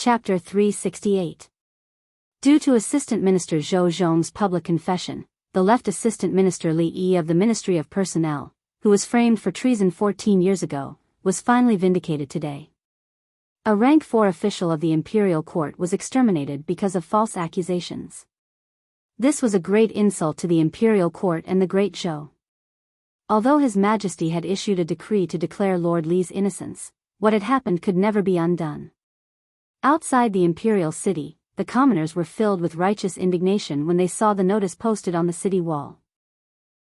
Chapter 368. Due to Assistant Minister Zhou Zhong's public confession, the left Assistant Minister Li Yi of the Ministry of Personnel, who was framed for treason 14 years ago, was finally vindicated today. A rank 4 official of the imperial court was exterminated because of false accusations. This was a great insult to the imperial court and the great Zhou. Although His Majesty had issued a decree to declare Lord Li's innocence, what had happened could never be undone. Outside the imperial city, the commoners were filled with righteous indignation when they saw the notice posted on the city wall.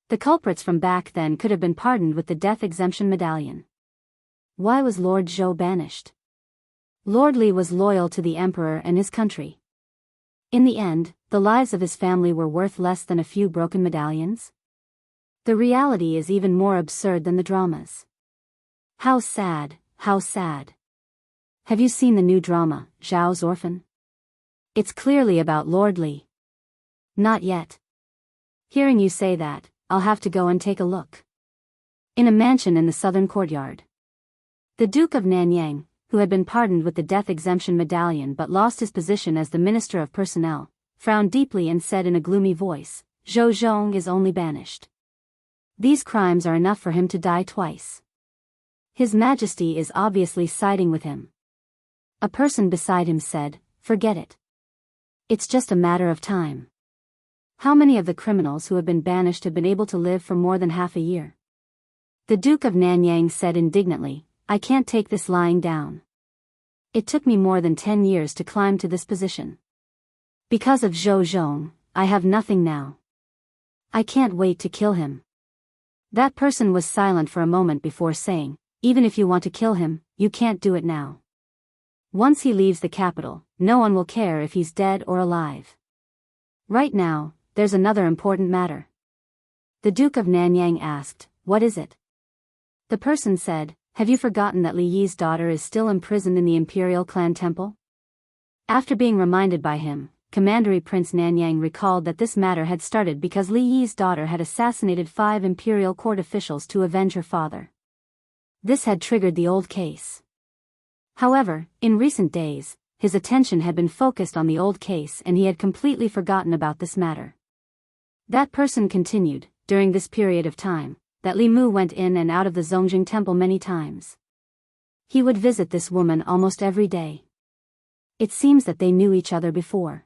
The culprits from back then could have been pardoned with the death exemption medallion. Why was Lord Zhou banished? Lord Li was loyal to the emperor and his country. In the end, the lives of his family were worth less than a few broken medallions? The reality is even more absurd than the dramas. How sad, how sad. Have you seen the new drama, Zhao's Orphan? It's clearly about Lord Li. Not yet. Hearing you say that, I'll have to go and take a look. In a mansion in the southern courtyard. The Duke of Nanyang, who had been pardoned with the death exemption medallion but lost his position as the Minister of Personnel, frowned deeply and said in a gloomy voice, Zhou Zhong is only banished. These crimes are enough for him to die twice. His Majesty is obviously siding with him. A person beside him said, forget it. It's just a matter of time. How many of the criminals who have been banished have been able to live for more than half a year? The Duke of Nanyang said indignantly, I can't take this lying down. It took me more than 10 years to climb to this position. Because of Zhou Zhong, I have nothing now. I can't wait to kill him. That person was silent for a moment before saying, even if you want to kill him, you can't do it now. Once he leaves the capital, no one will care if he's dead or alive. Right now, there's another important matter. The Duke of Nanyang asked, what is it? The person said, have you forgotten that Li Yi's daughter is still imprisoned in the imperial clan temple? After being reminded by him, Commandery Prince Nanyang recalled that this matter had started because Li Yi's daughter had assassinated 5 imperial court officials to avenge her father. This had triggered the old case. However, in recent days, his attention had been focused on the old case and he had completely forgotten about this matter. That person continued, during this period of time, that Li Mu went in and out of the Zongjing temple many times. He would visit this woman almost every day. It seems that they knew each other before.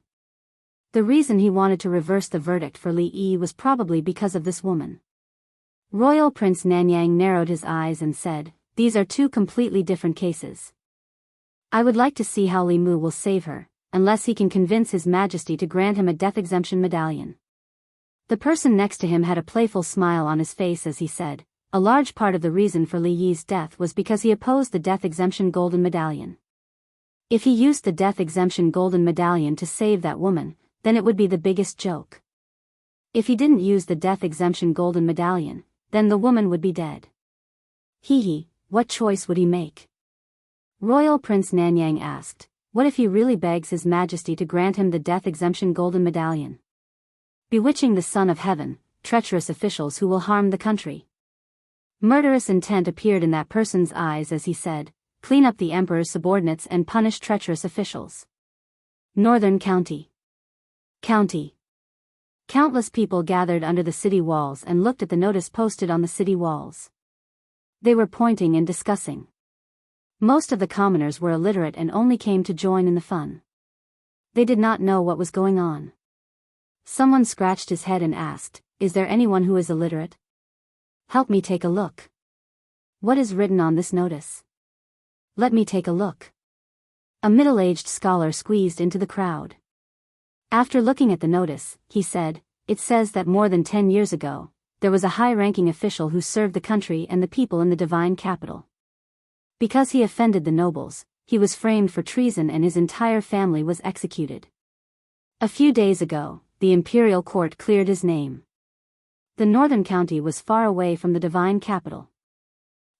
The reason he wanted to reverse the verdict for Li Yi was probably because of this woman. Royal Prince Nanyang narrowed his eyes and said, these are 2 completely different cases. I would like to see how Li Mu will save her, unless he can convince His Majesty to grant him a death exemption medallion. The person next to him had a playful smile on his face as he said, a large part of the reason for Li Yi's death was because he opposed the death exemption golden medallion. If he used the death exemption golden medallion to save that woman, then it would be the biggest joke. If he didn't use the death exemption golden medallion, then the woman would be dead. Hee, what choice would he make? Royal Prince Nanyang asked, what if he really begs His Majesty to grant him the death exemption golden medallion? Bewitching the Son of Heaven, treacherous officials who will harm the country. Murderous intent appeared in that person's eyes as he said, clean up the emperor's subordinates and punish treacherous officials. Northern County. Countless people gathered under the city walls and looked at the notice posted on the city walls. They were pointing and discussing. Most of the commoners were illiterate and only came to join in the fun. They did not know what was going on. Someone scratched his head and asked, is there anyone who is illiterate? Help me take a look. What is written on this notice? Let me take a look. A middle-aged scholar squeezed into the crowd. After looking at the notice, he said, it says that more than 10 years ago, there was a high-ranking official who served the country and the people in the divine capital. Because he offended the nobles, he was framed for treason and his entire family was executed. A few days ago, the imperial court cleared his name. The northern county was far away from the divine capital.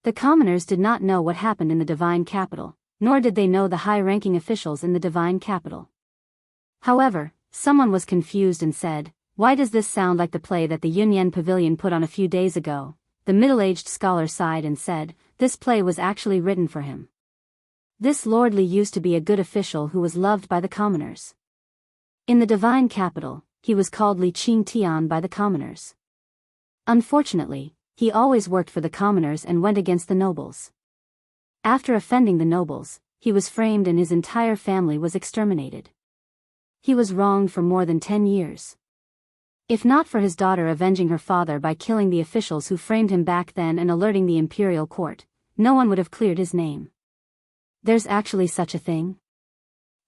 The commoners did not know what happened in the divine capital, nor did they know the high-ranking officials in the divine capital. However, someone was confused and said, why does this sound like the play that the Yunyan Pavilion put on a few days ago? The middle-aged scholar sighed and said, this play was actually written for him. This lord Li used to be a good official who was loved by the commoners. In the divine capital, he was called Li Qing Tian by the commoners. Unfortunately, he always worked for the commoners and went against the nobles. After offending the nobles, he was framed and his entire family was exterminated. He was wronged for more than 10 years. If not for his daughter avenging her father by killing the officials who framed him back then and alerting the imperial court, no one would have cleared his name. There's actually such a thing?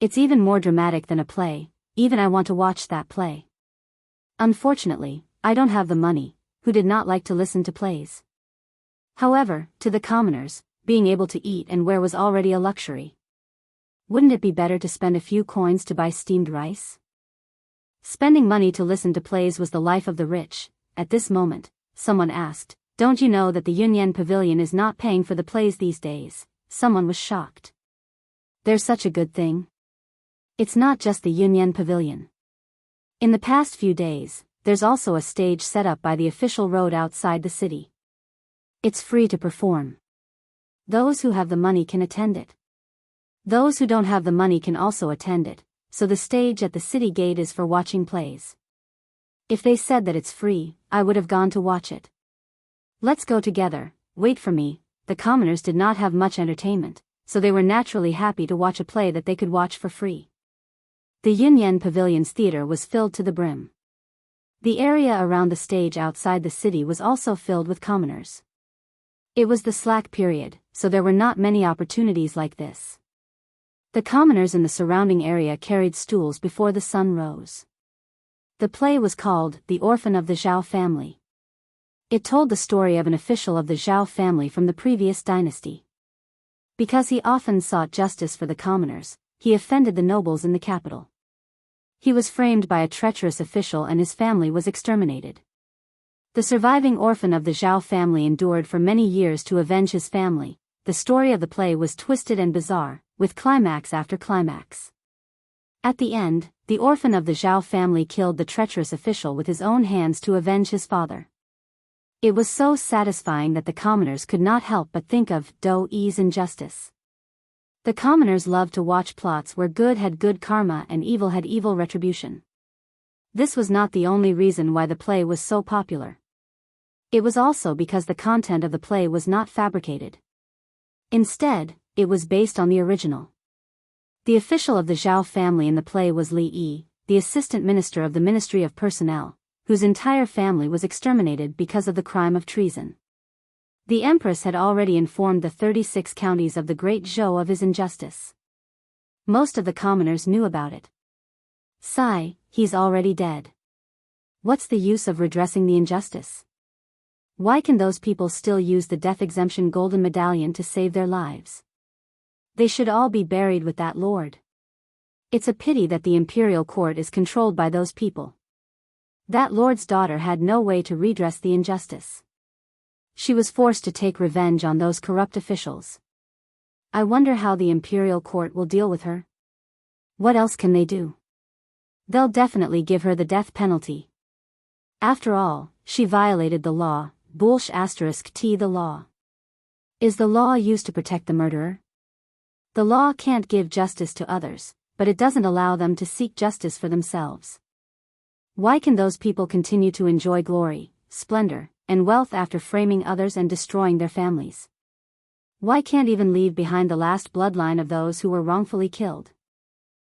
It's even more dramatic than a play, even I want to watch that play. Unfortunately, I don't have the money, who did not like to listen to plays. However, to the commoners, being able to eat and wear was already a luxury. Wouldn't it be better to spend a few coins to buy steamed rice? Spending money to listen to plays was the life of the rich. At this moment, someone asked, "Don't you know that the Yunyan Pavilion is not paying for the plays these days?" Someone was shocked. There's such a good thing. It's not just the Yunyan Pavilion. In the past few days, there's also a stage set up by the official road outside the city. It's free to perform. Those who have the money can attend it. Those who don't have the money can also attend it, so the stage at the city gate is for watching plays. If they said that it's free, I would have gone to watch it. Let's go together, wait for me. The commoners did not have much entertainment, so they were naturally happy to watch a play that they could watch for free. The Yunyan Pavilion's theater was filled to the brim. The area around the stage outside the city was also filled with commoners. It was the slack period, so there were not many opportunities like this. The commoners in the surrounding area carried stools before the sun rose. The play was called The Orphan of the Zhao Family. It told the story of an official of the Zhao family from the previous dynasty. Because he often sought justice for the commoners, he offended the nobles in the capital. He was framed by a treacherous official and his family was exterminated. The surviving orphan of the Zhao family endured for many years to avenge his family. The story of the play was twisted and bizarre, with climax after climax. At the end, the orphan of the Zhao family killed the treacherous official with his own hands to avenge his father. It was so satisfying that the commoners could not help but think of Douyi's injustice. The commoners loved to watch plots where good had good karma and evil had evil retribution. This was not the only reason why the play was so popular. It was also because the content of the play was not fabricated. Instead, it was based on the original. The official of the Zhao family in the play was Li Yi, the assistant minister of the Ministry of Personnel, whose entire family was exterminated because of the crime of treason. The empress had already informed the 36 counties of the Great Zhou of his injustice. Most of the commoners knew about it. Sigh, he's already dead. What's the use of redressing the injustice? Why can those people still use the death exemption golden medallion to save their lives? They should all be buried with that lord. It's a pity that the imperial court is controlled by those people. That lord's daughter had no way to redress the injustice. She was forced to take revenge on those corrupt officials. I wonder how the imperial court will deal with her. What else can they do? They'll definitely give her the death penalty. After all, she violated the law. *T the law. Is the law used to protect the murderer? The law can't give justice to others, but it doesn't allow them to seek justice for themselves. Why can those people continue to enjoy glory, splendor, and wealth after framing others and destroying their families? Why can't even leave behind the last bloodline of those who were wrongfully killed?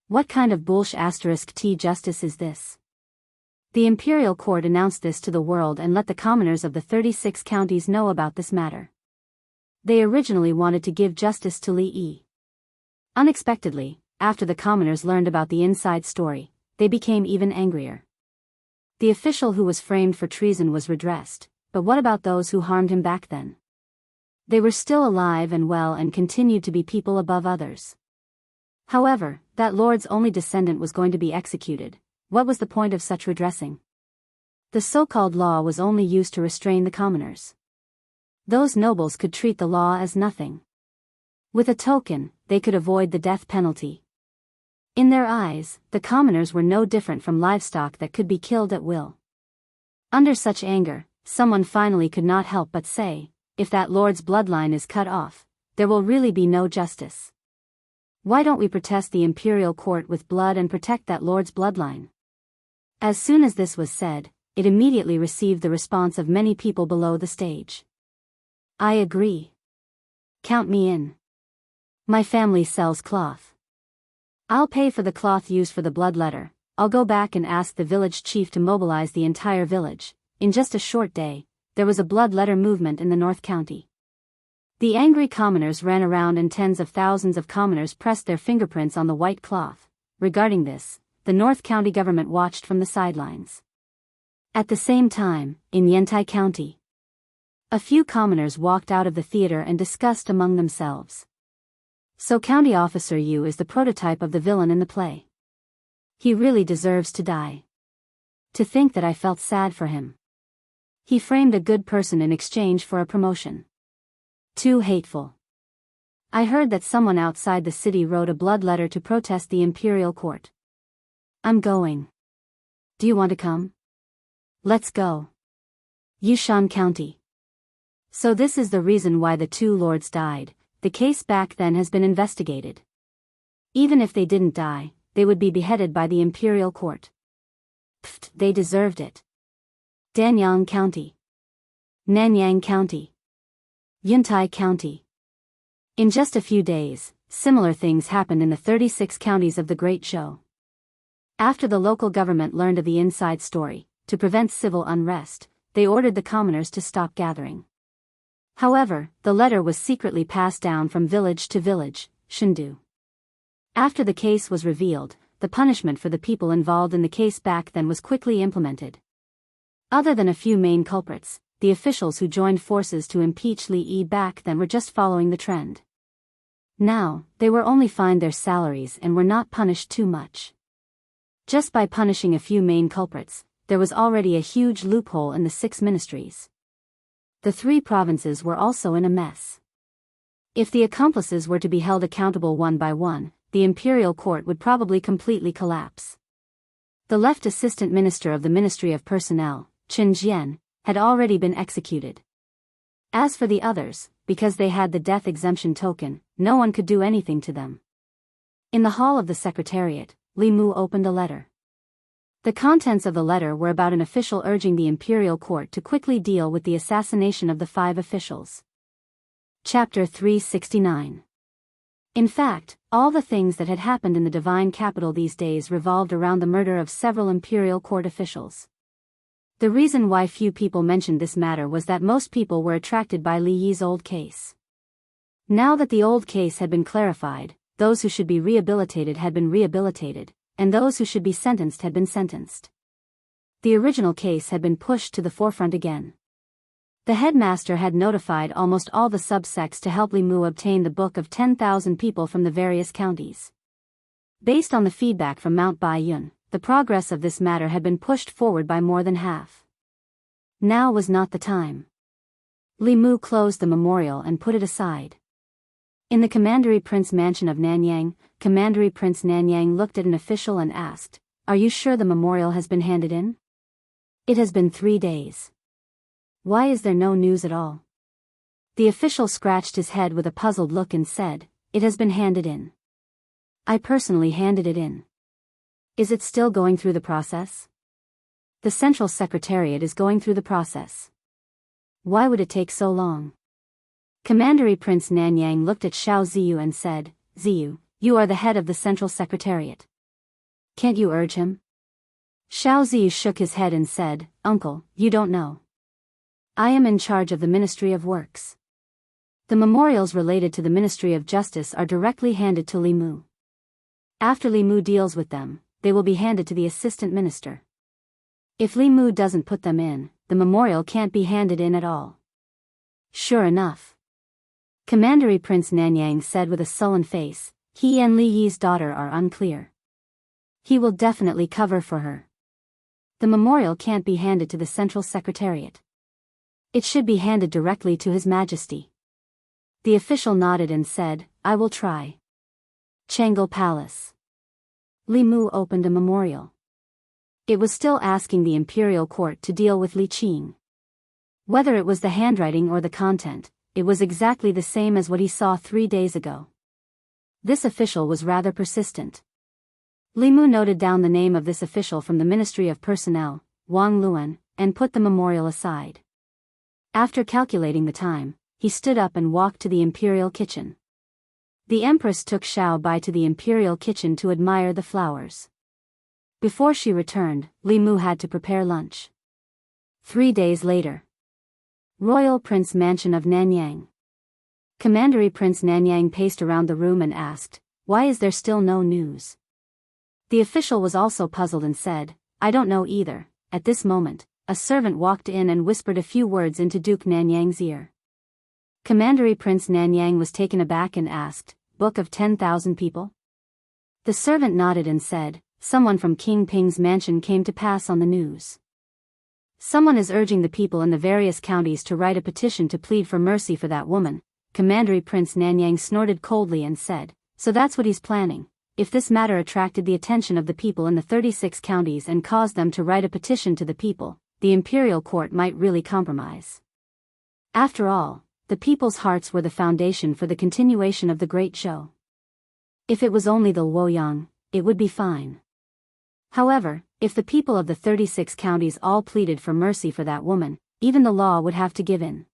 What kind of *T justice is this? The imperial court announced this to the world and let the commoners of the 36 counties know about this matter. They originally wanted to give justice to Li Yi. Unexpectedly, after the commoners learned about the inside story, they became even angrier. The official who was framed for treason was redressed, but what about those who harmed him back then? They were still alive and well and continued to be people above others. However, that lord's only descendant was going to be executed. What was the point of such redressing? The so-called law was only used to restrain the commoners. Those nobles could treat the law as nothing. With a token, they could avoid the death penalty. In their eyes, the commoners were no different from livestock that could be killed at will. Under such anger, someone finally could not help but say, if that lord's bloodline is cut off, there will really be no justice. Why don't we protest the imperial court with blood and protect that lord's bloodline? As soon as this was said, it immediately received the response of many people below the stage. I agree. Count me in. My family sells cloth. I'll pay for the cloth used for the blood letter. I'll go back and ask the village chief to mobilize the entire village. In just a short day, there was a blood letter movement in the North County. The angry commoners ran around and tens of thousands of commoners pressed their fingerprints on the white cloth. Regarding this, the North County government watched from the sidelines. At the same time, in Yantai County, a few commoners walked out of the theater and discussed among themselves. So County Officer Yu is the prototype of the villain in the play. He really deserves to die. To think that I felt sad for him. He framed a good person in exchange for a promotion. Too hateful. I heard that someone outside the city wrote a blood letter to protest the imperial court. I'm going. Do you want to come? Let's go. Yushan County. So this is the reason why the two lords died. The case back then has been investigated. Even if they didn't die, they would be beheaded by the imperial court. Pfft, they deserved it. Danyang County. Nanyang County. Yuntai County. In just a few days, similar things happened in the 36 counties of the Great Zhou. After the local government learned of the inside story, to prevent civil unrest, they ordered the commoners to stop gathering. However, the letter was secretly passed down from village to village, Shindu. After the case was revealed, the punishment for the people involved in the case back then was quickly implemented. Other than a few main culprits, the officials who joined forces to impeach Li Yi back then were just following the trend. Now, they were only fined their salaries and were not punished too much. Just by punishing a few main culprits, there was already a huge loophole in the 6 ministries. The 3 provinces were also in a mess. If the accomplices were to be held accountable one by one, the imperial court would probably completely collapse. The left assistant minister of the Ministry of Personnel, Chen Jian, had already been executed. As for the others, because they had the death exemption token, no one could do anything to them. In the hall of the secretariat, Li Mu opened a letter. The contents of the letter were about an official urging the imperial court to quickly deal with the assassination of the 5 officials. Chapter 369. In fact, all the things that had happened in the divine capital these days revolved around the murder of several imperial court officials. The reason why few people mentioned this matter was that most people were attracted by Li Yi's old case. Now that the old case had been clarified, those who should be rehabilitated had been rehabilitated, and those who should be sentenced had been sentenced. The original case had been pushed to the forefront again. The headmaster had notified almost all the subsects to help Li Mu obtain the book of 10,000 people from the various counties. Based on the feedback from Mount Baiyun, the progress of this matter had been pushed forward by more than half. Now was not the time. Li Mu closed the memorial and put it aside. In the Commandery Prince mansion of Nanyang, Commandery Prince Nanyang looked at an official and asked, "Are you sure the memorial has been handed in? It has been 3 days. Why is there no news at all?" The official scratched his head with a puzzled look and said, "It has been handed in. I personally handed it in." "Is it still going through the process?" "The Central Secretariat is going through the process." "Why would it take so long?" Commandery Prince Nanyang looked at Xiao Ziyu and said, "Ziyu, you are the head of the Central Secretariat. Can't you urge him?" Xiao Ziyu shook his head and said, "Uncle, you don't know. I am in charge of the Ministry of Works. The memorials related to the Ministry of Justice are directly handed to Li Mu. After Li Mu deals with them, they will be handed to the assistant minister. If Li Mu doesn't put them in, the memorial can't be handed in at all." "Sure enough," Commandery Prince Nanyang said with a sullen face, "He and Li Yi's daughter are unclear. He will definitely cover for her. The memorial can't be handed to the Central Secretariat. It should be handed directly to His Majesty." The official nodded and said, "I will try." Changle Palace. Li Mu opened a memorial. It was still asking the imperial court to deal with Li Qing. Whether it was the handwriting or the content, it was exactly the same as what he saw 3 days ago. This official was rather persistent. Li Mu noted down the name of this official from the Ministry of Personnel, Wang Luan, and put the memorial aside. After calculating the time, he stood up and walked to the imperial kitchen. The empress took Xiao Bai to the imperial kitchen to admire the flowers. Before she returned, Li Mu had to prepare lunch. 3 days later. Royal Prince Mansion of Nanyang. Commandery Prince Nanyang paced around the room and asked, "Why is there still no news?" The official was also puzzled and said, "I don't know either." At this moment, a servant walked in and whispered a few words into Duke Nanyang's ear. Commandery Prince Nanyang was taken aback and asked, "Book of 10,000 people?" The servant nodded and said, "Someone from King Ping's mansion came to pass on the news. Someone is urging the people in the various counties to write a petition to plead for mercy for that woman." Commandery Prince Nanyang snorted coldly and said, "So that's what he's planning." If this matter attracted the attention of the people in the 36 counties and caused them to write a petition to the people, the imperial court might really compromise. After all, the people's hearts were the foundation for the continuation of the Great Show. If it was only the Luoyang, it would be fine. However, if the people of the 36 counties all pleaded for mercy for that woman, even the law would have to give in.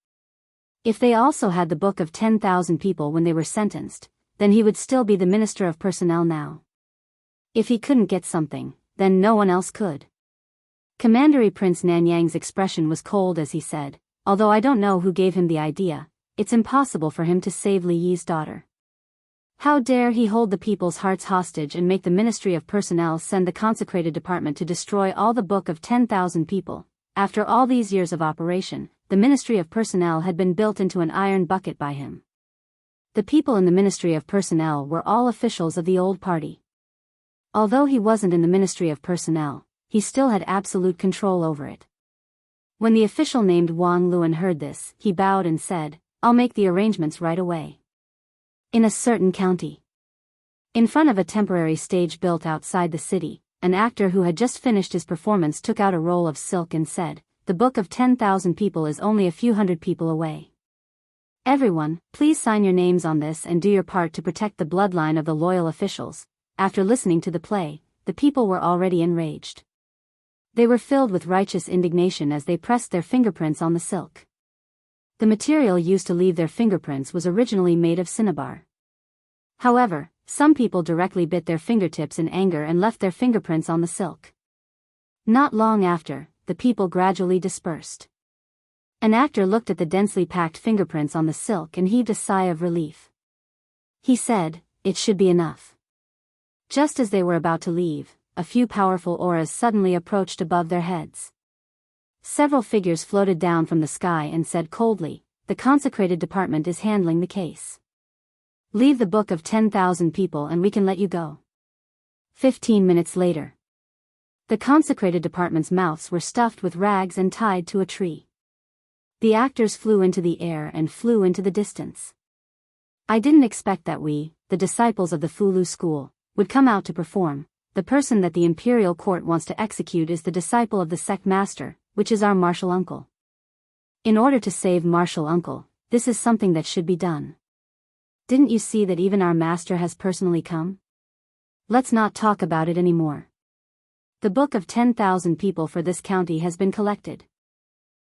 If they also had the Book of 10,000 people when they were sentenced, then he would still be the Minister of Personnel now. If he couldn't get something, then no one else could. Commandery Prince Nanyang's expression was cold as he said, "Although I don't know who gave him the idea, it's impossible for him to save Li Yi's daughter. How dare he hold the people's hearts hostage and make the Ministry of Personnel send the consecrated department to destroy all the Book of 10,000 people." After all these years of operation, the Ministry of Personnel had been built into an iron bucket by him. The people in the Ministry of Personnel were all officials of the old party. Although he wasn't in the Ministry of Personnel, he still had absolute control over it. When the official named Wang Luan heard this, he bowed and said, "I'll make the arrangements right away." In a certain county, in front of a temporary stage built outside the city, an actor who had just finished his performance took out a roll of silk and said, "The Book of 10,000 people is only a few hundred people away. Everyone, please sign your names on this and do your part to protect the bloodline of the loyal officials." After listening to the play, the people were already enraged. They were filled with righteous indignation as they pressed their fingerprints on the silk. The material used to leave their fingerprints was originally made of cinnabar. However, some people directly bit their fingertips in anger and left their fingerprints on the silk. Not long after, the people gradually dispersed. An actor looked at the densely packed fingerprints on the silk and heaved a sigh of relief. He said, "It should be enough." Just as they were about to leave, a few powerful auras suddenly approached above their heads. Several figures floated down from the sky and said coldly, "The consecrated department is handling the case. Leave the Book of 10,000 people and we can let you go." 15 minutes later. The consecrated department's mouths were stuffed with rags and tied to a tree. The actors flew into the air and flew into the distance. "I didn't expect that we, the disciples of the Fulu school, would come out to perform. The person that the imperial court wants to execute is the disciple of the sect master, which is our martial uncle. In order to save martial uncle, this is something that should be done. Didn't you see that even our master has personally come? Let's not talk about it anymore. The Book of 10,000 people for this county has been collected.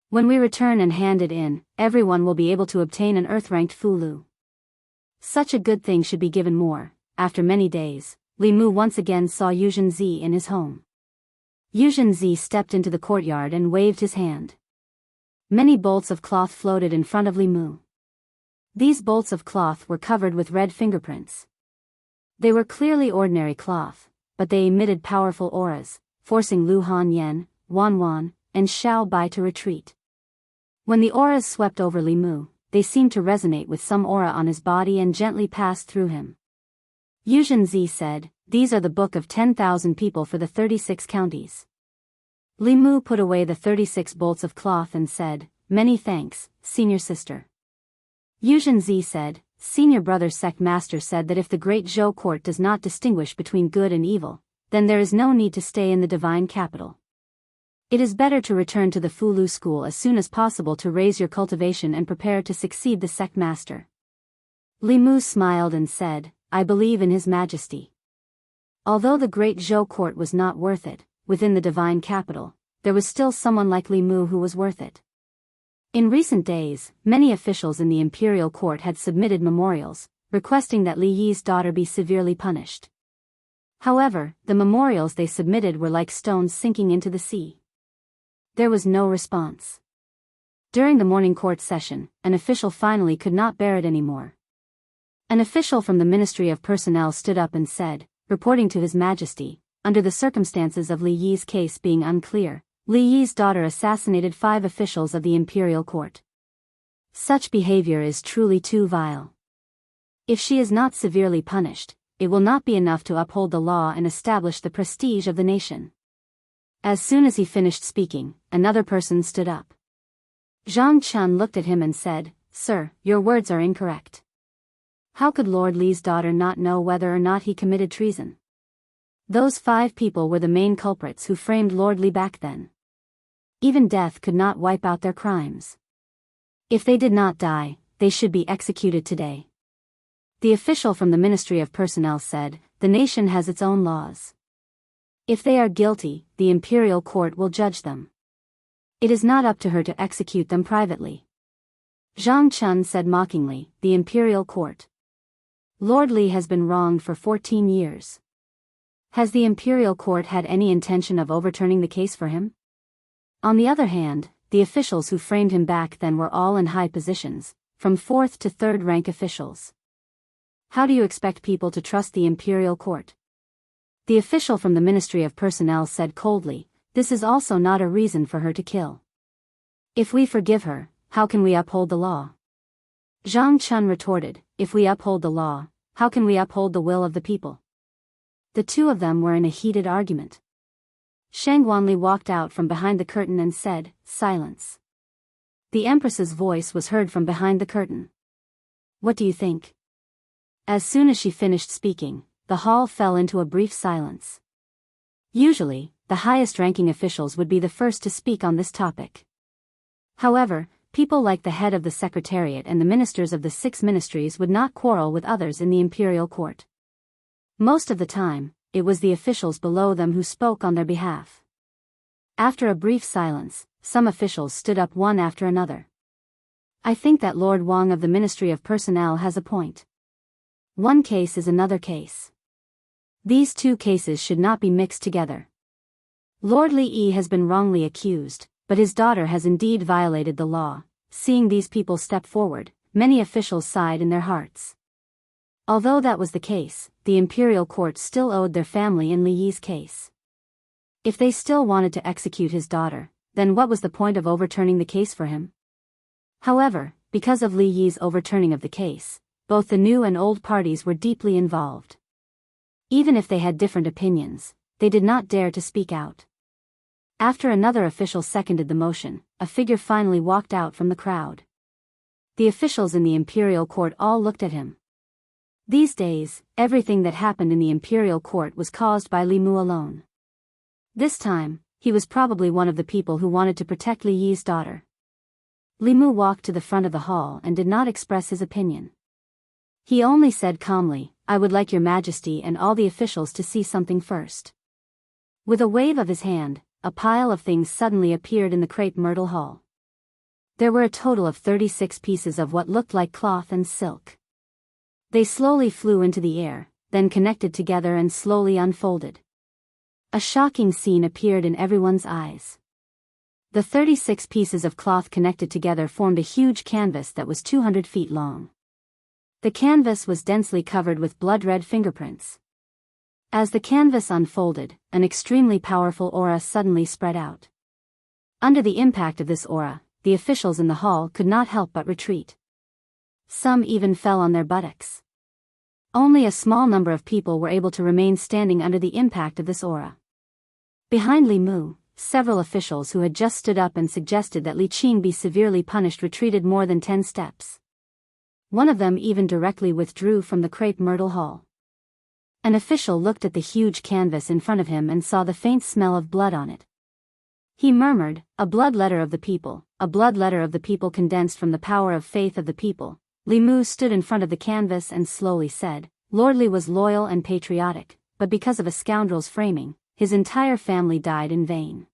When we return and hand it in, everyone will be able to obtain an earth-ranked Fulu. Such a good thing should be given more." After many days, Li Mu once again saw Xianxia in his home. Xianxia stepped into the courtyard and waved his hand. Many bolts of cloth floated in front of Li Mu. These bolts of cloth were covered with red fingerprints. They were clearly ordinary cloth, but they emitted powerful auras, forcing Lu Hanyan, Wan Wan, and Xiao Bai to retreat. When the auras swept over Li Mu, they seemed to resonate with some aura on his body and gently passed through him. Xianxia said, "These are the Book of 10,000 people for the 36 counties." Li Mu put away the 36 bolts of cloth and said, "Many thanks, senior sister." Xianxia said, "Senior brother sect master said that if the great Zhou court does not distinguish between good and evil, then there is no need to stay in the divine capital. It is better to return to the Fulu school as soon as possible to raise your cultivation and prepare to succeed the sect master." Li Mu smiled and said, I believe in His Majesty. Although the great Zhou court was not worth it, within the divine capital, there was still someone like Li Mu who was worth it. In recent days, many officials in the imperial court had submitted memorials, requesting that Li Yi's daughter be severely punished. However, the memorials they submitted were like stones sinking into the sea. There was no response. During the morning court session, an official finally could not bear it anymore. An official from the Ministry of Personnel stood up and said, reporting to His Majesty, under the circumstances of Li Yi's case being unclear, Li Yi's daughter assassinated 5 officials of the imperial court. Such behavior is truly too vile. If she is not severely punished, it will not be enough to uphold the law and establish the prestige of the nation. As soon as he finished speaking, another person stood up. Zhang Chun looked at him and said, Sir, your words are incorrect. How could Lord Li's daughter not know whether or not he committed treason? Those 5 people were the main culprits who framed Lord Li back then. Even death could not wipe out their crimes. If they did not die, they should be executed today. The official from the Ministry of Personnel said, the nation has its own laws. If they are guilty, the imperial court will judge them. It is not up to her to execute them privately. Zhang Chun said mockingly, the imperial court. Lord Li has been wronged for 14 years. Has the imperial court had any intention of overturning the case for him? On the other hand, the officials who framed him back then were all in high positions, from 4th to 3rd rank officials. How do you expect people to trust the imperial court? The official from the Ministry of Personnel said coldly, this is also not a reason for her to kill. If we forgive her, how can we uphold the law? Zhang Chun retorted, if we uphold the law, how can we uphold the will of the people? The two of them were in a heated argument. Shang Wanli walked out from behind the curtain and said, silence. The Empress's voice was heard from behind the curtain. What do you think? As soon as she finished speaking, the hall fell into a brief silence. Usually, the highest-ranking officials would be the first to speak on this topic. However, people like the head of the Secretariat and the ministers of the 6 ministries would not quarrel with others in the imperial court. Most of the time, it was the officials below them who spoke on their behalf. After a brief silence, some officials stood up one after another. I think that Lord Wang of the Ministry of Personnel has a point. One case is another case. These 2 cases should not be mixed together. Lord Li Yi has been wrongly accused, but his daughter has indeed violated the law. Seeing these people step forward, many officials sighed in their hearts. Although that was the case, the imperial court still owed their family in Li Yi's case. If they still wanted to execute his daughter, then what was the point of overturning the case for him? However, because of Li Yi's overturning of the case, both the new and old parties were deeply involved. Even if they had different opinions, they did not dare to speak out. After another official seconded the motion, a figure finally walked out from the crowd. The officials in the imperial court all looked at him. These days, everything that happened in the imperial court was caused by Li Mu alone. This time, he was probably one of the people who wanted to protect Li Yi's daughter. Li Mu walked to the front of the hall and did not express his opinion. He only said calmly, I would like your Majesty and all the officials to see something first. With a wave of his hand, a pile of things suddenly appeared in the crepe myrtle hall. There were a total of 36 pieces of what looked like cloth and silk. They slowly flew into the air, then connected together and slowly unfolded. A shocking scene appeared in everyone's eyes. The 36 pieces of cloth connected together formed a huge canvas that was 200 feet long. The canvas was densely covered with blood-red fingerprints. As the canvas unfolded, an extremely powerful aura suddenly spread out. Under the impact of this aura, the officials in the hall could not help but retreat. Some even fell on their buttocks. Only a small number of people were able to remain standing under the impact of this aura. Behind Li Mu, several officials who had just stood up and suggested that Li Qing be severely punished retreated more than 10 steps. One of them even directly withdrew from the crepe myrtle hall. An official looked at the huge canvas in front of him and saw the faint smell of blood on it. He murmured, a blood letter of the people, a blood letter of the people condensed from the power of faith of the people. Li Mu stood in front of the canvas and slowly said, Lord Li was loyal and patriotic, but because of a scoundrel's framing, his entire family died in vain.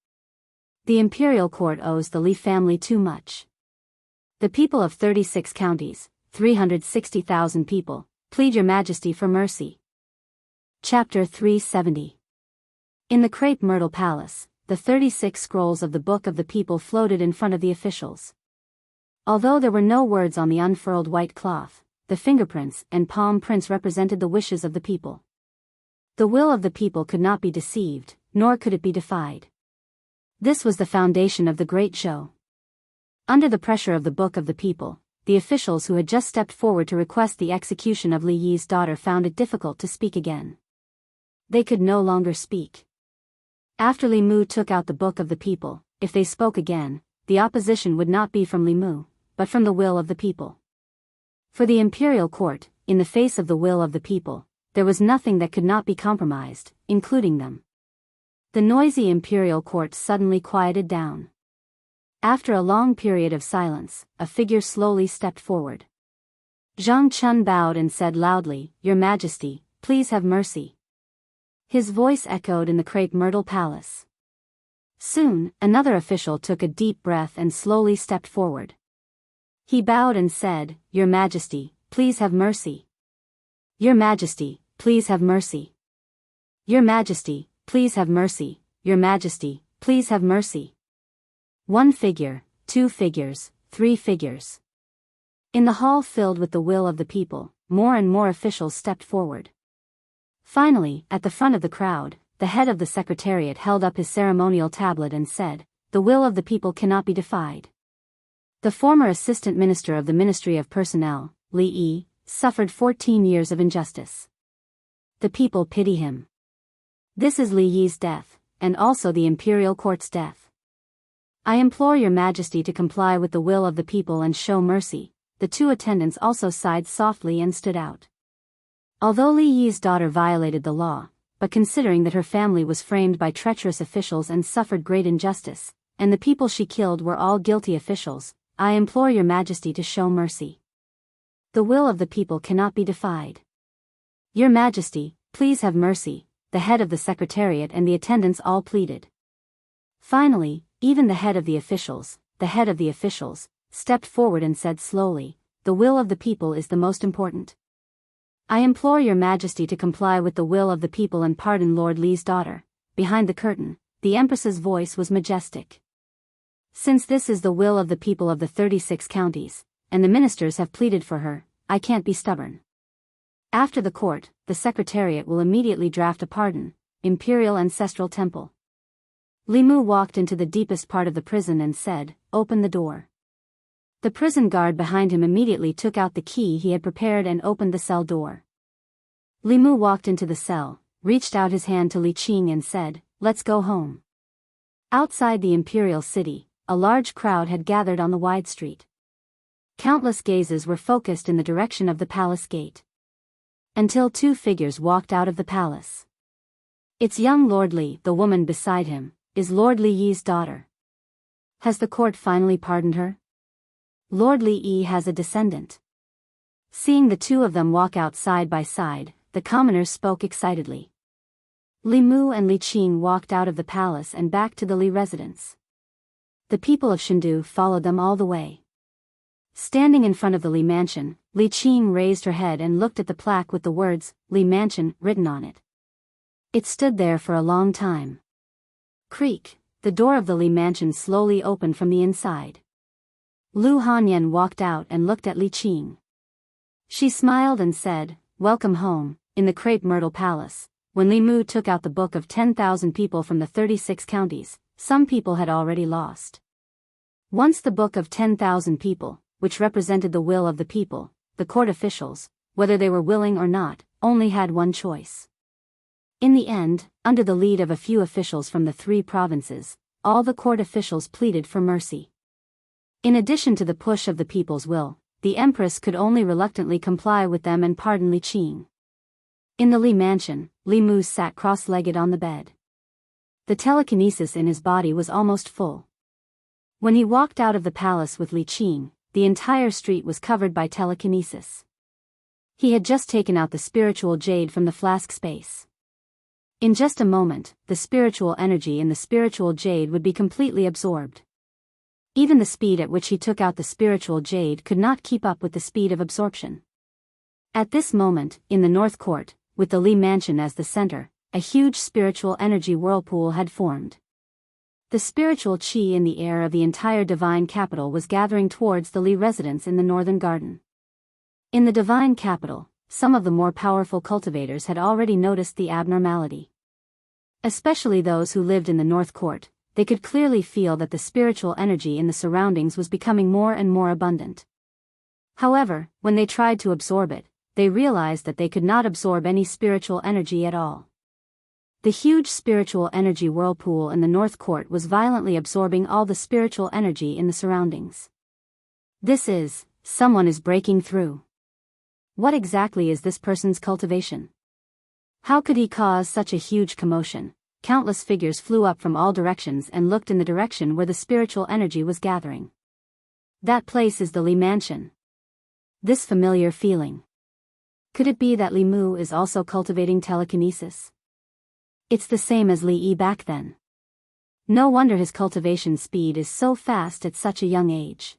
The imperial court owes the Li family too much. The people of 36 counties, 360,000 people, plead your majesty for mercy. Chapter 370. In the crepe myrtle palace, the 36 scrolls of the Book of the People floated in front of the officials. Although there were no words on the unfurled white cloth, the fingerprints and palm prints represented the wishes of the people. The will of the people could not be deceived, nor could it be defied. This was the foundation of the great show. Under the pressure of the Book of the People, the officials who had just stepped forward to request the execution of Li Yi's daughter found it difficult to speak again. They could no longer speak. After Li Mu took out the Book of the People, if they spoke again, the opposition would not be from Li Mu, but from the will of the people. For the imperial court, in the face of the will of the people, there was nothing that could not be compromised, including them. The noisy imperial court suddenly quieted down. After a long period of silence, a figure slowly stepped forward. Zhang Chun bowed and said loudly, "Your Majesty, please have mercy." His voice echoed in the crepe myrtle palace. Soon, another official took a deep breath and slowly stepped forward. He bowed and said, "Your Majesty, please have mercy. Your Majesty, please have mercy. Your Majesty, please have mercy. Your Majesty, please have mercy." One figure, two figures, three figures. In the hall filled with the will of the people, more and more officials stepped forward. Finally, at the front of the crowd, the head of the secretariat held up his ceremonial tablet and said, "The will of the people cannot be defied." The former assistant minister of the Ministry of Personnel, Li Yi, suffered 14 years of injustice. The people pity him. This is Li Yi's death, and also the imperial court's death. I implore your Majesty to comply with the will of the people and show mercy. The two attendants also sighed softly and stood out. Although Li Yi's daughter violated the law, but considering that her family was framed by treacherous officials and suffered great injustice, and the people she killed were all guilty officials, I implore your Majesty to show mercy. The will of the people cannot be defied. Your Majesty, please have mercy, the head of the secretariat and the attendants all pleaded. Finally, even the head of the officials, stepped forward and said slowly, "The will of the people is the most important. I implore your Majesty to comply with the will of the people and pardon Lord Li's daughter." Behind the curtain, the Empress's voice was majestic. "Since this is the will of the people of the 36 counties, and the ministers have pleaded for her, I can't be stubborn. After the court, the Secretariat will immediately draft a pardon. Imperial Ancestral Temple." Li Mu walked into the deepest part of the prison and said, "Open the door." The prison guard behind him immediately took out the key he had prepared and opened the cell door. Li Mu walked into the cell, reached out his hand to Li Qing and said, "Let's go home." Outside the imperial city, a large crowd had gathered on the wide street. Countless gazes were focused in the direction of the palace gate. Until two figures walked out of the palace. "It's young Lord Li," the woman beside him, "is Lord Li Yi's daughter. Has the court finally pardoned her? Lord Li Yi has a descendant." Seeing the two of them walk out side by side, the commoners spoke excitedly. Li Mu and Li Qing walked out of the palace and back to the Li residence. The people of Chengdu followed them all the way. Standing in front of the Li mansion, Li Qing raised her head and looked at the plaque with the words, "Li Mansion," written on it. It stood there for a long time. Creak, the door of the Li mansion slowly opened from the inside. Lu Hanyan walked out and looked at Li Qing. She smiled and said, "Welcome home." In the crepe myrtle palace, when Li Mu took out the book of 10,000 people from the 36 counties, some people had already lost. Once the book of 10,000 people, which represented the will of the people, the court officials, whether they were willing or not, only had one choice. In the end, under the lead of a few officials from the 3 provinces, all the court officials pleaded for mercy. In addition to the push of the people's will, the Empress could only reluctantly comply with them and pardon Li Qing. In the Li mansion, Li Mu sat cross-legged on the bed. The telekinesis in his body was almost full. When he walked out of the palace with Li Qing, the entire street was covered by telekinesis. He had just taken out the spiritual jade from the flask space. In just a moment, the spiritual energy in the spiritual jade would be completely absorbed. Even the speed at which he took out the spiritual jade could not keep up with the speed of absorption. At this moment, in the North Court, with the Li Mansion as the center, a huge spiritual energy whirlpool had formed. The spiritual qi in the air of the entire divine capital was gathering towards the Li residence in the northern garden. In the divine capital, some of the more powerful cultivators had already noticed the abnormality. Especially those who lived in the North Court, they could clearly feel that the spiritual energy in the surroundings was becoming more and more abundant. However, when they tried to absorb it, they realized that they could not absorb any spiritual energy at all. The huge spiritual energy whirlpool in the North Court was violently absorbing all the spiritual energy in the surroundings. Someone is breaking through. What exactly is this person's cultivation? How could he cause such a huge commotion? Countless figures flew up from all directions and looked in the direction where the spiritual energy was gathering. That place is the Li Mansion. This familiar feeling. Could it be that Li Mu is also cultivating telekinesis? It's the same as Li Yi back then. No wonder his cultivation speed is so fast at such a young age.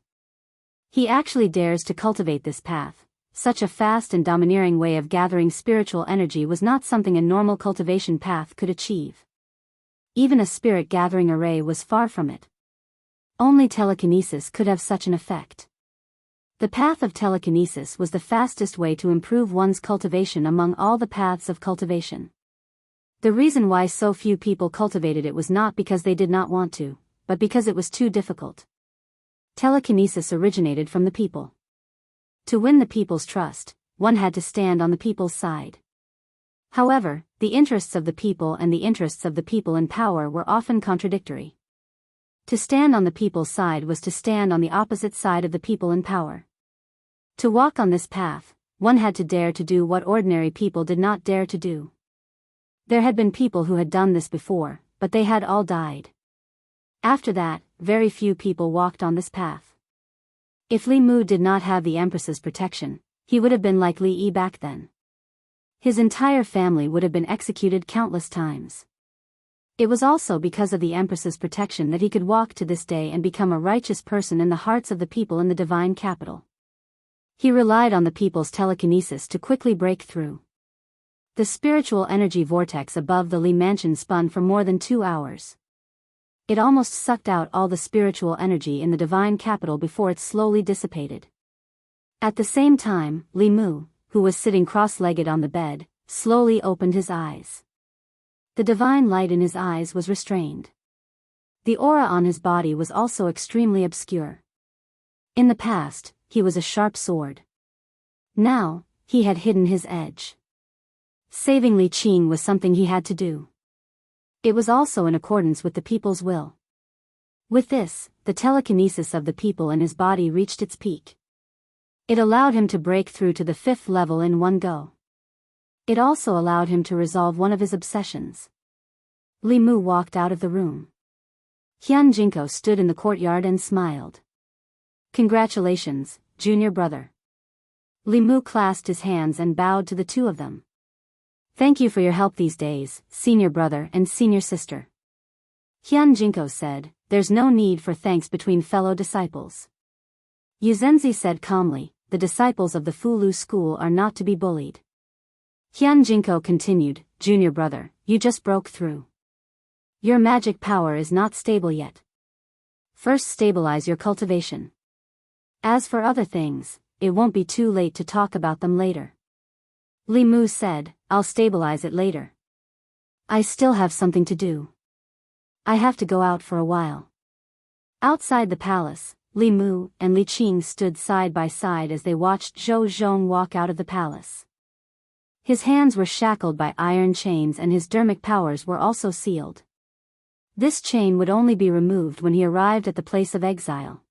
He actually dares to cultivate this path. Such a fast and domineering way of gathering spiritual energy was not something a normal cultivation path could achieve. Even a spirit gathering array was far from it. Only telekinesis could have such an effect. The path of telekinesis was the fastest way to improve one's cultivation among all the paths of cultivation. The reason why so few people cultivated it was not because they did not want to, but because it was too difficult. Telekinesis originated from the people. To win the people's trust, one had to stand on the people's side. However, the interests of the people and the interests of the people in power were often contradictory. To stand on the people's side was to stand on the opposite side of the people in power. To walk on this path, one had to dare to do what ordinary people did not dare to do. There had been people who had done this before, but they had all died. After that, very few people walked on this path. If Li Mu did not have the Empress's protection, he would have been like Li Yi back then. His entire family would have been executed countless times. It was also because of the Empress's protection that he could walk to this day and become a righteous person in the hearts of the people in the divine capital. He relied on the people's telekinesis to quickly break through. The spiritual energy vortex above the Li Mansion spun for more than 2 hours. It almost sucked out all the spiritual energy in the divine capital before it slowly dissipated. At the same time, Li Mu, who was sitting cross-legged on the bed, slowly opened his eyes. The divine light in his eyes was restrained. The aura on his body was also extremely obscure. In the past, he was a sharp sword. Now, he had hidden his edge. Saving Li Qing was something he had to do. It was also in accordance with the people's will. With this, the telekinesis of the people in his body reached its peak. It allowed him to break through to the 5th level in one go. It also allowed him to resolve one of his obsessions. Li Mu walked out of the room. Xianxia stood in the courtyard and smiled. Congratulations, junior brother. Li Mu clasped his hands and bowed to the two of them. Thank you for your help these days, senior brother and senior sister. Xianxia said, there's no need for thanks between fellow disciples. Yuzenzi said calmly, the disciples of the Fulu school are not to be bullied. Xianxia continued, junior brother, you just broke through. Your magic power is not stable yet. First stabilize your cultivation. As for other things, it won't be too late to talk about them later. Li Mu said, I'll stabilize it later. I still have something to do. I have to go out for a while. Outside the palace, Li Mu and Li Qing stood side by side as they watched Zhou Zhong walk out of the palace. His hands were shackled by iron chains and his dermic powers were also sealed. This chain would only be removed when he arrived at the place of exile.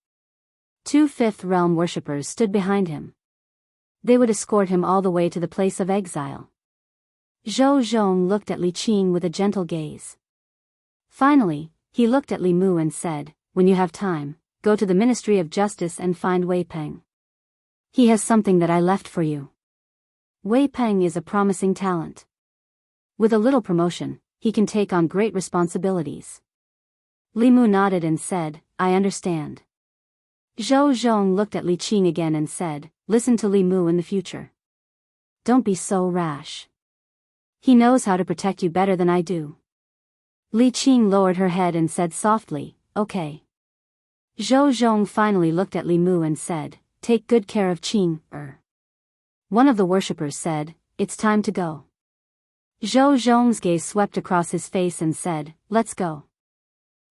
2 Fifth Realm worshippers stood behind him. They would escort him all the way to the place of exile. Zhou Zhong looked at Li Qing with a gentle gaze. Finally, he looked at Li Mu and said, when you have time, go to the Ministry of Justice and find Wei Peng. He has something that I left for you. Wei Peng is a promising talent. With a little promotion, he can take on great responsibilities. Li Mu nodded and said, I understand. Zhou Zhong looked at Li Qing again and said, listen to Li Mu in the future. Don't be so rash. He knows how to protect you better than I do. Li Qing lowered her head and said softly, okay. Zhou Zhong finally looked at Li Mu and said, take good care of Qing. One of the worshippers said, it's time to go. Zhou Zhong's gaze swept across his face and said, let's go.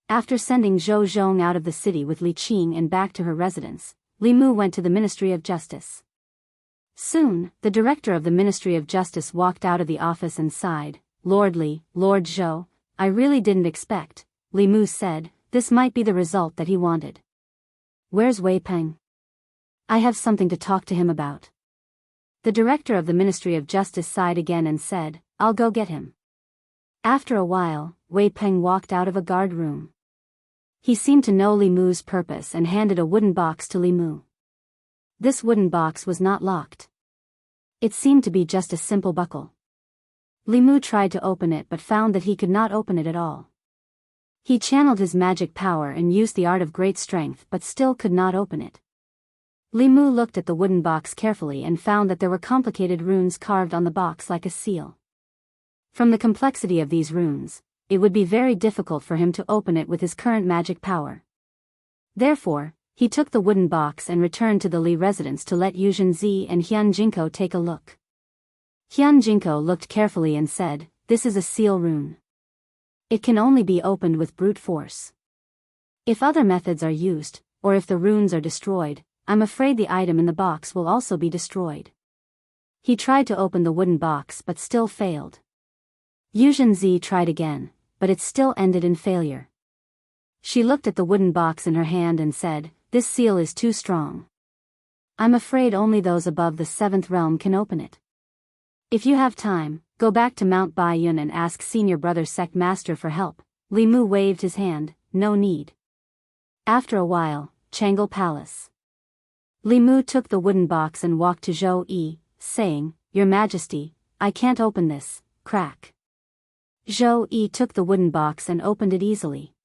After sending Zhou Zhong out of the city with Li Qing and back to her residence, Li Mu went to the Ministry of Justice. Soon, the director of the Ministry of Justice walked out of the office and sighed, Lord Li, Lord Zhou, I really didn't expect, Li Mu said, this might be the result that he wanted. Where's Wei Peng? I have something to talk to him about. The director of the Ministry of Justice sighed again and said, I'll go get him. After a while, Wei Peng walked out of a guard room. He seemed to know Li Mu's purpose and handed a wooden box to Li Mu. This wooden box was not locked. It seemed to be just a simple buckle. Li Mu tried to open it but found that he could not open it at all. He channeled his magic power and used the art of great strength but still could not open it. Li Mu looked at the wooden box carefully and found that there were complicated runes carved on the box like a seal. From the complexity of these runes, it would be very difficult for him to open it with his current magic power. Therefore, he took the wooden box and returned to the Li residence to let Xianxia and Xianxia take a look. Xianxia looked carefully and said, this is a seal rune. It can only be opened with brute force. If other methods are used, or if the runes are destroyed, I'm afraid the item in the box will also be destroyed. He tried to open the wooden box but still failed. Xianxia tried again, but it still ended in failure. She looked at the wooden box in her hand and said, this seal is too strong. I'm afraid only those above the 7th realm can open it. If you have time, go back to Mount Baiyun and ask senior brother Sect Master for help. Li Mu waved his hand, no need. After a while, Changle Palace. Li Mu took the wooden box and walked to Zhou Yi, saying, Your Majesty, I can't open this, crack. Zhou Yi took the wooden box and opened it easily.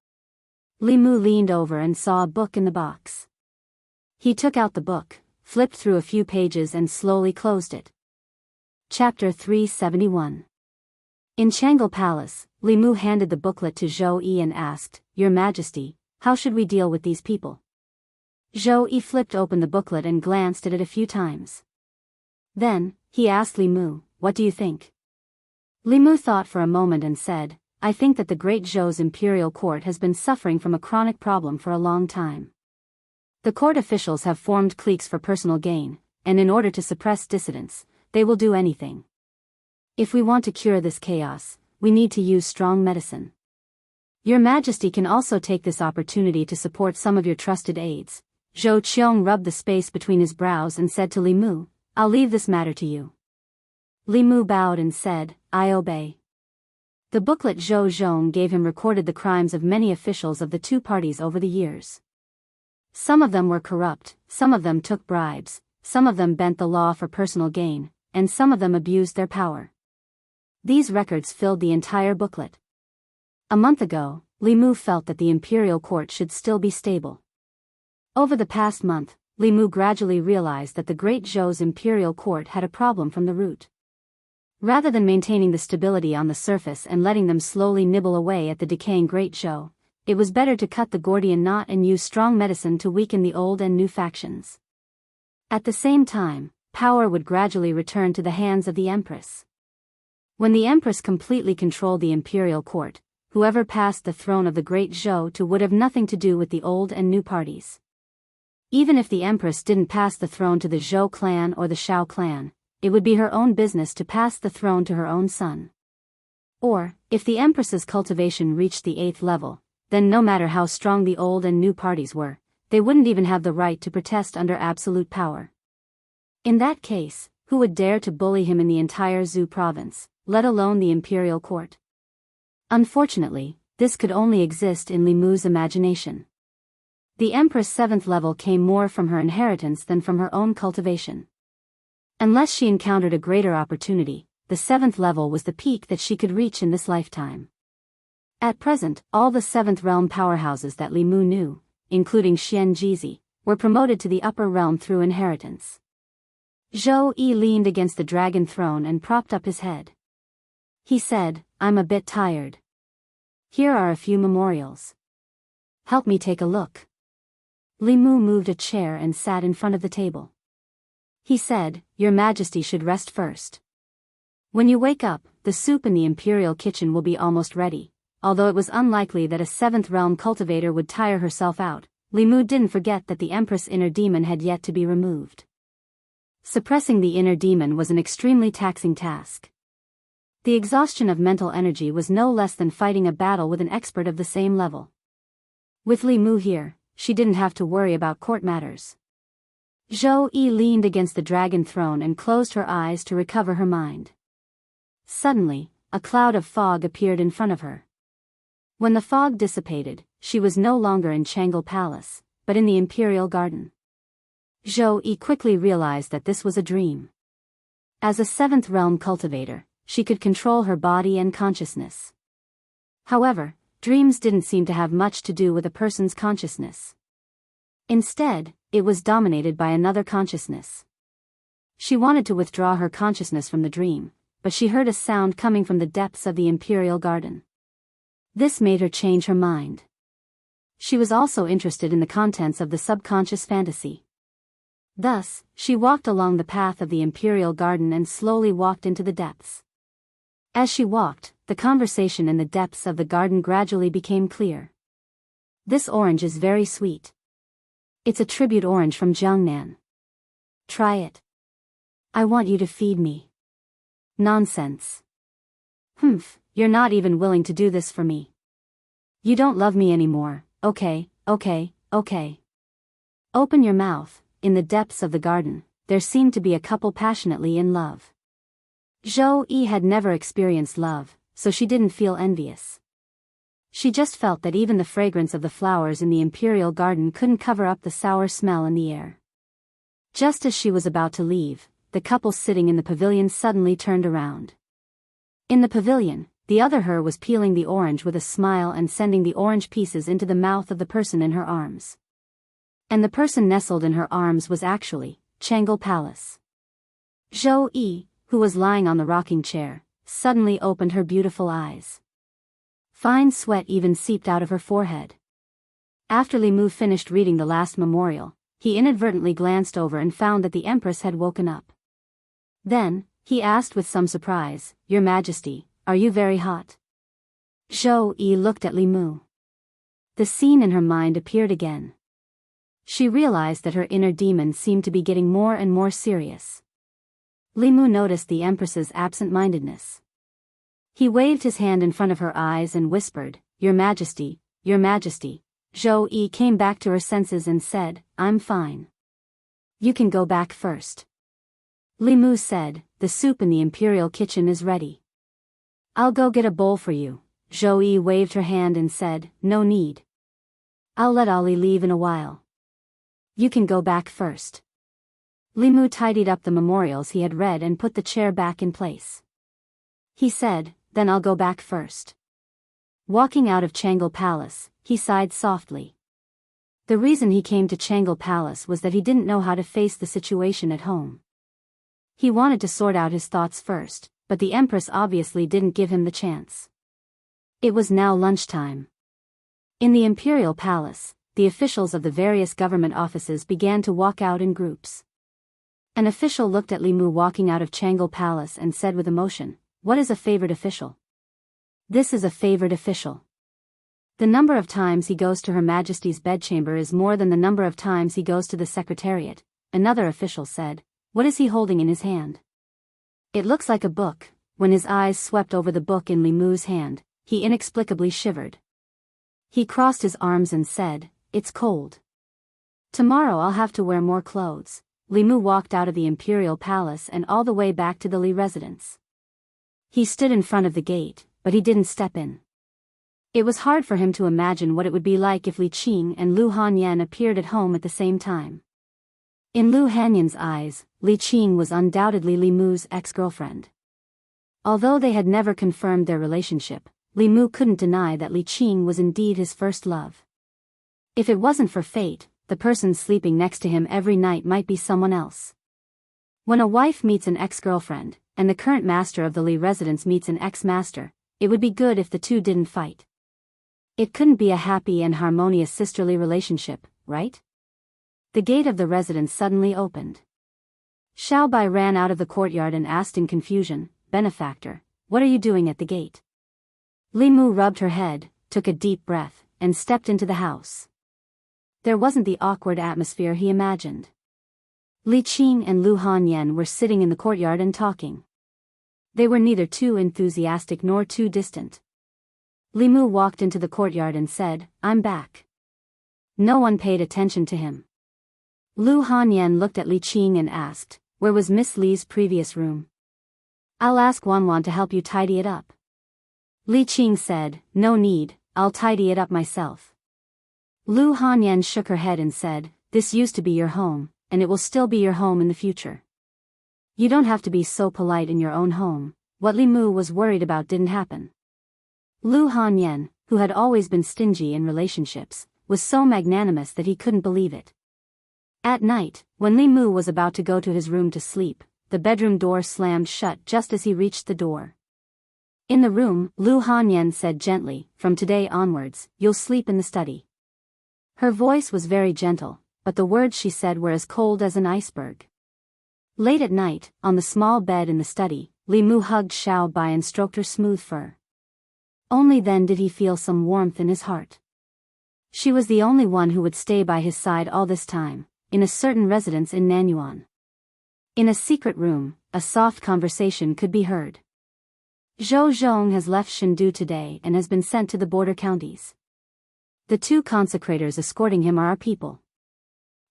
Li Mu leaned over and saw a book in the box. He took out the book, flipped through a few pages and slowly closed it. Chapter 371. In Changle Palace, Li Mu handed the booklet to Zhou Yi and asked, Your Majesty, how should we deal with these people? Zhou Yi flipped open the booklet and glanced at it a few times. Then, he asked Li Mu, what do you think? Li Mu thought for a moment and said, I think that the great Zhou's imperial court has been suffering from a chronic problem for a long time. The court officials have formed cliques for personal gain, and in order to suppress dissidents, they will do anything. If we want to cure this chaos, we need to use strong medicine. Your Majesty can also take this opportunity to support some of your trusted aides. Zhou Qiong rubbed the space between his brows and said to Li Mu, I'll leave this matter to you. Li Mu bowed and said, I obey. The booklet Zhou Zhong gave him recorded the crimes of many officials of the two parties over the years. Some of them were corrupt, some of them took bribes, some of them bent the law for personal gain, and some of them abused their power. These records filled the entire booklet. A month ago, Li Mu felt that the imperial court should still be stable. Over the past month, Li Mu gradually realized that the great Zhou's imperial court had a problem from the root. Rather than maintaining the stability on the surface and letting them slowly nibble away at the decaying great Zhou, it was better to cut the Gordian knot and use strong medicine to weaken the old and new factions. At the same time, power would gradually return to the hands of the Empress. When the Empress completely controlled the imperial court, whoever passed the throne of the great Zhou to would have nothing to do with the old and new parties. Even if the Empress didn't pass the throne to the Zhou clan or the Shao clan, it would be her own business to pass the throne to her own son. Or, if the Empress's cultivation reached the 8th level, then no matter how strong the old and new parties were, they wouldn't even have the right to protest under absolute power. In that case, who would dare to bully him in the entire Zhou province, let alone the imperial court? Unfortunately, this could only exist in Li Mu's imagination. The Empress' 7th level came more from her inheritance than from her own cultivation. Unless she encountered a greater opportunity, the 7th level was the peak that she could reach in this lifetime. At present, all the 7th realm powerhouses that Li Mu knew, including Xianxia, were promoted to the upper realm through inheritance. Zhou Yi leaned against the dragon throne and propped up his head. He said, I'm a bit tired. Here are a few memorials. Help me take a look. Li Mu moved a chair and sat in front of the table. He said, Your Majesty should rest first. When you wake up, the soup in the imperial kitchen will be almost ready. Although it was unlikely that a 7th realm cultivator would tire herself out, Li Mu didn't forget that the Empress' inner demon had yet to be removed. Suppressing the inner demon was an extremely taxing task. The exhaustion of mental energy was no less than fighting a battle with an expert of the same level. With Li Mu here, she didn't have to worry about court matters. Zhou Yi leaned against the dragon throne and closed her eyes to recover her mind. Suddenly, a cloud of fog appeared in front of her. When the fog dissipated, she was no longer in Jianghu Palace, but in the Imperial Garden. Zhou Yi quickly realized that this was a dream. As a 7th realm cultivator, she could control her body and consciousness. However, dreams didn't seem to have much to do with a person's consciousness. Instead, it was dominated by another consciousness. She wanted to withdraw her consciousness from the dream, but she heard a sound coming from the depths of the Imperial Garden. This made her change her mind. She was also interested in the contents of the subconscious fantasy. Thus, she walked along the path of the Imperial Garden and slowly walked into the depths. As she walked, the conversation in the depths of the garden gradually became clear. This orange is very sweet. It's a tribute orange from Jiangnan. Try it. I want you to feed me. Nonsense. Humph, you're not even willing to do this for me. You don't love me anymore, okay. Open your mouth. In the depths of the garden, there seemed to be a couple passionately in love. Zhou Yi had never experienced love, so she didn't feel envious. She just felt that even the fragrance of the flowers in the Imperial Garden couldn't cover up the sour smell in the air. Just as she was about to leave, the couple sitting in the pavilion suddenly turned around. In the pavilion, the other her was peeling the orange with a smile and sending the orange pieces into the mouth of the person in her arms. And the person nestled in her arms was actually Jianghu Palace. Zhou Yi, who was lying on the rocking chair, suddenly opened her beautiful eyes. Fine sweat even seeped out of her forehead. After Li Mu finished reading the last memorial, he inadvertently glanced over and found that the Empress had woken up. Then, he asked with some surprise, Your Majesty, are you very hot? Zhou Yi looked at Li Mu. The scene in her mind appeared again. She realized that her inner demon seemed to be getting more and more serious. Li Mu noticed the Empress's absent-mindedness. He waved his hand in front of her eyes and whispered, Your Majesty, Your Majesty. Zhou Yi came back to her senses and said, I'm fine. You can go back first. Li Mu said, The soup in the Imperial kitchen is ready. I'll go get a bowl for you. Zhou Yi waved her hand and said, No need. I'll let Ali leave in a while. You can go back first. Li Mu tidied up the memorials he had read and put the chair back in place. He said, Then I'll go back first. Walking out of Jianghu Palace, he sighed softly. The reason he came to Jianghu Palace was that he didn't know how to face the situation at home. He wanted to sort out his thoughts first, but the Empress obviously didn't give him the chance. It was now lunchtime. In the Imperial Palace, the officials of the various government offices began to walk out in groups. An official looked at Li Mu walking out of Jianghu Palace and said with emotion, What is a favored official? This is a favored official. The number of times he goes to Her Majesty's bedchamber is more than the number of times he goes to the Secretariat, another official said. What is he holding in his hand? It looks like a book. When his eyes swept over the book in Li Mu's hand, he inexplicably shivered. He crossed his arms and said, It's cold. Tomorrow I'll have to wear more clothes. Li Mu walked out of the Imperial Palace and all the way back to the Li residence. He stood in front of the gate, but he didn't step in. It was hard for him to imagine what it would be like if Li Qing and Lu Hanyan appeared at home at the same time. In Lu Hanyan's eyes, Li Qing was undoubtedly Li Mu's ex-girlfriend. Although they had never confirmed their relationship, Li Mu couldn't deny that Li Qing was indeed his first love. If it wasn't for fate, the person sleeping next to him every night might be someone else. When a wife meets an ex-girlfriend, and the current master of the Li residence meets an ex-master, it would be good if the two didn't fight. It couldn't be a happy and harmonious sisterly relationship, right? The gate of the residence suddenly opened. Xiao Bai ran out of the courtyard and asked in confusion, "Benefactor, what are you doing at the gate?" Li Mu rubbed her head, took a deep breath, and stepped into the house. There wasn't the awkward atmosphere he imagined. Li Qing and Lu Hanyan were sitting in the courtyard and talking. They were neither too enthusiastic nor too distant. Li Mu walked into the courtyard and said, "I'm back." No one paid attention to him. Lu Hanyan looked at Li Qing and asked, "Where was Miss Li's previous room?" "I'll ask Wanwan to help you tidy it up." Li Qing said, "No need, I'll tidy it up myself." Lu Hanyan shook her head and said, "This used to be your home, and it will still be your home in the future. You don't have to be so polite in your own home." What Li Mu was worried about didn't happen. Lu Hanyan, who had always been stingy in relationships, was so magnanimous that he couldn't believe it. At night, when Li Mu was about to go to his room to sleep, the bedroom door slammed shut just as he reached the door. In the room, Lu Hanyan said gently, "From today onwards, you'll sleep in the study." Her voice was very gentle, but the words she said were as cold as an iceberg. Late at night, on the small bed in the study, Li Mu hugged Xiao Bai and stroked her smooth fur. Only then did he feel some warmth in his heart. She was the only one who would stay by his side all this time, in a certain residence in Nanyuan. In a secret room, a soft conversation could be heard. "Zhou Zhong has left Chengdu today and has been sent to the border counties. The two consecrators escorting him are our people.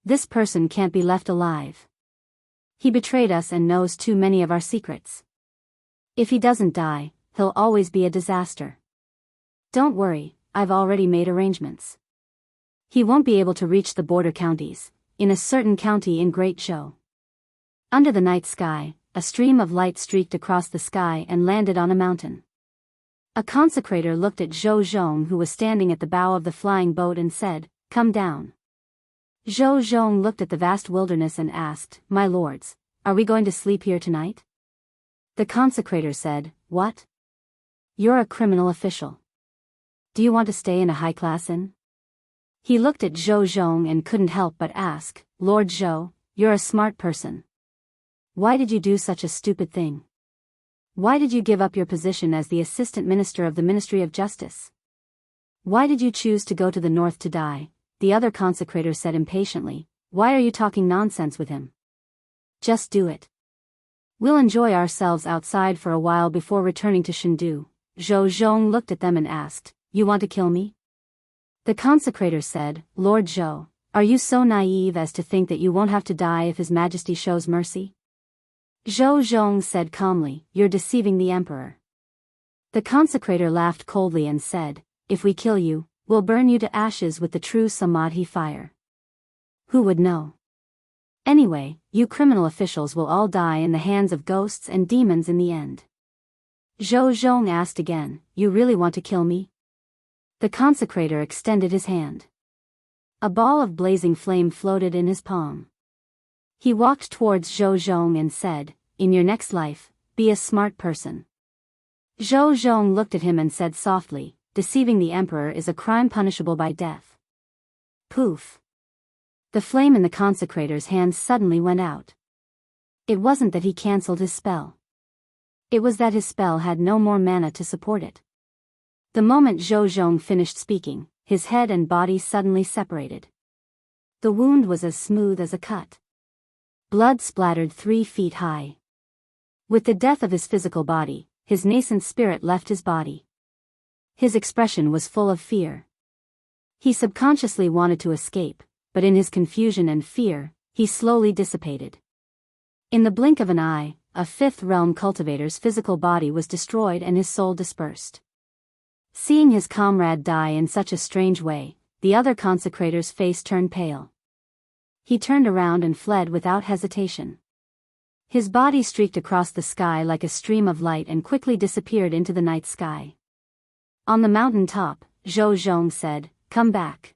This person can't be left alive. He betrayed us and knows too many of our secrets. If he doesn't die, he'll always be a disaster. Don't worry, I've already made arrangements. He won't be able to reach the border counties, in a certain county in Great Zhou." Under the night sky, a stream of light streaked across the sky and landed on a mountain. A consecrator looked at Zhou Zhong, who was standing at the bow of the flying boat, and said, "Come down." Zhou Zhong looked at the vast wilderness and asked, "My lords, are we going to sleep here tonight?" The consecrator said, "What? You're a criminal official. Do you want to stay in a high-class inn?" He looked at Zhou Zhong and couldn't help but ask, "Lord Zhou, you're a smart person. Why did you do such a stupid thing? Why did you give up your position as the assistant minister of the Ministry of Justice? Why did you choose to go to the north to die?" The other consecrator said impatiently, "Why are you talking nonsense with him? Just do it. We'll enjoy ourselves outside for a while before returning to Chengdu." Zhou Zhong looked at them and asked, "You want to kill me?" The consecrator said, "Lord Zhou, are you so naive as to think that you won't have to die if His Majesty shows mercy?" Zhou Zhong said calmly, "You're deceiving the emperor." The consecrator laughed coldly and said, "If we kill you, we'll burn you to ashes with the true Samadhi fire. Who would know? Anyway, you criminal officials will all die in the hands of ghosts and demons in the end." Zhou Zhong asked again, "You really want to kill me?" The consecrator extended his hand. A ball of blazing flame floated in his palm. He walked towards Zhou Zhong and said, "In your next life, be a smart person." Zhou Zhong looked at him and said softly, "Deceiving the emperor is a crime punishable by death." Poof! The flame in the consecrator's hand suddenly went out. It wasn't that he cancelled his spell. It was that his spell had no more mana to support it. The moment Zhou Zhong finished speaking, his head and body suddenly separated. The wound was as smooth as a cut. Blood splattered 3 feet high. With the death of his physical body, his nascent spirit left his body. His expression was full of fear. He subconsciously wanted to escape, but in his confusion and fear, he slowly dissipated. In the blink of an eye, a fifth realm cultivator's physical body was destroyed and his soul dispersed. Seeing his comrade die in such a strange way, the other consecrator's face turned pale. he turned around and fled without hesitation. His body streaked across the sky like a stream of light and quickly disappeared into the night sky. On the mountain top, Zhou Zhong said, "Come back."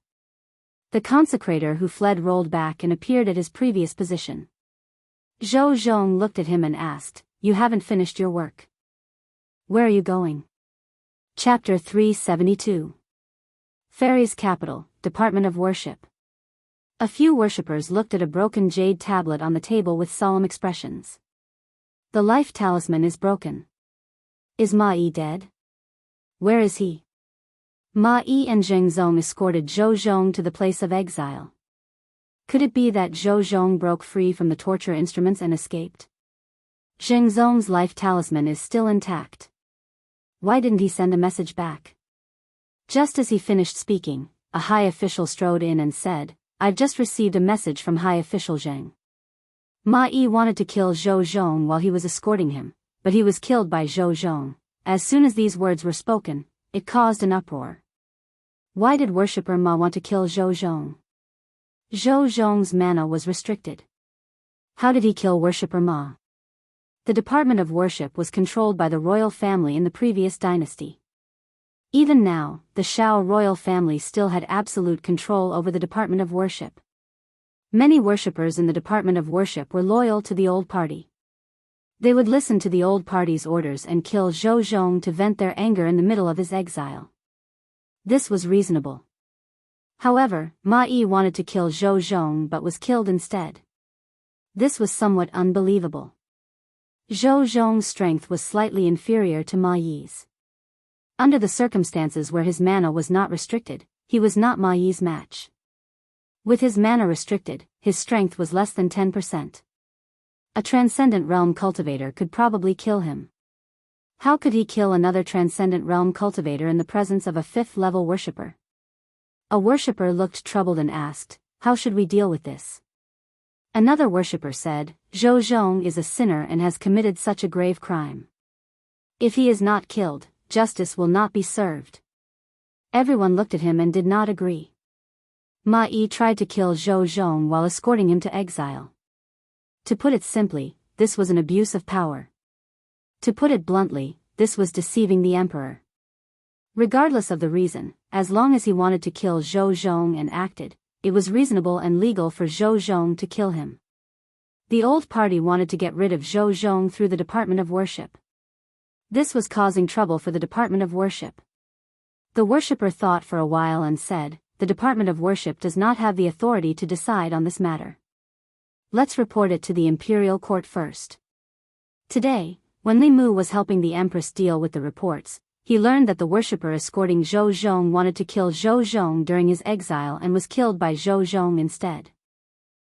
The consecrator who fled rolled back and appeared at his previous position. Zhou Zhong looked at him and asked, "You haven't finished your work. Where are you going?" Chapter 372. Fairy's Capital, Department of Worship. A few worshippers looked at a broken jade tablet on the table with solemn expressions. The life talisman is broken. Is Ma Yi dead? Where is he? Ma Yi and Zheng Zong escorted Zhou Zhong to the place of exile. Could it be that Zhou Zhong broke free from the torture instruments and escaped? Zheng Zong's life talisman is still intact. Why didn't he send a message back? Just as he finished speaking, a high official strode in and said, "I've just received a message from High Official Zheng. Ma Yi wanted to kill Zhou Zhong while he was escorting him, but he was killed by Zhou Zhong." As soon as these words were spoken, it caused an uproar. Why did worshipper Ma want to kill Zhou Zhong? Zhou Zhong's mana was restricted. How did he kill worshipper Ma? The Department of Worship was controlled by the royal family in the previous dynasty. Even now, the Shao royal family still had absolute control over the Department of Worship. Many worshippers in the Department of Worship were loyal to the old party. They would listen to the old party's orders and kill Zhou Zhong to vent their anger in the middle of his exile. This was reasonable. However, Ma Yi wanted to kill Zhou Zhong but was killed instead. This was somewhat unbelievable. Zhou Zhong's strength was slightly inferior to Ma Yi's. Under the circumstances where his mana was not restricted, he was not Ma Yi's match. With his mana restricted, his strength was less than 10%. A transcendent realm cultivator could probably kill him. How could he kill another transcendent realm cultivator in the presence of a 5th-level worshipper? A worshipper looked troubled and asked, "How should we deal with this?" Another worshipper said, "Zhou Zhong is a sinner and has committed such a grave crime. If he is not killed, justice will not be served." Everyone looked at him and did not agree. Ma Yi tried to kill Zhou Zhong while escorting him to exile. To put it simply, this was an abuse of power. To put it bluntly, this was deceiving the emperor. Regardless of the reason, as long as he wanted to kill Zhou Zhong and acted, it was reasonable and legal for Zhou Zhong to kill him. The old party wanted to get rid of Zhou Zhong through the Department of Worship. This was causing trouble for the Department of Worship. The worshipper thought for a while and said, "The Department of Worship does not have the authority to decide on this matter. Let's report it to the imperial court first." Today, when Li Mu was helping the empress deal with the reports, he learned that the worshipper escorting Zhou Zhong wanted to kill Zhou Zhong during his exile and was killed by Zhou Zhong instead.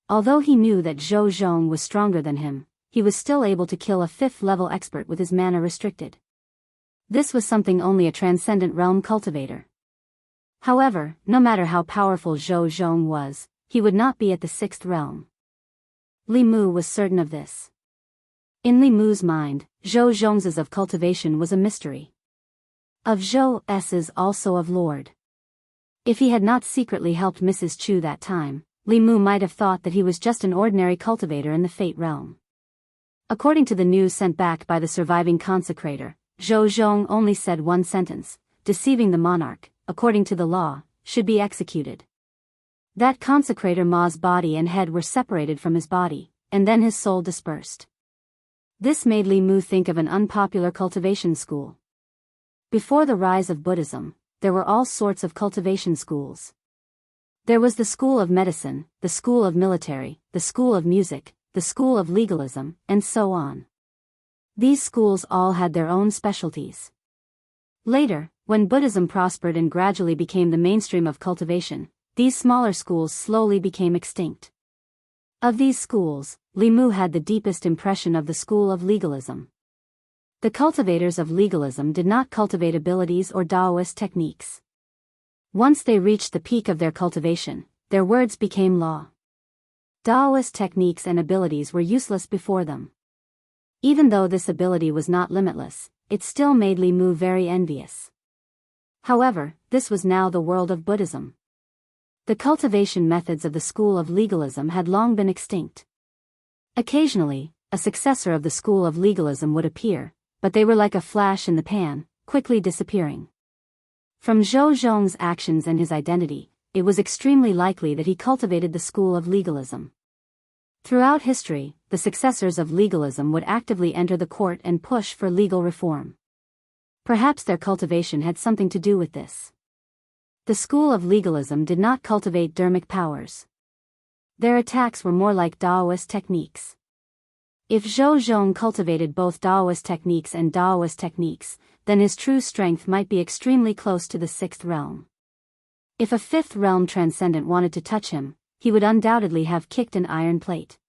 Although he knew that Zhou Zhong was stronger than him, he was still able to kill a 5th-level expert with his mana restricted. This was something only a transcendent realm cultivator. However, no matter how powerful Zhou Zhong was, he would not be at the 6th realm. Li Mu was certain of this. In Li Mu's mind, Zhou Zhong's of cultivation was a mystery. Of Zhou's also of Lord. If he had not secretly helped Mrs. Chu that time, Li Mu might have thought that he was just an ordinary cultivator in the Fate realm. According to the news sent back by the surviving consecrator, Zhou Zhong only said one sentence: "Deceiving the monarch, according to the law, should be executed." That consecrator Ma's body and head were separated from his body, and then his soul dispersed. This made Li Mu think of an unpopular cultivation school. Before the rise of Buddhism, there were all sorts of cultivation schools. There was the school of medicine, the school of military, the school of music, the school of legalism, and so on. These schools all had their own specialties. Later, when Buddhism prospered and gradually became the mainstream of cultivation, these smaller schools slowly became extinct. Of these schools, Li Mu had the deepest impression of the school of legalism. The cultivators of legalism did not cultivate abilities or Taoist techniques. Once they reached the peak of their cultivation, their words became law. Taoist techniques and abilities were useless before them. Even though this ability was not limitless, it still made Li Mu very envious. However, this was now the world of Buddhism. The cultivation methods of the school of legalism had long been extinct. Occasionally, a successor of the school of legalism would appear, but they were like a flash in the pan, quickly disappearing. From Zhou Zhong's actions and his identity, it was extremely likely that he cultivated the school of legalism. Throughout history, the successors of legalism would actively enter the court and push for legal reform. Perhaps their cultivation had something to do with this. The school of legalism did not cultivate dharmic powers. Their attacks were more like Daoist techniques. If Zhou Zhong cultivated both Daoist techniques and Daoist techniques, then his true strength might be extremely close to the sixth realm. If a fifth realm transcendent wanted to touch him, he would undoubtedly have kicked an iron plate.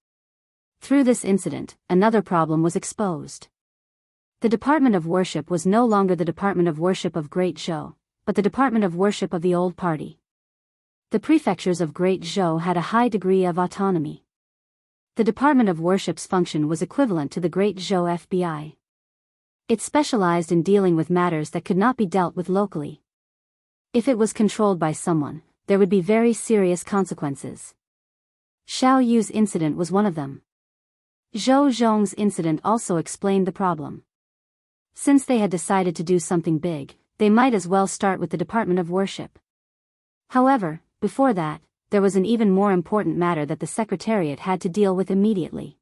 Through this incident, another problem was exposed. The Department of Worship was no longer the Department of Worship of Great Zhou, but the Department of Worship of the Old Party. The prefectures of Great Zhou had a high degree of autonomy. The Department of Worship's function was equivalent to the Great Zhou FBI. It specialized in dealing with matters that could not be dealt with locally. If it was controlled by someone, there would be very serious consequences. Xiao Yu's incident was one of them. Zhou Zhong's incident also explained the problem. Since they had decided to do something big, they might as well start with the Department of Worship. However, before that, there was an even more important matter that the Secretariat had to deal with immediately.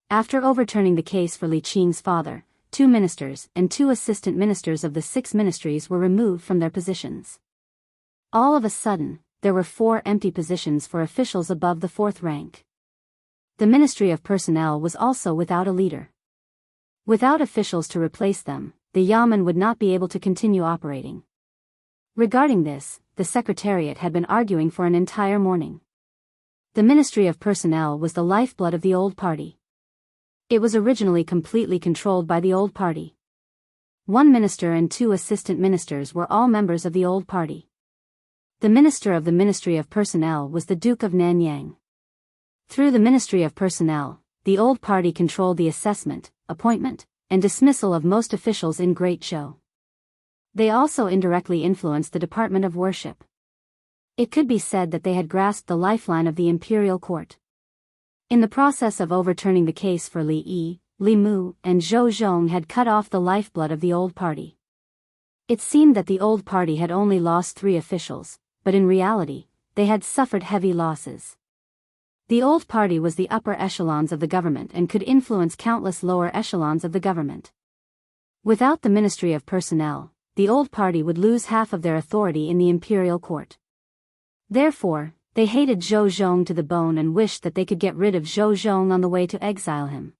After overturning the case for Li Qing's father, 2 ministers and 2 assistant ministers of the 6 ministries were removed from their positions. All of a sudden, there were 4 empty positions for officials above the 4th rank. The Ministry of Personnel was also without a leader. Without officials to replace them, the Yamen would not be able to continue operating. Regarding this, the Secretariat had been arguing for an entire morning. The Ministry of Personnel was the lifeblood of the Old Party. It was originally completely controlled by the Old Party. 1 minister and 2 assistant ministers were all members of the Old Party. The minister of the Ministry of Personnel was the Duke of Nanyang. Through the Ministry of Personnel, the Old Party controlled the assessment, appointment, and dismissal of most officials in Great Zhou. They also indirectly influenced the Department of Worship. It could be said that they had grasped the lifeline of the imperial court. In the process of overturning the case for Li Yi, Li Mu, and Zhou Zhong had cut off the lifeblood of the Old Party. It seemed that the Old Party had only lost 3 officials, but in reality, they had suffered heavy losses. The Old Party was the upper echelons of the government and could influence countless lower echelons of the government. Without the Ministry of Personnel, the Old Party would lose half of their authority in the imperial court. Therefore, they hated Zhou Zhong to the bone and wished that they could get rid of Zhou Zhong on the way to exile him.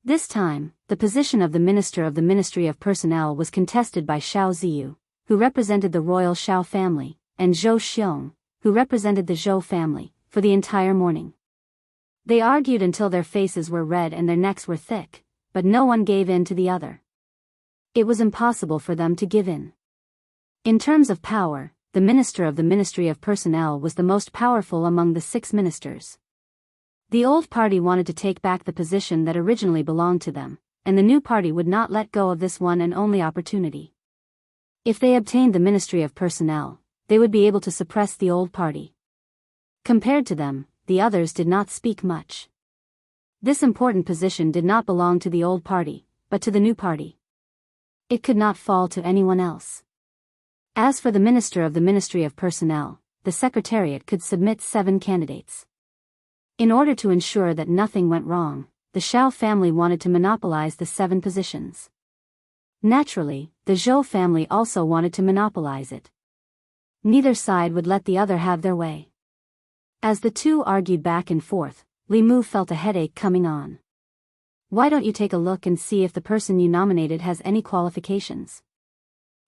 This time, the position of the Minister of the Ministry of Personnel was contested by Xiao Ziyu, who represented the royal Xiao family, and Zhou Xiong, who represented the Zhou family, for the entire morning. They argued until their faces were red and their necks were thick, but no one gave in to the other. It was impossible for them to give in. In terms of power, the Minister of the Ministry of Personnel was the most powerful among the 6 ministers. The Old Party wanted to take back the position that originally belonged to them, and the new party would not let go of this one and only opportunity. If they obtained the Ministry of Personnel, they would be able to suppress the Old Party. Compared to them, the others did not speak much. This important position did not belong to the Old Party, but to the new party. It could not fall to anyone else. As for the Minister of the Ministry of Personnel, the Secretariat could submit 7 candidates. In order to ensure that nothing went wrong, the Xiao family wanted to monopolize the 7 positions. Naturally, the Zhou family also wanted to monopolize it. Neither side would let the other have their way. As the 2 argued back and forth, Li Mu felt a headache coming on. Why don't you take a look and see if the person you nominated has any qualifications?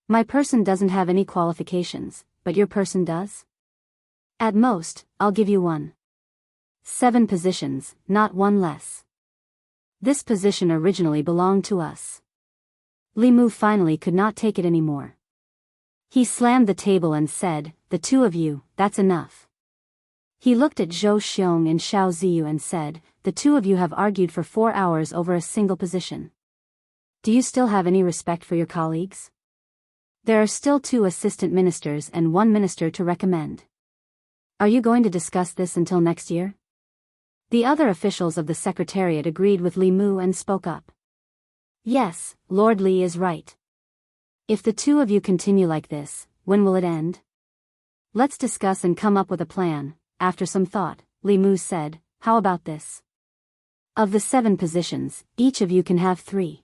My person doesn't have any qualifications, but your person does? At most, I'll give you 1. 7 positions, not 1 less. This position originally belonged to us. Li Mu finally could not take it anymore. He slammed the table and said, "The 2 of you, that's enough." He looked at Zhou Xiong and Xiao Ziyu and said, "The 2 of you have argued for 4 hours over a single position. Do you still have any respect for your colleagues? There are still 2 assistant ministers and 1 minister to recommend. Are you going to discuss this until next year? The other officials of the Secretariat agreed with Li Mu and spoke up. Yes, Lord Li is right. If the two of you continue like this, when will it end? Let's discuss and come up with a plan. After some thought, Li Mu said, how about this? Of the 7 positions, each of you can have 3.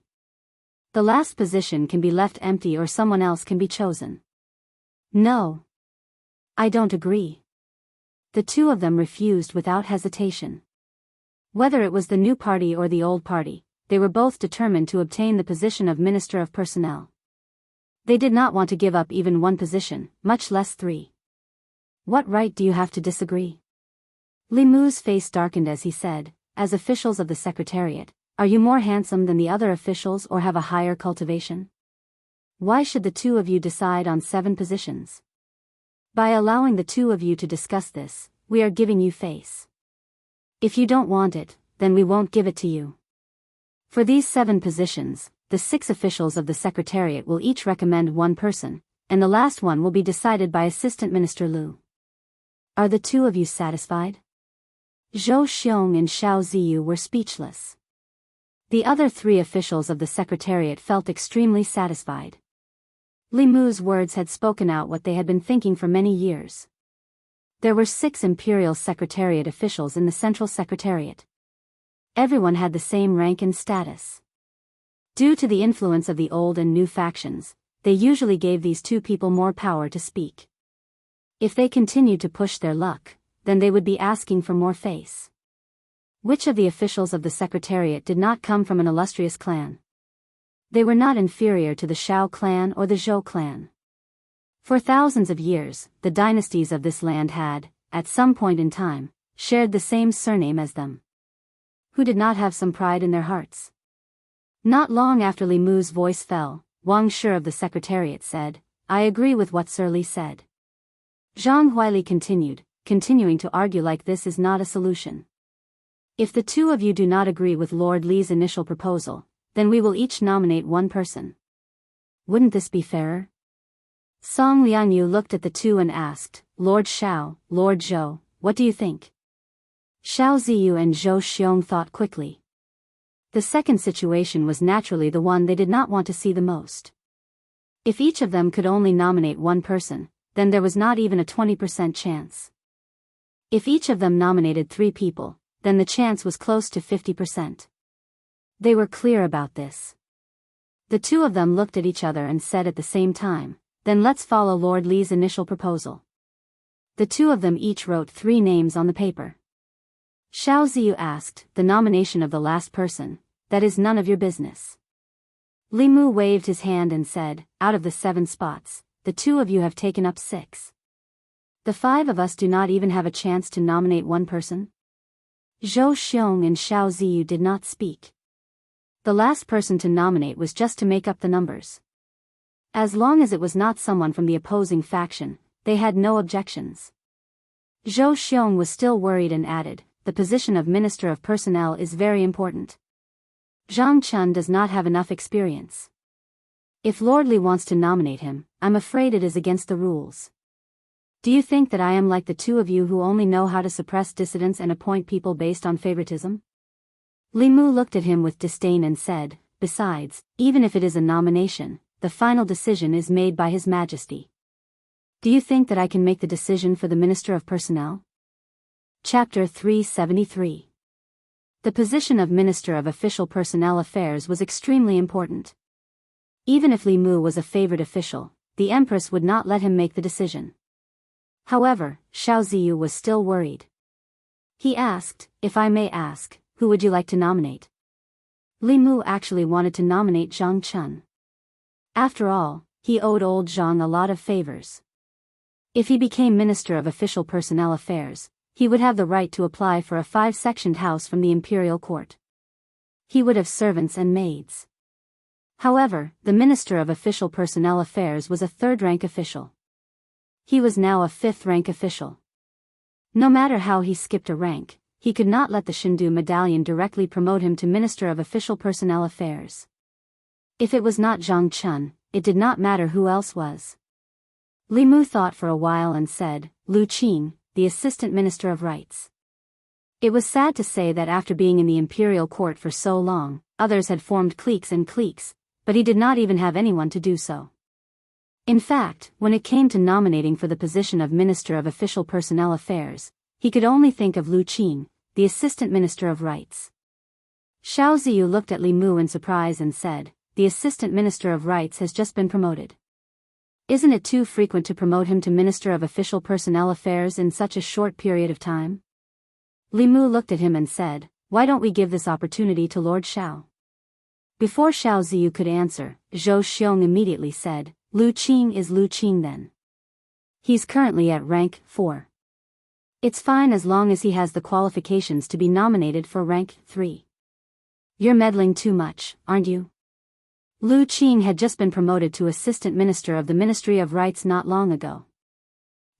The last position can be left empty or someone else can be chosen. No. I don't agree. The two of them refused without hesitation. Whether it was the new party or the old party, they were both determined to obtain the position of Minister of Personnel. They did not want to give up even 1 position, much less 3. What right do you have to disagree? Li Mu's face darkened as he said, as officials of the Secretariat, are you more handsome than the other officials or have a higher cultivation? Why should the two of you decide on 7 positions? By allowing the two of you to discuss this, we are giving you face. If you don't want it, then we won't give it to you. For these 7 positions, the 6 officials of the Secretariat will each recommend 1 person, and the last one will be decided by Assistant Minister Lu. Are the two of you satisfied? Zhou Xiong and Xiao Ziyu were speechless. The other 3 officials of the Secretariat felt extremely satisfied. Li Mu's words had spoken out what they had been thinking for many years. There were 6 Imperial Secretariat officials in the Central Secretariat. Everyone had the same rank and status. Due to the influence of the old and new factions, they usually gave these 2 people more power to speak. If they continued to push their luck, then they would be asking for more face. Which of the officials of the Secretariat did not come from an illustrious clan? They were not inferior to the Shao clan or the Zhou clan. For thousands of years, the dynasties of this land had, at some point in time, shared the same surname as them. Who did not have some pride in their hearts? Not long after Li Mu's voice fell, Wang Shi of the Secretariat said, I agree with what Sir Li said. Zhang Huili continuing to argue like this is not a solution. If the two of you do not agree with Lord Li's initial proposal, then we will each nominate 1 person. Wouldn't this be fairer? Song Liangyu looked at the two and asked, Lord Xiao, Lord Zhou, what do you think? Xiao Ziyu and Zhou Xiong thought quickly. The second situation was naturally the one they did not want to see the most. If each of them could only nominate 1 person, then there was not even a 20% chance. If each of them nominated 3 people, then the chance was close to 50%. They were clear about this. The two of them looked at each other and said at the same time, then let's follow Lord Li's initial proposal. The two of them each wrote 3 names on the paper. Xiao Ziyu asked, the nomination of the last person, that is none of your business. Li Mu waved his hand and said, out of the 7 spots, the 2 of you have taken up 6. The 5 of us do not even have a chance to nominate 1 person? Zhou Xiong and Xiao Ziyu did not speak. The last person to nominate was just to make up the numbers. As long as it was not someone from the opposing faction, they had no objections. Zhou Xiong was still worried and added, the position of Minister of Personnel is very important. Zhang Chun does not have enough experience. If Lord Li wants to nominate him, I'm afraid it is against the rules. Do you think that I am like the two of you who only know how to suppress dissidents and appoint people based on favoritism? Li Mu looked at him with disdain and said, besides, even if it is a nomination, the final decision is made by His Majesty. Do you think that I can make the decision for the Minister of Personnel? Chapter 373. The position of Minister of Official Personnel Affairs was extremely important. Even if Li Mu was a favored official, the Empress would not let him make the decision. However, Xiao Ziyu was still worried. He asked, if I may ask, who would you like to nominate? Li Mu actually wanted to nominate Zhang Chun. After all, he owed old Zhang a lot of favors. If he became Minister of Official Personnel Affairs, he would have the right to apply for a 5-sectioned house from the imperial court. He would have servants and maids. However, the Minister of Official Personnel Affairs was a 3rd-rank official. He was now a 5th-rank official. No matter how he skipped a rank, he could not let the Shindu medallion directly promote him to Minister of Official Personnel Affairs. If it was not Zhang Chun, it did not matter who else was. Li Mu thought for a while and said, Lu Qing, the Assistant Minister of Rights. It was sad to say that after being in the imperial court for so long, others had formed cliques and cliques, but he did not even have anyone to do so. In fact, when it came to nominating for the position of Minister of Official Personnel Affairs, he could only think of Lu Qing, the Assistant Minister of Rights. Xiao Ziyu looked at Li Mu in surprise and said, "The Assistant Minister of Rights has just been promoted. Isn't it too frequent to promote him to Minister of Official Personnel Affairs in such a short period of time?" Li Mu looked at him and said, "Why don't we give this opportunity to Lord Xiao?" Before Xiao Ziyu could answer, Zhou Xiong immediately said, "Lu Qing is Lu Qing then. He's currently at rank 4. It's fine as long as he has the qualifications to be nominated for rank 3. You're meddling too much, aren't you?" Lu Qing had just been promoted to Assistant Minister of the Ministry of Rights not long ago.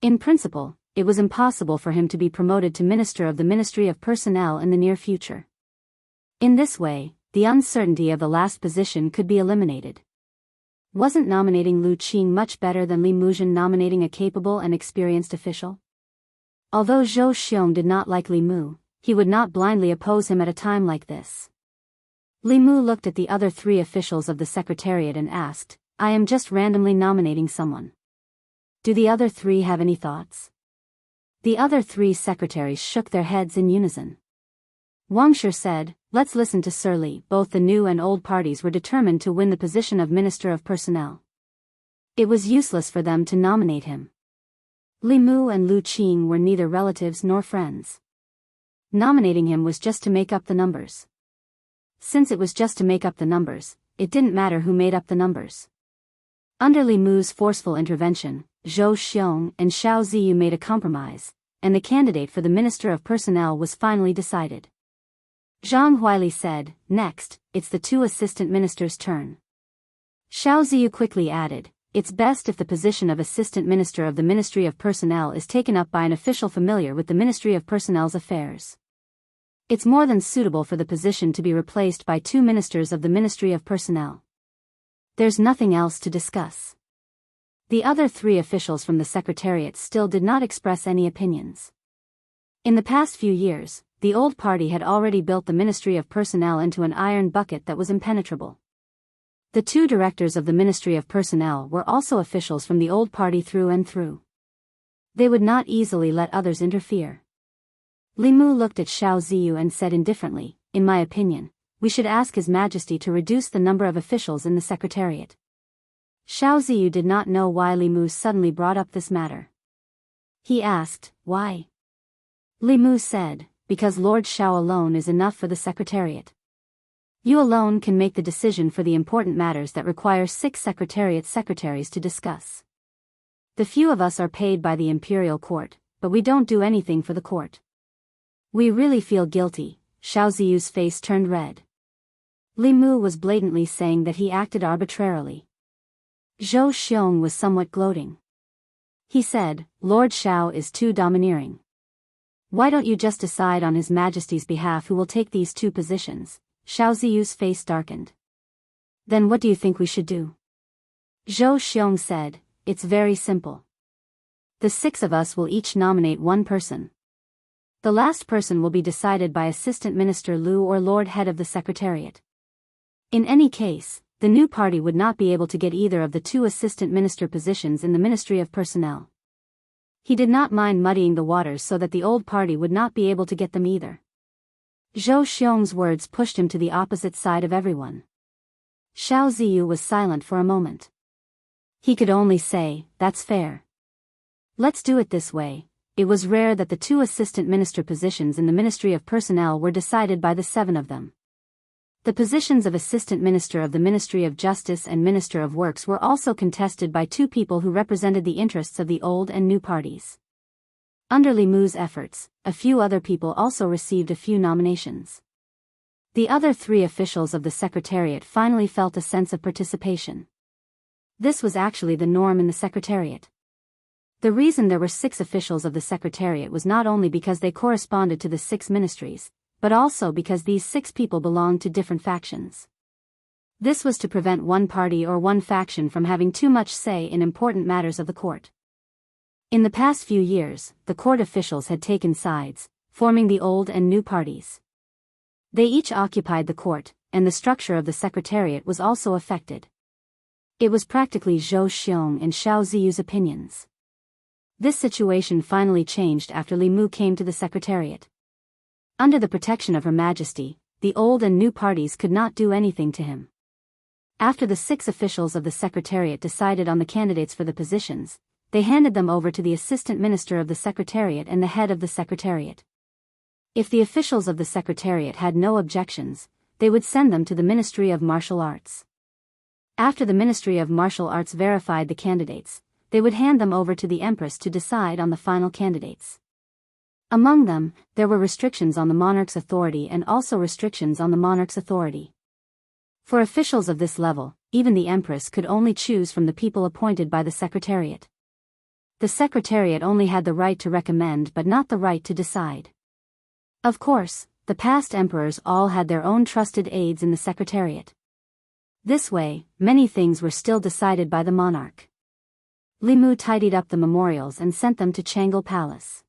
In principle, it was impossible for him to be promoted to Minister of the Ministry of Personnel in the near future. In this way, the uncertainty of the last position could be eliminated. Wasn't nominating Lu Qing much better than Li Muzhen nominating a capable and experienced official? Although Zhou Xiong did not like Li Mu, he would not blindly oppose him at a time like this. Li Mu looked at the other 3 officials of the Secretariat and asked, "I am just randomly nominating someone. Do the other 3 have any thoughts?" The other 3 secretaries shook their heads in unison. Wang Shi said, "Let's listen to Sir Li." Both the new and old parties were determined to win the position of Minister of Personnel. It was useless for them to nominate him. Li Mu and Lu Qing were neither relatives nor friends. Nominating him was just to make up the numbers. Since it was just to make up the numbers, it didn't matter who made up the numbers. Under Li Mu's forceful intervention, Zhou Xiong and Xiao Ziyu made a compromise, and the candidate for the Minister of Personnel was finally decided. Zhang Huili said, "Next, it's the 2 assistant ministers' turn." Xiao Ziyu quickly added, "It's best if the position of Assistant Minister of the Ministry of Personnel is taken up by an official familiar with the Ministry of Personnel's affairs. It's more than suitable for the position to be replaced by 2 ministers of the Ministry of Personnel. There's nothing else to discuss." The other 3 officials from the Secretariat still did not express any opinions. In the past few years, the old party had already built the Ministry of Personnel into an iron bucket that was impenetrable. The 2 directors of the Ministry of Personnel were also officials from the old party through and through. They would not easily let others interfere. Li Mu looked at Xiao Ziyu and said indifferently, "In my opinion, we should ask His Majesty to reduce the number of officials in the Secretariat." Xiao Ziyu did not know why Li Mu suddenly brought up this matter. He asked, "Why?" Li Mu said, "Because Lord Xiao alone is enough for the Secretariat. You alone can make the decision for the important matters that require 6 Secretariat secretaries to discuss. The few of us are paid by the Imperial Court, but we don't do anything for the court. We really feel guilty." Xiao Ziyu's face turned red. Li Mu was blatantly saying that he acted arbitrarily. Zhou Xiong was somewhat gloating. He said, "Lord Xiao is too domineering. Why don't you just decide on His Majesty's behalf who will take these 2 positions?" Xiao Ziyu's face darkened. "Then what do you think we should do?" Zhou Xiong said, "It's very simple. The 6 of us will each nominate 1 person. The last person will be decided by Assistant Minister Lu or Lord Head of the Secretariat. In any case, the new party would not be able to get either of the 2 assistant minister positions in the Ministry of Personnel." He did not mind muddying the waters so that the old party would not be able to get them either. Zhou Xiong's words pushed him to the opposite side of everyone. Xiao Ziyu was silent for a moment. He could only say, "That's fair. Let's do it this way." It was rare that the 2 assistant minister positions in the Ministry of Personnel were decided by the 7 of them. The positions of Assistant Minister of the Ministry of Justice and Minister of Works were also contested by 2 people who represented the interests of the old and new parties. Under Li Mu's efforts, a few other people also received a few nominations. The other 3 officials of the Secretariat finally felt a sense of participation. This was actually the norm in the Secretariat. The reason there were 6 officials of the Secretariat was not only because they corresponded to the 6 ministries, but also because these 6 people belonged to different factions. This was to prevent one party or one faction from having too much say in important matters of the court. In the past few years, the court officials had taken sides, forming the old and new parties. They each occupied the court, and the structure of the secretariat was also affected. It was practically Zhou Xiong and Xiao Ziyu's opinions. This situation finally changed after Li Mu came to the secretariat. Under the protection of Her Majesty, the old and new parties could not do anything to him. After the 6 officials of the secretariat decided on the candidates for the positions, they handed them over to the assistant minister of the secretariat and the head of the secretariat. If the officials of the secretariat had no objections, they would send them to the Ministry of Martial Arts. After the Ministry of Martial Arts verified the candidates, they would hand them over to the Empress to decide on the final candidates. Among them, there were restrictions on the monarch's authority and also restrictions on the monarch's authority. For officials of this level, even the Empress could only choose from the people appointed by the Secretariat. The Secretariat only had the right to recommend but not the right to decide. Of course, the past emperors all had their own trusted aides in the Secretariat. This way, many things were still decided by the monarch. Li Mu tidied up the memorials and sent them to Changle Palace.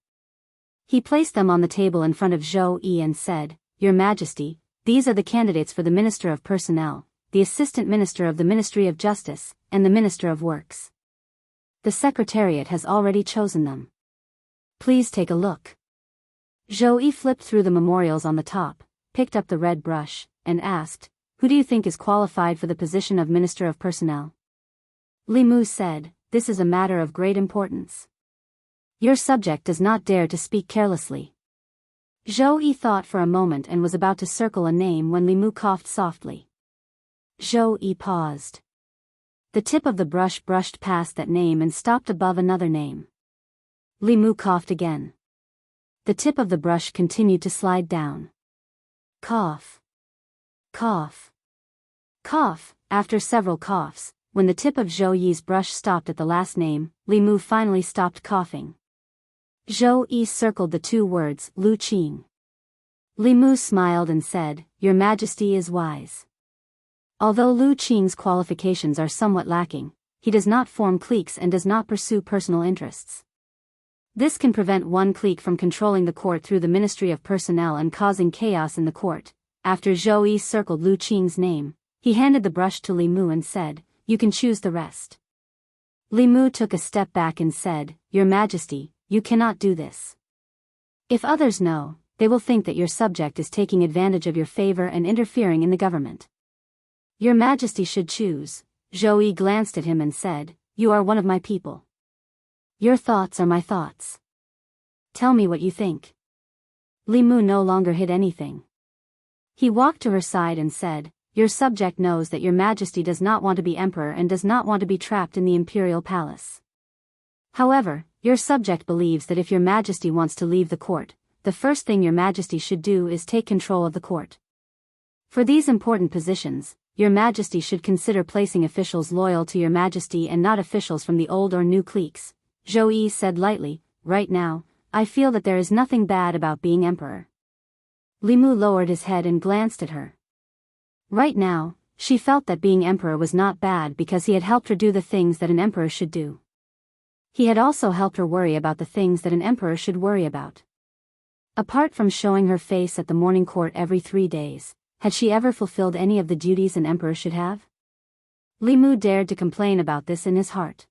He placed them on the table in front of Zhou Yi and said, "Your Majesty, these are the candidates for the Minister of Personnel, the Assistant Minister of the Ministry of Justice, and the Minister of Works. The Secretariat has already chosen them. Please take a look." Zhou Yi flipped through the memorials on the top, picked up the red brush, and asked, "Who do you think is qualified for the position of Minister of Personnel?" Li Mu said, "This is a matter of great importance. Your subject does not dare to speak carelessly." Zhou Yi thought for a moment and was about to circle a name when Li Mu coughed softly. Zhou Yi paused. The tip of the brush brushed past that name and stopped above another name. Li Mu coughed again. The tip of the brush continued to slide down. Cough. Cough. Cough. After several coughs, when the tip of Zhou Yi's brush stopped at the last name, Li Mu finally stopped coughing. Zhou Yi circled the 2 words, Lu Qing. Li Mu smiled and said, "Your Majesty is wise. Although Lu Qing's qualifications are somewhat lacking, he does not form cliques and does not pursue personal interests. This can prevent one clique from controlling the court through the Ministry of Personnel and causing chaos in the court." After Zhou Yi circled Lu Qing's name, he handed the brush to Li Mu and said, "You can choose the rest." Li Mu took a step back and said, "Your Majesty, you cannot do this. If others know, they will think that your subject is taking advantage of your favor and interfering in the government. Your Majesty should choose." Zhou Yi glanced at him and said, "You are one of my people. Your thoughts are my thoughts. Tell me what you think." Li Mu no longer hid anything. He walked to her side and said, "Your subject knows that your Majesty does not want to be emperor and does not want to be trapped in the imperial palace. However, your subject believes that if your Majesty wants to leave the court, the first thing your Majesty should do is take control of the court. For these important positions, your Majesty should consider placing officials loyal to your Majesty and not officials from the old or new cliques." Zhou Yi said lightly, "Right now, I feel that there is nothing bad about being emperor." Li Mu lowered his head and glanced at her. Right now, she felt that being emperor was not bad because he had helped her do the things that an emperor should do. He had also helped her worry about the things that an emperor should worry about. Apart from showing her face at the morning court every 3 days, had she ever fulfilled any of the duties an emperor should have? Li Mu dared to complain about this in his heart.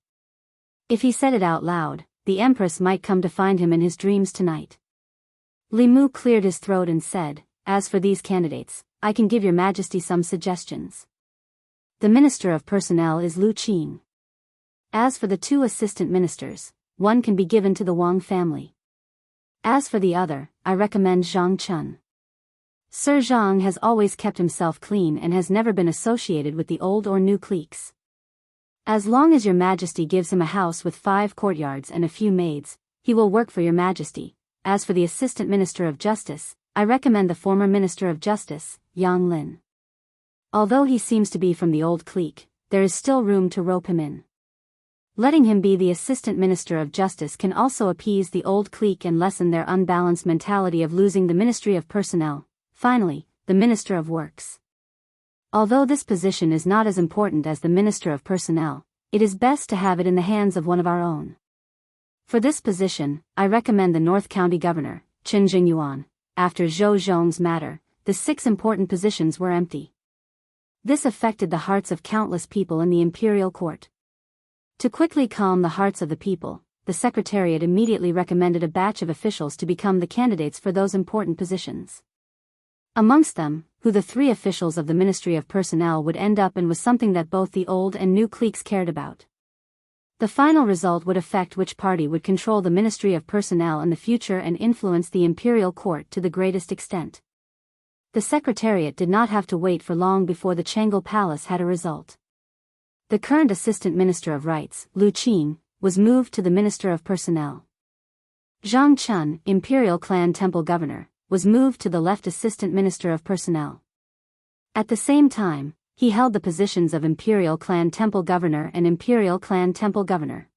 If he said it out loud, the Empress might come to find him in his dreams tonight. Li Mu cleared his throat and said, "As for these candidates, I can give your Majesty some suggestions. The Minister of Personnel is Lu Qing. As for the 2 assistant ministers, one can be given to the Wang family. As for the other, I recommend Zhang Chun. Sir Zhang has always kept himself clean and has never been associated with the old or new cliques. As long as your Majesty gives him a house with 5 courtyards and a few maids, he will work for your Majesty. As for the Assistant Minister of Justice, I recommend the former Minister of Justice, Yang Lin. Although he seems to be from the old clique, there is still room to rope him in. Letting him be the Assistant Minister of Justice can also appease the old clique and lessen their unbalanced mentality of losing the Ministry of Personnel. Finally, the Minister of Works. Although this position is not as important as the Minister of Personnel, it is best to have it in the hands of one of our own. For this position, I recommend the North County Governor, Qin Jingyuan. After Zhou Zhong's matter, the 6 important positions were empty. This affected the hearts of countless people in the imperial court. To quickly calm the hearts of the people, the Secretariat immediately recommended a batch of officials to become the candidates for those important positions. Amongst them, who the 3 officials of the Ministry of Personnel would end up in was something that both the old and new cliques cared about. The final result would affect which party would control the Ministry of Personnel in the future and influence the imperial court to the greatest extent. The Secretariat did not have to wait for long before the Chang'e Palace had a result. The current Assistant Minister of Rights, Lu Qing, was moved to the Minister of Personnel. Zhang Chun, Imperial Clan Temple Governor, was moved to the left Assistant Minister of Personnel. At the same time, he held the positions of Imperial Clan Temple Governor and Imperial Clan Temple Governor.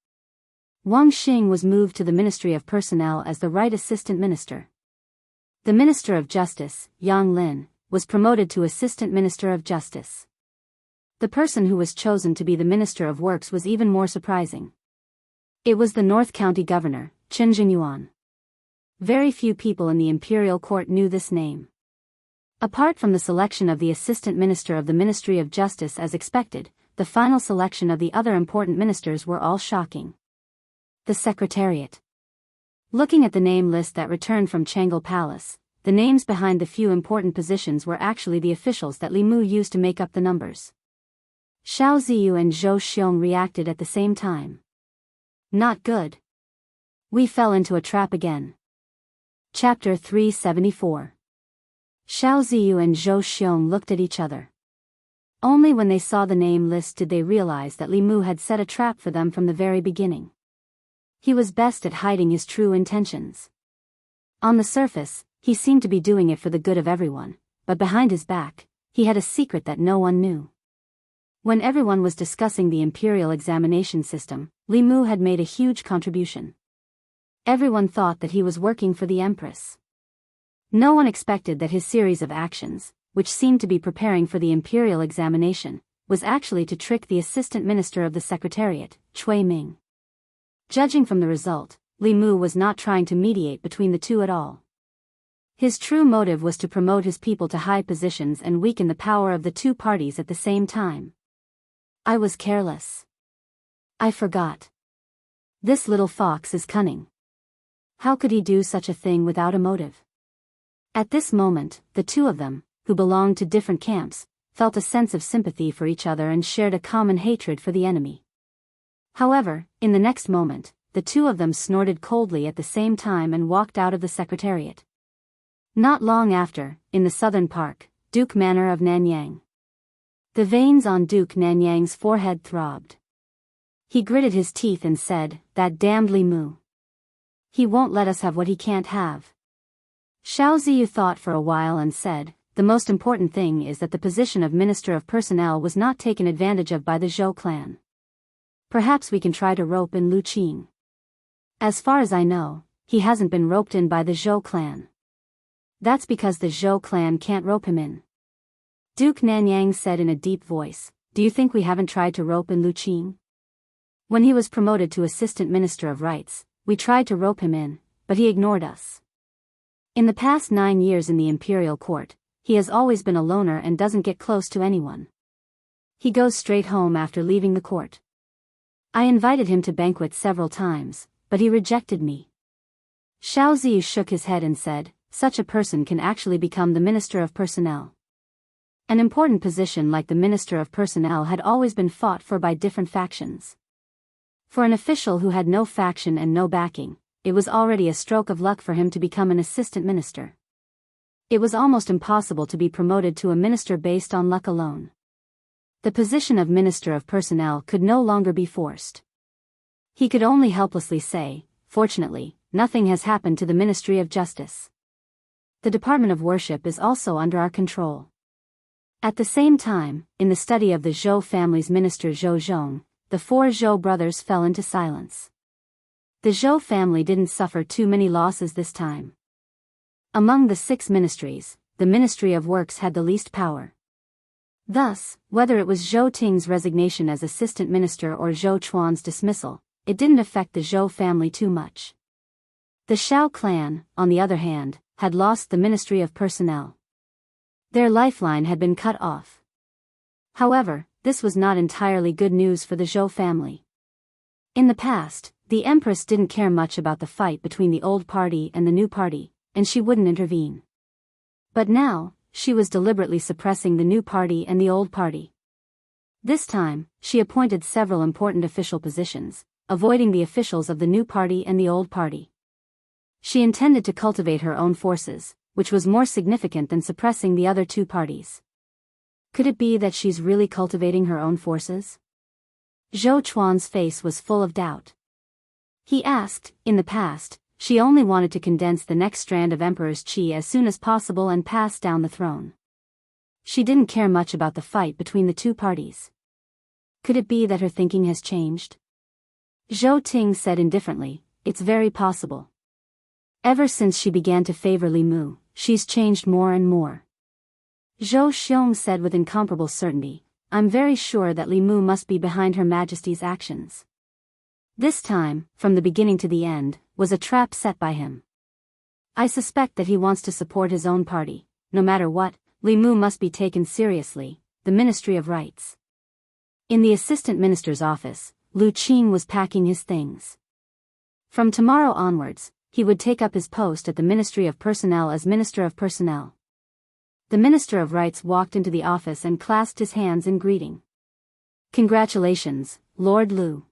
Wang Xing was moved to the Ministry of Personnel as the right Assistant Minister. The Minister of Justice, Yang Lin, was promoted to Assistant Minister of Justice. The person who was chosen to be the Minister of Works was even more surprising. It was the North County Governor, Qin Jingyuan. Very few people in the imperial court knew this name. Apart from the selection of the Assistant Minister of the Ministry of Justice as expected, the final selection of the other important ministers were all shocking. The Secretariat. Looking at the name list that returned from Chang'e Palace, the names behind the few important positions were actually the officials that Li Mu used to make up the numbers. Xiao Ziyu and Zhou Xiong reacted at the same time. Not good. We fell into a trap again. Chapter 374. Xiao Ziyu and Zhou Xiong looked at each other. Only when they saw the name list did they realize that Li Mu had set a trap for them from the very beginning. He was best at hiding his true intentions. On the surface, he seemed to be doing it for the good of everyone, but behind his back, he had a secret that no one knew. When everyone was discussing the imperial examination system, Li Mu had made a huge contribution. Everyone thought that he was working for the Empress. No one expected that his series of actions, which seemed to be preparing for the imperial examination, was actually to trick the Assistant Minister of the Secretariat, Cui Ming. Judging from the result, Li Mu was not trying to mediate between the two at all. His true motive was to promote his people to high positions and weaken the power of the two parties at the same time. I was careless. I forgot. This little fox is cunning. How could he do such a thing without a motive? At this moment, the two of them, who belonged to different camps, felt a sense of sympathy for each other and shared a common hatred for the enemy. However, in the next moment, the two of them snorted coldly at the same time and walked out of the Secretariat. Not long after, in the southern park, Duke Manor of Nanyang. The veins on Duke Nanyang's forehead throbbed. He gritted his teeth and said, "That damned Li Mu. He won't let us have what he can't have." Xiao Ziyu thought for a while and said, "The most important thing is that the position of Minister of Personnel was not taken advantage of by the Zhou clan. Perhaps we can try to rope in Lu Qing. As far as I know, he hasn't been roped in by the Zhou clan. That's because the Zhou clan can't rope him in." Duke Nanyang said in a deep voice, "Do you think we haven't tried to rope in Lu Qing? When he was promoted to Assistant Minister of Rights, we tried to rope him in, but he ignored us. In the past 9 years in the imperial court, he has always been a loner and doesn't get close to anyone. He goes straight home after leaving the court. I invited him to banquets several times, but he rejected me." Xiao Ziyu shook his head and said, "Such a person can actually become the Minister of Personnel." An important position like the Minister of Personnel had always been fought for by different factions. For an official who had no faction and no backing, it was already a stroke of luck for him to become an assistant minister. It was almost impossible to be promoted to a minister based on luck alone. The position of Minister of Personnel could no longer be forced. He could only helplessly say, "Fortunately, nothing has happened to the Ministry of Justice. The Department of Worship is also under our control." At the same time, in the study of the Zhou family's minister Zhou Zhong, the 4 Zhou brothers fell into silence. The Zhou family didn't suffer too many losses this time. Among the 6 ministries, the Ministry of Works had the least power. Thus, whether it was Zhou Ting's resignation as assistant minister or Zhou Chuan's dismissal, it didn't affect the Zhou family too much. The Xiao clan, on the other hand, had lost the Ministry of Personnel. Their lifeline had been cut off. However, this was not entirely good news for the Zhou family. In the past, the Empress didn't care much about the fight between the old party and the new party, and she wouldn't intervene. But now, she was deliberately suppressing the new party and the old party. This time, she appointed several important official positions, avoiding the officials of the new party and the old party. She intended to cultivate her own forces, which was more significant than suppressing the other two parties. Could it be that she's really cultivating her own forces? Zhou Chuan's face was full of doubt. He asked, in the past, she only wanted to condense the next strand of Emperor's qi as soon as possible and pass down the throne. She didn't care much about the fight between the two parties. Could it be that her thinking has changed? Zhou Ting said indifferently, it's very possible. Ever since she began to favor Li Mu, she's changed more and more. Zhou Xiong said with incomparable certainty, I'm very sure that Li Mu must be behind Her Majesty's actions. This time, from the beginning to the end, was a trap set by him. I suspect that he wants to support his own party. No matter what, Li Mu must be taken seriously, the Ministry of Rights. In the assistant minister's office, Lu Qing was packing his things. From tomorrow onwards, he would take up his post at the Ministry of Personnel as Minister of Personnel. The Minister of Rights walked into the office and clasped his hands in greeting. Congratulations, Lord Lu.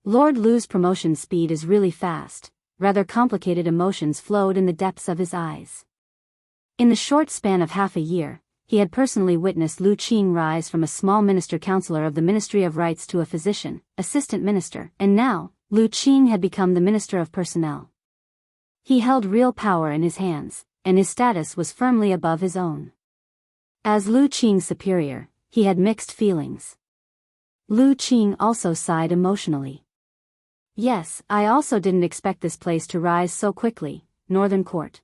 Lord Lu's promotion speed is really fast. Rather complicated emotions flowed in the depths of his eyes. In the short span of half a year, he had personally witnessed Lu Qing rise from a small minister counselor of the Ministry of Rights to a physician, assistant minister, and now, Lu Qing had become the Minister of Personnel. He held real power in his hands, and his status was firmly above his own. As Lu Qing's superior, he had mixed feelings. Lu Qing also sighed emotionally. Yes, I also didn't expect this place to rise so quickly, Northern Court.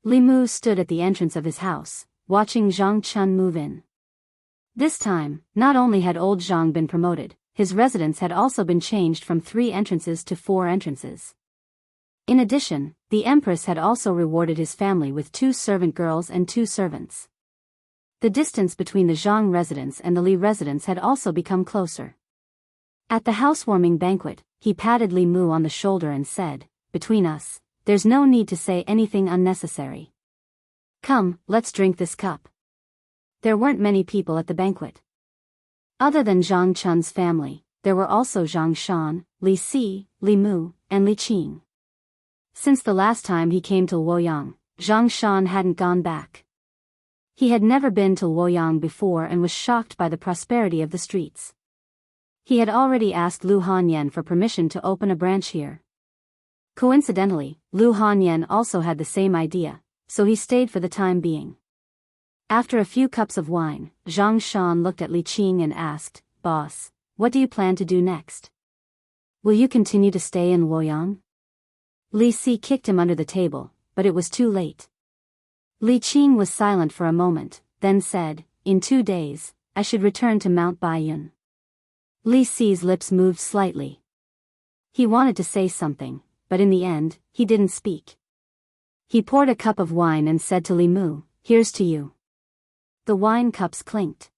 Li Mu stood at the entrance of his house, watching Zhang Chun move in. This time, not only had old Zhang been promoted, his residence had also been changed from 3 entrances to 4 entrances. In addition, the Empress had also rewarded his family with 2 servant girls and 2 servants. The distance between the Zhang residence and the Li residence had also become closer. At the housewarming banquet, he patted Li Mu on the shoulder and said, between us, there's no need to say anything unnecessary. Come, let's drink this cup. There weren't many people at the banquet. Other than Zhang Chun's family, there were also Zhang Shan, Li Si, Li Mu, and Li Qing. Since the last time he came to Luoyang, Zhang Shan hadn't gone back. He had never been to Luoyang before and was shocked by the prosperity of the streets. He had already asked Lu Hanyan for permission to open a branch here. Coincidentally, Lu Hanyan also had the same idea, so he stayed for the time being. After a few cups of wine, Zhang Shan looked at Li Qing and asked, Boss, what do you plan to do next? Will you continue to stay in Luoyang? Li Si kicked him under the table, but it was too late. Li Qing was silent for a moment, then said, in 2 days, I should return to Mount Baiyun. Li Si's lips moved slightly. He wanted to say something, but in the end, he didn't speak. He poured a cup of wine and said to Li Mu, here's to you. The wine cups clinked.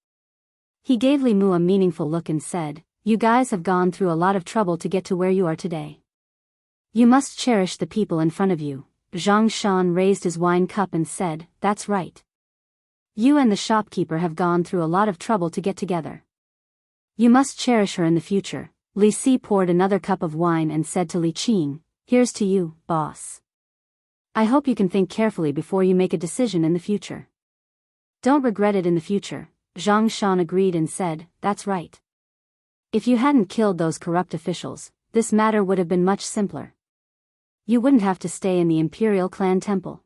He gave Li Mu a meaningful look and said, you guys have gone through a lot of trouble to get to where you are today. You must cherish the people in front of you. Zhang Shan raised his wine cup and said, that's right. You and the shopkeeper have gone through a lot of trouble to get together. You must cherish her in the future. Li Si poured another cup of wine and said to Li Qing, here's to you, boss. I hope you can think carefully before you make a decision in the future. Don't regret it in the future. Zhang Shan agreed and said, that's right. If you hadn't killed those corrupt officials, this matter would have been much simpler. You wouldn't have to stay in the Imperial Clan Temple.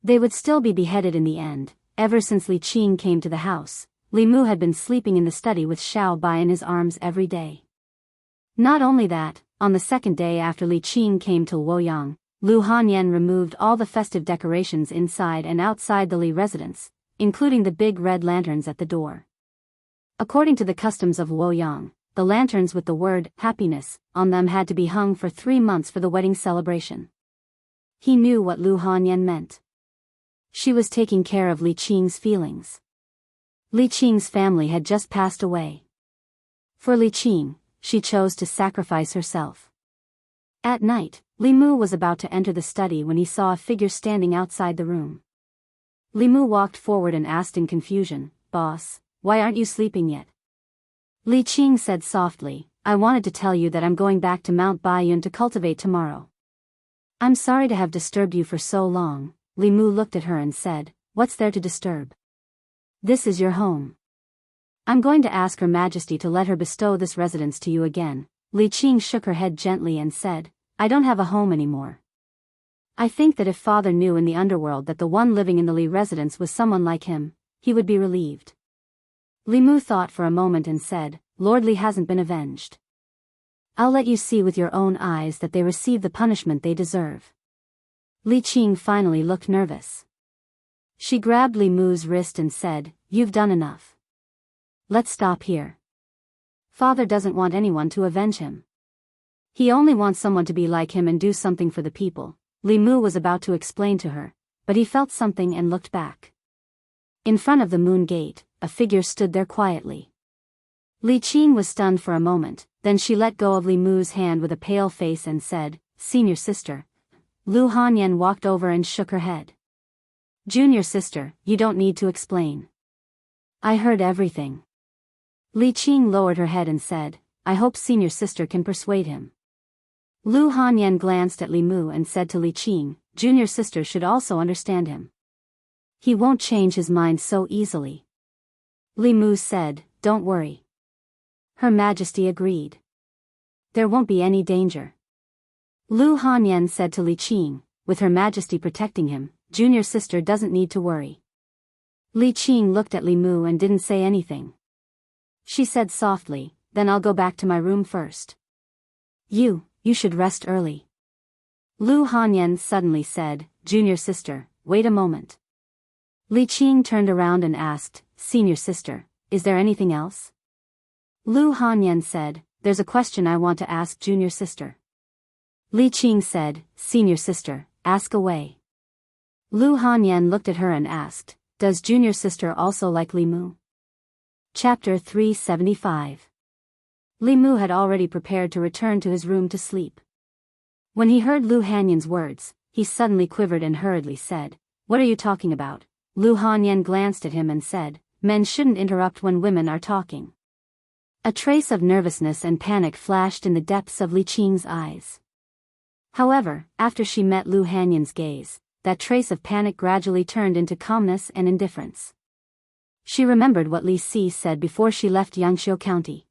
They would still be beheaded in the end. Ever since Li Qing came to the house, Li Mu had been sleeping in the study with Xiao Bai in his arms every day. Not only that, on the second day after Li Qing came to Luoyang, Lu Hanyan removed all the festive decorations inside and outside the Li residence, including the big red lanterns at the door. According to the customs of Luoyang, the lanterns with the word happiness on them had to be hung for 3 months for the wedding celebration. He knew what Lu Hanyan meant. She was taking care of Li Qing's feelings. Li Qing's family had just passed away. For Li Qing, she chose to sacrifice herself. At night, Li Mu was about to enter the study when he saw a figure standing outside the room. Li Mu walked forward and asked in confusion, "Boss, why aren't you sleeping yet?" Li Qing said softly, "I wanted to tell you that I'm going back to Mount Baiyun to cultivate tomorrow." "I'm sorry to have disturbed you for so long." Li Mu looked at her and said, "What's there to disturb? This is your home. I'm going to ask Her Majesty to let her bestow this residence to you again." Li Qing shook her head gently and said, "I don't have a home anymore. I think that if father knew in the underworld that the one living in the Li residence was someone like him, he would be relieved." Li Mu thought for a moment and said, "Lord Li hasn't been avenged. I'll let you see with your own eyes that they receive the punishment they deserve." Li Qing finally looked nervous. She grabbed Li Mu's wrist and said, "You've done enough. Let's stop here. Father doesn't want anyone to avenge him. He only wants someone to be like him and do something for the people." Li Mu was about to explain to her, but he felt something and looked back. In front of the moon gate, a figure stood there quietly. Li Qing was stunned for a moment, then she let go of Li Mu's hand with a pale face and said, "Senior sister." Lu Hanyan walked over and shook her head. "Junior sister, you don't need to explain. I heard everything." Li Qing lowered her head and said, "I hope senior sister can persuade him." Lu Hanyan glanced at Li Mu and said to Li Qing, "Junior sister should also understand him. He won't change his mind so easily." Li Mu said, "Don't worry." Her Majesty agreed. "There won't be any danger." Lu Hanyan said to Li Qing, "With Her Majesty protecting him, junior sister doesn't need to worry." Li Qing looked at Li Mu and didn't say anything. She said softly, "Then I'll go back to my room first. You should rest early." Lu Hanyan suddenly said, "Junior sister, wait a moment." Li Qing turned around and asked, "Senior sister, is there anything else?" Lu Hanyan said, "There's a question I want to ask junior sister." Li Qing said, "Senior sister, ask away." Lu Hanyan looked at her and asked, "Does junior sister also like Li Mu?" Chapter 375. Li Mu had already prepared to return to his room to sleep. When he heard Lu Hanyan's words, he suddenly quivered and hurriedly said, "What are you talking about?" Lu Hanyan glanced at him and said, "Men shouldn't interrupt when women are talking." A trace of nervousness and panic flashed in the depths of Li Qing's eyes. However, after she met Lu Hanyan's gaze, that trace of panic gradually turned into calmness and indifference. She remembered what Li Si said before she left Xianxia County.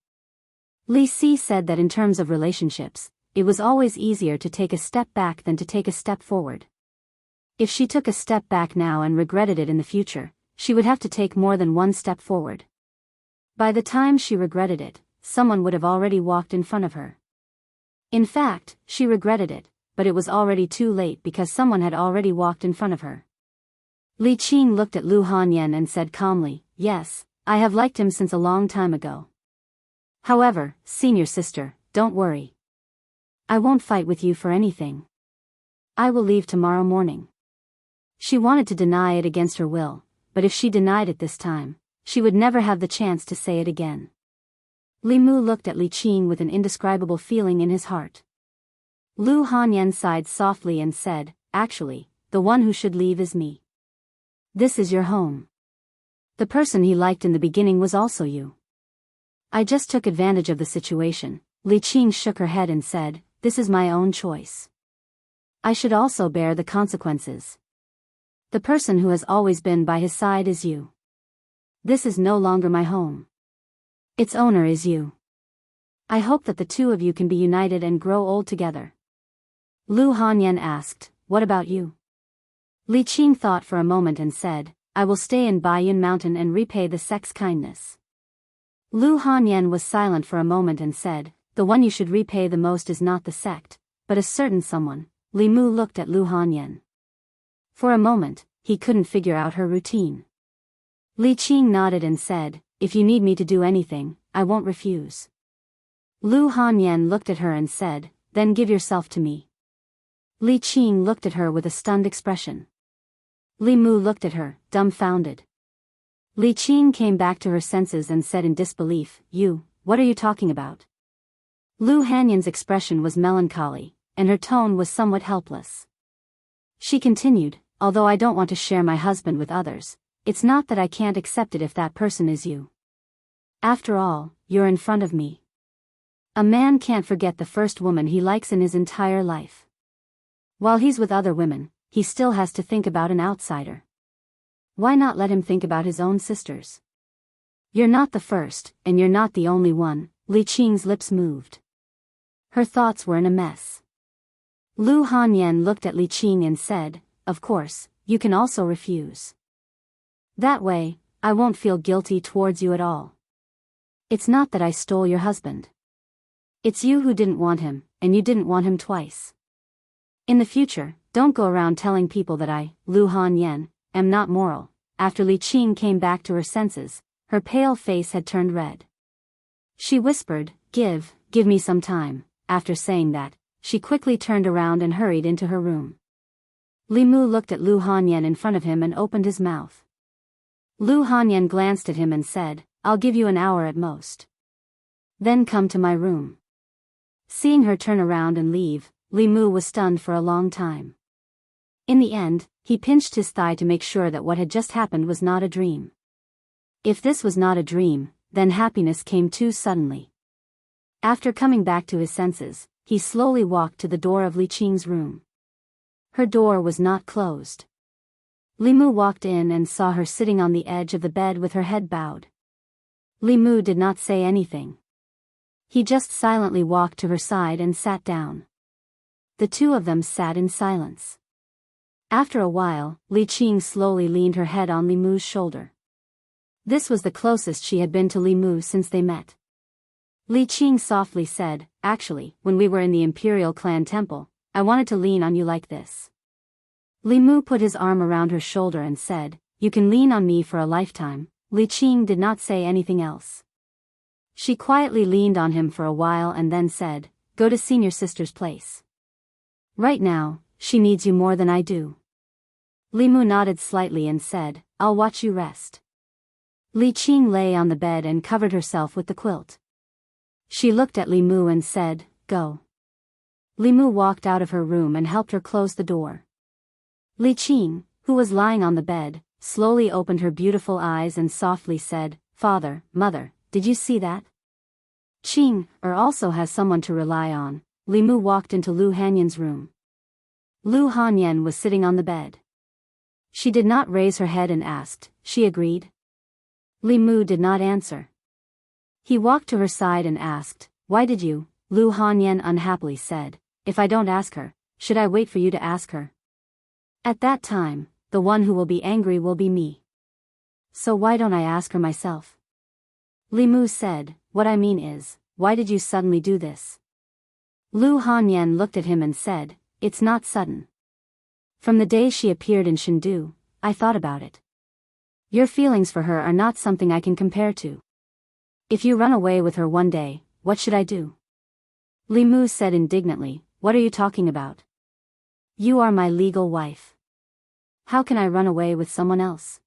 Li Si said that in terms of relationships, it was always easier to take a step back than to take a step forward. If she took a step back now and regretted it in the future, she would have to take more than one step forward. By the time she regretted it, someone would have already walked in front of her. In fact, she regretted it, but it was already too late because someone had already walked in front of her. Li Qing looked at Lu Hanyan and said calmly, "Yes, I have liked him since a long time ago. However, senior sister, don't worry. I won't fight with you for anything. I will leave tomorrow morning." She wanted to deny it against her will, but if she denied it this time, she would never have the chance to say it again. Li Mu looked at Li Qing with an indescribable feeling in his heart. Lu Hanyan sighed softly and said, "Actually, the one who should leave is me. This is your home. The person he liked in the beginning was also you. I just took advantage of the situation." Li Qing shook her head and said, "This is my own choice. I should also bear the consequences. The person who has always been by his side is you. This is no longer my home. Its owner is you. I hope that the two of you can be united and grow old together." Lu Hanyan asked, "What about you?" Li Qing thought for a moment and said, "I will stay in Baiyun Mountain and repay the sect's kindness." Lu Hanyan was silent for a moment and said, "The one you should repay the most is not the sect, but a certain someone." Li Mu looked at Lu Hanyan. For a moment, he couldn't figure out her routine. Li Qing nodded and said, "If you need me to do anything, I won't refuse." Lu Hanyan looked at her and said, then give yourself to me. Li Qing looked at her with a stunned expression. Li Mu looked at her, dumbfounded. Li Qing came back to her senses and said in disbelief, what are you talking about? Lu Hanyan's expression was melancholy, and her tone was somewhat helpless. She continued, although I don't want to share my husband with others, it's not that I can't accept it if that person is you. After all, you're in front of me. A man can't forget the first woman he likes in his entire life. While he's with other women, he still has to think about an outsider. Why not let him think about his own sisters? You're not the first, and you're not the only one. Li Qing's lips moved. Her thoughts were in a mess. Lu Hanyan looked at Li Qing and said, of course, you can also refuse. That way, I won't feel guilty towards you at all. It's not that I stole your husband. It's you who didn't want him, and you didn't want him twice. In the future, don't go around telling people that I, Lu Hanyan, am not moral. After Li Qing came back to her senses, her pale face had turned red. She whispered, give me some time. After saying that, she quickly turned around and hurried into her room. Li Mu looked at Lu Hanyan in front of him and opened his mouth. Lu Hanyan glanced at him and said, I'll give you an hour at most. Then come to my room. Seeing her turn around and leave, Li Mu was stunned for a long time. In the end, he pinched his thigh to make sure that what had just happened was not a dream. If this was not a dream, then happiness came too suddenly. After coming back to his senses, he slowly walked to the door of Li Qing's room. Her door was not closed. Li Mu walked in and saw her sitting on the edge of the bed with her head bowed. Li Mu did not say anything. He just silently walked to her side and sat down. The two of them sat in silence. After a while, Li Qing slowly leaned her head on Li Mu's shoulder. This was the closest she had been to Li Mu since they met. Li Qing softly said, actually, when we were in the Imperial Clan Temple, I wanted to lean on you like this. Li Mu put his arm around her shoulder and said, you can lean on me for a lifetime. Li Qing did not say anything else. She quietly leaned on him for a while and then said, go to senior sister's place. Right now, she needs you more than I do. Li Mu nodded slightly and said, I'll watch you rest. Li Qing lay on the bed and covered herself with the quilt. She looked at Li Mu and said, go. Li Mu walked out of her room and helped her close the door. Li Qing, who was lying on the bed, slowly opened her beautiful eyes and softly said, Father, Mother, did you see that? Qing also has someone to rely on. Li Mu walked into Lu Hanyan's room. Lu Hanyan was sitting on the bed. She did not raise her head and asked, she agreed? Li Mu did not answer. He walked to her side and asked, why did you? Lu Hanyan unhappily said, if I don't ask her, should I wait for you to ask her? At that time, the one who will be angry will be me. So why don't I ask her myself? Li Mu said, what I mean is, why did you suddenly do this? Lu Hanyan looked at him and said, it's not sudden. From the day she appeared in Chengdu, I thought about it. Your feelings for her are not something I can compare to. If you run away with her one day, what should I do? Li Mu said indignantly, what are you talking about? You are my legal wife. How can I run away with someone else?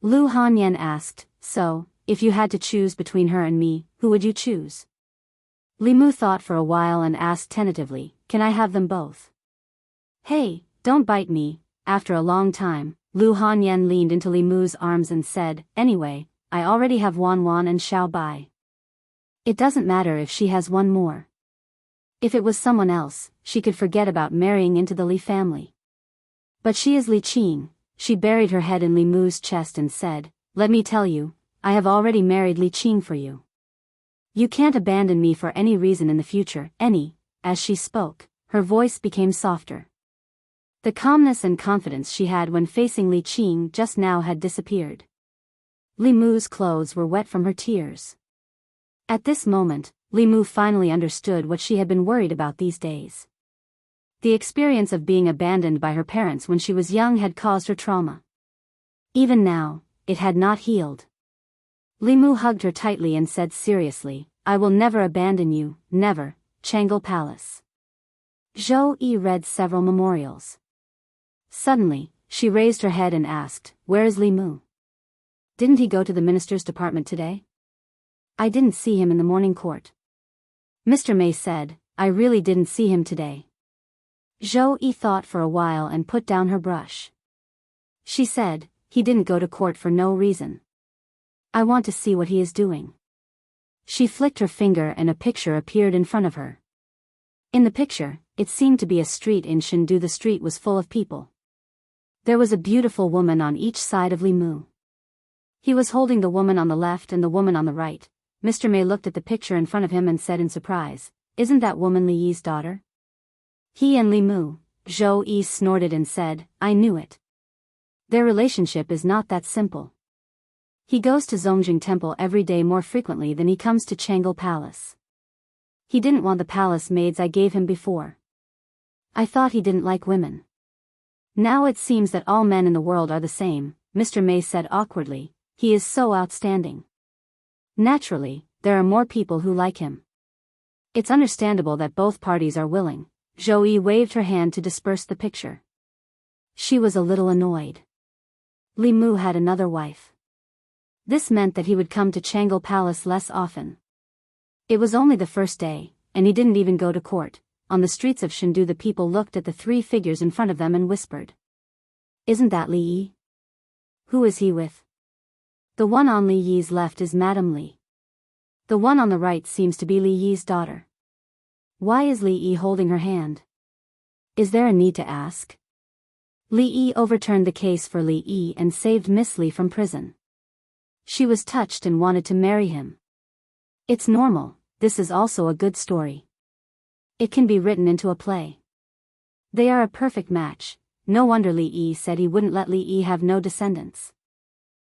Lu Hanyan asked, so, if you had to choose between her and me, who would you choose? Li Mu thought for a while and asked tentatively, can I have them both? Hey, don't bite me. After a long time, Lu Hanyan leaned into Li Mu's arms and said, anyway, I already have Wan Wan and Xiao Bai. It doesn't matter if she has one more. If it was someone else, she could forget about marrying into the Li family. But she is Li Qing. She buried her head in Li Mu's chest and said, let me tell you, I have already married Li Qing for you. You can't abandon me for any reason in the future, As she spoke, her voice became softer. The calmness and confidence she had when facing Li Qing just now had disappeared. Li Mu's clothes were wet from her tears. At this moment, Li Mu finally understood what she had been worried about these days. The experience of being abandoned by her parents when she was young had caused her trauma. Even now, it had not healed. Li Mu hugged her tightly and said seriously, I will never abandon you, never, Changle Palace. Zhou Yi read several memorials. Suddenly, she raised her head and asked, where is Li Mu? Didn't he go to the minister's department today? I didn't see him in the morning court. Mr. Mei said, I really didn't see him today. Zhou Yi thought for a while and put down her brush. She said, he didn't go to court for no reason. I want to see what he is doing. She flicked her finger and a picture appeared in front of her. In the picture, it seemed to be a street in Chengdu. The street was full of people. There was a beautiful woman on each side of Li Mu. He was holding the woman on the left and the woman on the right. Mr. Mei looked at the picture in front of him and said in surprise, isn't that woman Li Yi's daughter? He and Li Mu, Zhou Yi snorted and said, I knew it. Their relationship is not that simple. He goes to Zongjing Temple every day more frequently than he comes to Changle Palace. He didn't want the palace maids I gave him before. I thought he didn't like women. Now it seems that all men in the world are the same, Mr. Mei said awkwardly, he is so outstanding. Naturally, there are more people who like him. It's understandable that both parties are willing. Zhou Yi waved her hand to disperse the picture. She was a little annoyed. Li Mu had another wife. This meant that he would come to Changle Palace less often. It was only the first day, and he didn't even go to court. On the streets of Chengdu the people looked at the three figures in front of them and whispered. Isn't that Li Yi? Who is he with? The one on Li Yi's left is Madame Li. The one on the right seems to be Li Yi's daughter. Why is Li Yi holding her hand? Is there a need to ask? Li Yi overturned the case for Li Yi and saved Miss Li from prison. She was touched and wanted to marry him. It's normal, this is also a good story. It can be written into a play. They are a perfect match, no wonder Li Yi said he wouldn't let Li Yi have no descendants.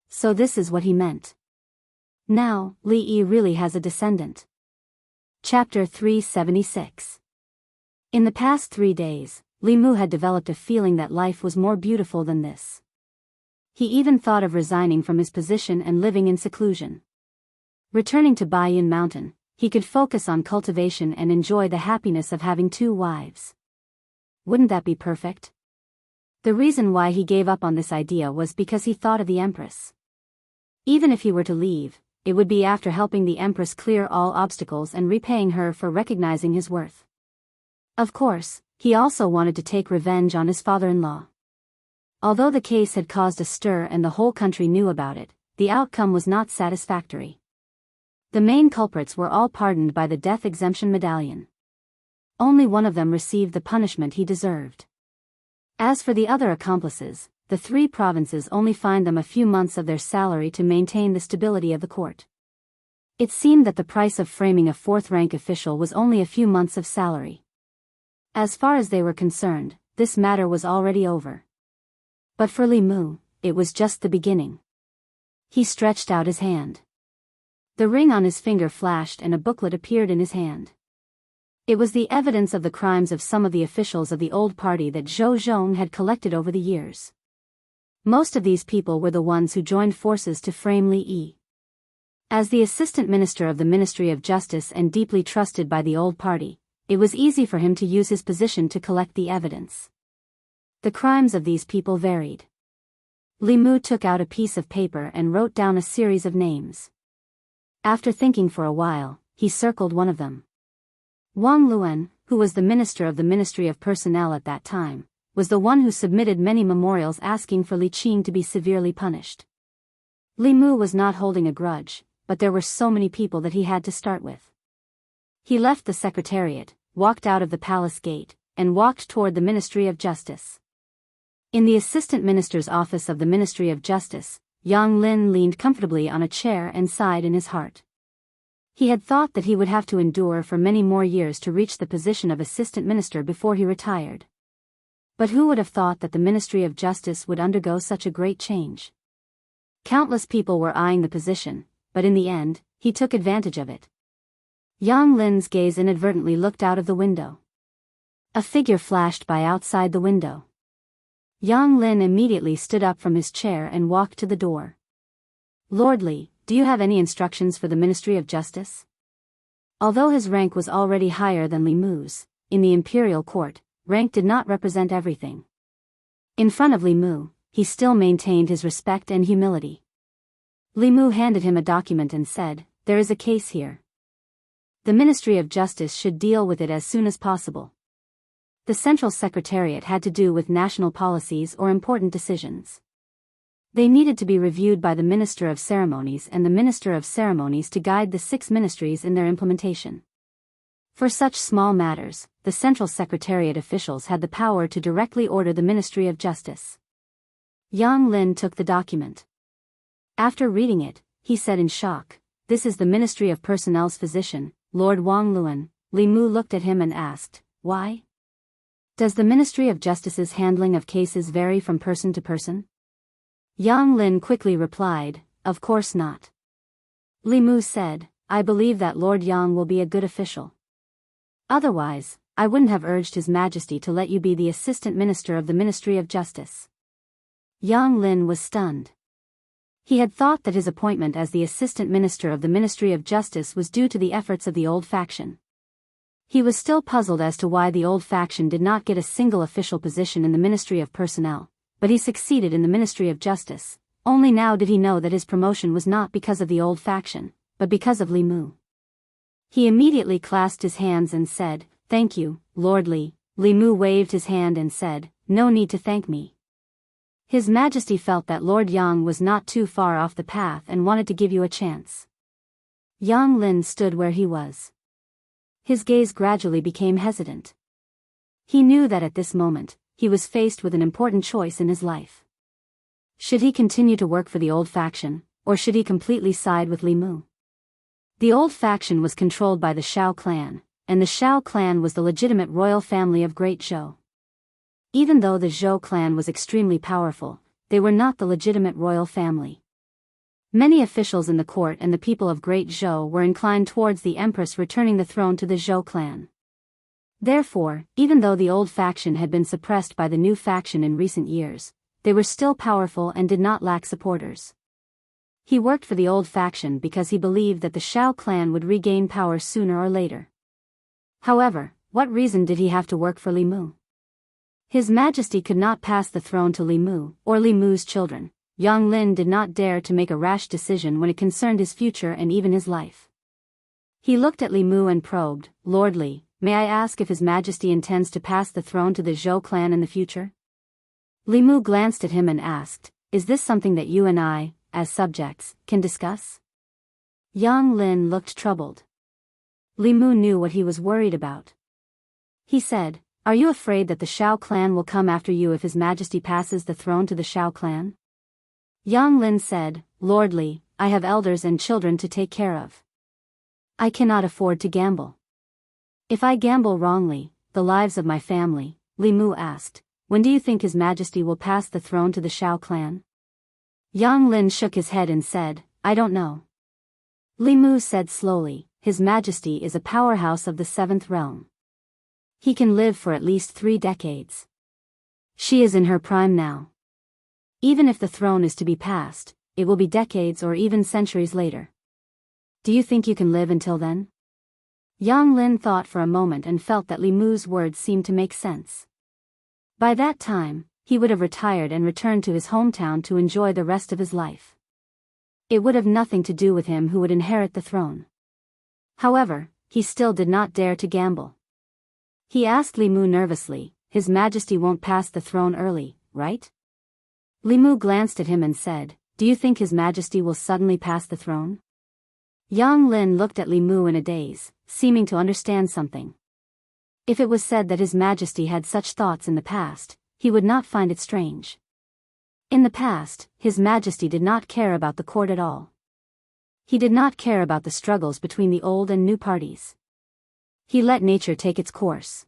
So this is what he meant. Now, Li Yi really has a descendant. Chapter 376. In the past 3 days, Li Mu had developed a feeling that life was more beautiful than this. He even thought of resigning from his position and living in seclusion. Returning to Baiyun Mountain, he could focus on cultivation and enjoy the happiness of having 2 wives. Wouldn't that be perfect? The reason why he gave up on this idea was because he thought of the Empress. Even if he were to leave, it would be after helping the Empress clear all obstacles and repaying her for recognizing his worth. Of course, he also wanted to take revenge on his father-in-law. Although the case had caused a stir and the whole country knew about it, the outcome was not satisfactory. The main culprits were all pardoned by the death exemption medallion. Only one of them received the punishment he deserved. As for the other accomplices, the 3 provinces only fined them a few months of their salary to maintain the stability of the court. It seemed that the price of framing a 4th-rank official was only a few months of salary. As far as they were concerned, this matter was already over. But for Li Mu, it was just the beginning. He stretched out his hand. The ring on his finger flashed and a booklet appeared in his hand. It was the evidence of the crimes of some of the officials of the old party that Zhou Zhong had collected over the years. Most of these people were the ones who joined forces to frame Li Yi. As the assistant minister of the Ministry of Justice and deeply trusted by the old party, it was easy for him to use his position to collect the evidence. The crimes of these people varied. Li Mu took out a piece of paper and wrote down a series of names. After thinking for a while, he circled one of them. Wang Luan, who was the minister of the Ministry of Personnel at that time, was the one who submitted many memorials asking for Li Qing to be severely punished. Li Mu was not holding a grudge, but there were so many people that he had to start with. He left the secretariat, walked out of the palace gate, and walked toward the Ministry of Justice. In the assistant minister's office of the Ministry of Justice, Yang Lin leaned comfortably on a chair and sighed in his heart. He had thought that he would have to endure for many more years to reach the position of assistant minister before he retired. But who would have thought that the Ministry of Justice would undergo such a great change? Countless people were eyeing the position, but in the end, he took advantage of it. Yang Lin's gaze inadvertently looked out of the window. A figure flashed by outside the window. Yang Lin immediately stood up from his chair and walked to the door. Lord Li, do you have any instructions for the Ministry of Justice? Although his rank was already higher than Li Mu's, in the imperial court, rank did not represent everything. In front of Li Mu, he still maintained his respect and humility. Li Mu handed him a document and said, "There is a case here. The Ministry of Justice should deal with it as soon as possible." The Central Secretariat had to do with national policies or important decisions. They needed to be reviewed by the Minister of Ceremonies and the Minister of Ceremonies to guide the 6 ministries in their implementation. For such small matters, the Central Secretariat officials had the power to directly order the Ministry of Justice. Yang Lin took the document. After reading it, he said in shock, "This is the Ministry of Personnel's physician, Lord Wang Luan." Li Mu looked at him and asked, "Why? Does the Ministry of Justice's handling of cases vary from person to person?" Yang Lin quickly replied, "Of course not." Li Mu said, "I believe that Lord Yang will be a good official. Otherwise, I wouldn't have urged His Majesty to let you be the Assistant Minister of the Ministry of Justice." Yang Lin was stunned. He had thought that his appointment as the Assistant Minister of the Ministry of Justice was due to the efforts of the old faction. He was still puzzled as to why the old faction did not get a single official position in the Ministry of Personnel, but he succeeded in the Ministry of Justice. Only now did he know that his promotion was not because of the old faction, but because of Li Mu. He immediately clasped his hands and said, "Thank you, Lord Li." Li Mu waved his hand and said, "No need to thank me. His Majesty felt that Lord Yang was not too far off the path and wanted to give you a chance." Yang Lin stood where he was. His gaze gradually became hesitant. He knew that at this moment, he was faced with an important choice in his life. Should he continue to work for the old faction, or should he completely side with Li Mu? The old faction was controlled by the Shao clan, and the Shao clan was the legitimate royal family of Great Zhou. Even though the Zhou clan was extremely powerful, they were not the legitimate royal family. Many officials in the court and the people of Great Zhou were inclined towards the empress returning the throne to the Zhou clan. Therefore, even though the old faction had been suppressed by the new faction in recent years, they were still powerful and did not lack supporters. He worked for the old faction because he believed that the Shao clan would regain power sooner or later. However, what reason did he have to work for Li Mu? His Majesty could not pass the throne to Li Mu, or Li Mu's children. Yang Lin did not dare to make a rash decision when it concerned his future and even his life. He looked at Li Mu and probed, "Lord Li, may I ask if His Majesty intends to pass the throne to the Zhou clan in the future?" Li Mu glanced at him and asked, "Is this something that you and I, as subjects, can discuss?" Yang Lin looked troubled. Li Mu knew what he was worried about. He said, "Are you afraid that the Shao clan will come after you if His Majesty passes the throne to the Shao clan?" Yang Lin said, "Lord Li, I have elders and children to take care of. I cannot afford to gamble. If I gamble wrongly, the lives of my family." Li Mu asked, "When do you think His Majesty will pass the throne to the Shao clan?" Yang Lin shook his head and said, "I don't know." Li Mu said slowly, "His Majesty is a powerhouse of the 7th realm. He can live for at least 3 decades. She is in her prime now. Even if the throne is to be passed, it will be decades or even centuries later. Do you think you can live until then?" Yang Lin thought for a moment and felt that Li Mu's words seemed to make sense. By that time, he would have retired and returned to his hometown to enjoy the rest of his life. It would have nothing to do with him who would inherit the throne. However, he still did not dare to gamble. He asked Li Mu nervously, "His Majesty won't pass the throne early, right?" Li Mu glanced at him and said, "Do you think His Majesty will suddenly pass the throne?" Yang Lin looked at Li Mu in a daze, seeming to understand something. If it was said that His Majesty had such thoughts in the past, he would not find it strange. In the past, His Majesty did not care about the court at all. He did not care about the struggles between the old and new parties. He let nature take its course.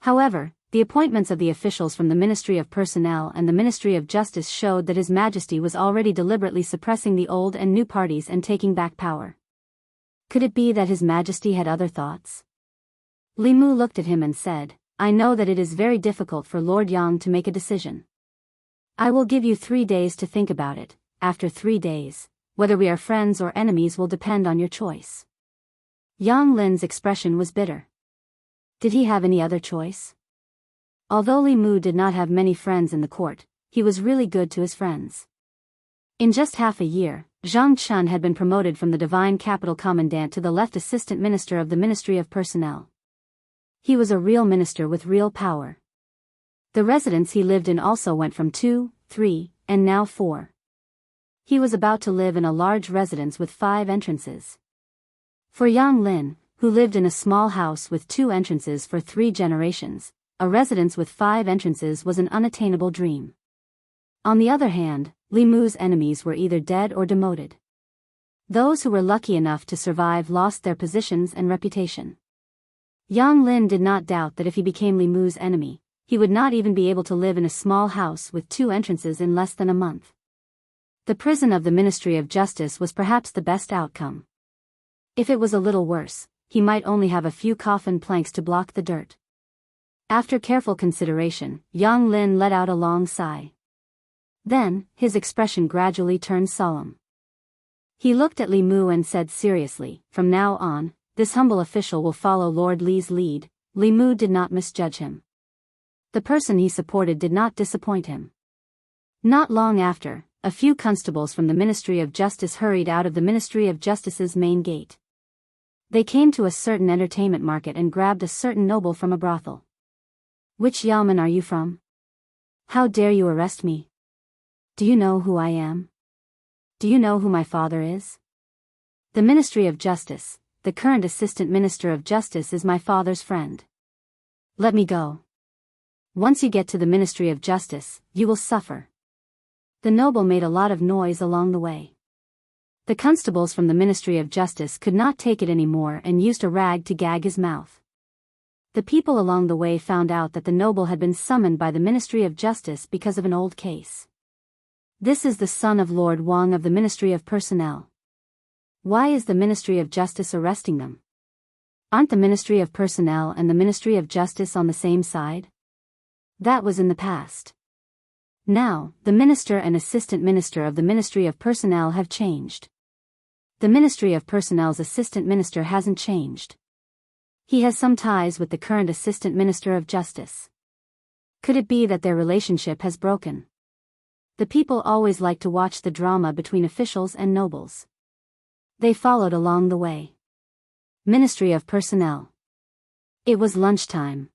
However, the appointments of the officials from the Ministry of Personnel and the Ministry of Justice showed that His Majesty was already deliberately suppressing the old and new parties and taking back power. Could it be that His Majesty had other thoughts? Li Mu looked at him and said, "I know that it is very difficult for Lord Yang to make a decision. I will give you 3 days to think about it. After 3 days, whether we are friends or enemies will depend on your choice." Yang Lin's expression was bitter. Did he have any other choice? Although Li Mu did not have many friends in the court, he was really good to his friends. In just half a year, Zhang Chun had been promoted from the Divine Capital Commandant to the left Assistant Minister of the Ministry of Personnel. He was a real minister with real power. The residence he lived in also went from 2, 3, and now 4. He was about to live in a large residence with 5 entrances. For Yang Lin, who lived in a small house with 2 entrances for 3 generations, a residence with 5 entrances was an unattainable dream. On the other hand, Li Mu's enemies were either dead or demoted. Those who were lucky enough to survive lost their positions and reputation. Yang Lin did not doubt that if he became Li Mu's enemy, he would not even be able to live in a small house with 2 entrances in less than a month. The prison of the Ministry of Justice was perhaps the best outcome. If it was a little worse, he might only have a few coffin planks to block the dirt. After careful consideration, Yang Lin let out a long sigh. Then, his expression gradually turned solemn. He looked at Li Mu and said seriously, "From now on, this humble official will follow Lord Li's lead." Li Mu did not misjudge him. The person he supported did not disappoint him. Not long after, a few constables from the Ministry of Justice hurried out of the Ministry of Justice's main gate. They came to a certain entertainment market and grabbed a certain noble from a brothel. "Which yamen are you from? How dare you arrest me? Do you know who I am? Do you know who my father is? The Ministry of Justice, the current Assistant Minister of Justice, is my father's friend. Let me go. Once you get to the Ministry of Justice, you will suffer." The noble made a lot of noise along the way. The constables from the Ministry of Justice could not take it anymore and used a rag to gag his mouth. The people along the way found out that the noble had been summoned by the Ministry of Justice because of an old case. "This is the son of Lord Wang of the Ministry of Personnel. Why is the Ministry of Justice arresting them? Aren't the Ministry of Personnel and the Ministry of Justice on the same side?" That was in the past. Now, the Minister and Assistant Minister of the Ministry of Personnel have changed. The Ministry of Personnel's Assistant Minister hasn't changed. He has some ties with the current Assistant Minister of Justice. Could it be that their relationship has broken? The people always like to watch the drama between officials and nobles. They followed along the way. Ministry of Personnel. It was lunchtime.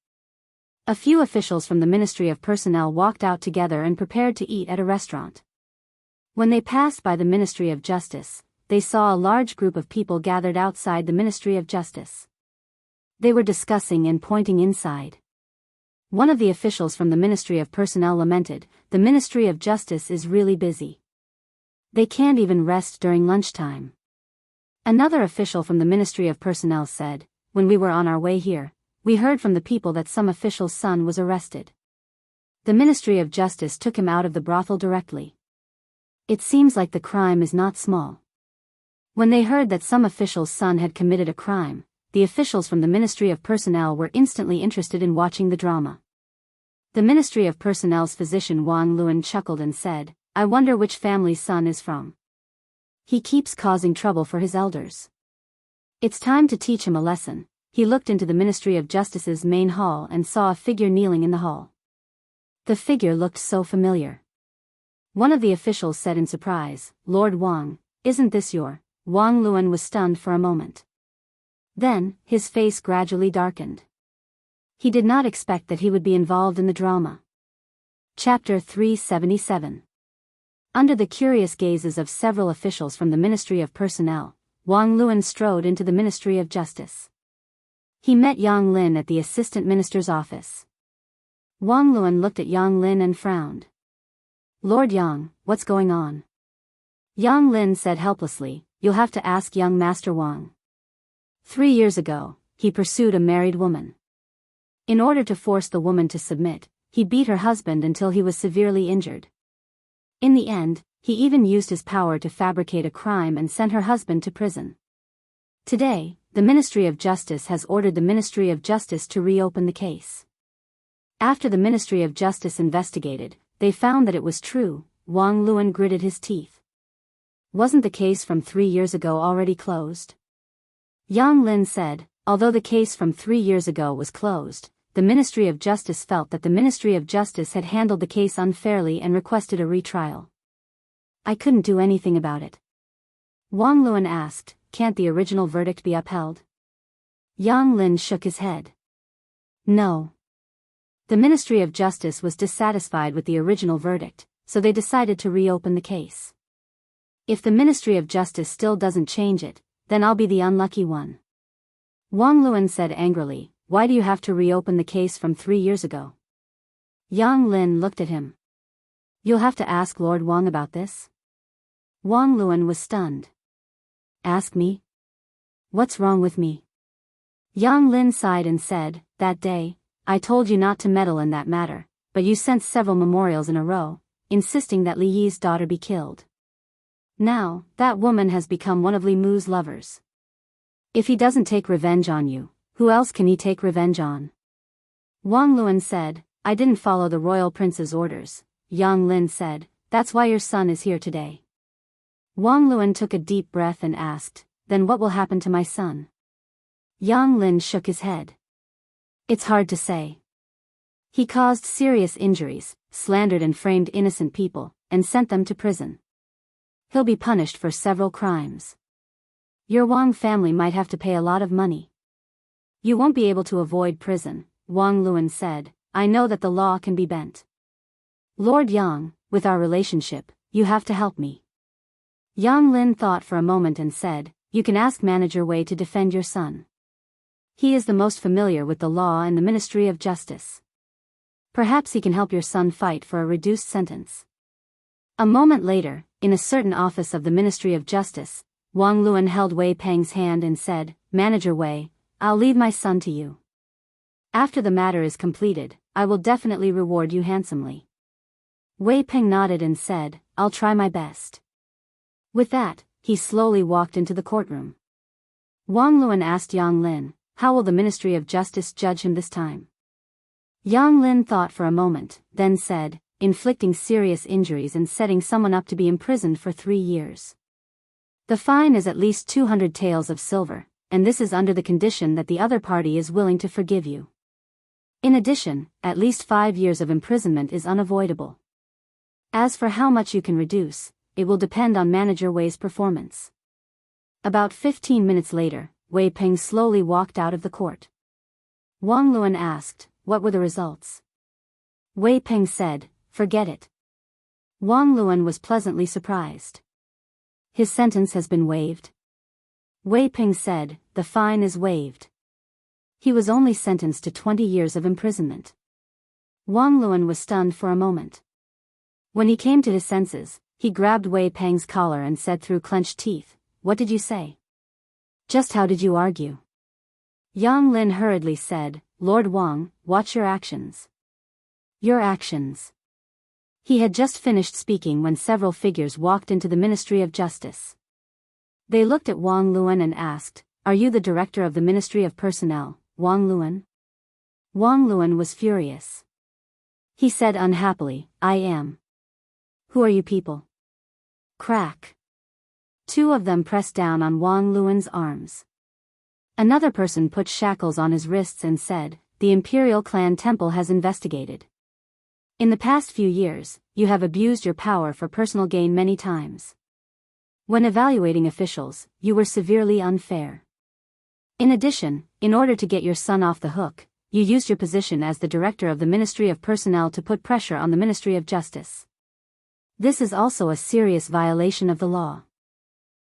A few officials from the Ministry of Personnel walked out together and prepared to eat at a restaurant. When they passed by the Ministry of Justice, they saw a large group of people gathered outside the Ministry of Justice. They were discussing and pointing inside. One of the officials from the Ministry of Personnel lamented, "The Ministry of Justice is really busy. They can't even rest during lunchtime." Another official from the Ministry of Personnel said, "When we were on our way here, we heard from the people that some official's son was arrested. The Ministry of Justice took him out of the brothel directly. It seems like the crime is not small." When they heard that some official's son had committed a crime, the officials from the Ministry of Personnel were instantly interested in watching the drama. The Ministry of Personnel's physician Wang Luan chuckled and said, "I wonder which family's son is from. He keeps causing trouble for his elders. It's time to teach him a lesson." He looked into the Ministry of Justice's main hall and saw a figure kneeling in the hall. The figure looked so familiar. One of the officials said in surprise, "Lord Wang, isn't this your?" Wang Luan was stunned for a moment. Then, his face gradually darkened. He did not expect that he would be involved in the drama. Chapter 377. Under the curious gazes of several officials from the Ministry of Personnel, Wang Luan strode into the Ministry of Justice. He met Yang Lin at the Assistant Minister's office. Wang Luan looked at Yang Lin and frowned. "Lord Yang, what's going on?" Yang Lin said helplessly, "You'll have to ask young Master Wang. 3 years ago, he pursued a married woman. In order to force the woman to submit, he beat her husband until he was severely injured. In the end, he even used his power to fabricate a crime and sent her husband to prison. Today, the Ministry of Justice has ordered the Ministry of Justice to reopen the case. After the Ministry of Justice investigated, they found that it was true." Wang Luan gritted his teeth. "Wasn't the case from 3 years ago already closed?" Yang Lin said, although the case from 3 years ago was closed, the Ministry of Justice felt that the Ministry of Justice had handled the case unfairly and requested a retrial. I couldn't do anything about it. Wang Luan asked, can't the original verdict be upheld? Yang Lin shook his head. No. The Ministry of Justice was dissatisfied with the original verdict, so they decided to reopen the case. If the Ministry of Justice still doesn't change it, then I'll be the unlucky one. Wang Luan said angrily, why do you have to reopen the case from 3 years ago? Yang Lin looked at him. You'll have to ask Lord Wang about this. Wang Luan was stunned. Ask me? What's wrong with me? Yang Lin sighed and said, that day, I told you not to meddle in that matter, but you sent several memorials in a row, insisting that Li Yi's daughter be killed. Now, that woman has become one of Li Mu's lovers. If he doesn't take revenge on you, who else can he take revenge on? Wang Luan said, I didn't follow the royal prince's orders. Yang Lin said, that's why your son is here today. Wang Luan took a deep breath and asked, then what will happen to my son? Yang Lin shook his head. It's hard to say. He caused serious injuries, slandered and framed innocent people, and sent them to prison. He'll be punished for several crimes. Your Wang family might have to pay a lot of money. You won't be able to avoid prison, Wang Luan said, I know that the law can be bent. Lord Yang, with our relationship, you have to help me. Yang Lin thought for a moment and said, you can ask Manager Wei to defend your son. He is the most familiar with the law and the Ministry of Justice. Perhaps he can help your son fight for a reduced sentence. A moment later, in a certain office of the Ministry of Justice, Wang Luan held Wei Peng's hand and said, Manager Wei, I'll leave my son to you. After the matter is completed, I will definitely reward you handsomely. Wei Peng nodded and said, I'll try my best. With that, he slowly walked into the courtroom. Wang Luan asked Yang Lin, how will the Ministry of Justice judge him this time? Yang Lin thought for a moment, then said, inflicting serious injuries and setting someone up to be imprisoned for 3 years. The fine is at least 200 taels of silver, and this is under the condition that the other party is willing to forgive you. In addition, at least 5 years of imprisonment is unavoidable. As for how much you can reduce, it will depend on Manager Wei's performance. About 15 minutes later, Wei Peng slowly walked out of the court. Wang Luan asked, what were the results? Wei Peng said, forget it. Wang Luan was pleasantly surprised. His sentence has been waived. Wei Peng said, the fine is waived. He was only sentenced to 20 years of imprisonment. Wang Luan was stunned for a moment. When he came to his senses, he grabbed Wei Peng's collar and said through clenched teeth, what did you say? Just how did you argue? Yang Lin hurriedly said, Lord Wang, watch your actions. Your actions. He had just finished speaking when several figures walked into the Ministry of Justice. They looked at Wang Luan and asked, are you the director of the Ministry of Personnel, Wang Luan? Wang Luan was furious. He said unhappily, I am. Who are you people? Crack. 2 of them pressed down on Wang Luan's arms. Another person put shackles on his wrists and said, the Imperial Clan Temple has investigated. In the past few years, you have abused your power for personal gain many times. When evaluating officials, you were severely unfair. In addition, in order to get your son off the hook, you used your position as the director of the Ministry of Personnel to put pressure on the Ministry of Justice. This is also a serious violation of the law.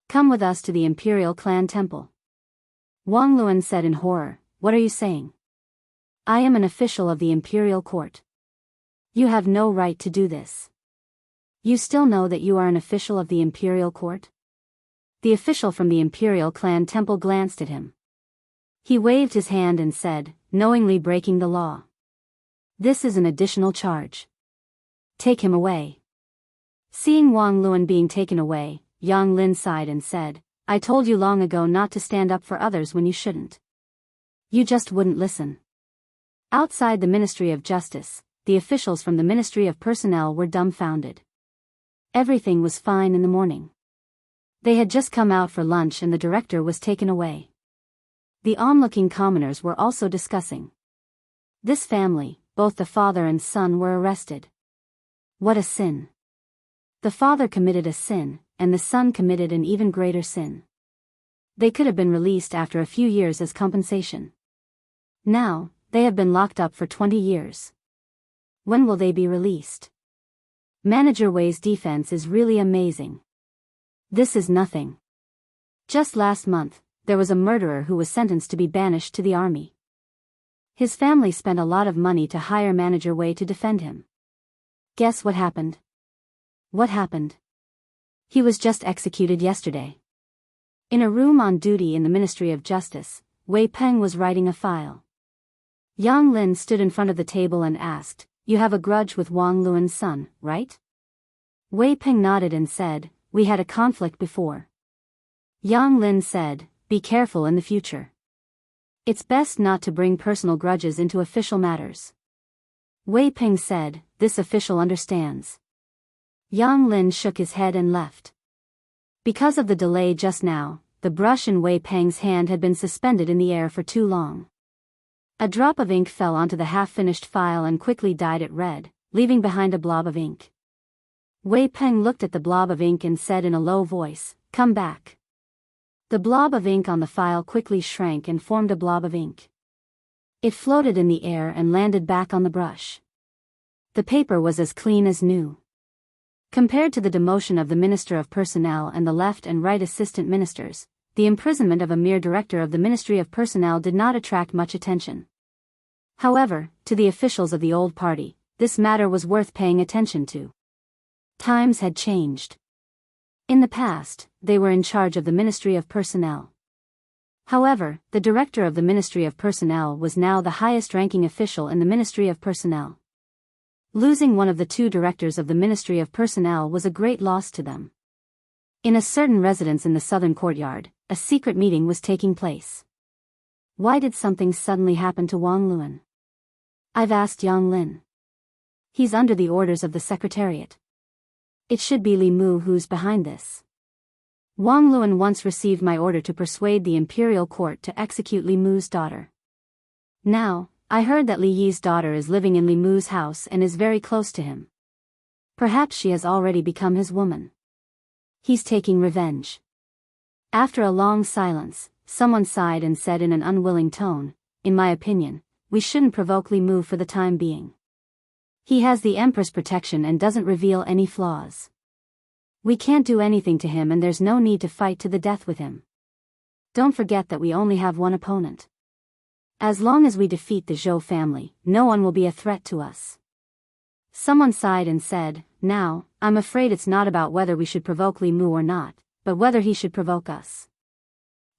Come with us to the Imperial Clan Temple. Wang Luan said in horror, what are you saying? I am an official of the Imperial Court. You have no right to do this. You still know that you are an official of the Imperial Court? The official from the Imperial Clan Temple glanced at him. He waved his hand and said, knowingly breaking the law. This is an additional charge. Take him away. Seeing Wang Luan being taken away, Yang Lin sighed and said, I told you long ago not to stand up for others when you shouldn't. You just wouldn't listen. Outside the Ministry of Justice, the officials from the Ministry of Personnel were dumbfounded. Everything was fine in the morning. They had just come out for lunch and the director was taken away. The onlooking commoners were also discussing. This family, both the father and son, were arrested. What a sin! The father committed a sin, and the son committed an even greater sin. They could have been released after a few years as compensation. Now, they have been locked up for 20 years. When will they be released? Manager Wei's defense is really amazing. This is nothing. Just last month, there was a murderer who was sentenced to be banished to the army. His family spent a lot of money to hire Manager Wei to defend him. Guess what happened? What happened? He was just executed yesterday. In a room on duty in the Ministry of Justice, Wei Peng was writing a file. Yang Lin stood in front of the table and asked, "You have a grudge with Wang Luan's son, right?" Wei Peng nodded and said, "We had a conflict before." Yang Lin said, "Be careful in the future. It's best not to bring personal grudges into official matters." Wei Peng said, "This official understands." Yang Lin shook his head and left. Because of the delay just now, the brush in Wei Peng's hand had been suspended in the air for too long. A drop of ink fell onto the half-finished file and quickly dyed it red, leaving behind a blob of ink. Wei Peng looked at the blob of ink and said in a low voice, "Come back." The blob of ink on the file quickly shrank and formed a blob of ink. It floated in the air and landed back on the brush. The paper was as clean as new. Compared to the demotion of the Minister of Personnel and the left and right assistant ministers, the imprisonment of a mere director of the Ministry of Personnel did not attract much attention. However, to the officials of the old party, this matter was worth paying attention to. Times had changed. In the past, they were in charge of the Ministry of Personnel. However, the director of the Ministry of Personnel was now the highest-ranking official in the Ministry of Personnel. Losing one of the two directors of the Ministry of Personnel was a great loss to them. In a certain residence in the southern courtyard, a secret meeting was taking place. Why did something suddenly happen to Wang Luan? I've asked Yang Lin. He's under the orders of the Secretariat. It should be Li Mu who's behind this. Wang Luan once received my order to persuade the imperial court to execute Li Mu's daughter. Now, I heard that Li Yi's daughter is living in Li Mu's house and is very close to him. Perhaps she has already become his woman. He's taking revenge. After a long silence, someone sighed and said in an unwilling tone, "In my opinion, we shouldn't provoke Li Mu for the time being. He has the Emperor's protection and doesn't reveal any flaws. We can't do anything to him and there's no need to fight to the death with him. Don't forget that we only have one opponent. As long as we defeat the Zhou family, no one will be a threat to us." Someone sighed and said, "Now, I'm afraid it's not about whether we should provoke Li Mu or not, but whether he should provoke us.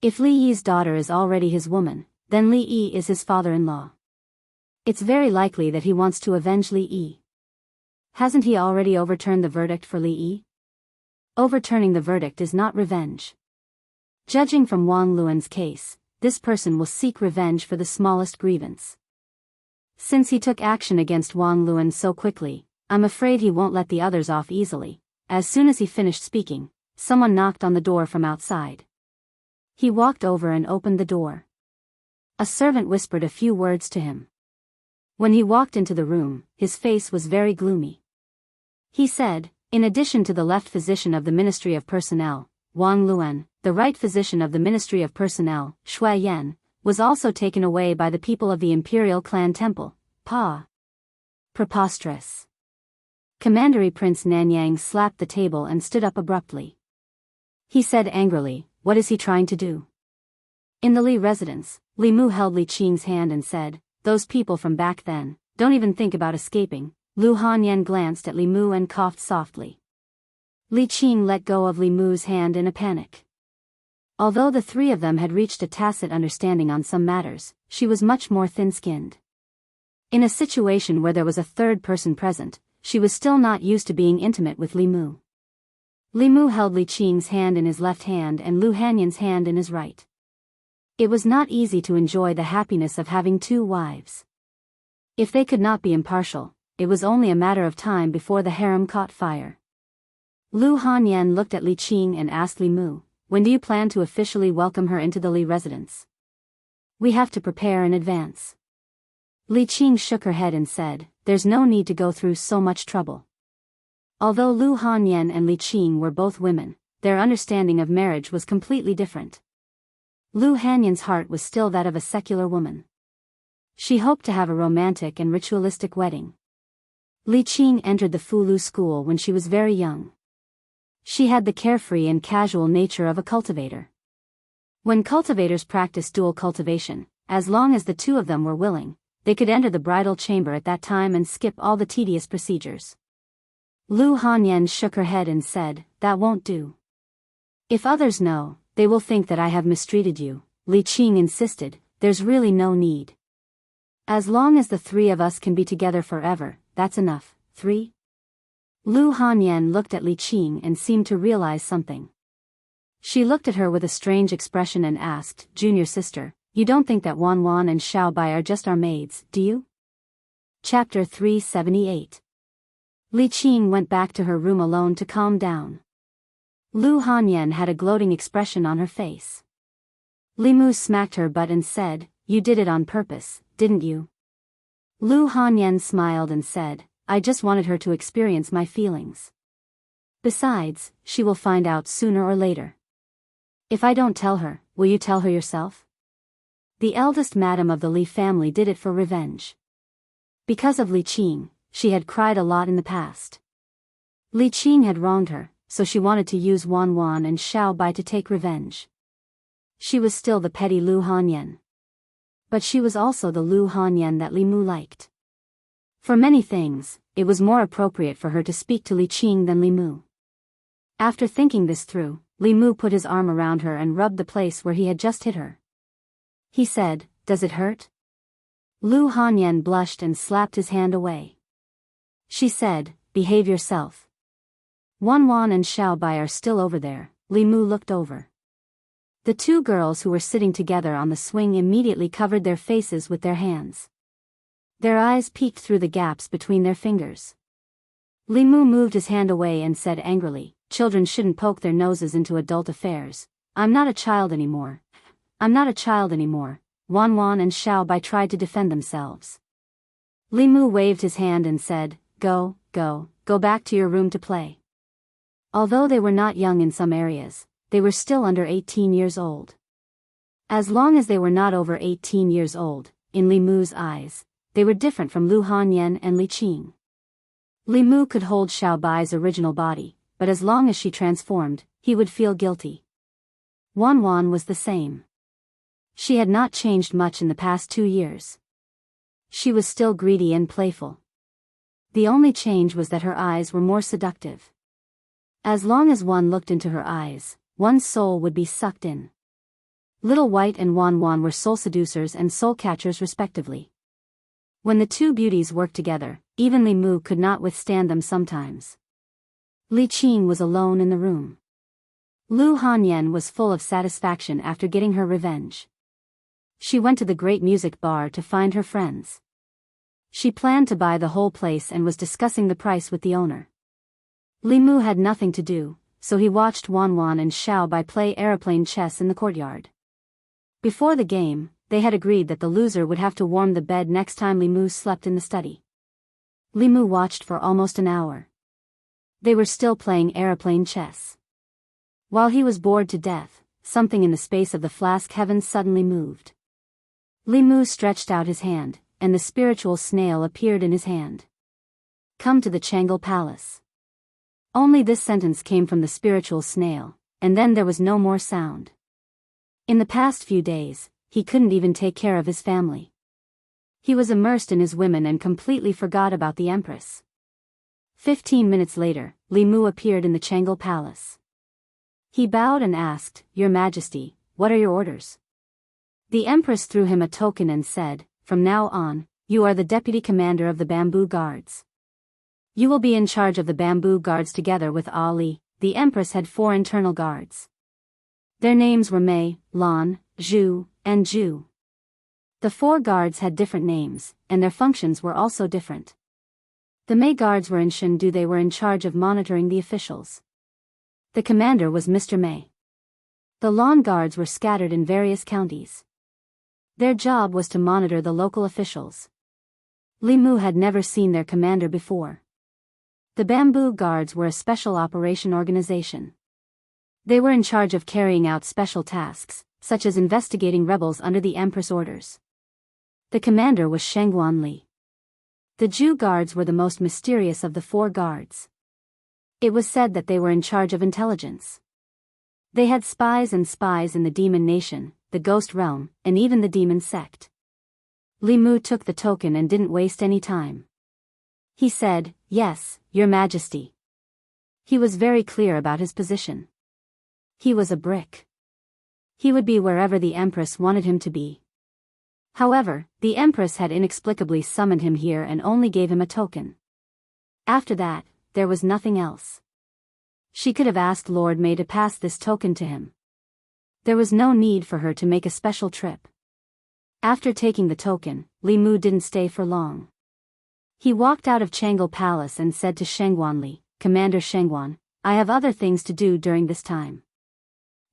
If Li Yi's daughter is already his woman, then Li Yi is his father-in-law. It's very likely that he wants to avenge Li Yi. Hasn't he already overturned the verdict for Li Yi? Overturning the verdict is not revenge. Judging from Wang Luan's case, this person will seek revenge for the smallest grievance. Since he took action against Wang Luan so quickly, I'm afraid he won't let the others off easily." As soon as he finished speaking, someone knocked on the door from outside. He walked over and opened the door. A servant whispered a few words to him. When he walked into the room, his face was very gloomy. He said, "In addition to the left physician of the Ministry of Personnel, Wang Luan, the right physician of the Ministry of Personnel, Shui Yan, was also taken away by the people of the Imperial Clan Temple, Pa. Preposterous." Commandery Prince Nanyang slapped the table and stood up abruptly. He said angrily, "What is he trying to do?" In the Li residence, Li Mu held Li Qing's hand and said, "Those people from back then, don't even think about escaping." Lu Hanyan glanced at Li Mu and coughed softly. Li Qing let go of Li Mu's hand in a panic. Although the three of them had reached a tacit understanding on some matters, she was much more thin-skinned. In a situation where there was a third person present, she was still not used to being intimate with Li Mu. Li Mu held Li Qing's hand in his left hand and Lu Hanyan's hand in his right. It was not easy to enjoy the happiness of having two wives. If they could not be impartial, it was only a matter of time before the harem caught fire. Lu Hanyan looked at Li Qing and asked Li Mu, "When do you plan to officially welcome her into the Li residence?" We have to prepare in advance. Li Qing shook her head and said, there's no need to go through so much trouble. Although Lu Hanyan and Li Qing were both women, their understanding of marriage was completely different. Lu Hanyan's heart was still that of a secular woman. She hoped to have a romantic and ritualistic wedding. Li Qing entered the Fulu school when she was very young. She had the carefree and casual nature of a cultivator. When cultivators practiced dual cultivation, as long as the two of them were willing, they could enter the bridal chamber at that time and skip all the tedious procedures. Lu Hanyan shook her head and said, that won't do. If others know, they will think that I have mistreated you. Li Qing insisted, there's really no need. As long as the three of us can be together forever, that's enough. 3. Lu Hanyan looked at Li Qing and seemed to realize something. She looked at her with a strange expression and asked, Junior sister, you don't think that Wan Wan and Xiao Bai are just our maids, do you? Chapter 378. Li Qing went back to her room alone to calm down. Lu Hanyan had a gloating expression on her face. Li Mu smacked her butt and said, you did it on purpose, didn't you? Lu Hanyan smiled and said, I just wanted her to experience my feelings. Besides, she will find out sooner or later. If I don't tell her, will you tell her yourself? The eldest madam of the Li family did it for revenge. Because of Li Qing, she had cried a lot in the past. Li Qing had wronged her, so she wanted to use Wan Wan and Xiao Bai to take revenge. She was still the petty Lu Hanyan. But she was also the Lu Hanyan that Li Mu liked. For many things, it was more appropriate for her to speak to Li Qing than Li Mu. After thinking this through, Li Mu put his arm around her and rubbed the place where he had just hit her. He said, does it hurt? Lu Hanyan blushed and slapped his hand away. She said, behave yourself. Wan Wan and Xiao Bai are still over there. Li Mu looked over. The two girls who were sitting together on the swing immediately covered their faces with their hands. Their eyes peeked through the gaps between their fingers. Li Mu moved his hand away and said angrily, children shouldn't poke their noses into adult affairs. I'm not a child anymore. I'm not a child anymore. Wan Wan and Xiao Bai tried to defend themselves. Li Mu waved his hand and said, go back to your room to play. Although they were not young in some areas, they were still under 18 years old. As long as they were not over 18 years old, in Li Mu's eyes, they were different from Lu Hanyan and Li Qing. Li Mu could hold Xiao Bai's original body, but as long as she transformed, he would feel guilty. Wan Wan was the same. She had not changed much in the past 2 years. She was still greedy and playful. The only change was that her eyes were more seductive. As long as one looked into her eyes, one's soul would be sucked in. Little White and Wan Wan were soul seducers and soul catchers respectively. When the two beauties worked together, even Li Mu could not withstand them sometimes. Li Qing was alone in the room. Lu Hanyan was full of satisfaction after getting her revenge. She went to the great music bar to find her friends. She planned to buy the whole place and was discussing the price with the owner. Li Mu had nothing to do, so he watched Wan Wan and Xiao Bai play aeroplane chess in the courtyard. Before the game, they had agreed that the loser would have to warm the bed next time Li Mu slept in the study. Li Mu watched for almost an hour. They were still playing aeroplane chess. While he was bored to death, something in the space of the flask heavens suddenly moved. Li Mu stretched out his hand, and the spiritual snail appeared in his hand. Come to the Changle Palace. Only this sentence came from the spiritual snail, and then there was no more sound. In the past few days, he couldn't even take care of his family. He was immersed in his women and completely forgot about the Empress. 15 minutes later, Li Mu appeared in the Changle Palace. He bowed and asked, Your Majesty, what are your orders? The Empress threw him a token and said, From now on, you are the Deputy Commander of the Bamboo Guards. You will be in charge of the Bamboo Guards together with Ali. The Empress had 4 internal guards. Their names were Mei, Lan, Zhu, and Zhu. The 4 guards had different names, and their functions were also different. The Mei guards were in Shendu. They were in charge of monitoring the officials. The commander was Mr. Mei. The Lan guards were scattered in various counties. Their job was to monitor the local officials. Li Mu had never seen their commander before. The Bamboo Guards were a special operation organization. They were in charge of carrying out special tasks, such as investigating rebels under the Empress orders. The commander was Shengguan Li. The Jew Guards were the most mysterious of the 4 guards. It was said that they were in charge of intelligence. They had spies in the demon nation, the ghost realm, and even the demon sect. Li Mu took the token and didn't waste any time. He said, "Yes, Your Majesty." He was very clear about his position. He was a brick. He would be wherever the Empress wanted him to be. However, the Empress had inexplicably summoned him here and only gave him a token. After that, there was nothing else. She could have asked Lord May to pass this token to him. There was no need for her to make a special trip. After taking the token, Li Mu didn't stay for long. He walked out of Chang'e Palace and said to Shengguan Li, "Commander Shengguan, I have other things to do during this time.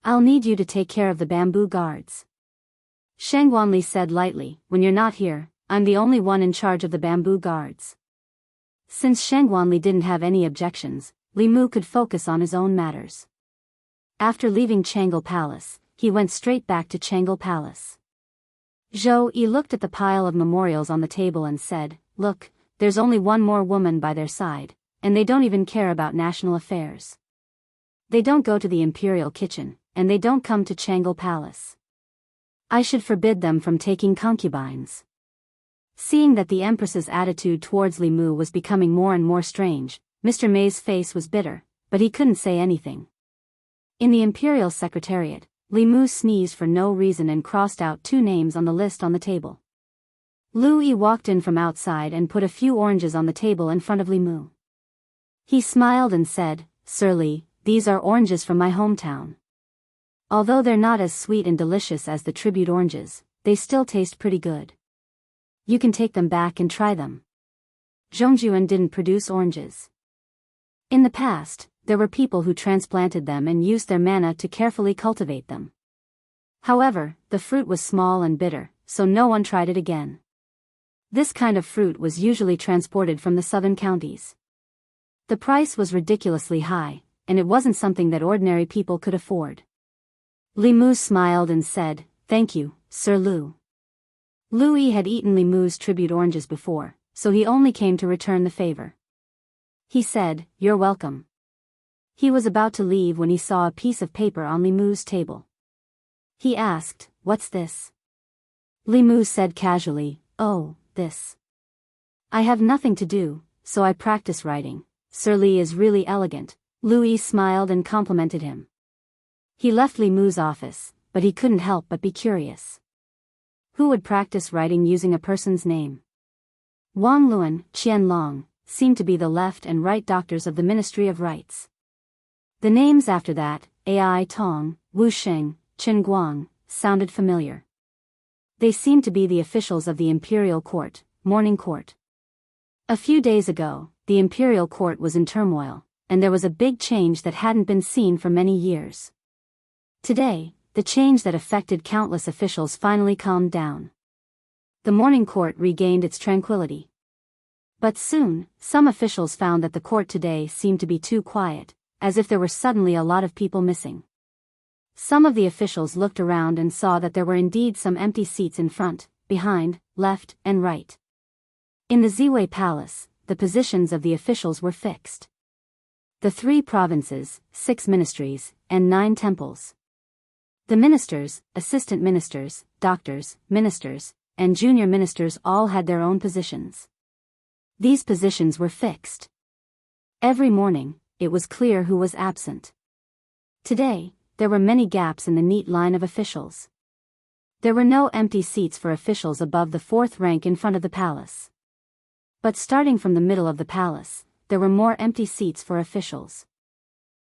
I'll need you to take care of the Bamboo Guards." Shengguan Li said lightly, "When you're not here, I'm the only one in charge of the Bamboo Guards." Since Shengguan Li didn't have any objections, Li Mu could focus on his own matters. After leaving Chang'e Palace, he went straight back to Chang'e Palace. Zhou Yi looked at the pile of memorials on the table and said, "Look, there's only one more woman by their side, and they don't even care about national affairs. They don't go to the imperial kitchen, and they don't come to Chang'e Palace. I should forbid them from taking concubines." Seeing that the Empress's attitude towards Li Mu was becoming more and more strange, Mr. May's face was bitter, but he couldn't say anything. In the Imperial Secretariat, Li Mu sneezed for no reason and crossed out 2 names on the list on the table. Lu Yi walked in from outside and put a few oranges on the table in front of Li Mu. He smiled and said, "Sir Li, these are oranges from my hometown. Although they're not as sweet and delicious as the tribute oranges, they still taste pretty good. You can take them back and try them." Zhongjuan didn't produce oranges. In the past, there were people who transplanted them and used their mana to carefully cultivate them. However, the fruit was small and bitter, so no one tried it again. This kind of fruit was usually transported from the southern counties. The price was ridiculously high, and it wasn't something that ordinary people could afford. Li Mu smiled and said, "Thank you, Sir Lu." Lu Yi had eaten Li Mu's tribute oranges before, so he only came to return the favor. He said, "You're welcome." He was about to leave when he saw a piece of paper on Li Mu's table. He asked, "What's this?" Li Mu said casually, "Oh, this. I have nothing to do, so I practice writing. Sir Li is really elegant." Lu Yi smiled and complimented him. He left Li Mu's office, but he couldn't help but be curious. Who would practice writing using a person's name? Wang Luan, Qian Long, seemed to be the left and right doctors of the Ministry of Rights. The names after that, Ai Tong, Wu Sheng, Chen Guang, sounded familiar. They seemed to be the officials of the Imperial Court, Morning Court. A few days ago, the Imperial Court was in turmoil, and there was a big change that hadn't been seen for many years. Today, the change that affected countless officials finally calmed down. The Morning Court regained its tranquility. But soon, some officials found that the court today seemed to be too quiet, as if there were suddenly a lot of people missing. Some of the officials looked around and saw that there were indeed some empty seats in front, behind, left, and right. In the Ziwei Palace, the positions of the officials were fixed. The 3 provinces, 6 ministries, and 9 temples. The ministers, assistant ministers, doctors, ministers, and junior ministers all had their own positions. These positions were fixed. Every morning, it was clear who was absent. Today, there were many gaps in the neat line of officials. There were no empty seats for officials above the 4th rank in front of the palace. But starting from the middle of the palace, there were more empty seats for officials.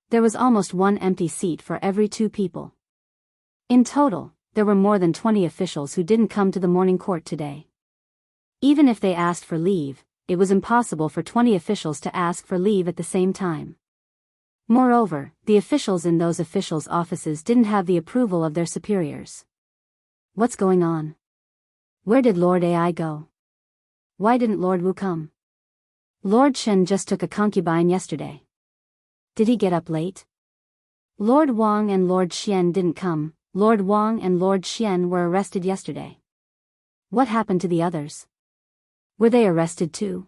There was almost 1 empty seat for every 2 people. In total, there were more than 20 officials who didn't come to the morning court today. Even if they asked for leave, it was impossible for 20 officials to ask for leave at the same time. Moreover, the officials in those officials' offices didn't have the approval of their superiors. What's going on? Where did Lord Ai go? Why didn't Lord Wu come? Lord Shen just took a concubine yesterday. Did he get up late? Lord Wang and Lord Xian didn't come. Lord Wang and Lord Xian were arrested yesterday. What happened to the others? Were they arrested too?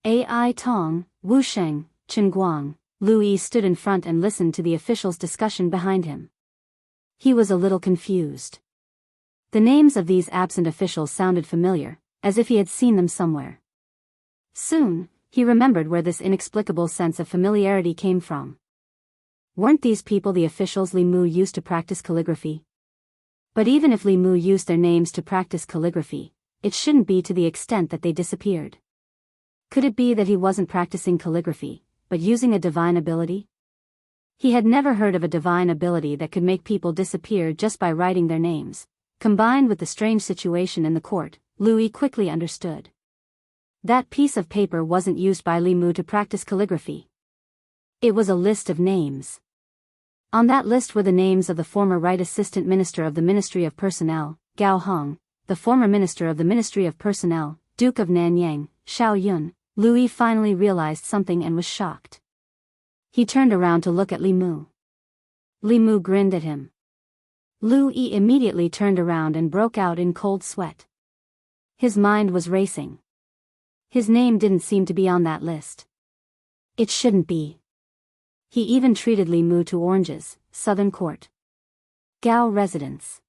Ai Tong, Wu Sheng, Chen Guang, Lu Yi stood in front and listened to the officials' discussion behind him. He was a little confused. The names of these absent officials sounded familiar, as if he had seen them somewhere. Soon, he remembered where this inexplicable sense of familiarity came from. Weren't these people the officials Li Mu used to practice calligraphy? But even if Li Mu used their names to practice calligraphy, it shouldn't be to the extent that they disappeared. Could it be that he wasn't practicing calligraphy, but using a divine ability? He had never heard of a divine ability that could make people disappear just by writing their names. Combined with the strange situation in the court, Louis quickly understood. That piece of paper wasn't used by Li Mu to practice calligraphy. It was a list of names. On that list were the names of the former Right Assistant Minister of the Ministry of Personnel, Gao Hong, the former Minister of the Ministry of Personnel, Duke of Nanyang, Xiao Yun. Louis finally realized something and was shocked. He turned around to look at Li Mu. Li Mu grinned at him. Louis immediately turned around and broke out in cold sweat. His mind was racing. His name didn't seem to be on that list. It shouldn't be. He even treated Li Mu to oranges. Southern Court. Gao residence.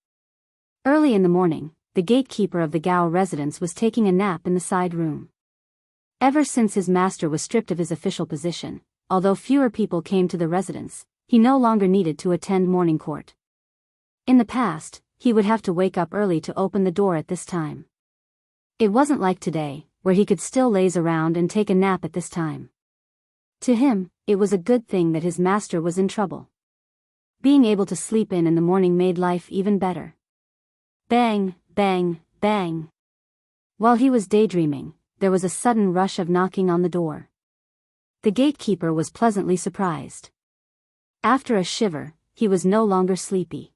Early in the morning, the gatekeeper of the Gao residence was taking a nap in the side room. Ever since his master was stripped of his official position, although fewer people came to the residence, he no longer needed to attend morning court. In the past, he would have to wake up early to open the door at this time. It wasn't like today, where he could still laze around and take a nap at this time. To him, it was a good thing that his master was in trouble. Being able to sleep in the morning made life even better. Bang, bang, bang. While he was daydreaming, there was a sudden rush of knocking on the door. The gatekeeper was pleasantly surprised. After a shiver, he was no longer sleepy.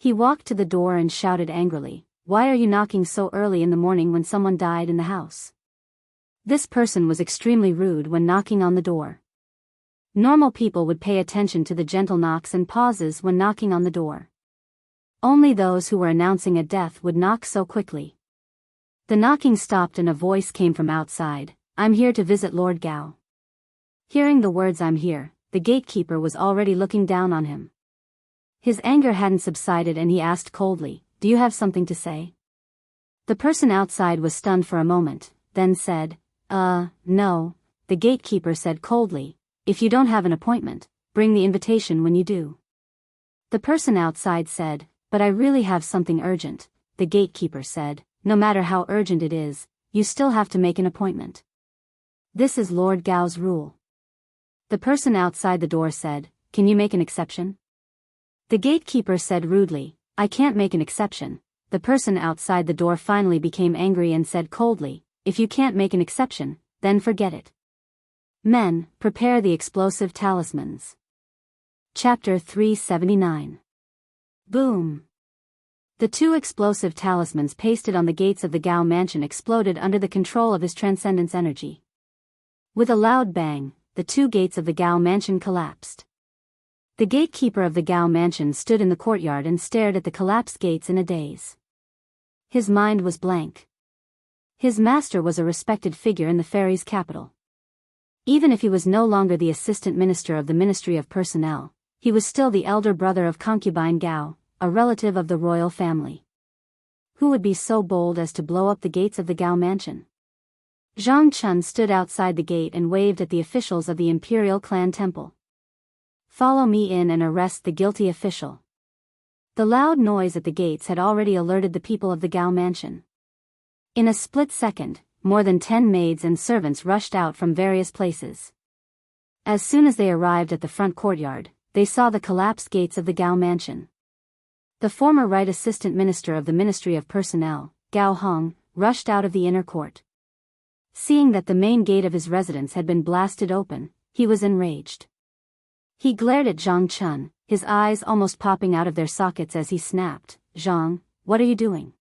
He walked to the door and shouted angrily, "Why are you knocking so early in the morning when someone died in the house?" This person was extremely rude when knocking on the door. Normal people would pay attention to the gentle knocks and pauses when knocking on the door. Only those who were announcing a death would knock so quickly. The knocking stopped and a voice came from outside, "I'm here to visit Lord Gao." Hearing the words "I'm here," the gatekeeper was already looking down on him. His anger hadn't subsided and he asked coldly, "Do you have something to say?" The person outside was stunned for a moment, then said, No," the gatekeeper said coldly, "If you don't have an appointment, bring the invitation when you do." The person outside said, "But I really have something urgent," the gatekeeper said, "No matter how urgent it is, you still have to make an appointment. This is Lord Gao's rule." The person outside the door said, "Can you make an exception?" The gatekeeper said rudely, "I can't make an exception." The person outside the door finally became angry and said coldly, "If you can't make an exception, then forget it. Men, prepare the explosive talismans." Chapter 379. Boom. The 2 explosive talismans pasted on the gates of the Gao mansion exploded under the control of his transcendence energy. With a loud bang, the 2 gates of the Gao mansion collapsed. The gatekeeper of the Gao mansion stood in the courtyard and stared at the collapsed gates in a daze. His mind was blank. His master was a respected figure in the fairy's capital. Even if he was no longer the assistant minister of the Ministry of Personnel, he was still the elder brother of concubine Gao, a relative of the royal family. Who would be so bold as to blow up the gates of the Gao mansion? Zhang Chun stood outside the gate and waved at the officials of the imperial clan temple. "Follow me in and arrest the guilty official." The loud noise at the gates had already alerted the people of the Gao mansion. In a split second, more than 10 maids and servants rushed out from various places. As soon as they arrived at the front courtyard, they saw the collapsed gates of the Gao mansion. The former Right Assistant Minister of the Ministry of Personnel, Gao Hong, rushed out of the inner court. Seeing that the main gate of his residence had been blasted open, he was enraged. He glared at Zhang Chun, his eyes almost popping out of their sockets as he snapped, "Zhang, what are you doing?"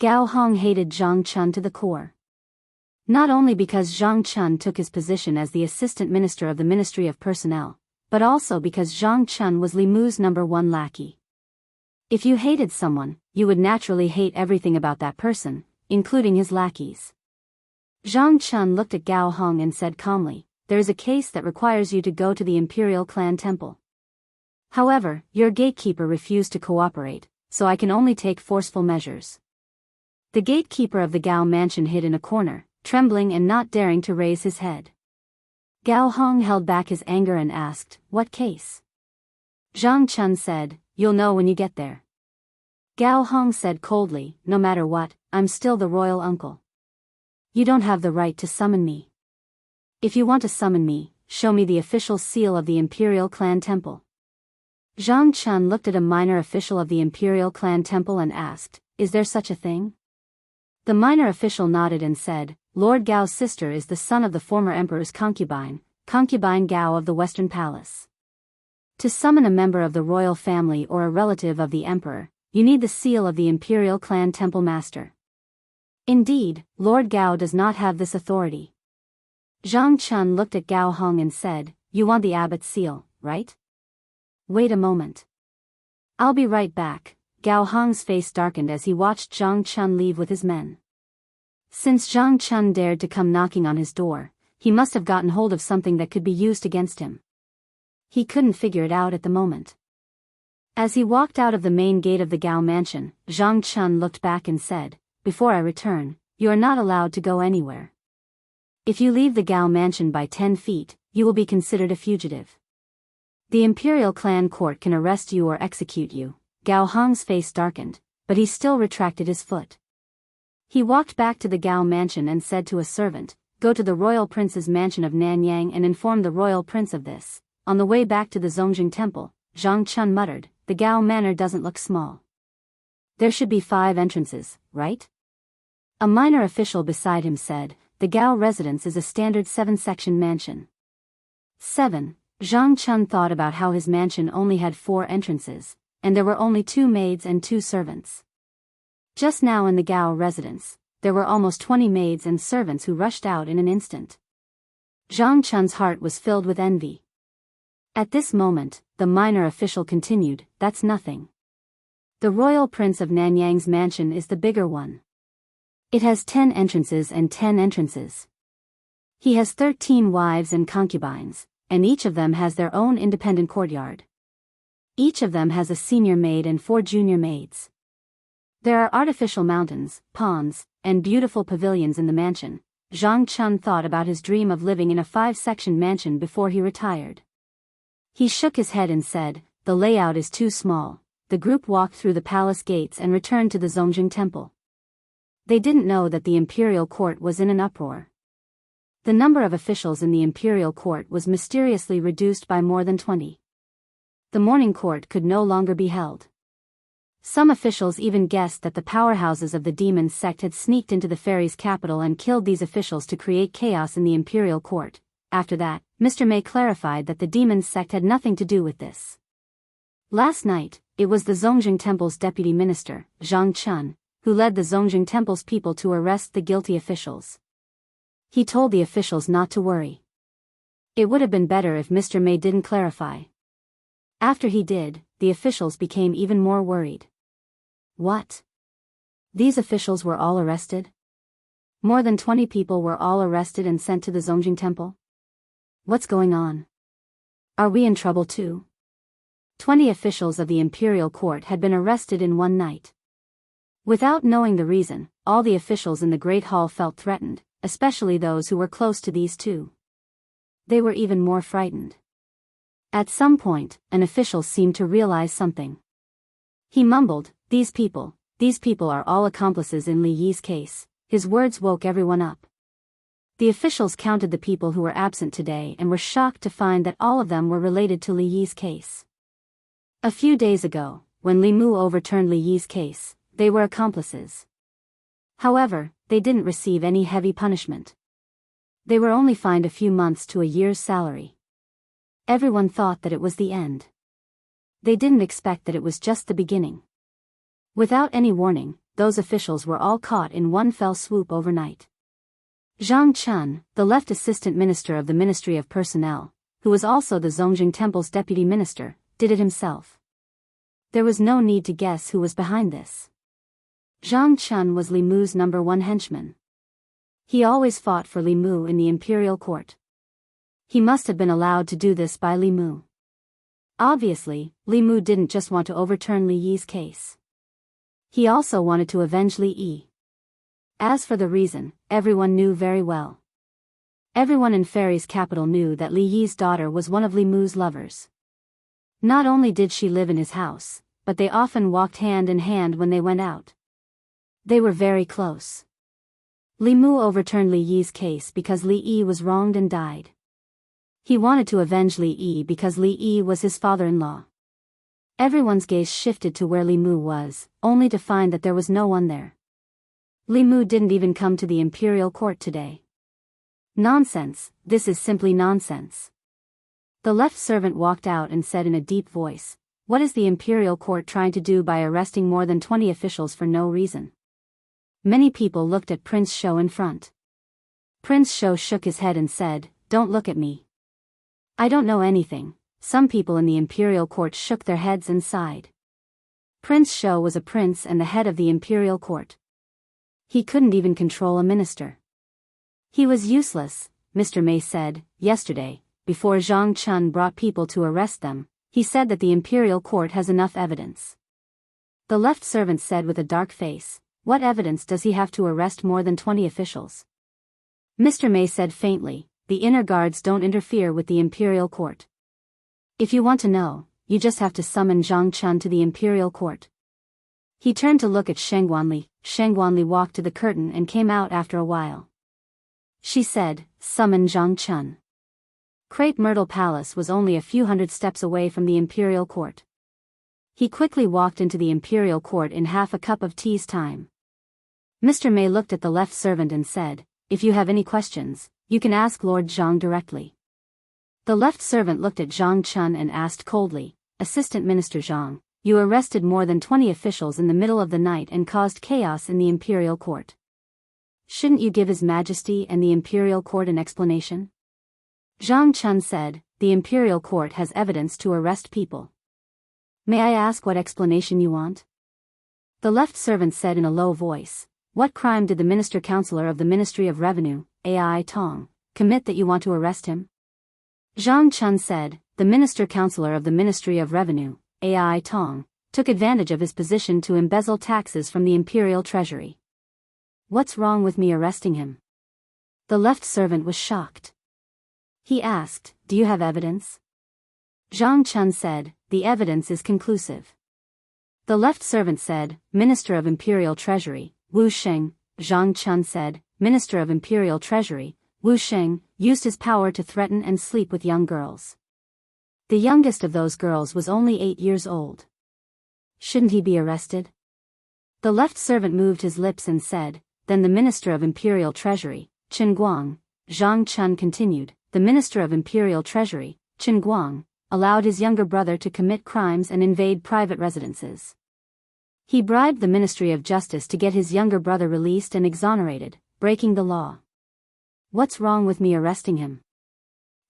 Gao Hong hated Zhang Chun to the core. Not only because Zhang Chun took his position as the assistant minister of the Ministry of Personnel, but also because Zhang Chun was Li Mu's #1 lackey. If you hated someone, you would naturally hate everything about that person, including his lackeys. Zhang Chun looked at Gao Hong and said calmly, "There is a case that requires you to go to the Imperial Clan Temple. However, your gatekeeper refused to cooperate, so I can only take forceful measures." The gatekeeper of the Gao mansion hid in a corner, trembling and not daring to raise his head. Gao Hong held back his anger and asked, "What case?" Zhang Chun said, "You'll know when you get there." Gao Hong said coldly, "No matter what, I'm still the royal uncle. You don't have the right to summon me. If you want to summon me, show me the official seal of the Imperial Clan Temple." Zhang Chun looked at a minor official of the Imperial Clan Temple and asked, "Is there such a thing?" The minor official nodded and said, "Lord Gao's sister is the son of the former emperor's concubine Gao of the Western Palace. To summon a member of the royal family or a relative of the emperor, you need the seal of the Imperial Clan Temple Master. Indeed, Lord Gao does not have this authority." Zhang Chun looked at Gao Hong and said, "You want the abbot's seal, right? Wait a moment. I'll be right back." Gao Hong's face darkened as he watched Zhang Chun leave with his men. Since Zhang Chun dared to come knocking on his door, he must have gotten hold of something that could be used against him. He couldn't figure it out at the moment. As he walked out of the main gate of the Gao mansion, Zhang Chun looked back and said, "Before I return, you are not allowed to go anywhere. If you leave the Gao mansion by 10 feet, you will be considered a fugitive. The Imperial Clan Court can arrest you or execute you." Gao Hong's face darkened, but he still retracted his foot. He walked back to the Gao mansion and said to a servant, "Go to the royal prince's mansion of Nanyang and inform the royal prince of this." On the way back to the Zongjing temple, Zhang Chun muttered, "The Gao manor doesn't look small. There should be 5 entrances, right?" A minor official beside him said, "The Gao residence is a standard 7-section mansion." 7. Zhang Chun thought about how his mansion only had 4 entrances, and there were only 2 maids and 2 servants. Just now in the Gao residence, there were almost 20 maids and servants who rushed out in an instant. Zhang Chun's heart was filled with envy. At this moment, the minor official continued, "That's nothing. The royal prince of Nanyang's mansion is the bigger one. It has 10 entrances and 10 entrances. He has 13 wives and concubines, and each of them has their own independent courtyard. Each of them has a senior maid and 4 junior maids. There are artificial mountains, ponds, and beautiful pavilions in the mansion." Zhang Chun thought about his dream of living in a 5-section mansion before he retired. He shook his head and said, "The layout is too small." The group walked through the palace gates and returned to the Zongjing temple. They didn't know that the imperial court was in an uproar. The number of officials in the imperial court was mysteriously reduced by more than 20. The morning court could no longer be held. Some officials even guessed that the powerhouses of the demon sect had sneaked into the fairies' capital and killed these officials to create chaos in the imperial court. After that, Mr. May clarified that the demon sect had nothing to do with this. Last night, it was the Zongjing Temple's deputy minister, Zhang Chun, who led the Zongjing Temple's people to arrest the guilty officials. He told the officials not to worry. It would have been better if Mr. May didn't clarify. After he did, the officials became even more worried. What? These officials were all arrested? More than 20 people were all arrested and sent to the Zongjing Temple? What's going on? Are we in trouble too? 20 officials of the imperial court had been arrested in one night. Without knowing the reason, all the officials in the Great Hall felt threatened, especially those who were close to these 2. They were even more frightened. At some point, an official seemed to realize something. He mumbled, these people are all accomplices in Li Yi's case." His words woke everyone up. The officials counted the people who were absent today and were shocked to find that all of them were related to Li Yi's case. A few days ago, when Li Mu overturned Li Yi's case, they were accomplices. However, they didn't receive any heavy punishment. They were only fined a few months to a year's salary. Everyone thought that it was the end. They didn't expect that it was just the beginning. Without any warning, those officials were all caught in one fell swoop overnight. Zhang Chun, the left assistant minister of the Ministry of Personnel, who was also the Zongjing Temple's deputy minister, did it himself. There was no need to guess who was behind this. Zhang Chun was Li Mu's #1 henchman. He always fought for Li Mu in the imperial court. He must have been allowed to do this by Li Mu. Obviously, Li Mu didn't just want to overturn Li Yi's case. He also wanted to avenge Li Yi. As for the reason, everyone knew very well. Everyone in Fairy's capital knew that Li Yi's daughter was one of Li Mu's lovers. Not only did she live in his house, but they often walked hand in hand when they went out. They were very close. Li Mu overturned Li Yi's case because Li Yi was wronged and died. He wanted to avenge Li Yi because Li Yi was his father-in-law. Everyone's gaze shifted to where Li Mu was, only to find that there was no one there. Li Mu didn't even come to the imperial court today. Nonsense, this is simply nonsense. The left servant walked out and said in a deep voice, "What is the imperial court trying to do by arresting more than 20 officials for no reason?" Many people looked at Prince Shou in front. Prince Shou shook his head and said, "Don't look at me. I don't know anything." Some people in the imperial court shook their heads and sighed. Prince Shou was a prince and the head of the imperial court. He couldn't even control a minister. He was useless, Mr. Mei said. Yesterday, before Zhang Chun brought people to arrest them, he said that the imperial court has enough evidence. The left servant said with a dark face, "What evidence does he have to arrest more than 20 officials?" Mr. Mei said faintly, "The inner guards don't interfere with the imperial court. If you want to know, you just have to summon Zhang Chun to the imperial court." He turned to look at Sheng Guanli. Sheng Guanli walked to the curtain and came out after a while. She said, "Summon Zhang Chun." Crepe Myrtle Palace was only a few hundred steps away from the imperial court. He quickly walked into the imperial court in half a cup of tea's time. Mr. Mei looked at the left servant and said, "If you have any questions, you can ask Lord Zhang directly." The left servant looked at Zhang Chun and asked coldly, "Assistant Minister Zhang, you arrested more than 20 officials in the middle of the night and caused chaos in the imperial court. Shouldn't you give His Majesty and the imperial court an explanation?" Zhang Chun said, "The imperial court has evidence to arrest people. May I ask what explanation you want?" The left servant said in a low voice, "What crime did the minister-counselor of the Ministry of Revenue, Ai Tang, commit that you want to arrest him?" Zhang Chun said, "The minister-counselor of the Ministry of Revenue, Ai Tang, took advantage of his position to embezzle taxes from the imperial treasury. What's wrong with me arresting him?" The left servant was shocked. He asked, "Do you have evidence?" Zhang Chun said, "The evidence is conclusive." The left servant said, "Minister of Imperial Treasury, Wu Sheng." Zhang Chun said, "Minister of Imperial Treasury, Wu Sheng, used his power to threaten and sleep with young girls. The youngest of those girls was only 8 years old. Shouldn't he be arrested?" The left servant moved his lips and said, "Then the Minister of Imperial Treasury, Chen Guang." Zhang Chun continued, "The Minister of Imperial Treasury, Chen Guang, allowed his younger brother to commit crimes and invade private residences. He bribed the Ministry of Justice to get his younger brother released and exonerated, breaking the law. What's wrong with me arresting him?"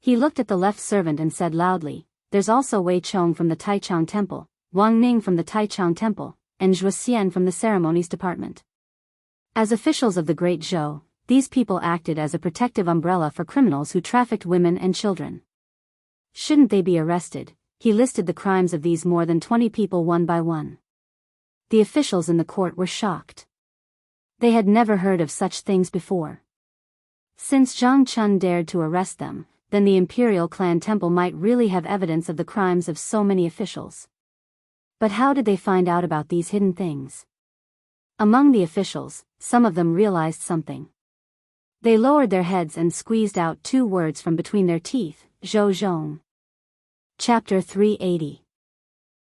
He looked at the left servant and said loudly, "There's also Wei Chong from the Taichung Temple, Wang Ning from the Taichung Temple, and Zhuo Xian from the Ceremonies Department. As officials of the Great Zhou, these people acted as a protective umbrella for criminals who trafficked women and children. Shouldn't they be arrested?" He listed the crimes of these more than 20 people one by one. The officials in the court were shocked. They had never heard of such things before. Since Zhang Chun dared to arrest them, then the Imperial Clan Temple might really have evidence of the crimes of so many officials. But how did they find out about these hidden things? Among the officials, some of them realized something. They lowered their heads and squeezed out 2 words from between their teeth, Zhou Zhong. Chapter 380.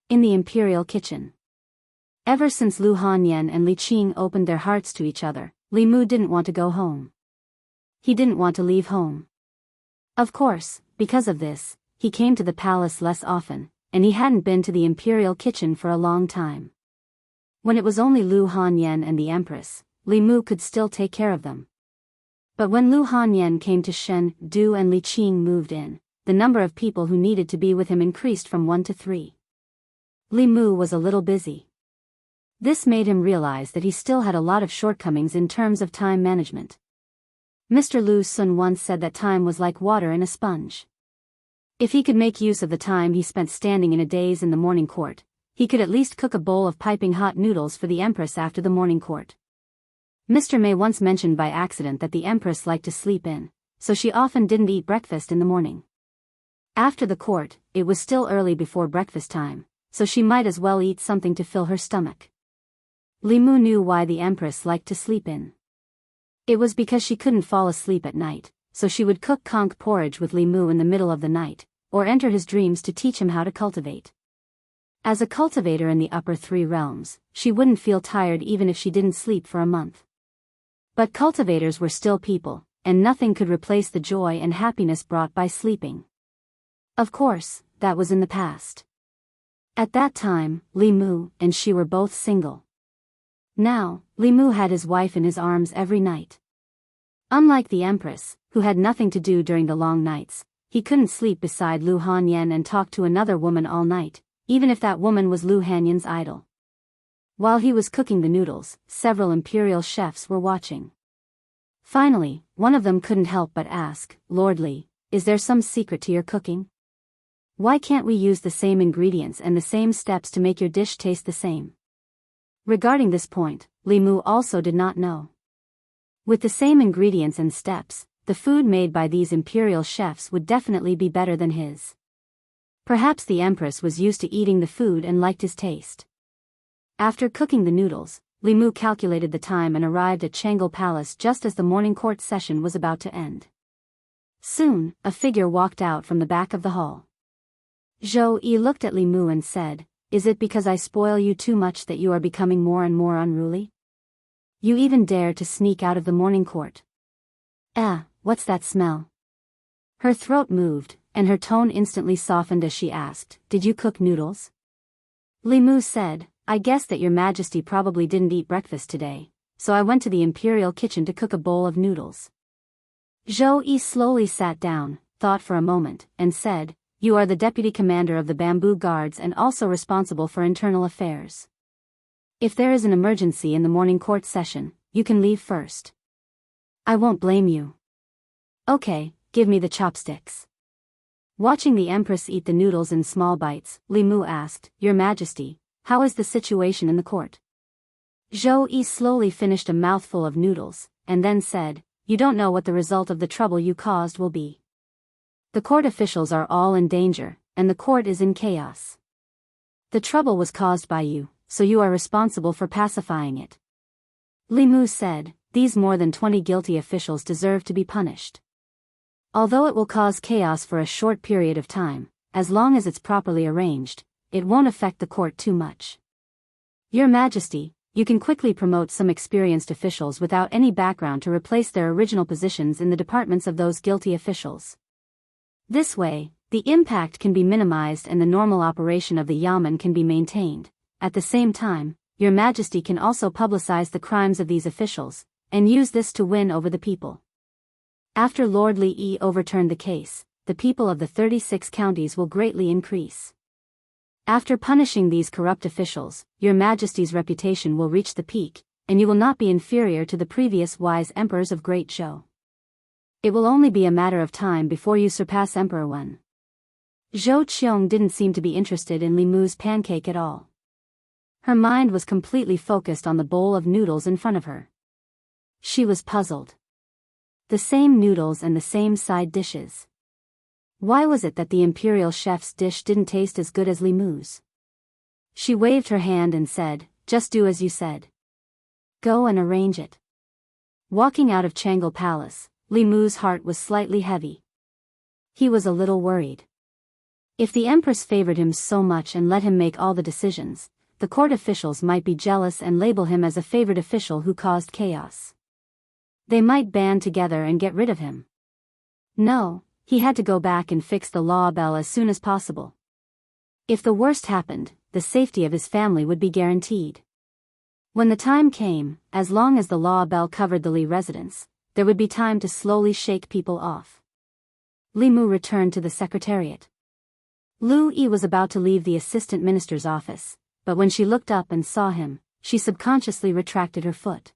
In the Imperial Kitchen. Ever since Lu Hanyan and Li Qing opened their hearts to each other, Li Mu didn't want to go home. He didn't want to leave home. Of course, because of this, he came to the palace less often, and he hadn't been to the imperial kitchen for a long time. When it was only Lu Hanyan and the Empress, Li Mu could still take care of them. But when Lu Hanyan came to Shen, Du and Li Qing moved in, the number of people who needed to be with him increased from 1 to 3. Li Mu was a little busy. This made him realize that he still had a lot of shortcomings in terms of time management. Mr. Lu Sun once said that time was like water in a sponge. If he could make use of the time he spent standing in a daze in the morning court, he could at least cook a bowl of piping hot noodles for the Empress after the morning court. Mr. May once mentioned by accident that the Empress liked to sleep in, so she often didn't eat breakfast in the morning. After the court, it was still early before breakfast time, so she might as well eat something to fill her stomach. Li Mu knew why the Empress liked to sleep in. It was because she couldn't fall asleep at night, so she would cook conch porridge with Li Mu in the middle of the night, or enter his dreams to teach him how to cultivate. As a cultivator in the upper 3 realms, she wouldn't feel tired even if she didn't sleep for a month. But cultivators were still people, and nothing could replace the joy and happiness brought by sleeping. Of course, that was in the past. At that time, Li Mu and she were both single. Now, Li Mu had his wife in his arms every night. Unlike the Empress, who had nothing to do during the long nights, he couldn't sleep beside Lu Hanyan and talk to another woman all night, even if that woman was Lu Hanyan's idol. While he was cooking the noodles, several imperial chefs were watching. Finally, one of them couldn't help but ask, "Lord Li, is there some secret to your cooking? Why can't we use the same ingredients and the same steps to make your dish taste the same?" Regarding this point, Li Mu also did not know. With the same ingredients and steps, the food made by these imperial chefs would definitely be better than his. Perhaps the Empress was used to eating the food and liked his taste. After cooking the noodles, Li Mu calculated the time and arrived at Jianghu Palace just as the morning court session was about to end. Soon, a figure walked out from the back of the hall. Zhou Yi looked at Li Mu and said, "Is it because I spoil you too much that you are becoming more and more unruly? You even dare to sneak out of the morning court. What's that smell?" Her throat moved, and her tone instantly softened as she asked, "Did you cook noodles?" Li Mu said, "I guess that your Majesty probably didn't eat breakfast today, so I went to the imperial kitchen to cook a bowl of noodles." Zhou Yi slowly sat down, thought for a moment, and said, "You are the deputy commander of the bamboo guards and also responsible for internal affairs. If there is an emergency in the morning court session, you can leave first. I won't blame you. Okay, give me the chopsticks." Watching the Empress eat the noodles in small bites, Li Mu asked, "Your Majesty, how is the situation in the court?" Zhou Yi slowly finished a mouthful of noodles, and then said, "You don't know what the result of the trouble you caused will be. The court officials are all in danger, and the court is in chaos. The trouble was caused by you, so you are responsible for pacifying it." Li Mu said, "These more than 20 guilty officials deserve to be punished. Although it will cause chaos for a short period of time, as long as it's properly arranged, it won't affect the court too much. Your Majesty, you can quickly promote some experienced officials without any background to replace their original positions in the departments of those guilty officials. This way, the impact can be minimized and the normal operation of the Yamen can be maintained. At the same time, Your Majesty can also publicize the crimes of these officials, and use this to win over the people." After Lord Li Yi overturned the case, the people of the 36 counties will greatly increase. After punishing these corrupt officials, Your Majesty's reputation will reach the peak, and you will not be inferior to the previous wise emperors of Great Zhou. It will only be a matter of time before you surpass Emperor Wen. Zhou Qiong didn't seem to be interested in Li Mu's pancake at all. Her mind was completely focused on the bowl of noodles in front of her. She was puzzled. The same noodles and the same side dishes. Why was it that the imperial chef's dish didn't taste as good as Li Mu's? She waved her hand and said, "Just do as you said. Go and arrange it." Walking out of Jianghu Palace, Li Mu's heart was slightly heavy. He was a little worried. If the Empress favored him so much and let him make all the decisions, the court officials might be jealous and label him as a favored official who caused chaos. They might band together and get rid of him. No, he had to go back and fix the law bell as soon as possible. If the worst happened, the safety of his family would be guaranteed. When the time came, as long as the law bell covered the Li residence, there would be time to slowly shake people off. Li Mu returned to the secretariat. Lu Yi was about to leave the assistant minister's office, but when she looked up and saw him, she subconsciously retracted her foot.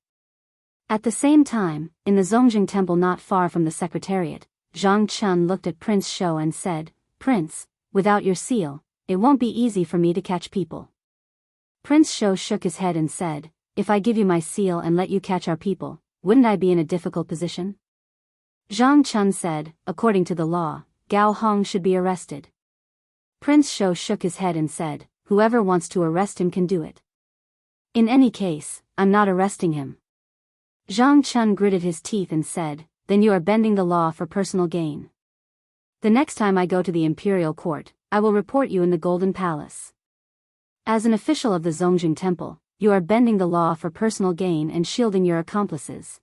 At the same time, in the Zongjing temple not far from the secretariat, Zhang Chun looked at Prince Shou and said, "Prince, without your seal, it won't be easy for me to catch people." Prince Shou shook his head and said, "If I give you my seal and let you catch our people, wouldn't I be in a difficult position?" Zhang Chun said, "According to the law, Gao Hong should be arrested." Prince Shou shook his head and said, "Whoever wants to arrest him can do it. In any case, I'm not arresting him." Zhang Chun gritted his teeth and said, "Then you are bending the law for personal gain. The next time I go to the imperial court, I will report you in the Golden Palace. As an official of the Zongjing Temple, you are bending the law for personal gain and shielding your accomplices.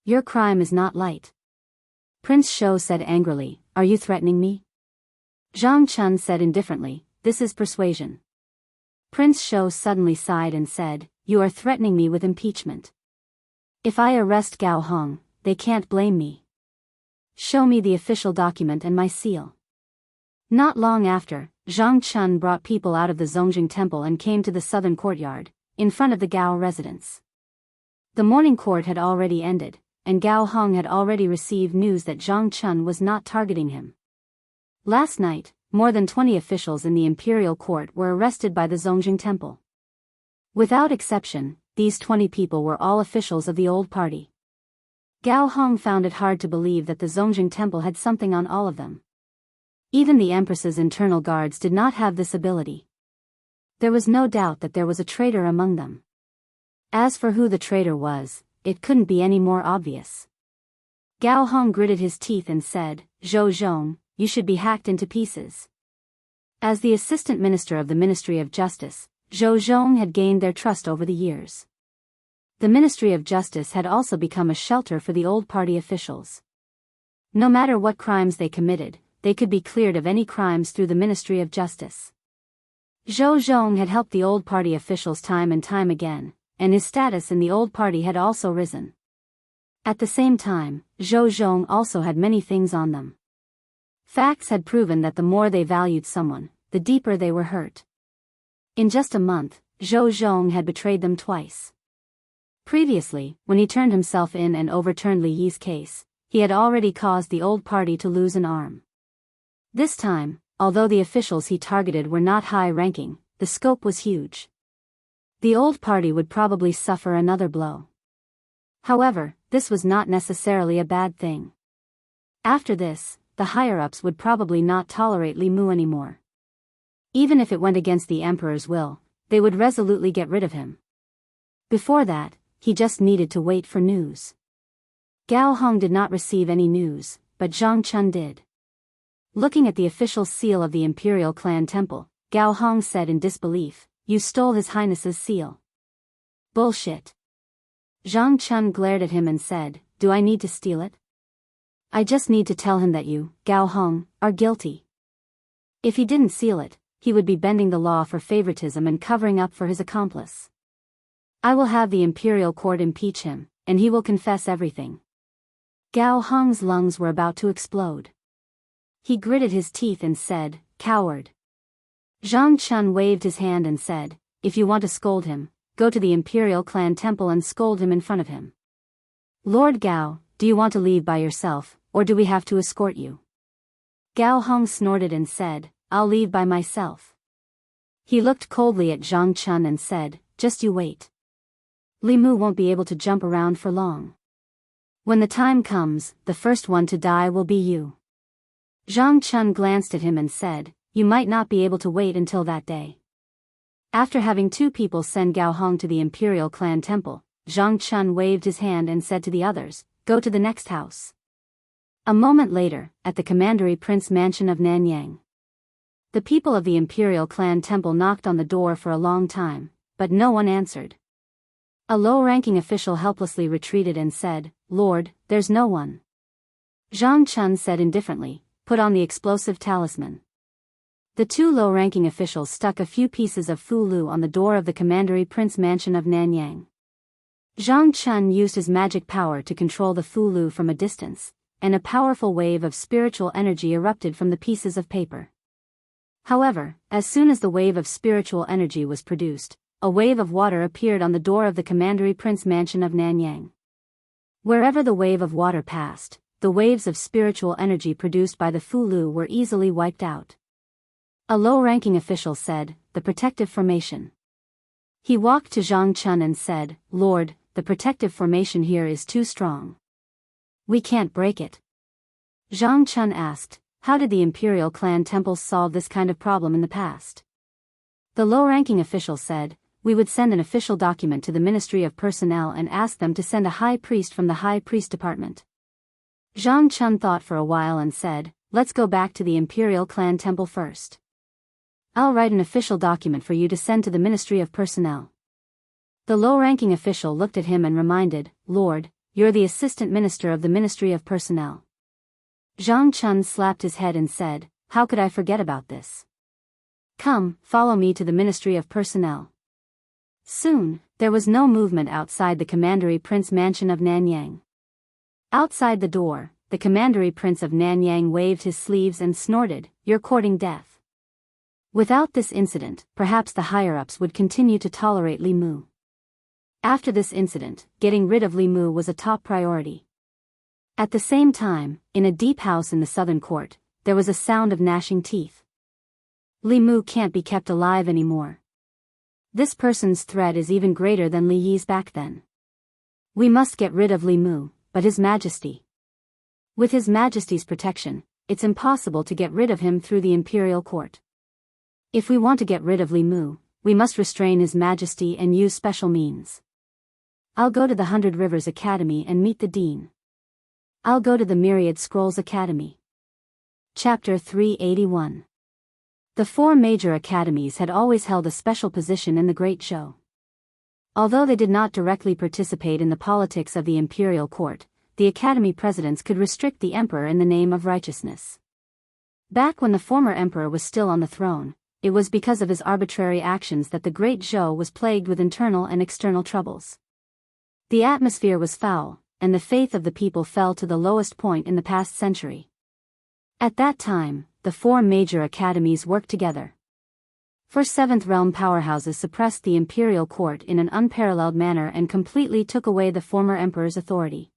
Your crime is not light." Prince Shou said angrily, "Are you threatening me?" Zhang Chun said indifferently, "This is persuasion." Prince Shou suddenly sighed and said, "You are threatening me with impeachment. If I arrest Gao Hong, they can't blame me. Show me the official document and my seal." Not long after, Zhang Chun brought people out of the Zongjing Temple and came to the southern courtyard, in front of the Gao residence. The morning court had already ended, and Gao Hong had already received news that Zhang Chun was not targeting him. Last night, more than 20 officials in the imperial court were arrested by the Zongjing Temple. Without exception, these 20 people were all officials of the old party. Gao Hong found it hard to believe that the Zongjing Temple had something on all of them. Even the Empress's internal guards did not have this ability. There was no doubt that there was a traitor among them. As for who the traitor was, it couldn't be any more obvious. Gao Hong gritted his teeth and said, "Zhou Zhong, you should be hacked into pieces." As the assistant minister of the Ministry of Justice, Zhou Zhong had gained their trust over the years. The Ministry of Justice had also become a shelter for the old party officials. No matter what crimes they committed, they could be cleared of any crimes through the Ministry of Justice. Zhou Zhong had helped the old party officials time and time again, and his status in the old party had also risen. At the same time, Zhou Zhong also had many things on them. Facts had proven that the more they valued someone, the deeper they were hurt. In just a month, Zhou Zhong had betrayed them twice. Previously, when he turned himself in and overturned Li Yi's case, he had already caused the old party to lose an arm. This time, although the officials he targeted were not high-ranking, the scope was huge. The old party would probably suffer another blow. However, this was not necessarily a bad thing. After this, the higher-ups would probably not tolerate Li Mu anymore. Even if it went against the emperor's will, they would resolutely get rid of him. Before that, he just needed to wait for news. Gao Hong did not receive any news, but Zhang Chun did. Looking at the official seal of the Imperial Clan Temple, Gao Hong said in disbelief, "You stole His Highness's seal." "Bullshit." Zhang Chun glared at him and said, "Do I need to steal it? I just need to tell him that you, Gao Hong, are guilty." If he didn't seal it, he would be bending the law for favoritism and covering up for his accomplice. "I will have the Imperial Court impeach him, and he will confess everything." Gao Hong's lungs were about to explode. He gritted his teeth and said, "Coward." Zhang Chun waved his hand and said, "If you want to scold him, go to the Imperial Clan Temple and scold him in front of him." "Lord Gao, do you want to leave by yourself, or do we have to escort you?" Gao Hong snorted and said, "I'll leave by myself." He looked coldly at Zhang Chun and said, "Just you wait. Li Mu won't be able to jump around for long. When the time comes, the first one to die will be you." Zhang Chun glanced at him and said, "You might not be able to wait until that day." After having two people send Gao Hong to the Imperial Clan Temple, Zhang Chun waved his hand and said to the others, "Go to the next house." A moment later, at the Commandery Prince Mansion of Nanyang. The people of the Imperial Clan Temple knocked on the door for a long time, but no one answered. A low-ranking official helplessly retreated and said, "Lord, there's no one." Zhang Chun said indifferently, "Put on the explosive talisman." The two low-ranking officials stuck a few pieces of fulu on the door of the commandery prince mansion of Nanyang. Zhang Chun used his magic power to control the fulu from a distance, and a powerful wave of spiritual energy erupted from the pieces of paper. However, as soon as the wave of spiritual energy was produced, a wave of water appeared on the door of the commandery prince mansion of Nanyang. Wherever the wave of water passed, the waves of spiritual energy produced by the fulu were easily wiped out. A low-ranking official said, "The protective formation." He walked to Zhang Chun and said, "Lord, the protective formation here is too strong. We can't break it." Zhang Chun asked, "How did the imperial clan temples solve this kind of problem in the past?" The low-ranking official said, "We would send an official document to the Ministry of Personnel and ask them to send a high priest from the high priest department." Zhang Chun thought for a while and said, "Let's go back to the imperial clan temple first. I'll write an official document for you to send to the Ministry of Personnel." The low-ranking official looked at him and reminded, "Lord, you're the assistant minister of the Ministry of Personnel." Zhang Chun slapped his head and said, "How could I forget about this? Come, follow me to the Ministry of Personnel." Soon, there was no movement outside the commandery prince mansion of Nanyang. Outside the door, the commandery prince of Nanyang waved his sleeves and snorted, "You're courting death." Without this incident, perhaps the higher-ups would continue to tolerate Li Mu. After this incident, getting rid of Li Mu was a top priority. At the same time, in a deep house in the southern court, there was a sound of gnashing teeth. Li Mu can't be kept alive anymore. This person's threat is even greater than Li Yi's back then. We must get rid of Li Mu, but His Majesty. With His Majesty's protection, it's impossible to get rid of him through the imperial court. If we want to get rid of Li Mu, we must restrain His Majesty and use special means. I'll go to the 100 Rivers Academy and meet the Dean. I'll go to the Myriad Scrolls Academy. Chapter 381. The four major academies had always held a special position in the Great Zhou. Although they did not directly participate in the politics of the imperial court, the academy presidents could restrict the emperor in the name of righteousness. Back when the former emperor was still on the throne, it was because of his arbitrary actions that the Great Zhou was plagued with internal and external troubles. The atmosphere was foul, and the faith of the people fell to the lowest point in the past century. At that time, the four major academies worked together. First Seventh Realm powerhouses suppressed the imperial court in an unparalleled manner and completely took away the former emperor's authority.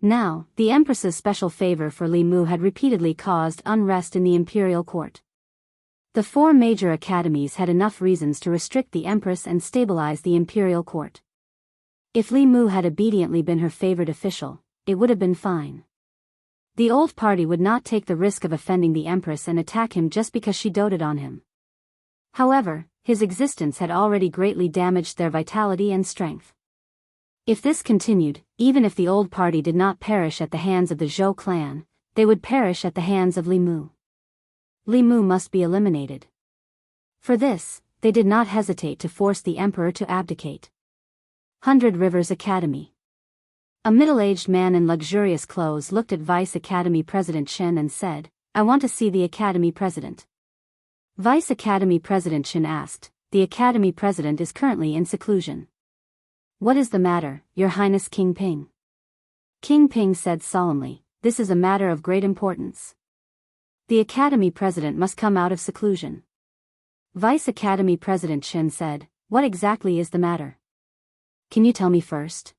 Now, the empress's special favor for Li Mu had repeatedly caused unrest in the imperial court. The four major academies had enough reasons to restrict the empress and stabilize the imperial court. If Li Mu had obediently been her favored official, it would have been fine. The old party would not take the risk of offending the empress and attack him just because she doted on him. However, his existence had already greatly damaged their vitality and strength. If this continued, even if the old party did not perish at the hands of the Zhou clan, they would perish at the hands of Li Mu. Li Mu must be eliminated. For this, they did not hesitate to force the emperor to abdicate. 100 Rivers Academy. A middle-aged man in luxurious clothes looked at Vice Academy President Chen and said, "I want to see the Academy President." Vice Academy President Chen asked, "The Academy President is currently in seclusion." "What is the matter, Your Highness King Ping?" King Ping said solemnly, "This is a matter of great importance. The Academy President must come out of seclusion." Vice Academy President Chen said, "What exactly is the matter? Can you tell me first?"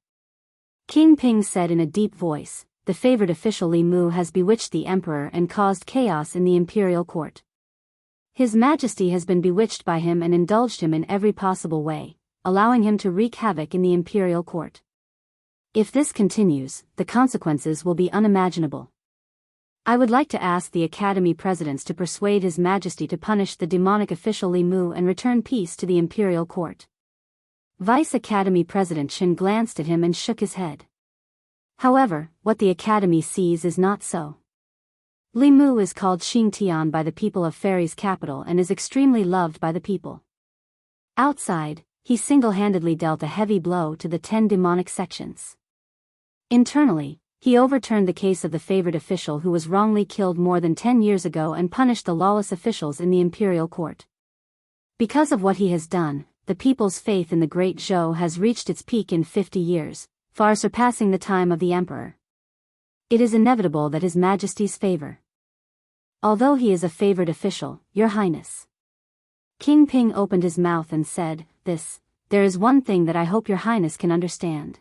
King Ping said in a deep voice, "The favored official Li Mu has bewitched the emperor and caused chaos in the imperial court. His Majesty has been bewitched by him and indulged him in every possible way, allowing him to wreak havoc in the imperial court. If this continues, the consequences will be unimaginable. I would like to ask the Academy presidents to persuade His Majesty to punish the demonic official Li Mu and return peace to the imperial court." Vice Academy President Chen glanced at him and shook his head. However, what the Academy sees is not so. Li Mu is called Xingtian by the people of Fairy's capital and is extremely loved by the people. Outside, he single-handedly dealt a heavy blow to the 10 demonic sections. Internally, He overturned the case of the favored official who was wrongly killed more than 10 years ago and punished the lawless officials in the imperial court. Because of what he has done, the people's faith in the great Zhou has reached its peak in 50 years, far surpassing the time of the emperor. It is inevitable that His Majesty's favor. Although he is a favored official, Your Highness. King Ping opened his mouth and said, there is one thing that I hope Your Highness can understand.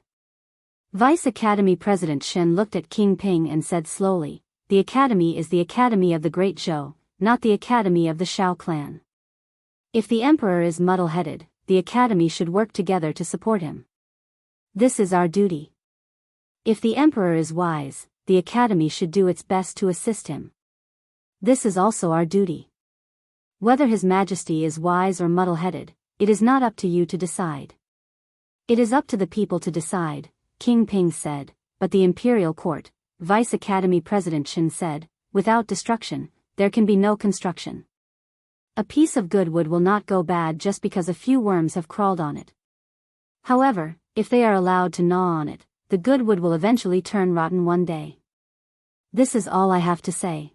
Vice Academy President Shen looked at King Ping and said slowly, the Academy is the Academy of the Great Zhou, not the Academy of the Shao clan. If the Emperor is muddle-headed, the Academy should work together to support him. This is our duty. If the Emperor is wise, the Academy should do its best to assist him. This is also our duty. Whether His Majesty is wise or muddle-headed, it is not up to you to decide. It is up to the people to decide, King Ping said, but the Imperial Court, Vice Academy President Shen said, without destruction, there can be no construction. A piece of good wood will not go bad just because a few worms have crawled on it. However, if they are allowed to gnaw on it, the good wood will eventually turn rotten one day. This is all I have to say.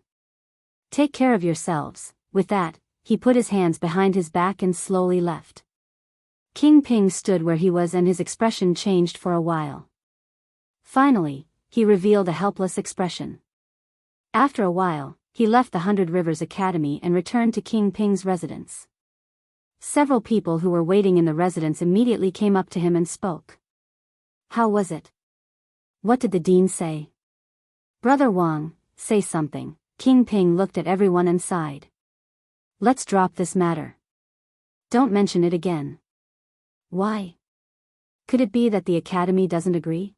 Take care of yourselves. With that, he put his hands behind his back and slowly left. King Ping stood where he was and his expression changed for a while. Finally, he revealed a helpless expression. After a while, he left the 100 Rivers Academy and returned to King Ping's residence. Several people who were waiting in the residence immediately came up to him and spoke. How was it? What did the dean say? Brother Wang, say something. King Ping looked at everyone and sighed. Let's drop this matter. Don't mention it again. Why? Could it be that the Academy doesn't agree?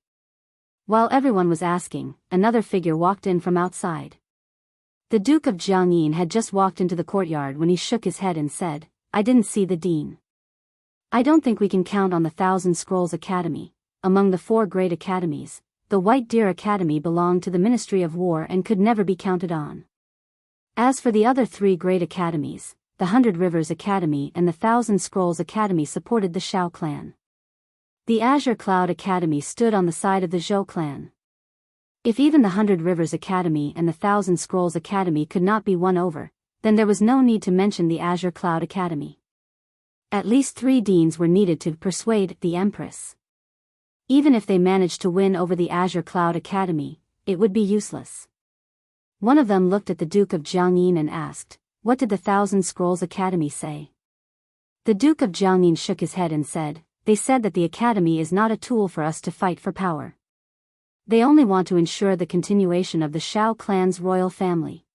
While everyone was asking, another figure walked in from outside. The Duke of Jianghu had just walked into the courtyard when he shook his head and said, I didn't see the dean. I don't think we can count on the Thousand Scrolls Academy. Among the 4 great academies, the White Deer Academy belonged to the Ministry of War and could never be counted on. As for the other 3 great academies, the 100 Rivers Academy and the Thousand Scrolls Academy supported the Shao clan. The Azure Cloud Academy stood on the side of the Zhou clan. If even the 100 Rivers Academy and the Thousand Scrolls Academy could not be won over, then there was no need to mention the Azure Cloud Academy. At least 3 deans were needed to persuade the Empress. Even if they managed to win over the Azure Cloud Academy, it would be useless. One of them looked at the Duke of Jianghu and asked, what did the Thousand Scrolls Academy say? The Duke of Jianghu shook his head and said, they said that the Academy is not a tool for us to fight for power. They only want to ensure the continuation of the Shao clan's royal family.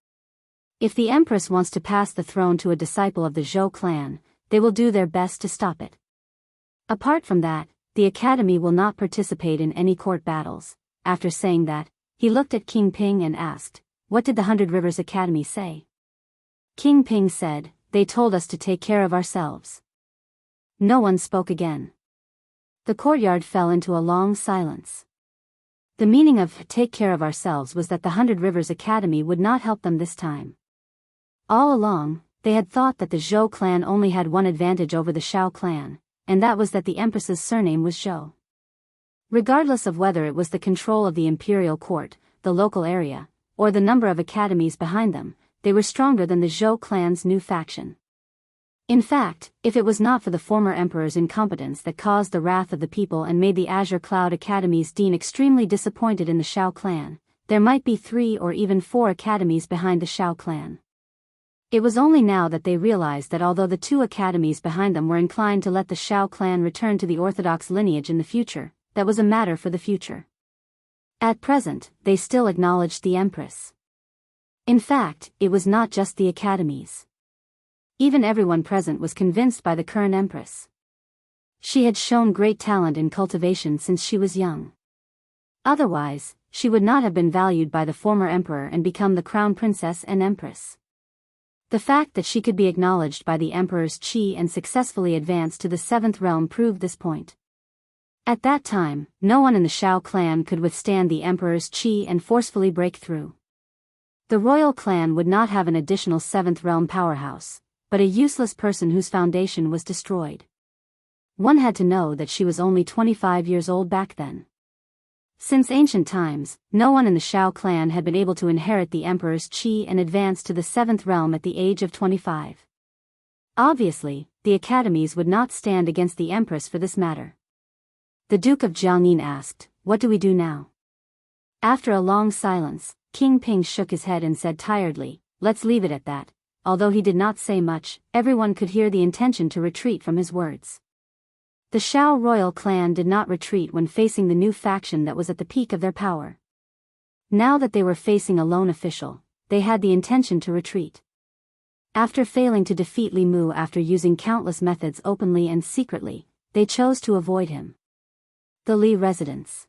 If the Empress wants to pass the throne to a disciple of the Zhou clan, they will do their best to stop it. Apart from that, the Academy will not participate in any court battles. After saying that, he looked at King Ping and asked, what did the 100 Rivers Academy say? King Ping said, they told us to take care of ourselves. No one spoke again. The courtyard fell into a long silence. The meaning of take care of ourselves was that the 100 Rivers Academy would not help them this time. All along, they had thought that the Zhou clan only had one advantage over the Shao clan, and that was that the Empress's surname was Zhou. Regardless of whether it was the control of the imperial court, the local area, or the number of academies behind them, they were stronger than the Zhou clan's new faction. In fact, if it was not for the former emperor's incompetence that caused the wrath of the people and made the Azure Cloud Academy's dean extremely disappointed in the Shao clan, there might be 3 or even 4 academies behind the Shao clan. It was only now that they realized that although the 2 academies behind them were inclined to let the Shao clan return to the orthodox lineage in the future, that was a matter for the future. At present, they still acknowledged the Empress. In fact, it was not just the academies. Even everyone present was convinced by the current Empress. She had shown great talent in cultivation since she was young. Otherwise, she would not have been valued by the former emperor and become the crown princess and empress. The fact that she could be acknowledged by the emperor's qi and successfully advance to the 7th realm proved this point. At that time, no one in the Shao clan could withstand the emperor's qi and forcefully break through. The royal clan would not have an additional 7th realm powerhouse, but a useless person whose foundation was destroyed. One had to know that she was only 25 years old back then. Since ancient times, no one in the Shao clan had been able to inherit the emperor's qi and advance to the 7th realm at the age of 25. Obviously, the academies would not stand against the empress for this matter. The Duke of Jianghu asked, "What do we do now?" After a long silence, King Ping shook his head and said tiredly, "Let's leave it at that." Although he did not say much, everyone could hear the intention to retreat from his words. The Shao royal clan did not retreat when facing the new faction that was at the peak of their power. Now that they were facing a lone official, they had the intention to retreat. After failing to defeat Li Mu after using countless methods openly and secretly, they chose to avoid him. The Li residence.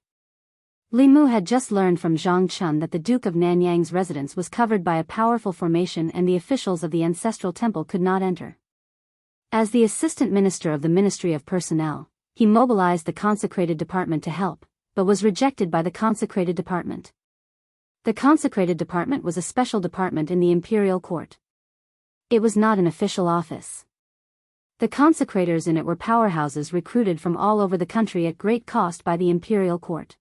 Li Mu had just learned from Zhang Chun that the Duke of Nanyang's residence was covered by a powerful formation and the officials of the ancestral temple could not enter. As the assistant minister of the Ministry of Personnel, he mobilized the consecrated department to help, but was rejected by the consecrated department. The consecrated department was a special department in the imperial court. It was not an official office. The consecrators in it were powerhouses recruited from all over the country at great cost by the imperial court.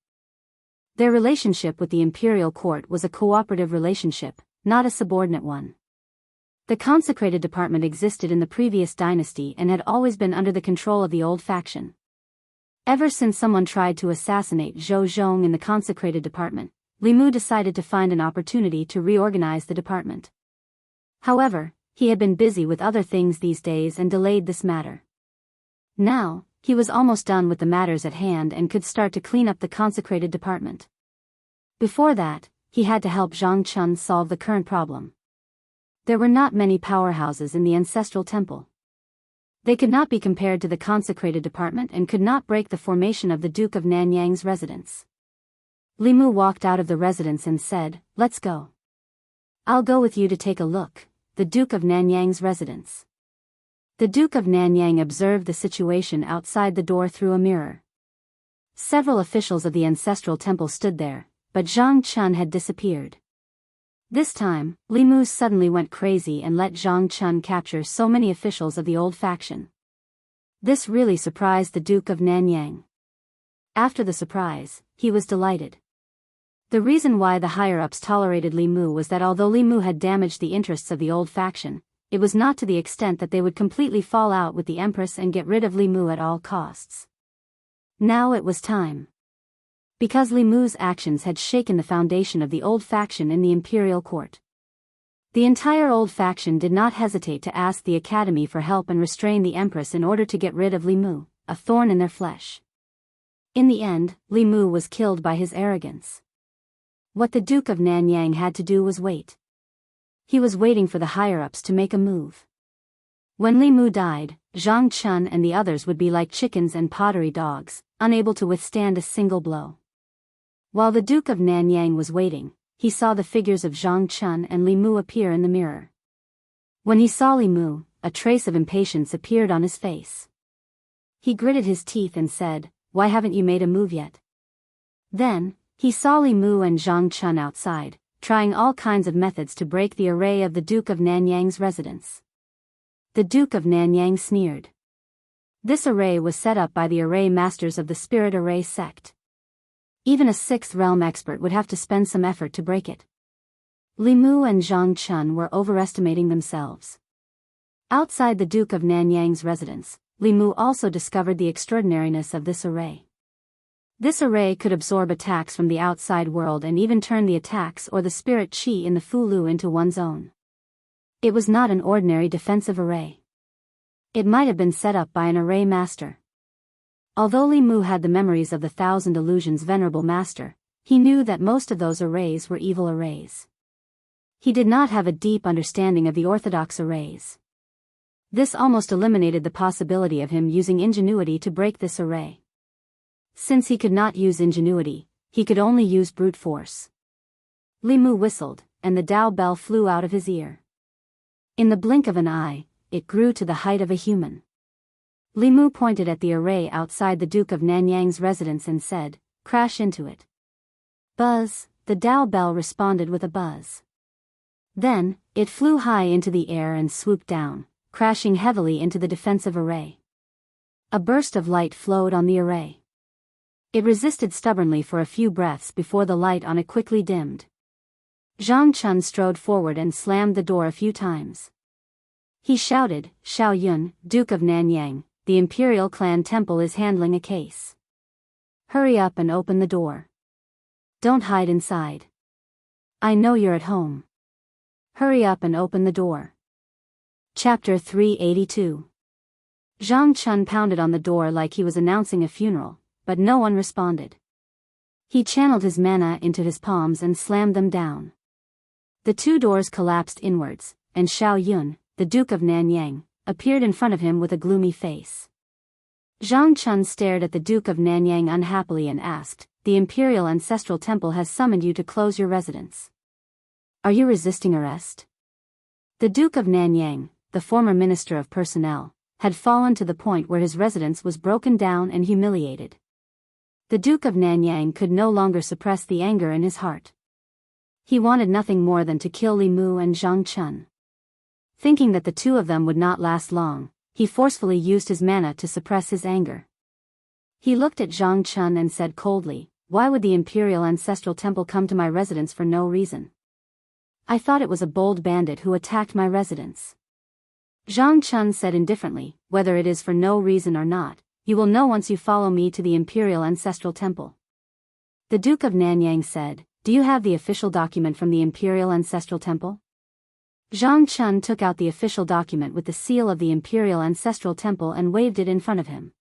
Their relationship with the imperial court was a cooperative relationship, not a subordinate one. The consecrated department existed in the previous dynasty and had always been under the control of the old faction. Ever since someone tried to assassinate Zhou Zhong in the consecrated department, Li Mu decided to find an opportunity to reorganize the department. However, he had been busy with other things these days and delayed this matter. Now, he was almost done with the matters at hand and could start to clean up the consecrated department. Before that, he had to help Zhang Chun solve the current problem. There were not many powerhouses in the ancestral temple. They could not be compared to the consecrated department and could not break the formation of the Duke of Nanyang's residence. Li Mu walked out of the residence and said, "Let's go. I'll go with you to take a look." The Duke of Nanyang's residence. The Duke of Nanyang observed the situation outside the door through a mirror. Several officials of the ancestral temple stood there, but Zhang Chun had disappeared. This time, Li Mu suddenly went crazy and let Zhang Chun capture so many officials of the old faction. This really surprised the Duke of Nanyang. After the surprise, he was delighted. The reason why the higher-ups tolerated Li Mu was that although Li Mu had damaged the interests of the old faction, it was not to the extent that they would completely fall out with the Empress and get rid of Li Mu at all costs. Now it was time. Because Li Mu's actions had shaken the foundation of the old faction in the imperial court. The entire old faction did not hesitate to ask the academy for help and restrain the Empress in order to get rid of Li Mu, a thorn in their flesh. In the end, Li Mu was killed by his arrogance. What the Duke of Nanyang had to do was wait. He was waiting for the higher-ups to make a move. When Li Mu died, Zhang Chun and the others would be like chickens and pottery dogs, unable to withstand a single blow. While the Duke of Nanyang was waiting, he saw the figures of Zhang Chun and Li Mu appear in the mirror. When he saw Li Mu, a trace of impatience appeared on his face. He gritted his teeth and said, "Why haven't you made a move yet?" Then, he saw Li Mu and Zhang Chun outside, trying all kinds of methods to break the array of the Duke of Nanyang's residence. The Duke of Nanyang sneered. This array was set up by the array masters of the Spirit Array sect. Even a 6th realm expert would have to spend some effort to break it. Li Mu and Zhang Chun were overestimating themselves. Outside the Duke of Nanyang's residence, Li Mu also discovered the extraordinariness of this array. This array could absorb attacks from the outside world and even turn the attacks or the spirit qi in the Fulu into one's own. It was not an ordinary defensive array. It might have been set up by an array master. Although Li Mu had the memories of the 1,000 illusions venerable master, he knew that most of those arrays were evil arrays. He did not have a deep understanding of the orthodox arrays. This almost eliminated the possibility of him using ingenuity to break this array. Since he could not use ingenuity, he could only use brute force. Li Mu whistled, and the Dao bell flew out of his ear. In the blink of an eye, it grew to the height of a human. Li Mu pointed at the array outside the Duke of Nanyang's residence and said, "Crash into it." Buzz, the Dao bell responded with a buzz. Then, it flew high into the air and swooped down, crashing heavily into the defensive array. A burst of light flowed on the array. It resisted stubbornly for a few breaths before the light on it quickly dimmed. Zhang Chun strode forward and slammed the door a few times. He shouted, "Xiao Yun, Duke of Nanyang, the Imperial Clan Temple is handling a case. Hurry up and open the door. Don't hide inside. I know you're at home. Hurry up and open the door." Chapter 382. Zhang Chun pounded on the door like he was announcing a funeral, but no one responded. He channeled his mana into his palms and slammed them down. The two doors collapsed inwards, and Xiao Yun, the Duke of Nanyang, appeared in front of him with a gloomy face. Zhang Chun stared at the Duke of Nanyang unhappily and asked, "The Imperial Ancestral Temple has summoned you to close your residence. Are you resisting arrest?" The Duke of Nanyang, the former Minister of Personnel, had fallen to the point where his residence was broken down and humiliated. The Duke of Nanyang could no longer suppress the anger in his heart. He wanted nothing more than to kill Li Mu and Zhang Chun. Thinking that the two of them would not last long, he forcefully used his mana to suppress his anger. He looked at Zhang Chun and said coldly, "Why would the Imperial Ancestral Temple come to my residence for no reason? I thought it was a bold bandit who attacked my residence." Zhang Chun said indifferently, "Whether it is for no reason or not, you will know once you follow me to the Imperial Ancestral Temple." The Duke of Nanyang said, "Do you have the official document from the Imperial Ancestral Temple?" Zhang Chun took out the official document with the seal of the Imperial Ancestral Temple and waved it in front of him.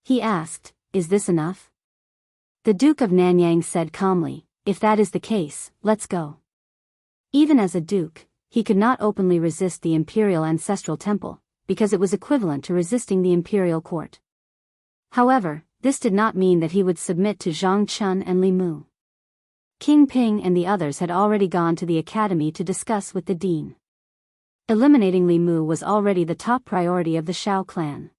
He asked, "Is this enough?" The Duke of Nanyang said calmly, "If that is the case, let's go." Even as a duke, he could not openly resist the Imperial Ancestral Temple, because it was equivalent to resisting the Imperial Court. However, this did not mean that he would submit to Zhang Chun and Li Mu. King Ping and the others had already gone to the academy to discuss with the dean. Eliminating Li Mu was already the top priority of the Shao clan.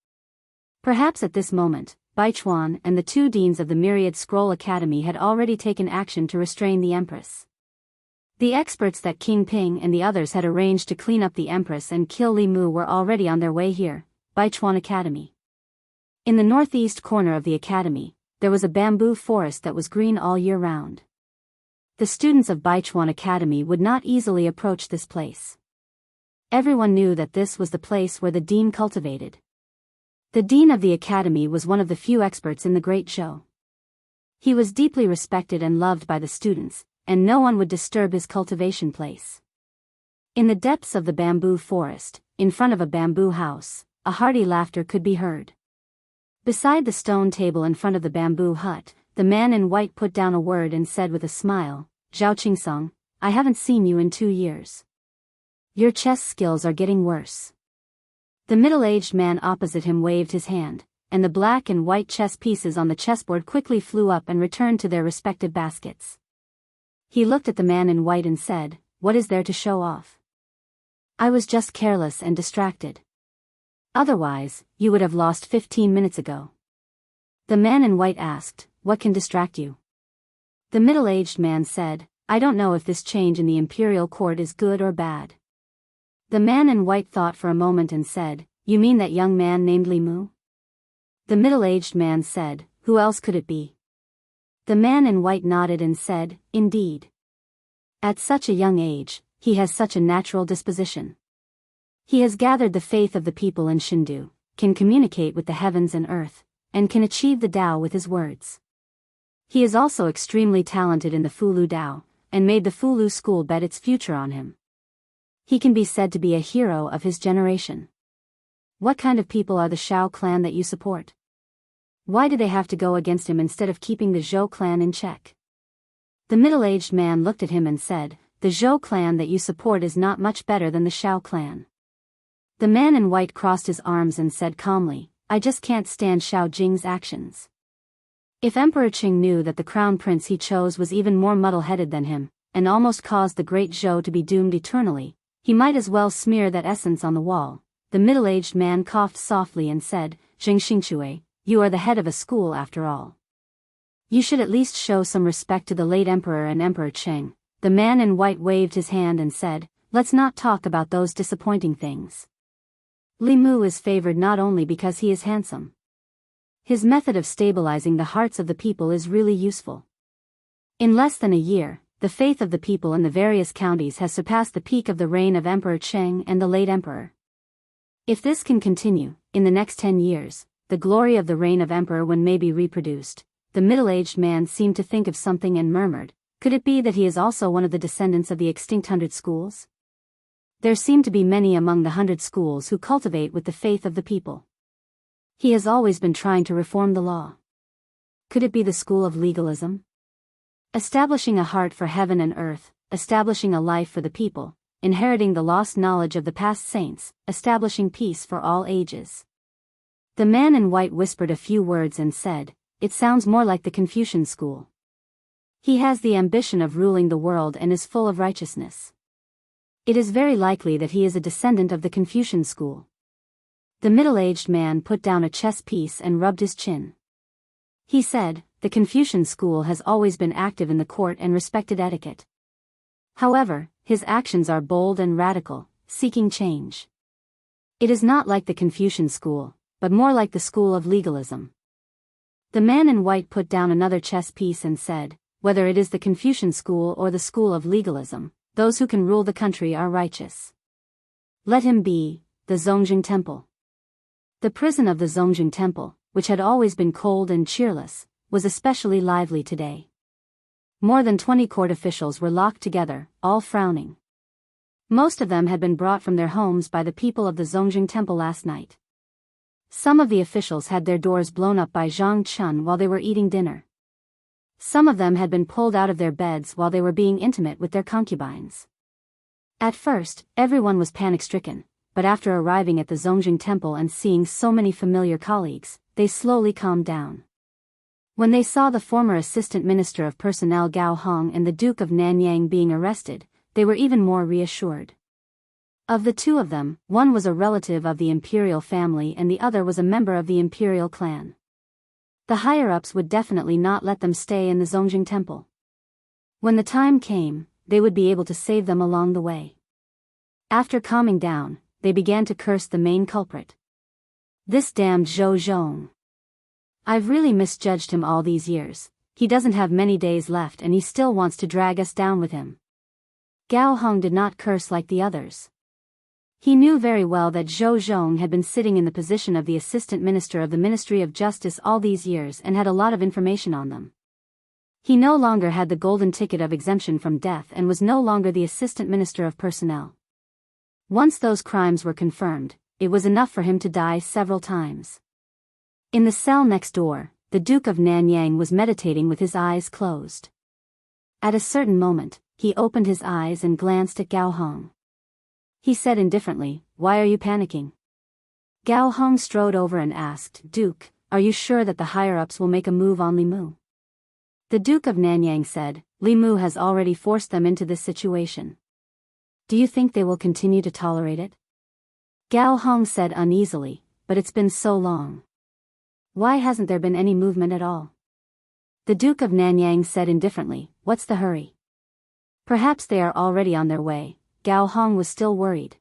Perhaps at this moment, Baichuan and the two deans of the Myriad Scroll Academy had already taken action to restrain the Empress. The experts that King Ping and the others had arranged to clean up the Empress and kill Li Mu were already on their way here, Baichuan Academy. In the northeast corner of the academy, there was a bamboo forest that was green all year round. The students of Baichuan Academy would not easily approach this place. Everyone knew that this was the place where the dean cultivated. The dean of the academy was one of the few experts in the Great Zhou. He was deeply respected and loved by the students, and no one would disturb his cultivation place. In the depths of the bamboo forest, in front of a bamboo house, a hearty laughter could be heard. Beside the stone table in front of the bamboo hut, the man in white put down a word and said with a smile, "Zhao Qingsong, I haven't seen you in 2 years. Your chess skills are getting worse." The middle-aged man opposite him waved his hand, and the black and white chess pieces on the chessboard quickly flew up and returned to their respective baskets. He looked at the man in white and said, "What is there to show off? I was just careless and distracted. Otherwise, you would have lost 15 minutes ago." The man in white asked, "What can distract you?" The middle-aged man said, "I don't know if this change in the imperial court is good or bad." The man in white thought for a moment and said, "You mean that young man named Li Mu?" The middle-aged man said, "Who else could it be?" The man in white nodded and said, "Indeed. At such a young age, he has such a natural disposition. He has gathered the faith of the people in Shindu, can communicate with the heavens and earth, and can achieve the Tao with his words. He is also extremely talented in the Fulu Tao, and made the Fulu school bet its future on him. He can be said to be a hero of his generation. What kind of people are the Shao clan that you support? Why do they have to go against him instead of keeping the Zhou clan in check?" The middle-aged man looked at him and said, "The Zhou clan that you support is not much better than the Shao clan." The man in white crossed his arms and said calmly, "I just can't stand Xiao Jing's actions. If Emperor Qing knew that the crown prince he chose was even more muddle-headed than him, and almost caused the great Zhou to be doomed eternally, he might as well smear that essence on the wall." The middle-aged man coughed softly and said, "Xianxia, you are the head of a school after all. You should at least show some respect to the late emperor and Emperor Qing." The man in white waved his hand and said, "Let's not talk about those disappointing things. Li Mu is favored not only because he is handsome. His method of stabilizing the hearts of the people is really useful. In less than a year, the faith of the people in the various counties has surpassed the peak of the reign of Emperor Cheng and the late emperor. If this can continue, in the next 10 years, the glory of the reign of Emperor Wen may be reproduced. The middle-aged man seemed to think of something and murmured, could it be that he is also one of the descendants of the extinct 100 schools? There seem to be many among the 100 schools who cultivate with the faith of the people. He has always been trying to reform the law. Could it be the school of legalism? Establishing a heart for heaven and earth, establishing a life for the people, inheriting the lost knowledge of the past saints, establishing peace for all ages. The man in white whispered a few words and said, "It sounds more like the Confucian school. He has the ambition of ruling the world and is full of righteousness. It is very likely that he is a descendant of the Confucian school." The middle-aged man put down a chess piece and rubbed his chin. He said, "The Confucian school has always been active in the court and respected etiquette. However, his actions are bold and radical, seeking change. It is not like the Confucian school, but more like the school of legalism." The man in white put down another chess piece and said, "Whether it is the Confucian school or the school of legalism, those who can rule the country are righteous. Let him be, the Zongjing Temple." The prison of the Zongjing Temple, which had always been cold and cheerless, was especially lively today. More than 20 court officials were locked together, all frowning. Most of them had been brought from their homes by the people of the Zongjing Temple last night. Some of the officials had their doors blown up by Zhang Chun while they were eating dinner. Some of them had been pulled out of their beds while they were being intimate with their concubines. At first, everyone was panic-stricken, but after arriving at the Zongjing Temple and seeing so many familiar colleagues, they slowly calmed down. When they saw the former Assistant Minister of Personnel Gao Hong and the Duke of Nanyang being arrested, they were even more reassured. Of the two of them, one was a relative of the imperial family and the other was a member of the imperial clan. The higher-ups would definitely not let them stay in the Zongjing Temple. When the time came, they would be able to save them along the way. After calming down, they began to curse the main culprit. "This damned Zhou Zhong. I've really misjudged him all these years. He doesn't have many days left and he still wants to drag us down with him." Gao Hong did not curse like the others. He knew very well that Zhou Zhong had been sitting in the position of the Assistant Minister of the Ministry of Justice all these years and had a lot of information on them. He no longer had the golden ticket of exemption from death and was no longer the Assistant Minister of Personnel. Once those crimes were confirmed, it was enough for him to die several times. In the cell next door, the Duke of Nanyang was meditating with his eyes closed. At a certain moment, he opened his eyes and glanced at Gao Hong. He said indifferently, "Why are you panicking?" Gao Hong strode over and asked, "Duke, are you sure that the higher-ups will make a move on Li Mu?" The Duke of Nanyang said, "Li Mu has already forced them into this situation. Do you think they will continue to tolerate it?" Gao Hong said uneasily, "But it's been so long. Why hasn't there been any movement at all?" The Duke of Nanyang said indifferently, "What's the hurry? Perhaps they are already on their way." Gao Hong was still worried.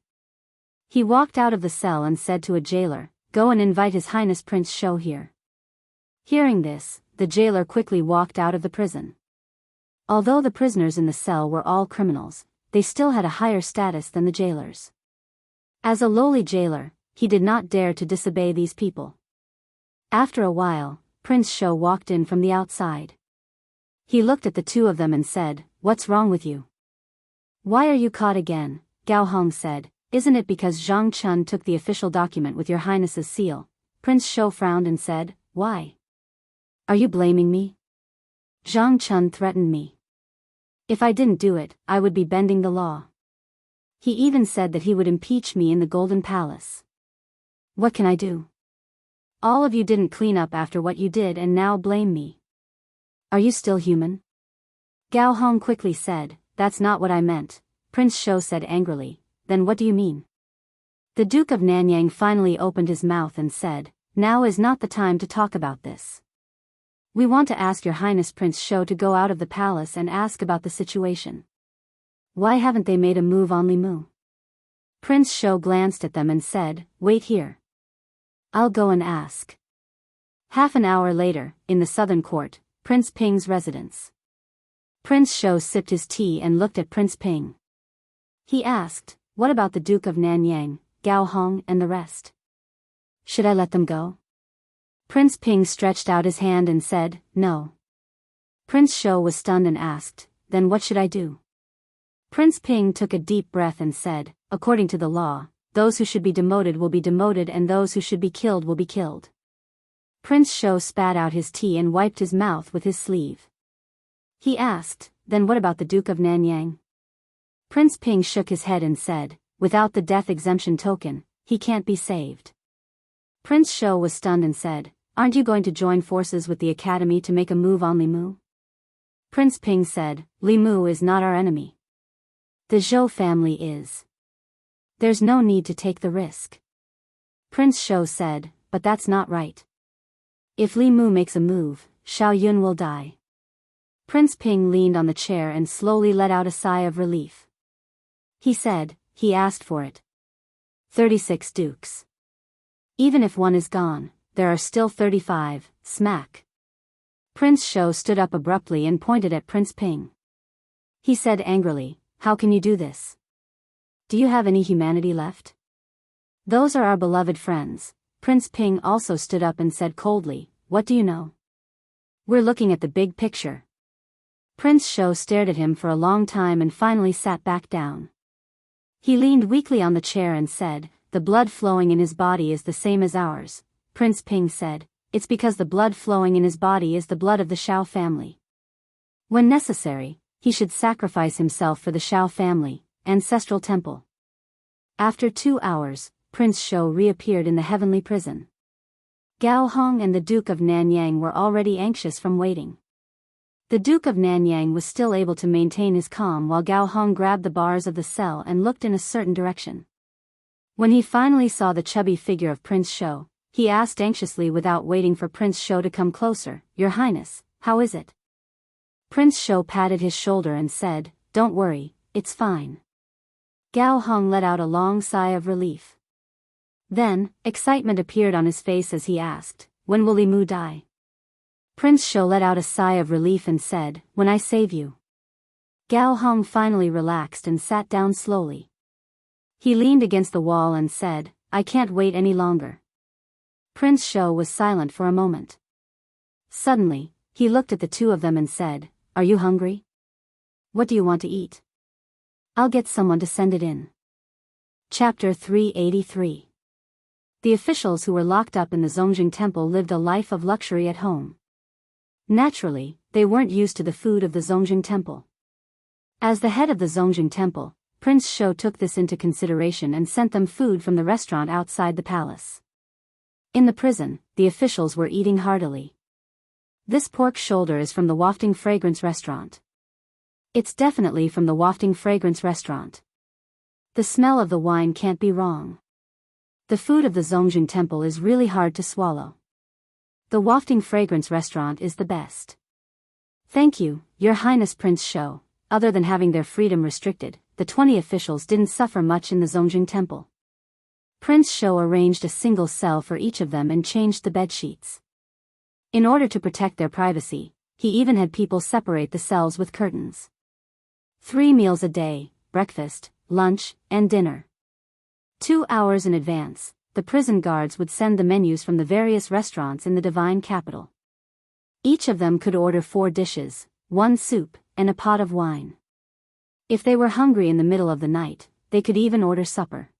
He walked out of the cell and said to a jailer, "Go and invite His Highness Prince Shou here." Hearing this, the jailer quickly walked out of the prison. Although the prisoners in the cell were all criminals, they still had a higher status than the jailers. As a lowly jailer, he did not dare to disobey these people. After a while, Prince Shou walked in from the outside. He looked at the two of them and said, "What's wrong with you? Why are you caught again?" Gao Hong said, "Isn't it because Zhang Chun took the official document with your highness's seal?" Prince Shou frowned and said, "Why? Are you blaming me? Zhang Chun threatened me. If I didn't do it, I would be bending the law. He even said that he would impeach me in the Golden Palace. What can I do? All of you didn't clean up after what you did and now blame me. Are you still human?" Gao Hong quickly said, "That's not what I meant." Prince Shou said angrily, "Then what do you mean?" The Duke of Nanyang finally opened his mouth and said, "Now is not the time to talk about this. We want to ask your highness Prince Shou to go out of the palace and ask about the situation. Why haven't they made a move on Li Mu?" Prince Shou glanced at them and said, "Wait here. I'll go and ask." Half an hour later, in the southern court, Prince Ping's residence. Prince Shou sipped his tea and looked at Prince Ping. He asked, "What about the Duke of Nanyang, Gao Hong and the rest? Should I let them go?" Prince Ping stretched out his hand and said, "No." Prince Shou was stunned and asked, "Then what should I do?" Prince Ping took a deep breath and said, "According to the law, those who should be demoted will be demoted and those who should be killed will be killed." Prince Shou spat out his tea and wiped his mouth with his sleeve. He asked, "Then what about the Duke of Nanyang?" Prince Ping shook his head and said, "Without the death exemption token, he can't be saved." Prince Shou was stunned and said, "Aren't you going to join forces with the academy to make a move on Limu?" Prince Ping said, "Limu is not our enemy. The Zhou family is. There's no need to take the risk." Prince Shou said, "But that's not right. If Limu makes a move, Xiao Yun will die." Prince Ping leaned on the chair and slowly let out a sigh of relief. He said, "He asked for it. 36 dukes. Even if one is gone, there are still 35, smack." Prince Shou stood up abruptly and pointed at Prince Ping. He said angrily, "How can you do this? Do you have any humanity left? Those are our beloved friends." Prince Ping also stood up and said coldly, "What do you know? We're looking at the big picture." Prince Shou stared at him for a long time and finally sat back down. He leaned weakly on the chair and said, "The blood flowing in his body is the same as ours." Prince Ping said, "It's because the blood flowing in his body is the blood of the Xiao family. When necessary, he should sacrifice himself for the Xiao family, ancestral temple." After 2 hours, Prince Shou reappeared in the heavenly prison. Gao Hong and the Duke of Nanyang were already anxious from waiting. The Duke of Nanyang was still able to maintain his calm while Gao Hong grabbed the bars of the cell and looked in a certain direction. When he finally saw the chubby figure of Prince Shou, he asked anxiously without waiting for Prince Shou to come closer, "Your Highness, how is it?" Prince Shou patted his shoulder and said, "Don't worry, it's fine." Gao Hong let out a long sigh of relief. Then, excitement appeared on his face as he asked, "When will Limu die?" Prince Shou let out a sigh of relief and said, "When I save you." Gao Hong finally relaxed and sat down slowly. He leaned against the wall and said, "I can't wait any longer." Prince Shou was silent for a moment. Suddenly, he looked at the two of them and said, "Are you hungry? What do you want to eat? I'll get someone to send it in." Chapter 383. The officials who were locked up in the Zongjing Temple lived a life of luxury at home. Naturally, they weren't used to the food of the Zongjing Temple. As the head of the Zongjing Temple, Prince Shou took this into consideration and sent them food from the restaurant outside the palace. In the prison, the officials were eating heartily. "This pork shoulder is from the Wafting Fragrance restaurant. It's definitely from the Wafting Fragrance restaurant. The smell of the wine can't be wrong. The food of the Zongjing Temple is really hard to swallow. The Wafting Fragrance restaurant is the best. Thank you, Your Highness." Prince Shou. Other than having their freedom restricted, the 20 officials didn't suffer much in the Zongjing Temple. Prince Shou arranged a single cell for each of them and changed the bed sheets. In order to protect their privacy, he even had people separate the cells with curtains. 3 meals a day, breakfast, lunch, and dinner. 2 hours in advance, the prison guards would send the menus from the various restaurants in the divine capital. Each of them could order 4 dishes, 1 soup, and a pot of wine. If they were hungry in the middle of the night, they could even order supper.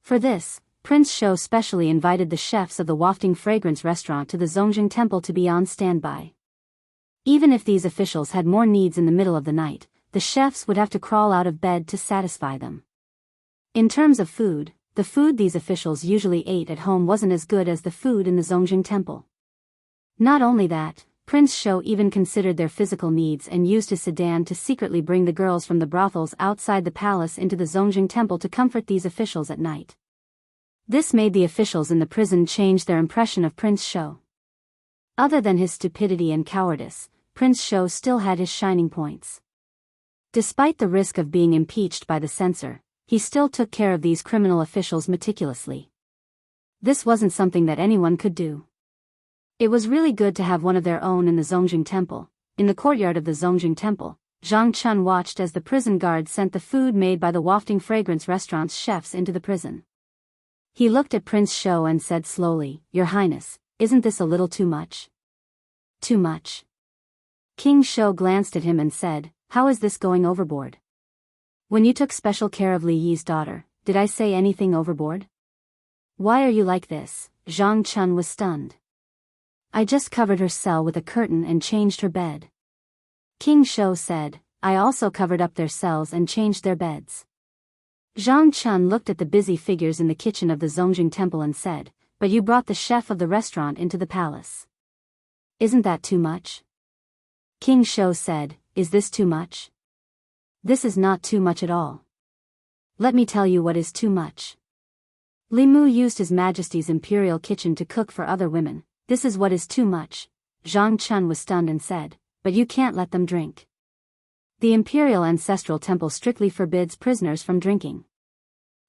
For this, Prince Shou specially invited the chefs of the Wafting Fragrance restaurant to the Zongjing Temple to be on standby. Even if these officials had more needs in the middle of the night, the chefs would have to crawl out of bed to satisfy them. In terms of food, the food these officials usually ate at home wasn't as good as the food in the Zongjing Temple. Not only that, Prince Shou even considered their physical needs and used his sedan to secretly bring the girls from the brothels outside the palace into the Zongjing Temple to comfort these officials at night. This made the officials in the prison change their impression of Prince Shou. Other than his stupidity and cowardice, Prince Shou still had his shining points. Despite the risk of being impeached by the censor, he still took care of these criminal officials meticulously. This wasn't something that anyone could do. It was really good to have one of their own in the Zongjing Temple. In the courtyard of the Zongjing Temple, Zhang Chun watched as the prison guard sent the food made by the wafting fragrance restaurant's chefs into the prison. He looked at Prince Shou and said slowly, "Your Highness, isn't this a little too much?" "Too much?" King Shou glanced at him and said, "How is this going overboard? When you took special care of Li Yi's daughter, did I say anything overboard? Why are you like this?" Zhang Chun was stunned. "I just covered her cell with a curtain and changed her bed." King Shou said, "I also covered up their cells and changed their beds." Zhang Chun looked at the busy figures in the kitchen of the Zongjing Temple and said, "But you brought the chef of the restaurant into the palace. Isn't that too much?" King Shou said, "Is this too much? This is not too much at all. Let me tell you what is too much. Li Mu used His Majesty's imperial kitchen to cook for other women. This is what is too much." Zhang Chun was stunned and said, "But you can't let them drink. The imperial ancestral temple strictly forbids prisoners from drinking."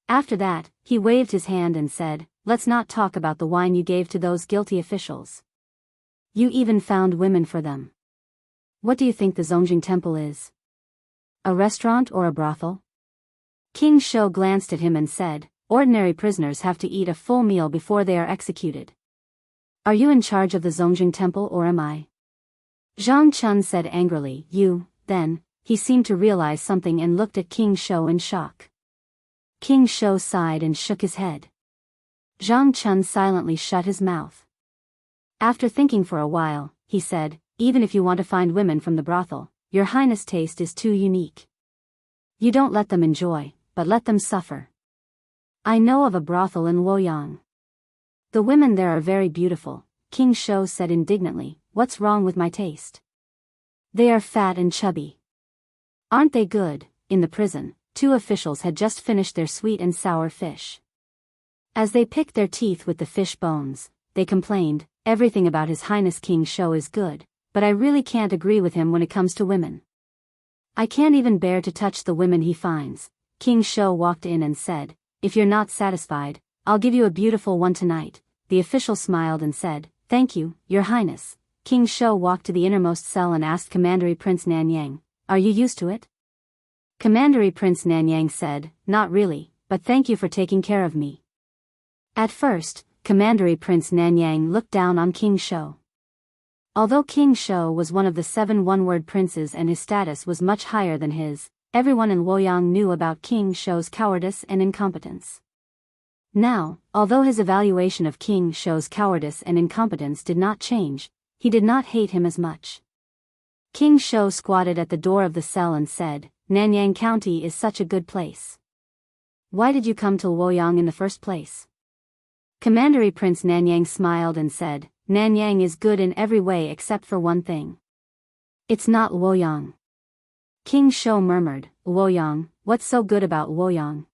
After that, he waved his hand and said, "Let's not talk about the wine you gave to those guilty officials. You even found women for them. What do you think the Zongjing Temple is? A restaurant or a brothel?" King Shou glanced at him and said, "Ordinary prisoners have to eat a full meal before they are executed. Are you in charge of the Zongjing Temple or am I?" Zhang Chun said angrily, "You." Then, he seemed to realize something and looked at King Shou in shock. King Shou sighed and shook his head. Zhang Chun silently shut his mouth. After thinking for a while, he said, "Even if you want to find women from the brothel, Your Highness' taste is too unique. You don't let them enjoy, but let them suffer. I know of a brothel in Luoyang. The women there are very beautiful." King Shou said indignantly, "What's wrong with my taste? They are fat and chubby. Aren't they good?" In the prison, two officials had just finished their sweet and sour fish. As they picked their teeth with the fish bones, they complained, "Everything about His Highness King Shou is good, but I really can't agree with him when it comes to women. I can't even bear to touch the women he finds." King Shou walked in and said, "If you're not satisfied, I'll give you a beautiful one tonight." The official smiled and said, "Thank you, Your Highness." King Shou walked to the innermost cell and asked Commandery Prince Nanyang, "Are you used to it?" Commandery Prince Nanyang said, "Not really, but thank you for taking care of me." At first, Commandery Prince Nanyang looked down on King Shou. Although King Shou was one of the 7 one-word princes and his status was much higher than his, everyone in Luoyang knew about King Shou's cowardice and incompetence. Now, although his evaluation of King Shou's cowardice and incompetence did not change, he did not hate him as much. King Shou squatted at the door of the cell and said, "Nanyang County is such a good place. Why did you come to Luoyang in the first place?" Commandery Prince Nanyang smiled and said, "Nanyang is good in every way except for one thing. It's not Luoyang." King Shou murmured, "Luoyang, what's so good about Luoyang?"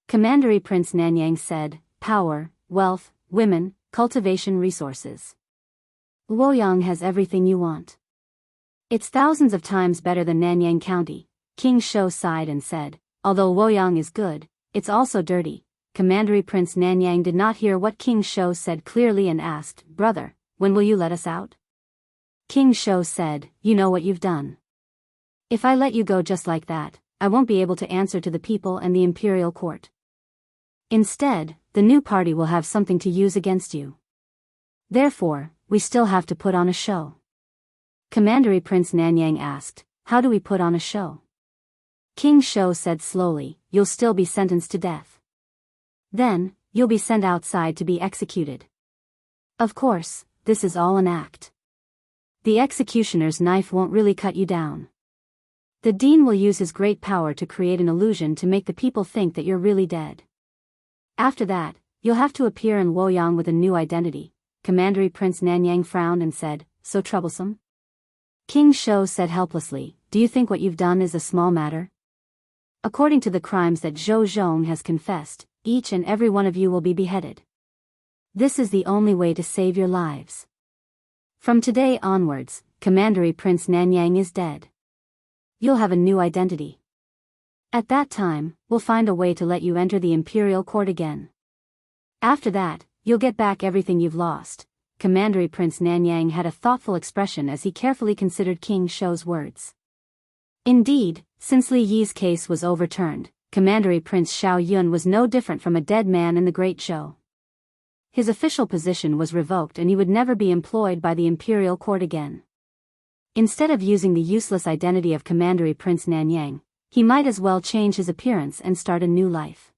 Commandery Prince Nanyang said, "Power, wealth, women, cultivation resources. Luoyang has everything you want. It's thousands of times better than Nanyang County." King Shou sighed and said, "Although Luoyang is good, it's also dirty." Commandery Prince Nanyang did not hear what King Shou said clearly and asked, "Brother, when will you let us out?" King Shou said, "You know what you've done. If I let you go just like that, I won't be able to answer to the people and the imperial court. Instead, the new party will have something to use against you. Therefore, we still have to put on a show." Commandery Prince Nanyang asked, "How do we put on a show?" King Shou said slowly, "You'll still be sentenced to death. Then, you'll be sent outside to be executed. Of course, this is all an act. The executioner's knife won't really cut you down. The dean will use his great power to create an illusion to make the people think that you're really dead. After that, you'll have to appear in Luoyang with a new identity." Commandery Prince Nanyang frowned and said, "So troublesome?" King Shou said helplessly, "Do you think what you've done is a small matter? According to the crimes that Zhou Zhong has confessed, each and every one of you will be beheaded. This is the only way to save your lives. From today onwards, Commandery Prince Nanyang is dead. You'll have a new identity. At that time, we'll find a way to let you enter the imperial court again. After that, you'll get back everything you've lost." Commandery Prince Nanyang had a thoughtful expression as he carefully considered King Shou's words. Indeed, since Li Yi's case was overturned, Commandery Prince Xiao Yun was no different from a dead man in the Great Zhou. His official position was revoked and he would never be employed by the imperial court again. Instead of using the useless identity of Commandery Prince Nanyang, he might as well change his appearance and start a new life.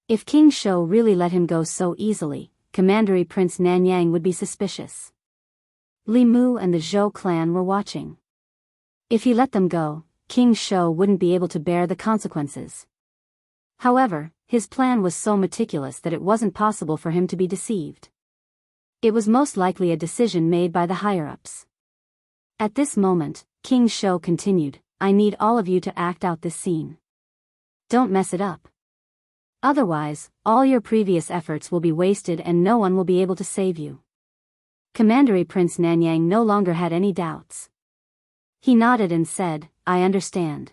If King Shou really let him go so easily, Commandery Prince Nanyang would be suspicious. Li Mu and the Zhou clan were watching. If he let them go, King Shou wouldn't be able to bear the consequences. However, his plan was so meticulous that it wasn't possible for him to be deceived. It was most likely a decision made by the higher-ups. At this moment, King Shou continued, "I need all of you to act out this scene. Don't mess it up. Otherwise, all your previous efforts will be wasted and no one will be able to save you." Commandery Prince Nanyang no longer had any doubts. He nodded and said, "I understand."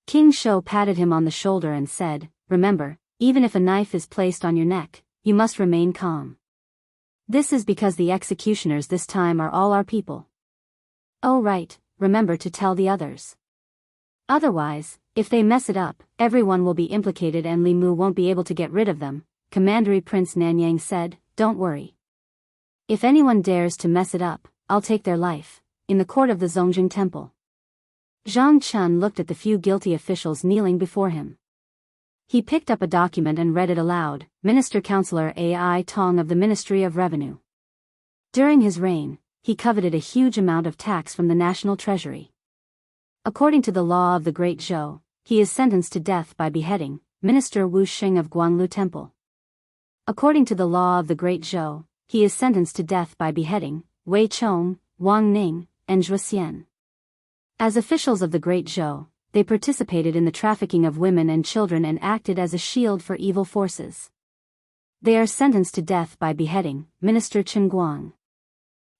King Shou patted him on the shoulder and said, "Remember, even if a knife is placed on your neck, you must remain calm. This is because the executioners this time are all our people. Oh right, remember to tell the others. Otherwise, if they mess it up, everyone will be implicated and Li Mu won't be able to get rid of them." Commandery Prince Nanyang said, "Don't worry. If anyone dares to mess it up, I'll take their life." In the court of the Zongjing Temple, Zhang Chun looked at the few guilty officials kneeling before him. He picked up a document and read it aloud. Minister Councillor Ai Tong of the Ministry of Revenue. During his reign, he coveted a huge amount of tax from the national treasury. According to the law of the Great Zhou, he is sentenced to death by beheading. Minister Wu Xing of Guanglu Temple. According to the law of the Great Zhou, he is sentenced to death by beheading. Wei Chong, Wang Ning, and Zhuo Xian. As officials of the Great Zhou, they participated in the trafficking of women and children and acted as a shield for evil forces. They are sentenced to death by beheading. Minister Chen Guang.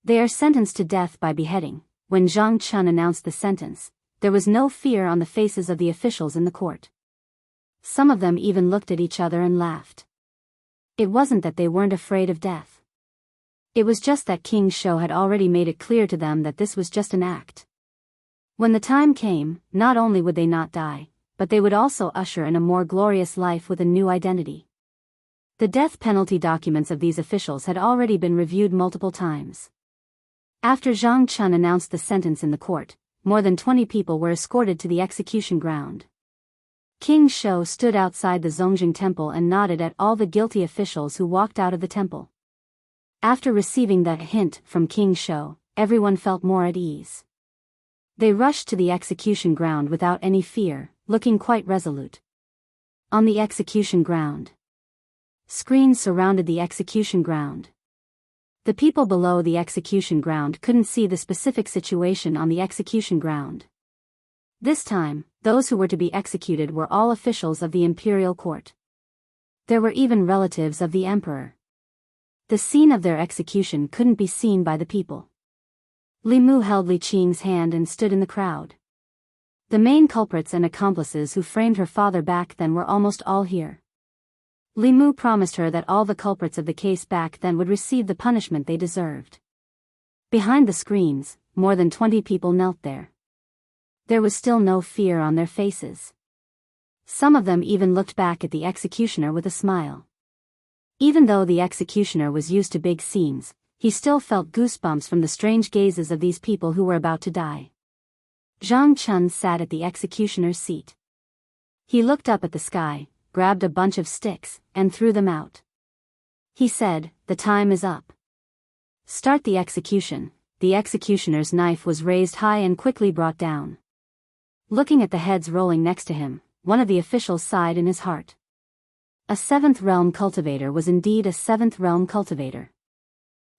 They are sentenced to death by beheading. When Zhang Chun announced the sentence, there was no fear on the faces of the officials in the court. Some of them even looked at each other and laughed. It wasn't that they weren't afraid of death. It was just that King Shou had already made it clear to them that this was just an act. When the time came, not only would they not die, but they would also usher in a more glorious life with a new identity. The death penalty documents of these officials had already been reviewed multiple times. After Zhang Chun announced the sentence in the court, more than 20 people were escorted to the execution ground. King Shou stood outside the Zongjing Temple and nodded at all the guilty officials who walked out of the temple. After receiving that hint from King Shou, everyone felt more at ease. They rushed to the execution ground without any fear, looking quite resolute. On the execution ground, screens surrounded the execution ground. The people below the execution ground couldn't see the specific situation on the execution ground. This time, those who were to be executed were all officials of the imperial court. There were even relatives of the emperor. The scene of their execution couldn't be seen by the people. Li Mu held Li Qing's hand and stood in the crowd. The main culprits and accomplices who framed her father back then were almost all here. Li Mu promised her that all the culprits of the case back then would receive the punishment they deserved. Behind the screens, more than 20 people knelt there. There was still no fear on their faces. Some of them even looked back at the executioner with a smile. Even though the executioner was used to big scenes, he still felt goosebumps from the strange gazes of these people who were about to die. Zhang Chun sat at the executioner's seat. He looked up at the sky, grabbed a bunch of sticks, and threw them out. He said, "The time is up. Start the execution." The executioner's knife was raised high and quickly brought down. Looking at the heads rolling next to him, one of the officials sighed in his heart. A 7th realm cultivator was indeed a 7th realm cultivator.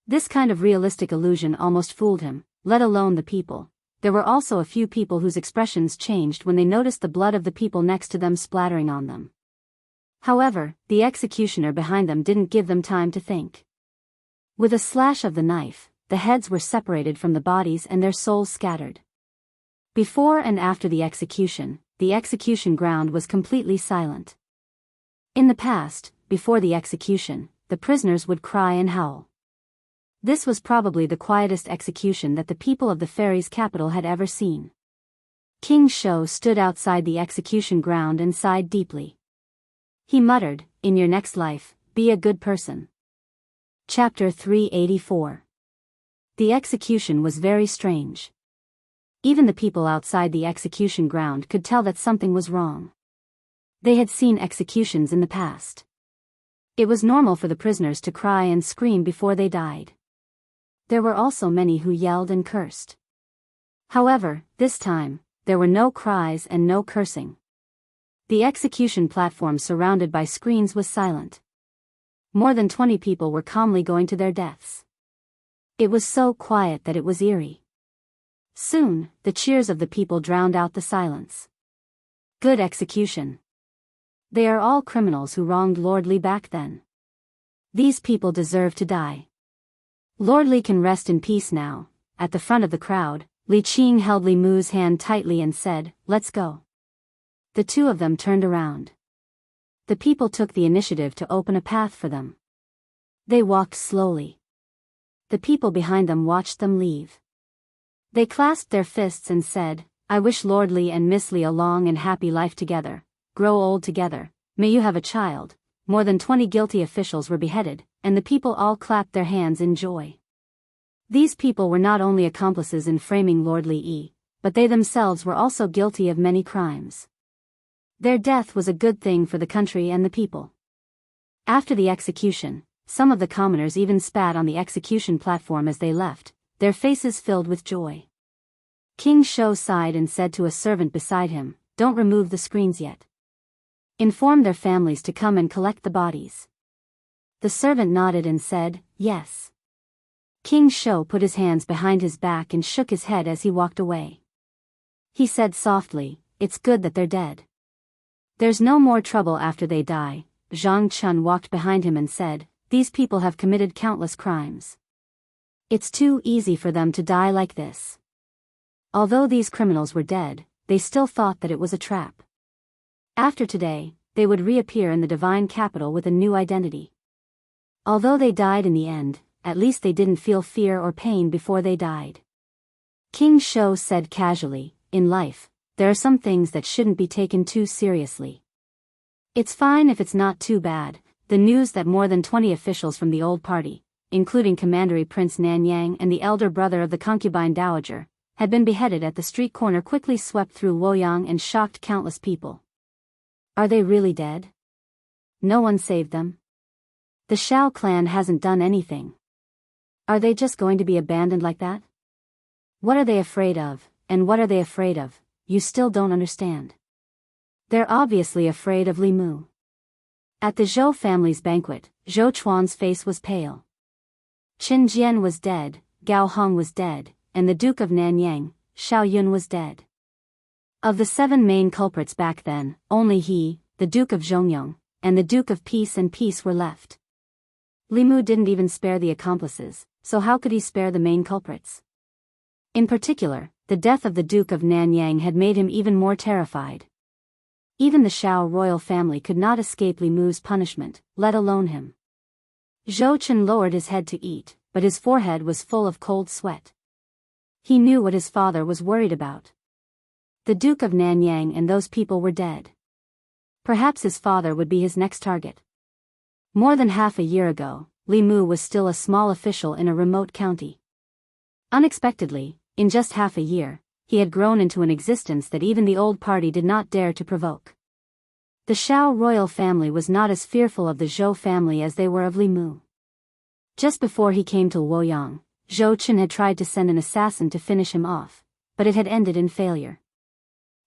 This kind of realistic illusion almost fooled him, let alone the people. There were also a few people whose expressions changed when they noticed the blood of the people next to them splattering on them. However, the executioner behind them didn't give them time to think. With a slash of the knife, the heads were separated from the bodies and their souls scattered. Before and after the execution ground was completely silent. In the past, before the execution, the prisoners would cry and howl. This was probably the quietest execution that the people of the fairies' capital had ever seen. King Shou stood outside the execution ground and sighed deeply. He muttered, "In your next life, be a good person." Chapter 384. The execution was very strange. Even the people outside the execution ground could tell that something was wrong. They had seen executions in the past. It was normal for the prisoners to cry and scream before they died. There were also many who yelled and cursed. However, this time, there were no cries and no cursing. The execution platform surrounded by screens was silent. More than 20 people were calmly going to their deaths. It was so quiet that it was eerie. Soon, the cheers of the people drowned out the silence. Good execution. They are all criminals who wronged Lord Li back then. These people deserve to die. Lord Li can rest in peace now. At the front of the crowd, Li Qing held Li Mu's hand tightly and said, "Let's go." The two of them turned around. The people took the initiative to open a path for them. They walked slowly. The people behind them watched them leave. They clasped their fists and said, "I wish Lord Li and Miss Li a long and happy life together, grow old together, may you have a child." More than 20 guilty officials were beheaded, and the people all clapped their hands in joy. These people were not only accomplices in framing Lord Li Yi, but they themselves were also guilty of many crimes. Their death was a good thing for the country and the people. After the execution, some of the commoners even spat on the execution platform as they left, their faces filled with joy. King Shou sighed and said to a servant beside him, "Don't remove the screens yet. Inform their families to come and collect the bodies." The servant nodded and said, "Yes." King Shou put his hands behind his back and shook his head as he walked away. He said softly, "It's good that they're dead. There's no more trouble after they die." Zhang Chun walked behind him and said, "These people have committed countless crimes. It's too easy for them to die like this." Although these criminals were dead, they still thought that it was a trap. After today, they would reappear in the divine capital with a new identity. Although they died in the end, at least they didn't feel fear or pain before they died. King Shou said casually, "In life, there are some things that shouldn't be taken too seriously. It's fine if it's not too bad." The news that more than 20 officials from the old party, including Commandery Prince Nanyang and the elder brother of the concubine dowager, had been beheaded at the street corner quickly swept through Luoyang and shocked countless people. Are they really dead? No one saved them? The Shao clan hasn't done anything. Are they just going to be abandoned like that? What are they afraid of, and what are they afraid of? You still don't understand. They're obviously afraid of Li Mu. At the Zhou family's banquet, Zhou Chuan's face was pale. Qin Jian was dead, Gao Hong was dead, and the Duke of Nanyang, Xiao Yun was dead. Of the 7 main culprits back then, only he, the Duke of Zhongyong, and the Duke of Peace and Peace were left. Li Mu didn't even spare the accomplices, so how could he spare the main culprits? In particular, the death of the Duke of Nanyang had made him even more terrified. Even the Shao royal family could not escape Li Mu's punishment, let alone him. Zhou Chen lowered his head to eat, but his forehead was full of cold sweat. He knew what his father was worried about. The Duke of Nanyang and those people were dead. Perhaps his father would be his next target. More than half a year ago, Li Mu was still a small official in a remote county. Unexpectedly, in just half a year, he had grown into an existence that even the old party did not dare to provoke. The Shao royal family was not as fearful of the Zhou family as they were of Li Mu. Just before he came to Luoyang, Zhou Chen had tried to send an assassin to finish him off, but it had ended in failure.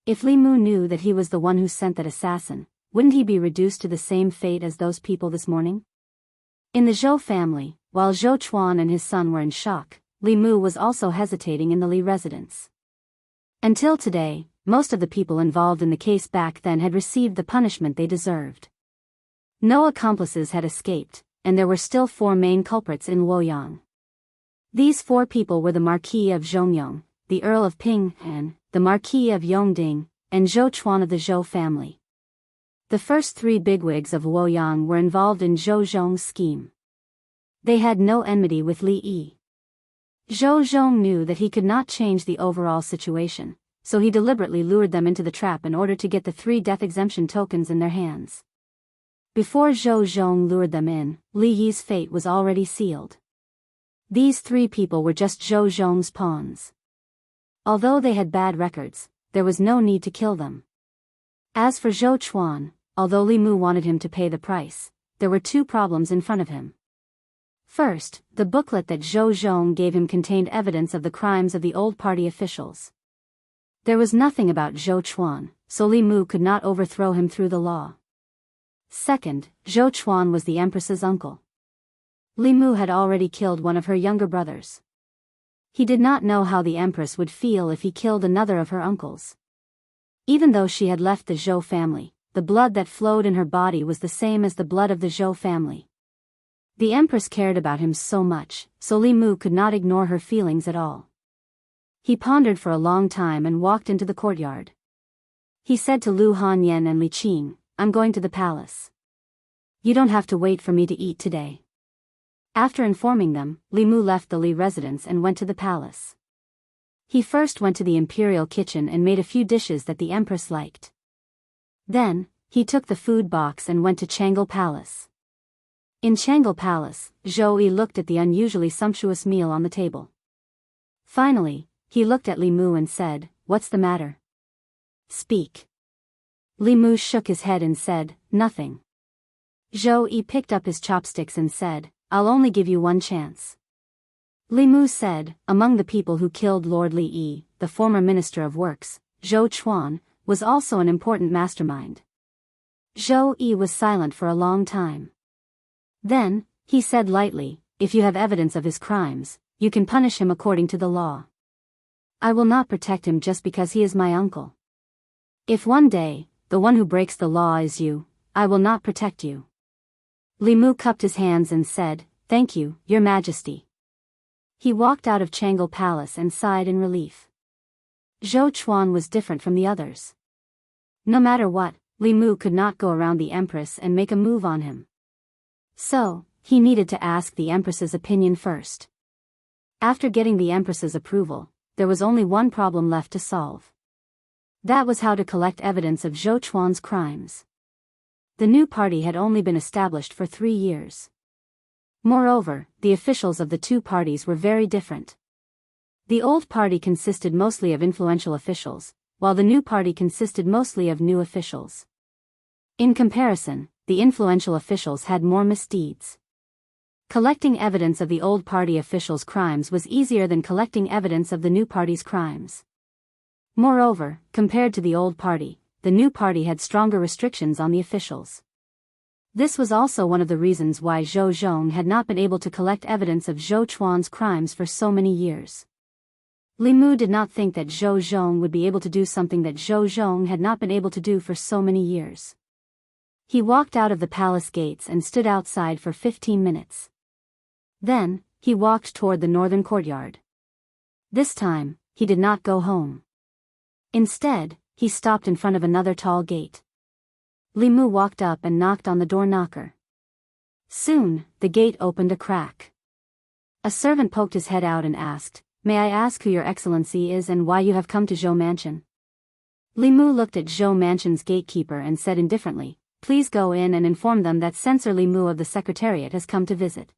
If Li Mu knew that he was the one who sent that assassin, wouldn't he be reduced to the same fate as those people this morning? In the Zhou family, while Zhou Chuan and his son were in shock, Li Mu was also hesitating in the Li residence. Until today, most of the people involved in the case back then had received the punishment they deserved. No accomplices had escaped, and there were still 4 main culprits in Luoyang. These 4 people were the Marquis of Zhongyong, the Earl of Ping'an, the Marquis of Yongding, and Zhou Chuan of the Zhou family. The first 3 bigwigs of Luoyang were involved in Zhou Zhong's scheme. They had no enmity with Li Yi. Zhou Zhong knew that he could not change the overall situation, so he deliberately lured them into the trap in order to get the 3 death exemption tokens in their hands. Before Zhou Zhong lured them in, Li Yi's fate was already sealed. These 3 people were just Zhou Zhong's pawns. Although they had bad records, there was no need to kill them. As for Zhou Chuan, although Li Mu wanted him to pay the price, there were 2 problems in front of him. First, the booklet that Zhou Zhong gave him contained evidence of the crimes of the old party officials. There was nothing about Zhou Chuan, so Li Mu could not overthrow him through the law. Second, Zhou Chuan was the Empress's uncle. Li Mu had already killed one of her younger brothers. He did not know how the Empress would feel if he killed another of her uncles. Even though she had left the Zhou family, the blood that flowed in her body was the same as the blood of the Zhou family. The Empress cared about him so much, so Li Mu could not ignore her feelings at all. He pondered for a long time and walked into the courtyard. He said to Lu Hanyan and Li Qing, "I'm going to the palace. You don't have to wait for me to eat today." After informing them, Li Mu left the Li residence and went to the palace. He first went to the imperial kitchen and made a few dishes that the Empress liked. Then, he took the food box and went to Changle Palace. In Changle Palace, Zhou Yi looked at the unusually sumptuous meal on the table. Finally, he looked at Li Mu and said, "What's the matter? Speak." Li Mu shook his head and said, "Nothing." Zhou Yi picked up his chopsticks and said, "I'll only give you one chance." Li Mu said, "Among the people who killed Lord Li Yi, the former Minister of Works, Zhou Chuan, was also an important mastermind." Zhou Yi was silent for a long time. Then, he said lightly, "If you have evidence of his crimes, you can punish him according to the law. I will not protect him just because he is my uncle. If one day, the one who breaks the law is you, I will not protect you." Li Mu cupped his hands and said, "Thank you, Your Majesty." He walked out of Changle Palace and sighed in relief. Zhou Chuan was different from the others. No matter what, Li Mu could not go around the Empress and make a move on him. So, he needed to ask the Empress's opinion first. After getting the Empress's approval, there was only one problem left to solve. That was how to collect evidence of Zhou Chuan's crimes. The new party had only been established for 3 years. Moreover, the officials of the 2 parties were very different. The old party consisted mostly of influential officials, while the new party consisted mostly of new officials. In comparison, the influential officials had more misdeeds. Collecting evidence of the old party officials' crimes was easier than collecting evidence of the new party's crimes. Moreover, compared to the old party, the new party had stronger restrictions on the officials. This was also one of the reasons why Zhou Zhong had not been able to collect evidence of Zhou Chuan's crimes for so many years. Li Mu did not think that Zhou Zhong would be able to do something that Zhou Zhong had not been able to do for so many years. He walked out of the palace gates and stood outside for 15 minutes. Then, he walked toward the northern courtyard. This time, he did not go home. Instead, he stopped in front of another tall gate. Li Mu walked up and knocked on the door knocker. Soon, the gate opened a crack. A servant poked his head out and asked, "May I ask who your excellency is and why you have come to Zhou Mansion?" Li Mu looked at Zhou Mansion's gatekeeper and said indifferently, "Please go in and inform them that Censor Li Mu of the Secretariat has come to visit."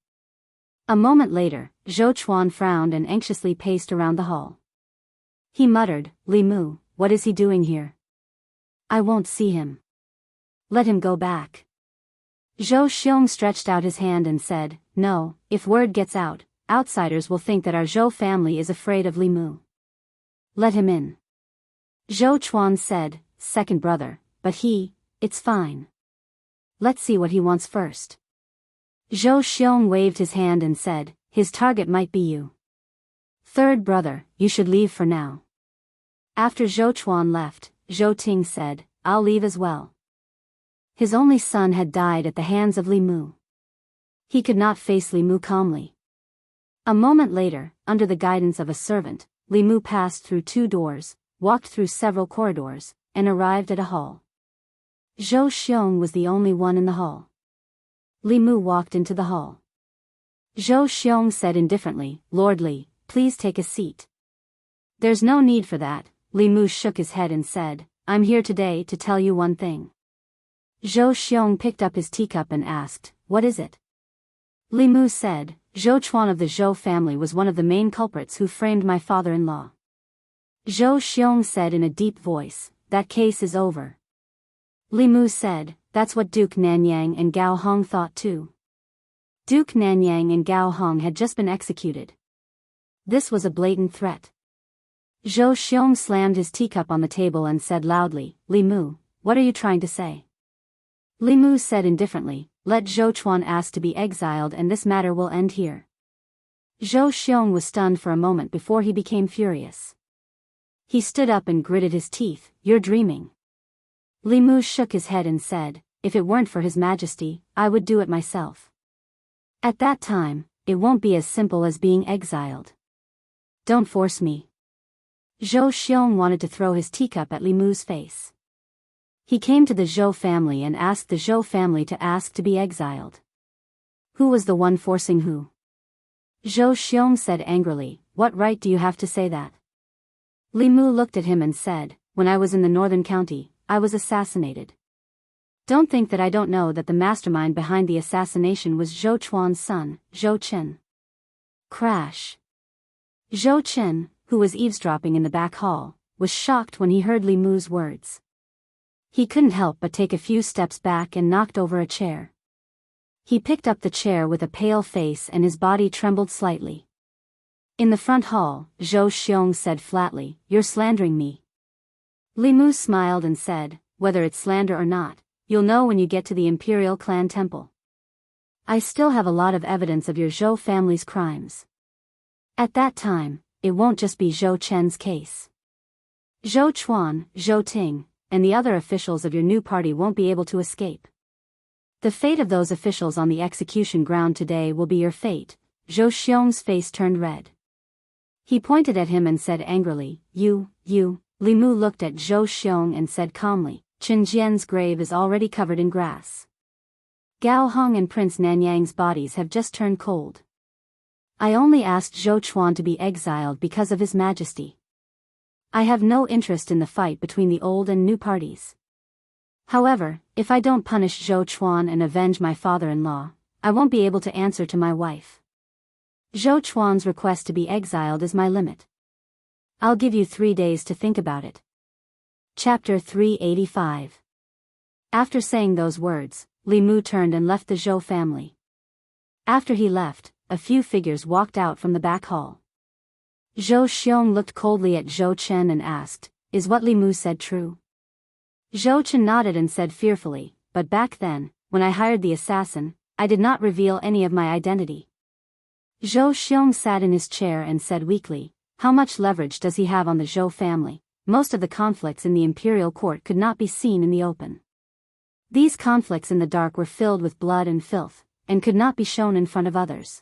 A moment later, Zhou Chuan frowned and anxiously paced around the hall. He muttered, "Li Mu, what is he doing here? I won't see him. Let him go back." Zhou Xiong stretched out his hand and said, "No, if word gets out, outsiders will think that our Zhou family is afraid of Li Mu. Let him in." Zhou Chuan said, "Second brother, but it's fine. Let's see what he wants first." Zhou Xiong waved his hand and said, "His target might be you. Third brother, you should leave for now." After Zhou Chuan left, Zhou Ting said, "I'll leave as well." His only son had died at the hands of Li Mu. He could not face Li Mu calmly. A moment later, under the guidance of a servant, Li Mu passed through 2 doors, walked through several corridors, and arrived at a hall. Zhou Xiong was the only one in the hall. Li Mu walked into the hall. Zhou Xiong said indifferently, Lord Li, please take a seat. There's no need for that, Li Mu shook his head and said, I'm here today to tell you one thing. Zhou Xiong picked up his teacup and asked, what is it? Li Mu said, Zhou Chuan of the Zhou family was one of the main culprits who framed my father-in-law. Zhou Xiong said in a deep voice, that case is over. Li Mu said, that's what Duke Nanyang and Gao Hong thought too. Duke Nanyang and Gao Hong had just been executed. This was a blatant threat. Zhou Xiong slammed his teacup on the table and said loudly, Li Mu, what are you trying to say? Li Mu said indifferently, let Zhou Chuan ask to be exiled and this matter will end here. Zhou Xiong was stunned for a moment before he became furious. He stood up and gritted his teeth, you're dreaming. Li Mu shook his head and said, if it weren't for His Majesty, I would do it myself. At that time, it won't be as simple as being exiled. Don't force me. Zhou Xiong wanted to throw his teacup at Li Mu's face. He came to the Zhou family and asked the Zhou family to ask to be exiled. Who was the one forcing who? Zhou Xiong said angrily, what right do you have to say that? Li Mu looked at him and said, when I was in the northern county, I was assassinated. Don't think that I don't know that the mastermind behind the assassination was Zhou Chuan's son, Zhou Chen. Crash. Zhou Chen, who was eavesdropping in the back hall, was shocked when he heard Li Mu's words. He couldn't help but take a few steps back and knocked over a chair. He picked up the chair with a pale face and his body trembled slightly. In the front hall, Zhou Xiong said flatly, you're slandering me. Li Mu smiled and said, whether it's slander or not, you'll know when you get to the Imperial Clan Temple. I still have a lot of evidence of your Zhou family's crimes. At that time, it won't just be Zhou Chen's case. Zhou Chuan, Zhou Ting, and the other officials of your new party won't be able to escape. The fate of those officials on the execution ground today will be your fate. Zhou Xiong's face turned red. He pointed at him and said angrily, you. Li Mu looked at Zhou Xiong and said calmly, Chen Jian's grave is already covered in grass. Gao Hong and Prince Nanyang's bodies have just turned cold. I only asked Zhou Chuan to be exiled because of His Majesty. I have no interest in the fight between the old and new parties. However, if I don't punish Zhou Chuan and avenge my father-in-law, I won't be able to answer to my wife. Zhou Chuan's request to be exiled is my limit. I'll give you 3 days to think about it. Chapter 385. After saying those words, Li Mu turned and left the Zhou family. After he left, a few figures walked out from the back hall. Zhou Xiong looked coldly at Zhou Chen and asked, is what Li Mu said true? Zhou Chen nodded and said fearfully, but back then, when I hired the assassin, I did not reveal any of my identity. Zhou Xiong sat in his chair and said weakly, how much leverage does he have on the Zhou family? Most of the conflicts in the imperial court could not be seen in the open. These conflicts in the dark were filled with blood and filth, and could not be shown in front of others.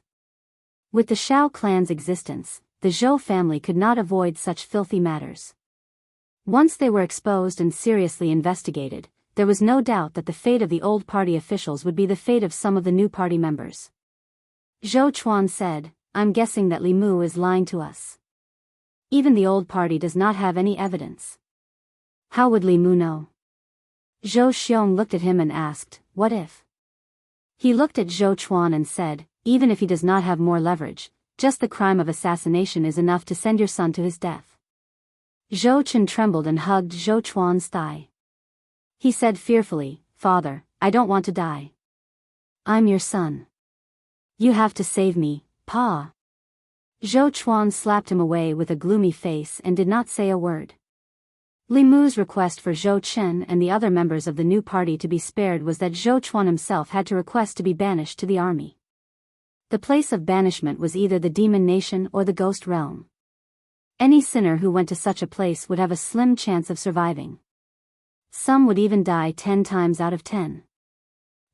With the Shao clan's existence, the Zhou family could not avoid such filthy matters. Once they were exposed and seriously investigated, there was no doubt that the fate of the old party officials would be the fate of some of the new party members. Zhou Chuan said, I'm guessing that Li Mu is lying to us. Even the old party does not have any evidence. How would Li Mu know? Zhou Xiong looked at him and asked, what if? He looked at Zhou Chuan and said, even if he does not have more leverage, just the crime of assassination is enough to send your son to his death. Zhou Chen trembled and hugged Zhou Chuan's thigh. He said fearfully, Father, I don't want to die. I'm your son. You have to save me, Pa. Zhou Chuan slapped him away with a gloomy face and did not say a word. Li Mu's request for Zhou Chen and the other members of the new party to be spared was that Zhou Chuan himself had to request to be banished to the army. The place of banishment was either the demon nation or the ghost realm. Any sinner who went to such a place would have a slim chance of surviving. Some would even die 10 times out of 10.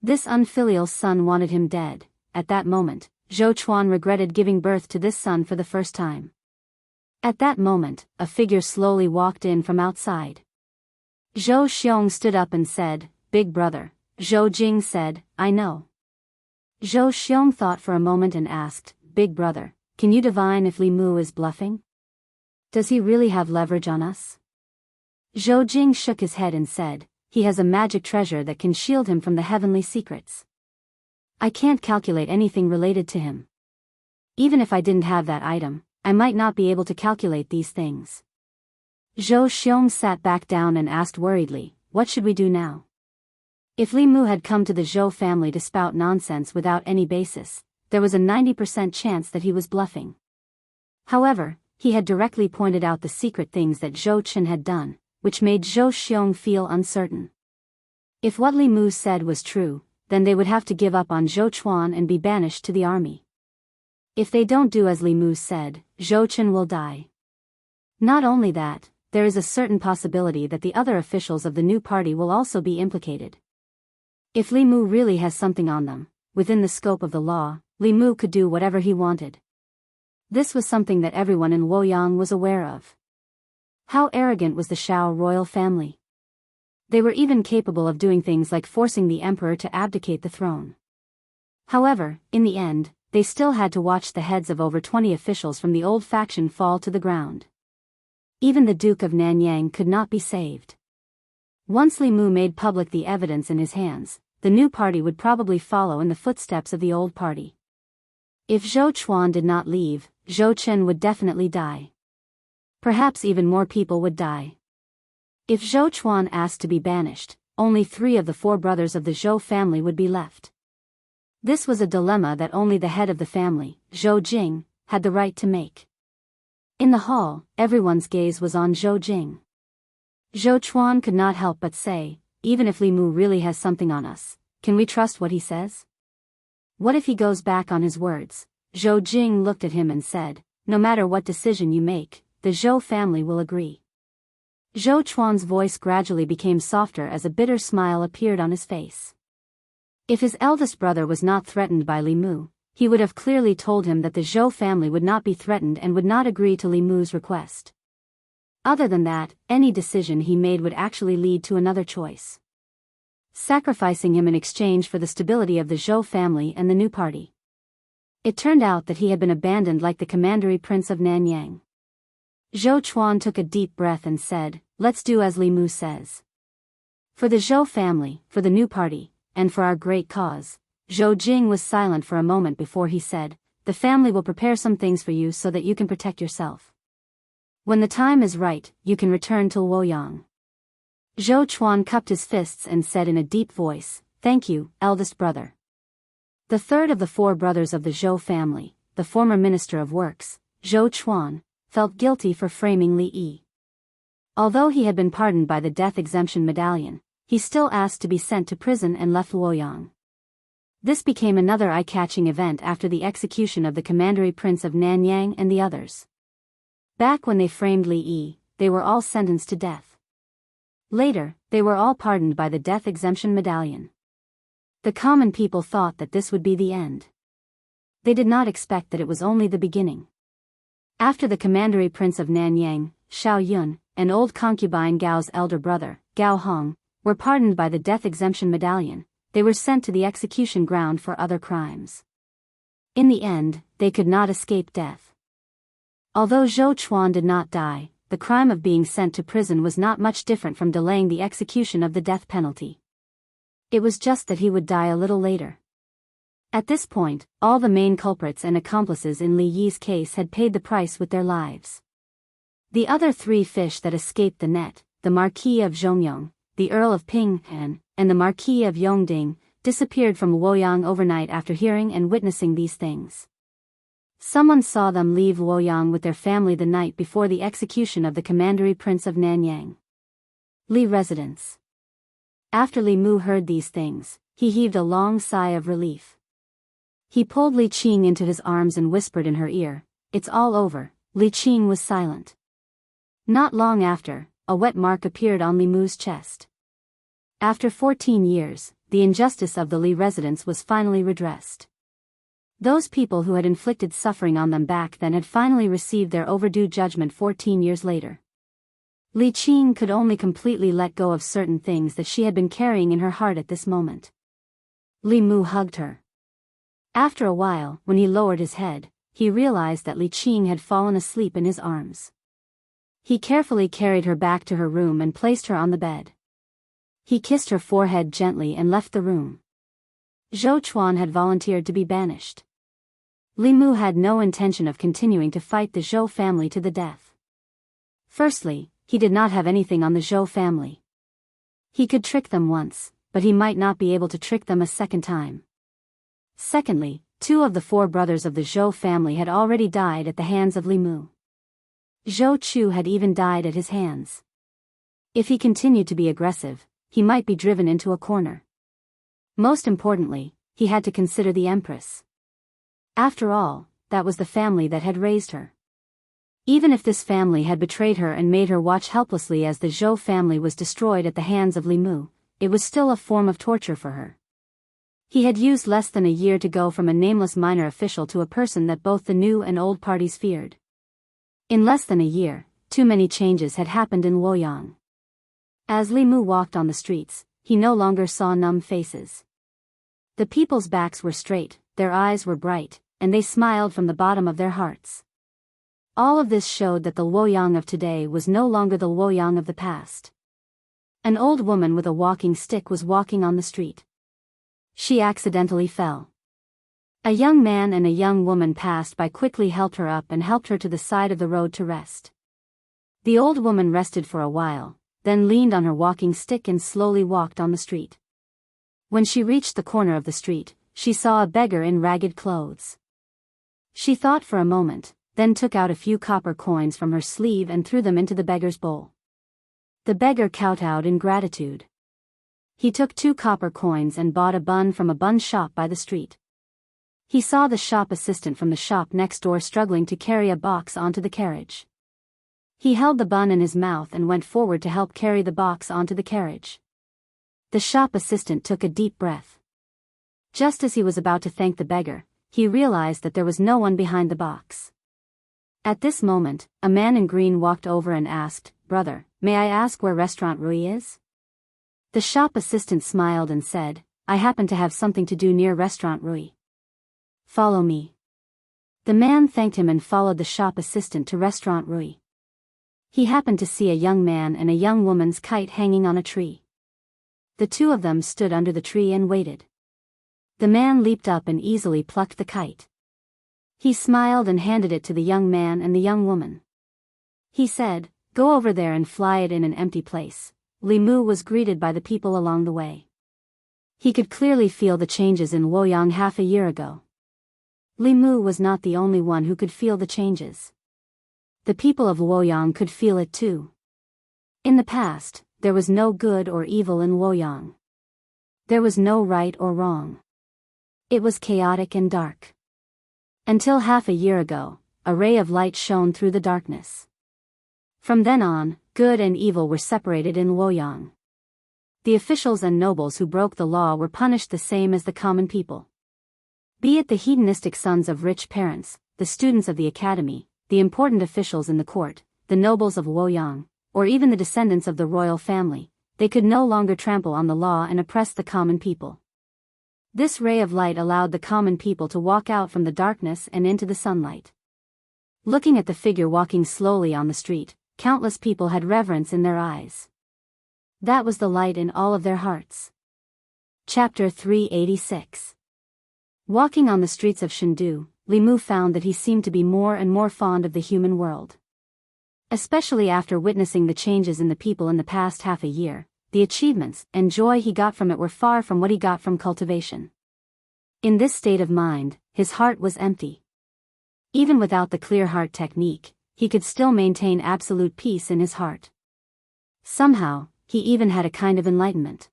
This unfilial son wanted him dead. At that moment, Zhou Chuan regretted giving birth to this son for the first time. At that moment, a figure slowly walked in from outside. Zhou Xiong stood up and said, Big brother. Zhou Jing said, I know. Zhou Xiong thought for a moment and asked, Big brother, can you divine if Li Mu is bluffing? Does he really have leverage on us? Zhou Jing shook his head and said, he has a magic treasure that can shield him from the heavenly secrets. I can't calculate anything related to him. Even if I didn't have that item, I might not be able to calculate these things. Zhou Xiong sat back down and asked worriedly, what should we do now? If Li Mu had come to the Zhou family to spout nonsense without any basis, there was a 90% chance that he was bluffing. However, he had directly pointed out the secret things that Zhou Chen had done, which made Zhou Xiong feel uncertain. If what Li Mu said was true, then they would have to give up on Zhou Chuan and be banished to the army. If they don't do as Li Mu said, Zhou Chen will die. Not only that, there is a certain possibility that the other officials of the new party will also be implicated. If Li Mu really has something on them, within the scope of the law, Li Mu could do whatever he wanted. This was something that everyone in Luoyang was aware of. How arrogant was the Shao royal family? They were even capable of doing things like forcing the emperor to abdicate the throne. However, in the end, they still had to watch the heads of over 20 officials from the old faction fall to the ground. Even the Duke of Nanyang could not be saved. Once Li Mu made public the evidence in his hands, the new party would probably follow in the footsteps of the old party. If Zhou Chuan did not leave, Zhou Chen would definitely die. Perhaps even more people would die. If Zhou Chuan asked to be banished, only 3 of the 4 brothers of the Zhou family would be left. This was a dilemma that only the head of the family, Zhou Jing, had the right to make. In the hall, everyone's gaze was on Zhou Jing. Zhou Chuan could not help but say, even if Li Mu really has something on us, can we trust what he says? What if he goes back on his words? Zhou Jing looked at him and said, no matter what decision you make, the Zhou family will agree. Zhou Chuan's voice gradually became softer as a bitter smile appeared on his face. If his eldest brother was not threatened by Li Mu, he would have clearly told him that the Zhou family would not be threatened and would not agree to Li Mu's request. Other than that, any decision he made would actually lead to another choice. Sacrificing him in exchange for the stability of the Zhou family and the new party. It turned out that he had been abandoned like the commandery prince of Nanyang. Zhou Chuan took a deep breath and said, let's do as Li Mu says. For the Zhou family, for the new party, and for our great cause. Zhou Jing was silent for a moment before he said, the family will prepare some things for you so that you can protect yourself. When the time is right, you can return to Luoyang. Zhou Chuan cupped his fists and said in a deep voice, thank you, eldest brother. The third of the 4 brothers of the Zhou family, the former Minister of Works, Zhou Chuan, felt guilty for framing Li Yi. Although he had been pardoned by the death exemption medallion, he still asked to be sent to prison and left Luoyang. This became another eye-catching event after the execution of the commandery prince of Nanyang and the others. Back when they framed Li Yi, they were all sentenced to death. Later, they were all pardoned by the death exemption medallion. The common people thought that this would be the end. They did not expect that it was only the beginning. After the commandery prince of Nanyang, Xiao Yun, and old concubine Gao's elder brother, Gao Hong, were pardoned by the death exemption medallion, they were sent to the execution ground for other crimes. In the end, they could not escape death. Although Zhou Chuan did not die, the crime of being sent to prison was not much different from delaying the execution of the death penalty. It was just that he would die a little later. At this point, all the main culprits and accomplices in Li Yi's case had paid the price with their lives. The other 3 fish that escaped the net, the Marquis of Zhongyong, the Earl of Pinghan, and the Marquis of Yongding, disappeared from Luoyang overnight after hearing and witnessing these things. Someone saw them leave Luoyang with their family the night before the execution of the commandery prince of Nanyang. Li residence. After Li Mu heard these things, he heaved a long sigh of relief. He pulled Li Qing into his arms and whispered in her ear, it's all over. Li Qing was silent. Not long after, a wet mark appeared on Li Mu's chest. After 14 years, the injustice of the Li residence was finally redressed. Those people who had inflicted suffering on them back then had finally received their overdue judgment 14 years later. Li Qing could only completely let go of certain things that she had been carrying in her heart at this moment. Li Mu hugged her. After a while, when he lowered his head, he realized that Li Qing had fallen asleep in his arms. He carefully carried her back to her room and placed her on the bed. He kissed her forehead gently and left the room. Zhou Chuan had volunteered to be banished. Li Mu had no intention of continuing to fight the Zhou family to the death. Firstly, he did not have anything on the Zhou family. He could trick them once, but he might not be able to trick them a second time. Secondly, 2 of the 4 brothers of the Zhou family had already died at the hands of Li Mu. Zhou Chu had even died at his hands. If he continued to be aggressive, he might be driven into a corner. Most importantly, he had to consider the Empress. After all, that was the family that had raised her. Even if this family had betrayed her and made her watch helplessly as the Zhou family was destroyed at the hands of Li Mu, it was still a form of torture for her. He had used less than a year to go from a nameless minor official to a person that both the new and old parties feared. In less than a year, too many changes had happened in Luoyang. As Li Mu walked on the streets, he no longer saw numb faces. The people's backs were straight, their eyes were bright, and they smiled from the bottom of their hearts. All of this showed that the Luoyang of today was no longer the Luoyang of the past. An old woman with a walking stick was walking on the street. She accidentally fell. A young man and a young woman passed by, quickly helped her up and helped her to the side of the road to rest. The old woman rested for a while, then leaned on her walking stick and slowly walked on the street. When she reached the corner of the street, she saw a beggar in ragged clothes. She thought for a moment, then took out a few copper coins from her sleeve and threw them into the beggar's bowl. The beggar kowtowed in gratitude. He took 2 copper coins and bought a bun from a bun shop by the street. He saw the shop assistant from the shop next door struggling to carry a box onto the carriage. He held the bun in his mouth and went forward to help carry the box onto the carriage. The shop assistant took a deep breath. Just as he was about to thank the beggar, he realized that there was no one behind the box. At this moment, a man in green walked over and asked, "Brother, may I ask where Restaurant Rui is?" The shop assistant smiled and said, "I happen to have something to do near Restaurant Rui. Follow me." The man thanked him and followed the shop assistant to Restaurant Rui. He happened to see a young man and a young woman's kite hanging on a tree. The 2 of them stood under the tree and waited. The man leaped up and easily plucked the kite. He smiled and handed it to the young man and the young woman. He said, "Go over there and fly it in an empty place." Li Mu was greeted by the people along the way. He could clearly feel the changes in Luoyang half a year ago. Li Mu was not the only one who could feel the changes. The people of Luoyang could feel it too. In the past, there was no good or evil in Luoyang. There was no right or wrong. It was chaotic and dark. Until half a year ago, a ray of light shone through the darkness. From then on, good and evil were separated in Luoyang. The officials and nobles who broke the law were punished the same as the common people. Be it the hedonistic sons of rich parents, the students of the academy, the important officials in the court, the nobles of Luoyang, or even the descendants of the royal family, they could no longer trample on the law and oppress the common people. This ray of light allowed the common people to walk out from the darkness and into the sunlight. Looking at the figure walking slowly on the street, countless people had reverence in their eyes. That was the light in all of their hearts. Chapter 386. Walking on the streets of Chengdu, Li Mu found that he seemed to be more and more fond of the human world. Especially after witnessing the changes in the people in the past half a year, the achievements and joy he got from it were far from what he got from cultivation. In this state of mind, his heart was empty. Even without the clear heart technique, he could still maintain absolute peace in his heart. Somehow, he even had a kind of enlightenment.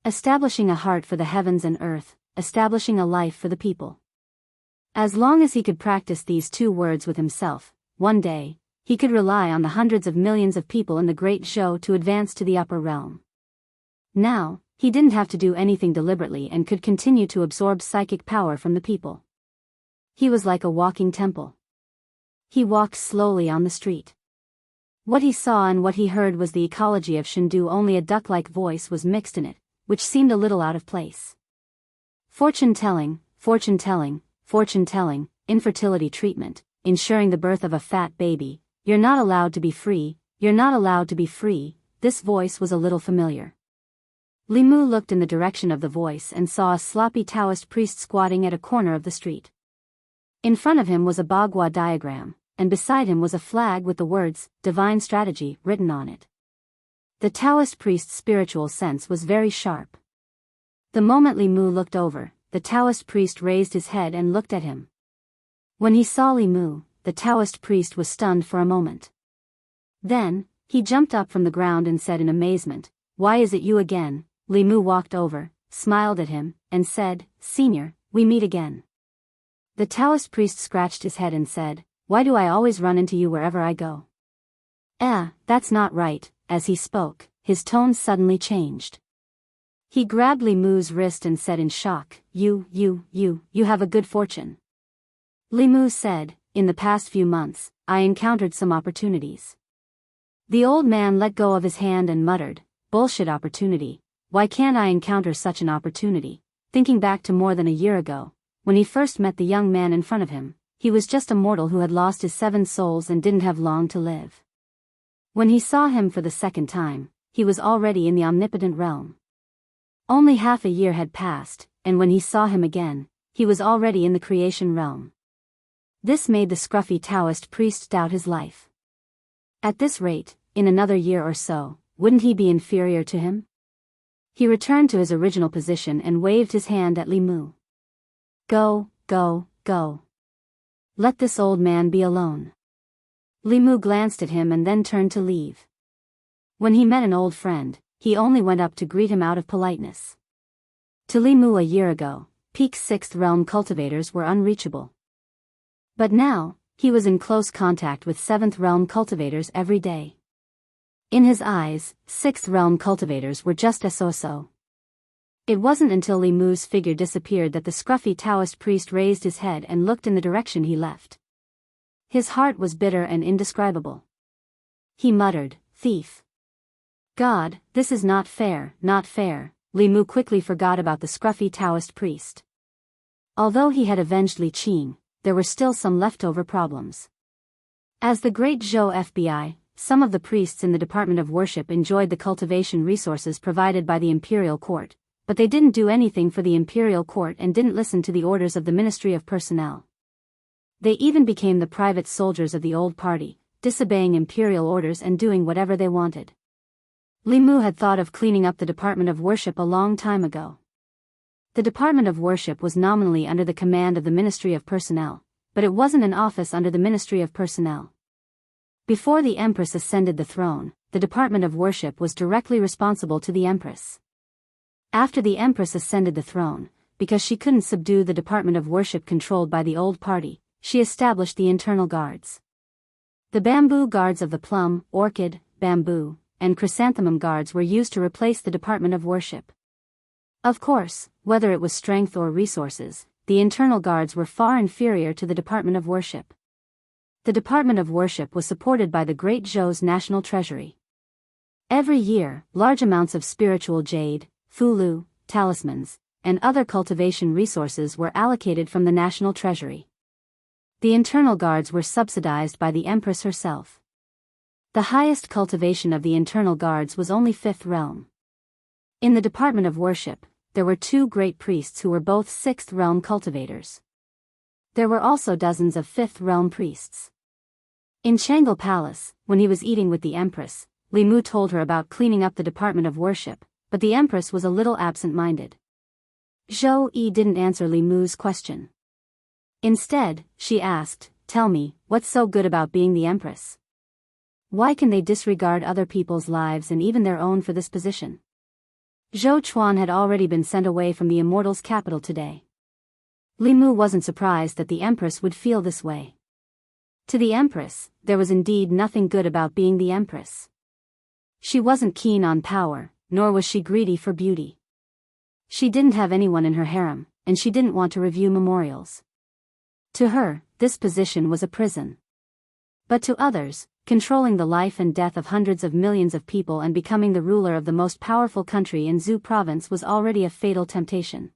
Establishing a heart for the heavens and earth, establishing a life for the people. As long as he could practice these 2 words with himself, one day, he could rely on the hundreds of millions of people in the Great Zhou to advance to the upper realm. Now, he didn't have to do anything deliberately and could continue to absorb psychic power from the people. He was like a walking temple. He walked slowly on the street. What he saw and what he heard was the ecology of Chengdu, only a duck-like voice was mixed in it, which seemed a little out of place. Fortune-telling, fortune-telling, infertility treatment, ensuring the birth of a fat baby. You're not allowed to be free, you're not allowed to be free. This voice was a little familiar. Li Mu looked in the direction of the voice and saw a sloppy Taoist priest squatting at a corner of the street. In front of him was a Bagua diagram, and beside him was a flag with the words, Divine Strategy, written on it. The Taoist priest's spiritual sense was very sharp. The moment Li Mu looked over, the Taoist priest raised his head and looked at him. When he saw Li Mu, the Taoist priest was stunned for a moment. Then, he jumped up from the ground and said in amazement, "Why is it you again?" Li Mu walked over, smiled at him, and said, "Senior, we meet again." The Taoist priest scratched his head and said, "Why do I always run into you wherever I go?" That's not right." As he spoke, his tone suddenly changed. He grabbed Li Mu's wrist and said in shock, You have a good fortune." Li Mu said, "In the past few months, I encountered some opportunities." The old man let go of his hand and muttered, "Bullshit opportunity. Why can't I encounter such an opportunity?" Thinking back to more than a year ago, when he first met the young man in front of him, he was just a mortal who had lost his 7 souls and didn't have long to live. When he saw him for the second time, he was already in the omnipotent realm. Only half a year had passed, and when he saw him again, he was already in the creation realm. This made the scruffy Taoist priest doubt his life. At this rate, in another year or so, wouldn't he be inferior to him? He returned to his original position and waved his hand at Li Mu. Go. Let this old man be alone." Li Mu glanced at him and then turned to leave. When he met an old friend, he only went up to greet him out of politeness. To Li Mu a year ago, peak 6th realm cultivators were unreachable. But now, he was in close contact with 7th realm cultivators every day. In his eyes, 6th realm cultivators were just so. It wasn't until Li Mu's figure disappeared that the scruffy Taoist priest raised his head and looked in the direction he left. His heart was bitter and indescribable. He muttered, "Thief. God, this is not fair, not fair." Li Mu quickly forgot about the scruffy Taoist priest. Although he had avenged Li Qing, there were still some leftover problems. As the great Zhou FBI, some of the priests in the Department of Worship enjoyed the cultivation resources provided by the Imperial Court, but they didn't do anything for the Imperial Court and didn't listen to the orders of the Ministry of Personnel. They even became the private soldiers of the old party, disobeying imperial orders and doing whatever they wanted. Li Mu had thought of cleaning up the Department of Worship a long time ago. The Department of Worship was nominally under the command of the Ministry of Personnel, but it wasn't an office under the Ministry of Personnel. Before the Empress ascended the throne, the Department of Worship was directly responsible to the Empress. After the Empress ascended the throne, because she couldn't subdue the Department of Worship controlled by the old party, she established the internal guards. The bamboo guards of the plum, orchid, bamboo, and chrysanthemum guards were used to replace the Department of Worship. Of course, whether it was strength or resources, the internal guards were far inferior to the Department of Worship. The Department of Worship was supported by the Great Zhou's national treasury. Every year, large amounts of spiritual jade, fulu, talismans, and other cultivation resources were allocated from the national treasury. The internal guards were subsidized by the Empress herself. The highest cultivation of the internal guards was only 5th realm. In the Department of Worship, there were 2 great priests who were both 6th realm cultivators. There were also dozens of 5th realm priests. In Chang'e Palace, when he was eating with the Empress, Li Mu told her about cleaning up the Department of Worship, but the Empress was a little absent-minded. Zhou Yi didn't answer Li Mu's question. Instead, she asked, "Tell me, what's so good about being the Empress? Why can they disregard other people's lives and even their own for this position?" Zhou Chuan had already been sent away from the Immortals' capital today. Li Mu wasn't surprised that the Empress would feel this way. To the Empress, there was indeed nothing good about being the Empress. She wasn't keen on power, nor was she greedy for beauty. She didn't have anyone in her harem, and she didn't want to review memorials. To her, this position was a prison. But to others, controlling the life and death of hundreds of millions of people and becoming the ruler of the most powerful country in Zhou province was already a fatal temptation.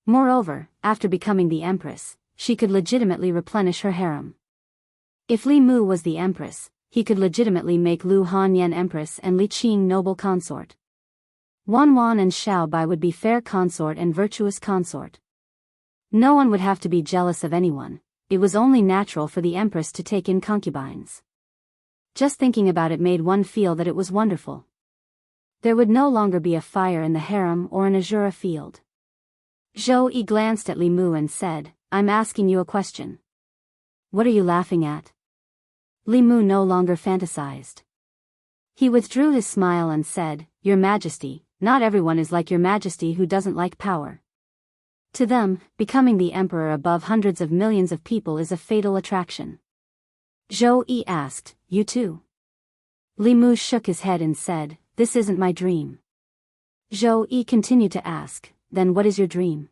Moreover, after becoming the empress, she could legitimately replenish her harem. If Li Mu was the empress, he could legitimately make Lu Hanyan empress and Li Qing noble consort. Wan Wan and Xiao Bai would be fair consort and virtuous consort. No one would have to be jealous of anyone. It was only natural for the empress to take in concubines. Just thinking about it made one feel that it was wonderful. There would no longer be a fire in the harem or an azura field. Zhou Yi glanced at Li Mu and said, "I'm asking you a question." "What are you laughing at?" Li Mu no longer fantasized. He withdrew his smile and said, "Your Majesty, not everyone is like your Majesty who doesn't like power. To them, becoming the emperor above hundreds of millions of people is a fatal attraction." Zhou Yi asked, "You too?" Li Mu shook his head and said, "This isn't my dream." Zhou Yi continued to ask, "Then what is your dream?"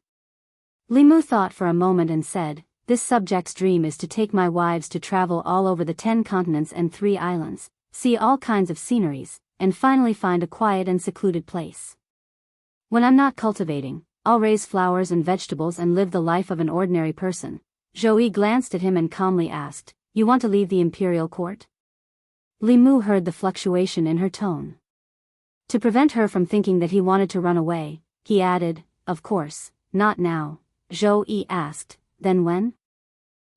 Li Mu thought for a moment and said, "This subject's dream is to take my wives to travel all over the 10 continents and 3 islands, see all kinds of sceneries, and finally find a quiet and secluded place. When I'm not cultivating, I'll raise flowers and vegetables and live the life of an ordinary person." Zhou Yi glanced at him and calmly asked, "You want to leave the imperial court?" Li Mu heard the fluctuation in her tone. To prevent her from thinking that he wanted to run away, he added, "Of course, not now." Zhou Yi asked, "Then when?"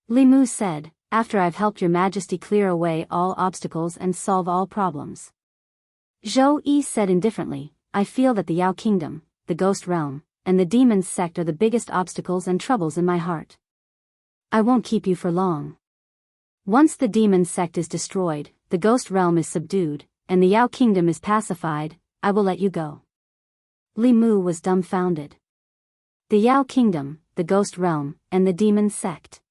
Li Mu said, "After I've helped your Majesty clear away all obstacles and solve all problems." Zhou Yi said indifferently, "I feel that the Yao Kingdom, the Ghost Realm, and the Demon's Sect are the biggest obstacles and troubles in my heart. I won't keep you for long. Once the Demon's Sect is destroyed, the Ghost Realm is subdued, and the Yao Kingdom is pacified, I will let you go." Li Mu was dumbfounded. The Yao Kingdom, the Ghost Realm, and the Demon's Sect.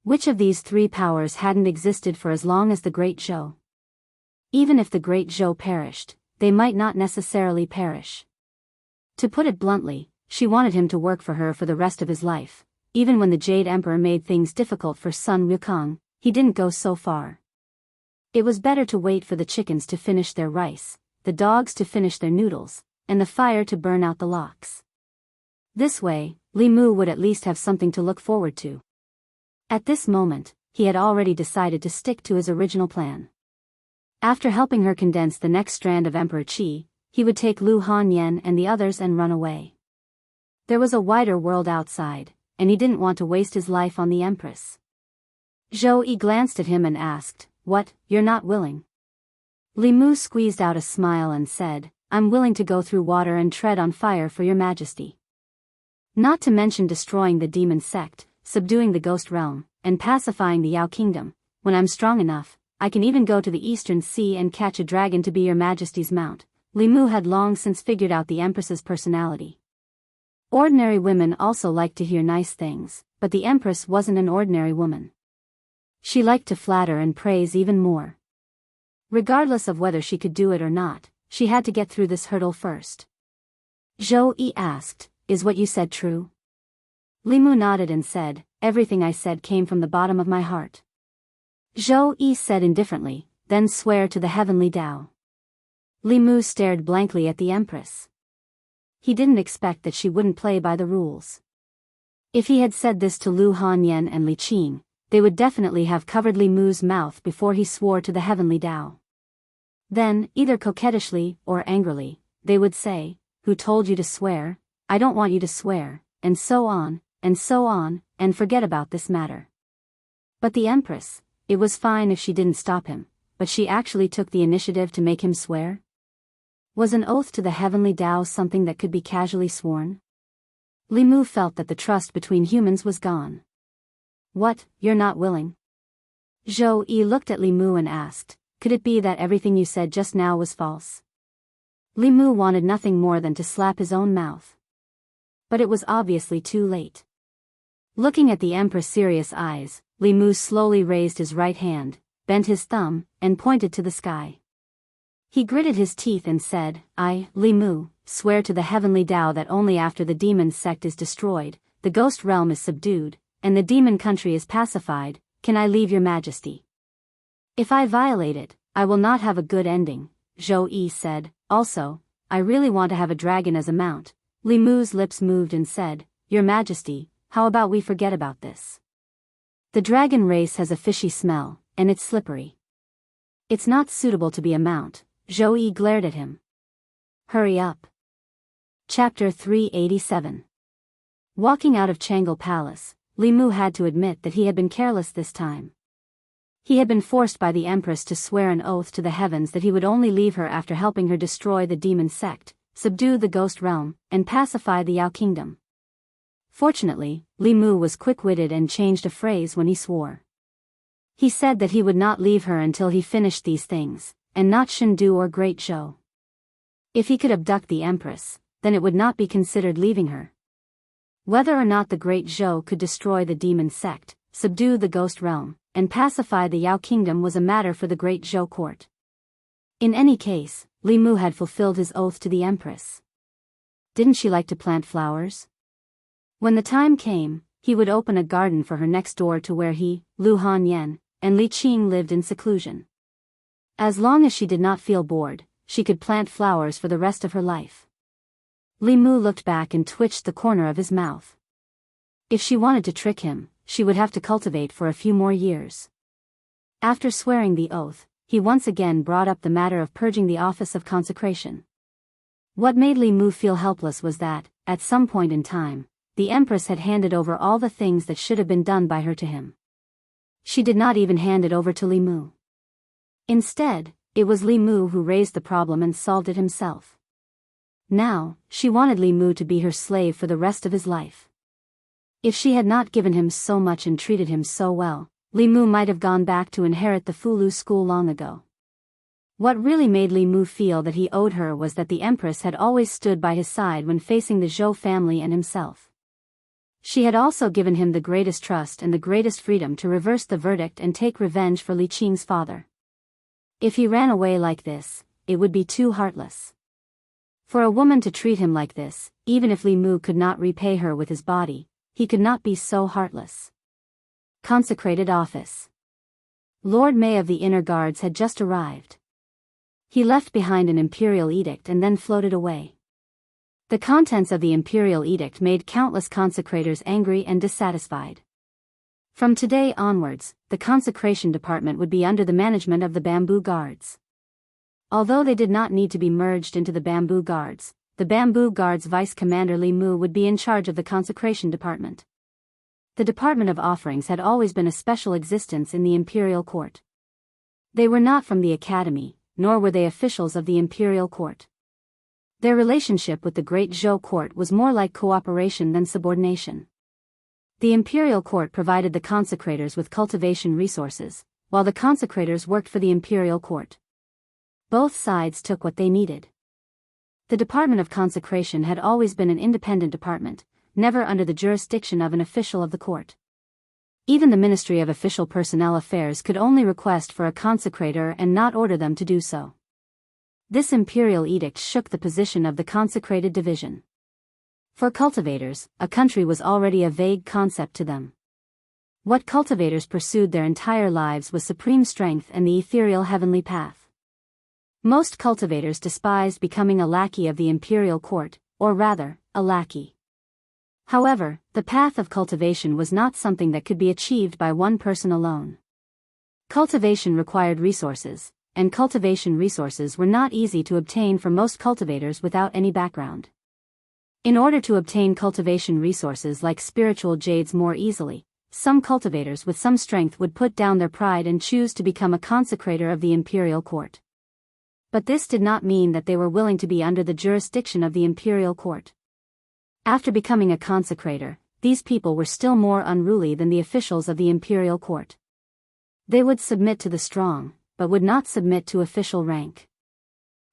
Which of these 3 powers hadn't existed for as long as the Great Zhou? Even if the Great Zhou perished, they might not necessarily perish. To put it bluntly, she wanted him to work for her for the rest of his life. Even when the Jade Emperor made things difficult for Sun Wukong, he didn't go so far. It was better to wait for the chickens to finish their rice, the dogs to finish their noodles, and the fire to burn out the logs. This way, Li Mu would at least have something to look forward to. At this moment, he had already decided to stick to his original plan. After helping her condense the next strand of Emperor Qi, he would take Lu Hanyan and the others and run away. There was a wider world outside, and he didn't want to waste his life on the Empress. Zhou Yi glanced at him and asked, "What, you're not willing?" Li Mu squeezed out a smile and said, "I'm willing to go through water and tread on fire for your Majesty. Not to mention destroying the Demon Sect, subduing the Ghost Realm, and pacifying the Yao Kingdom. When I'm strong enough, I can even go to the Eastern Sea and catch a dragon to be your Majesty's mount." Li Mu had long since figured out the Empress's personality. Ordinary women also liked to hear nice things, but the Empress wasn't an ordinary woman. She liked to flatter and praise even more. Regardless of whether she could do it or not, she had to get through this hurdle first. Zhou Yi asked, "Is what you said true?" Li Mu nodded and said, "Everything I said came from the bottom of my heart." Zhou Yi said indifferently, "Then swear to the heavenly Tao." Li Mu stared blankly at the Empress. He didn't expect that she wouldn't play by the rules. If he had said this to Lu Hanyan and Li Qing, they would definitely have covered Li Mu's mouth before he swore to the heavenly Tao. Then, either coquettishly or angrily, they would say, "Who told you to swear? I don't want you to swear," and so on, and forget about this matter. But the Empress, it was fine if she didn't stop him, but she actually took the initiative to make him swear? Was an oath to the heavenly Tao something that could be casually sworn? Li Mu felt that the trust between humans was gone. "What, you're not willing?" Zhou Yi looked at Li Mu and asked, "Could it be that everything you said just now was false?" Li Mu wanted nothing more than to slap his own mouth. But it was obviously too late. Looking at the Empress' serious eyes, Li Mu slowly raised his right hand, bent his thumb, and pointed to the sky. He gritted his teeth and said, "I, Li Mu, swear to the heavenly Tao that only after the Demon Sect is destroyed, the Ghost Realm is subdued, and the Demon Country is pacified, can I leave your Majesty. If I violate it, I will not have a good ending." Zhou Yi said, "Also, I really want to have a dragon as a mount." Li Mu's lips moved and said, "Your Majesty, how about we forget about this? The dragon race has a fishy smell, and it's slippery. It's not suitable to be a mount." Zhou Yi glared at him. "Hurry up." Chapter 387. Walking out of Changle Palace, Li Mu had to admit that he had been careless this time. He had been forced by the Empress to swear an oath to the heavens that he would only leave her after helping her destroy the demon sect, subdue the ghost realm, and pacify the Yao kingdom. Fortunately, Li Mu was quick-witted and changed a phrase when he swore. He said that he would not leave her until he finished these things, and not Shendu or Great Zhou. If he could abduct the Empress, then it would not be considered leaving her. Whether or not the Great Zhou could destroy the demon sect, subdue the ghost realm, and pacify the Yao kingdom was a matter for the Great Zhou court. In any case, Li Mu had fulfilled his oath to the Empress. Didn't she like to plant flowers? When the time came, he would open a garden for her next door to where he, Lu Hanyan, and Li Qing lived in seclusion. As long as she did not feel bored, she could plant flowers for the rest of her life. Li Mu looked back and twitched the corner of his mouth. If she wanted to trick him, she would have to cultivate for a few more years. After swearing the oath, he once again brought up the matter of purging the office of consecration. What made Li Mu feel helpless was that, at some point in time, the Empress had handed over all the things that should have been done by her to him. She did not even hand it over to Li Mu. Instead, it was Li Mu who raised the problem and solved it himself. Now, she wanted Li Mu to be her slave for the rest of his life. If she had not given him so much and treated him so well, Li Mu might have gone back to inherit the Fulu school long ago. What really made Li Mu feel that he owed her was that the Empress had always stood by his side when facing the Zhou family and himself. She had also given him the greatest trust and the greatest freedom to reverse the verdict and take revenge for Li Qing's father. If he ran away like this, it would be too heartless. For a woman to treat him like this, even if Li Mu could not repay her with his body, he could not be so heartless. Consecrated office. Lord May of the Inner Guards had just arrived. He left behind an imperial edict and then floated away. The contents of the imperial edict made countless consecrators angry and dissatisfied. From today onwards, the consecration department would be under the management of the Bamboo Guards. Although they did not need to be merged into the Bamboo Guards, the Bamboo Guards Vice Commander Li Mu would be in charge of the consecration department. The Department of Offerings had always been a special existence in the imperial court. They were not from the academy, nor were they officials of the imperial court. Their relationship with the Great Zhou court was more like cooperation than subordination. The imperial court provided the consecrators with cultivation resources, while the consecrators worked for the imperial court. Both sides took what they needed. The Department of Consecration had always been an independent department, never under the jurisdiction of an official of the court. Even the Ministry of Official Personnel Affairs could only request for a consecrator and not order them to do so. This imperial edict shook the position of the consecrated division. For cultivators, a country was already a vague concept to them. What cultivators pursued their entire lives was supreme strength and the ethereal heavenly path. Most cultivators despised becoming a lackey of the imperial court, or rather, a lackey. However, the path of cultivation was not something that could be achieved by one person alone. Cultivation required resources, and cultivation resources were not easy to obtain for most cultivators without any background. In order to obtain cultivation resources like spiritual jades more easily, some cultivators with some strength would put down their pride and choose to become a consecrator of the imperial court. But this did not mean that they were willing to be under the jurisdiction of the imperial court. After becoming a consecrator, these people were still more unruly than the officials of the imperial court. They would submit to the strong, but would not submit to official rank.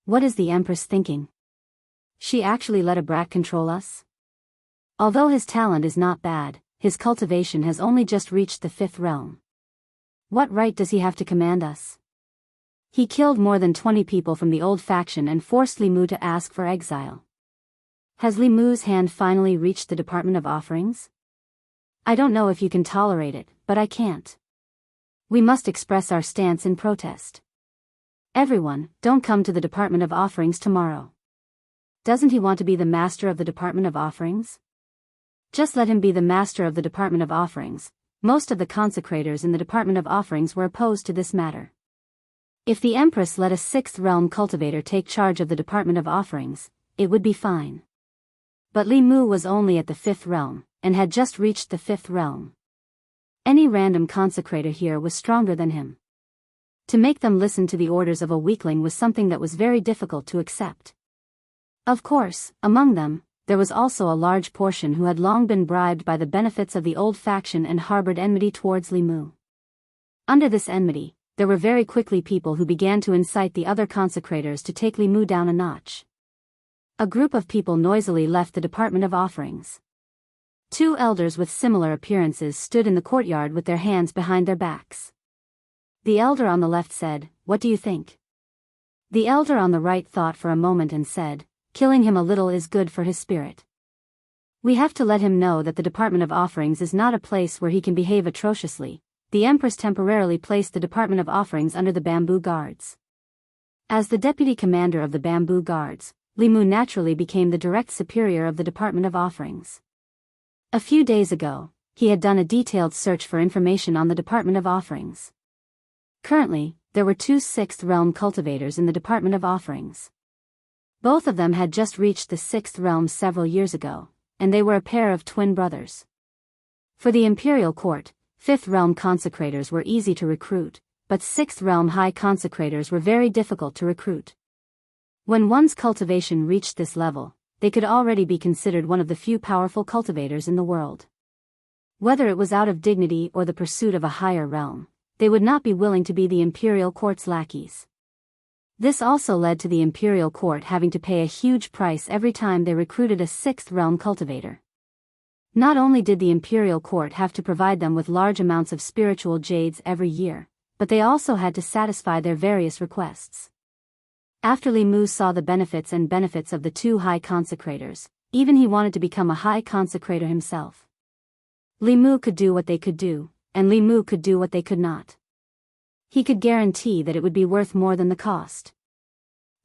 What is the Empress thinking? She actually let a brat control us? Although his talent is not bad, his cultivation has only just reached the 5th realm. What right does he have to command us? He killed more than 20 people from the old faction and forced Li Mu to ask for exile. Has Li Mu's hand finally reached the Department of Offerings? I don't know if you can tolerate it, but I can't. We must express our stance in protest. Everyone, don't come to the Department of Offerings tomorrow. Doesn't he want to be the master of the Department of Offerings? Just let him be the master of the Department of Offerings. Most of the consecrators in the Department of Offerings were opposed to this matter. If the Empress let a 6th realm cultivator take charge of the Department of Offerings, it would be fine. But Li Mu was only at the 5th realm, and had just reached the 5th realm. Any random consecrator here was stronger than him. To make them listen to the orders of a weakling was something that was very difficult to accept. Of course, among them, there was also a large portion who had long been bribed by the benefits of the old faction and harbored enmity towards Li Mu. Under this enmity, there were very quickly people who began to incite the other consecrators to take Li Mu down a notch. A group of people noisily left the Department of Offerings. 2 elders with similar appearances stood in the courtyard with their hands behind their backs. The elder on the left said, "What do you think?" The elder on the right thought for a moment and said, "Killing him a little is good for his spirit. We have to let him know that the Department of Offerings is not a place where he can behave atrociously." The Empress temporarily placed the Department of Offerings under the Bamboo Guards. As the deputy commander of the Bamboo Guards, Li Mu naturally became the direct superior of the Department of Offerings. A few days ago, he had done a detailed search for information on the Department of Offerings. Currently, there were 2 6th realm cultivators in the Department of Offerings. Both of them had just reached the 6th realm several years ago, and they were a pair of twin brothers. For the imperial court, 5th realm consecrators were easy to recruit, but 6th realm high consecrators were very difficult to recruit. When one's cultivation reached this level, they could already be considered one of the few powerful cultivators in the world. Whether it was out of dignity or the pursuit of a higher realm, they would not be willing to be the imperial court's lackeys. This also led to the imperial court having to pay a huge price every time they recruited a 6th realm cultivator. Not only did the imperial court have to provide them with large amounts of spiritual jades every year, but they also had to satisfy their various requests. After Li Mu saw the benefits of the 2 high consecrators, even he wanted to become a high consecrator himself. Li Mu could do what they could do, and Li Mu could do what they could not. He could guarantee that it would be worth more than the cost.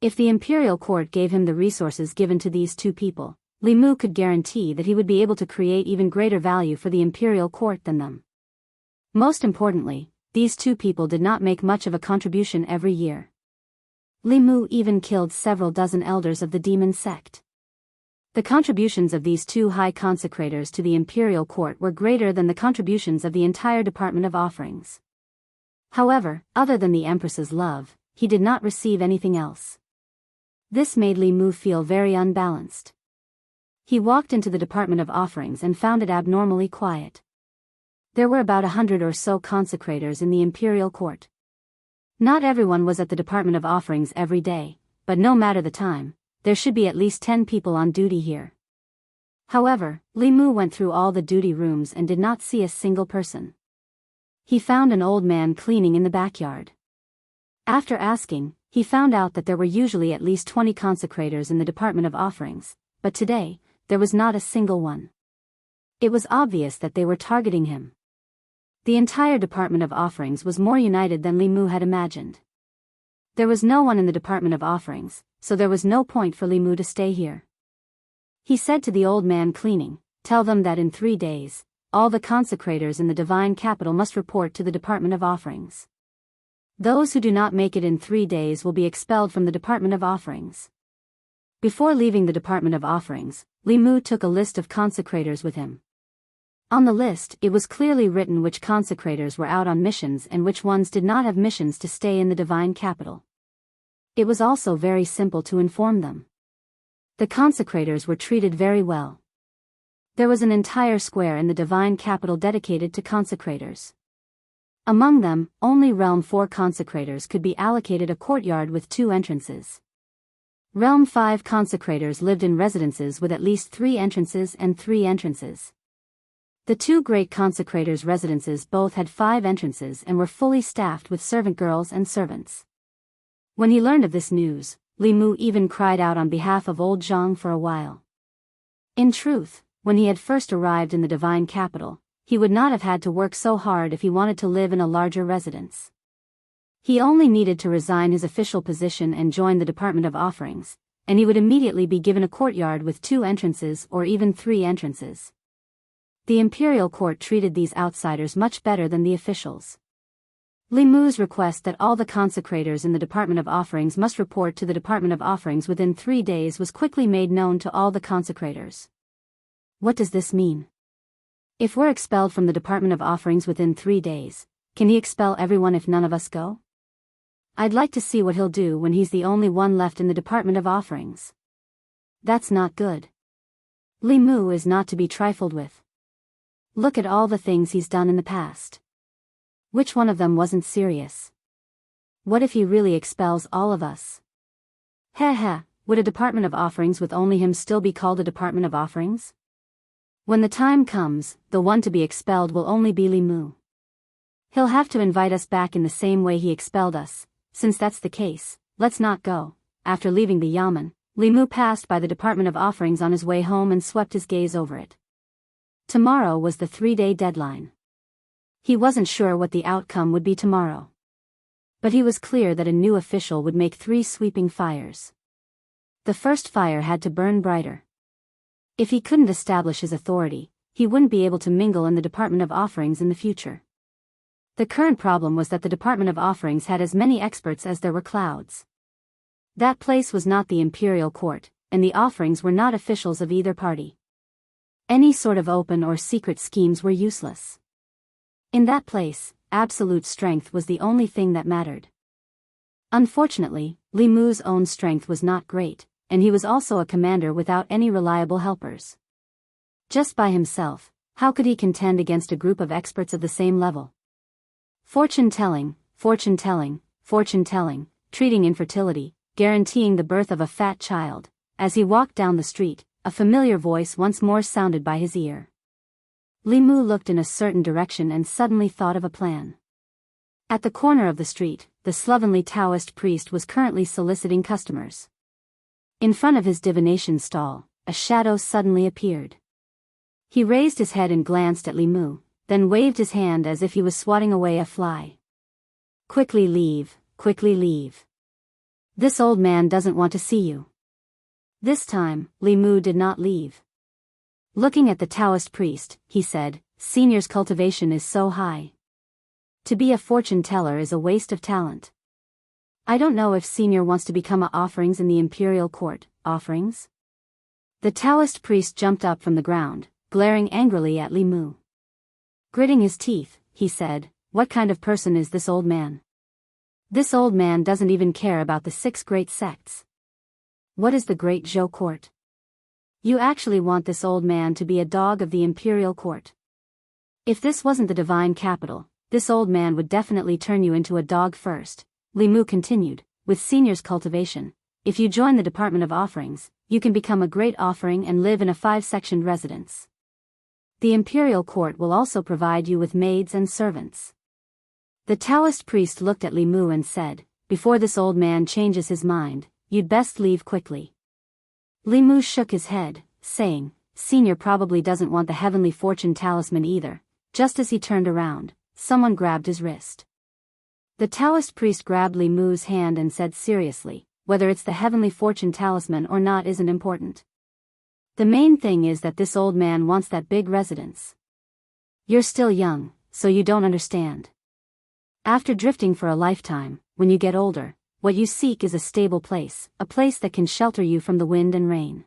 If the imperial court gave him the resources given to these 2 people, Li Mu could guarantee that he would be able to create even greater value for the imperial court than them. Most importantly, these 2 people did not make much of a contribution every year. Li Mu even killed several dozen elders of the demon sect. The contributions of these 2 high consecrators to the imperial court were greater than the contributions of the entire Department of Offerings. However, other than the Empress's love, he did not receive anything else. This made Li Mu feel very unbalanced. He walked into the Department of Offerings and found it abnormally quiet. There were about 100 or so consecrators in the imperial court. Not everyone was at the Department of Offerings every day, but no matter the time, there should be at least 10 people on duty here. However, Li Mu went through all the duty rooms and did not see a single person. He found an old man cleaning in the backyard. After asking, he found out that there were usually at least 20 consecrators in the Department of Offerings, but today, there was not a single one. It was obvious that they were targeting him. The entire Department of Offerings was more united than Li Mu had imagined. There was no one in the Department of Offerings, so there was no point for Li Mu to stay here. He said to the old man cleaning, "Tell them that in 3 days, all the consecrators in the divine capital must report to the Department of Offerings. Those who do not make it in 3 days will be expelled from the Department of Offerings." Before leaving the Department of Offerings, Li Mu took a list of consecrators with him. On the list, it was clearly written which consecrators were out on missions and which ones did not have missions to stay in the divine capital. It was also very simple to inform them. The consecrators were treated very well. There was an entire square in the divine capital dedicated to consecrators. Among them, only Realm 4 consecrators could be allocated a courtyard with 2 entrances. Realm 5 consecrators lived in residences with at least 3 entrances and 3 entrances. The 2 great consecrators' residences both had 5 entrances and were fully staffed with servant girls and servants. When he learned of this news, Li Mu even cried out on behalf of old Jianghu for a while. In truth, when he had first arrived in the divine capital, he would not have had to work so hard if he wanted to live in a larger residence. He only needed to resign his official position and join the Department of Offerings, and he would immediately be given a courtyard with 2 entrances or even 3 entrances. The imperial court treated these outsiders much better than the officials. Li Mu's request that all the consecrators in the Department of Offerings must report to the Department of Offerings within 3 days was quickly made known to all the consecrators. What does this mean? If we're expelled from the Department of Offerings within 3 days, can he expel everyone if none of us go? I'd like to see what he'll do when he's the only one left in the Department of Offerings. That's not good. Li Mu is not to be trifled with. Look at all the things he's done in the past. Which one of them wasn't serious? What if he really expels all of us? Heh, would a Department of Offerings with only him still be called a Department of Offerings? When the time comes, the one to be expelled will only be Li Mu. He'll have to invite us back in the same way he expelled us. Since that's the case, let's not go. After leaving the yamen, Li Mu passed by the Department of Offerings on his way home and swept his gaze over it. Tomorrow was the 3-day deadline. He wasn't sure what the outcome would be tomorrow. But he was clear that a new official would make 3 sweeping fires. The first fire had to burn brighter. If he couldn't establish his authority, he wouldn't be able to mingle in the Department of Offerings in the future. The current problem was that the Department of Offerings had as many experts as there were clouds. That place was not the imperial court, and the offerings were not officials of either party. Any sort of open or secret schemes were useless. In that place, absolute strength was the only thing that mattered. Unfortunately, Li Mu's own strength was not great, and he was also a commander without any reliable helpers. Just by himself, how could he contend against a group of experts of the same level? Fortune-telling, treating infertility, guaranteeing the birth of a fat child. As he walked down the street, a familiar voice once more sounded by his ear. Li Mu looked in a certain direction and suddenly thought of a plan. At the corner of the street, the slovenly Taoist priest was currently soliciting customers. In front of his divination stall, a shadow suddenly appeared. He raised his head and glanced at Li Mu, then waved his hand as if he was swatting away a fly. Quickly leave. This old man doesn't want to see you. This time, Li Mu did not leave. Looking at the Taoist priest, he said, Senior's cultivation is so high. To be a fortune teller is a waste of talent. I don't know if Senior wants to become a offerings in the imperial court. Offerings? The Taoist priest jumped up from the ground, glaring angrily at Li Mu. Gritting his teeth, he said, what kind of person is this old man? This old man doesn't even care about the 6 great sects. What is the Great Zhou court? You actually want this old man to be a dog of the imperial court. If this wasn't the divine capital, this old man would definitely turn you into a dog first. Li Mu continued, with Senior's cultivation, if you join the Department of Offerings, you can become a great offering and live in a 5-sectioned residence. The imperial court will also provide you with maids and servants. The Taoist priest looked at Li Mu and said, before this old man changes his mind, you'd best leave quickly. Li Mu shook his head, saying, Senior probably doesn't want the heavenly fortune talisman either. Just as he turned around, someone grabbed his wrist. The Taoist priest grabbed Li Mu's hand and said seriously, whether it's the heavenly fortune talisman or not isn't important. The main thing is that this old man wants that big residence. You're still young, so you don't understand. After drifting for a lifetime, when you get older, what you seek is a stable place, a place that can shelter you from the wind and rain.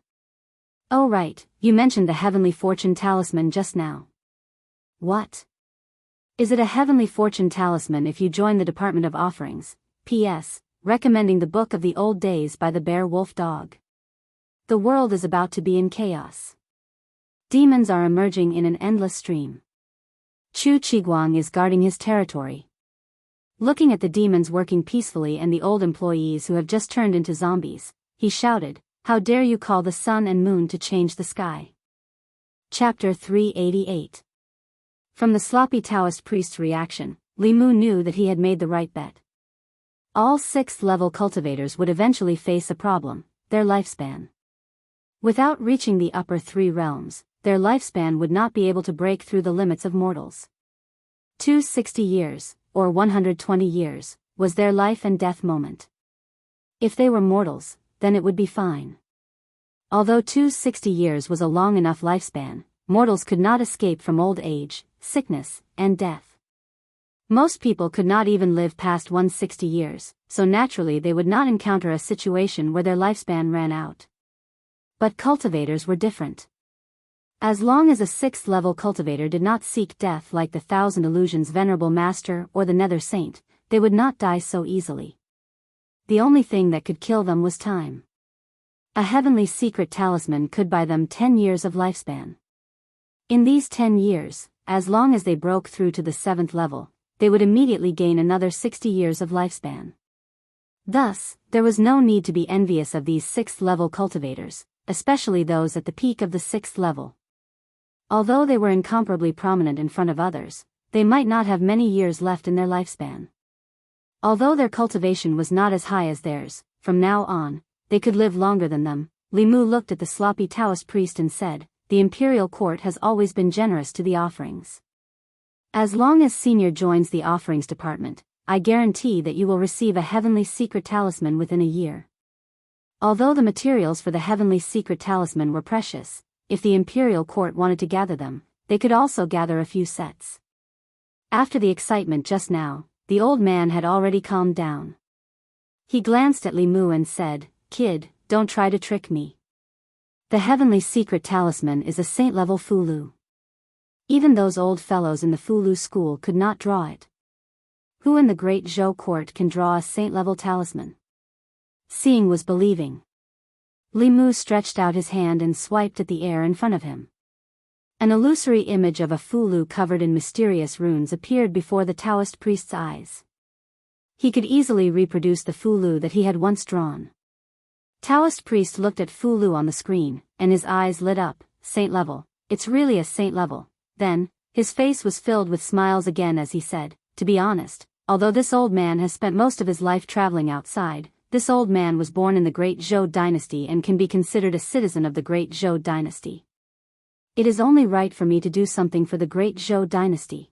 Oh right, you mentioned the heavenly fortune talisman just now. What? Is it a heavenly fortune talisman if you join the Department of Offerings? P.S. Recommending the Book of the Old Days by the Bear Wolf Dog. The world is about to be in chaos. Demons are emerging in an endless stream. Chu Qiguang is guarding his territory. Looking at the demons working peacefully and the old employees who have just turned into zombies, he shouted, how dare you call the sun and moon to change the sky? Chapter 388. From the sloppy Taoist priest's reaction, Li Mu knew that he had made the right bet. All 6th-level cultivators would eventually face a problem, their lifespan. Without reaching the upper 3 realms, their lifespan would not be able to break through the limits of mortals. 260 years, or 120 years, was their life and death moment. If they were mortals, then it would be fine. Although 260 years was a long enough lifespan, mortals could not escape from old age, sickness, and death. Most people could not even live past 160 years, so naturally they would not encounter a situation where their lifespan ran out. But cultivators were different. As long as a 6th-level cultivator did not seek death like the Thousand Illusions Venerable Master or the Nether Saint, they would not die so easily. The only thing that could kill them was time. A heavenly secret talisman could buy them 10 years of lifespan. In these 10 years, as long as they broke through to the 7th level, they would immediately gain another 60 years of lifespan. Thus, there was no need to be envious of these 6th-level cultivators, especially those at the peak of the 6th level. Although they were incomparably prominent in front of others, they might not have many years left in their lifespan. Although their cultivation was not as high as theirs, from now on, they could live longer than them. Li Mu looked at the sloppy Taoist priest and said, "The imperial court has always been generous to the offerings. As long as Senior joins the offerings department, I guarantee that you will receive a heavenly secret talisman within a year." Although the materials for the heavenly secret talisman were precious, if the imperial court wanted to gather them, they could also gather a few sets. After the excitement just now, the old man had already calmed down. He glanced at Li Mu and said, "Kid, don't try to trick me. The heavenly secret talisman is a saint-level Fulu. Even those old fellows in the Fulu school could not draw it. Who in the great Zhou court can draw a saint-level talisman?" Seeing was believing. Li Mu stretched out his hand and swiped at the air in front of him. An illusory image of a Fulu covered in mysterious runes appeared before the Taoist priest's eyes. He could easily reproduce the Fulu that he had once drawn. Taoist priest looked at Fulu on the screen, and his eyes lit up. "Saint level, it's really a saint level." Then, his face was filled with smiles again as he said, "To be honest, although this old man has spent most of his life traveling outside, this old man was born in the Great Zhou Dynasty and can be considered a citizen of the Great Zhou Dynasty. It is only right for me to do something for the Great Zhou Dynasty.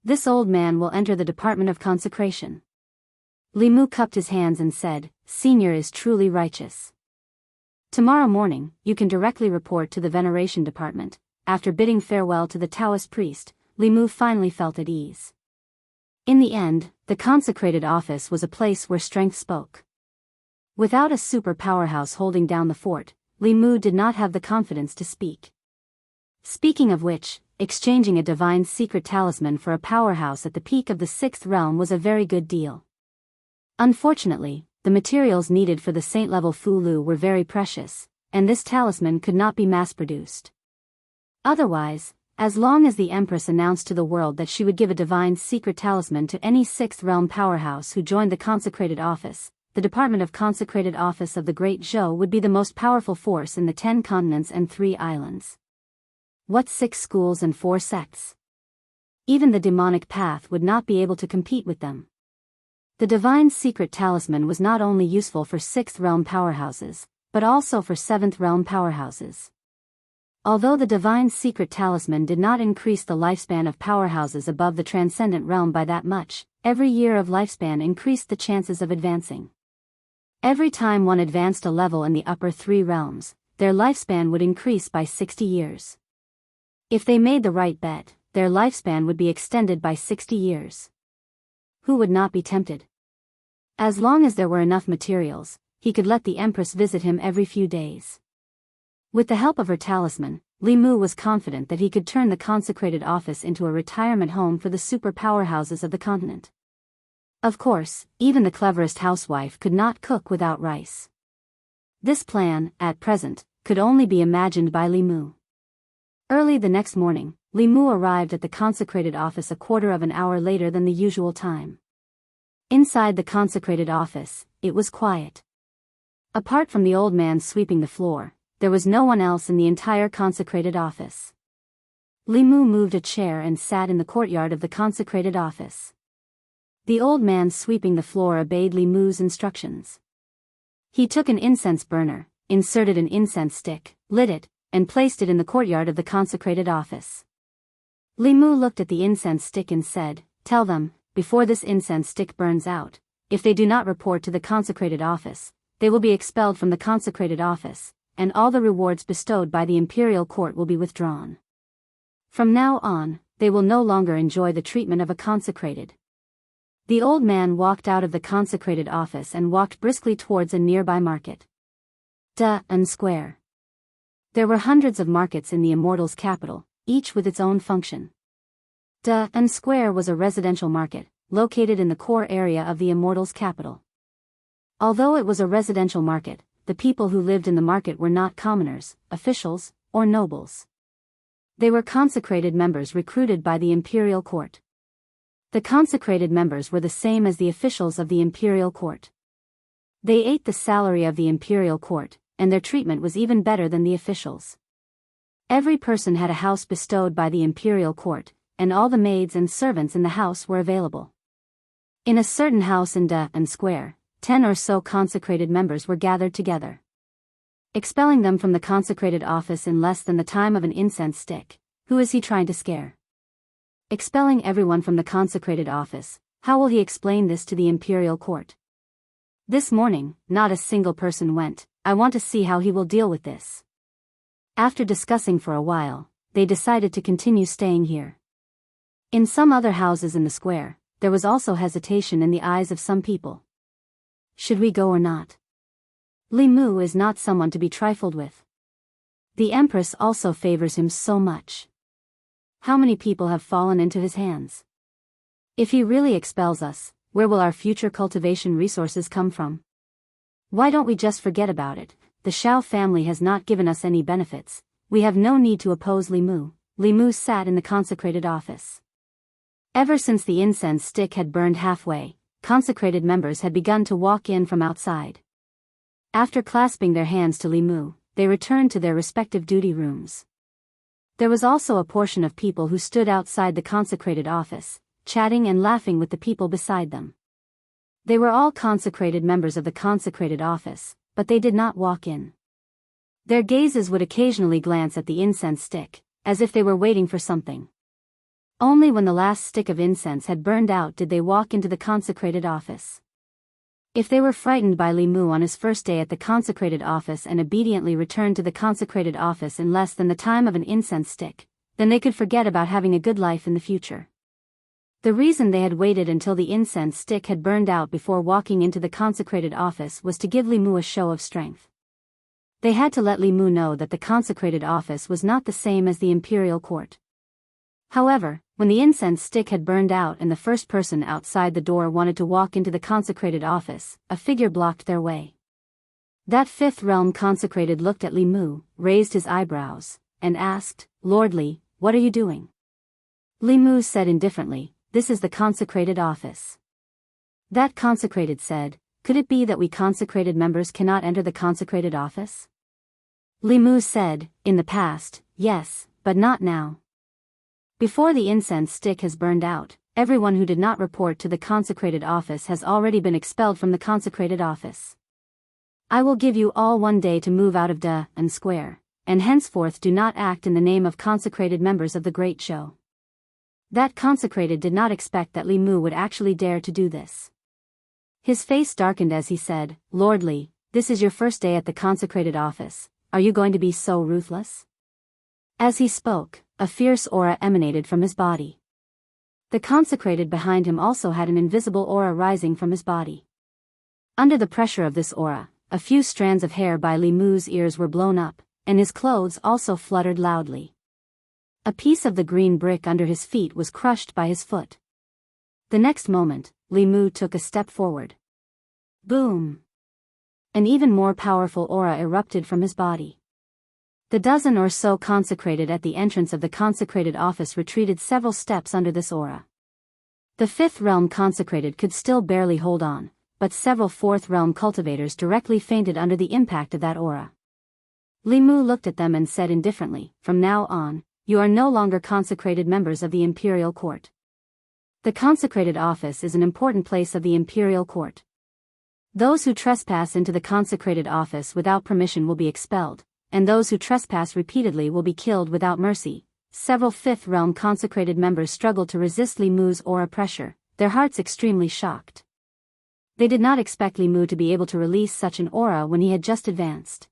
This old man will enter the Department of Consecration." Li Mu cupped his hands and said, "Senior is truly righteous. Tomorrow morning, you can directly report to the Veneration Department." After bidding farewell to the Taoist priest, Li Mu finally felt at ease. In the end, the consecrated office was a place where strength spoke. Without a super powerhouse holding down the fort, Li Mu did not have the confidence to speak. Speaking of which, exchanging a divine secret talisman for a powerhouse at the peak of the 6th realm was a very good deal. Unfortunately, the materials needed for the saint-level Fulu were very precious, and this talisman could not be mass-produced. Otherwise, as long as the Empress announced to the world that she would give a divine secret talisman to any 6th realm powerhouse who joined the consecrated office, the Department of Consecrated Office of the Great Zhou would be the most powerful force in the 10 continents and 3 islands. What 6 schools and 4 sects? Even the demonic path would not be able to compete with them. The divine secret talisman was not only useful for 6th realm powerhouses, but also for 7th realm powerhouses. Although the divine secret talisman did not increase the lifespan of powerhouses above the transcendent realm by that much, every year of lifespan increased the chances of advancing. Every time one advanced a level in the upper 3 realms, their lifespan would increase by 60 years. If they made the right bet, their lifespan would be extended by 60 years. Who would not be tempted? As long as there were enough materials, he could let the Empress visit him every few days. With the help of her talisman, Li Mu was confident that he could turn the consecrated office into a retirement home for the super powerhouses of the continent. Of course, even the cleverest housewife could not cook without rice. This plan, at present, could only be imagined by Li Mu. Early the next morning, Li Mu arrived at the consecrated office a quarter of an hour later than the usual time. Inside the consecrated office, it was quiet. Apart from the old man sweeping the floor, there was no one else in the entire consecrated office. Li Mu moved a chair and sat in the courtyard of the consecrated office. The old man sweeping the floor obeyed Li Mu's instructions. He took an incense burner, inserted an incense stick, lit it, and placed it in the courtyard of the consecrated office. Li Mu looked at the incense stick and said, "Tell them, before this incense stick burns out, if they do not report to the consecrated office, they will be expelled from the consecrated office, and all the rewards bestowed by the imperial court will be withdrawn. From now on, they will no longer enjoy the treatment of a consecrated. The old man walked out of the consecrated office and walked briskly towards a nearby market. Dynasty Square. There were hundreds of markets in the Immortals' capital, each with its own function. Dynasty Square was a residential market, located in the core area of the Immortals' capital. Although it was a residential market, the people who lived in the market were not commoners, officials, or nobles. They were consecrated members recruited by the imperial court. The consecrated members were the same as the officials of the imperial court. They ate the salary of the imperial court, and their treatment was even better than the officials. Every person had a house bestowed by the imperial court, and all the maids and servants in the house were available. In a certain house in Dynasty Square, 10 or so consecrated members were gathered together. Expelling them from the consecrated office in less than the time of an incense stick. Who is he trying to scare? Expelling everyone from the consecrated office, how will he explain this to the imperial court? This morning, not a single person went. I want to see how he will deal with this. After discussing for a while, they decided to continue staying here. In some other houses in the square, there was also hesitation in the eyes of some people. Should we go or not? Li Mu is not someone to be trifled with. The Empress also favors him so much. How many people have fallen into his hands? If he really expels us, where will our future cultivation resources come from? Why don't we just forget about it? The Xiao family has not given us any benefits. We have no need to oppose Li Mu. Li Mu sat in the consecrated office. Ever since the incense stick had burned halfway, consecrated members had begun to walk in from outside. After clasping their hands to Li Mu, they returned to their respective duty rooms. There was also a portion of people who stood outside the consecrated office, chatting and laughing with the people beside them. They were all consecrated members of the consecrated office, but they did not walk in. Their gazes would occasionally glance at the incense stick, as if they were waiting for something. Only when the last stick of incense had burned out did they walk into the consecrated office. If they were frightened by Li Mu on his first day at the consecrated office and obediently returned to the consecrated office in less than the time of an incense stick, then they could forget about having a good life in the future. The reason they had waited until the incense stick had burned out before walking into the consecrated office was to give Li Mu a show of strength. They had to let Li Mu know that the consecrated office was not the same as the imperial court. However, when the incense stick had burned out and the first person outside the door wanted to walk into the consecrated office, a figure blocked their way. That fifth realm consecrated looked at Li Mu, raised his eyebrows, and asked, "Lord Li, what are you doing?" Li Mu said indifferently, "This is the consecrated office." That consecrated said, "Could it be that we consecrated members cannot enter the consecrated office?" Li Mu said, "In the past, yes, but not now. Before the incense stick has burned out, everyone who did not report to the consecrated office has already been expelled from the consecrated office. I will give you all 1 day to move out of Dynasty Square, and henceforth do not act in the name of consecrated members of the Great Show." That consecrated did not expect that Li Mu would actually dare to do this. His face darkened as he said, "Lord Li, this is your first day at the consecrated office. Are you going to be so ruthless?" As he spoke, a fierce aura emanated from his body. The consecrated behind him also had an invisible aura rising from his body. Under the pressure of this aura, a few strands of hair by Li Mu's ears were blown up, and his clothes also fluttered loudly. A piece of the green brick under his feet was crushed by his foot. The next moment, Li Mu took a step forward. Boom! An even more powerful aura erupted from his body. The dozen or so consecrated at the entrance of the consecrated office retreated several steps under this aura. The fifth realm consecrated could still barely hold on, but several fourth realm cultivators directly fainted under the impact of that aura. Li Mu looked at them and said indifferently, "From now on, you are no longer consecrated members of the imperial court. The consecrated office is an important place of the imperial court. Those who trespass into the consecrated office without permission will be expelled, and those who trespass repeatedly will be killed without mercy." Several fifth realm consecrated members struggled to resist Li Mu's aura pressure, their hearts extremely shocked. They did not expect Li Mu to be able to release such an aura when he had just advanced.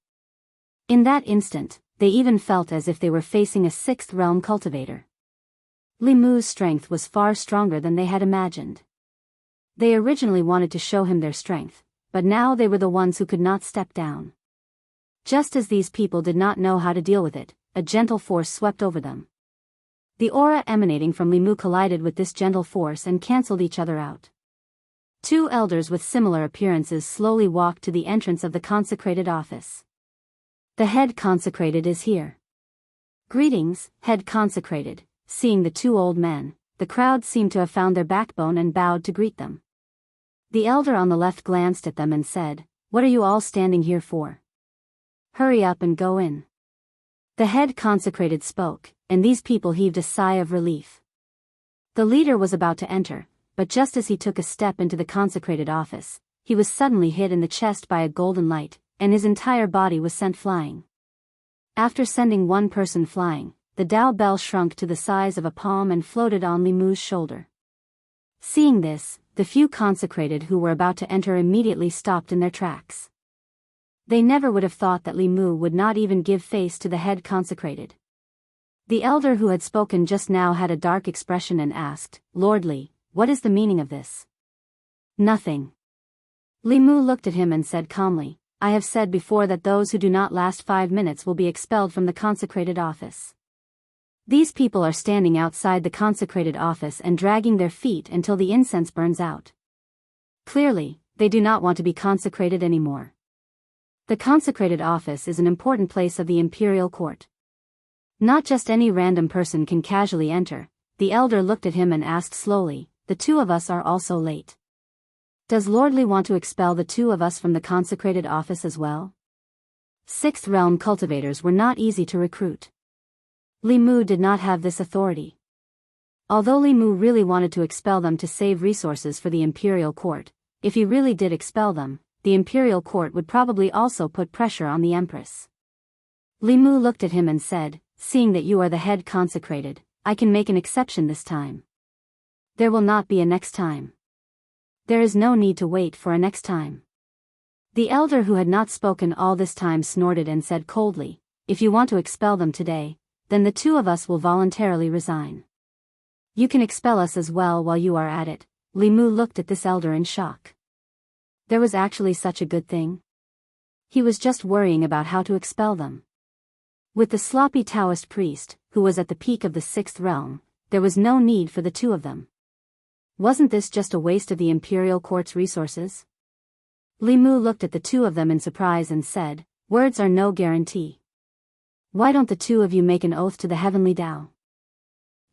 In that instant, they even felt as if they were facing a sixth realm cultivator. Li Mu's strength was far stronger than they had imagined. They originally wanted to show him their strength, but now they were the ones who could not step down. Just as these people did not know how to deal with it, a gentle force swept over them. The aura emanating from Li Mu collided with this gentle force and cancelled each other out. Two elders with similar appearances slowly walked to the entrance of the consecrated office. The head consecrated is here. Greetings, head consecrated. Seeing the two old men, the crowd seemed to have found their backbone and bowed to greet them. The elder on the left glanced at them and said, "What are you all standing here for? Hurry up and go in." The head consecrated spoke, and these people heaved a sigh of relief. The leader was about to enter, but just as he took a step into the consecrated office, he was suddenly hit in the chest by a golden light, and his entire body was sent flying. After sending one person flying, the Dao bell shrunk to the size of a palm and floated on Li Mu's shoulder. Seeing this, the few consecrated who were about to enter immediately stopped in their tracks. They never would have thought that Li Mu would not even give face to the head consecrated. The elder who had spoken just now had a dark expression and asked, "Lord Li, what is the meaning of this?" "Nothing." Li Mu looked at him and said calmly, "I have said before that those who do not last 5 minutes will be expelled from the consecrated office. These people are standing outside the consecrated office and dragging their feet until the incense burns out. Clearly, they do not want to be consecrated anymore. The consecrated office is an important place of the imperial court. Not just any random person can casually enter." The elder looked at him and asked slowly, "The two of us are also late. Does Lord Li want to expel the two of us from the consecrated office as well?" Sixth realm cultivators were not easy to recruit. Li Mu did not have this authority. Although Li Mu really wanted to expel them to save resources for the imperial court, if he really did expel them, the imperial court would probably also put pressure on the empress. Li Mu looked at him and said, "Seeing that you are the head consecrated, I can make an exception this time. There will not be a next time. There is no need to wait for a next time." The elder who had not spoken all this time snorted and said coldly, "If you want to expel them today, then the two of us will voluntarily resign. You can expel us as well while you are at it." Li Mu looked at this elder in shock. There was actually such a good thing? He was just worrying about how to expel them. With the sloppy Taoist priest, who was at the peak of the sixth realm, there was no need for the two of them. Wasn't this just a waste of the imperial court's resources? Li Mu looked at the two of them in surprise and said, "Words are no guarantee. Why don't the two of you make an oath to the heavenly Tao?"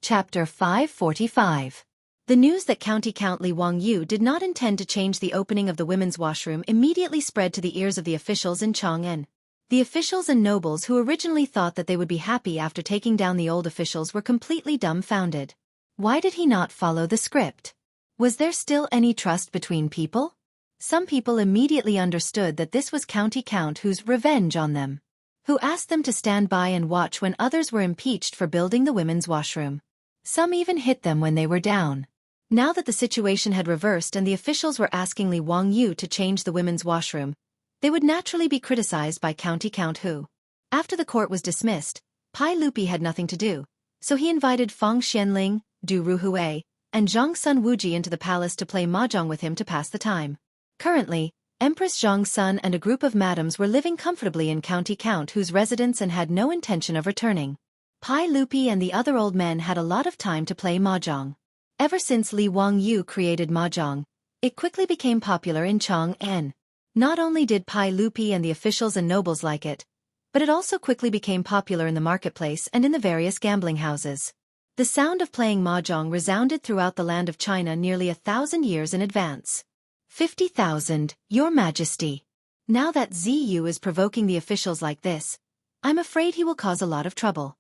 Chapter 545. The news that County Count Li Wangyu did not intend to change the opening of the women's washroom immediately spread to the ears of the officials in Chang'an. The officials and nobles who originally thought that they would be happy after taking down the old officials were completely dumbfounded. Why did he not follow the script? Was there still any trust between people? Some people immediately understood that this was County Count whose revenge on them, who asked them to stand by and watch when others were impeached for building the women's washroom. Some even hit them when they were down. Now that the situation had reversed and the officials were asking Li Wangyu to change the women's washroom, they would naturally be criticized by County Count Hu. After the court was dismissed, Pai Lupi had nothing to do, so he invited Feng Xianling, Du Ruhui, and Zhang Sun Wuji into the palace to play mahjong with him to pass the time. Currently, Empress Zhang Sun and a group of madams were living comfortably in County Count Hu's residence and had no intention of returning. Pai Lupi and the other old men had a lot of time to play mahjong. Ever since Li Wangyu created mahjong, it quickly became popular in Chang'an. Not only did Pai Lupi and the officials and nobles like it, but it also quickly became popular in the marketplace and in the various gambling houses. The sound of playing mahjong resounded throughout the land of China nearly 1,000 years in advance. 50,000, Your Majesty. Now that Ziyu is provoking the officials like this, I'm afraid he will cause a lot of trouble.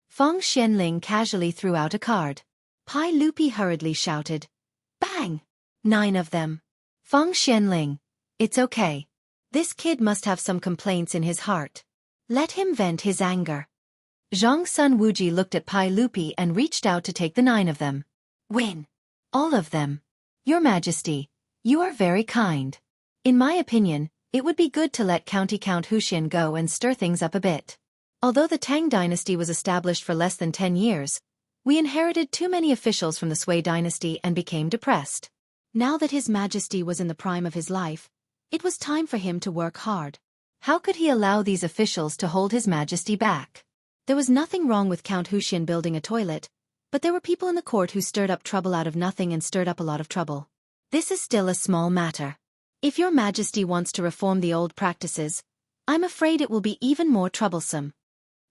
Feng Xianling casually threw out a card. Pai Lupi hurriedly shouted, "Bang! 9 of them." Feng Xianling, it's okay. This kid must have some complaints in his heart. Let him vent his anger. Zhang Sun Wuji looked at Pai Lupi and reached out to take the 9 of them. Win. All of them. Your Majesty, you are very kind. In my opinion, It would be good to let Count Huxian go and stir things up a bit. Although the Tang dynasty was established for less than 10 years, we inherited too many officials from the Sui dynasty and became depressed. Now that His Majesty was in the prime of his life, it was time for him to work hard. How could he allow these officials to hold His Majesty back? There was nothing wrong with Count Huxian building a toilet, but there were people in the court who stirred up trouble out of nothing and stirred up a lot of trouble. This is still a small matter. If Your Majesty wants to reform the old practices, I'm afraid it will be even more troublesome.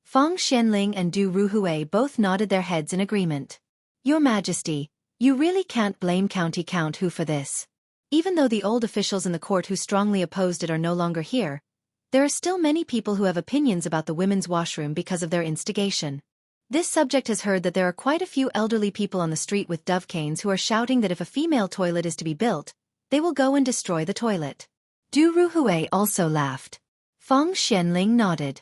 Feng Xianling and Du Ruhui both nodded their heads in agreement. Your Majesty, you really can't blame Count Hu for this. Even though the old officials in the court who strongly opposed it are no longer here, there are still many people who have opinions about the women's washroom because of their instigation. This subject has heard that there are quite a few elderly people on the street with dove canes who are shouting that if a female toilet is to be built, they will go and destroy the toilet. Du Ruhui also laughed. Feng Xianling nodded.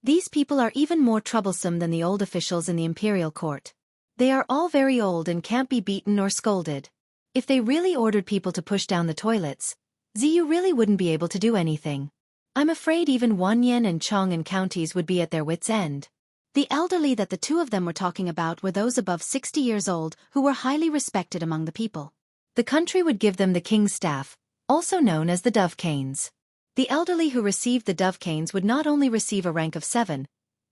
These people are even more troublesome than the old officials in the imperial court. They are all very old and can't be beaten or scolded. If they really ordered people to push down the toilets, Ziyu really wouldn't be able to do anything. I'm afraid even Wanyan and Chong'an counties would be at their wits' end. The elderly that the two of them were talking about were those above 60 years old who were highly respected among the people. The country would give them the king's staff, also known as the dove canes. The elderly who received the dove canes would not only receive a rank of 7,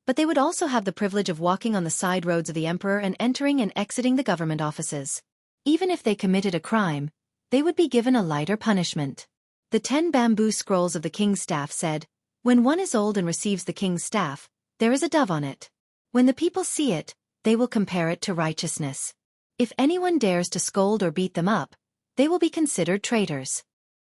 but they would also have the privilege of walking on the side roads of the emperor and entering and exiting the government offices. Even if they committed a crime, they would be given a lighter punishment. The 10 bamboo scrolls of the king's staff said, "When one is old and receives the king's staff, there is a dove on it. When the people see it, they will compare it to righteousness. If anyone dares to scold or beat them up, they will be considered traitors."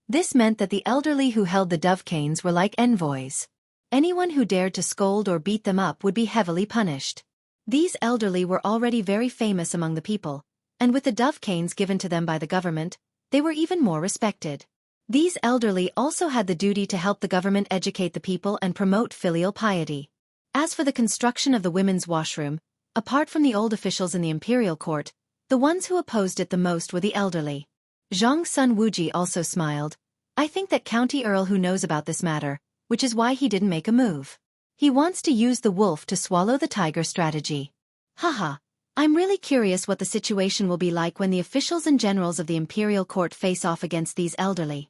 This meant that the elderly who held the dove canes were like envoys. Anyone who dared to scold or beat them up would be heavily punished. These elderly were already very famous among the people, and with the dove canes given to them by the government, they were even more respected. These elderly also had the duty to help the government educate the people and promote filial piety. As for the construction of the women's washroom, apart from the old officials in the imperial court, the ones who opposed it the most were the elderly. Zhang Sun Wuji also smiled. "I think that County Earl who knows about this matter, which is why he didn't make a move. He wants to use the wolf to swallow the tiger strategy. Haha, I'm really curious what the situation will be like when the officials and generals of the imperial court face off against these elderly."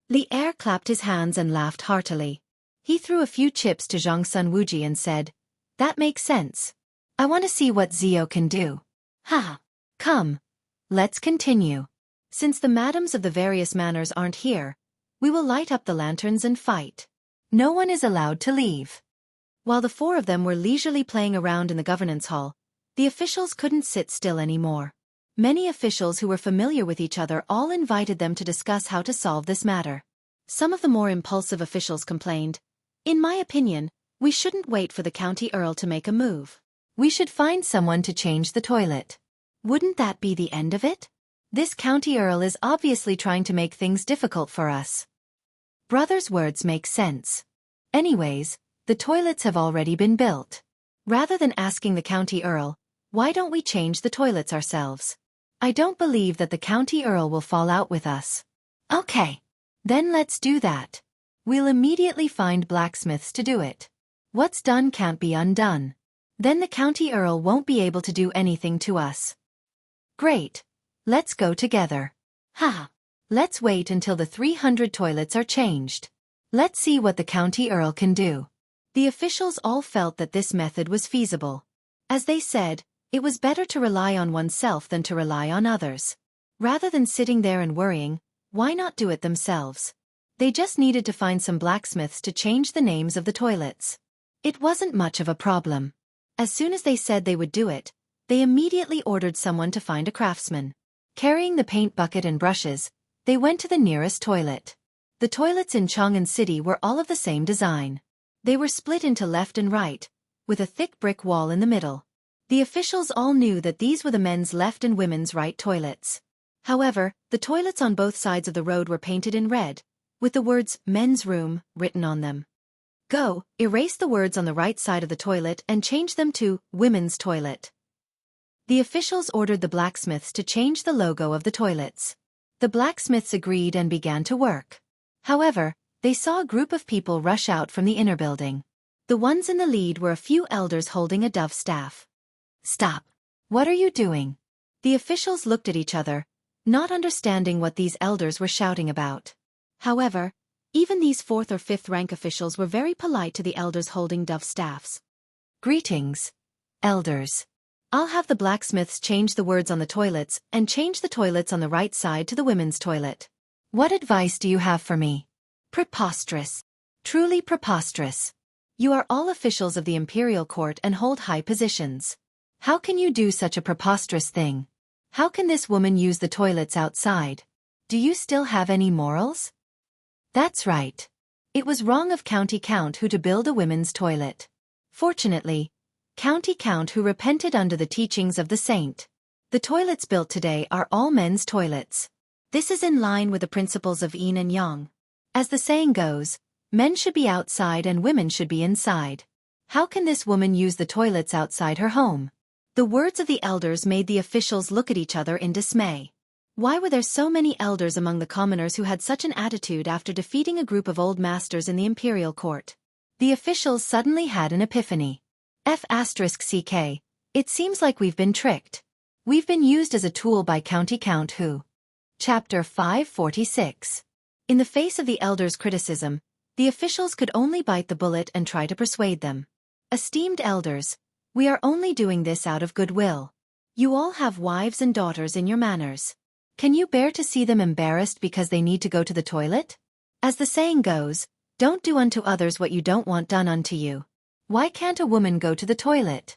Li Er clapped his hands and laughed heartily. He threw a few chips to Zhang Sun Wuji and said, "That makes sense. I want to see what Zio can do. Ha! Come, let's continue. Since the madams of the various manors aren't here, we will light up the lanterns and fight. No one is allowed to leave." While the 4 of them were leisurely playing around in the governance hall, the officials couldn't sit still anymore. Many officials who were familiar with each other all invited them to discuss how to solve this matter. Some of the more impulsive officials complained, "In my opinion, we shouldn't wait for the county earl to make a move. We should find someone to change the toilet. Wouldn't that be the end of it? This county earl is obviously trying to make things difficult for us." Brother's words make sense. Anyways, the toilets have already been built. Rather than asking the county earl, why don't we change the toilets ourselves? I don't believe that the county earl will fall out with us. Okay. Then let's do that. We'll immediately find blacksmiths to do it. What's done can't be undone. Then the county earl won't be able to do anything to us. Great. Let's go together. Ha! Let's wait until the 300 toilets are changed. Let's see what the county earl can do. The officials all felt that this method was feasible. As they said, it was better to rely on oneself than to rely on others. Rather than sitting there and worrying, why not do it themselves? They just needed to find some blacksmiths to change the names of the toilets. It wasn't much of a problem. As soon as they said they would do it, they immediately ordered someone to find a craftsman. Carrying the paint bucket and brushes, they went to the nearest toilet. The toilets in Chang'an City were all of the same design. They were split into left and right, with a thick brick wall in the middle. The officials all knew that these were the men's left and women's right toilets. However, the toilets on both sides of the road were painted in red, with the words "men's room" written on them. Go, erase the words on the right side of the toilet and change them to women's toilet. The officials ordered the blacksmiths to change the logo of the toilets. The blacksmiths agreed and began to work. However, they saw a group of people rush out from the inner building. The ones in the lead were a few elders holding a dove staff. "Stop! What are you doing?" The officials looked at each other, not understanding what these elders were shouting about. However, even these 4th or 5th rank officials were very polite to the elders holding dove staffs. "Greetings, elders. I'll have the blacksmiths change the words on the toilets and change the toilets on the right side to the women's toilet. What advice do you have for me?" Preposterous. Truly preposterous. You are all officials of the imperial court and hold high positions. How can you do such a preposterous thing? How can this woman use the toilets outside? Do you still have any morals? That's right. It was wrong of County Count Who to build a women's toilet. Fortunately, County Count Who repented under the teachings of the saint. The toilets built today are all men's toilets. This is in line with the principles of yin and yang. As the saying goes, men should be outside and women should be inside. How can this woman use the toilets outside her home? The words of the elders made the officials look at each other in dismay. Why were there so many elders among the commoners who had such an attitude after defeating a group of old masters in the imperial court? The officials suddenly had an epiphany. F***ck, it seems like we've been tricked. We've been used as a tool by County Count Who. Chapter 546. In the face of the elders' criticism, the officials could only bite the bullet and try to persuade them. Esteemed elders, we are only doing this out of goodwill. You all have wives and daughters in your manors. Can you bear to see them embarrassed because they need to go to the toilet? As the saying goes, don't do unto others what you don't want done unto you. Why can't a woman go to the toilet?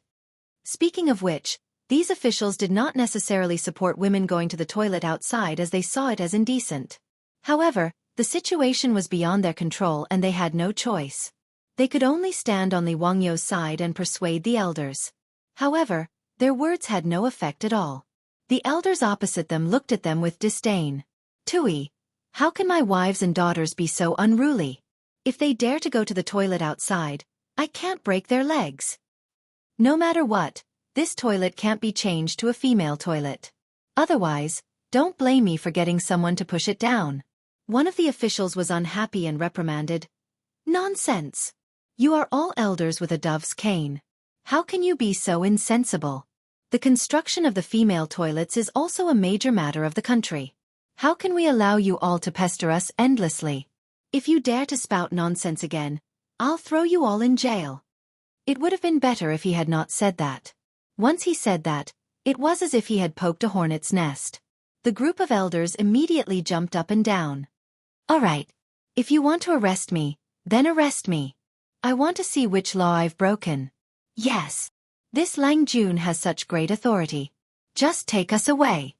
Speaking of which, these officials did not necessarily support women going to the toilet outside as they saw it as indecent. However, the situation was beyond their control and they had no choice. They could only stand on Li Wangyu's side and persuade the elders. However, their words had no effect at all. The elders opposite them looked at them with disdain. "Tui, how can my wives and daughters be so unruly? If they dare to go to the toilet outside, I can't break their legs. No matter what, this toilet can't be changed to a female toilet. Otherwise, don't blame me for getting someone to push it down." One of the officials was unhappy and reprimanded. "Nonsense! You are all elders with a dove's cane. How can you be so insensible? The construction of the female toilets is also a major matter of the country. How can we allow you all to pester us endlessly? If you dare to spout nonsense again, I'll throw you all in jail." It would have been better if he had not said that. Once he said that, it was as if he had poked a hornet's nest. The group of elders immediately jumped up and down. "All right. If you want to arrest me, then arrest me. I want to see which law I've broken. Yes. This Lang Jun has such great authority. Just take us away.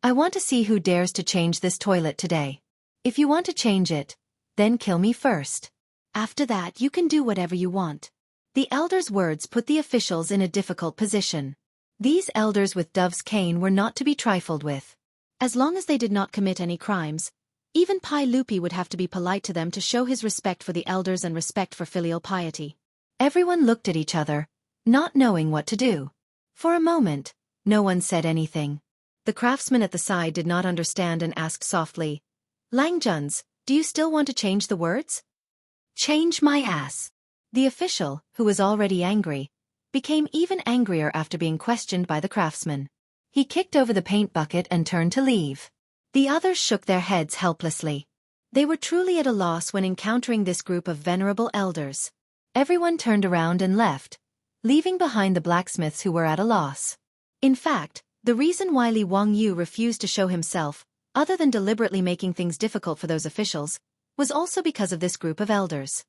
I want to see who dares to change this toilet today. If you want to change it, then kill me first. After that you can do whatever you want." The elders' words put the officials in a difficult position. These elders with dove's cane were not to be trifled with. As long as they did not commit any crimes, even Pai Lupi would have to be polite to them to show his respect for the elders and respect for filial piety. Everyone looked at each other, not knowing what to do. For a moment, no one said anything. The craftsman at the side did not understand and asked softly, "Lang Juns, do you still want to change the words?" "Change my ass." The official, who was already angry, became even angrier after being questioned by the craftsman. He kicked over the paint bucket and turned to leave. The others shook their heads helplessly. They were truly at a loss when encountering this group of venerable elders. Everyone turned around and left, leaving behind the blacksmiths who were at a loss. In fact, the reason why Li Wangyu refused to show himself, other than deliberately making things difficult for those officials, was also because of this group of elders.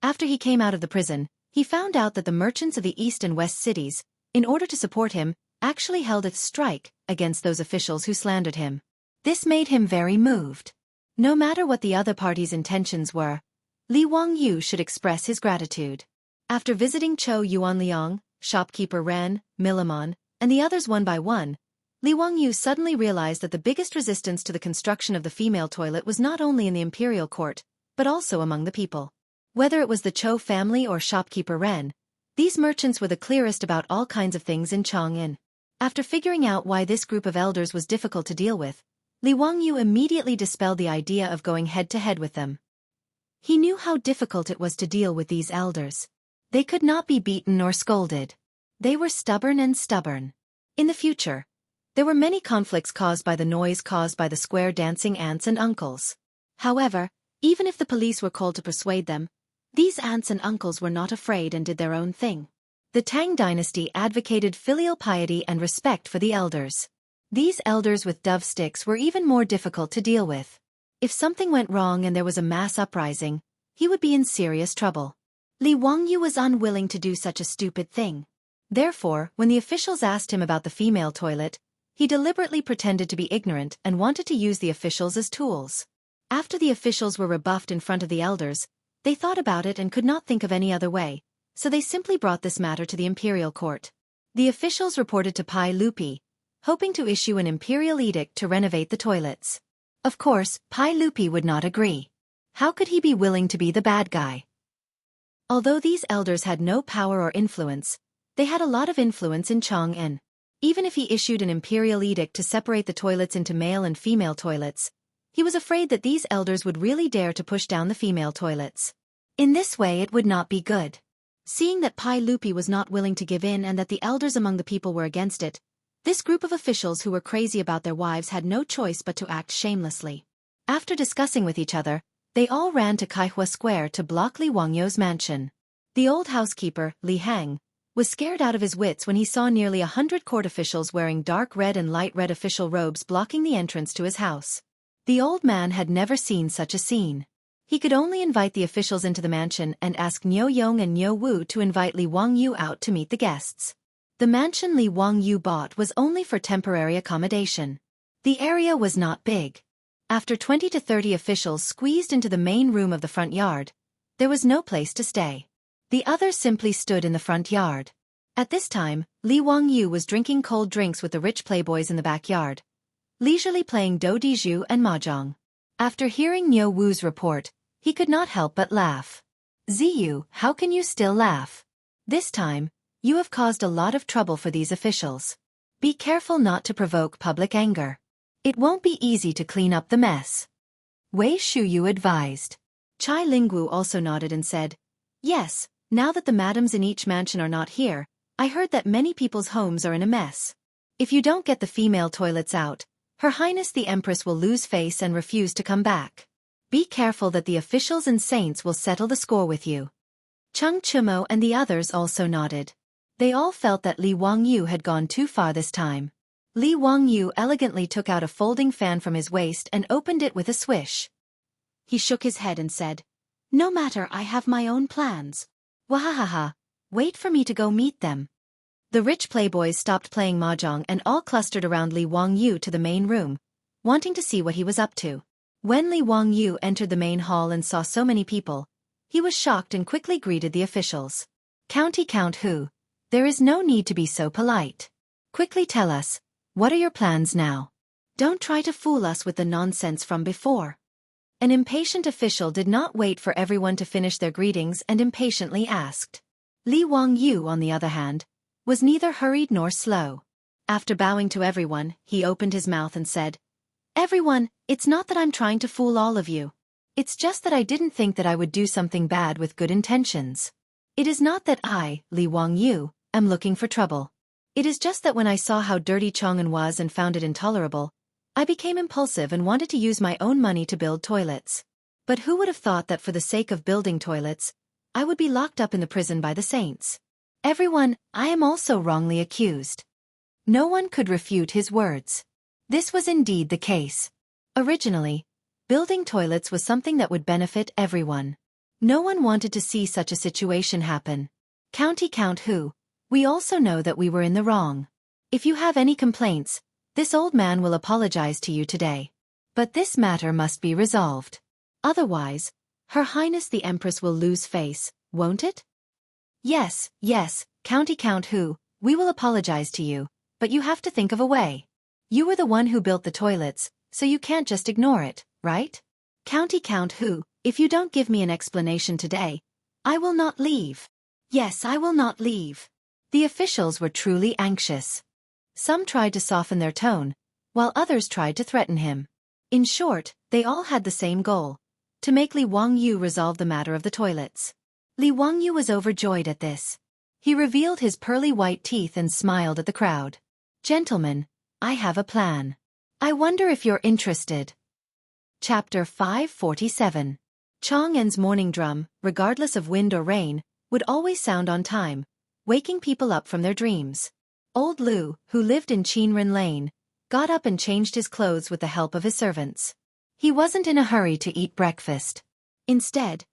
After he came out of the prison, he found out that the merchants of the east and west cities, in order to support him, actually held a strike against those officials who slandered him. This made him very moved. No matter what the other party's intentions were, Li Wangyu should express his gratitude. After visiting Chou Yuanliang, shopkeeper Ren, Millimon, and the others one by one, Li Wangyu suddenly realized that the biggest resistance to the construction of the female toilet was not only in the imperial court, but also among the people. Whether it was the Chou family or shopkeeper Ren, these merchants were the clearest about all kinds of things in Chang'an. After figuring out why this group of elders was difficult to deal with, Li Wangyu immediately dispelled the idea of going head-to-head with them. He knew how difficult it was to deal with these elders. They could not be beaten or scolded. They were stubborn and stubborn. In the future, there were many conflicts caused by the noise caused by the square dancing aunts and uncles. However, even if the police were called to persuade them, these aunts and uncles were not afraid and did their own thing. The Tang dynasty advocated filial piety and respect for the elders. These elders with dove sticks were even more difficult to deal with. If something went wrong and there was a mass uprising, he would be in serious trouble. Li Wangyu was unwilling to do such a stupid thing. Therefore, when the officials asked him about the female toilet, he deliberately pretended to be ignorant and wanted to use the officials as tools. After the officials were rebuffed in front of the elders, they thought about it and could not think of any other way, so they simply brought this matter to the imperial court. The officials reported to Pai Lupi, hoping to issue an imperial edict to renovate the toilets. Of course, Pai Lupi would not agree. How could he be willing to be the bad guy? Although these elders had no power or influence, they had a lot of influence in Chang'an. Even if he issued an imperial edict to separate the toilets into male and female toilets, he was afraid that these elders would really dare to push down the female toilets. In this way it would not be good. Seeing that Pai Lupi was not willing to give in and that the elders among the people were against it, this group of officials who were crazy about their wives had no choice but to act shamelessly. After discussing with each other, they all ran to Kaihua Square to block Li Wangyu's mansion. The old housekeeper, Li Hang, was scared out of his wits when he saw nearly 100 court officials wearing dark red and light red official robes blocking the entrance to his house. The old man had never seen such a scene. He could only invite the officials into the mansion and ask Niu Yong and Niu Wu to invite Li Wangyu out to meet the guests. The mansion Li Wangyu bought was only for temporary accommodation. The area was not big. After 20 to 30 officials squeezed into the main room of the front yard, there was no place to stay. The others simply stood in the front yard. At this time, Li Wangyu was drinking cold drinks with the rich playboys in the backyard, leisurely playing do di zhu and mahjong. After hearing Niu Wu's report, he could not help but laugh. Ziyu, how can you still laugh? This time, you have caused a lot of trouble for these officials. Be careful not to provoke public anger. It won't be easy to clean up the mess. Wei Shuyu advised. Chai Lingwu also nodded and said, Yes, now that the madams in each mansion are not here, I heard that many people's homes are in a mess. If you don't get the female toilets out, Her Highness the Empress will lose face and refuse to come back. Be careful that the officials and saints will settle the score with you. Cheng Chumo and the others also nodded. They all felt that Li Wangyu had gone too far this time. Li Wangyu elegantly took out a folding fan from his waist and opened it with a swish. He shook his head and said, No matter, I have my own plans. Wahahaha, wait for me to go meet them. The rich playboys stopped playing mahjong and all clustered around Li Wangyu to the main room, wanting to see what he was up to. When Li Wangyu entered the main hall and saw so many people, he was shocked and quickly greeted the officials. Count who? There is no need to be so polite. Quickly tell us, what are your plans now? Don't try to fool us with the nonsense from before. An impatient official did not wait for everyone to finish their greetings and impatiently asked. Li Wangyu, on the other hand, was neither hurried nor slow. After bowing to everyone, he opened his mouth and said, Everyone, it's not that I'm trying to fool all of you. It's just that I didn't think that I would do something bad with good intentions. It is not that I, Li Wangyu, am looking for trouble. It is just that when I saw how dirty Chong'an was and found it intolerable, I became impulsive and wanted to use my own money to build toilets. But who would have thought that for the sake of building toilets, I would be locked up in the prison by the saints? Everyone, I am also wrongly accused. No one could refute his words. This was indeed the case. Originally, building toilets was something that would benefit everyone. No one wanted to see such a situation happen. Count who? We also know that we were in the wrong. If you have any complaints, this old man will apologize to you today. But this matter must be resolved. Otherwise, Her Highness the Empress will lose face, won't it? Yes, Count who, we will apologize to you, but you have to think of a way. You were the one who built the toilets, so you can't just ignore it, right? Count who, if you don't give me an explanation today, I will not leave. Yes, I will not leave. The officials were truly anxious. Some tried to soften their tone, while others tried to threaten him. In short, they all had the same goal, to make Li Wangyu resolve the matter of the toilets. Li Wangyu was overjoyed at this. He revealed his pearly white teeth and smiled at the crowd. "Gentlemen, I have a plan. I wonder if you're interested." Chapter 547. Chang'en's morning drum, regardless of wind or rain, would always sound on time, waking people up from their dreams. Old Lu, who lived in Qinren Lane, got up and changed his clothes with the help of his servants. He wasn't in a hurry to eat breakfast. Instead,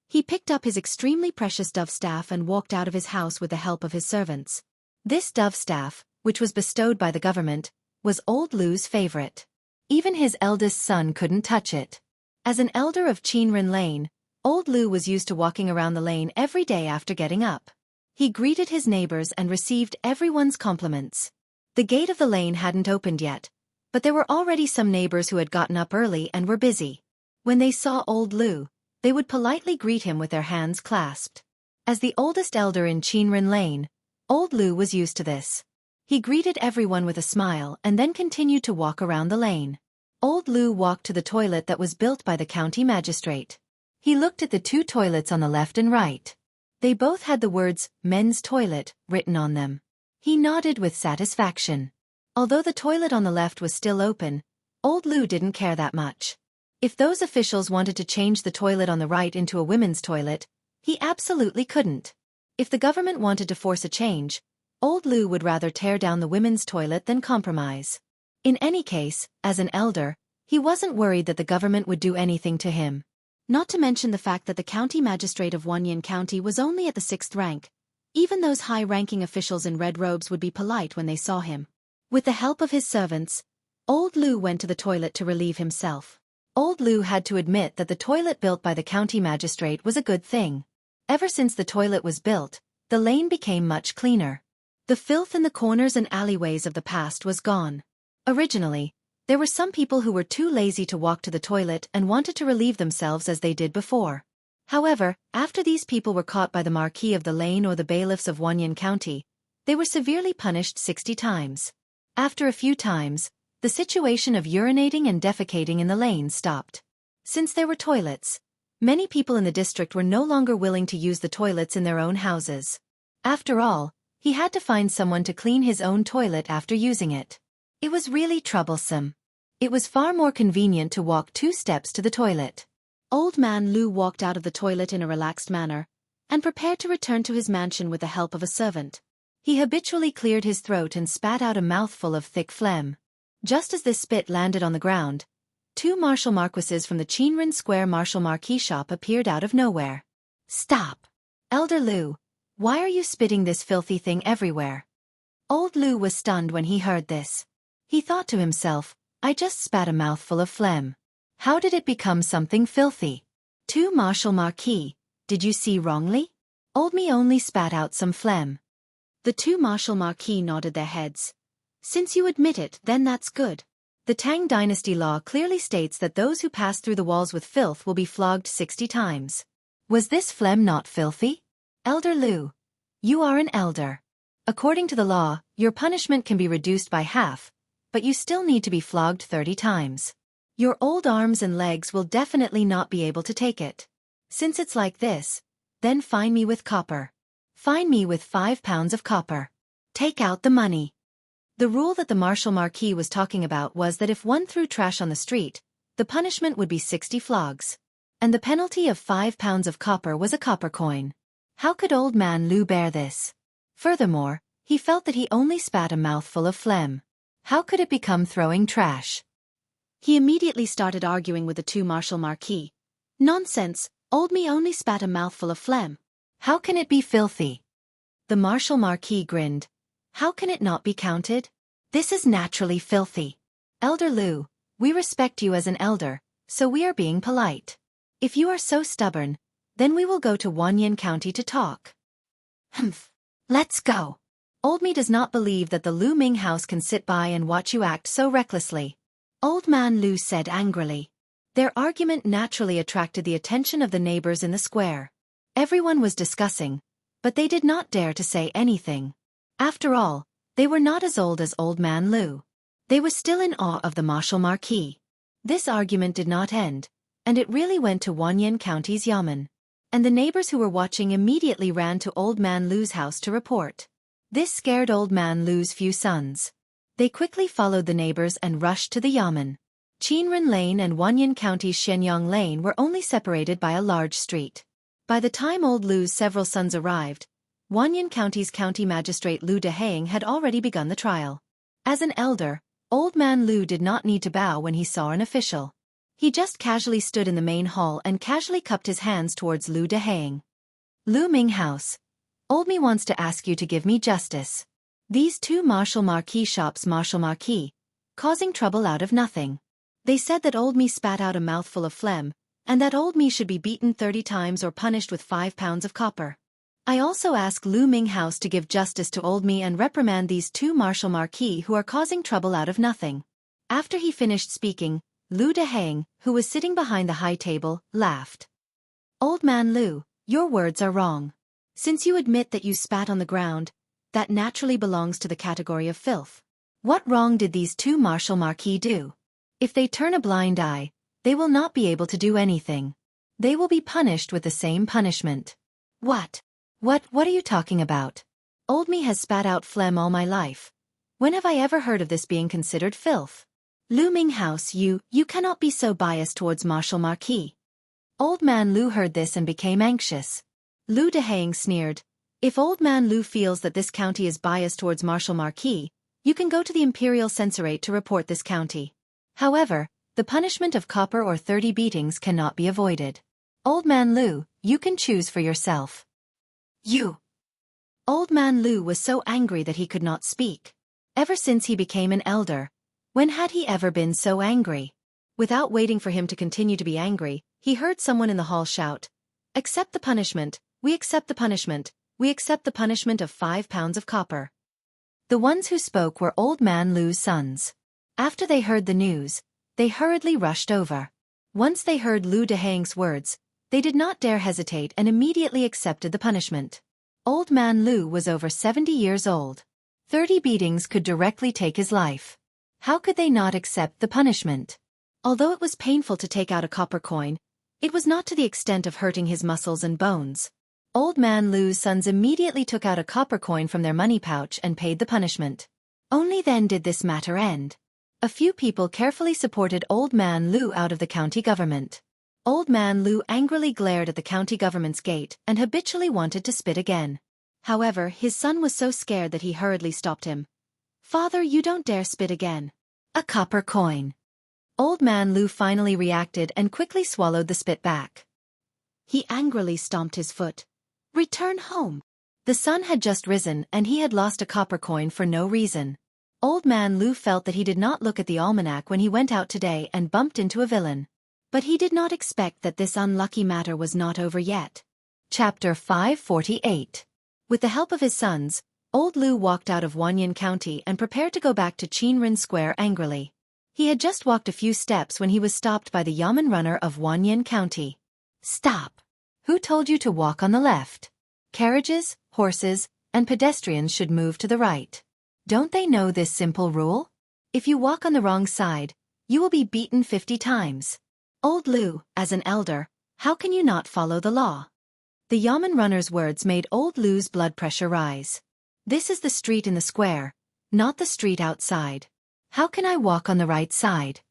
he picked up his extremely precious dove staff and walked out of his house with the help of his servants. This dove staff, which was bestowed by the government, was old Lu's favorite. Even his eldest son couldn't touch it. As an elder of Qinren Lane, old Lu was used to walking around the lane every day after getting up. He greeted his neighbors and received everyone's compliments. The gate of the lane hadn't opened yet, but there were already some neighbors who had gotten up early and were busy. When they saw old Lu, they would politely greet him with their hands clasped. As the oldest elder in Qinren Lane, old Lu was used to this. He greeted everyone with a smile and then continued to walk around the lane. Old Lu walked to the toilet that was built by the county magistrate. He looked at the two toilets on the left and right. They both had the words, "men's toilet," written on them. He nodded with satisfaction. Although the toilet on the left was still open, old Lu didn't care that much. If those officials wanted to change the toilet on the right into a women's toilet, he absolutely couldn't. If the government wanted to force a change, old Lu would rather tear down the women's toilet than compromise. In any case, as an elder, he wasn't worried that the government would do anything to him. Not to mention the fact that the county magistrate of Wanyan County was only at the 6th rank. Even those high-ranking officials in red robes would be polite when they saw him. With the help of his servants, old Lu went to the toilet to relieve himself. Old Lu had to admit that the toilet built by the county magistrate was a good thing. Ever since the toilet was built, the lane became much cleaner. The filth in the corners and alleyways of the past was gone. Originally, there were some people who were too lazy to walk to the toilet and wanted to relieve themselves as they did before. However, after these people were caught by the Marquis of the Lane or the bailiffs of Wanyan County, they were severely punished 60 times. After a few times, the situation of urinating and defecating in the lane stopped. Since there were toilets, many people in the district were no longer willing to use the toilets in their own houses. After all, he had to find someone to clean his own toilet after using it. It was really troublesome. It was far more convenient to walk 2 steps to the toilet. Old man Lu walked out of the toilet in a relaxed manner, and prepared to return to his mansion with the help of a servant. He habitually cleared his throat and spat out a mouthful of thick phlegm. Just as this spit landed on the ground, 2 martial marquises from the Qinren Square martial marquis shop appeared out of nowhere. "Stop! Elder Lu, why are you spitting this filthy thing everywhere?" Old Lu was stunned when he heard this. He thought to himself, "I just spat a mouthful of phlegm. How did it become something filthy?" "2 martial marquis, did you see wrongly? Old me only spat out some phlegm." The 2 martial marquis nodded their heads. "Since you admit it, then that's good. The Tang Dynasty law clearly states that those who pass through the walls with filth will be flogged 60 times. Was this phlegm not filthy? Elder Lu, you are an elder. According to the law, your punishment can be reduced by half, but you still need to be flogged 30 times. Your old arms and legs will definitely not be able to take it. Since it's like this, then fine me with copper. Fine me with 5 pounds of copper. Take out the money." The rule that the martial marquis was talking about was that if one threw trash on the street, the punishment would be 60 flogs. And the penalty of 5 pounds of copper was a copper coin. How could old man Lu bear this? Furthermore, he felt that he only spat a mouthful of phlegm. How could it become throwing trash? He immediately started arguing with the 2 martial marquis. "Nonsense, old me only spat a mouthful of phlegm. How can it be filthy?" The martial marquis grinned. "How can it not be counted? This is naturally filthy. Elder Lu, we respect you as an elder, so we are being polite. If you are so stubborn, then we will go to Wanyan County to talk." "Humph. Let's go. Old me does not believe that the Lu Ming house can sit by and watch you act so recklessly," Old man Lu said angrily. Their argument naturally attracted the attention of the neighbors in the square. Everyone was discussing, but they did not dare to say anything. After all, they were not as old as old man Lu. They were still in awe of the martial marquis. This argument did not end, and it really went to Wanyan County's Yamen. And the neighbors who were watching immediately ran to Old Man Lu's house to report. This scared Old Man Lu's few sons. They quickly followed the neighbors and rushed to the Yamen. Qinren Lane and Wanyan County's Shenyang Lane were only separated by a large street. By the time Old Lu's several sons arrived, Wanyan County's County Magistrate Lu Dehang had already begun the trial. As an elder, Old Man Lu did not need to bow when he saw an official. He just casually stood in the main hall and casually cupped his hands towards Lu Dehang. Lu Ming House. Old Me wants to ask you to give me justice. These two Marshal Marquis shops Marshal Marquis, causing trouble out of nothing. They said that Old Me spat out a mouthful of phlegm, and that Old Me should be beaten 30 times or punished with 5 pounds of copper. I also ask Lu Ming House to give justice to Old Me and reprimand these two Marshal Marquis who are causing trouble out of nothing. After he finished speaking, Lu Dehang, who was sitting behind the high table, laughed. Old Man Lu, your words are wrong. Since you admit that you spat on the ground, that naturally belongs to the category of filth. What wrong did these two Marshal Marquis do? If they turn a blind eye, they will not be able to do anything. They will be punished with the same punishment. What are you talking about? Old Me has spat out phlegm all my life. When have I ever heard of this being considered filth? Lu Ming House, you cannot be so biased towards Marshal Marquis. Old Man Lu heard this and became anxious. Lu Dehang sneered. If Old Man Lu feels that this county is biased towards Marshal Marquis, you can go to the Imperial Censorate to report this county. However, the punishment of copper or 30 beatings cannot be avoided. Old Man Lu, you can choose for yourself. You. Old Man Lu was so angry that he could not speak. Ever since he became an elder, when had he ever been so angry? Without waiting for him to continue to be angry, he heard someone in the hall shout, "Accept the punishment, we accept the punishment, we accept the punishment of 5 pounds of copper." The ones who spoke were Old Man Lu's sons. After they heard the news, they hurriedly rushed over. Once they heard Lu Dehang's words, they did not dare hesitate and immediately accepted the punishment. Old Man Lu was over 70 years old. 30 beatings could directly take his life. How could they not accept the punishment? Although it was painful to take out a copper coin, it was not to the extent of hurting his muscles and bones. Old Man Lu's sons immediately took out a copper coin from their money pouch and paid the punishment. Only then did this matter end. A few people carefully supported Old Man Lu out of the county government. Old Man Lu angrily glared at the county government's gate and habitually wanted to spit again. However, his son was so scared that he hurriedly stopped him. "Father, you don't dare spit again. A copper coin." Old Man Lu finally reacted and quickly swallowed the spit back. He angrily stomped his foot. "Return home." The sun had just risen and he had lost a copper coin for no reason. Old Man Lu felt that he did not look at the almanac when he went out today and bumped into a villain. But he did not expect that this unlucky matter was not over yet. Chapter 548. With the help of his sons, Old Lu walked out of Wanyan County and prepared to go back to Qinren Square angrily. He had just walked a few steps when he was stopped by the Yamen runner of Wanyan County. "Stop! Who told you to walk on the left? Carriages, horses, and pedestrians should move to the right. Don't they know this simple rule? If you walk on the wrong side, you will be beaten 50 times. Old Lu, as an elder, how can you not follow the law?" The Yamen runner's words made Old Lu's blood pressure rise. "This is the street in the square, not the street outside. How can I walk on the right side?"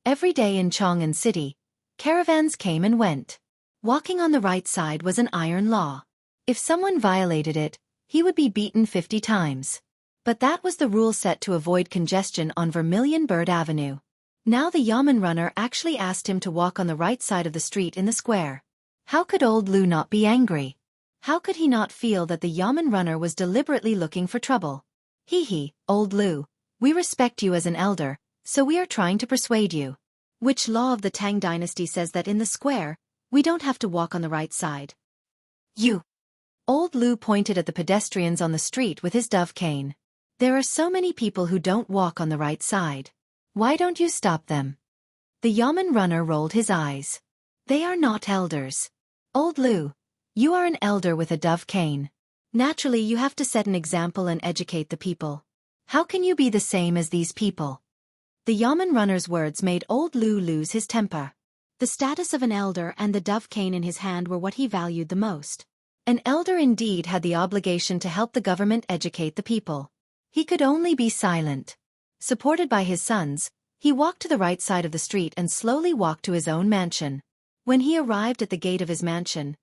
Every day in Chang'an City, caravans came and went. Walking on the right side was an iron law. If someone violated it, he would be beaten 50 times. But that was the rule set to avoid congestion on Vermilion Bird Avenue. Now the Yamen runner actually asked him to walk on the right side of the street in the square. How could Old Lu not be angry? How could he not feel that the Yamen runner was deliberately looking for trouble? Hee, Old Lu, we respect you as an elder, so we are trying to persuade you. Which law of the Tang Dynasty says that in the square, we don't have to walk on the right side? You. Old Lu pointed at the pedestrians on the street with his dove cane. There are so many people who don't walk on the right side. Why don't you stop them? The Yamen runner rolled his eyes. They are not elders. Old Lu, you are an elder with a dove cane. Naturally, you have to set an example and educate the people. How can you be the same as these people? The Yamen runner's words made Old Lu lose his temper. The status of an elder and the dove cane in his hand were what he valued the most. An elder indeed had the obligation to help the government educate the people. He could only be silent. Supported by his sons, he walked to the right side of the street and slowly walked to his own mansion. When he arrived at the gate of his mansion,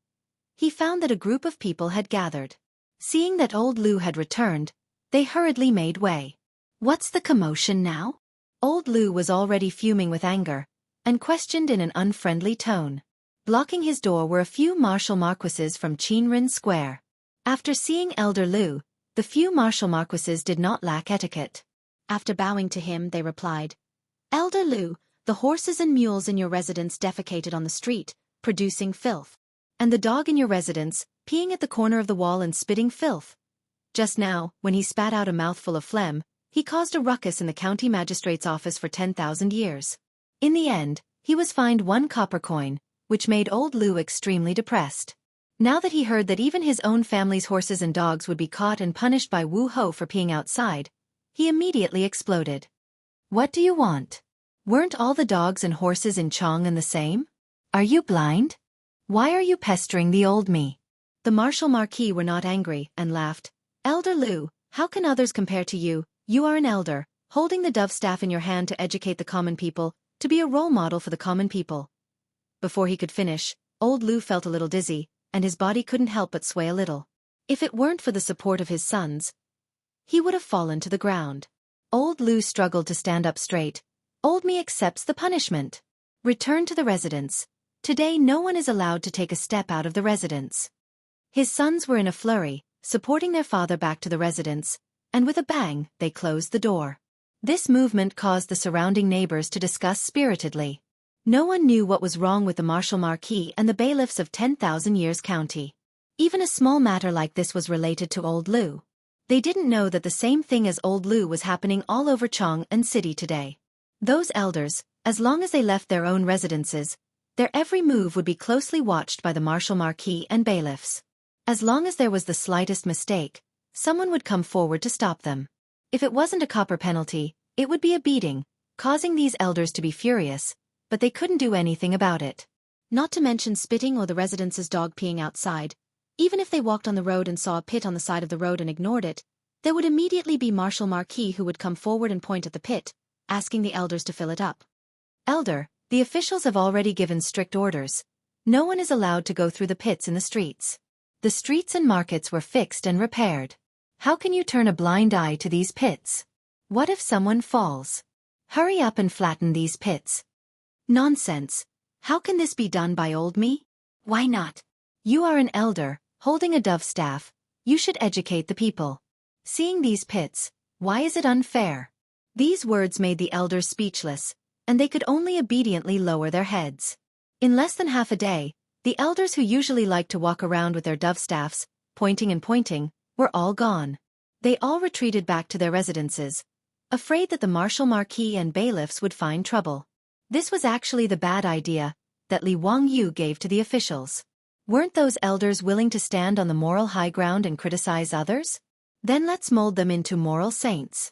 he found that a group of people had gathered. Seeing that old Lu had returned, they hurriedly made way. "What's the commotion now?" Old Lu was already fuming with anger, and questioned in an unfriendly tone. Blocking his door were a few martial marquises from Qinren Square. After seeing Elder Lu, the few martial marquises did not lack etiquette. After bowing to him, they replied, "Elder Lu, the horses and mules in your residence defecated on the street, producing filth. And the dog in your residence, peeing at the corner of the wall and spitting filth. Just now, when he spat out a mouthful of phlegm, he caused a ruckus in the county magistrate's office for 10,000 years. In the end, he was fined 1 copper coin, which made old Lu extremely depressed. Now that he heard that even his own family's horses and dogs would be caught and punished by Wu Ho for peeing outside, he immediately exploded. "What do you want? Weren't all the dogs and horses in Chang'an the same? Are you blind? Why are you pestering the old me?" The Marshal Marquis were not angry and laughed. "Elder Lu, how can others compare to you? You are an elder, holding the dove staff in your hand to educate the common people, to be a role model for the common people." Before he could finish, old Lu felt a little dizzy, and his body couldn't help but sway a little. If it weren't for the support of his sons, he would have fallen to the ground. Old Lu struggled to stand up straight. "Old me accepts the punishment. Return to the residence. Today no one is allowed to take a step out of the residence." His sons were in a flurry, supporting their father back to the residence, and with a bang, they closed the door. This movement caused the surrounding neighbors to discuss spiritedly. No one knew what was wrong with the Marshal Marquis and the bailiffs of 10,000 Years County. Even a small matter like this was related to old Lu. They didn't know that the same thing as old Lu was happening all over Chang'an City today. Those elders, as long as they left their own residences, their every move would be closely watched by the Marshal Marquis and bailiffs. As long as there was the slightest mistake, someone would come forward to stop them. If it wasn't a copper penalty, it would be a beating, causing these elders to be furious, but they couldn't do anything about it. Not to mention spitting or the resident's dog peeing outside. Even if they walked on the road and saw a pit on the side of the road and ignored it, there would immediately be Marshal Marquis who would come forward and point at the pit, asking the elders to fill it up. "Elder, the officials have already given strict orders. No one is allowed to go through the pits in the streets. The streets and markets were fixed and repaired. How can you turn a blind eye to these pits? What if someone falls? Hurry up and flatten these pits." "Nonsense. How can this be done by old me? Why not? You are an elder, holding a dove staff. You should educate the people. Seeing these pits, why is it unfair?" These words made the elders speechless, and they could only obediently lower their heads. In less than half a day, the elders who usually liked to walk around with their dove staffs, pointing, were all gone. They all retreated back to their residences, afraid that the Marshal Marquis and bailiffs would find trouble. This was actually the bad idea that Li Wangyu gave to the officials. Weren't those elders willing to stand on the moral high ground and criticize others? Then let's mold them into moral saints.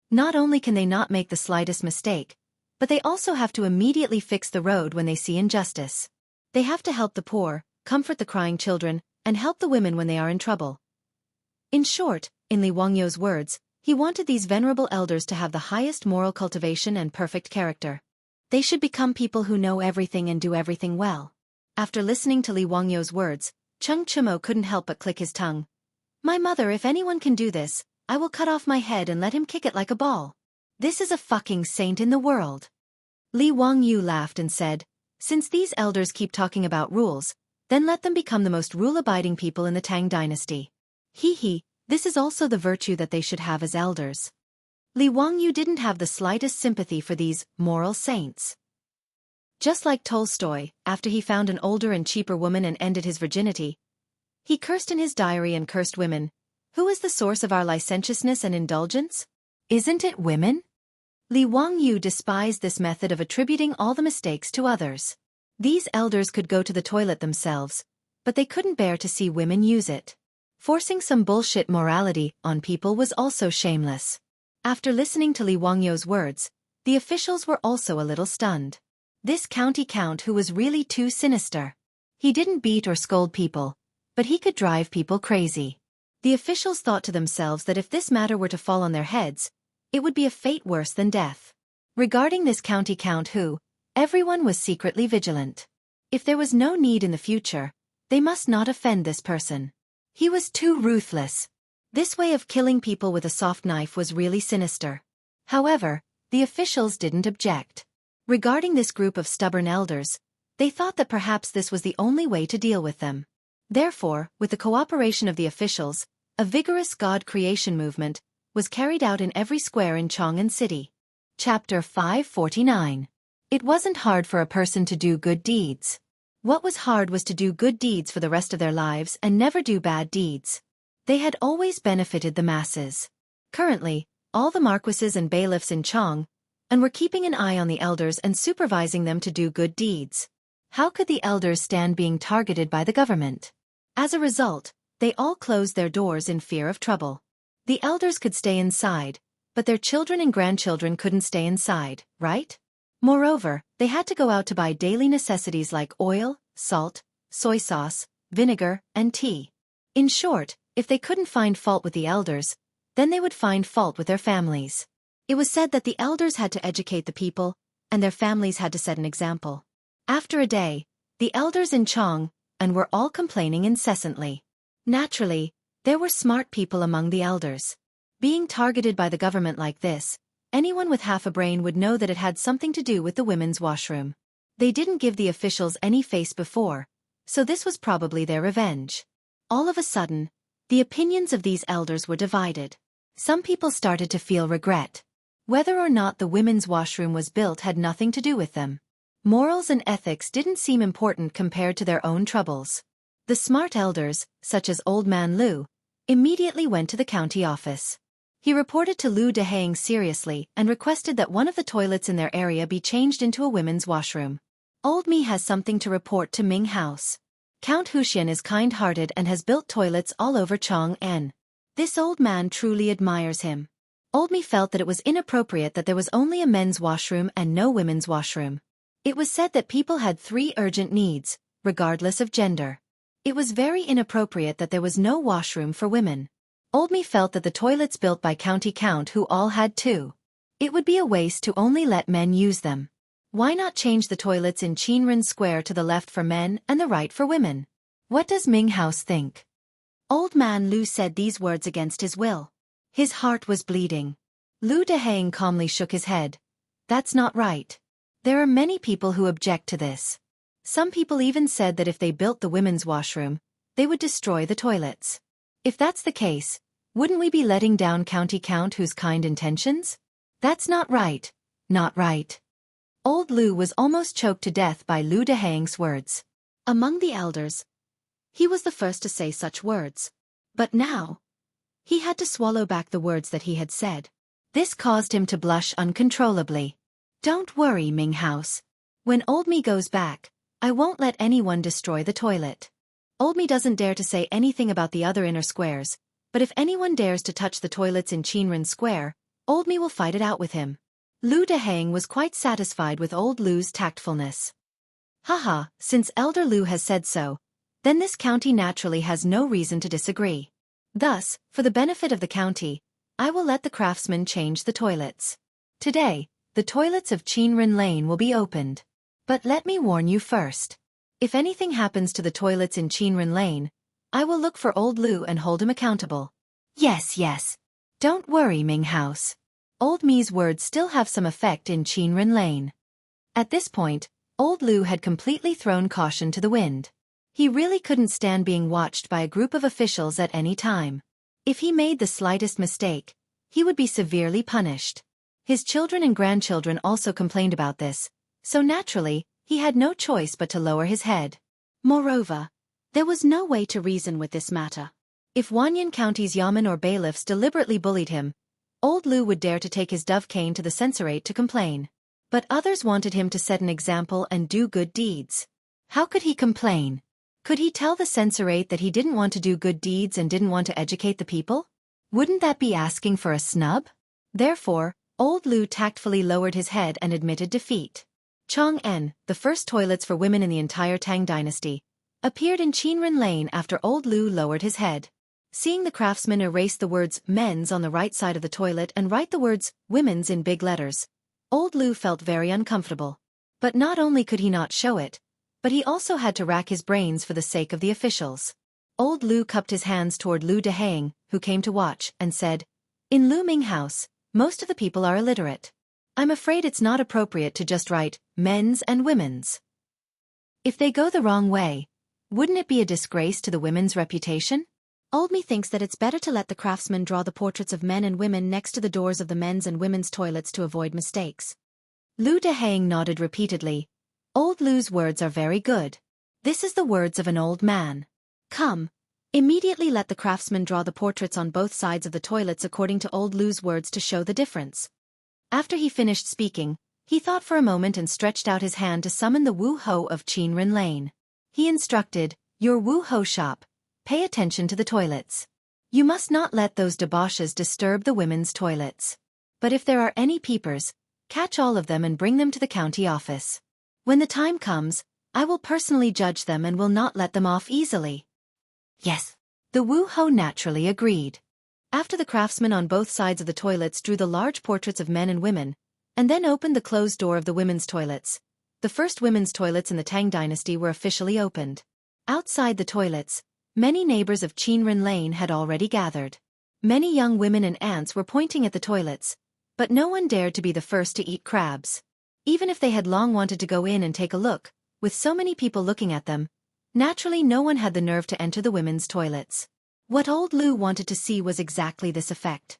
Not only can they not make the slightest mistake, but they also have to immediately fix the road when they see injustice. They have to help the poor, comfort the crying children, and help the women when they are in trouble. In short, in Li Wangyu's words, he wanted these venerable elders to have the highest moral cultivation and perfect character. They should become people who know everything and do everything well. After listening to Li Wangyu's words, Cheng Chimo couldn't help but click his tongue. "My mother, if anyone can do this, I will cut off my head and let him kick it like a ball. This is a fucking saint in the world." Li Wangyu laughed and said, "Since these elders keep talking about rules, then let them become the most rule-abiding people in the Tang Dynasty. Hee, this is also the virtue that they should have as elders." Li Wangyu didn't have the slightest sympathy for these moral saints. Just like Tolstoy, after he found an older and cheaper woman and ended his virginity, he cursed in his diary and cursed women. Who is the source of our licentiousness and indulgence? Isn't it women? Li Wangyu despised this method of attributing all the mistakes to others. These elders could go to the toilet themselves, but they couldn't bear to see women use it. Forcing some bullshit morality on people was also shameless. After listening to Li Wangyu's words, the officials were also a little stunned. This county count who was really too sinister. He didn't beat or scold people, but he could drive people crazy. The officials thought to themselves that if this matter were to fall on their heads, it would be a fate worse than death. Regarding this county count who, everyone was secretly vigilant. If there was no need in the future, they must not offend this person. He was too ruthless. This way of killing people with a soft knife was really sinister. However, the officials didn't object. Regarding this group of stubborn elders, they thought that perhaps this was the only way to deal with them. Therefore, with the cooperation of the officials, a vigorous God creation movement was carried out in every square in Chang'an City. Chapter 549. It wasn't hard for a person to do good deeds. What was hard was to do good deeds for the rest of their lives and never do bad deeds. They had always benefited the masses. Currently, all the marquises and bailiffs in Chang and were keeping an eye on the elders and supervising them to do good deeds. How could the elders stand being targeted by the government? As a result, they all closed their doors in fear of trouble. The elders could stay inside, but their children and grandchildren couldn't stay inside, right? Moreover, they had to go out to buy daily necessities like oil, salt, soy sauce, vinegar, and tea. In short, if they couldn't find fault with the elders, then they would find fault with their families. It was said that the elders had to educate the people, and their families had to set an example. After a day, the elders in Chang and were all complaining incessantly. Naturally, there were smart people among the elders. Being targeted by the government like this, anyone with half a brain would know that it had something to do with the women's washroom. They didn't give the officials any face before, so this was probably their revenge. All of a sudden, the opinions of these elders were divided. Some people started to feel regret. Whether or not the women's washroom was built had nothing to do with them. Morals and ethics didn't seem important compared to their own troubles. The smart elders, such as Old Man Lu, immediately went to the county office. He reported to Lu Dehang seriously and requested that one of the toilets in their area be changed into a women's washroom. Old Me has something to report to Ming House. Count Huxian is kind-hearted and has built toilets all over Chang'an. This old man truly admires him. Old Me felt that it was inappropriate that there was only a men's washroom and no women's washroom. It was said that people had 3 urgent needs, regardless of gender. It was very inappropriate that there was no washroom for women. Old Me felt that the toilets built by county count who all had 2. It would be a waste to only let men use them. Why not change the toilets in Qinren Square to the left for men and the right for women? What does Ming House think? Old Man Lu said these words against his will. His heart was bleeding. Lu Dehang calmly shook his head. That's not right. There are many people who object to this. Some people even said that if they built the women's washroom, they would destroy the toilets. If that's the case, wouldn't we be letting down county count whose kind intentions? That's not right. Not right. Old Lu was almost choked to death by Lu Dehang's words. Among the elders, he was the first to say such words. But now, he had to swallow back the words that he had said. This caused him to blush uncontrollably. Don't worry, Ming House. When Old Me goes back, I won't let anyone destroy the toilet. Old Me doesn't dare to say anything about the other inner squares, but if anyone dares to touch the toilets in Qinren Square, Old Me will fight it out with him. Lu Dehang was quite satisfied with Old Lu's tactfulness. Haha, since Elder Lu has said so, then this county naturally has no reason to disagree. Thus, for the benefit of the county, I will let the craftsmen change the toilets. Today, the toilets of Qinren Lane will be opened. But let me warn you first. If anything happens to the toilets in Qinren Lane, I will look for Old Lu and hold him accountable. Yes, yes. Don't worry, Ming House. Old Me's words still have some effect in Qinren Lane. At this point, Old Lu had completely thrown caution to the wind. He really couldn't stand being watched by a group of officials at any time. If he made the slightest mistake, he would be severely punished. His children and grandchildren also complained about this, so naturally, he had no choice but to lower his head. Moreover, there was no way to reason with this matter. If Wanyan County's yamen or bailiffs deliberately bullied him, Old Lu would dare to take his dove cane to the censorate to complain. But others wanted him to set an example and do good deeds. How could he complain? Could he tell the censorate that he didn't want to do good deeds and didn't want to educate the people? Wouldn't that be asking for a snub? Therefore, Old Lu tactfully lowered his head and admitted defeat. Chang'an, the first toilets for women in the entire Tang Dynasty, appeared in Qinren Lane after old Lu lowered his head. Seeing the craftsman erase the words men's on the right side of the toilet and write the words women's in big letters, old Lu felt very uncomfortable. But not only could he not show it, but he also had to rack his brains for the sake of the officials. Old Lu cupped his hands toward Lu Dehang, who came to watch, and said, "In Lu Ming House, most of the people are illiterate. I'm afraid it's not appropriate to just write men's and women's. If they go the wrong way, wouldn't it be a disgrace to the women's reputation? Old me thinks that it's better to let the craftsman draw the portraits of men and women next to the doors of the men's and women's toilets to avoid mistakes." Lu Dehang nodded repeatedly. Old Lu's words are very good. This is the words of an old man. Come. Immediately let the craftsman draw the portraits on both sides of the toilets according to old Lu's words to show the difference. After he finished speaking, he thought for a moment and stretched out his hand to summon the Wu Ho of Qinren Lane. He instructed, "Your Wu Ho shop, pay attention to the toilets. You must not let those debauches disturb the women's toilets. But if there are any peepers, catch all of them and bring them to the county office. When the time comes, I will personally judge them and will not let them off easily." Yes. The Wu Ho naturally agreed. After the craftsmen on both sides of the toilets drew the large portraits of men and women, and then opened the closed door of the women's toilets, the first women's toilets in the Tang Dynasty were officially opened. Outside the toilets, many neighbors of Qinren Lane had already gathered. Many young women and aunts were pointing at the toilets, but no one dared to be the first to eat crabs. Even if they had long wanted to go in and take a look, with so many people looking at them, naturally no one had the nerve to enter the women's toilets. What old Lu wanted to see was exactly this effect.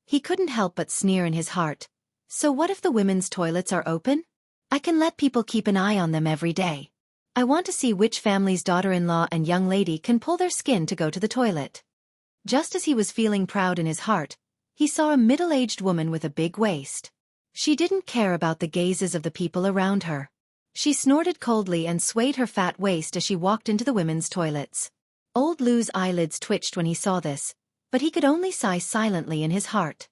He couldn't help but sneer in his heart. So what if the women's toilets are open? I can let people keep an eye on them every day. I want to see which family's daughter-in-law and young lady can pull their skin to go to the toilet. Just as he was feeling proud in his heart, he saw a middle-aged woman with a big waist. She didn't care about the gazes of the people around her. She snorted coldly and swayed her fat waist as she walked into the women's toilets. Old Lu's eyelids twitched when he saw this, but he could only sigh silently in his heart.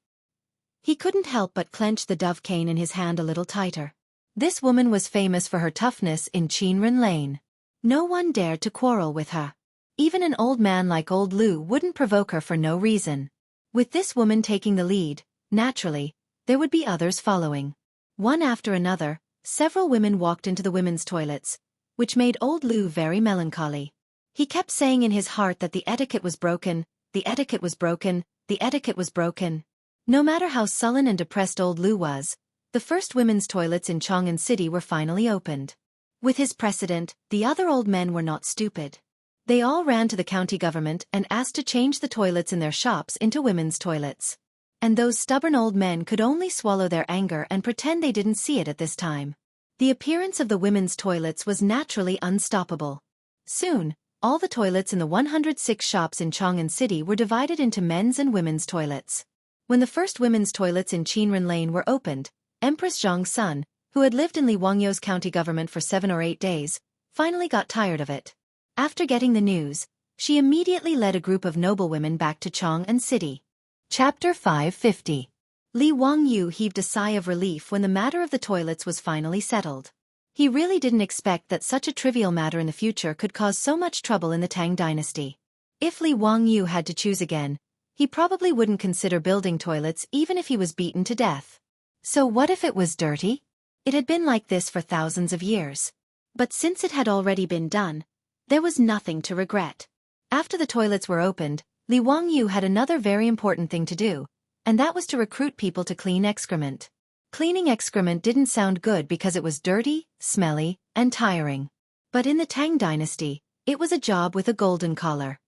He couldn't help but clench the dove cane in his hand a little tighter. This woman was famous for her toughness in Qinren Lane. No one dared to quarrel with her. Even an old man like old Lu wouldn't provoke her for no reason. With this woman taking the lead, naturally, there would be others following. One after another, several women walked into the women's toilets, which made old Lu very melancholy. He kept saying in his heart that the etiquette was broken, the etiquette was broken, the etiquette was broken. No matter how sullen and depressed old Lu was, the first women's toilets in Chang'an City were finally opened. With his precedent, the other old men were not stupid. They all ran to the county government and asked to change the toilets in their shops into women's toilets. And those stubborn old men could only swallow their anger and pretend they didn't see it at this time. The appearance of the women's toilets was naturally unstoppable. Soon, all the toilets in the 106 shops in Chang'an City were divided into men's and women's toilets. When the first women's toilets in Qinren Lane were opened, Empress Zhang's son, who had lived in Li Wangyou's county government for 7 or 8 days, finally got tired of it. After getting the news, she immediately led a group of noblewomen back to Chang'an City. Chapter 550. Li Wangyou heaved a sigh of relief when the matter of the toilets was finally settled. He really didn't expect that such a trivial matter in the future could cause so much trouble in the Tang Dynasty. If Li Wangyou had to choose again, he probably wouldn't consider building toilets even if he was beaten to death. So what if it was dirty? It had been like this for thousands of years. But since it had already been done, there was nothing to regret. After the toilets were opened, Li Wangyou had another very important thing to do, and that was to recruit people to clean excrement. Cleaning excrement didn't sound good because it was dirty, smelly, and tiring. But in the Tang Dynasty, it was a job with a golden collar.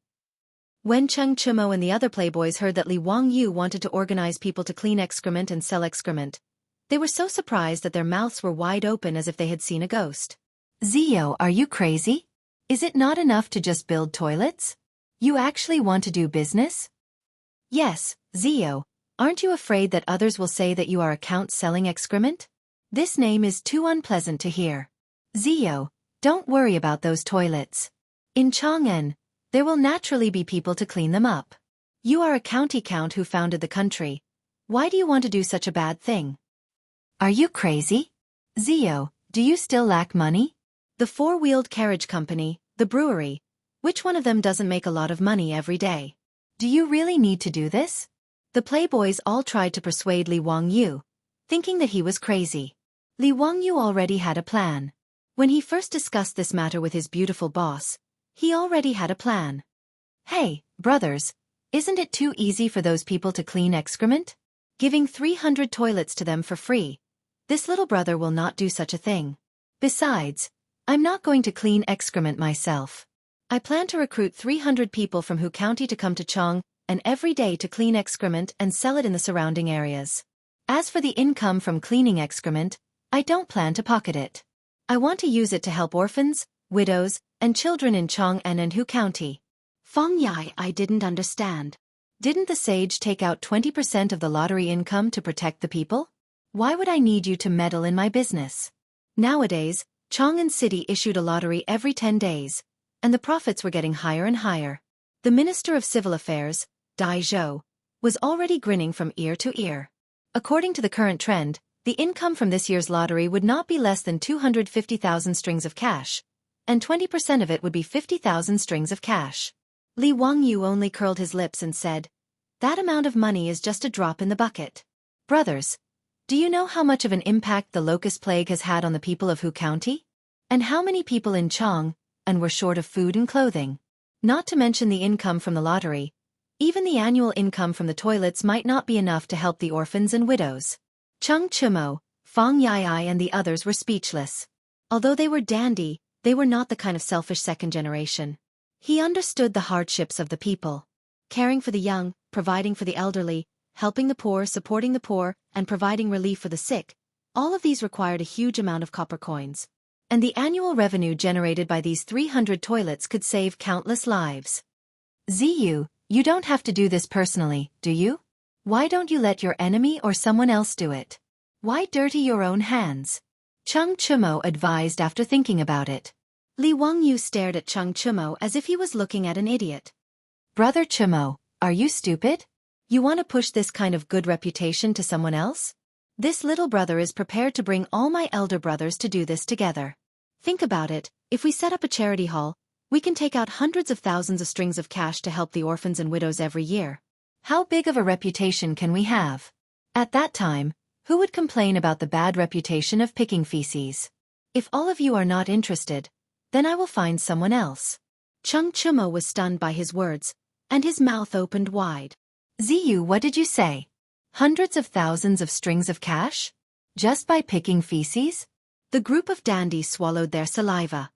When Cheng Chimo and the other playboys heard that Li Wangyou wanted to organize people to clean excrement and sell excrement, they were so surprised that their mouths were wide open as if they had seen a ghost. "Zio, are you crazy? Is it not enough to just build toilets? You actually want to do business?" "Yes, Zio. Aren't you afraid that others will say that you are a count selling excrement? This name is too unpleasant to hear. Zio, don't worry about those toilets. In Chang'an, there will naturally be people to clean them up. You are a county count who founded the country. Why do you want to do such a bad thing? Are you crazy? Zio, Do you still lack money? The four-wheeled carriage company, the brewery. Which one of them doesn't make a lot of money every day? Do you really need to do this? The playboys all tried to persuade Li Wangyu, thinking that he was crazy. Li Wangyu already had a plan. When he first discussed this matter with his beautiful boss, he already had a plan. Hey, brothers, isn't it too easy for those people to clean excrement? Giving 300 toilets to them for free. This little brother will not do such a thing. Besides, I'm not going to clean excrement myself. I plan to recruit 300 people from Hu County to come to Chang and every day to clean excrement and sell it in the surrounding areas. As for the income from cleaning excrement, I don't plan to pocket it. I want to use it to help orphans, widows, and children in Chang'an and Hu County. Feng Yai, I didn't understand. Didn't the sage take out 20% of the lottery income to protect the people? Why would I need you to meddle in my business? Nowadays, Chang'an City issued a lottery every 10 days, and the profits were getting higher and higher. The Minister of Civil Affairs, Dai Zhou, was already grinning from ear to ear. According to the current trend, the income from this year's lottery would not be less than 250,000 strings of cash, and 20% of it would be 50,000 strings of cash. Li Wangyu only curled his lips and said, "That amount of money is just a drop in the bucket." Brothers, do you know how much of an impact the locust plague has had on the people of Hu County? And how many people in Chang'an were short of food and clothing? Not to mention the income from the lottery, even the annual income from the toilets might not be enough to help the orphans and widows. Cheng Chimo, Feng Yai and the others were speechless. Although they were dandy, they were not the kind of selfish second generation. He understood the hardships of the people. Caring for the young, providing for the elderly, helping the poor, supporting the poor, and providing relief for the sick, all of these required a huge amount of copper coins. And the annual revenue generated by these 300 toilets could save countless lives. Ziyu, you don't have to do this personally, do you? Why don't you let your enemy or someone else do it? Why dirty your own hands? Cheng Chumo advised after thinking about it. Li Wangyu stared at Cheng Chumo as if he was looking at an idiot. Brother Chumo, are you stupid? You want to push this kind of good reputation to someone else? This little brother is prepared to bring all my elder brothers to do this together. Think about it, if we set up a charity hall, we can take out hundreds of thousands of strings of cash to help the orphans and widows every year. How big of a reputation can we have? At that time, who would complain about the bad reputation of picking feces? If all of you are not interested, then I will find someone else. Cheng Chumo was stunned by his words, and his mouth opened wide. Ziyu, what did you say? Hundreds of thousands of strings of cash? Just by picking feces? The group of dandies swallowed their saliva.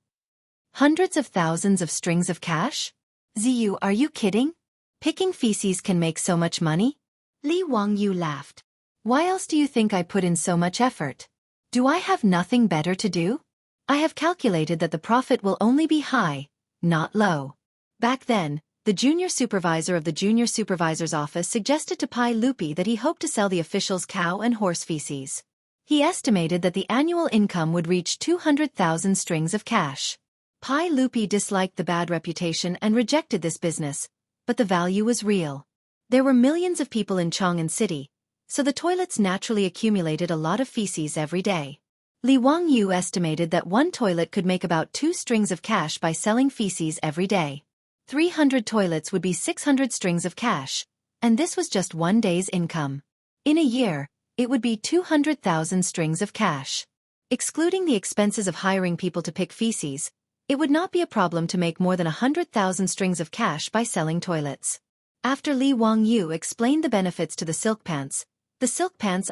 Hundreds of thousands of strings of cash? Ziyu, are you kidding? Picking feces can make so much money? Li Wangyu laughed. Why else do you think I put in so much effort? Do I have nothing better to do? I have calculated that the profit will only be high, not low. Back then, the junior supervisor of the junior supervisor's office suggested to Pai Lupi that he hoped to sell the officials cow and horse feces. He estimated that the annual income would reach 200,000 strings of cash. Pai Lupi disliked the bad reputation and rejected this business, but the value was real. There were millions of people in Chang'an City, so the toilets naturally accumulated a lot of feces every day. Li Wangyu estimated that one toilet could make about 2 strings of cash by selling feces every day. 300 toilets would be 600 strings of cash, and this was just one day's income. In a year, it would be 200,000 strings of cash. Excluding the expenses of hiring people to pick feces, it would not be a problem to make more than 100,000 strings of cash by selling toilets. After Li Wangyu explained the benefits to the silk pants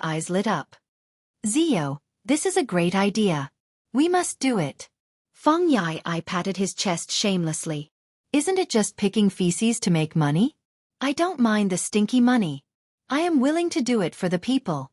eyes lit up. Zio, this is a great idea. We must do it. Feng Yai patted his chest shamelessly. Isn't it just picking feces to make money? I don't mind the stinky money. I am willing to do it for the people.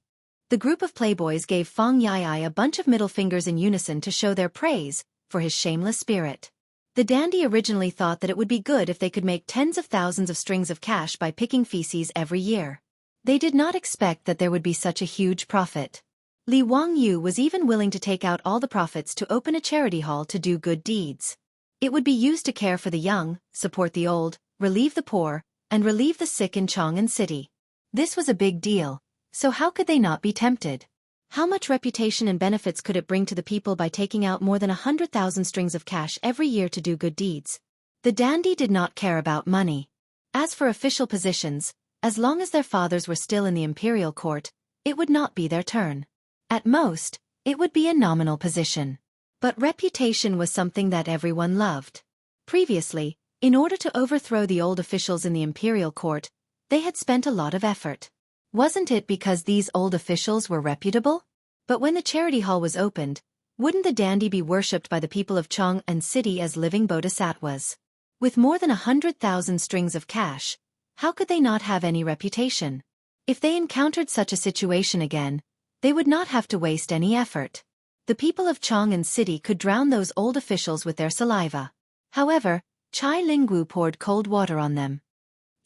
The group of playboys gave Feng Yai a bunch of middle fingers in unison to show their praise for his shameless spirit. The dandy originally thought that it would be good if they could make tens of thousands of strings of cash by picking feces every year. They did not expect that there would be such a huge profit. Li Wangyu was even willing to take out all the profits to open a charity hall to do good deeds. It would be used to care for the young, support the old, relieve the poor, and relieve the sick in Chang'an City. This was a big deal, so how could they not be tempted? How much reputation and benefits could it bring to the people by taking out more than 100,000 strings of cash every year to do good deeds? The dandy did not care about money. As for official positions, as long as their fathers were still in the imperial court, it would not be their turn. At most, it would be a nominal position. But reputation was something that everyone loved. Previously, in order to overthrow the old officials in the imperial court, they had spent a lot of effort. Wasn't it because these old officials were reputable? But when the charity hall was opened, wouldn't the dandy be worshipped by the people of Chang and city as living bodhisattva was? With more than 100,000 strings of cash, how could they not have any reputation? If they encountered such a situation again, they would not have to waste any effort. The people of Chang and city could drown those old officials with their saliva. However, Chai Linggu poured cold water on them.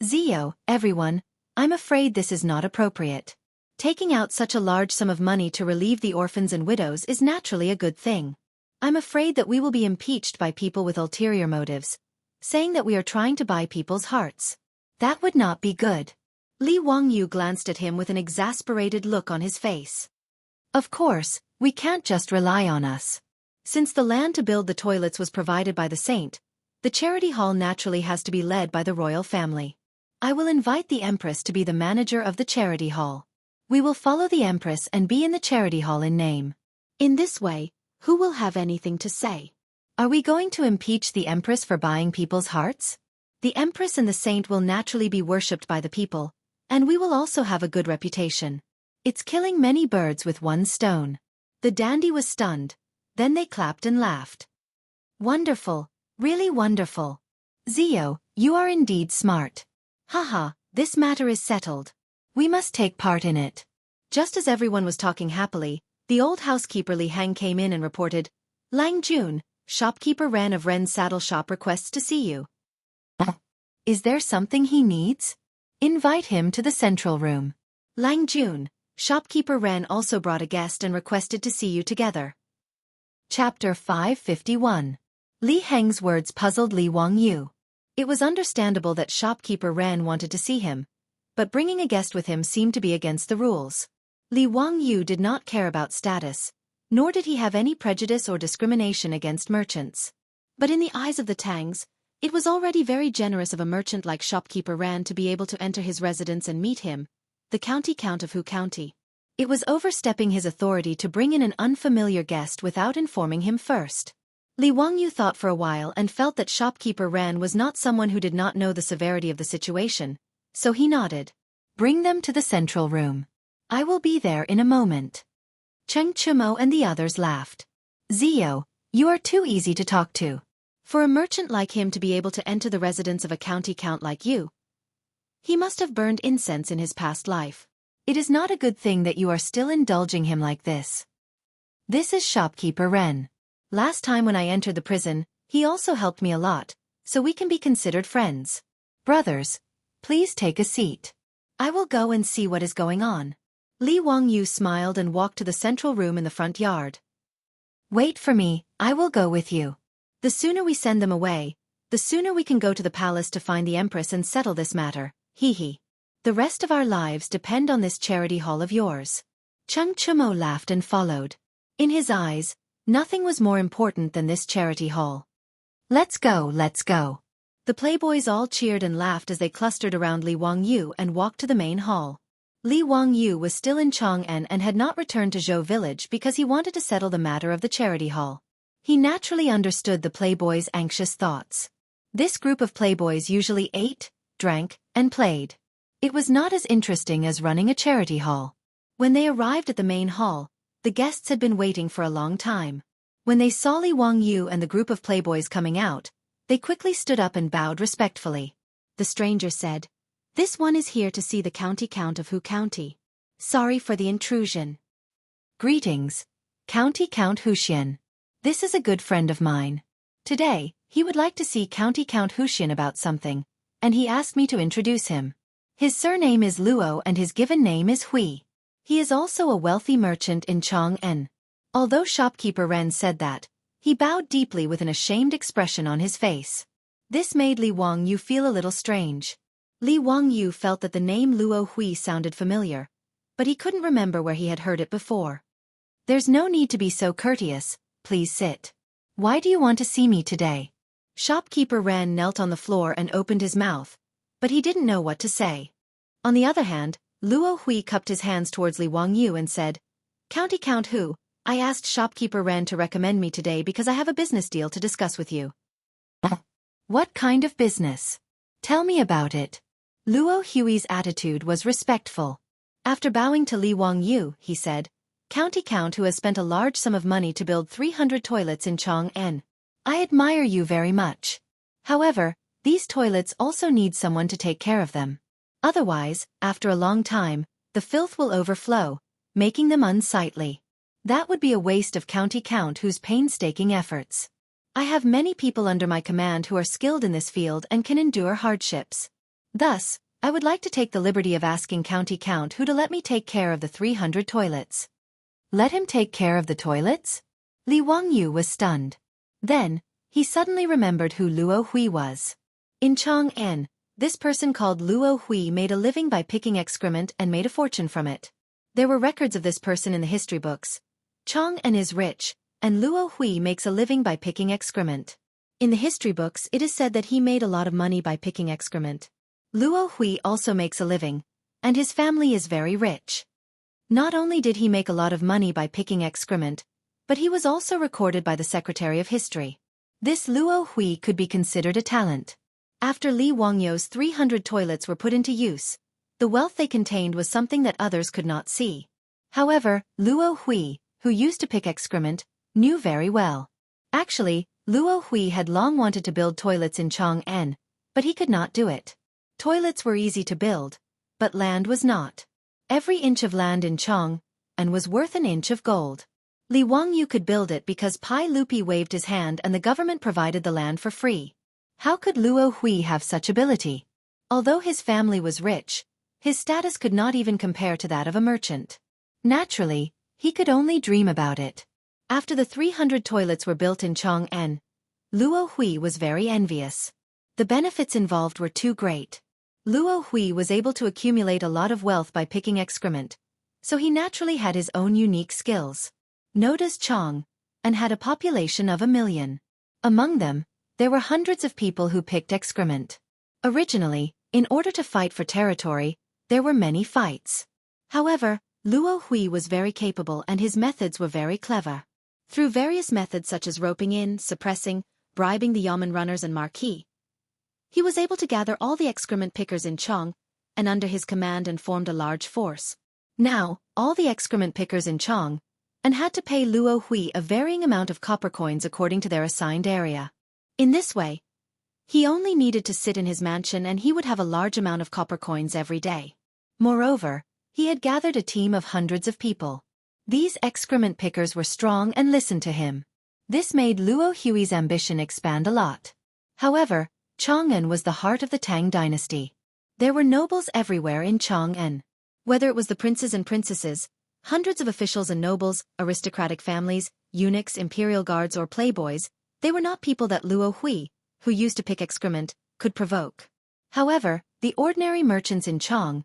Zio, everyone, I'm afraid this is not appropriate. Taking out such a large sum of money to relieve the orphans and widows is naturally a good thing. I'm afraid that we will be impeached by people with ulterior motives, saying that we are trying to buy people's hearts. That would not be good. Li Wangyu glanced at him with an exasperated look on his face. Of course, we can't just rely on us. Since the land to build the toilets was provided by the saint, the charity hall naturally has to be led by the royal family. I will invite the Empress to be the manager of the charity hall. We will follow the Empress and be in the charity hall in name. In this way, who will have anything to say? Are we going to impeach the Empress for buying people's hearts? The Empress and the saint will naturally be worshipped by the people, and we will also have a good reputation. It's killing many birds with one stone. The dandy was stunned. Then they clapped and laughed. Wonderful, really wonderful. Zio, you are indeed smart. Haha, this matter is settled. We must take part in it. Just as everyone was talking happily, the old housekeeper Li Hang came in and reported, Lang Jun, shopkeeper Ren of Ren's saddle shop requests to see you. Is there something he needs? Invite him to the central room. Lang Jun, shopkeeper Ren also brought a guest and requested to see you together. Chapter 551. Li Heng's words puzzled Li Wangyu. It was understandable that shopkeeper Ren wanted to see him, but bringing a guest with him seemed to be against the rules. Li Wangyu did not care about status, nor did he have any prejudice or discrimination against merchants. But in the eyes of the Tangs, it was already very generous of a merchant like shopkeeper Ran to be able to enter his residence and meet him, the county count of Hu County. It was overstepping his authority to bring in an unfamiliar guest without informing him first. Li Wangyu thought for a while and felt that shopkeeper Ran was not someone who did not know the severity of the situation, so he nodded. Bring them to the central room. I will be there in a moment. Cheng Chumo and the others laughed. Zio, you are too easy to talk to. For a merchant like him to be able to enter the residence of a county count like you, he must have burned incense in his past life. It is not a good thing that you are still indulging him like this. This is shopkeeper Ren. Last time when I entered the prison, he also helped me a lot, so we can be considered friends. Brothers, please take a seat. I will go and see what is going on. Li Wangyu smiled and walked to the central room in the front yard. Wait for me, I will go with you. The sooner we send them away, the sooner we can go to the palace to find the Empress and settle this matter, hee. The rest of our lives depend on this charity hall of yours. Cheng Chumo laughed and followed. In his eyes, nothing was more important than this charity hall. Let's go, let's go. The playboys all cheered and laughed as they clustered around Li Wangyu and walked to the main hall. Li Wangyu was still in Chang'an and had not returned to Zhou village because he wanted to settle the matter of the charity hall. He naturally understood the playboys' anxious thoughts. This group of playboys usually ate, drank, and played. It was not as interesting as running a charity hall. When they arrived at the main hall, the guests had been waiting for a long time. When they saw Li Wangyu and the group of playboys coming out, they quickly stood up and bowed respectfully. The stranger said, "This one is here to see the county count of Hu County. Sorry for the intrusion." Greetings, County Count Huxian. This is a good friend of mine. Today, he would like to see County Count Huxian about something, and he asked me to introduce him. His surname is Luo and his given name is Hui. He is also a wealthy merchant in Chang'an. Although shopkeeper Ren said that, he bowed deeply with an ashamed expression on his face. This made Li Wangyu feel a little strange. Li Wangyu felt that the name Luo Hui sounded familiar, but he couldn't remember where he had heard it before. "There's no need to be so courteous, please sit. Why do you want to see me today?" Shopkeeper Ren knelt on the floor and opened his mouth, but he didn't know what to say. On the other hand, Luo Hui cupped his hands towards Li Wangyu and said, "County Count Hu, I asked Shopkeeper Ren to recommend me today because I have a business deal to discuss with you." "What kind of business? Tell me about it." Luo Hui's attitude was respectful. After bowing to Li Wangyu, he said, "County Count who has spent a large sum of money to build 300 toilets in Chang'an. I admire you very much. However, these toilets also need someone to take care of them. Otherwise, after a long time, the filth will overflow, making them unsightly. That would be a waste of County Count whose painstaking efforts. I have many people under my command who are skilled in this field and can endure hardships. Thus, I would like to take the liberty of asking County Count who to let me take care of the 300 toilets." "Let him take care of the toilets?" Li Wangyu was stunned. Then, he suddenly remembered who Luo Hui was. In Chang'an, this person called Luo Hui made a living by picking excrement and made a fortune from it. There were records of this person in the history books. Chang'an is rich, and Luo Hui makes a living by picking excrement. In the history books it is said that he made a lot of money by picking excrement. Luo Hui also makes a living, and his family is very rich. Not only did he make a lot of money by picking excrement, but he was also recorded by the Secretary of History. This Luo Hui could be considered a talent. After Li Wangyu's 300 toilets were put into use, the wealth they contained was something that others could not see. However, Luo Hui, who used to pick excrement, knew very well. Actually, Luo Hui had long wanted to build toilets in Chang'an, but he could not do it. Toilets were easy to build, but land was not. Every inch of land in Chang'an was worth an inch of gold. Li Wangyu could build it because Pai Lupi waved his hand and the government provided the land for free. How could Luo Hui have such ability? Although his family was rich, his status could not even compare to that of a merchant. Naturally, he could only dream about it. After the 300 toilets were built in Chang'an, Luo Hui was very envious. The benefits involved were too great. Luo Hui was able to accumulate a lot of wealth by picking excrement, so he naturally had his own unique skills. Noda's Chang, and had a population of 1 million. Among them, there were hundreds of people who picked excrement. Originally, in order to fight for territory, there were many fights. However, Luo Hui was very capable and his methods were very clever. Through various methods such as roping in, suppressing, bribing the yamen runners and marquis, he was able to gather all the excrement pickers in Chang, and under his command and formed a large force. Now, all the excrement pickers in Chang, and had to pay Luo Hui a varying amount of copper coins according to their assigned area. In this way, he only needed to sit in his mansion and he would have a large amount of copper coins every day. Moreover, he had gathered a team of hundreds of people. These excrement pickers were strong and listened to him. This made Luo Hui's ambition expand a lot. However, Chang'an was the heart of the Tang Dynasty. There were nobles everywhere in Chang'an. Whether it was the princes and princesses, hundreds of officials and nobles, aristocratic families, eunuchs, imperial guards or playboys, they were not people that Luo Hui, who used to pick excrement, could provoke. However, the ordinary merchants in Chang'an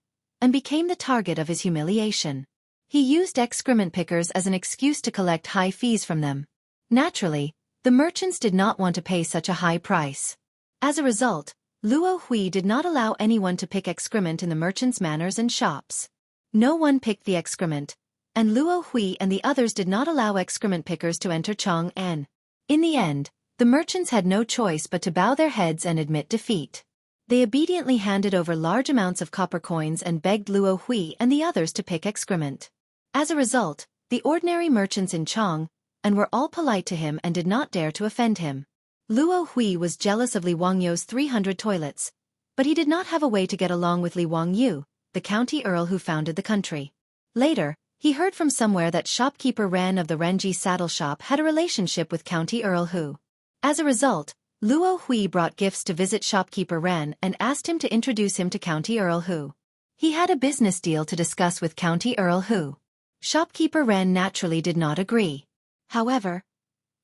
became the target of his humiliation. He used excrement pickers as an excuse to collect high fees from them. Naturally, the merchants did not want to pay such a high price. As a result, Luo Hui did not allow anyone to pick excrement in the merchants' manors and shops. No one picked the excrement, and Luo Hui and the others did not allow excrement pickers to enter Chang'an. In the end, the merchants had no choice but to bow their heads and admit defeat. They obediently handed over large amounts of copper coins and begged Luo Hui and the others to pick excrement. As a result, the ordinary merchants in Chang'an were all polite to him and did not dare to offend him. Luo Hui was jealous of Li Wangyu's 300 toilets, but he did not have a way to get along with Li Wangyu, the county earl who founded the country. Later, he heard from somewhere that shopkeeper Ren of the Renji saddle shop had a relationship with County Earl Hu. As a result, Luo Hui brought gifts to visit shopkeeper Ren and asked him to introduce him to County Earl Hu. He had a business deal to discuss with County Earl Hu. Shopkeeper Ren naturally did not agree. However,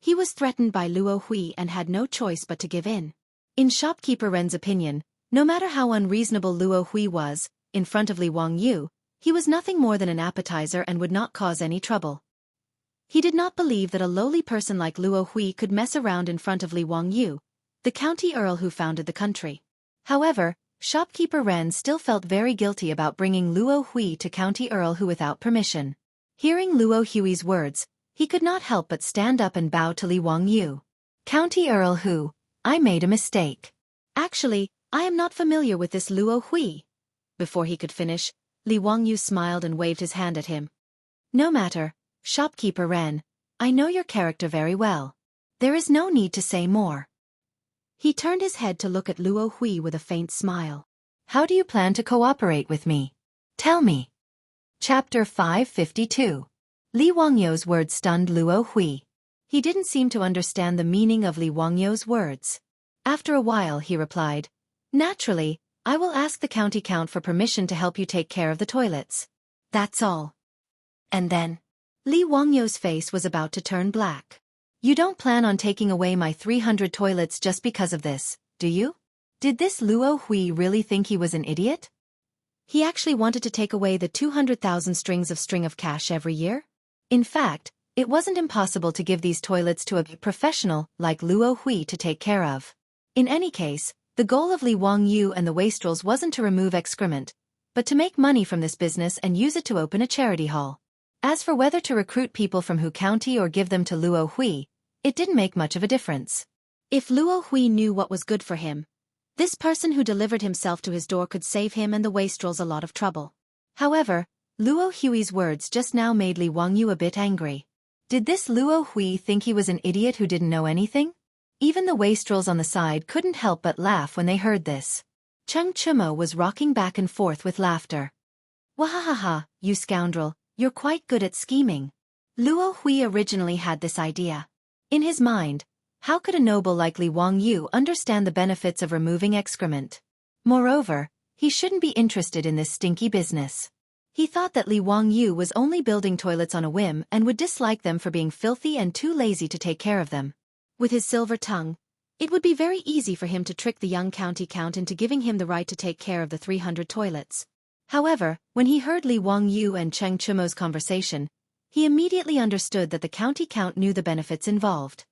he was threatened by Luo Hui and had no choice but to give in. In shopkeeper Ren's opinion, no matter how unreasonable Luo Hui was, in front of Li Wangyu, he was nothing more than an appetizer and would not cause any trouble. He did not believe that a lowly person like Luo Hui could mess around in front of Li Wangyu, the county earl who founded the country. However, shopkeeper Ren still felt very guilty about bringing Luo Hui to county earl Hu without permission. Hearing Luo Hui's words, he could not help but stand up and bow to Li Wangyu. County Earl Hu, I made a mistake. Actually, I am not familiar with this Luo Hui. Before he could finish, Li Wangyu smiled and waved his hand at him. No matter, shopkeeper Ren, I know your character very well. There is no need to say more. He turned his head to look at Luo Hui with a faint smile. How do you plan to cooperate with me? Tell me. Chapter 552. Li Wangyu's words stunned Luo Hui. He didn't seem to understand the meaning of Li Wangyu's words. After a while he replied, Naturally, I will ask the county count for permission to help you take care of the toilets. That's all. And then, Li Wangyu's face was about to turn black. You don't plan on taking away my 300 toilets just because of this, do you? Did this Luo Hui really think he was an idiot? He actually wanted to take away the 200,000 strings of cash every year? In fact, it wasn't impossible to give these toilets to a professional like Luo Hui to take care of. In any case, the goal of Li Wangyu and the wastrels wasn't to remove excrement, but to make money from this business and use it to open a charity hall. As for whether to recruit people from Hu County or give them to Luo Hui, it didn't make much of a difference. If Luo Hui knew what was good for him, this person who delivered himself to his door could save him and the wastrels a lot of trouble. However, Luo Hui's words just now made Li Wangyu a bit angry. Did this Luo Hui think he was an idiot who didn't know anything? Even the wastrels on the side couldn't help but laugh when they heard this. Cheng Chumo was rocking back and forth with laughter. Wahahaha, you scoundrel, you're quite good at scheming. Luo Hui originally had this idea. In his mind, how could a noble like Li Wangyu understand the benefits of removing excrement? Moreover, he shouldn't be interested in this stinky business. He thought that Li Wangyu was only building toilets on a whim and would dislike them for being filthy and too lazy to take care of them. With his silver tongue, it would be very easy for him to trick the young county count into giving him the right to take care of the 300 toilets. However, when he heard Li Wangyu and Cheng Chumo's conversation, he immediately understood that the county count knew the benefits involved.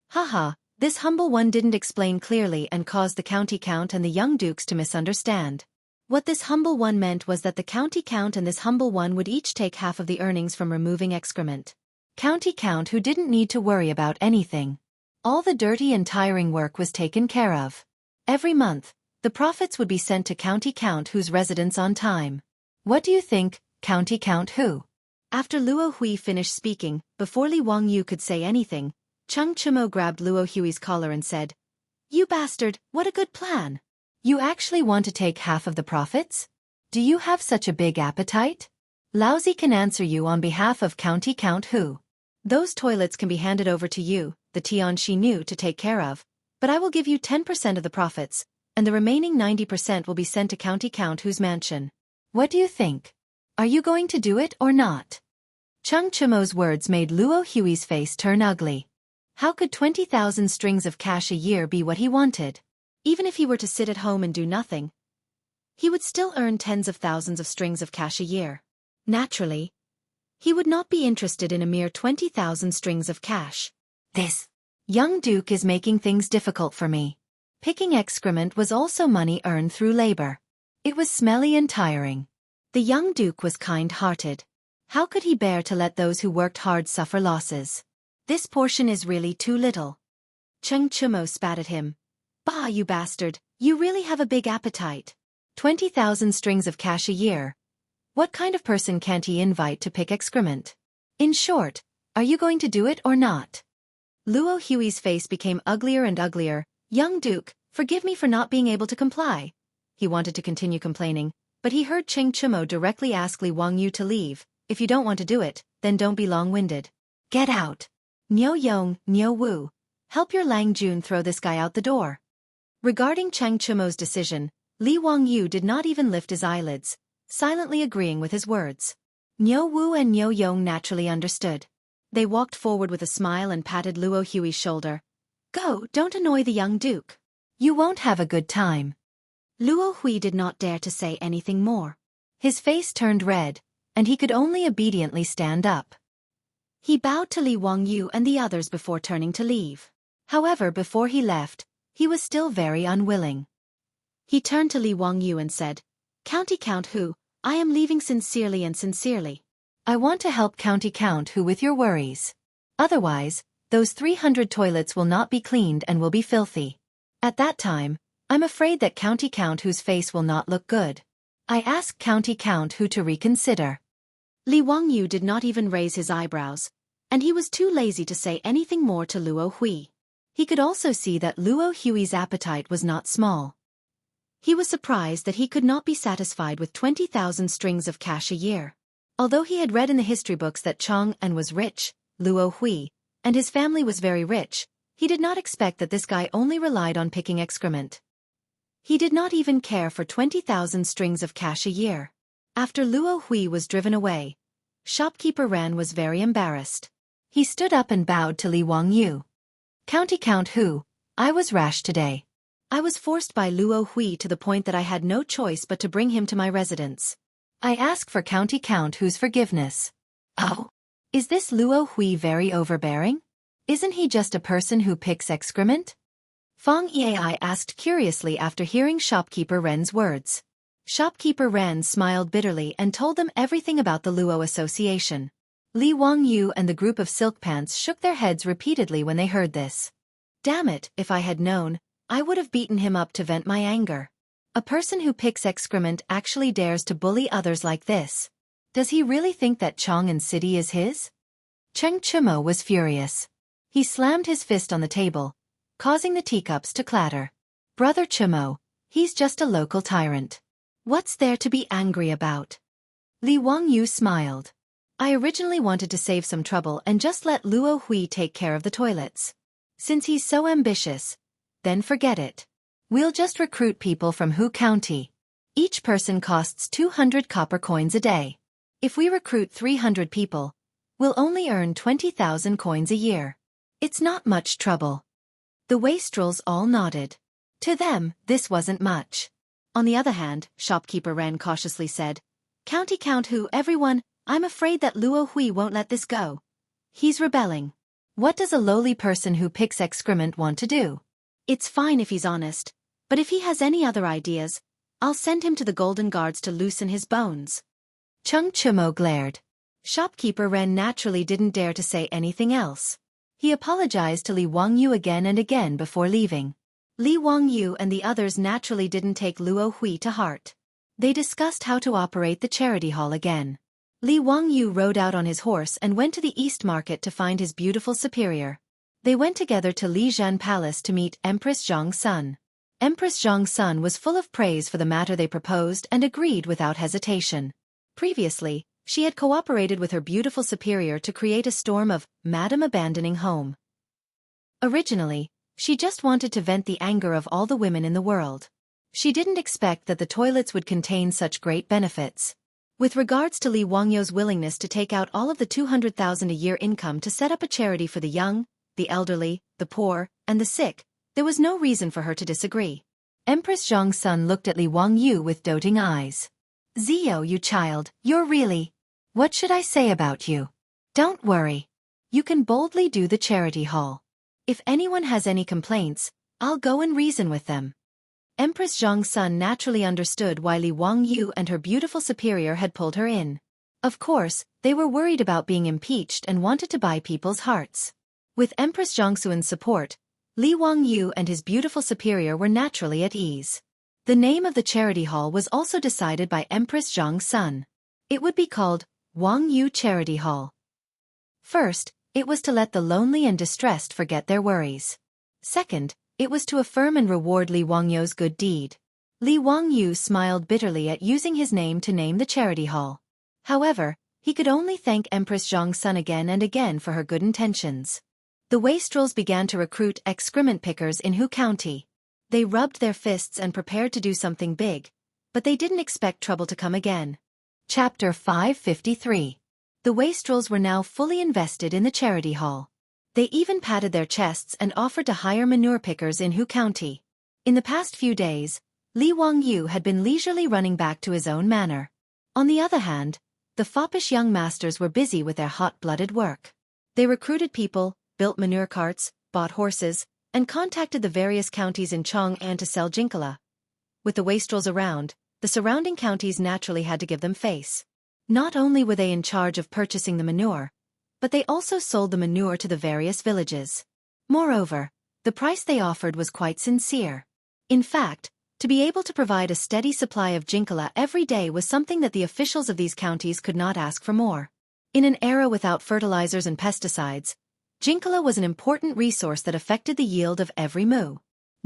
Haha, this humble one didn't explain clearly and caused the county count and the young dukes to misunderstand. What this humble one meant was that the county count and this humble one would each take half of the earnings from removing excrement. County count who didn't need to worry about anything. All the dirty and tiring work was taken care of. Every month, the profits would be sent to county count whose residence on time. What do you think, county count who? After Luo Hui finished speaking, before Li Wangyu could say anything, Cheng Chumo grabbed Luo Hui's collar and said, You bastard, what a good plan! You actually want to take half of the profits? Do you have such a big appetite? Laozi can answer you on behalf of county count Hu. Those toilets can be handed over to you, the Tianxi knew, to take care of, but I will give you 10% of the profits, and the remaining 90% will be sent to county count Hu's mansion. What do you think? Are you going to do it or not? Cheng Chumo's words made Luo Hui's face turn ugly. How could 20,000 strings of cash a year be what he wanted? Even if he were to sit at home and do nothing, he would still earn tens of thousands of strings of cash a year. Naturally, he would not be interested in a mere 20,000 strings of cash. This young duke is making things difficult for me. Picking excrement was also money earned through labor. It was smelly and tiring. The young duke was kind-hearted. How could he bear to let those who worked hard suffer losses? This portion is really too little. Cheng Chumo spat at him. Bah, you bastard, you really have a big appetite. 20,000 strings of cash a year. What kind of person can't he invite to pick excrement? In short, are you going to do it or not? Luo Hui's face became uglier and uglier. Young duke, forgive me for not being able to comply. He wanted to continue complaining, but he heard Cheng Chumo directly ask Li Wangyu to leave. If you don't want to do it, then don't be long-winded. Get out. Niu Yong, Niu Wu. Help your Lang Jun throw this guy out the door. Regarding Cheng Chumo's decision, Li Wangyu did not even lift his eyelids, silently agreeing with his words. Niu Wu and Niu Yong naturally understood. They walked forward with a smile and patted Luo Hui's shoulder. Go, don't annoy the young duke. You won't have a good time. Luo Hui did not dare to say anything more. His face turned red, and he could only obediently stand up. He bowed to Li Wangyu and the others before turning to leave. However, before he left, he was still very unwilling. He turned to Li Wangyu and said, "County Count Hu, I am leaving sincerely and sincerely. I want to help County Count Hu with your worries. Otherwise, those 300 toilets will not be cleaned and will be filthy. At that time, I'm afraid that County Count Hu's face will not look good. I ask County Count Hu to reconsider." Li Wangyu did not even raise his eyebrows, and he was too lazy to say anything more to Luo Hui. He could also see that Luo Hui's appetite was not small. He was surprised that he could not be satisfied with 20,000 strings of cash a year. Although he had read in the history books that Chang'an was rich, Luo Hui, and his family was very rich, he did not expect that this guy only relied on picking excrement. He did not even care for 20,000 strings of cash a year. After Luo Hui was driven away, shopkeeper Ran was very embarrassed. He stood up and bowed to Li Wangyu. "County Count Hu, I was rash today. I was forced by Luo Hui to the point that I had no choice but to bring him to my residence. I ask for County Count Hu's forgiveness." "Oh, is this Luo Hui very overbearing? Isn't he just a person who picks excrement?" Fang Yai asked curiously after hearing shopkeeper Ren's words. Shopkeeper Ren smiled bitterly and told them everything about the Luo Association. Li Wangyu and the group of silk pants shook their heads repeatedly when they heard this. "Damn it, if I had known, I would have beaten him up to vent my anger. A person who picks excrement actually dares to bully others like this. Does he really think that Chang'an City is his?" Cheng Chimo was furious. He slammed his fist on the table, causing the teacups to clatter. "Brother Chimo, he's just a local tyrant. What's there to be angry about?" Li Wangyu smiled. "I originally wanted to save some trouble and just let Luo Hui take care of the toilets. Since he's so ambitious, then forget it. We'll just recruit people from Hu County. Each person costs 200 copper coins a day. If we recruit 300 people, we'll only earn 20,000 coins a year. It's not much trouble." The wastrels all nodded. To them, this wasn't much. On the other hand, shopkeeper Ren cautiously said, "County Count Hu, everyone, I'm afraid that Luo Hui won't let this go. He's rebelling. What does a lowly person who picks excrement want to do? It's fine if he's honest, but if he has any other ideas, I'll send him to the Golden Guards to loosen his bones." Cheng Chimo glared. Shopkeeper Ren naturally didn't dare to say anything else. He apologized to Li Wangyu again and again before leaving. Li Wangyu and the others naturally didn't take Luo Hui to heart. They discussed how to operate the charity hall again. Li Wangyu rode out on his horse and went to the East Market to find his beautiful superior. They went together to Lijian Palace to meet Empress Zhang's son. Empress Zhang's son was full of praise for the matter they proposed and agreed without hesitation. Previously, she had cooperated with her beautiful superior to create a storm of "Madam Abandoning Home." Originally, she just wanted to vent the anger of all the women in the world. She didn't expect that the toilets would contain such great benefits. With regards to Li Wangyu's willingness to take out all of the 200,000 a year income to set up a charity for the young, the elderly, the poor, and the sick, there was no reason for her to disagree. Empress Zhang's son looked at Li Wangyu with doting eyes. "Zio, you child, you're really... What should I say about you? Don't worry. You can boldly do the charity hall. If anyone has any complaints, I'll go and reason with them." Empress Zhang's son naturally understood why Li Wangyu and her beautiful superior had pulled her in. Of course, they were worried about being impeached and wanted to buy people's hearts. With Empress Zhangxuan's support, Li Wangyu and his beautiful superior were naturally at ease. The name of the charity hall was also decided by Empress Zhang's son. It would be called Wangyu Charity Hall. First, it was to let the lonely and distressed forget their worries. Second, it was to affirm and reward Li Wangyu's good deed. Li Wangyu smiled bitterly at using his name to name the charity hall. However, he could only thank Empress Zhang's son again and again for her good intentions. The wastrels began to recruit excrement pickers in Hu County. They rubbed their fists and prepared to do something big, but they didn't expect trouble to come again. Chapter 553. The wastrels were now fully invested in the charity hall. They even padded their chests and offered to hire manure pickers in Hu County. In the past few days, Li Wangyu had been leisurely running back to his own manor. On the other hand, the foppish young masters were busy with their hot-blooded work. They recruited people, built manure carts, bought horses, and contacted the various counties in Chang'an to sell jinkala. With the wastrels around, the surrounding counties naturally had to give them face. Not only were they in charge of purchasing the manure, but they also sold the manure to the various villages. Moreover, the price they offered was quite sincere. In fact, to be able to provide a steady supply of jinkala every day was something that the officials of these counties could not ask for more. In an era without fertilizers and pesticides, jinkala was an important resource that affected the yield of every moo.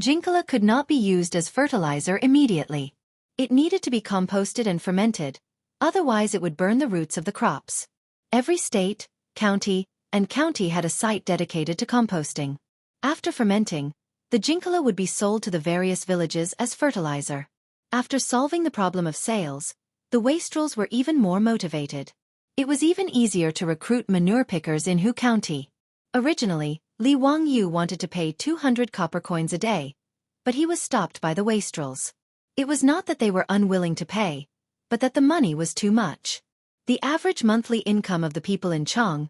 Jinkala could not be used as fertilizer immediately. It needed to be composted and fermented, otherwise it would burn the roots of the crops. Every state, county, and county had a site dedicated to composting. After fermenting, the jinkala would be sold to the various villages as fertilizer. After solving the problem of sales, the wastrels were even more motivated. It was even easier to recruit manure pickers in Hu County. Originally, Li Wangyu wanted to pay 200 copper coins a day, but he was stopped by the wastrels. It was not that they were unwilling to pay, but that the money was too much. The average monthly income of the people in Chang'an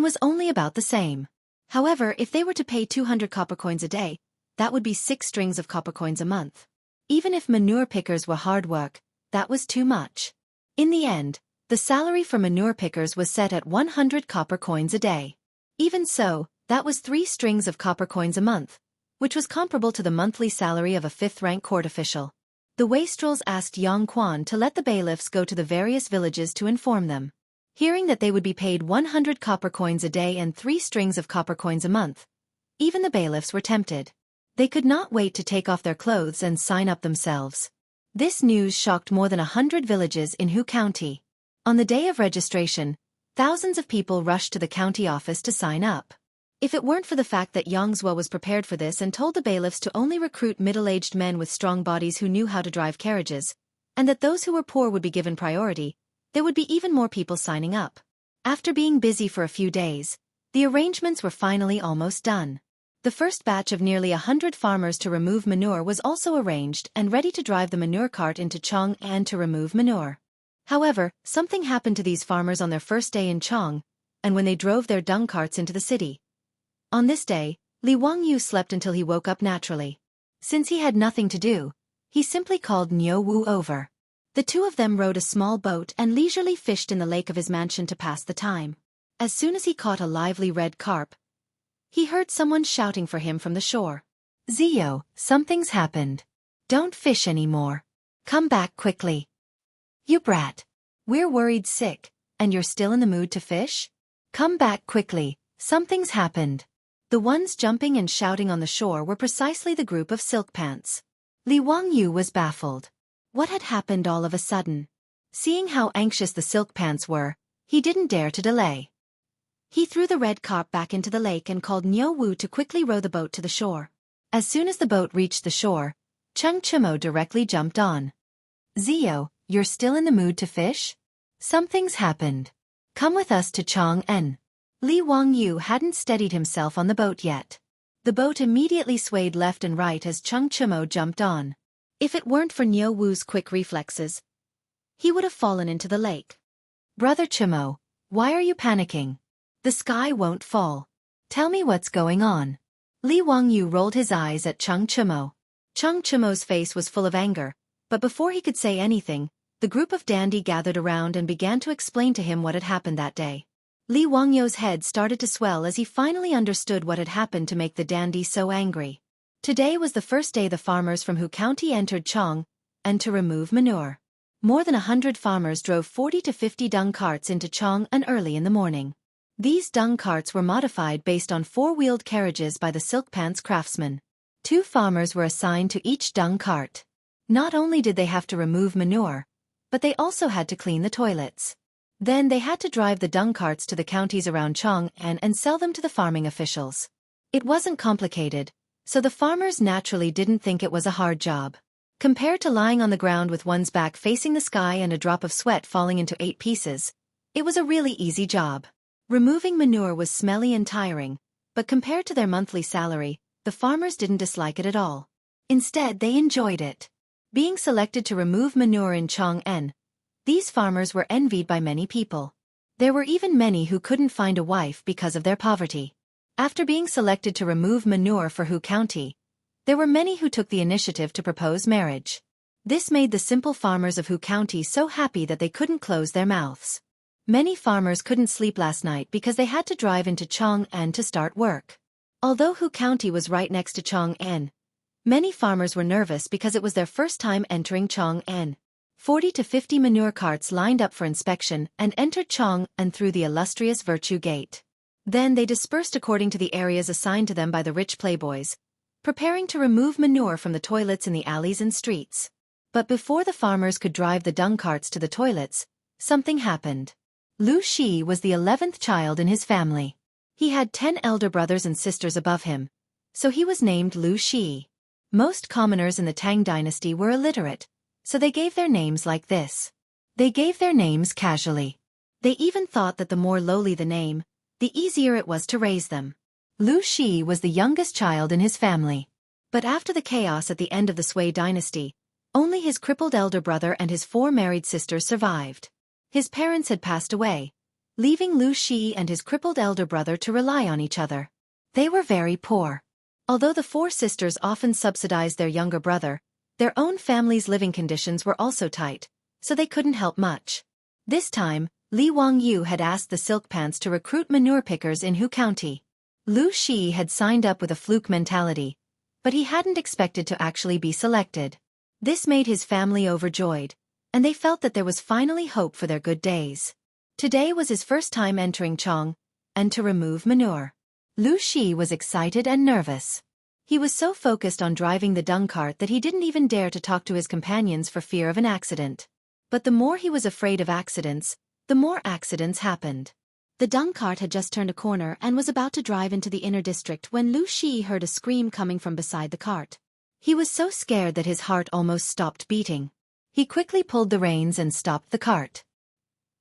was only about the same. However, if they were to pay 200 copper coins a day, that would be 6 strings of copper coins a month. Even if manure pickers were hard work, that was too much. In the end, the salary for manure pickers was set at 100 copper coins a day. Even so, that was 3 strings of copper coins a month, which was comparable to the monthly salary of a 5th-rank court official. The wastrels asked Yang Quan to let the bailiffs go to the various villages to inform them. Hearing that they would be paid 100 copper coins a day and 3 strings of copper coins a month, even the bailiffs were tempted. They could not wait to take off their clothes and sign up themselves. This news shocked more than 100 villages in Hu County. On the day of registration, thousands of people rushed to the county office to sign up. If it weren't for the fact that Xianxia was prepared for this and told the bailiffs to only recruit middle-aged men with strong bodies who knew how to drive carriages, and that those who were poor would be given priority, there would be even more people signing up. After being busy for a few days, the arrangements were finally almost done. The first batch of nearly 100 farmers to remove manure was also arranged and ready to drive the manure cart into Chang'an to remove manure. However, something happened to these farmers on their first day in Chang'an, and when they drove their dung carts into the city. On this day, Li Wangyu slept until he woke up naturally. Since he had nothing to do, he simply called Niu Wu over. The two of them rowed a small boat and leisurely fished in the lake of his mansion to pass the time. As soon as he caught a lively red carp, he heard someone shouting for him from the shore. "Zio, something's happened. Don't fish anymore. Come back quickly. You brat. We're worried sick, and you're still in the mood to fish? Come back quickly, something's happened." The ones jumping and shouting on the shore were precisely the group of silk pants. Li Wangyu was baffled. What had happened all of a sudden? Seeing how anxious the silk pants were, he didn't dare to delay. He threw the red carp back into the lake and called Niu Wu to quickly row the boat to the shore. As soon as the boat reached the shore, Xianxia directly jumped on. "Zio, you're still in the mood to fish? Something's happened. Come with us to Chang'an." Li Wangyu hadn't steadied himself on the boat yet. The boat immediately swayed left and right as Xianxia jumped on. If it weren't for Niu Wu's quick reflexes, he would have fallen into the lake. "Brother Chimo, why are you panicking? The sky won't fall. Tell me what's going on." Li Wangyu rolled his eyes at Xianxia. Xianxia's face was full of anger, but before he could say anything, the group of dandy gathered around and began to explain to him what had happened that day. Li Wangyu's head started to swell as he finally understood what had happened to make the dandy so angry. Today was the first day the farmers from Hu County entered Chang'an to remove manure. More than 100 farmers drove 40 to 50 dung carts into Chang'an early in the morning. These dung carts were modified based on 4-wheeled carriages by the silk pants craftsmen. 2 farmers were assigned to each dung cart. Not only did they have to remove manure, but they also had to clean the toilets. Then they had to drive the dung carts to the counties around Chang'an and sell them to the farming officials. It wasn't complicated, so the farmers naturally didn't think it was a hard job. Compared to lying on the ground with one's back facing the sky and a drop of sweat falling into 8 pieces, it was a really easy job. Removing manure was smelly and tiring, but compared to their monthly salary, the farmers didn't dislike it at all. Instead, they enjoyed it. Being selected to remove manure in Chang'an, these farmers were envied by many people. There were even many who couldn't find a wife because of their poverty. After being selected to remove manure for Hu County, there were many who took the initiative to propose marriage. This made the simple farmers of Hu County so happy that they couldn't close their mouths. Many farmers couldn't sleep last night because they had to drive into Chang'an to start work. Although Hu County was right next to Chang'an, many farmers were nervous because it was their first time entering Chang'an. 40 to 50 manure carts lined up for inspection and entered Chang'an through the illustrious Virtue Gate. Then they dispersed according to the areas assigned to them by the rich playboys, preparing to remove manure from the toilets in the alleys and streets. But before the farmers could drive the dung carts to the toilets, something happened. Lu Shi was the 11th child in his family. He had 10 elder brothers and sisters above him, so he was named Lu Shi. Most commoners in the Tang dynasty were illiterate, so they gave their names like this. They gave their names casually. They even thought that the more lowly the name, the easier it was to raise them. Lu Shi was the youngest child in his family. But after the chaos at the end of the Sui dynasty, only his crippled elder brother and his 4 married sisters survived. His parents had passed away, leaving Lu Shi and his crippled elder brother to rely on each other. They were very poor. Although the 4 sisters often subsidized their younger brother, their own family's living conditions were also tight, so they couldn't help much. This time, Li Wangyu had asked the Silk Pants to recruit manure pickers in Hu County. Lu Shi had signed up with a fluke mentality, but he hadn't expected to actually be selected. This made his family overjoyed, and they felt that there was finally hope for their good days. Today was his first time entering Chang'an to remove manure. Lu Shi was excited and nervous. He was so focused on driving the dung cart that he didn't even dare to talk to his companions for fear of an accident. But the more he was afraid of accidents, the more accidents happened. The dung cart had just turned a corner and was about to drive into the inner district when Lu Shi heard a scream coming from beside the cart. He was so scared that his heart almost stopped beating. He quickly pulled the reins and stopped the cart.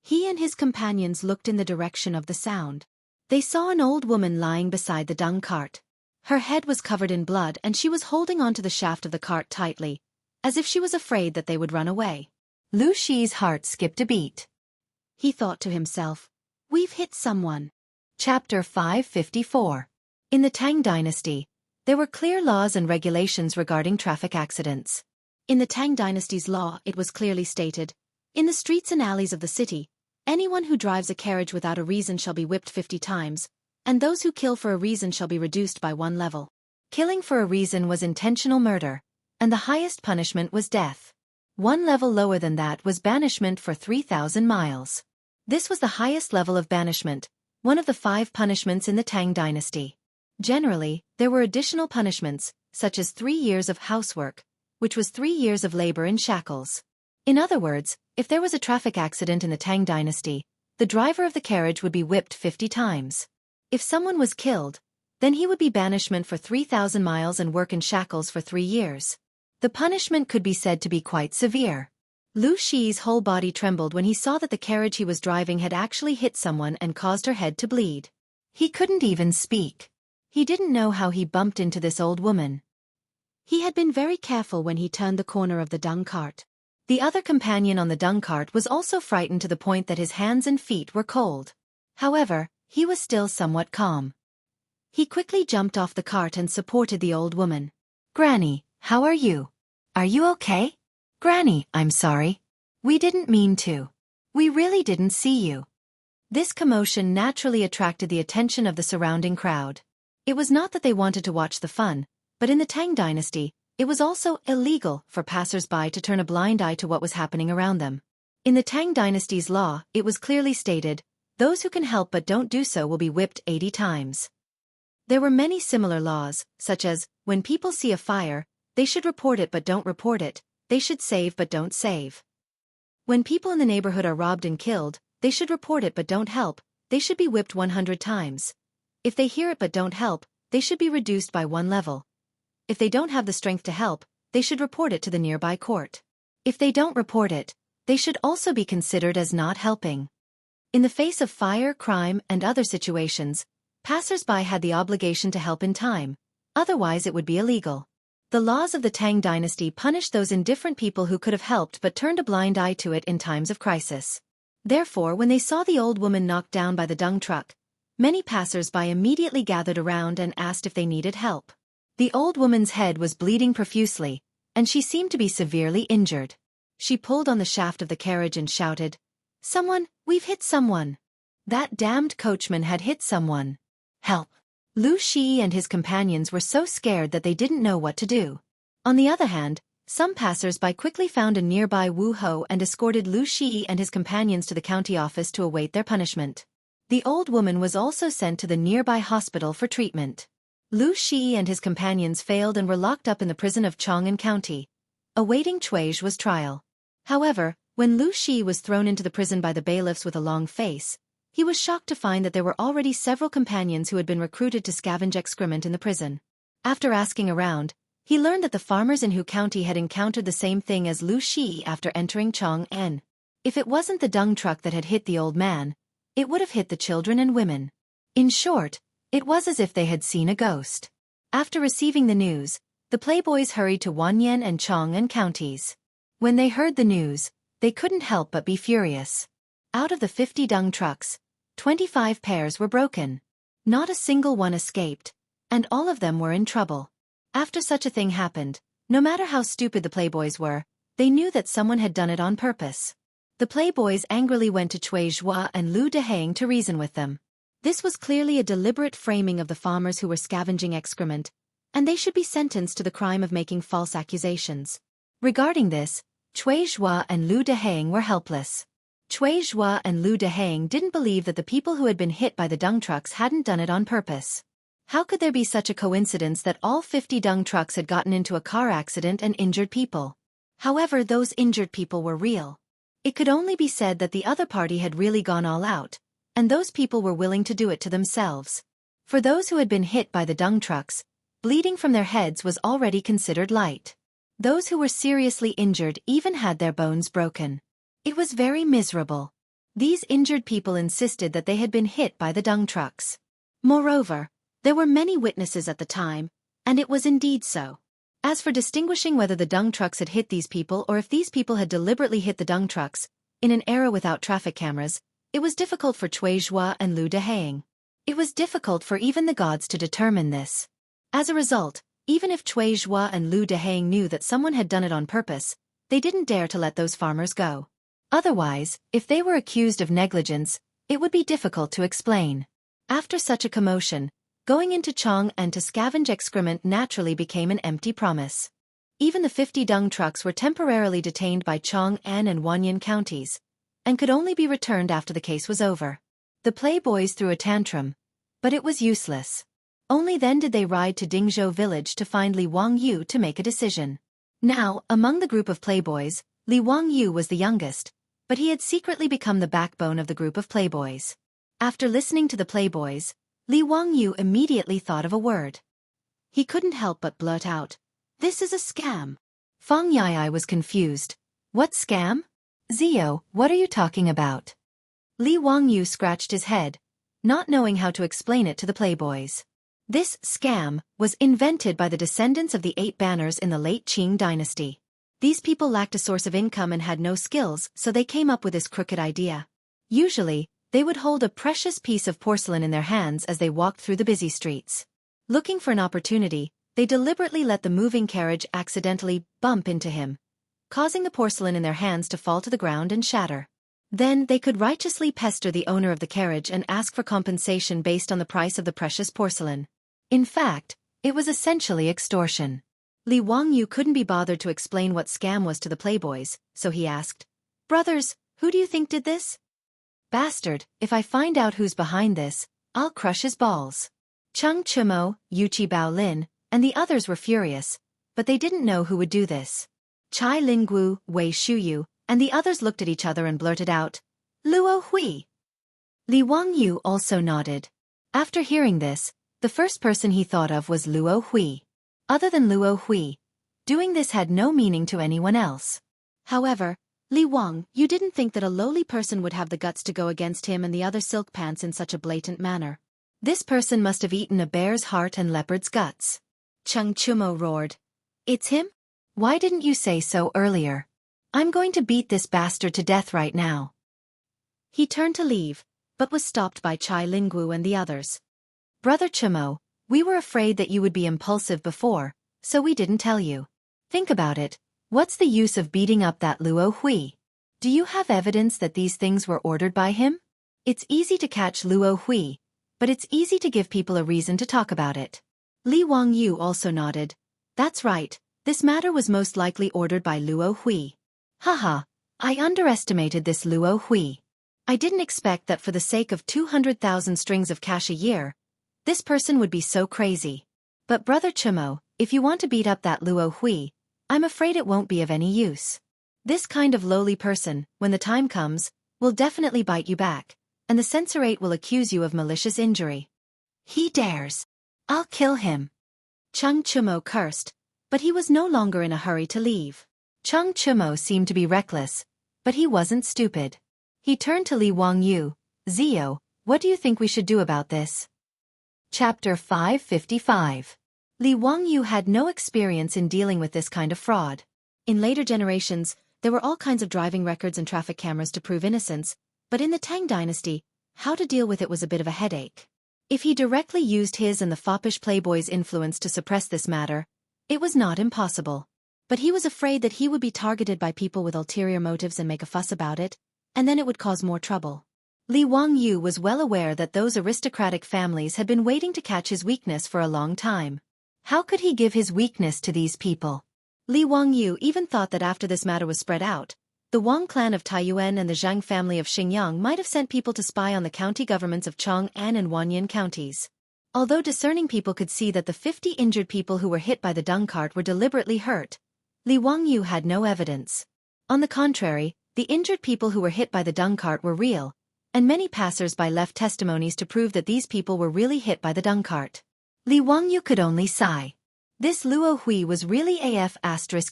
He and his companions looked in the direction of the sound. They saw an old woman lying beside the dung cart. Her head was covered in blood and she was holding onto the shaft of the cart tightly, as if she was afraid that they would run away. Lu Shi's heart skipped a beat. He thought to himself, "We've hit someone." Chapter 554. In the Tang dynasty, there were clear laws and regulations regarding traffic accidents. In the Tang dynasty's law it was clearly stated, "In the streets and alleys of the city, anyone who drives a carriage without a reason shall be whipped 50 times, and those who kill for a reason shall be reduced by 1 level. Killing for a reason was intentional murder, and the highest punishment was death. 1 level lower than that was banishment for 3,000 miles. This was the highest level of banishment, one of the 5 punishments in the Tang dynasty. Generally, there were additional punishments, such as 3 years of housework, which was 3 years of labor in shackles. In other words, if there was a traffic accident in the Tang dynasty, the driver of the carriage would be whipped 50 times. If someone was killed, then he would be banishment for 3,000 miles and work in shackles for 3 years. The punishment could be said to be quite severe. Lu Shi's whole body trembled when he saw that the carriage he was driving had actually hit someone and caused her head to bleed. He couldn't even speak. He didn't know how he bumped into this old woman. He had been very careful when he turned the corner of the dung cart. The other companion on the dung cart was also frightened to the point that his hands and feet were cold. However, he was still somewhat calm. He quickly jumped off the cart and supported the old woman. "Granny, how are you? Are you okay?" "Granny, I'm sorry. We didn't mean to. We really didn't see you." This commotion naturally attracted the attention of the surrounding crowd. It was not that they wanted to watch the fun, but in the Tang dynasty, it was also illegal for passers-by to turn a blind eye to what was happening around them. In the Tang dynasty's law, it was clearly stated, "Those who can help but don't do so will be whipped 80 times. There were many similar laws, such as, when people see a fire, they should report it but don't report it, they should save but don't save. When people in the neighborhood are robbed and killed, they should report it but don't help, they should be whipped 100 times. If they hear it but don't help, they should be reduced by 1 level. If they don't have the strength to help, they should report it to the nearby court. If they don't report it, they should also be considered as not helping." In the face of fire, crime, and other situations, passers-by had the obligation to help in time, otherwise it would be illegal. The laws of the Tang dynasty punished those indifferent people who could have helped but turned a blind eye to it in times of crisis. Therefore, when they saw the old woman knocked down by the dung truck, many passers-by immediately gathered around and asked if they needed help. The old woman's head was bleeding profusely, and she seemed to be severely injured. She pulled on the shaft of the carriage and shouted, "Someone, we've hit someone! That damned coachman had hit someone! Help!" Lu Shi and his companions were so scared that they didn't know what to do. On the other hand, some passers-by quickly found a nearby Wu Ho and escorted Lu Shi and his companions to the county office to await their punishment. The old woman was also sent to the nearby hospital for treatment. Lu Shi and his companions failed and were locked up in the prison of Chang'an County, awaiting Cui Zhua's trial. However, when Lu Shi was thrown into the prison by the bailiffs with a long face, he was shocked to find that there were already several companions who had been recruited to scavenge excrement in the prison. After asking around, he learned that the farmers in Hu County had encountered the same thing as Lu Shi after entering Chang'an. If it wasn't the dung truck that had hit the old man, it would have hit the children and women. In short, it was as if they had seen a ghost. After receiving the news, the playboys hurried to Wanyan and Chang'an counties. When they heard the news, they couldn't help but be furious. Out of the 50 dung trucks, 25 pairs were broken. Not a single one escaped, and all of them were in trouble. After such a thing happened, no matter how stupid the playboys were, they knew that someone had done it on purpose. The playboys angrily went to Cui Zhua and Lu Dehang to reason with them. This was clearly a deliberate framing of the farmers who were scavenging excrement, and they should be sentenced to the crime of making false accusations. Regarding this, Cui Zhua and Lu Dehang were helpless. Cui Zhua and Lu Dehang didn't believe that the people who had been hit by the dung trucks hadn't done it on purpose. How could there be such a coincidence that all 50 dung trucks had gotten into a car accident and injured people? However, those injured people were real. It could only be said that the other party had really gone all out, and those people were willing to do it to themselves. For those who had been hit by the dung trucks, bleeding from their heads was already considered light. Those who were seriously injured even had their bones broken. It was very miserable. These injured people insisted that they had been hit by the dung trucks. Moreover, there were many witnesses at the time, and it was indeed so. As for distinguishing whether the dung trucks had hit these people or if these people had deliberately hit the dung trucks, in an era without traffic cameras, it was difficult for Cui Zhua and Lu Dehang. It was difficult for even the gods to determine this. As a result, even if Cui Zhua and Lu Dehang knew that someone had done it on purpose, they didn't dare to let those farmers go. Otherwise, if they were accused of negligence, it would be difficult to explain. After such a commotion, going into Chang'an to scavenge excrement naturally became an empty promise. Even the 50 dung trucks were temporarily detained by Chang'an and Wanyan counties, and could only be returned after the case was over. The playboys threw a tantrum, but it was useless. Only then did they ride to Dingzhou village to find Li Wangyu to make a decision. Now, among the group of playboys, Li Wangyu was the youngest, but he had secretly become the backbone of the group of playboys. After listening to the playboys, Li Wangyu immediately thought of a word. He couldn't help but blurt out, "This is a scam." Feng Yai was confused. "What scam? Zio, what are you talking about?" Li Wangyu scratched his head, not knowing how to explain it to the playboys. This scam was invented by the descendants of the 8 banners in the late Qing dynasty. These people lacked a source of income and had no skills, so they came up with this crooked idea. Usually, they would hold a precious piece of porcelain in their hands as they walked through the busy streets. Looking for an opportunity, they deliberately let the moving carriage accidentally bump into him, causing the porcelain in their hands to fall to the ground and shatter. Then they could righteously pester the owner of the carriage and ask for compensation based on the price of the precious porcelain. In fact, it was essentially extortion. Li Wangyu couldn't be bothered to explain what scam was to the playboys, so he asked, "Brothers, who do you think did this?" "Bastard, if I find out who's behind this, I'll crush his balls." Cheng Chimo, Yuchi Baolin, and the others were furious, but they didn't know who would do this. Chai Linggu, Wei Shuyu, and the others looked at each other and blurted out, "Luo Hui." Li Wangyu also nodded. After hearing this, the first person he thought of was Luo Hui. Other than Luo Hui, doing this had no meaning to anyone else. However, Li Wang, you didn't think that a lowly person would have the guts to go against him and the other silk pants in such a blatant manner. This person must have eaten a bear's heart and leopard's guts. Cheng Chumo roared, "It's him? Why didn't you say so earlier? I'm going to beat this bastard to death right now." He turned to leave, but was stopped by Chai Linggu and the others. Brother Chimo, we were afraid that you would be impulsive before, so we didn't tell you. Think about it, what's the use of beating up that Luo Hui? Do you have evidence that these things were ordered by him? It's easy to catch Luo Hui, but it's easy to give people a reason to talk about it. Li Wangyu also nodded. That's right, this matter was most likely ordered by Luo Hui. Haha, I underestimated this Luo Hui. I didn't expect that for the sake of 200,000 strings of cash a year, this person would be so crazy. But Brother Chimo, if you want to beat up that Luo Hui, I'm afraid it won't be of any use. This kind of lowly person, when the time comes, will definitely bite you back, and the censorate will accuse you of malicious injury. He dares. I'll kill him. Chung Chimo cursed, but he was no longer in a hurry to leave. Chung Chimo seemed to be reckless, but he wasn't stupid. He turned to Li Wangyu. Zio, what do you think we should do about this? Chapter 555. Li Wangyu had no experience in dealing with this kind of fraud. In later generations, there were all kinds of driving records and traffic cameras to prove innocence, but in the Tang Dynasty, how to deal with it was a bit of a headache. If he directly used his and the foppish playboy's influence to suppress this matter, it was not impossible. But he was afraid that he would be targeted by people with ulterior motives and make a fuss about it, and then it would cause more trouble. Li Wangyu was well aware that those aristocratic families had been waiting to catch his weakness for a long time. How could he give his weakness to these people? Li Wangyu even thought that after this matter was spread out, the Wang clan of Taiyuan and the Zhang family of Xinjiang might have sent people to spy on the county governments of Chong'an and Wanyan counties. Although discerning people could see that the 50 injured people who were hit by the dung cart were deliberately hurt, Li Wangyu had no evidence. On the contrary, the injured people who were hit by the dung cart were real, and many passers-by left testimonies to prove that these people were really hit by the dung cart. Li Wangyu could only sigh. This Luo Hui was really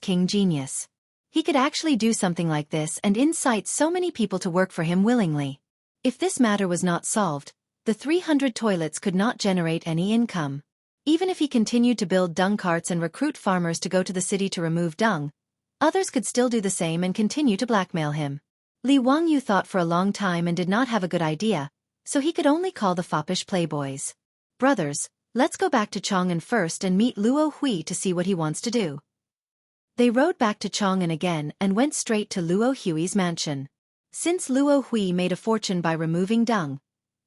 king genius. He could actually do something like this and incite so many people to work for him willingly. If this matter was not solved, the 300 toilets could not generate any income. Even if he continued to build dung carts and recruit farmers to go to the city to remove dung, others could still do the same and continue to blackmail him. Li Wangyu thought for a long time and did not have a good idea, so he could only call the foppish playboys. Brothers, let's go back to Chong'an first and meet Luo Hui to see what he wants to do. They rode back to Chong'an again and went straight to Luo Hui's mansion. Since Luo Hui made a fortune by removing dung,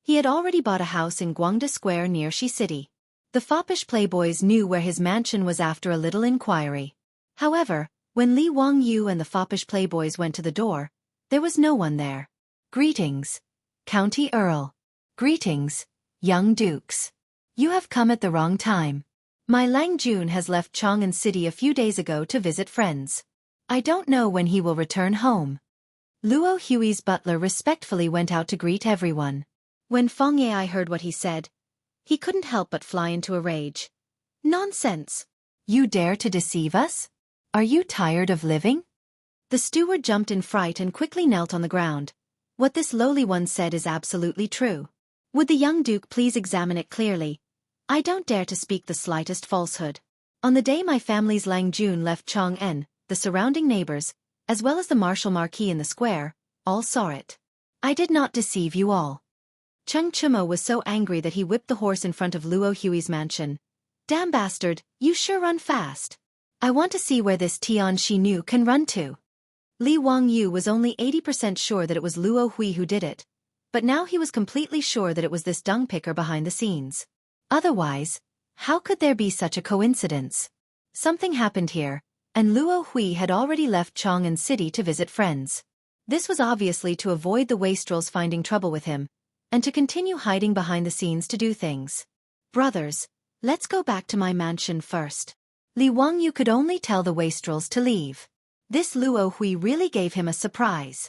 he had already bought a house in Guangda Square near Shi City. The foppish playboys knew where his mansion was after a little inquiry. However, when Li Wangyu and the foppish playboys went to the door, there was no one there. Greetings, County Earl. Greetings, young dukes. You have come at the wrong time. My Lang Jun has left Chong'an City a few days ago to visit friends. I don't know when he will return home. Luo Hui's butler respectfully went out to greet everyone. When Feng Yai heard what he said, he couldn't help but fly into a rage. Nonsense! You dare to deceive us? Are you tired of living? The steward jumped in fright and quickly knelt on the ground. What this lowly one said is absolutely true. Would the young duke please examine it clearly? I don't dare to speak the slightest falsehood. On the day my family's Lang Jun left Chong'an, the surrounding neighbors, as well as the martial marquis in the square, all saw it. I did not deceive you all. Chung Chimo was so angry that he whipped the horse in front of Luo Hui's mansion. Damn bastard, you sure run fast. I want to see where this Tian Xinu can run to. Li Wangyu was only 80% sure that it was Luo Hui who did it, but now he was completely sure that it was this dung picker behind the scenes. Otherwise, how could there be such a coincidence? Something happened here, and Luo Hui had already left Chong'an City to visit friends. This was obviously to avoid the wastrels finding trouble with him, and to continue hiding behind the scenes to do things. Brothers, let's go back to my mansion first. Li Wangyu could only tell the wastrels to leave. This Luo Hui really gave him a surprise.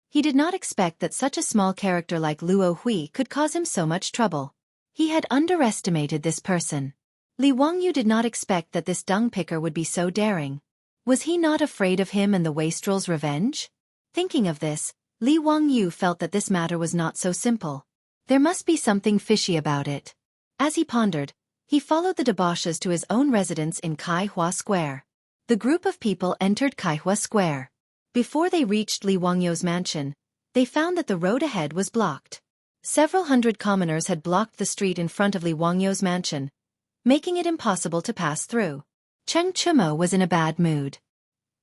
He did not expect that such a small character like Luo Hui could cause him so much trouble. He had underestimated this person. Li Wangyu did not expect that this dung picker would be so daring. Was he not afraid of him and the wastrel's revenge? Thinking of this, Li Wangyu felt that this matter was not so simple. There must be something fishy about it. As he pondered, he followed the debauches to his own residence in Kaihua Square. The group of people entered Kaihua Square. Before they reached Li Wangyu's mansion, they found that the road ahead was blocked. Several hundred commoners had blocked the street in front of Li Wangyou's mansion, making it impossible to pass through. Cheng Chumo was in a bad mood.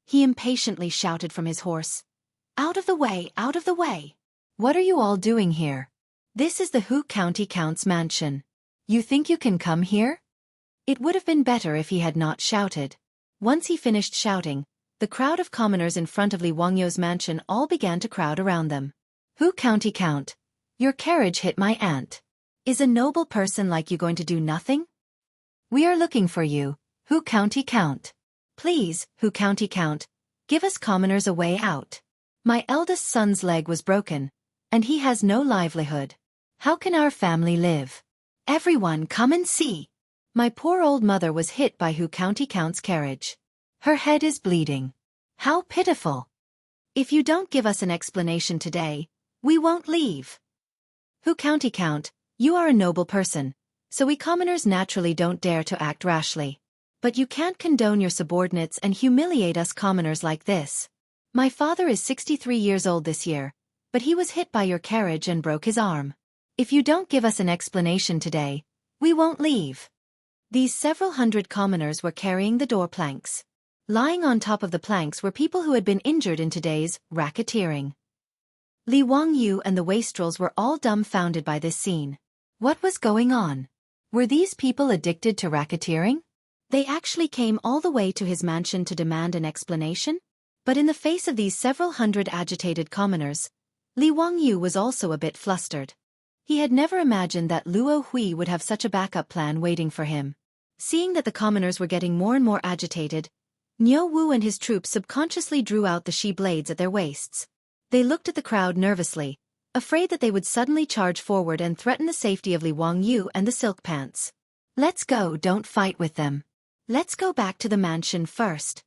He impatiently shouted from his horse, "Out of the way, out of the way! What are you all doing here? This is the Hu County Count's mansion. You think you can come here?" It would have been better if he had not shouted. Once he finished shouting, the crowd of commoners in front of Li Wangyou's mansion all began to crowd around them. "Hu County Count, your carriage hit my aunt. Is a noble person like you going to do nothing? We are looking for you, Hu County Count. Please, Hu County Count, give us commoners a way out. My eldest son's leg was broken, and he has no livelihood. How can our family live? Everyone come and see. My poor old mother was hit by Hu County Count's carriage. Her head is bleeding. How pitiful. If you don't give us an explanation today, we won't leave. Hu County Count, you are a noble person, so we commoners naturally don't dare to act rashly. But you can't condone your subordinates and humiliate us commoners like this. My father is 63 years old this year, but he was hit by your carriage and broke his arm. If you don't give us an explanation today, we won't leave." These several hundred commoners were carrying the door planks. Lying on top of the planks were people who had been injured in today's racketeering. Li Wangyou and the wastrels were all dumbfounded by this scene. What was going on? Were these people addicted to racketeering? They actually came all the way to his mansion to demand an explanation? But in the face of these several hundred agitated commoners, Li Wangyou was also a bit flustered. He had never imagined that Luo Hui would have such a backup plan waiting for him. Seeing that the commoners were getting more and more agitated, Niu Wu and his troops subconsciously drew out the shi blades at their waists. They looked at the crowd nervously, afraid that they would suddenly charge forward and threaten the safety of Li Wangyou and the silk pants. "Let's go, don't fight with them. Let's go back to the mansion first,"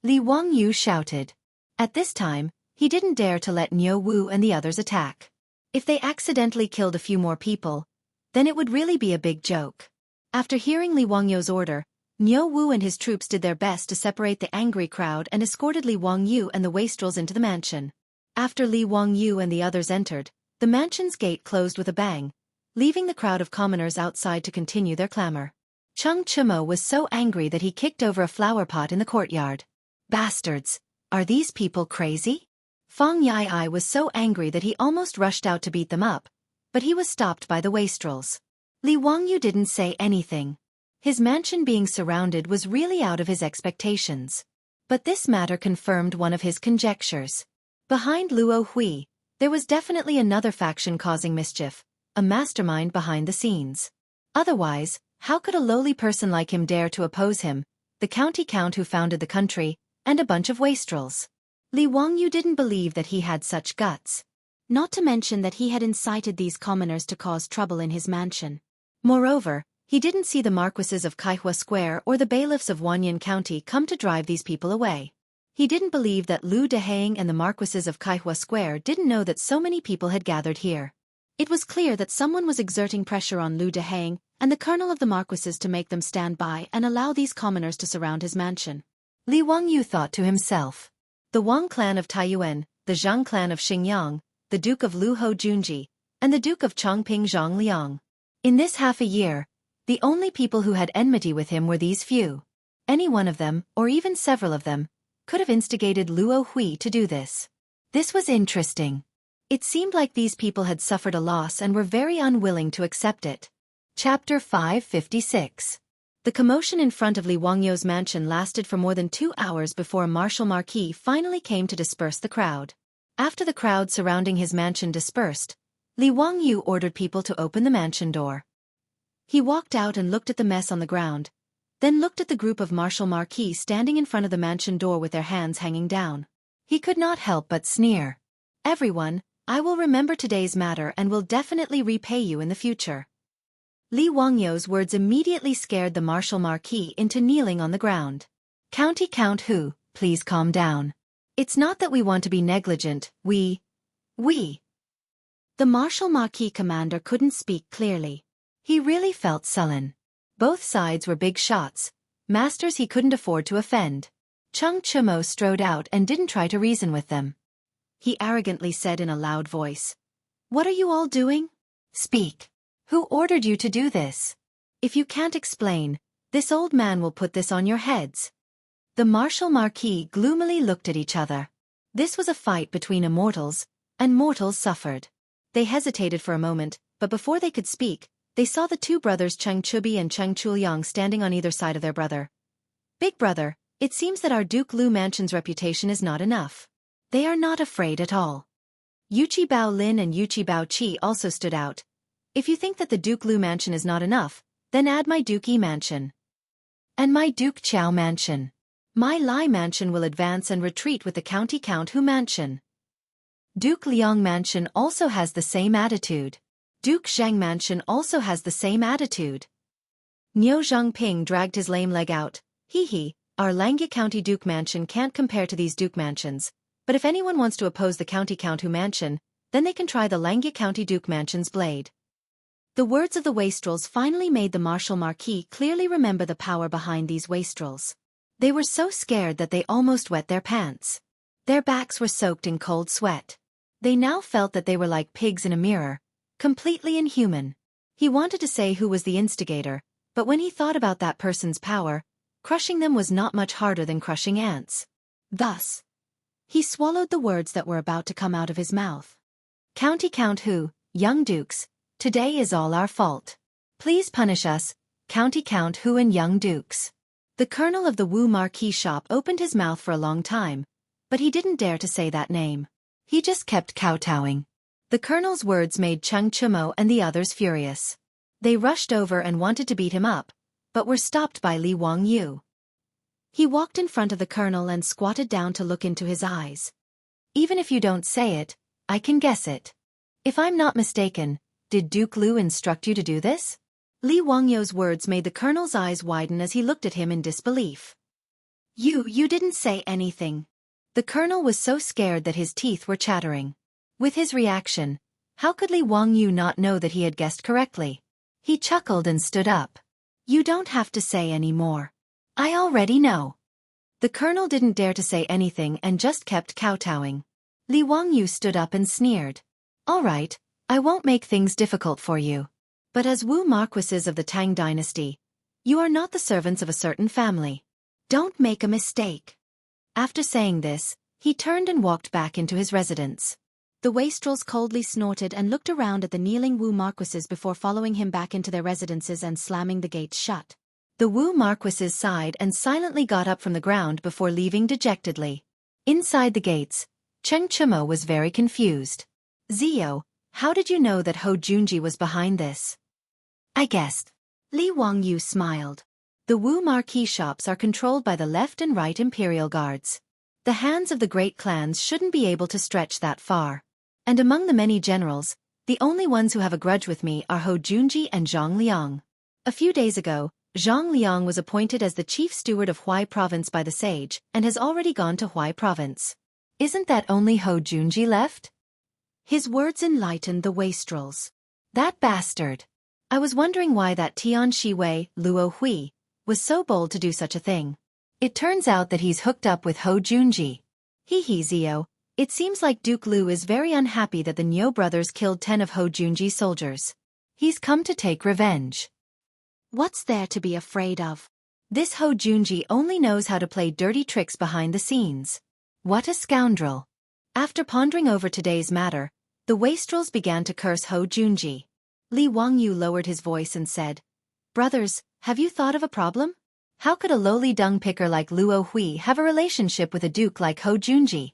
Li Wangyou shouted. At this time, he didn't dare to let Niu Wu and the others attack. If they accidentally killed a few more people, then it would really be a big joke. After hearing Li Wangyou's order, Niu Wu and his troops did their best to separate the angry crowd and escorted Li Wangyou and the wastrels into the mansion. After Li Wangyou and the others entered, the mansion's gate closed with a bang, leaving the crowd of commoners outside to continue their clamor. Cheng Chumo was so angry that he kicked over a flower pot in the courtyard. "Bastards! Are these people crazy?" Fang Yai was so angry that he almost rushed out to beat them up, but he was stopped by the wastrels. Li Wangyou didn't say anything. His mansion being surrounded was really out of his expectations. But this matter confirmed one of his conjectures. Behind Luo Hui, there was definitely another faction causing mischief, a mastermind behind the scenes. Otherwise, how could a lowly person like him dare to oppose him, the county count who founded the country, and a bunch of wastrels? Li Wangyou didn't believe that he had such guts. Not to mention that he had incited these commoners to cause trouble in his mansion. Moreover, he didn't see the marquises of Kaihua Square or the bailiffs of Wanyan County come to drive these people away. He didn't believe that Lu Dehang and the marquises of Kaihua Square didn't know that so many people had gathered here. It was clear that someone was exerting pressure on Lu Dehang and the colonel of the marquises to make them stand by and allow these commoners to surround his mansion. Li Wangyou thought to himself. The Wang clan of Taiyuan, the Zhang clan of Xingyang, the Duke of Luho Junji, and the Duke of Chongping Zhang Liang. In this half a year, the only people who had enmity with him were these few. Any one of them, or even several of them, could have instigated Luo Hui to do this. This was interesting. It seemed like these people had suffered a loss and were very unwilling to accept it. Chapter 556. The commotion in front of Li Wangyou's mansion lasted for more than 2 hours before a martial marquis finally came to disperse the crowd. After the crowd surrounding his mansion dispersed, Li Wangyou ordered people to open the mansion door. He walked out and looked at the mess on the ground, then looked at the group of martial marquis standing in front of the mansion door with their hands hanging down. He could not help but sneer. "Everyone, I will remember today's matter and will definitely repay you in the future." Li Wangyou's words immediately scared the martial marquis into kneeling on the ground. "County Count Hu, please calm down. It's not that we want to be negligent, we... The martial marquis commander couldn't speak clearly. He really felt sullen. Both sides were big shots, masters he couldn't afford to offend. Cheng Chumo strode out and didn't try to reason with them. he arrogantly said in a loud voice. What are you all doing? Speak. Who ordered you to do this? If you can't explain, this old man will put this on your heads. The Marshal Marquis gloomily looked at each other. This was a fight between immortals, and mortals suffered. They hesitated for a moment, but before they could speak, they saw the two brothers Cheng Chubi and Cheng Chuliang standing on either side of their brother. Big brother, it seems that our Duke Lu Mansion's reputation is not enough. They are not afraid at all. Yuchi Bao Lin and Yuchi Bao Qi also stood out. If you think that the Duke Lu Mansion is not enough, then add my Duke Yi Mansion. And my Duke Qiao Mansion. My Lai Mansion will advance and retreat with the County Count Hu Mansion. Duke Liang Mansion also has the same attitude. Duke Zheng Mansion also has the same attitude. Niu Zhangping dragged his lame leg out. Hee, our Langya County Duke Mansion can't compare to these Duke Mansions, but if anyone wants to oppose the County Count Hu Mansion, then they can try the Langya County Duke Mansion's blade. The words of the wastrels finally made the Marshal Marquis clearly remember the power behind these wastrels. They were so scared that they almost wet their pants. Their backs were soaked in cold sweat. They now felt that they were like pigs in a mirror, completely inhuman. He wanted to say who was the instigator, but when he thought about that person's power, crushing them was not much harder than crushing ants. Thus, he swallowed the words that were about to come out of his mouth. County Count Hu, young dukes, today is all our fault. Please punish us, County Count Hu and young dukes. The colonel of the Wu Marquis shop opened his mouth for a long time, but he didn't dare to say that name. He just kept kowtowing. The colonel's words made Cheng Chumo and the others furious. They rushed over and wanted to beat him up, but were stopped by Li Wangyu. He walked in front of the colonel and squatted down to look into his eyes. Even if you don't say it, I can guess it. If I'm not mistaken, did Duke Lu instruct you to do this? Li Wangyu's words made the colonel's eyes widen as he looked at him in disbelief. You didn't say anything. The colonel was so scared that his teeth were chattering. With his reaction, how could Li Wangyu not know that he had guessed correctly? He chuckled and stood up. You don't have to say any more. I already know. The colonel didn't dare to say anything and just kept kowtowing. Li Wangyu stood up and sneered. All right, I won't make things difficult for you. But as Wu Marquises of the Tang Dynasty, you are not the servants of a certain family. Don't make a mistake. After saying this, he turned and walked back into his residence. The wastrels coldly snorted and looked around at the kneeling Wu Marquises before following him back into their residences and slamming the gates shut. The Wu Marquises sighed and silently got up from the ground before leaving dejectedly. Inside the gates, Cheng Chumo was very confused. Zio, how did you know that Ho Junji was behind this? I guessed. Li Wangyu smiled. The Wu Marquis shops are controlled by the left and right imperial guards. The hands of the great clans shouldn't be able to stretch that far. And among the many generals, the only ones who have a grudge with me are Ho Junji and Zhang Liang. A few days ago, Zhang Liang was appointed as the chief steward of Huai Province by the sage and has already gone to Huai Province. Isn't that only Ho Junji left? His words enlightened the wastrels. That bastard. I was wondering why that Tian Shiwei, Luo Hui, was so bold to do such a thing. It turns out that he's hooked up with Ho Junji. Hee Zio, it seems like Duke Lu is very unhappy that the Nyo brothers killed 10 of Ho Junji's soldiers. He's come to take revenge. What's there to be afraid of? This Ho Junji only knows how to play dirty tricks behind the scenes. What a scoundrel. After pondering over today's matter, the wastrels began to curse Ho Junji. Li Wangyu lowered his voice and said, Brothers, have you thought of a problem? How could a lowly dung picker like Luo Hui have a relationship with a duke like Ho Junji?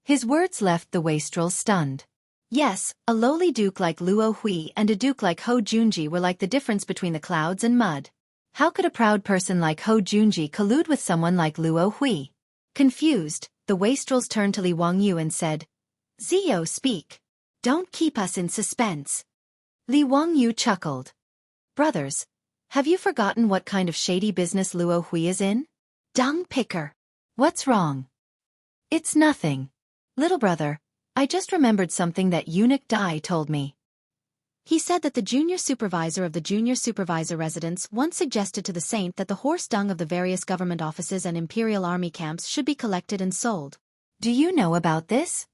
His words left the wastrels stunned. Yes, a lowly duke like Luo Hui and a duke like Ho Junji were like the difference between the clouds and mud. How could a proud person like Ho Junji collude with someone like Luo Hui? Confused, the wastrels turned to Li Wangyu and said, Zio, speak. Don't keep us in suspense. Li Wangyu chuckled. Brothers, have you forgotten what kind of shady business Luo Hui is in? Dung picker. What's wrong? It's nothing. Little brother, I just remembered something that Eunuch Dai told me. He said that the junior supervisor of the junior supervisor residence once suggested to the saint that the horse dung of the various government offices and imperial army camps should be collected and sold. Do you know about this?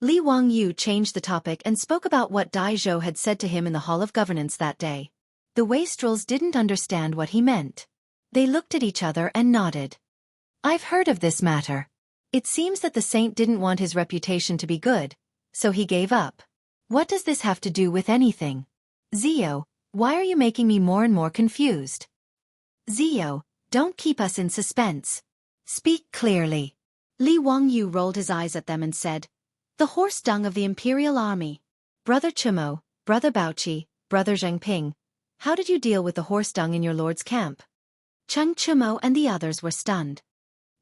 Li Wangyu changed the topic and spoke about what Dai Zhou had said to him in the Hall of Governance that day. The wastrels didn't understand what he meant. They looked at each other and nodded. I've heard of this matter. It seems that the saint didn't want his reputation to be good, so he gave up. What does this have to do with anything? Zio, why are you making me more and more confused? Zio, don't keep us in suspense. Speak clearly. Li Wangyu rolled his eyes at them and said, The horse dung of the imperial army. Brother Chumo, Brother Baoqi, Brother Zhengping, how did you deal with the horse dung in your lord's camp? Cheng Chumo and the others were stunned.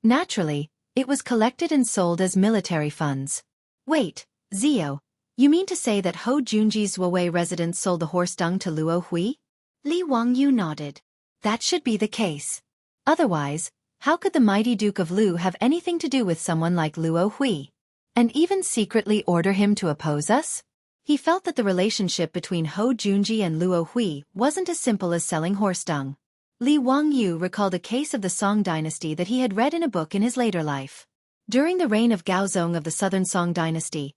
Naturally, it was collected and sold as military funds. Wait, Zio, you mean to say that Ho Junji's Zuowei residents sold the horse dung to Luo Hui? Li Wangyu nodded. That should be the case. Otherwise, how could the mighty Duke of Lu have anything to do with someone like Luo Hui? And even secretly order him to oppose us? He felt that the relationship between Ho Junji and Luo Hui wasn't as simple as selling horse dung. Li Wangyu recalled a case of the Song Dynasty that he had read in a book in his later life. During the reign of Gaozong of the Southern Song Dynasty,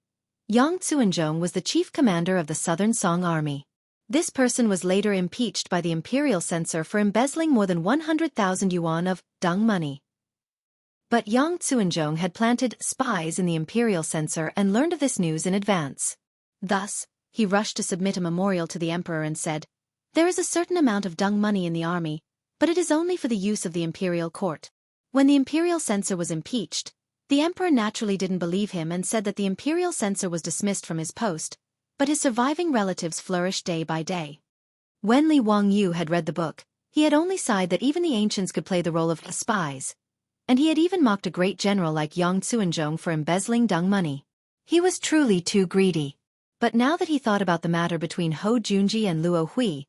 Yang Tsuenzhong was the chief commander of the Southern Song Army. This person was later impeached by the imperial censor for embezzling more than 100,000 yuan of dung money. But Yang Tsuenzhong had planted spies in the imperial censor and learned of this news in advance. Thus, he rushed to submit a memorial to the emperor and said, There is a certain amount of dung money in the army, but it is only for the use of the imperial court. When the imperial censor was impeached, the emperor naturally didn't believe him and said that the imperial censor was dismissed from his post, but his surviving relatives flourished day by day. When Li Wangyu had read the book, he had only sighed that even the ancients could play the role of spies, and he had even mocked a great general like Yang Tsuenzhong for embezzling dung money. He was truly too greedy. But now that he thought about the matter between Ho Junji and Luo Hui,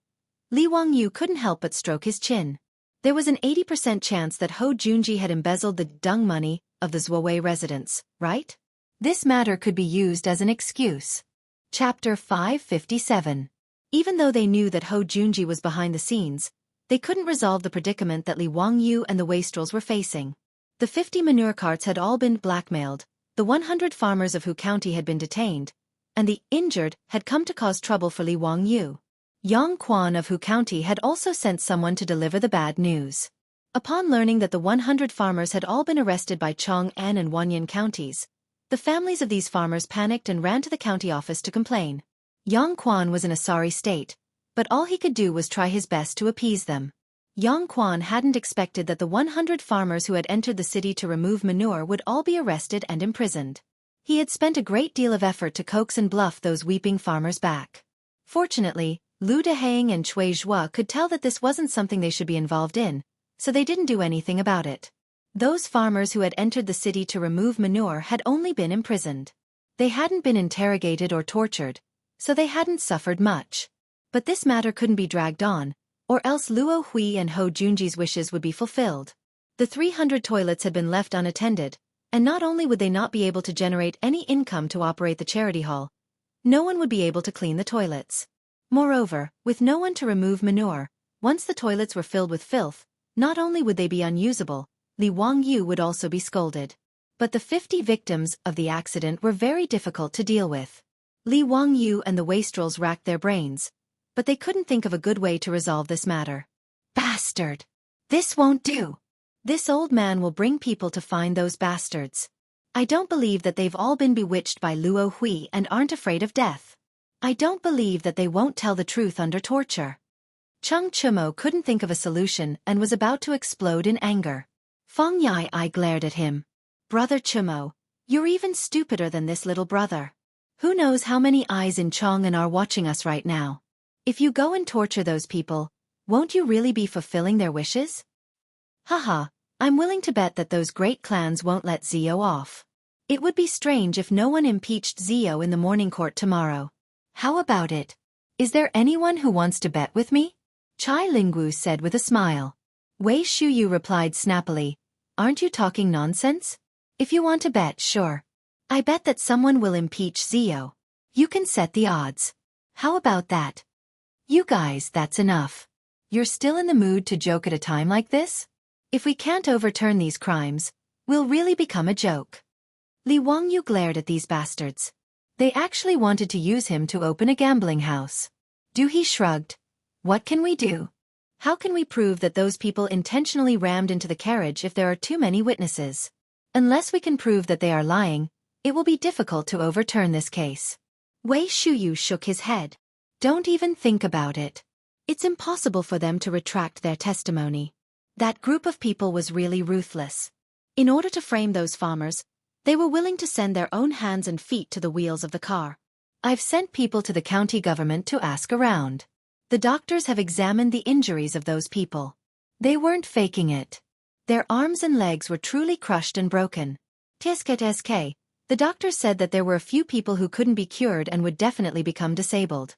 Li Wangyu couldn't help but stroke his chin. There was an 80% chance that Ho Junji had embezzled the dung money of the Zuowei residents, right? This matter could be used as an excuse. Chapter 557. Even though they knew that Ho Junji was behind the scenes, they couldn't resolve the predicament that Li Wangyu and the wastrels were facing. The 50 manure carts had all been blackmailed, the 100 farmers of Hu County had been detained, and the injured had come to cause trouble for Li Wangyu. Yang Quan of Hu County had also sent someone to deliver the bad news. Upon learning that the 100 farmers had all been arrested by Chong'an and Wanyan counties, the families of these farmers panicked and ran to the county office to complain. Yang Quan was in a sorry state, but all he could do was try his best to appease them. Yang Quan hadn't expected that the 100 farmers who had entered the city to remove manure would all be arrested and imprisoned. He had spent a great deal of effort to coax and bluff those weeping farmers back. Fortunately, Lu Dehang and Cui Zhua could tell that this wasn't something they should be involved in, so they didn't do anything about it. Those farmers who had entered the city to remove manure had only been imprisoned. They hadn't been interrogated or tortured, so they hadn't suffered much. But this matter couldn't be dragged on, or else Luo Hui and Ho Junji's wishes would be fulfilled. The 300 toilets had been left unattended, and not only would they not be able to generate any income to operate the charity hall, no one would be able to clean the toilets. Moreover, with no one to remove manure, once the toilets were filled with filth, not only would they be unusable, Li Wangyu would also be scolded. But the 50 victims of the accident were very difficult to deal with. Li Wangyu and the wastrels racked their brains, but they couldn't think of a good way to resolve this matter. Bastard! This won't do! This old man will bring people to find those bastards. I don't believe that they've all been bewitched by Luo Hui and aren't afraid of death. I don't believe that they won't tell the truth under torture. Cheng Chumo couldn't think of a solution and was about to explode in anger. Feng Yai glared at him. Brother Chumo, you're even stupider than this little brother. Who knows how many eyes in Chong'an are watching us right now? If you go and torture those people, won't you really be fulfilling their wishes? Haha, I'm willing to bet that those great clans won't let Zio off. It would be strange if no one impeached Zio in the morning court tomorrow. How about it? Is there anyone who wants to bet with me? Chai Lingwu said with a smile. Wei Shuyu replied snappily, Aren't you talking nonsense? If you want to bet, sure. I bet that someone will impeach Zio. You can set the odds. How about that? You guys, that's enough. You're still in the mood to joke at a time like this? If we can't overturn these crimes, we'll really become a joke. Li Wangyu glared at these bastards. They actually wanted to use him to open a gambling house. He shrugged. What can we do? How can we prove that those people intentionally rammed into the carriage if there are too many witnesses? Unless we can prove that they are lying, it will be difficult to overturn this case. Wei Shuyu shook his head. Don't even think about it. It's impossible for them to retract their testimony. That group of people was really ruthless. In order to frame those farmers, they were willing to send their own hands and feet to the wheels of the car. I've sent people to the county government to ask around. The doctors have examined the injuries of those people. They weren't faking it. Their arms and legs were truly crushed and broken. The doctors said that there were a few people who couldn't be cured and would definitely become disabled.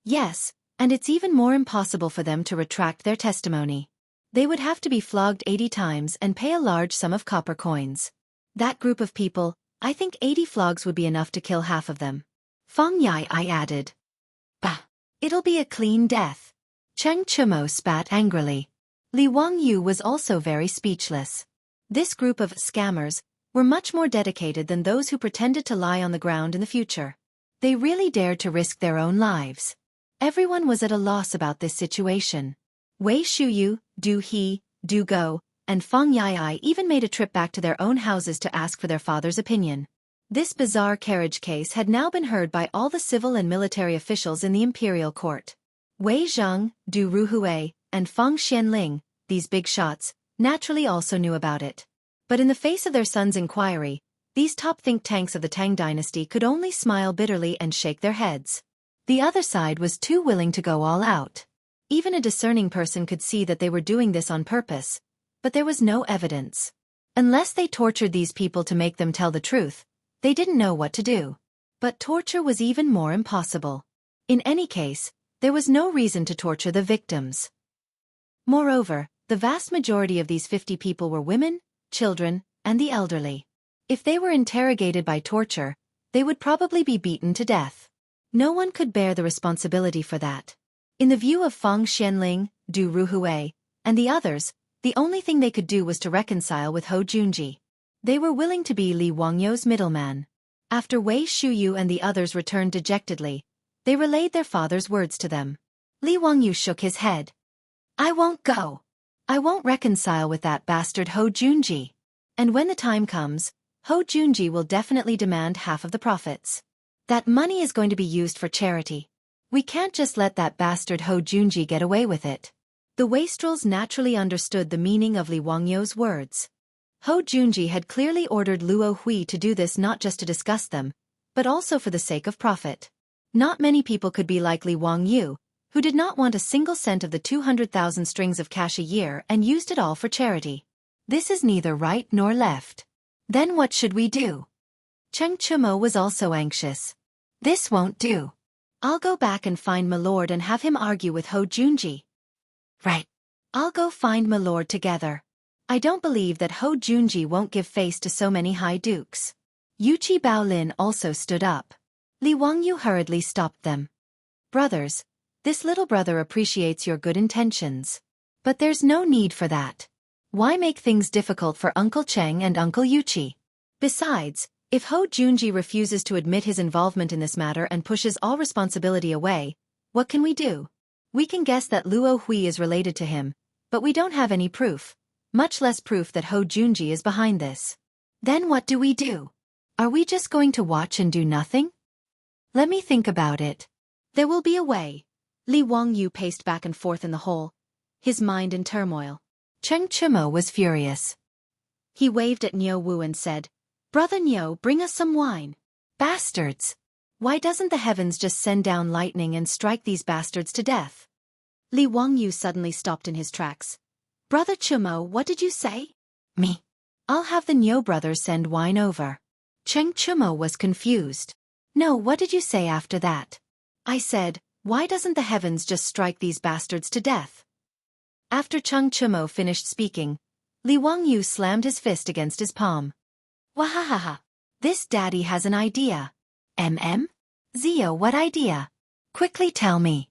Yes, and it's even more impossible for them to retract their testimony. They would have to be flogged 80 times and pay a large sum of copper coins. That group of people, I think 80 flogs would be enough to kill half of them. Feng Yai added. Bah! It'll be a clean death. Cheng Chumo spat angrily. Li Wangyu was also very speechless. This group of scammers were much more dedicated than those who pretended to lie on the ground in the future. They really dared to risk their own lives. Everyone was at a loss about this situation. Wei Shuyu, Du He, Du Go, and Feng Yai even made a trip back to their own houses to ask for their father's opinion. This bizarre carriage case had now been heard by all the civil and military officials in the imperial court. Wei Zheng, Du Ruhui, and Feng Xianling, these big shots, naturally also knew about it. But in the face of their son's inquiry, these top think tanks of the Tang Dynasty could only smile bitterly and shake their heads. The other side was too willing to go all out. Even a discerning person could see that they were doing this on purpose, but there was no evidence. Unless they tortured these people to make them tell the truth, they didn't know what to do. But torture was even more impossible. In any case, there was no reason to torture the victims. Moreover, the vast majority of these 50 people were women, children, and the elderly. If they were interrogated by torture, they would probably be beaten to death. No one could bear the responsibility for that. In the view of Feng Xianling, Du Ruhui, and the others, the only thing they could do was to reconcile with Hou Junji. They were willing to be Li Wangyu's middleman. After Wei Shuyu and the others returned dejectedly, they relayed their father's words to them. Li Wangyu shook his head. I won't go. I won't reconcile with that bastard Hou Junji. And when the time comes, Hou Junji will definitely demand half of the profits. That money is going to be used for charity. We can't just let that bastard Hou Junji get away with it. The wastrels naturally understood the meaning of Li Wangyu's words. Hou Junji had clearly ordered Luo Hui to do this not just to disgust them, but also for the sake of profit. Not many people could be like Li Wangyu, who did not want a single cent of the 200,000 strings of cash a year and used it all for charity. This is neither right nor left. Then what should we do? Cheng Chumo was also anxious. This won't do. I'll go back and find Milord and have him argue with Hou Junji. Right. I'll go find Milord together. I don't believe that Hou Junji won't give face to so many high dukes. Yuchi Baolin also stood up. Li Wangyu hurriedly stopped them. Brothers, this little brother appreciates your good intentions. But there's no need for that. Why make things difficult for Uncle Cheng and Uncle Yuchi? Besides, if Hou Junji refuses to admit his involvement in this matter and pushes all responsibility away, what can we do? We can guess that Luo Hui is related to him, but we don't have any proof, much less proof that Hou Junji is behind this. Then what do we do? Are we just going to watch and do nothing? Let me think about it. There will be a way. Li Wangyu paced back and forth in the hole, his mind in turmoil. Cheng Chumo was furious. He waved at Niu Wu and said, Brother Niu, bring us some wine. Bastards! Why doesn't the heavens just send down lightning and strike these bastards to death? Li Wangyu suddenly stopped in his tracks. Brother Chumo, what did you say? Me. I'll have the Niu brothers send wine over. Cheng Chumo was confused. No, what did you say after that? I said, why doesn't the heavens just strike these bastards to death? After Cheng Chumo finished speaking, Li Wangyu slammed his fist against his palm. Wahahaha! This daddy has an idea. Zio, what idea? Quickly tell me.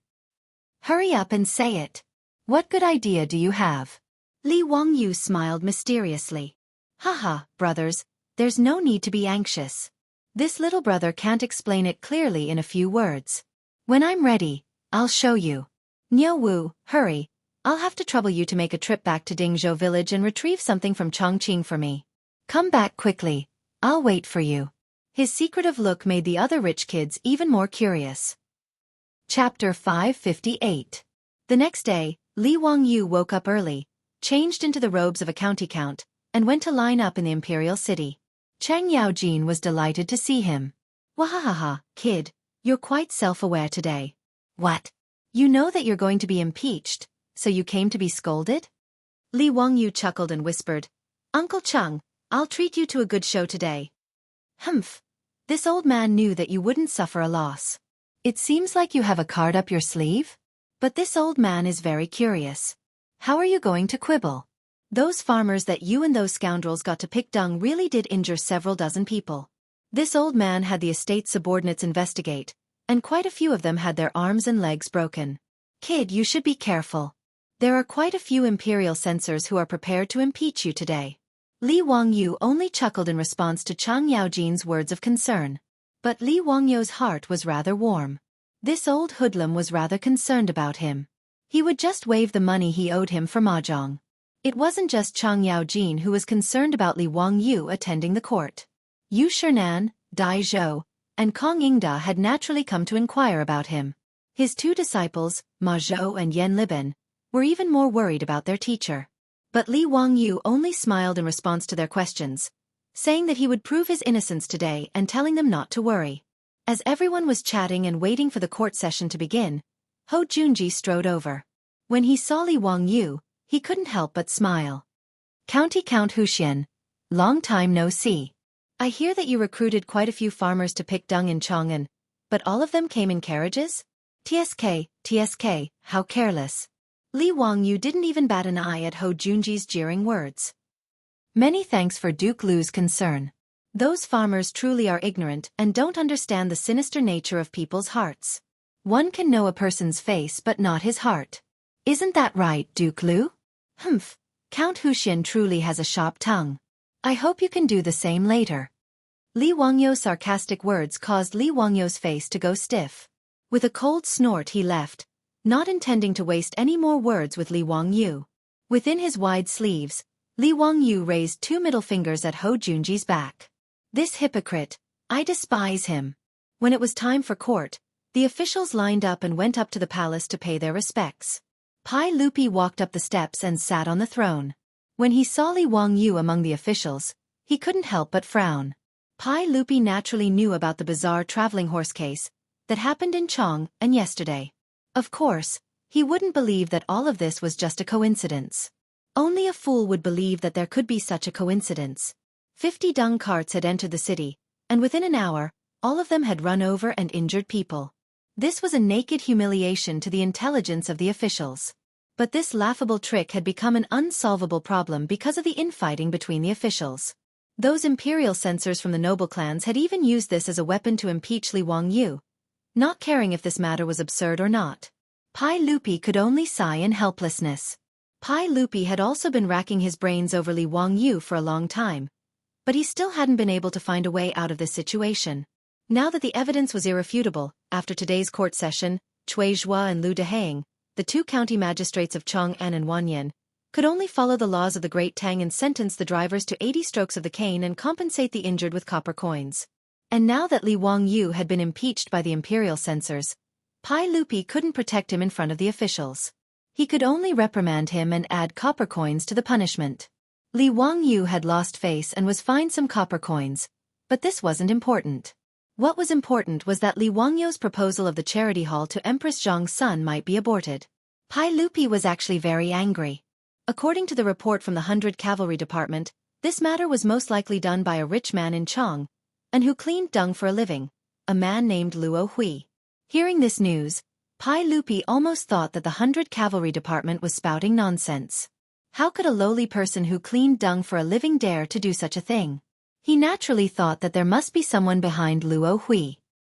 Hurry up and say it. What good idea do you have? Li Wangyu smiled mysteriously. Haha, brothers, there's no need to be anxious. This little brother can't explain it clearly in a few words. When I'm ready, I'll show you. Niu Wu, hurry. I'll have to trouble you to make a trip back to Dingzhou village and retrieve something from Chongqing for me. Come back quickly. I'll wait for you. His secretive look made the other rich kids even more curious. Chapter 558. The next day, Li Wangyu woke up early, changed into the robes of a county count, and went to line up in the imperial city. Chang Yaojin was delighted to see him. Wahahaha, kid, you're quite self-aware today. What? You know that you're going to be impeached, so you came to be scolded? Li Wangyu chuckled and whispered, Uncle Chung, I'll treat you to a good show today. Humph. This old man knew that you wouldn't suffer a loss. It seems like you have a card up your sleeve? But this old man is very curious. How are you going to quibble? Those farmers that you and those scoundrels got to pick dung really did injure several dozen people. This old man had the estate subordinates investigate, and quite a few of them had their arms and legs broken. Kid, you should be careful. There are quite a few imperial censors who are prepared to impeach you today. Li Wangyu only chuckled in response to Chang Yaojin's words of concern. But Li Wangyu's heart was rather warm. This old hoodlum was rather concerned about him. He would just waive the money he owed him for mahjong. It wasn't just Chang Yaojin who was concerned about Li Wangyu attending the court. Yu Shernan, Dai Zhou, and Kong Yingda had naturally come to inquire about him. His two disciples, Ma Zhou and Yan Liben, were even more worried about their teacher. But Li Wangyu only smiled in response to their questions, saying that he would prove his innocence today and telling them not to worry. As everyone was chatting and waiting for the court session to begin, Ho Junji strode over. When he saw Li Wangyu, he couldn't help but smile. County Count Huxian, long time no see. I hear that you recruited quite a few farmers to pick dung in Chang'an, but all of them came in carriages? TSK, how careless. Li Wangyu didn't even bat an eye at Ho Junji's jeering words. Many thanks for Duke Lu's concern. Those farmers truly are ignorant and don't understand the sinister nature of people's hearts. One can know a person's face but not his heart. Isn't that right, Duke Lu? Humph, Count Huxian truly has a sharp tongue. I hope you can do the same later. Li Wangyu's sarcastic words caused Li Wangyu's face to go stiff. With a cold snort he left, not intending to waste any more words with Li Wangyu. Within his wide sleeves, Li Wangyu raised two middle fingers at Ho Junji's back. This hypocrite, I despise him. When it was time for court, the officials lined up and went up to the palace to pay their respects. Pai Lupi walked up the steps and sat on the throne. When he saw Li Wangyu among the officials, he couldn't help but frown. Pai Lupi naturally knew about the bizarre traveling horse case that happened in Chang'an yesterday. Of course, he wouldn't believe that all of this was just a coincidence. Only a fool would believe that there could be such a coincidence. 50 dung carts had entered the city, and within an hour, all of them had run over and injured people. This was a naked humiliation to the intelligence of the officials. But this laughable trick had become an unsolvable problem because of the infighting between the officials. Those imperial censors from the noble clans had even used this as a weapon to impeach Li Wangyu, not caring if this matter was absurd or not. Pai Lupi could only sigh in helplessness. Pai Lupi had also been racking his brains over Li Wangyu for a long time, but he still hadn't been able to find a way out of this situation. Now that the evidence was irrefutable, after today's court session, Cui Zhua and Lu Dehang, the two county magistrates of Chang'an and Wanyan, could only follow the laws of the Great Tang and sentence the drivers to 80 strokes of the cane and compensate the injured with copper coins. And now that Li Wangyu had been impeached by the imperial censors, Pai Lupi couldn't protect him in front of the officials. He could only reprimand him and add copper coins to the punishment. Li Wangyu had lost face and was fined some copper coins, but this wasn't important. What was important was that Li Wangyu's proposal of the charity hall to Empress Zhang's son might be aborted. Pai Lupi was actually very angry. According to the report from the 100 Cavalry Department, this matter was most likely done by a rich man in Chang, and who cleaned dung for a living, a man named Luo Hui. Hearing this news, Pai Lupi almost thought that the 100 Cavalry Department was spouting nonsense. How could a lowly person who cleaned dung for a living dare to do such a thing? He naturally thought that there must be someone behind Luo Hui.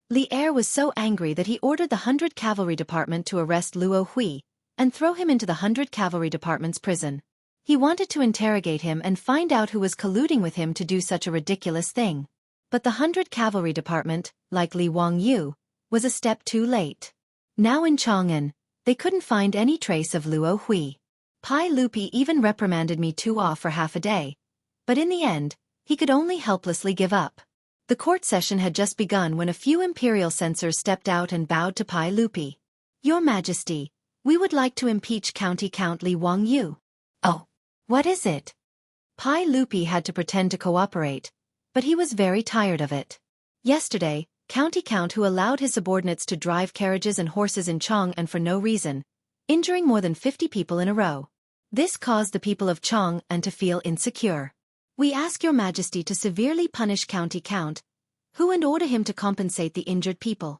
Li Er was so angry that he ordered the 100 Cavalry Department to arrest Luo Hui and throw him into the 100 Cavalry Department's prison. He wanted to interrogate him and find out who was colluding with him to do such a ridiculous thing. But the 100 Cavalry Department, like Li Wangyu, was a step too late. Now in Chang'an, they couldn't find any trace of Luo Hui. Pai Lupi even reprimanded me too off for half a day, but in the end, he could only helplessly give up. The court session had just begun when a few imperial censors stepped out and bowed to Pai Lupi. Your Majesty, we would like to impeach County Count Li Wangyu. Oh, what is it? Pai Lupi had to pretend to cooperate, but he was very tired of it. Yesterday, County Count who allowed his subordinates to drive carriages and horses in Chang'an for no reason, injuring more than 50 people in a row. This caused the people of Chang'an to feel insecure. We ask your Majesty to severely punish County Count, who and order him to compensate the injured people.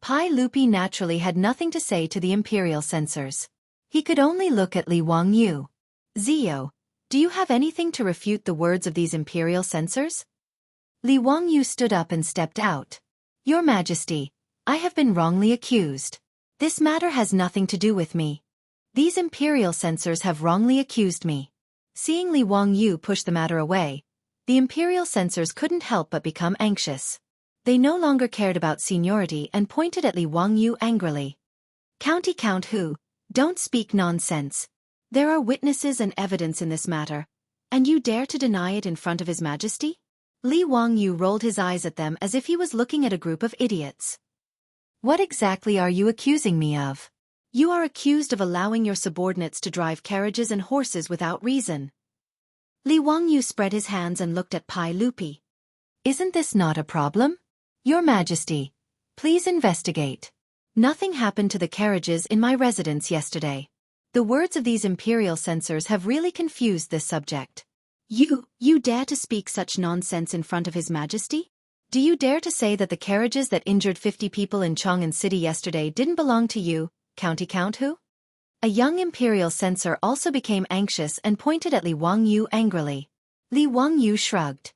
Pai Lupi naturally had nothing to say to the imperial censors. He could only look at Li Wangyu. Zio, do you have anything to refute the words of these imperial censors? Li Wangyu stood up and stepped out. Your Majesty, I have been wrongly accused. This matter has nothing to do with me. These imperial censors have wrongly accused me. Seeing Li Wangyu push the matter away, the imperial censors couldn't help but become anxious. They no longer cared about seniority and pointed at Li Wangyu angrily. County Count Hu, don't speak nonsense. There are witnesses and evidence in this matter, and you dare to deny it in front of His Majesty? Li Wangyu rolled his eyes at them as if he was looking at a group of idiots. What exactly are you accusing me of? You are accused of allowing your subordinates to drive carriages and horses without reason. Li Wangyu spread his hands and looked at Pai Lupi. Isn't this not a problem? Your Majesty, please investigate. Nothing happened to the carriages in my residence yesterday. The words of these imperial censors have really confused this subject. You dare to speak such nonsense in front of His Majesty? Do you dare to say that the carriages that injured 50 people in Chang'an City yesterday didn't belong to you, County Count Hu? A young imperial censor also became anxious and pointed at Li Wangyu angrily. Li Wangyu shrugged.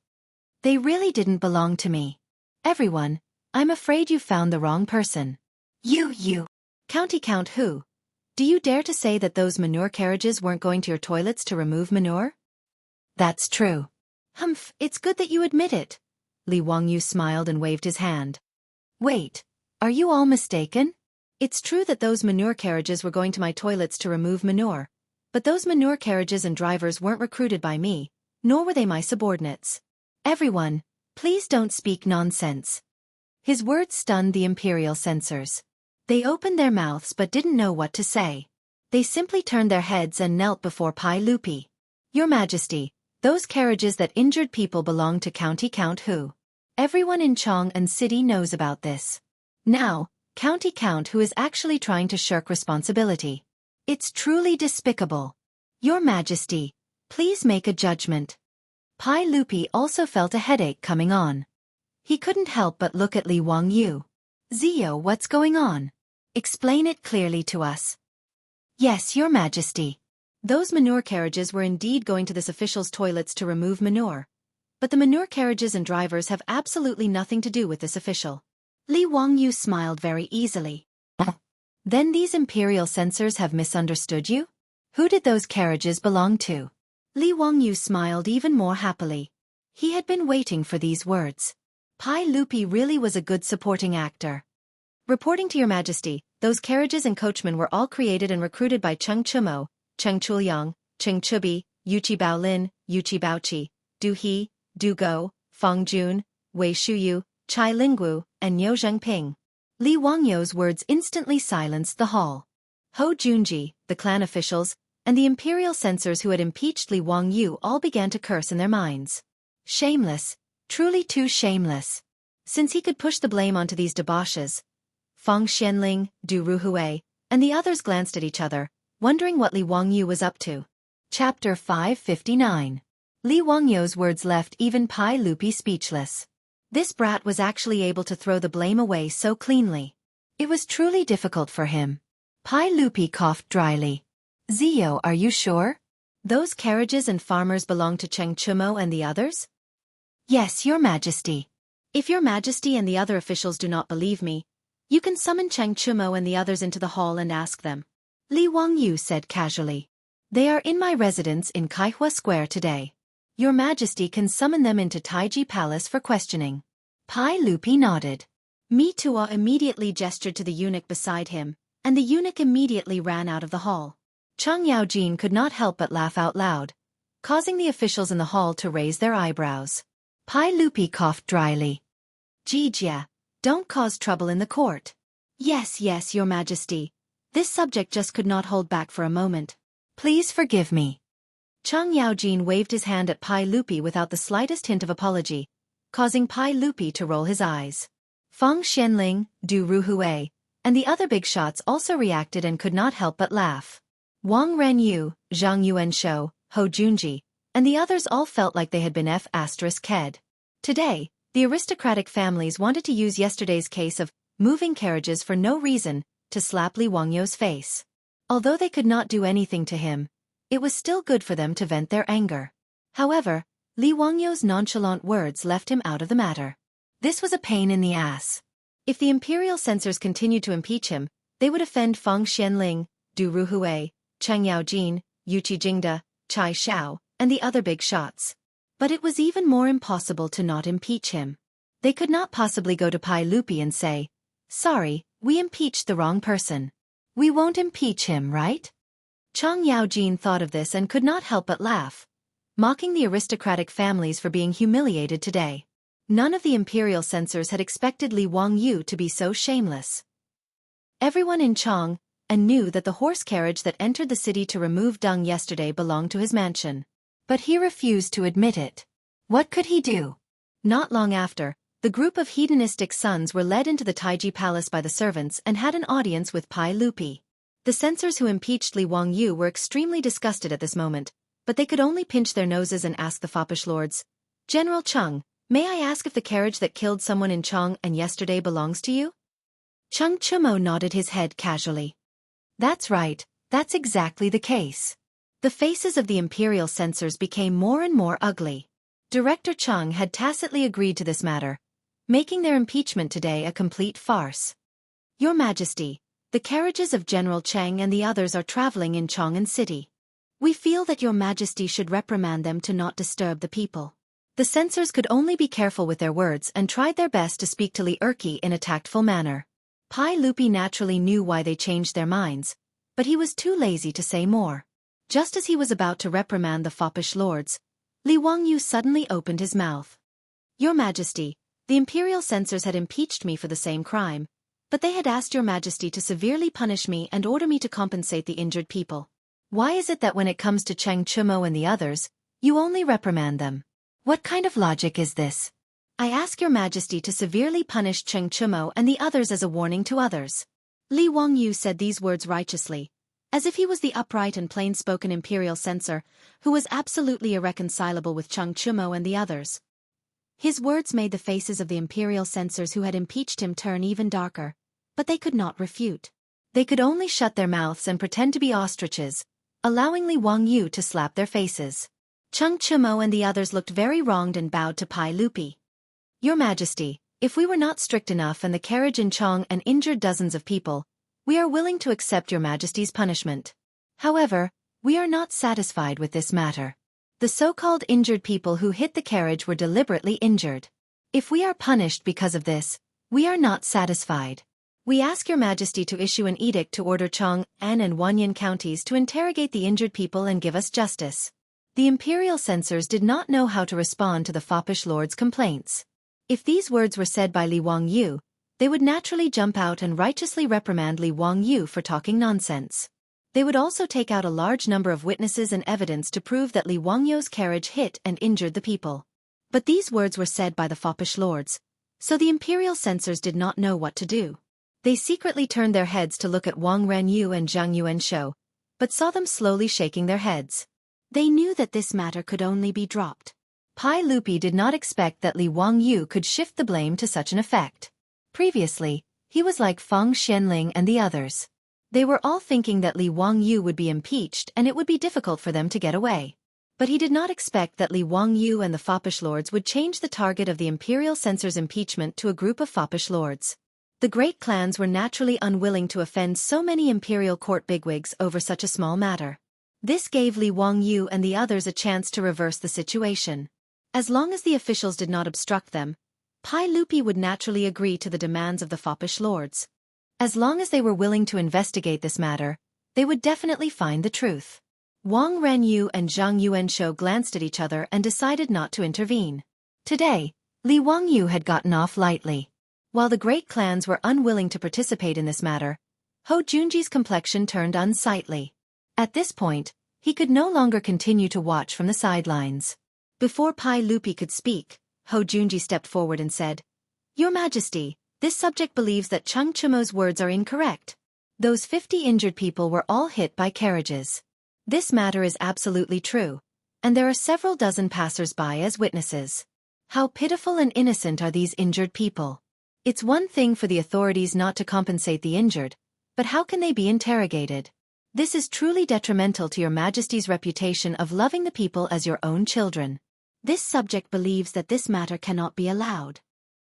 They really didn't belong to me. Everyone, I'm afraid you found the wrong person. You. County Count Hu, do you dare to say that those manure carriages weren't going to your toilets to remove manure? That's true. Humph, it's good that you admit it. Li Wangyu smiled and waved his hand. Wait, are you all mistaken? It's true that those manure carriages were going to my toilets to remove manure, but those manure carriages and drivers weren't recruited by me, nor were they my subordinates. Everyone, please don't speak nonsense. His words stunned the imperial censors. They opened their mouths but didn't know what to say. They simply turned their heads and knelt before Pai Lupi. Your Majesty, those carriages that injured people belong to County Count Hu. Everyone in Chang'an City knows about this. Now, County Count Hu is actually trying to shirk responsibility. It's truly despicable. Your Majesty, please make a judgment. Pai Lupi also felt a headache coming on. He couldn't help but look at Li Wangyu. Zio, what's going on? Explain it clearly to us. Yes, Your Majesty. Those manure carriages were indeed going to this official's toilets to remove manure. But the manure carriages and drivers have absolutely nothing to do with this official. Li Wangyu smiled very easily. Then these imperial censors have misunderstood you? Who did those carriages belong to? Li Wangyu smiled even more happily. He had been waiting for these words. Pai Lupi really was a good supporting actor. Reporting to Your Majesty, those carriages and coachmen were all created and recruited by Cheng Chumo, Cheng Chuliang, Cheng Chubi, Yuchi Baolin, Yuchi Baoqi, Du He, Du Go, Feng Jun, Wei Shuyu, Chai Lingwu, and Niu Zhengping. Li Wangyu's words instantly silenced the hall. Ho Junji, the clan officials, and the imperial censors who had impeached Li Wangyu all began to curse in their minds. Shameless, truly too shameless. Since he could push the blame onto these debauches, Feng Xianling, Du Ruhui, and the others glanced at each other, wondering what Li Wangyu was up to. Chapter 559. Li Wangyu's words left even Pai Lupi speechless. This brat was actually able to throw the blame away so cleanly. It was truly difficult for him. Pai Lupi coughed dryly. Zio, are you sure? Those carriages and farmers belong to Cheng Chumo and the others? Yes, Your Majesty. If Your Majesty and the other officials do not believe me, you can summon Cheng Chumo and the others into the hall and ask them. Li Wangyu said casually. They are in my residence in Kaihua Square today. Your Majesty can summon them into Taiji Palace for questioning. Pai Lupi nodded. Mitua immediately gestured to the eunuch beside him, and the eunuch immediately ran out of the hall. Cheng Yaojin could not help but laugh out loud, causing the officials in the hall to raise their eyebrows. Pai Lupi coughed dryly. Jijia, don't cause trouble in the court. Yes, Your Majesty. This subject just could not hold back for a moment. Please forgive me. Cheng Yaojin waved his hand at Pai Lupi without the slightest hint of apology, causing Pai Lupi to roll his eyes. Feng Xianling, Du Ruhui, and the other big shots also reacted and could not help but laugh. Wang Renyu, Zhang Yuanshou, Ho Junji, and the others all felt like they had been f***ed. Today, the aristocratic families wanted to use yesterday's case of moving carriages for no reason to slap Li Wangyou's face. Although they could not do anything to him, it was still good for them to vent their anger. However, Li Wangyou's nonchalant words left him out of the matter. This was a pain in the ass. If the imperial censors continued to impeach him, they would offend Feng Xianling, Du Ruhui, Cheng Yaojin, Yuqi Jingda, Chai Xiao, and the other big shots. But it was even more impossible to not impeach him. They could not possibly go to Pai Lupi and say, "Sorry, we impeached the wrong person. We won't impeach him, right?" Cheng Yaojin thought of this and could not help but laugh, mocking the aristocratic families for being humiliated today. None of the imperial censors had expected Li Wangyu to be so shameless. Everyone in Chang'an knew that the horse carriage that entered the city to remove Deng yesterday belonged to his mansion. But he refused to admit it. What could he do? Not long after, the group of hedonistic sons were led into the Taiji Palace by the servants and had an audience with Pai Lupi. The censors who impeached Li Wangyu were extremely disgusted at this moment, but they could only pinch their noses and ask the foppish lords, "General Cheng, may I ask if the carriage that killed someone in Chang'an yesterday belongs to you?" Cheng Chumo nodded his head casually. "That's right, that's exactly the case." The faces of the imperial censors became more and more ugly. Director Cheng had tacitly agreed to this matter, making their impeachment today a complete farce. "Your Majesty, the carriages of General Cheng and the others are traveling in Chang'an City. We feel that Your Majesty should reprimand them to not disturb the people." The censors could only be careful with their words and tried their best to speak to Li Erqi in a tactful manner. Pai Lupi naturally knew why they changed their minds, but he was too lazy to say more. Just as he was about to reprimand the foppish lords, Li Wangyu suddenly opened his mouth. "Your Majesty, the imperial censors had impeached me for the same crime, but they had asked Your Majesty to severely punish me and order me to compensate the injured people. Why is it that when it comes to Cheng Chumo and the others, you only reprimand them? What kind of logic is this? I ask Your Majesty to severely punish Cheng Chumo and the others as a warning to others." Li Wangyu said these words righteously, as if he was the upright and plain-spoken imperial censor who was absolutely irreconcilable with Cheng Chumo and the others. His words made the faces of the imperial censors who had impeached him turn even darker, but they could not refute. They could only shut their mouths and pretend to be ostriches, allowing Li Wangyu to slap their faces. Cheng Chumo and the others looked very wronged and bowed to Pai Lupi. "Your Majesty, if we were not strict enough and the carriage in Chang'an injured dozens of people, we are willing to accept Your Majesty's punishment. However, we are not satisfied with this matter. The so-called injured people who hit the carriage were deliberately injured. If we are punished because of this, we are not satisfied. We ask Your Majesty to issue an edict to order Chang'an and Wanyan counties to interrogate the injured people and give us justice." The imperial censors did not know how to respond to the foppish lord's complaints. If these words were said by Li Wangyu, they would naturally jump out and righteously reprimand Li Wangyu for talking nonsense. They would also take out a large number of witnesses and evidence to prove that Li Wangyu's carriage hit and injured the people. But these words were said by the foppish lords, so the imperial censors did not know what to do. They secretly turned their heads to look at Wang Renyu and Zhang Yuanshou, but saw them slowly shaking their heads. They knew that this matter could only be dropped. Pai Lupi did not expect that Li Wangyu could shift the blame to such an effect. Previously, he was like Feng Xianling and the others. They were all thinking that Li Wangyu would be impeached and it would be difficult for them to get away. But he did not expect that Li Wangyu and the foppish lords would change the target of the imperial censors' impeachment to a group of foppish lords. The great clans were naturally unwilling to offend so many imperial court bigwigs over such a small matter. This gave Li Wangyu and the others a chance to reverse the situation. As long as the officials did not obstruct them, Pai Lupi would naturally agree to the demands of the foppish lords. As long as they were willing to investigate this matter, they would definitely find the truth. Wang Renyu and Zhang Yuanshou glanced at each other and decided not to intervene. Today, Li Wangyu had gotten off lightly. While the great clans were unwilling to participate in this matter, Hou Junji's complexion turned unsightly. At this point, he could no longer continue to watch from the sidelines. Before Pai Lupi could speak, Hou Junji stepped forward and said, "Your Majesty, this subject believes that Cheng Chumo's words are incorrect. Those 50 injured people were all hit by carriages. This matter is absolutely true, and there are several dozen passers-by as witnesses. How pitiful and innocent are these injured people. It's one thing for the authorities not to compensate the injured, but how can they be interrogated? This is truly detrimental to your Majesty's reputation of loving the people as your own children. This subject believes that this matter cannot be allowed."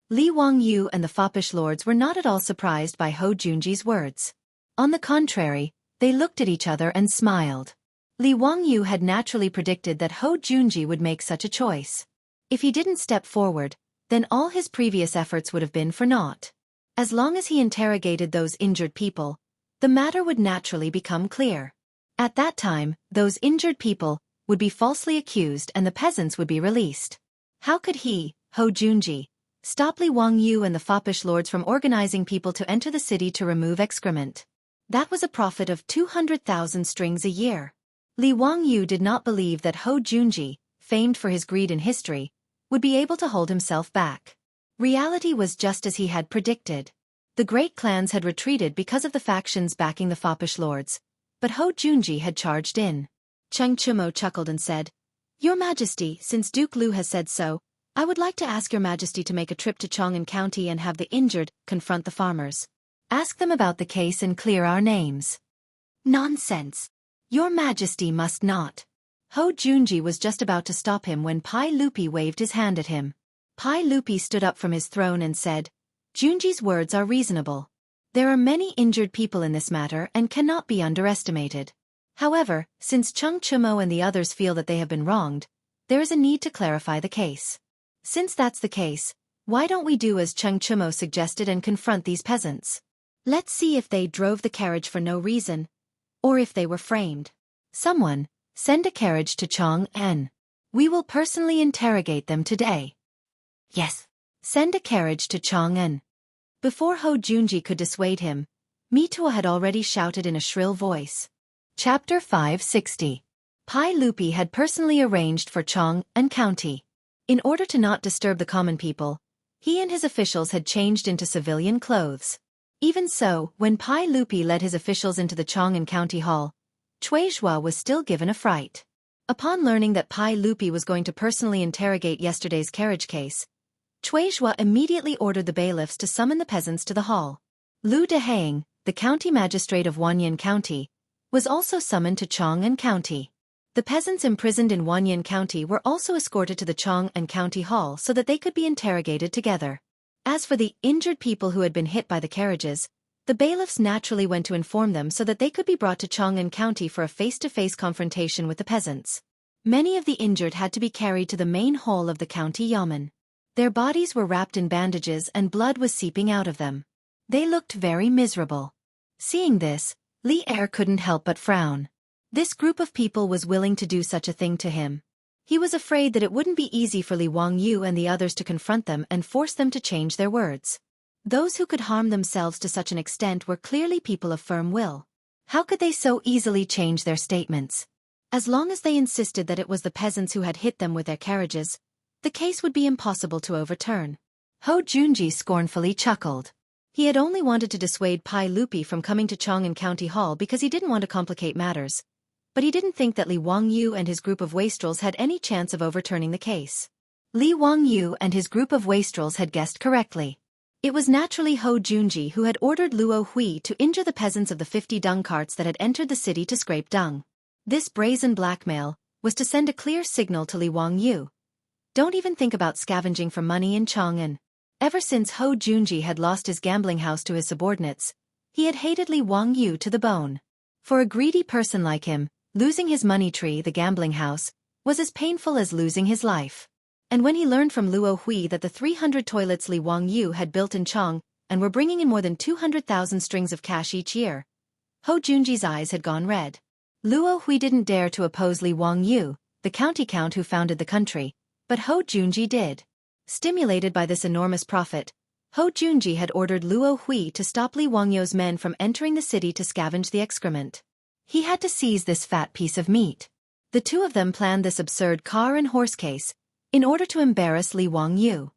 Li Wangyu and the foppish lords were not at all surprised by Hou Junji's words. On the contrary, they looked at each other and smiled. Li Wangyu had naturally predicted that Hou Junji would make such a choice. If he didn't step forward, then all his previous efforts would have been for naught. As long as he interrogated those injured people, the matter would naturally become clear. At that time, those injured people would be falsely accused and the peasants would be released. How could he, Hou Junji, stop Li Wangyu and the foppish lords from organizing people to enter the city to remove excrement? That was a profit of 200,000 strings a year. Li Wangyu did not believe that Hou Junji, famed for his greed in history, would be able to hold himself back. Reality was just as he had predicted. The great clans had retreated because of the factions backing the foppish lords, but Hou Junji had charged in. Cheng Chumo chuckled and said, "Your Majesty, since Duke Lu has said so, I would like to ask Your Majesty to make a trip to Chong'an County and have the injured confront the farmers. Ask them about the case and clear our names." "Nonsense. Your Majesty must not." Hou Junji was just about to stop him when Pai Lupi waved his hand at him. Pai Lupi stood up from his throne and said, "Junji's words are reasonable. There are many injured people in this matter and cannot be underestimated. However, since Cheng Chumo and the others feel that they have been wronged, there is a need to clarify the case. Since that's the case, why don't we do as Cheng Chumo suggested and confront these peasants? Let's see if they drove the carriage for no reason, or if they were framed. Someone, send a carriage to Chong'an. We will personally interrogate them today." "Yes. Send a carriage to Chong'an." Before Hou Junji could dissuade him, Mitua had already shouted in a shrill voice. Chapter 560. Pai Lupi had personally arranged for Chong'an County. In order to not disturb the common people, he and his officials had changed into civilian clothes. Even so, when Pai Lupi led his officials into the Chong'an County Hall, Chuizhua was still given a fright. Upon learning that Pai Lupi was going to personally interrogate yesterday's carriage case, Chuizhua immediately ordered the bailiffs to summon the peasants to the hall. Lu Dehang, the county magistrate of Wanyan County, was also summoned to Chong'an County. The peasants imprisoned in Wanyan County were also escorted to the Chong'an County Hall so that they could be interrogated together. As for the injured people who had been hit by the carriages, the bailiffs naturally went to inform them so that they could be brought to Chong'an County for a face-to-face confrontation with the peasants. Many of the injured had to be carried to the main hall of the county yamen. Their bodies were wrapped in bandages and blood was seeping out of them. They looked very miserable. Seeing this, Li Er couldn't help but frown. This group of people was willing to do such a thing to him. He was afraid that it wouldn't be easy for Li Wangyu and the others to confront them and force them to change their words. Those who could harm themselves to such an extent were clearly people of firm will. How could they so easily change their statements? As long as they insisted that it was the peasants who had hit them with their carriages, the case would be impossible to overturn. Hou Junji scornfully chuckled. He had only wanted to dissuade Pai Lupi from coming to Chong'an County Hall because he didn't want to complicate matters. But he didn't think that Li Wangyu and his group of wastrels had any chance of overturning the case. Li Wangyu and his group of wastrels had guessed correctly. It was naturally Hou Junji who had ordered Luo Hui to injure the peasants of the 50 dung carts that had entered the city to scrape dung. This brazen blackmail was to send a clear signal to Li Wangyu. Don't even think about scavenging for money in Chong'an. Ever since Hou Junji had lost his gambling house to his subordinates, he had hated Li Wangyu to the bone. For a greedy person like him, Losing his money tree, the gambling house, was as painful as losing his life. And when he learned from Luo Hui that the 300 toilets Li Wangyu had built in Chang and were bringing in more than 200,000 strings of cash each year, Hou Junji's eyes had gone red. Luo Hui didn't dare to oppose Li Wangyu, the county count who founded the country, but Hou Junji did. Stimulated by this enormous profit, Hou Junji had ordered Luo Hui to stop Li Wangyu's men from entering the city to scavenge the excrement. He had to seize this fat piece of meat. The two of them planned this absurd car and horse case in order to embarrass Li Wangyu.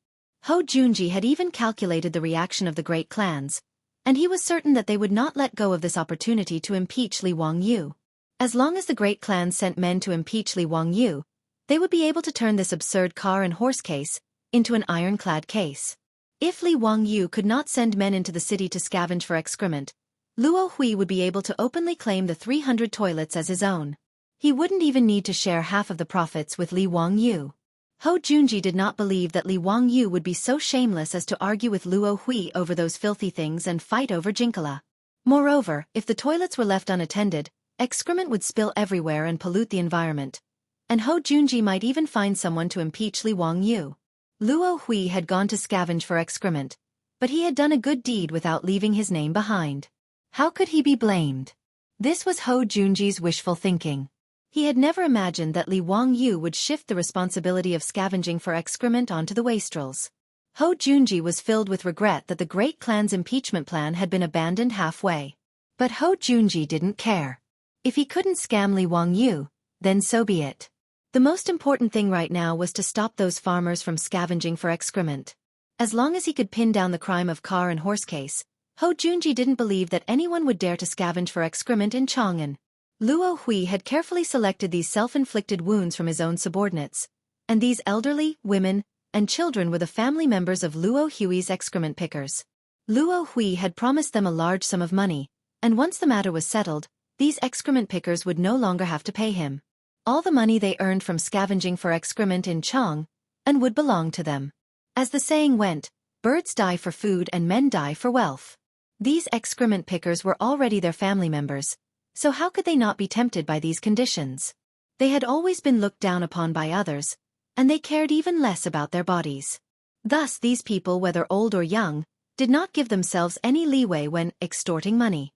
Hou Junji had even calculated the reaction of the great clans, and he was certain that they would not let go of this opportunity to impeach Li Wangyu. As long as the great clans sent men to impeach Li Wangyu, they would be able to turn this absurd car and horse case into an ironclad case. If Li Wangyu could not send men into the city to scavenge for excrement, Luo Hui would be able to openly claim the 300 toilets as his own. He wouldn't even need to share half of the profits with Li Wangyu. Hou Junji did not believe that Li Wangyu would be so shameless as to argue with Luo Hui over those filthy things and fight over Jinkala. Moreover, if the toilets were left unattended, excrement would spill everywhere and pollute the environment. And Hou Junji might even find someone to impeach Li Wangyu. Luo Hui had gone to scavenge for excrement, but he had done a good deed without leaving his name behind. How could he be blamed? This was Hou Junji's wishful thinking. He had never imagined that Li Wangyu would shift the responsibility of scavenging for excrement onto the wastrels. Hou Junji was filled with regret that the great clan's impeachment plan had been abandoned halfway. But Hou Junji didn't care. If he couldn't scam Li Wangyu, then so be it. The most important thing right now was to stop those farmers from scavenging for excrement. As long as he could pin down the crime of car and horse case, Hou Junji didn't believe that anyone would dare to scavenge for excrement in Chang'an. Luo Hui had carefully selected these self-inflicted wounds from his own subordinates, and these elderly, women, and children were the family members of Luo Hui's excrement pickers. Luo Hui had promised them a large sum of money, and once the matter was settled, these excrement pickers would no longer have to pay him. All the money they earned from scavenging for excrement in Chang and would belong to them. As the saying went, birds die for food and men die for wealth. These excrement pickers were already their family members, so how could they not be tempted by these conditions? They had always been looked down upon by others, and they cared even less about their bodies. Thus these people, whether old or young, did not give themselves any leeway when extorting money.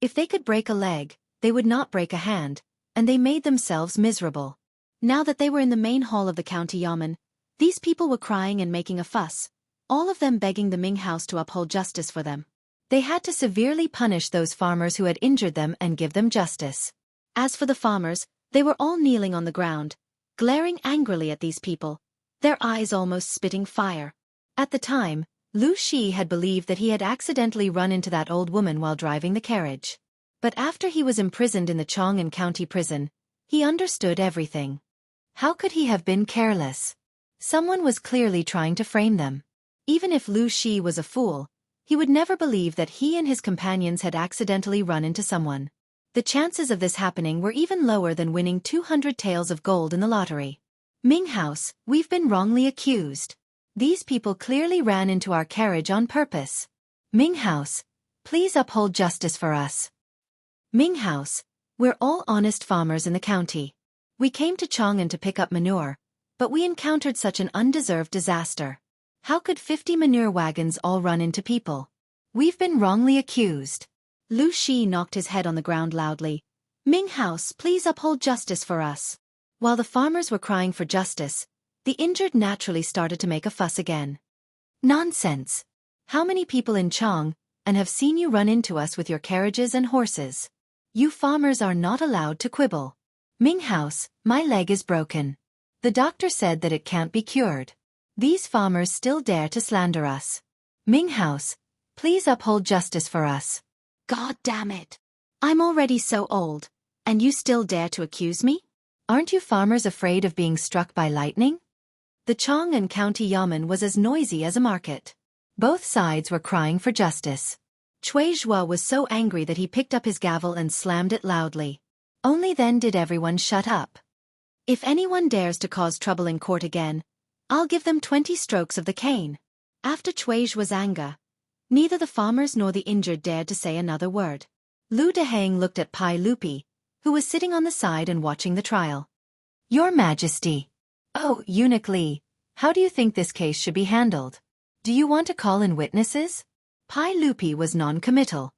If they could break a leg, they would not break a hand, and they made themselves miserable. Now that they were in the main hall of the county yamen, these people were crying and making a fuss, all of them begging the Ming House to uphold justice for them. They had to severely punish those farmers who had injured them and give them justice. As for the farmers, they were all kneeling on the ground, glaring angrily at these people, their eyes almost spitting fire. At the time, Lu Shi had believed that he had accidentally run into that old woman while driving the carriage. But after he was imprisoned in the Chang'an County prison, he understood everything. How could he have been careless? Someone was clearly trying to frame them. Even if Lu Shi was a fool, he would never believe that he and his companions had accidentally run into someone. The chances of this happening were even lower than winning 200 taels of gold in the lottery. Ming House, we've been wrongly accused. These people clearly ran into our carriage on purpose. Ming House, please uphold justice for us. Ming House, we're all honest farmers in the county. We came to Chang'an to pick up manure, but we encountered such an undeserved disaster. How could 50 manure wagons all run into people? We've been wrongly accused. Lu Shi knocked his head on the ground loudly. Ming House, please uphold justice for us. While the farmers were crying for justice, the injured naturally started to make a fuss again. Nonsense. How many people in Chang and have seen you run into us with your carriages and horses? You farmers are not allowed to quibble. Ming House, my leg is broken. The doctor said that it can't be cured. These farmers still dare to slander us. Ming House, please uphold justice for us. God damn it. I'm already so old, and you still dare to accuse me? Aren't you farmers afraid of being struck by lightning? The Chang'an County Yamen was as noisy as a market. Both sides were crying for justice. Cui Zhua was so angry that he picked up his gavel and slammed it loudly. Only then did everyone shut up. If anyone dares to cause trouble in court again, I'll give them 20 strokes of the cane. After Cui Zhua's anger, neither the farmers nor the injured dared to say another word. Lu Dehang looked at Pai Lupi, who was sitting on the side and watching the trial. "Your Majesty." "Oh, Eunuch Li, how do you think this case should be handled? Do you want to call in witnesses?" Pai Lupi was non-committal.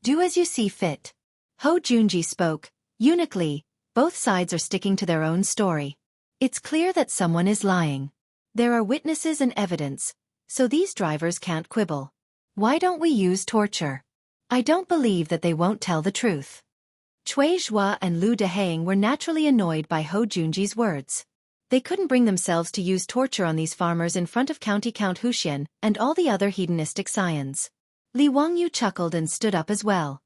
"Do as you see fit." Ho Junji spoke. "Eunuch Li, both sides are sticking to their own story. It's clear that someone is lying. There are witnesses and evidence, so these drivers can't quibble. Why don't we use torture? I don't believe that they won't tell the truth." Cui Zhua and Lu Deheng were naturally annoyed by Ho Junji's words. They couldn't bring themselves to use torture on these farmers in front of County Count Huxian and all the other hedonistic scions. Li Wangyu chuckled and stood up as well.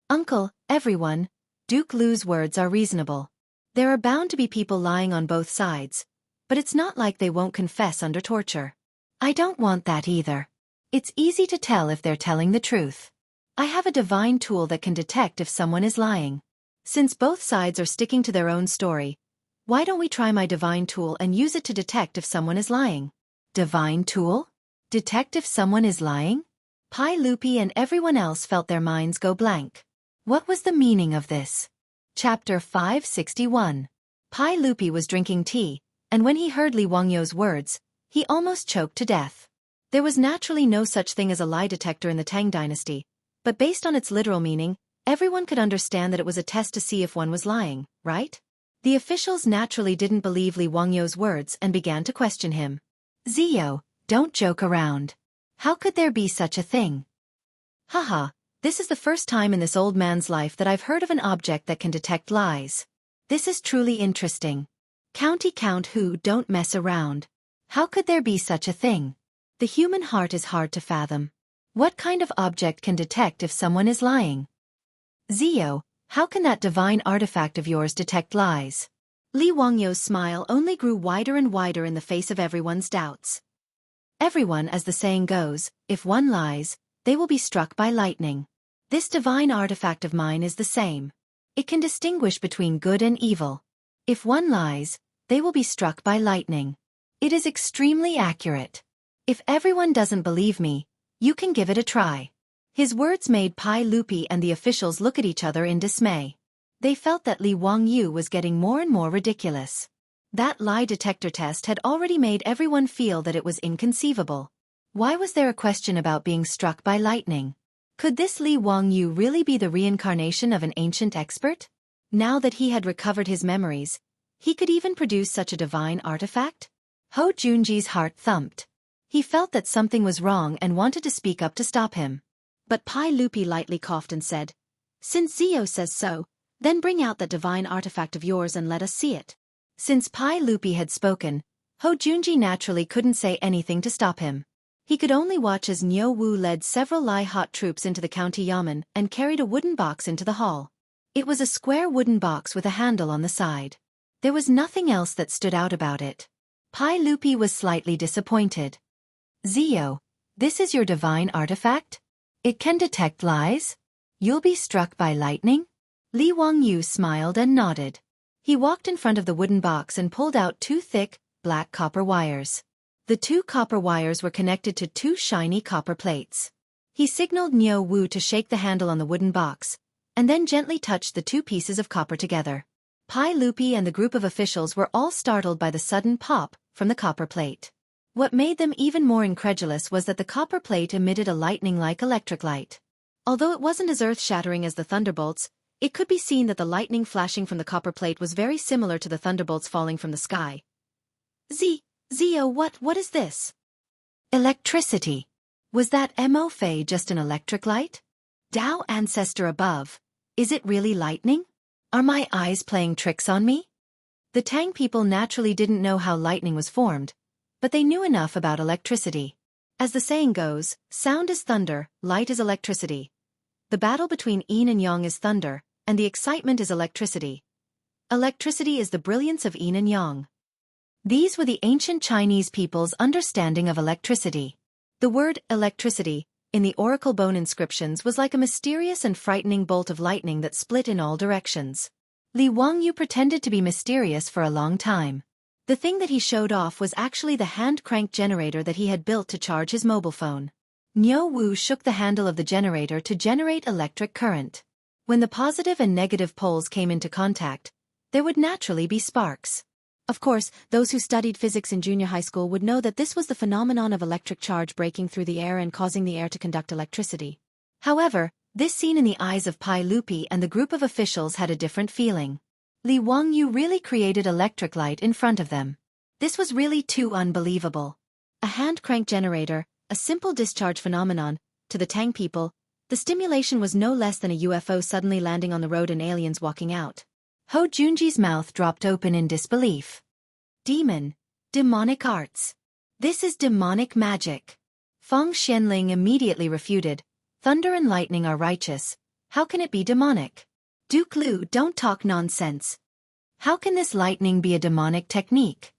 "Uncle, everyone, Duke Lu's words are reasonable. There are bound to be people lying on both sides, but it's not like they won't confess under torture. I don't want that either. It's easy to tell if they're telling the truth. I have a divine tool that can detect if someone is lying. Since both sides are sticking to their own story, why don't we try my divine tool and use it to detect if someone is lying?" "Divine tool? Detect if someone is lying?" Pai Lupi and everyone else felt their minds go blank. What was the meaning of this? Chapter 561. Pai Lupi was drinking tea, and when he heard Li Wangyu's words, he almost choked to death. There was naturally no such thing as a lie detector in the Tang Dynasty, but based on its literal meaning, everyone could understand that it was a test to see if one was lying, right? The officials naturally didn't believe Li Wangyu's words and began to question him. "Zio, don't joke around. How could there be such a thing?" "Haha, this is the first time in this old man's life that I've heard of an object that can detect lies. This is truly interesting. County Count Hu, don't mess around. How could there be such a thing? The human heart is hard to fathom. What kind of object can detect if someone is lying?" "Zio, how can that divine artifact of yours detect lies?" Li Wangyu's smile only grew wider and wider in the face of everyone's doubts. "Everyone, as the saying goes, if one lies, they will be struck by lightning. This divine artifact of mine is the same. It can distinguish between good and evil. If one lies, they will be struck by lightning. It is extremely accurate. If everyone doesn't believe me, you can give it a try." His words made Pai Lupi and the officials look at each other in dismay. They felt that Li Wangyu was getting more and more ridiculous. That lie detector test had already made everyone feel that it was inconceivable. Why was there a question about being struck by lightning? Could this Li Wangyu really be the reincarnation of an ancient expert? Now that he had recovered his memories, he could even produce such a divine artifact? Ho Junji's heart thumped. He felt that something was wrong and wanted to speak up to stop him. But Pai Lupi lightly coughed and said, "Since Zio says so, then bring out that divine artifact of yours and let us see it." Since Pai Lupi had spoken, Ho Junji naturally couldn't say anything to stop him. He could only watch as Niu Wu led several Lai-hot troops into the county yamen and carried a wooden box into the hall. It was a square wooden box with a handle on the side. There was nothing else that stood out about it. Pai Lupi was slightly disappointed. "Zio, this is your divine artifact? It can detect lies? You'll be struck by lightning?" Li Wangyu smiled and nodded. He walked in front of the wooden box and pulled out two thick, black copper wires. The two copper wires were connected to two shiny copper plates. He signaled Niu Wu to shake the handle on the wooden box, and then gently touched the two pieces of copper together. Pai Lupi and the group of officials were all startled by the sudden pop from the copper plate. What made them even more incredulous was that the copper plate emitted a lightning-like electric light. Although it wasn't as earth-shattering as the thunderbolts, it could be seen that the lightning flashing from the copper plate was very similar to the thunderbolts falling from the sky. Zio, what is this?" "Electricity. Was that Mo Fei just an electric light? Tao ancestor above, is it really lightning? Are my eyes playing tricks on me?" The Tang people naturally didn't know how lightning was formed, but they knew enough about electricity. As the saying goes, sound is thunder, light is electricity. The battle between yin and yang is thunder, and the excitement is electricity. Electricity is the brilliance of yin and yang. These were the ancient Chinese people's understanding of electricity. The word electricity, in the oracle bone inscriptions, was like a mysterious and frightening bolt of lightning that split in all directions. Li Wangyu pretended to be mysterious for a long time. The thing that he showed off was actually the hand-crank generator that he had built to charge his mobile phone. Niu Wu shook the handle of the generator to generate electric current. When the positive and negative poles came into contact, there would naturally be sparks. Of course, those who studied physics in junior high school would know that this was the phenomenon of electric charge breaking through the air and causing the air to conduct electricity. However, this scene in the eyes of Pai Lupi and the group of officials had a different feeling. Li Wangyu really created electric light in front of them. This was really too unbelievable. A hand crank generator, a simple discharge phenomenon, to the Tang people, the stimulation was no less than a UFO suddenly landing on the road and aliens walking out. Ho Junji's mouth dropped open in disbelief. Demonic arts. This is demonic magic. Feng Xianling immediately refuted. Thunder and lightning are righteous. How can it be demonic? Duke Lu, don't talk nonsense. How can this lightning be a demonic technique?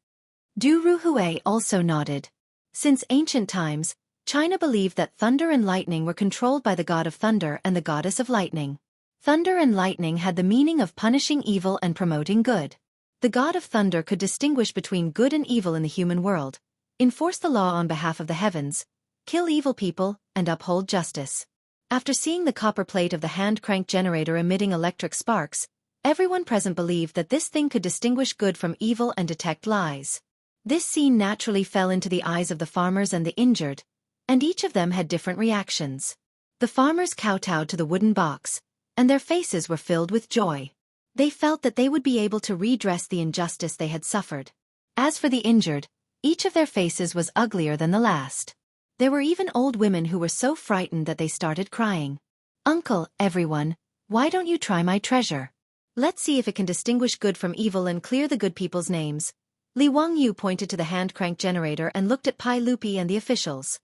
Du Ruhui also nodded. Since ancient times, China believed that thunder and lightning were controlled by the god of thunder and the goddess of lightning. Thunder and lightning had the meaning of punishing evil and promoting good. The god of thunder could distinguish between good and evil in the human world, enforce the law on behalf of the heavens, kill evil people, and uphold justice. After seeing the copper plate of the hand crank generator emitting electric sparks, everyone present believed that this thing could distinguish good from evil and detect lies. This scene naturally fell into the eyes of the farmers and the injured, and each of them had different reactions. The farmers kowtowed to the wooden box, and their faces were filled with joy. They felt that they would be able to redress the injustice they had suffered. As for the injured, each of their faces was uglier than the last. There were even old women who were so frightened that they started crying. "Uncle, everyone, why don't you try my treasure? Let's see if it can distinguish good from evil and clear the good people's names." Li Wangyu pointed to the hand crank generator and looked at Pai Lupi and the officials.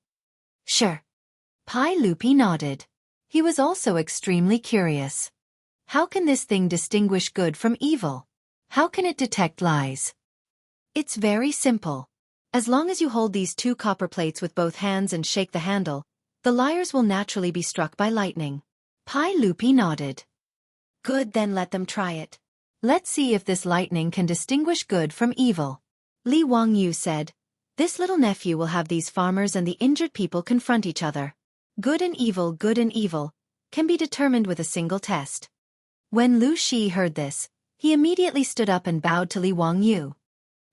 "Sure." Pai Lupi nodded. He was also extremely curious. How can this thing distinguish good from evil? How can it detect lies? It's very simple. As long as you hold these two copper plates with both hands and shake the handle, the liars will naturally be struck by lightning. Pai Lupi nodded. Good, then let them try it. Let's see if this lightning can distinguish good from evil. Li Wangyu said. This little nephew will have these farmers and the injured people confront each other. Good and evil, can be determined with a single test. When Lu Shi heard this, he immediately stood up and bowed to Li Wangyu.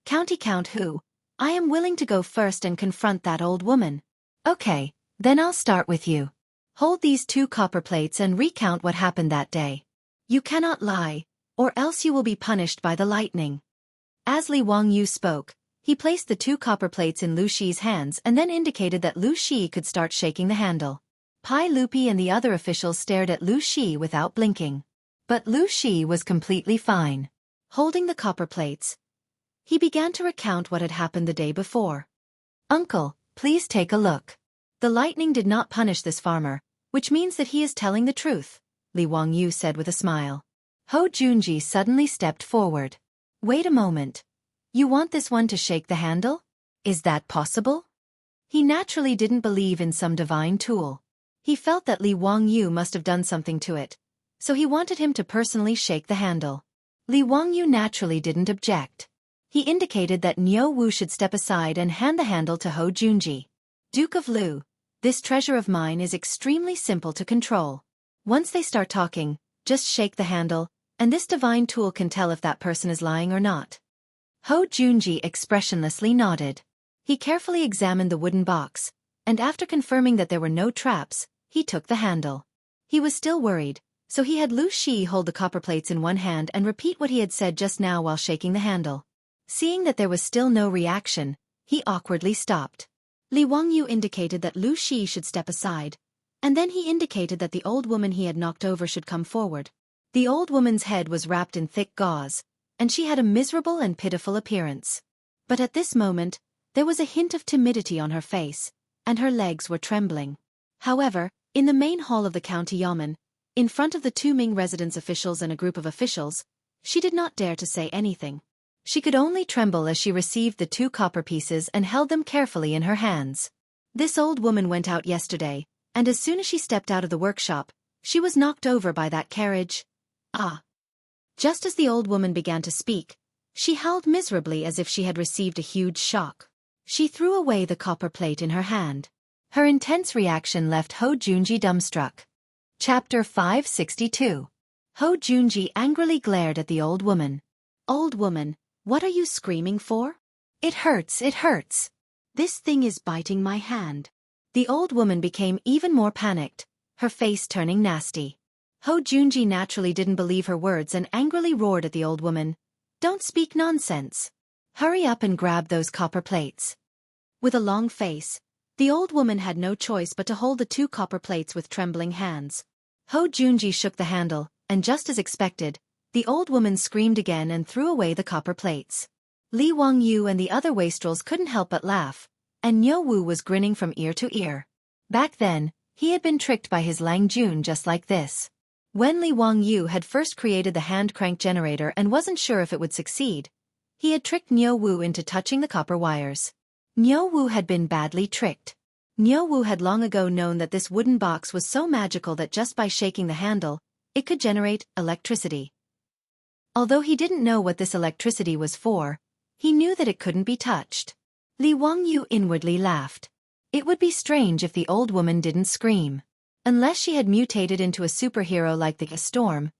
Count who? I am willing to go first and confront that old woman. Okay, then I'll start with you. Hold these two copper plates and recount what happened that day. You cannot lie, or else you will be punished by the lightning. As Li Wangyu spoke, he placed the two copper plates in Lu Shi's hands and then indicated that Lu Shi could start shaking the handle. Pai Lupi and the other officials stared at Lu Shi without blinking. But Lu Shi was completely fine. Holding the copper plates, he began to recount what had happened the day before. Uncle, please take a look. The lightning did not punish this farmer, which means that he is telling the truth, Li Wangyu said with a smile. Ho Junji suddenly stepped forward. Wait a moment. You want this one to shake the handle? Is that possible? He naturally didn't believe in some divine tool. He felt that Li Wangyu must have done something to it, so he wanted him to personally shake the handle. Li Wangyu naturally didn't object. He indicated that Niu Wu should step aside and hand the handle to Ho Junji. Duke of Lu, this treasure of mine is extremely simple to control. Once they start talking, just shake the handle, and this divine tool can tell if that person is lying or not. Ho Junji expressionlessly nodded. He carefully examined the wooden box, and after confirming that there were no traps, he took the handle. He was still worried, so he had Lu Shi hold the copper plates in one hand and repeat what he had said just now while shaking the handle. Seeing that there was still no reaction, he awkwardly stopped. Li Wangyu indicated that Lu Shi should step aside, and then he indicated that the old woman he had knocked over should come forward. The old woman's head was wrapped in thick gauze, and she had a miserable and pitiful appearance. But at this moment, there was a hint of timidity on her face, and her legs were trembling. However, in the main hall of the county yamen, in front of the two Ming residence officials and a group of officials, she did not dare to say anything. She could only tremble as she received the two copper pieces and held them carefully in her hands. This old woman went out yesterday, and as soon as she stepped out of the workshop, she was knocked over by that carriage. Ah! Just as the old woman began to speak, she howled miserably as if she had received a huge shock. She threw away the copper plate in her hand. Her intense reaction left Ho Junji dumbstruck. Chapter 562. Ho Junji angrily glared at the old woman. "Old woman, what are you screaming for? It hurts, it hurts. This thing is biting my hand." The old woman became even more panicked, her face turning nasty. Ho Junji naturally didn't believe her words and angrily roared at the old woman. "Don't speak nonsense. Hurry up and grab those copper plates." With a long face, the old woman had no choice but to hold the 2 copper plates with trembling hands. Ho Junji shook the handle, and just as expected, the old woman screamed again and threw away the copper plates. Li Wangyu and the other wastrels couldn't help but laugh, and Niu Wu was grinning from ear to ear. Back then, he had been tricked by his Lang Jun just like this. When Li Wangyu had first created the hand crank generator and wasn't sure if it would succeed, he had tricked Niu Wu into touching the copper wires. Niu Wu had been badly tricked. Niu Wu had long ago known that this wooden box was so magical that just by shaking the handle, it could generate electricity. Although he didn't know what this electricity was for, he knew that it couldn't be touched. Li Wangyu inwardly laughed. It would be strange if the old woman didn't scream. Unless she had mutated into a superhero like the Storm,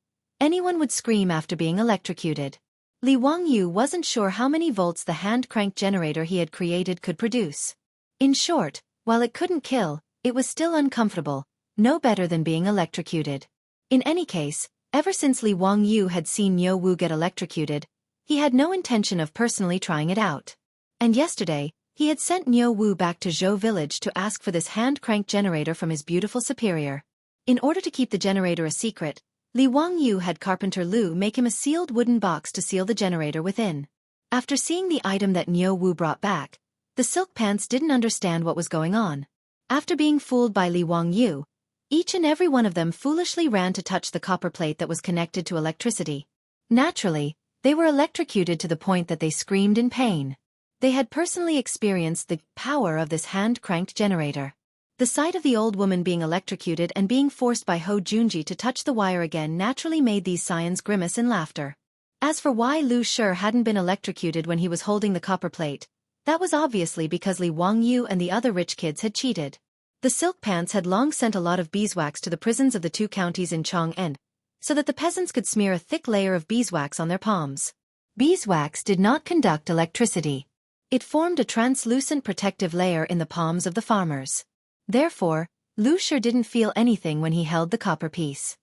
anyone would scream after being electrocuted. Li Wangyu wasn't sure how many volts the hand crank generator he had created could produce. In short, while it couldn't kill, it was still uncomfortable, no better than being electrocuted. In any case, ever since Li Wangyu had seen Niu Wu get electrocuted, he had no intention of personally trying it out. And yesterday, he had sent Niu Wu back to Zhou village to ask for this hand crank generator from his beautiful superior. In order to keep the generator a secret, Li Wangyu had Carpenter Lu make him a sealed wooden box to seal the generator within. After seeing the item that Niu Wu brought back, the Silk Pants didn't understand what was going on. After being fooled by Li Wangyu, each and every one of them foolishly ran to touch the copper plate that was connected to electricity. Naturally, they were electrocuted to the point that they screamed in pain. They had personally experienced the power of this hand-cranked generator. The sight of the old woman being electrocuted and being forced by Ho Junji to touch the wire again naturally made these scions grimace in laughter. As for why Lu Shi hadn't been electrocuted when he was holding the copper plate, that was obviously because Li Wangyu and the other rich kids had cheated. The Silk Pants had long sent a lot of beeswax to the prisons of the 2 counties in Chang'an, so that the peasants could smear a thick layer of beeswax on their palms. Beeswax did not conduct electricity. It formed a translucent protective layer in the palms of the farmers. Therefore, Lu Shi didn't feel anything when he held the copper piece.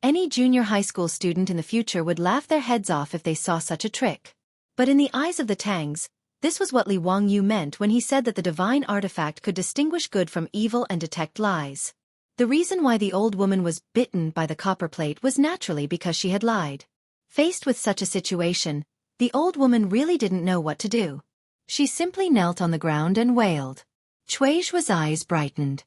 Any junior high school student in the future would laugh their heads off if they saw such a trick. But in the eyes of the Tangs, this was what Li Wangyu meant when he said that the divine artifact could distinguish good from evil and detect lies. The reason why the old woman was bitten by the copper plate was naturally because she had lied. Faced with such a situation, the old woman really didn't know what to do. She simply knelt on the ground and wailed. Chuizhua's eyes brightened.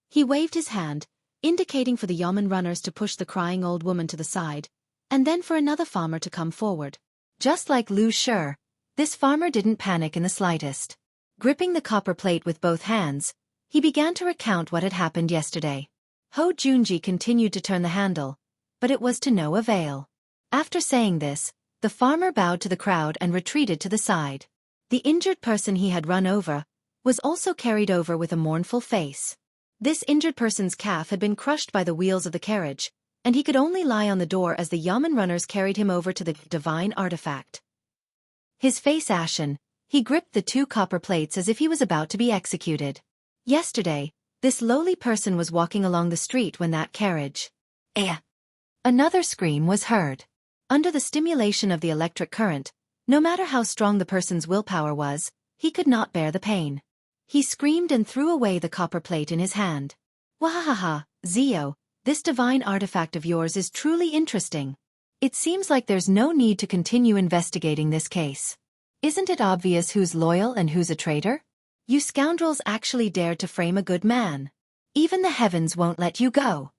He waved his hand, indicating for the yeoman runners to push the crying old woman to the side, and then for another farmer to come forward. Just like Lu Shi, this farmer didn't panic in the slightest. Gripping the copper plate with both hands, he began to recount what had happened yesterday. Ho Junji continued to turn the handle, but it was to no avail. After saying this, the farmer bowed to the crowd and retreated to the side. The injured person he had run over was also carried over with a mournful face. This injured person's calf had been crushed by the wheels of the carriage, and he could only lie on the door as the yeoman runners carried him over to the divine artifact. His face ashen, he gripped the 2 copper plates as if he was about to be executed. Yesterday, this lowly person was walking along the street when that carriage. Another scream was heard. Under the stimulation of the electric current, no matter how strong the person's willpower was, he could not bear the pain. He screamed and threw away the copper plate in his hand. Wahahaha, Zio, this divine artifact of yours is truly interesting. It seems like there's no need to continue investigating this case. Isn't it obvious who's loyal and who's a traitor? You scoundrels actually dared to frame a good man. Even the heavens won't let you go.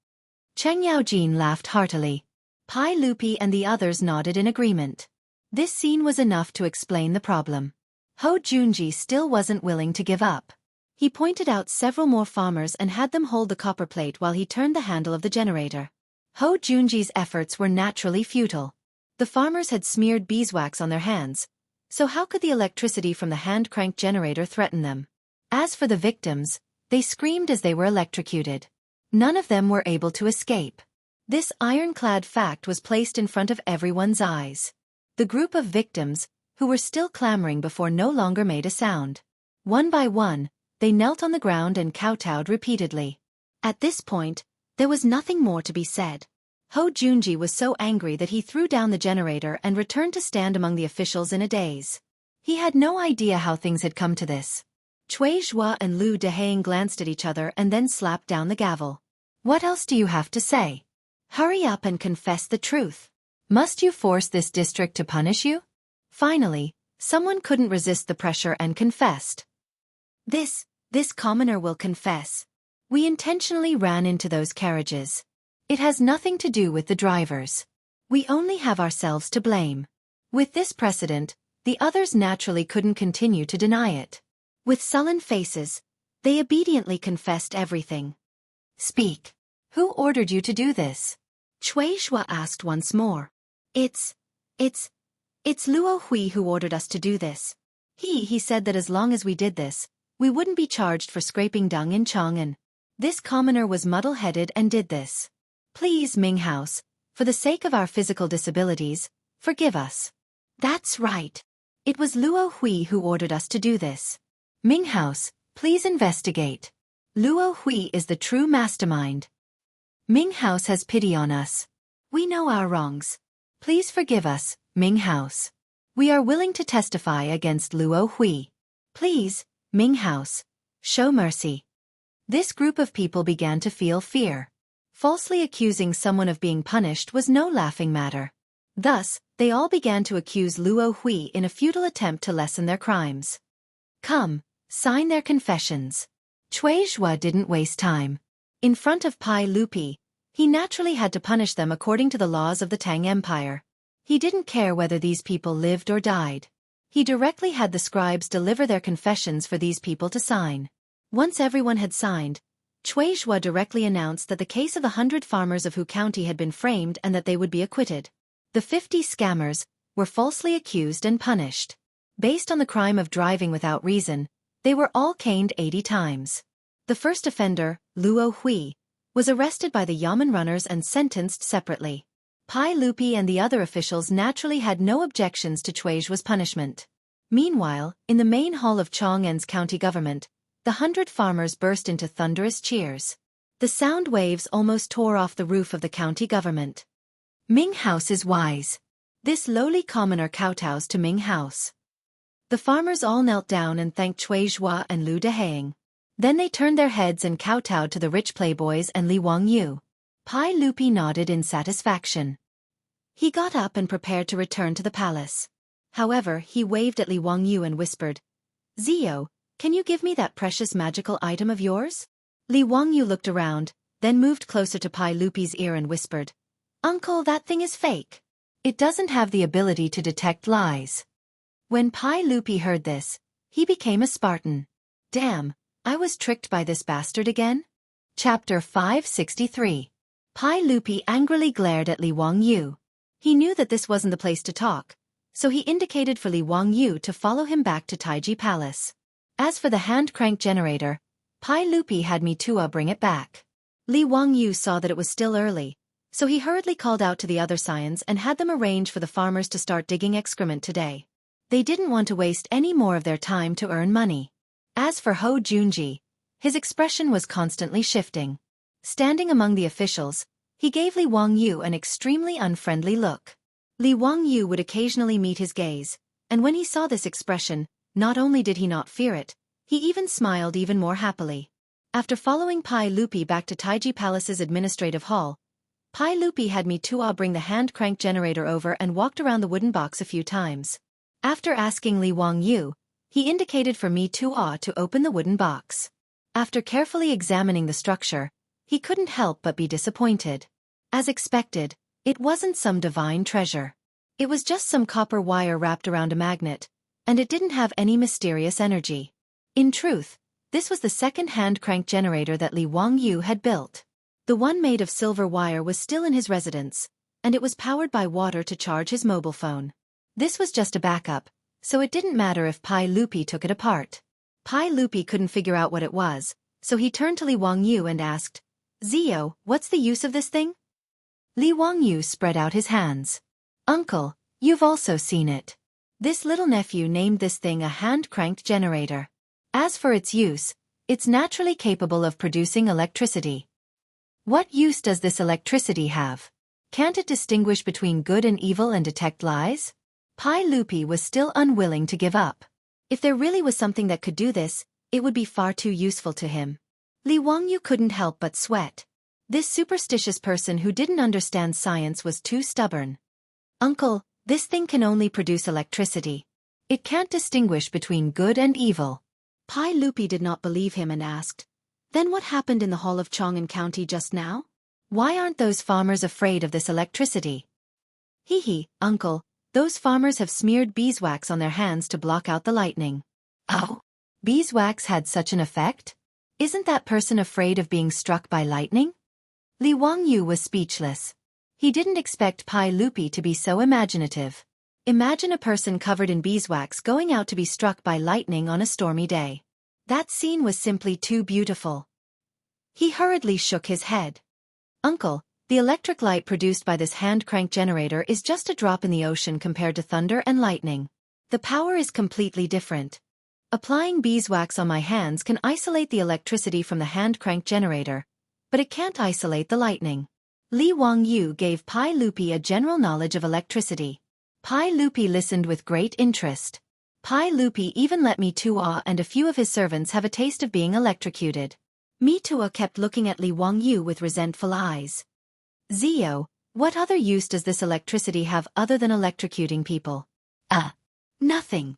Cheng Yaojin laughed heartily. Pai Lupi and the others nodded in agreement. This scene was enough to explain the problem. Ho Junji still wasn't willing to give up. He pointed out several more farmers and had them hold the copper plate while he turned the handle of the generator. Ho Junji's efforts were naturally futile. The farmers had smeared beeswax on their hands, so how could the electricity from the hand-crank generator threaten them? As for the victims, they screamed as they were electrocuted. None of them were able to escape. This ironclad fact was placed in front of everyone's eyes. The group of victims, who were still clamoring before, no longer made a sound. One by one, they knelt on the ground and kowtowed repeatedly. At this point, there was nothing more to be said. Ho Junji was so angry that he threw down the generator and returned to stand among the officials in a daze. He had no idea how things had come to this. Cui Zhua and Lu Deheng glanced at each other and then slapped down the gavel. What else do you have to say? Hurry up and confess the truth. Must you force this district to punish you? Finally, someone couldn't resist the pressure and confessed. This commoner will confess. We intentionally ran into those carriages. It has nothing to do with the drivers. We only have ourselves to blame. With this precedent, the others naturally couldn't continue to deny it. With sullen faces, they obediently confessed everything. Speak. Who ordered you to do this? Cui Zhua asked once more. It's Luo Hui who ordered us to do this. He said that as long as we did this, we wouldn't be charged for scraping dung in Chang'an. This commoner was muddle-headed and did this. Please, Ming House, for the sake of our physical disabilities, forgive us. That's right. It was Luo Hui who ordered us to do this. Ming House, please investigate. Luo Hui is the true mastermind. Ming House has pity on us. We know our wrongs. Please forgive us, Ming House. We are willing to testify against Luo Hui. Please, Ming House, show mercy. This group of people began to feel fear. Falsely accusing someone of being punished was no laughing matter. Thus, they all began to accuse Luo Hui in a futile attempt to lessen their crimes. Come, sign their confessions. Cui Zhua didn't waste time. In front of Pai Lupi, he naturally had to punish them according to the laws of the Tang Empire. He didn't care whether these people lived or died. He directly had the scribes deliver their confessions for these people to sign. Once everyone had signed, Cui Zhua directly announced that the case of the 100 farmers of Hu County had been framed and that they would be acquitted. The 50 scammers were falsely accused and punished. Based on the crime of driving without reason, they were all caned 80 times. The first offender, Luo Hui, was arrested by the Yamen runners and sentenced separately. Pai Lupi and the other officials naturally had no objections to Cui Zhua's punishment. Meanwhile, in the main hall of Chang'an's county government, the 100 farmers burst into thunderous cheers. The sound waves almost tore off the roof of the county government. Ming House is wise. This lowly commoner kowtows to Ming House. The farmers all knelt down and thanked Cui Zhua and Lu Deheng. Then they turned their heads and kowtowed to the rich playboys and Li Wangyu. Pai Lupi nodded in satisfaction. He got up and prepared to return to the palace. However, he waved at Li Wangyu and whispered, "Zio, can you give me that precious magical item of yours?" Li Wangyu looked around, then moved closer to Pai Lupi's ear and whispered, "Uncle, that thing is fake. It doesn't have the ability to detect lies." When Pai Lupi heard this, he became a Spartan. Damn, I was tricked by this bastard again? Chapter 563. Pai Lupi angrily glared at Li Wangyu. He knew that this wasn't the place to talk, so he indicated for Li Wangyu to follow him back to Taiji Palace. As for the hand-crank generator, Pai Lupi had Mitua bring it back. Li Wangyu saw that it was still early, so he hurriedly called out to the other scions and had them arrange for the farmers to start digging excrement today. They didn't want to waste any more of their time to earn money. As for Ho Junji, his expression was constantly shifting. Standing among the officials, he gave Li Wangyu an extremely unfriendly look. Li Wangyu would occasionally meet his gaze, and when he saw this expression, not only did he not fear it, he even smiled even more happily. After following Pai Lupi back to Taiji Palace's administrative hall, Pai Lupi had Mitua bring the hand-crank generator over and walked around the wooden box a few times. After asking Li Wangyu, he indicated for Mitua to open the wooden box. After carefully examining the structure, he couldn't help but be disappointed. As expected, it wasn't some divine treasure. It was just some copper wire wrapped around a magnet, and it didn't have any mysterious energy. In truth, this was the second hand-crank generator that Li Wangyu had built. The one made of silver wire was still in his residence, and it was powered by water to charge his mobile phone. This was just a backup, so it didn't matter if Pai Lupi took it apart. Pai Lupi couldn't figure out what it was, so he turned to Li Wangyu and asked, "Zio, what's the use of this thing?" Li Wangyu spread out his hands. Uncle, you've also seen it. This little nephew named this thing a hand-cranked generator. As for its use, it's naturally capable of producing electricity. What use does this electricity have? Can't it distinguish between good and evil and detect lies? Pai Lupi was still unwilling to give up. If there really was something that could do this, it would be far too useful to him. Li Wangyu couldn't help but sweat. This superstitious person who didn't understand science was too stubborn. Uncle, this thing can only produce electricity. It can't distinguish between good and evil. Pai Lupi did not believe him and asked, "Then what happened in the hall of Chang'an County just now? Why aren't those farmers afraid of this electricity?" Hee, uncle, those farmers have smeared beeswax on their hands to block out the lightning. Oh, beeswax had such an effect? Isn't that person afraid of being struck by lightning? Li Wangyu was speechless. He didn't expect Pai Lupi to be so imaginative. Imagine a person covered in beeswax going out to be struck by lightning on a stormy day. That scene was simply too beautiful. He hurriedly shook his head. Uncle, the electric light produced by this hand-crank generator is just a drop in the ocean compared to thunder and lightning. The power is completely different. Applying beeswax on my hands can isolate the electricity from the hand-crank generator, but it can't isolate the lightning. Li Wangyu gave Pai Lupi a general knowledge of electricity. Pai Lupi listened with great interest. Pai Lupi even let Mi Tuo and a few of his servants have a taste of being electrocuted. Mi Tuo kept looking at Li Wangyu with resentful eyes. Zio, what other use does this electricity have other than electrocuting people? Nothing.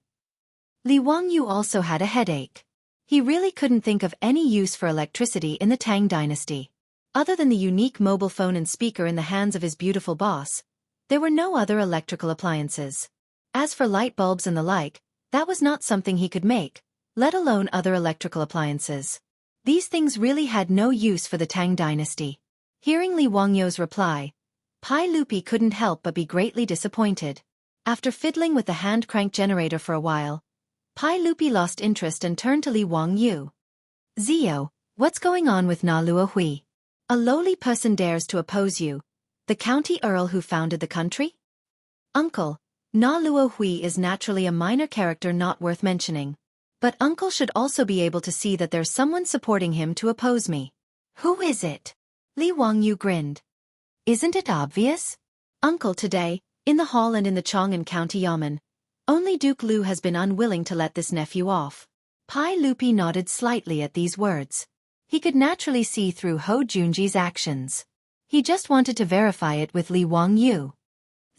Li Wangyu also had a headache. He really couldn't think of any use for electricity in the Tang Dynasty. Other than the unique mobile phone and speaker in the hands of his beautiful boss, there were no other electrical appliances. As for light bulbs and the like, that was not something he could make, let alone other electrical appliances. These things really had no use for the Tang Dynasty. Hearing Li Wangyu's reply, Pai Lupi couldn't help but be greatly disappointed. After fiddling with the hand-crank generator for a while, Pai Lupi lost interest and turned to Li Wangyu. Zio, what's going on with Na Luohui? A lowly person dares to oppose you, the county earl who founded the country? Uncle, Na Luohui is naturally a minor character not worth mentioning. But Uncle should also be able to see that there's someone supporting him to oppose me. Who is it? Li Wangyu grinned. Isn't it obvious? Uncle, today, in the hall and in the Chang'an County Yamen, only Duke Lu has been unwilling to let this nephew off. Pai Lupi nodded slightly at these words. He could naturally see through Ho Junji's actions. He just wanted to verify it with Li Wangyu.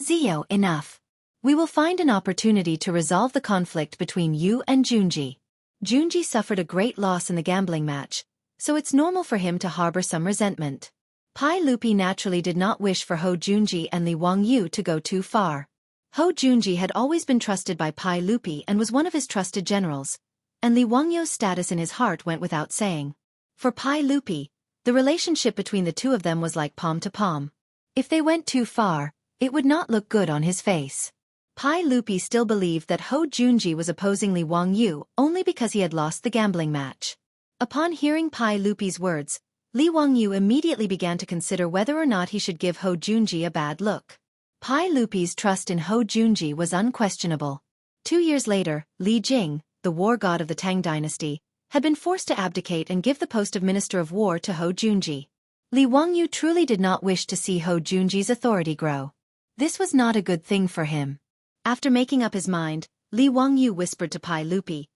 Zio, enough. We will find an opportunity to resolve the conflict between you and Junji. Junji suffered a great loss in the gambling match, so it's normal for him to harbor some resentment. Pai Lupi naturally did not wish for Ho Junji and Li Wangyu to go too far. Ho Junji had always been trusted by Pai Lupi and was one of his trusted generals, and Li Wangyu's status in his heart went without saying. For Pai Lupi, the relationship between the two of them was like palm to palm. If they went too far, it would not look good on his face. Pai Lupi still believed that Ho Junji was opposing Li Wangyu only because he had lost the gambling match. Upon hearing Pai Lupi's words, Li Wangyu immediately began to consider whether or not he should give Ho Junji a bad look. Pai Lupi's trust in Ho Junji was unquestionable. 2 years later, Li Jing, the war god of the Tang Dynasty, had been forced to abdicate and give the post of Minister of War to Ho Junji. Li Wangyu truly did not wish to see Ho Junji's authority grow. This was not a good thing for him. After making up his mind, Li Wangyu whispered to Pai Lupi,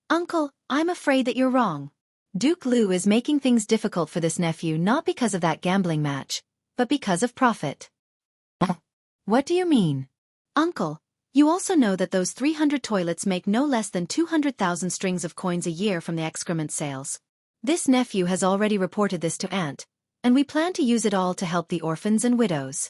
"Uncle, I'm afraid that you're wrong. Duke Lu is making things difficult for this nephew not because of that gambling match, but because of profit." What do you mean? Uncle, you also know that those 300 toilets make no less than 200,000 strings of coins a year from the excrement sales. This nephew has already reported this to Aunt, and we plan to use it all to help the orphans and widows.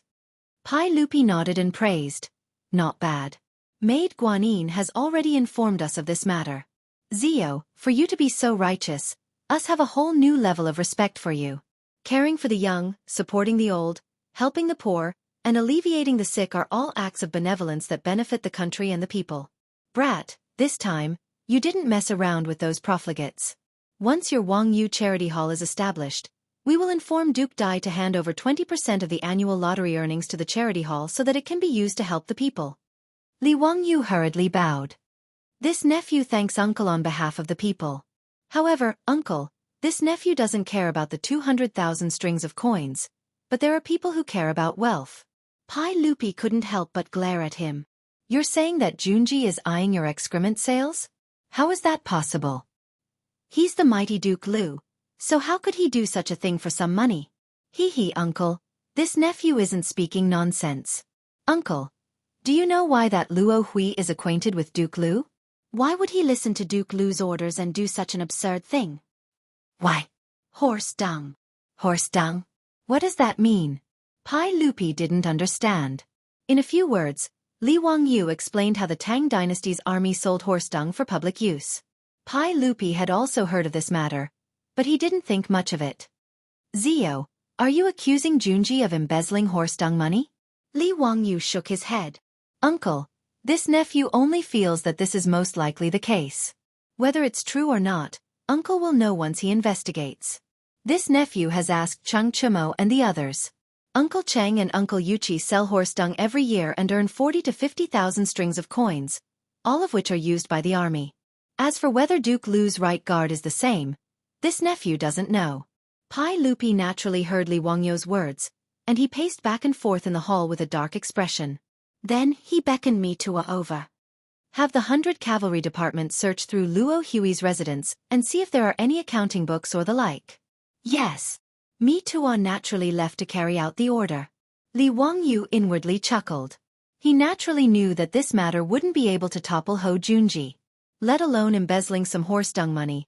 Pai Lupi nodded and praised. Not bad. Maid Guanyin has already informed us of this matter. Zio, for you to be so righteous, us have a whole new level of respect for you. Caring for the young, supporting the old, helping the poor, and alleviating the sick are all acts of benevolence that benefit the country and the people. Brat, this time, you didn't mess around with those profligates. Once your Wangyu Charity Hall is established, We will inform Duke Dai to hand over 20% of the annual lottery earnings to the charity hall so that it can be used to help the people. Li Wangyu hurriedly bowed. This nephew thanks uncle on behalf of the people. However, uncle, this nephew doesn't care about the 200,000 strings of coins, but there are people who care about wealth. Pai Lupi couldn't help but glare at him. You're saying that Junji is eyeing your excrement sales? How is that possible? He's the mighty Duke Lu, so how could he do such a thing for some money? Hee, uncle, this nephew isn't speaking nonsense. Uncle, do you know why that Luo Hui is acquainted with Duke Lu? Why would he listen to Duke Lu's orders and do such an absurd thing? Why? Horse dung. Horse dung? What does that mean? Pai Lupi didn't understand. In a few words, Li Wangyu explained how the Tang Dynasty's army sold horse dung for public use. Pai Lupi had also heard of this matter, but he didn't think much of it. Zio, are you accusing Junji of embezzling horse dung money? Li Wangyu shook his head. Uncle, this nephew only feels that this is most likely the case. Whether it's true or not, uncle will know once he investigates. This nephew has asked Cheng Chimo and the others. Uncle Cheng and Uncle Yuchi sell horse dung every year and earn 40 to 50,000 strings of coins, all of which are used by the army. As for whether Duke Lu's right guard is the same, this nephew doesn't know. Pai Lupi naturally heard Li Wangyu's words, and he paced back and forth in the hall with a dark expression. Then he beckoned me to over. Have the 100 Cavalry Department search through Luo Hui's residence and see if there are any accounting books or the like. Yes. Mi Tuo naturally left to carry out the order. Li Wangyu inwardly chuckled. He naturally knew that this matter wouldn't be able to topple Ho Junji, let alone embezzling some horse dung money.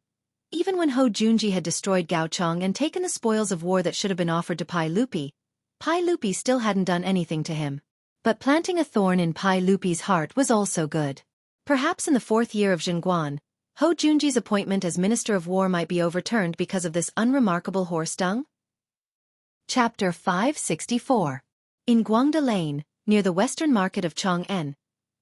Even when Ho Junji had destroyed Gaochang and taken the spoils of war that should have been offered to Pai Lupi still hadn't done anything to him. But planting a thorn in Pai Lupi's heart was also good. Perhaps in the 4th year of Zhengguan, Ho Junji's appointment as Minister of War might be overturned because of this unremarkable horse dung? Chapter 564. In Guangda Lane, near the western market of Chang'an,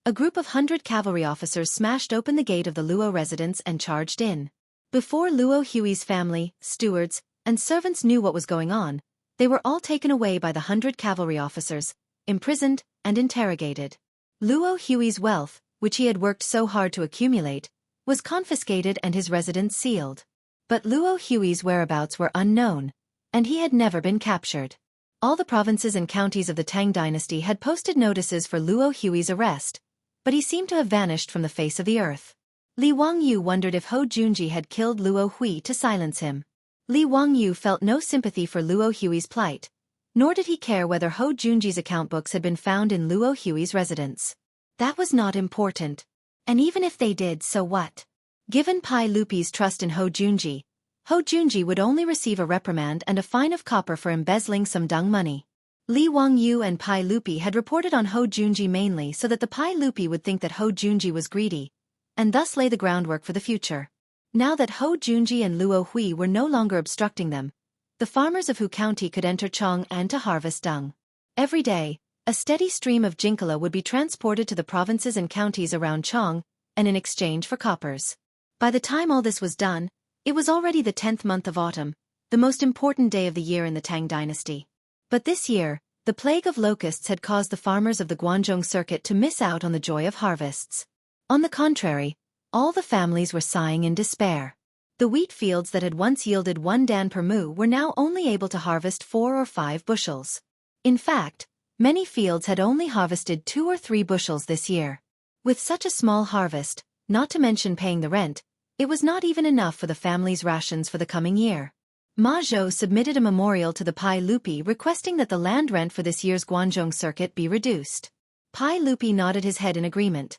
a group of 100 cavalry officers smashed open the gate of the Luo residence and charged in. Before Luo Hui's family, stewards, and servants knew what was going on, they were all taken away by the 100 cavalry officers, imprisoned, and interrogated. Luo Hui's wealth, which he had worked so hard to accumulate, was confiscated and his residence sealed. But Luo Hui's whereabouts were unknown, and he had never been captured. All the provinces and counties of the Tang Dynasty had posted notices for Luo Hui's arrest, but he seemed to have vanished from the face of the earth. Li Wangyu wondered if Ho Junji had killed Luo Hui to silence him. Li Wangyu felt no sympathy for Luo Hui's plight, nor did he care whether Ho Junji's account books had been found in Luo Hui's residence. That was not important. And even if they did, so what? Given Pai Lupi's trust in Ho Junji would only receive a reprimand and a fine of copper for embezzling some dung money. Li Wangyu and Pai Lupi had reported on Ho Junji mainly so that the Pai Lupi would think that Ho Junji was greedy, and thus lay the groundwork for the future. Now that Ho Junji and Luo Hui were no longer obstructing them, the farmers of Hu County could enter Chang'an to harvest dung. Every day, a steady stream of jinkala would be transported to the provinces and counties around Chang, and in exchange for coppers. By the time all this was done, it was already the 10th month of autumn, the most important day of the year in the Tang Dynasty. But this year, the plague of locusts had caused the farmers of the Guangzhou circuit to miss out on the joy of harvests. On the contrary, all the families were sighing in despair. The wheat fields that had once yielded 1 dan per mu were now only able to harvest 4 or 5 bushels. In fact, many fields had only harvested 2 or 3 bushels this year. With such a small harvest, not to mention paying the rent, it was not even enough for the family's rations for the coming year. Ma Zhou submitted a memorial to the Pai Lupi requesting that the land rent for this year's Guangzhou circuit be reduced. Pai Lupi nodded his head in agreement.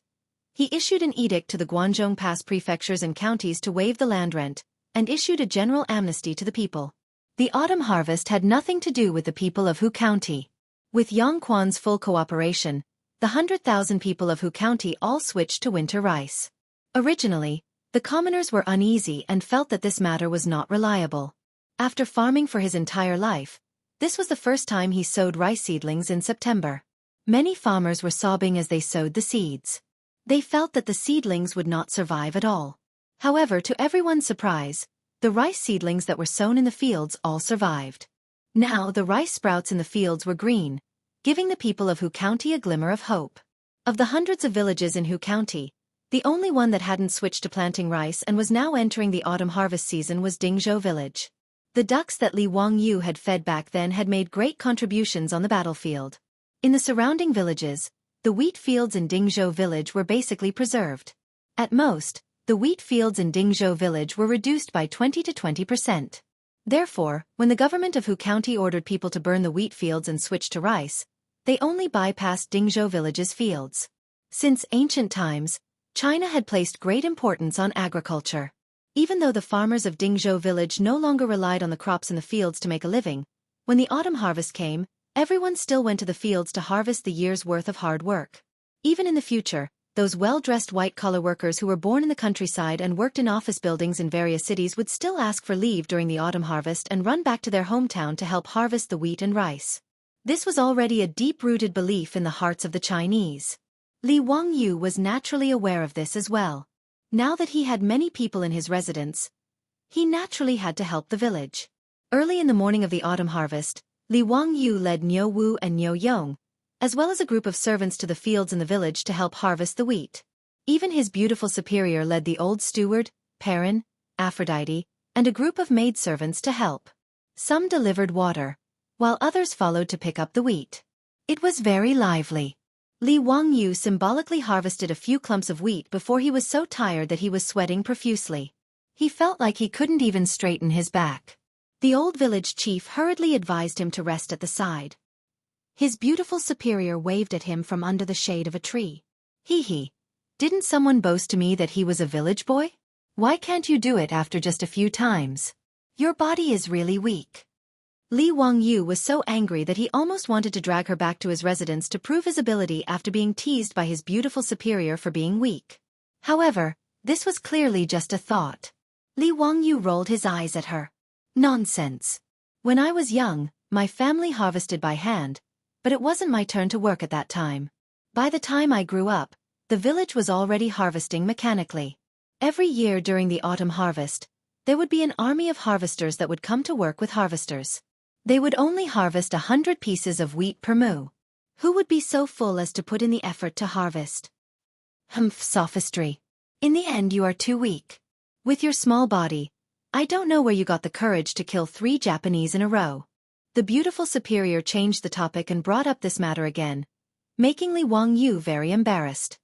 He issued an edict to the Guangzhou Pass prefectures and counties to waive the land rent, and issued a general amnesty to the people. The autumn harvest had nothing to do with the people of Hu County. With Yang Quan's full cooperation, the 100,000 people of Hu County all switched to winter rice. Originally, the commoners were uneasy and felt that this matter was not reliable. After farming for his entire life, this was the first time he sowed rice seedlings in September. Many farmers were sobbing as they sowed the seeds. They felt that the seedlings would not survive at all. However, to everyone's surprise, The rice seedlings that were sown in the fields all survived. Now the rice sprouts in the fields were green, giving the people of Hu County a glimmer of hope. Of the hundreds of villages in Hu County, the only one that hadn't switched to planting rice and was now entering the autumn harvest season was Dingzhou village. The ducks that Li Wangyu had fed back then had made great contributions on the battlefield. In the surrounding villages, the wheat fields in Dingzhou village were basically preserved. At most, the wheat fields in Dingzhou village were reduced by 20 to 20%. Therefore, when the government of Hu County ordered people to burn the wheat fields and switch to rice, they only bypassed Dingzhou village's fields. Since ancient times, China had placed great importance on agriculture. Even though the farmers of Dingzhou village no longer relied on the crops in the fields to make a living, when the autumn harvest came, everyone still went to the fields to harvest the year's worth of hard work. Even in the future, those well-dressed white-collar workers who were born in the countryside and worked in office buildings in various cities would still ask for leave during the autumn harvest and run back to their hometown to help harvest the wheat and rice. This was already a deep-rooted belief in the hearts of the Chinese. Li Wangyu was naturally aware of this as well. Now that he had many people in his residence, he naturally had to help the village. Early in the morning of the autumn harvest, Li Wangyu led Niu Wu and Niu Yong, as well as a group of servants to the fields in the village to help harvest the wheat. Even his beautiful superior led the old steward, Perrin, Aphrodite, and a group of maidservants to help. Some delivered water, while others followed to pick up the wheat. It was very lively. Li Wangyu symbolically harvested a few clumps of wheat before he was so tired that he was sweating profusely. He felt like he couldn't even straighten his back. The old village chief hurriedly advised him to rest at the side. His beautiful superior waved at him from under the shade of a tree. Hee, didn't someone boast to me that he was a village boy? Why can't you do it after just a few times? Your body is really weak. Li Wangyu was so angry that he almost wanted to drag her back to his residence to prove his ability after being teased by his beautiful superior for being weak. However, this was clearly just a thought. Li Wangyu rolled his eyes at her. Nonsense. When I was young, my family harvested by hand, but it wasn't my turn to work at that time. By the time I grew up, the village was already harvesting mechanically. Every year during the autumn harvest, there would be an army of harvesters that would come to work with harvesters. They would only harvest 100 pieces of wheat per moo. Who would be so full as to put in the effort to harvest? Humph, sophistry. In the end you are too weak. With your small body, I don't know where you got the courage to kill 3 Japanese in a row. The beautiful superior changed the topic and brought up this matter again, making Li Wangyu very embarrassed.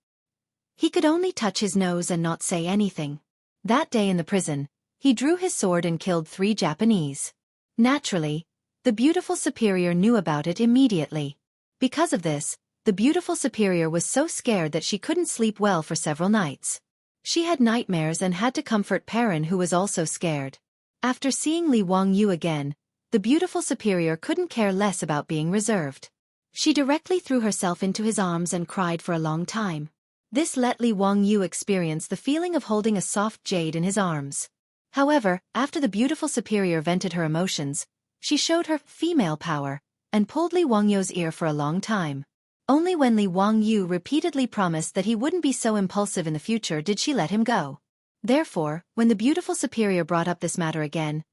He could only touch his nose and not say anything. That day in the prison, he drew his sword and killed 3 Japanese. Naturally, the beautiful superior knew about it immediately. Because of this, the beautiful superior was so scared that she couldn't sleep well for several nights. She had nightmares and had to comfort Perrin, who was also scared. After seeing Li Wangyu again, the beautiful superior couldn't care less about being reserved. She directly threw herself into his arms and cried for a long time. This let Li Wangyu experience the feeling of holding a soft jade in his arms. However, after the beautiful superior vented her emotions, she showed her female power and pulled Li Wangyu's ear for a long time. Only when Li Wangyu repeatedly promised that he wouldn't be so impulsive in the future did she let him go. Therefore, when the beautiful superior brought up this matter again,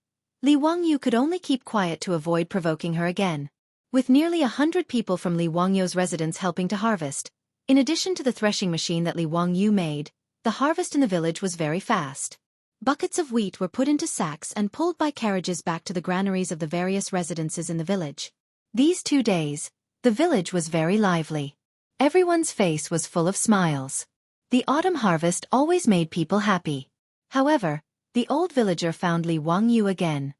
Li Wangyu could only keep quiet to avoid provoking her again. With nearly 100 people from Li Wangyu's residence helping to harvest, in addition to the threshing machine that Li Wangyu made, the harvest in the village was very fast. Buckets of wheat were put into sacks and pulled by carriages back to the granaries of the various residences in the village. These 2 days, the village was very lively. Everyone's face was full of smiles. The autumn harvest always made people happy. However, the old villager found Li Wangyu again.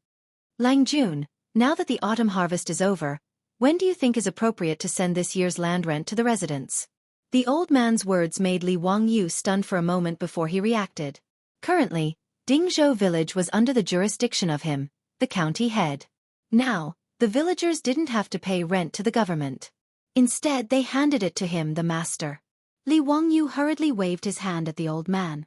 Lang Jun, now that the autumn harvest is over, when do you think is appropriate to send this year's land rent to the residents? The old man's words made Li Wangyu stunned for a moment before he reacted. Currently, Dingzhou village was under the jurisdiction of him, the county head. Now, the villagers didn't have to pay rent to the government. Instead, they handed it to him, the master. Li Wangyu hurriedly waved his hand at the old man.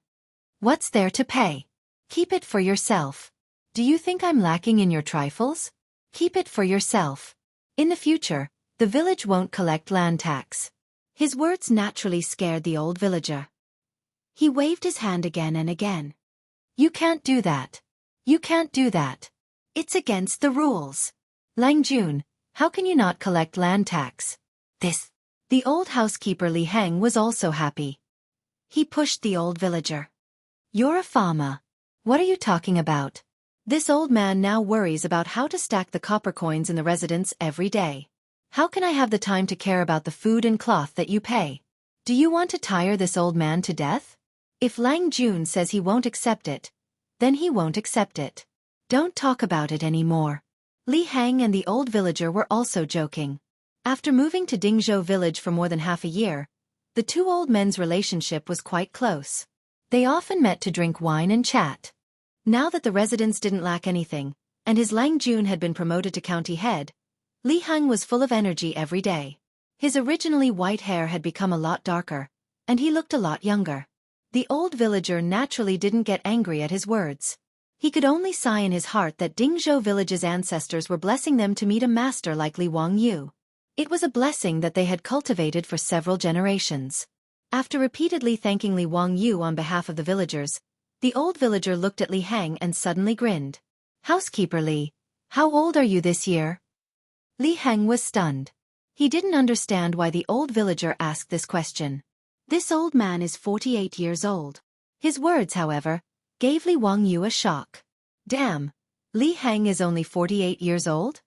What's there to pay? Keep it for yourself. Do you think I'm lacking in your trifles? Keep it for yourself. In the future, the village won't collect land tax. His words naturally scared the old villager. He waved his hand again and again. You can't do that. You can't do that. It's against the rules. Lang Jun, how can you not collect land tax? This. The old housekeeper Li Heng was also happy. He pushed the old villager. You're a farmer. What are you talking about? This old man now worries about how to stack the copper coins in the residence every day. How can I have the time to care about the food and cloth that you pay? Do you want to tire this old man to death? If Lang Jun says he won't accept it, then he won't accept it. Don't talk about it anymore. Li Heng and the old villager were also joking. After moving to Dingzhou village for more than half a year, the two old men's relationship was quite close. They often met to drink wine and chat. Now that the residence didn't lack anything, and his Lang Jun had been promoted to county head, Li Heng was full of energy every day. His originally white hair had become a lot darker, and he looked a lot younger. The old villager naturally didn't get angry at his words. He could only sigh in his heart that Dingzhou village's ancestors were blessing them to meet a master like Li Wangyu. It was a blessing that they had cultivated for several generations. After repeatedly thanking Li Wangyu on behalf of the villagers, the old villager looked at Li Heng and suddenly grinned. Housekeeper Li, how old are you this year? Li Heng was stunned. He didn't understand why the old villager asked this question. This old man is 48 years old. His words, however, gave Li Wangyu a shock. Damn, Li Heng is only 48 years old?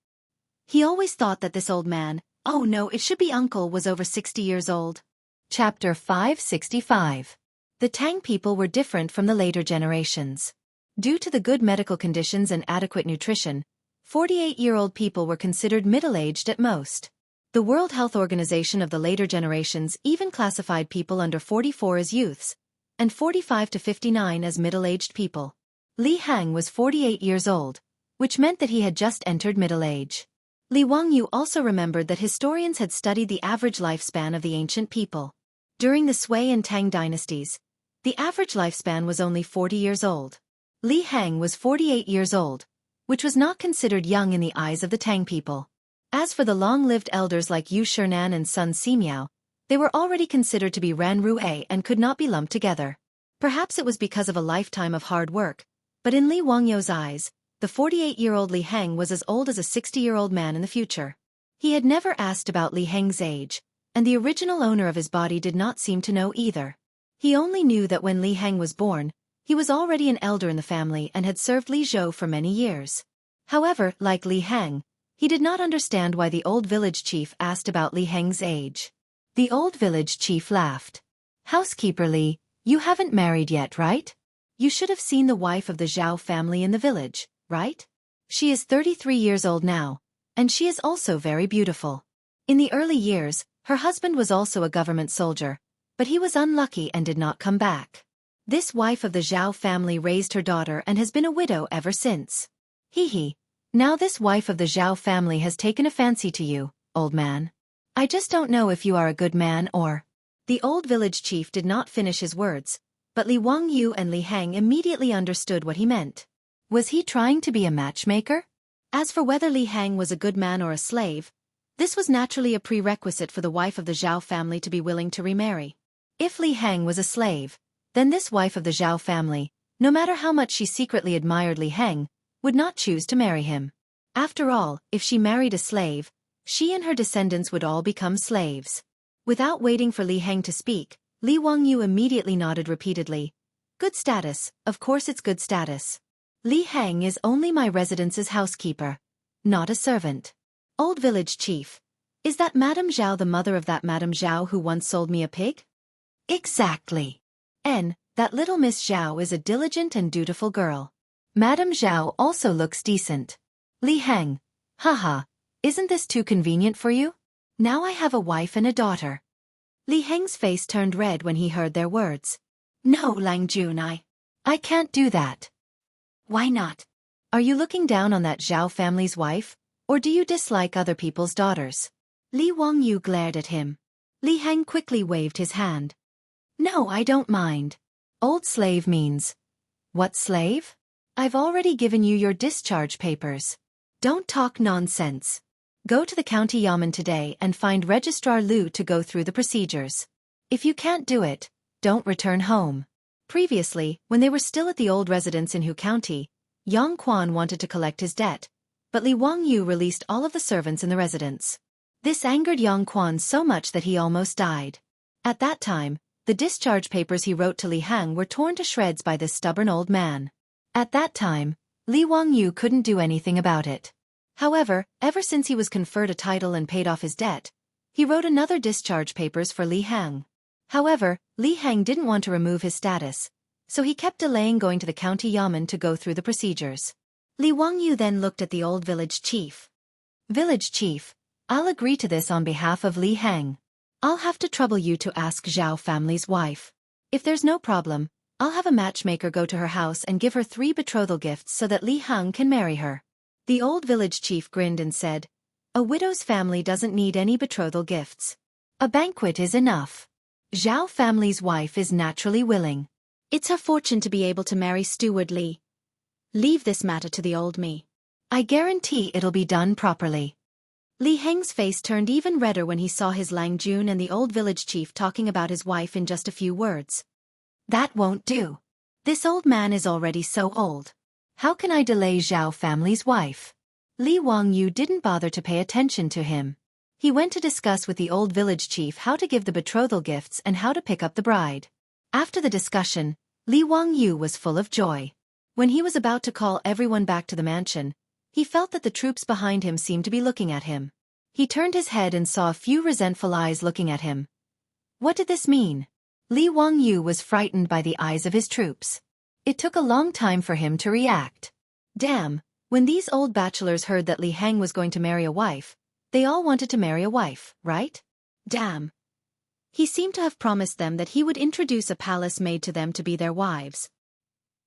He always thought that this old man, oh no, it should be uncle, was over 60 years old. Chapter 565. The Tang people were different from the later generations. Due to the good medical conditions and adequate nutrition, 48-year-old people were considered middle-aged at most. The World Health Organization of the later generations even classified people under 44 as youths, and 45 to 59 as middle-aged people. Li Heng was 48 years old, which meant that he had just entered middle age. Li Wangyu also remembered that historians had studied the average lifespan of the ancient people. During the Sui and Tang dynasties, the average lifespan was only 40 years old. Li Heng was 48 years old, which was not considered young in the eyes of the Tang people. As for the long-lived elders like Yu Shernan and Sun Simiao, they were already considered to be Ran Rue and could not be lumped together. Perhaps it was because of a lifetime of hard work, but in Li Wangyu's eyes, the 48-year-old Li Heng was as old as a 60-year-old man in the future. He had never asked about Li Heng's age, and the original owner of his body did not seem to know either. He only knew that when Li Heng was born, he was already an elder in the family and had served Li Zhou for many years. However, like Li Heng, he did not understand why the old village chief asked about Li Heng's age. The old village chief laughed. Housekeeper Li, you haven't married yet, right? You should have seen the wife of the Zhao family in the village, right? She is 33 years old now, and she is also very beautiful. In the early years, her husband was also a government soldier, but he was unlucky and did not come back. This wife of the Zhao family raised her daughter and has been a widow ever since. Hee. Now this wife of the Zhao family has taken a fancy to you, old man. I just don't know if you are a good man or... The old village chief did not finish his words, but Li Wangyu and Li Heng immediately understood what he meant. Was he trying to be a matchmaker? As for whether Li Heng was a good man or a slave, this was naturally a prerequisite for the wife of the Zhao family to be willing to remarry. If Li Heng was a slave, then this wife of the Zhao family, no matter how much she secretly admired Li Heng, would not choose to marry him. After all, if she married a slave, she and her descendants would all become slaves. Without waiting for Li Heng to speak, Li Wangyu immediately nodded repeatedly. Good status, of course it's good status. Li Heng is only my residence's housekeeper, not a servant. Old village chief, is that Madame Zhao the mother of that Madame Zhao who once sold me a pig? Exactly. That little Miss Zhao is a diligent and dutiful girl. Madame Zhao also looks decent. Li Heng, haha, isn't this too convenient for you? Now I have a wife and a daughter. Li Heng's face turned red when he heard their words. No, Lang Jun, I can't do that. Why not? Are you looking down on that Zhao family's wife, or do you dislike other people's daughters? Li Wangyu glared at him. Li Heng quickly waved his hand. No, I don't mind. Old slave means... What slave? I've already given you your discharge papers. Don't talk nonsense. Go to the county yamen today and find Registrar Liu to go through the procedures. If you can't do it, don't return home. Previously, when they were still at the old residence in Hu County, Yang Quan wanted to collect his debt, but Li Wangyu released all of the servants in the residence. This angered Yang Quan so much that he almost died. At that time, the discharge papers he wrote to Li Hang were torn to shreds by this stubborn old man. At that time, Li Wangyu couldn't do anything about it. However, ever since he was conferred a title and paid off his debt, he wrote another discharge papers for Li Hang. However, Li Hang didn't want to remove his status, so he kept delaying going to the county yamen to go through the procedures. Li Wangyu then looked at the old village chief. Village chief, I'll agree to this on behalf of Li Hang. I'll have to trouble you to ask Zhao family's wife. If there's no problem, I'll have a matchmaker go to her house and give her 3 betrothal gifts so that Li Hang can marry her. The old village chief grinned and said, a widow's family doesn't need any betrothal gifts. A banquet is enough. Zhao family's wife is naturally willing. It's her fortune to be able to marry Steward Li. Leave this matter to the old me. I guarantee it'll be done properly. Li Heng's face turned even redder when he saw his Lang Jun and the old village chief talking about his wife in just a few words. That won't do. This old man is already so old. How can I delay Zhao family's wife? Li Wangyu didn't bother to pay attention to him. He went to discuss with the old village chief how to give the betrothal gifts and how to pick up the bride. After the discussion, Li Wangyu was full of joy. When he was about to call everyone back to the mansion, he felt that the troops behind him seemed to be looking at him. He turned his head and saw a few resentful eyes looking at him. What did this mean? Li Wangyu was frightened by the eyes of his troops. It took a long time for him to react. Damn, when these old bachelors heard that Li Hang was going to marry a wife, they all wanted to marry a wife, right? Damn. He seemed to have promised them that he would introduce a palace maid to them to be their wives.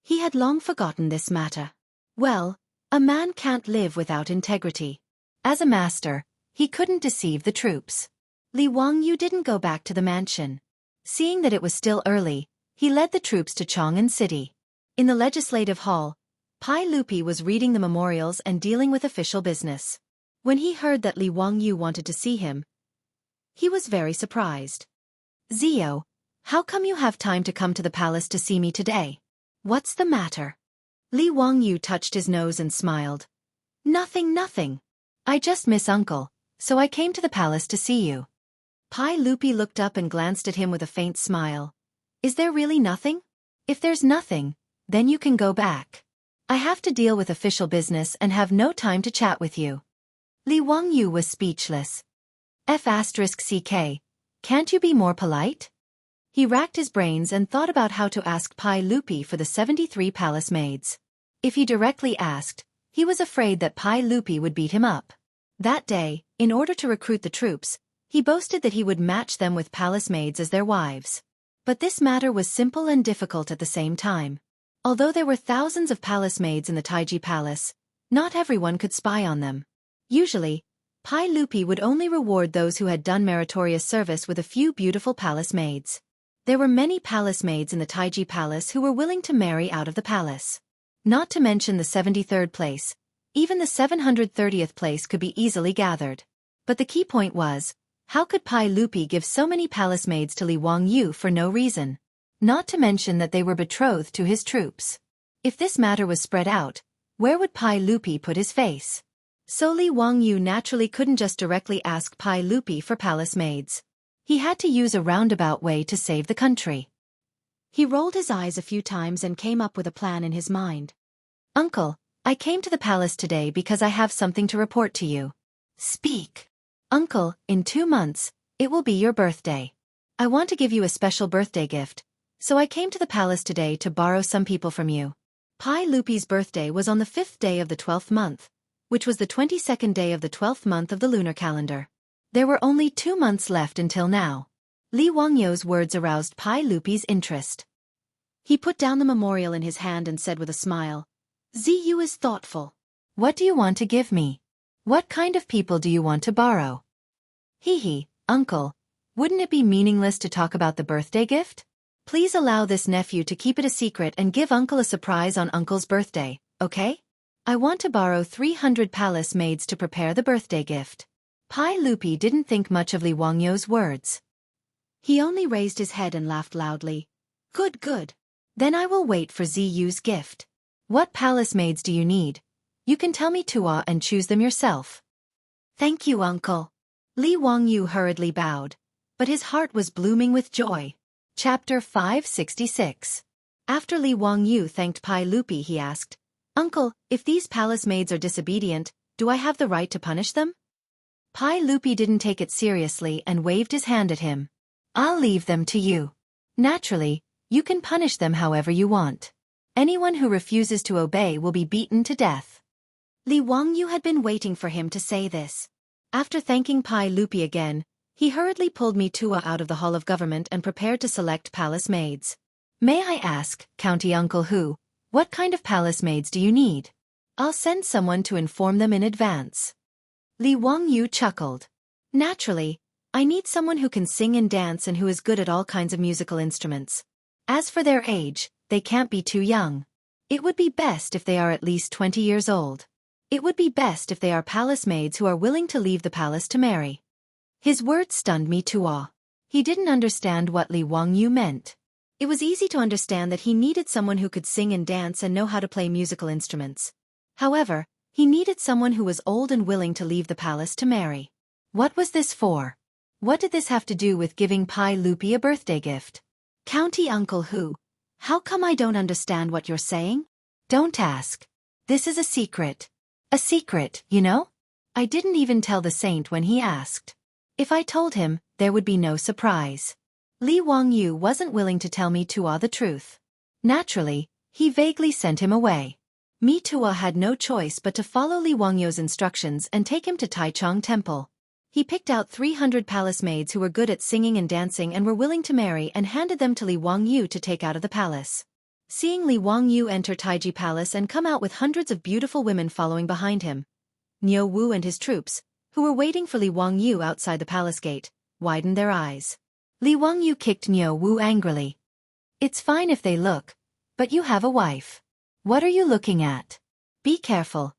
He had long forgotten this matter. Well, a man can't live without integrity. As a master, he couldn't deceive the troops. Li Wangyu didn't go back to the mansion. Seeing that it was still early, he led the troops to Chang'an City. In the legislative hall, Pai Lupi was reading the memorials and dealing with official business. When he heard that Li Wangyu wanted to see him, he was very surprised. Zio, how come you have time to come to the palace to see me today? What's the matter? Li Wangyu touched his nose and smiled. Nothing. I just miss uncle, so I came to the palace to see you. Pai Lupi looked up and glanced at him with a faint smile. Is there really nothing? If there's nothing, then you can go back. I have to deal with official business and have no time to chat with you. Li Wangyu was speechless. F***CK, can't you be more polite? He racked his brains and thought about how to ask Pai Lupi for the 73 palace maids. If he directly asked, he was afraid that Pai Lupi would beat him up. That day, in order to recruit the troops, he boasted that he would match them with palace maids as their wives. But this matter was simple and difficult at the same time. Although there were thousands of palace maids in the Taiji Palace, not everyone could spy on them. Usually, Pai Lupi would only reward those who had done meritorious service with a few beautiful palace maids. There were many palace maids in the Taiji Palace who were willing to marry out of the palace. Not to mention the 73rd place, even the 730th place could be easily gathered. But the key point was, how could Pai Lupi give so many palace maids to Li Wangyu for no reason? Not to mention that they were betrothed to his troops. If this matter was spread out, where would Pai Lupi put his face? So Li Wangyu naturally couldn't just directly ask Pai Lupi for palace maids. He had to use a roundabout way to save the country. He rolled his eyes a few times and came up with a plan in his mind. Uncle, I came to the palace today because I have something to report to you. Speak. Uncle, in 2 months, it will be your birthday. I want to give you a special birthday gift, so I came to the palace today to borrow some people from you. Pai Lupi's birthday was on the 5th day of the 12th month, which was the 22nd day of the 12th month of the lunar calendar. There were only 2 months left until now. Li Wangyu's words aroused Pai Lupi's interest. He put down the memorial in his hand and said with a smile, Ziyu is thoughtful. What do you want to give me? What kind of people do you want to borrow? Hee, uncle, wouldn't it be meaningless to talk about the birthday gift? Please allow this nephew to keep it a secret and give uncle a surprise on uncle's birthday, okay? I want to borrow 300 palace maids to prepare the birthday gift. Pai Lupi didn't think much of Li Wangyu's words. He only raised his head and laughed loudly. Good. Then I will wait for Ziyu's gift. What palace maids do you need? You can tell me Tua and choose them yourself. Thank you, uncle. Li Wangyu hurriedly bowed, but his heart was blooming with joy. Chapter 566. After Li Wangyu thanked Pai Lupi, he asked, Uncle, if these palace maids are disobedient, do I have the right to punish them? Pai Lupi didn't take it seriously and waved his hand at him. I'll leave them to you. Naturally, you can punish them however you want. Anyone who refuses to obey will be beaten to death. Li Wangyu had been waiting for him to say this. After thanking Pai Lupi again, he hurriedly pulled me Tua out of the Hall of Government and prepared to select palace maids. May I ask, County Uncle Hu, what kind of palace maids do you need? I'll send someone to inform them in advance. Li Wangyu chuckled. Naturally, I need someone who can sing and dance and who is good at all kinds of musical instruments. As for their age, they can't be too young. It would be best if they are at least 20 years old. It would be best if they are palace maids who are willing to leave the palace to marry. His words stunned me to awe. He didn't understand what Li Wangyu meant. It was easy to understand that he needed someone who could sing and dance and know how to play musical instruments. However, he needed someone who was old and willing to leave the palace to marry. What was this for? What did this have to do with giving Pai Lupi a birthday gift? County Uncle Hu, how come I don't understand what you're saying? Don't ask. This is a secret. A secret, you know? I didn't even tell the saint when he asked. If I told him, there would be no surprise. Li Wangyu wasn't willing to tell me Tua the truth. Naturally, he vaguely sent him away. Me Tua had no choice but to follow Li Wangyu's instructions and take him to Taichung Temple. He picked out 300 palace maids who were good at singing and dancing and were willing to marry and handed them to Li Wangyu to take out of the palace. Seeing Li Wangyu enter Taiji Palace and come out with hundreds of beautiful women following behind him, Niu Wu and his troops, who were waiting for Li Wangyu outside the palace gate, widened their eyes. Li Wangyu kicked Niu Wu angrily. It's fine if they look, but you have a wife. What are you looking at? Be careful.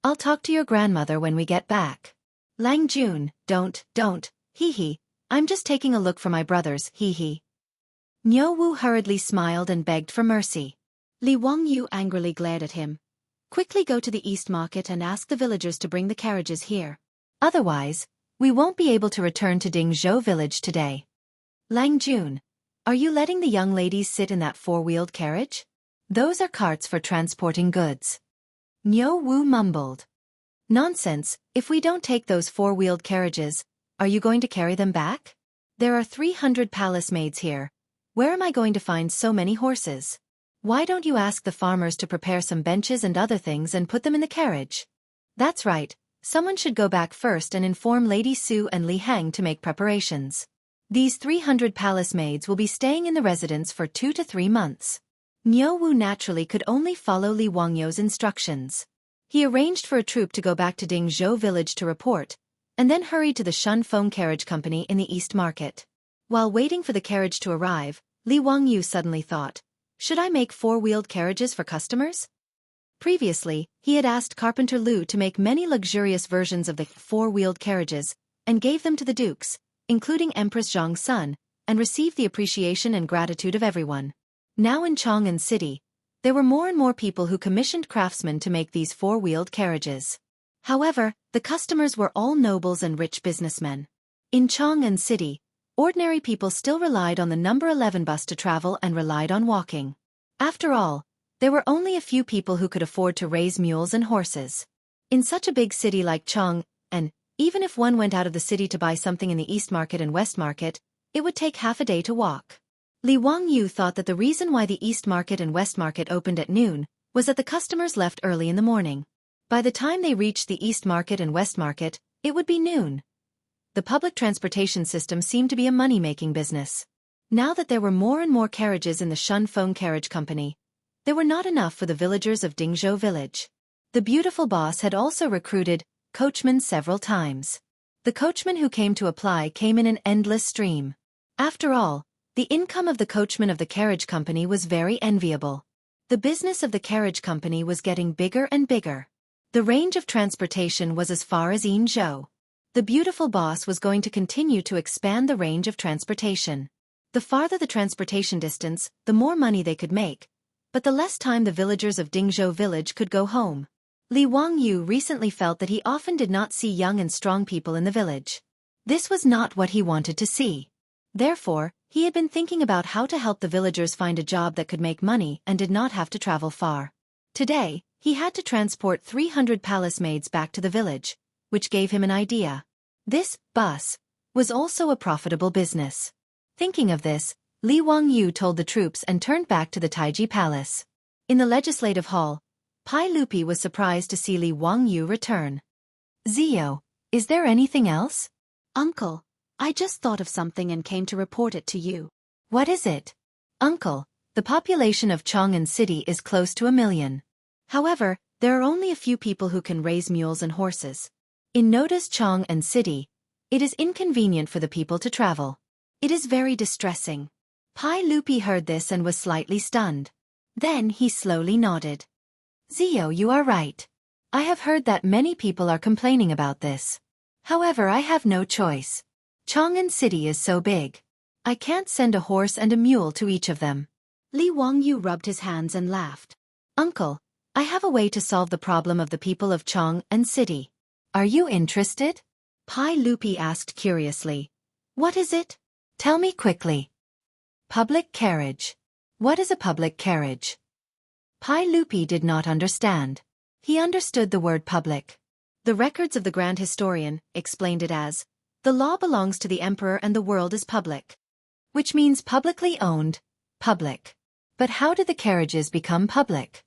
I'll talk to your grandmother when we get back. Lang Jun, don't, hee. I'm just taking a look for my brothers, hee. Niu Wu hurriedly smiled and begged for mercy. Li Wangyu angrily glared at him. Quickly go to the East Market and ask the villagers to bring the carriages here. Otherwise, we won't be able to return to Dingzhou village today. Lang Jun, are you letting the young ladies sit in that four-wheeled carriage? Those are carts for transporting goods. Niu Wu mumbled. Nonsense, if we don't take those four-wheeled carriages, are you going to carry them back? There are 300 palace maids here. Where am I going to find so many horses? Why don't you ask the farmers to prepare some benches and other things and put them in the carriage? That's right, someone should go back first and inform Lady Su and Li Hang to make preparations. These 300 palace maids will be staying in the residence for 2 to 3 months. Niu Wu naturally could only follow Li Wangyu's instructions. He arranged for a troop to go back to Dingzhou village to report, and then hurried to the Shunfeng Carriage Company in the East Market. While waiting for the carriage to arrive, Li Wangyu suddenly thought, should I make four-wheeled carriages for customers? Previously, he had asked Carpenter Lu to make many luxurious versions of the four-wheeled carriages, and gave them to the dukes, including Empress Zhang's son, and received the appreciation and gratitude of everyone. Now in Chang'an City, there were more and more people who commissioned craftsmen to make these four-wheeled carriages. However, the customers were all nobles and rich businessmen. In Chang'an City, ordinary people still relied on the number 11 bus to travel and relied on walking. After all, there were only a few people who could afford to raise mules and horses. In such a big city like Chang'an, even if one went out of the city to buy something in the East Market and West Market, it would take half a day to walk. Li Wangyu thought that the reason why the East Market and West Market opened at noon was that the customers left early in the morning. By the time they reached the East Market and West Market, it would be noon. The public transportation system seemed to be a money-making business. Now that there were more and more carriages in the Shunfeng Carriage Company, there were not enough for the villagers of Dingzhou village. The beautiful boss had also recruited coachmen several times. The coachmen who came to apply came in an endless stream. After all, the income of the coachmen of the carriage company was very enviable. The business of the carriage company was getting bigger and bigger. The range of transportation was as far as Yinzhou. The beautiful boss was going to continue to expand the range of transportation. The farther the transportation distance, the more money they could make, but the less time the villagers of Dingzhou village could go home. Li Wangyu recently felt that he often did not see young and strong people in the village. This was not what he wanted to see. Therefore, he had been thinking about how to help the villagers find a job that could make money and did not have to travel far. Today, he had to transport 300 palace maids back to the village, which gave him an idea. This bus was also a profitable business. Thinking of this, Li Wangyu told the troops and turned back to the Taiji Palace. In the legislative hall, Pai Lupi was surprised to see Li Wangyu return. "Zio, is there anything else?" "Uncle, I just thought of something and came to report it to you." "What is it?" "Uncle, the population of Chang'an City is close to 1 million. However, there are only a few people who can raise mules and horses. In Noda's Chang'an City, it is inconvenient for the people to travel. It is very distressing." Pai Lupi heard this and was slightly stunned. Then he slowly nodded. "Zio, you are right. I have heard that many people are complaining about this. However, I have no choice. Chang'an City is so big. I can't send a horse and a mule to each of them." Li Wangyu rubbed his hands and laughed. "Uncle, I have a way to solve the problem of the people of Chang'an City. Are you interested?" Pai Lupi asked curiously. "What is it? Tell me quickly." "Public carriage." "What is a public carriage?" Pai Lupi did not understand. He understood the word public. The records of the Grand Historian explained it as, "The law belongs to the emperor and the world is public." Which means publicly owned, public. But how did the carriages become public?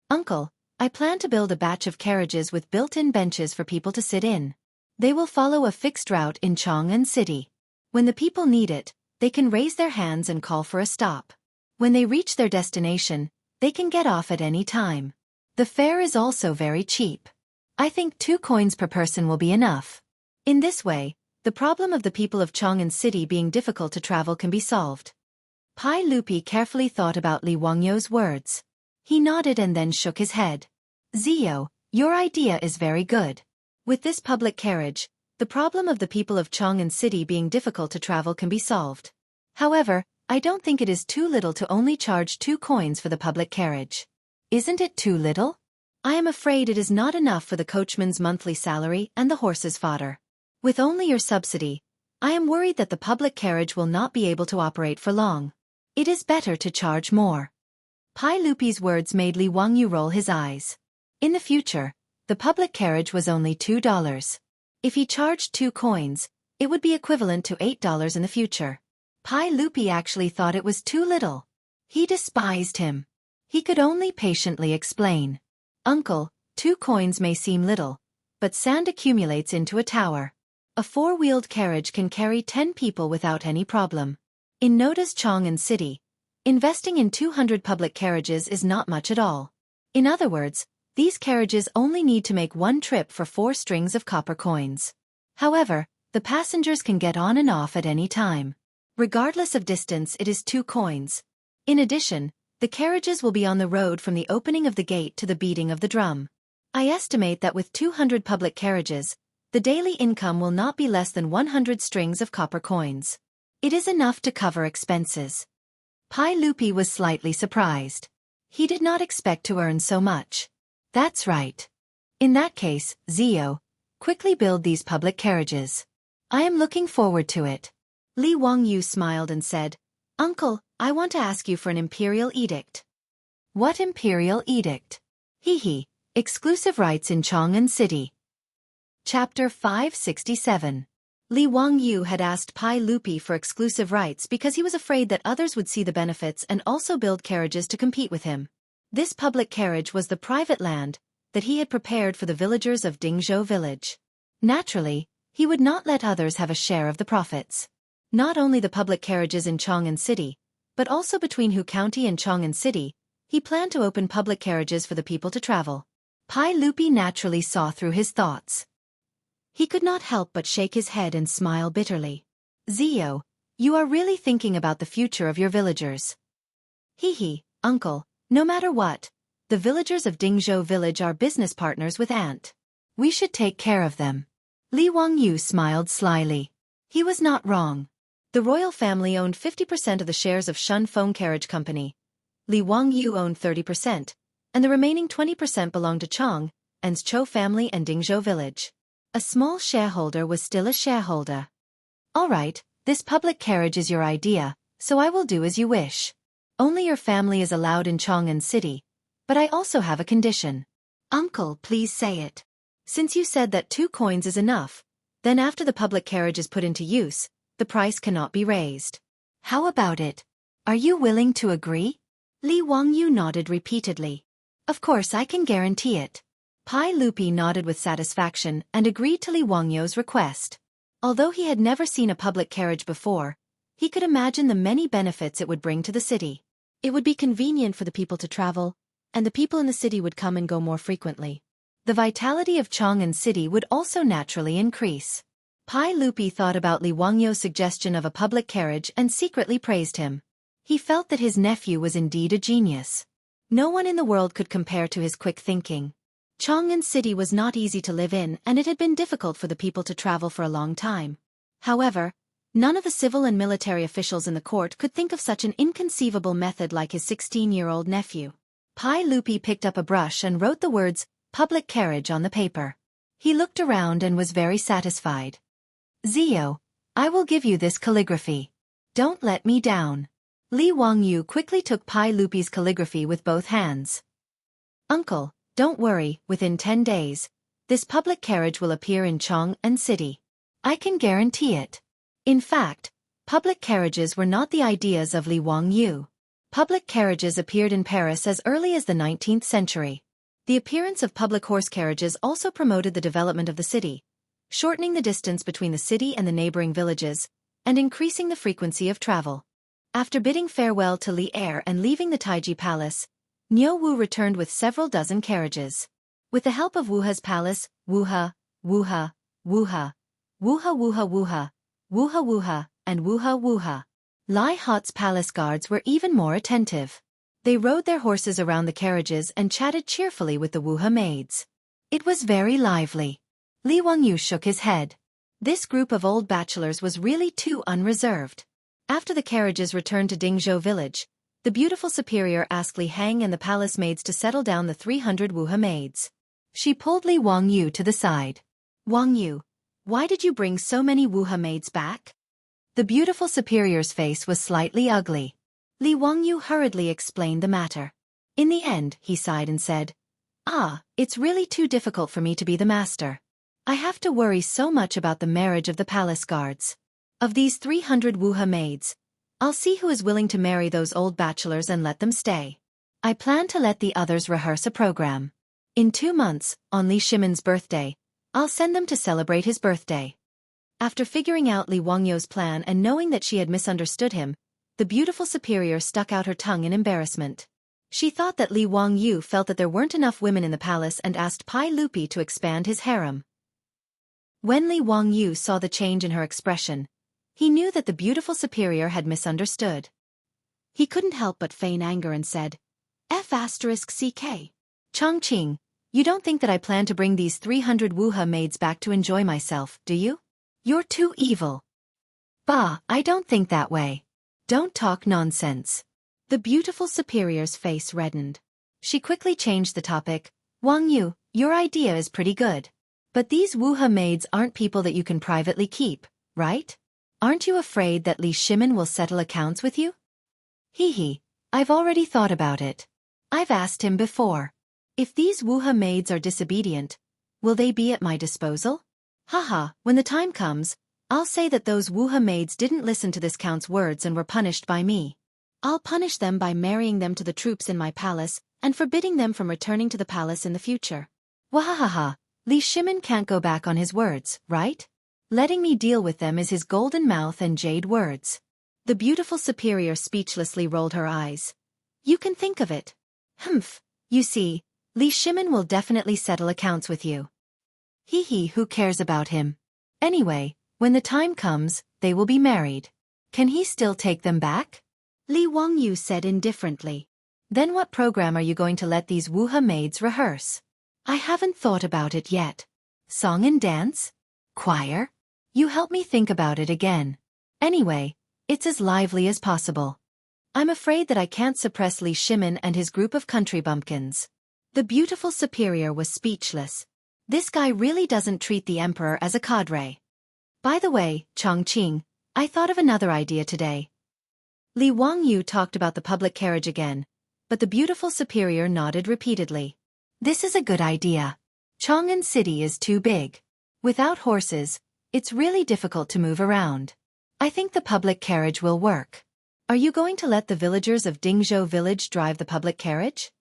"Uncle, I plan to build a batch of carriages with built-in benches for people to sit in. They will follow a fixed route in Chang'an City. When the people need it, they can raise their hands and call for a stop. When they reach their destination, they can get off at any time. The fare is also very cheap. I think 2 coins per person will be enough." In this way, the problem of the people of Chang'an City being difficult to travel can be solved. Pai Lupi carefully thought about Li Wangyu's words. He nodded and then shook his head. "Zio, your idea is very good. With this public carriage, the problem of the people of Chang'an City being difficult to travel can be solved. However, I don't think it is too little to only charge 2 coins for the public carriage. Isn't it too little? I am afraid it is not enough for the coachman's monthly salary and the horse's fodder. With only your subsidy, I am worried that the public carriage will not be able to operate for long. It is better to charge more." Pai Lupi's words made Li Wangyu roll his eyes. In the future, the public carriage was only $2. If he charged 2 coins, it would be equivalent to $8 in the future. Pai Lupi actually thought it was too little. He despised him. He could only patiently explain. "Uncle, 2 coins may seem little, but sand accumulates into a tower. A 4-wheeled carriage can carry 10 people without any problem. In Noda's Chang'an City, investing in 200 public carriages is not much at all. In other words, these carriages only need to make 1 trip for 4 strings of copper coins. However, the passengers can get on and off at any time. Regardless of distance, it is 2 coins. In addition, the carriages will be on the road from the opening of the gate to the beating of the drum. I estimate that with 200 public carriages, the daily income will not be less than 100 strings of copper coins. It is enough to cover expenses." Pai Lupi was slightly surprised. He did not expect to earn so much. "That's right. In that case, Zio, quickly build these public carriages. I am looking forward to it." Li Wangyu smiled and said, "Uncle, I want to ask you for an imperial edict." "What imperial edict?" "Hee, exclusive rights in Chang'an City." Chapter 567. Li Wangyu had asked Pai Lupi for exclusive rights because he was afraid that others would see the benefits and also build carriages to compete with him. This public carriage was the private land that he had prepared for the villagers of Dingzhou village. Naturally, he would not let others have a share of the profits. Not only the public carriages in Chang'an City, but also between Hu County and Chang'an City, he planned to open public carriages for the people to travel. Pai Lupi naturally saw through his thoughts. He could not help but shake his head and smile bitterly. "Zio, you are really thinking about the future of your villagers." "Hee, uncle, no matter what, the villagers of Dingzhou village are business partners with Ant. We should take care of them." Li Wangyu smiled slyly. He was not wrong. The royal family owned 50% of the shares of Shun Feng Carriage Company, Li Wangyu owned 30%, and the remaining 20% belonged to Chang and's Zhou family and Dingzhou village. A small shareholder was still a shareholder. All right, this public carriage is your idea, so I will do as you wish. Only your family is allowed in Chang'an City, but I also have a condition. Uncle, please say it. Since you said that 2 coins is enough, then after the public carriage is put into use, the price cannot be raised. How about it? Are you willing to agree? Li Wangyu nodded repeatedly. Of course I can guarantee it. Pai Lupi nodded with satisfaction and agreed to Li Wangyu's request. Although he had never seen a public carriage before, he could imagine the many benefits it would bring to the city. It would be convenient for the people to travel, and the people in the city would come and go more frequently. The vitality of Chang'an City would also naturally increase. Pai Lupi thought about Li Wangyu's suggestion of a public carriage and secretly praised him. He felt that his nephew was indeed a genius. No one in the world could compare to his quick thinking. Chang'an City was not easy to live in, and it had been difficult for the people to travel for a long time. However, none of the civil and military officials in the court could think of such an inconceivable method like his 16-year-old nephew. Pai Lupi picked up a brush and wrote the words, "public carriage" on the paper. He looked around and was very satisfied. Zio, I will give you this calligraphy. Don't let me down. Li Wangyu quickly took Pai Lupi's calligraphy with both hands. Uncle, don't worry, within 10 days, this public carriage will appear in Chang'an City. I can guarantee it. In fact, public carriages were not the ideas of Li Wangyu. Public carriages appeared in Paris as early as the 19th century. The appearance of public horse carriages also promoted the development of the city, shortening the distance between the city and the neighboring villages, and increasing the frequency of travel. After bidding farewell to Li Er and leaving the Taiji Palace, Niu Wu returned with several dozen carriages. With the help of Wuha's palace, Wuha, Wuha, Wuha, Wuha Wuha Wuha, Wuha Wuha, and Wuha Wuha, Lai Hot's palace guards were even more attentive. They rode their horses around the carriages and chatted cheerfully with the Wuha maids. It was very lively. Li Wangyu shook his head. This group of old bachelors was really too unreserved. After the carriages returned to Dingzhou village, the beautiful superior asked Li Hang and the palace maids to settle down the 300 Wuha maids. She pulled Li Wangyu to the side. Wangyu, why did you bring so many Wuha maids back? The beautiful superior's face was slightly ugly. Li Wangyu hurriedly explained the matter. In the end, he sighed and said, it's really too difficult for me to be the master. I have to worry so much about the marriage of the palace guards. Of these 300 Wuha maids, I'll see who is willing to marry those old bachelors and let them stay. I plan to let the others rehearse a program. In 2 months, on Li Shimin's birthday, I'll send them to celebrate his birthday. After figuring out Li Wangyu's plan and knowing that she had misunderstood him, the beautiful superior stuck out her tongue in embarrassment. She thought that Li Wangyu felt that there weren't enough women in the palace and asked Pai Lupi to expand his harem. When Li Wangyu saw the change in her expression, he knew that the beautiful superior had misunderstood. He couldn't help but feign anger and said, F***CK. Chongqing, you don't think that I plan to bring these 300 Wuha maids back to enjoy myself, do you? You're too evil. Bah, I don't think that way. Don't talk nonsense. The beautiful superior's face reddened. She quickly changed the topic. Wangyu, your idea is pretty good. But these Wuha maids aren't people that you can privately keep, right? Aren't you afraid that Li Shimin will settle accounts with you? Hee, I've already thought about it. I've asked him before. If these Wuha maids are disobedient, will they be at my disposal? Haha, when the time comes, I'll say that those Wuha maids didn't listen to this count's words and were punished by me. I'll punish them by marrying them to the troops in my palace and forbidding them from returning to the palace in the future. Wahahaha, Li Shimin can't go back on his words, right? Letting me deal with them is his golden mouth and jade words. The beautiful superior speechlessly rolled her eyes. You can think of it. Humph, you see, Li Shimin will definitely settle accounts with you. Hee, who cares about him? Anyway, when the time comes, they will be married. Can he still take them back? Li Wangyu said indifferently. Then what program are you going to let these Wuha maids rehearse? I haven't thought about it yet. Song and dance? Choir? You help me think about it again. Anyway, it's as lively as possible. I'm afraid that I can't suppress Li Shimin and his group of country bumpkins. The beautiful superior was speechless. This guy really doesn't treat the emperor as a cadre. By the way, Chongqing, I thought of another idea today. Li Wangyu talked about the public carriage again, but the beautiful superior nodded repeatedly. This is a good idea. Chang'an City is too big. Without horses, it's really difficult to move around. I think the public carriage will work. Are you going to let the villagers of Dingzhou village drive the public carriage?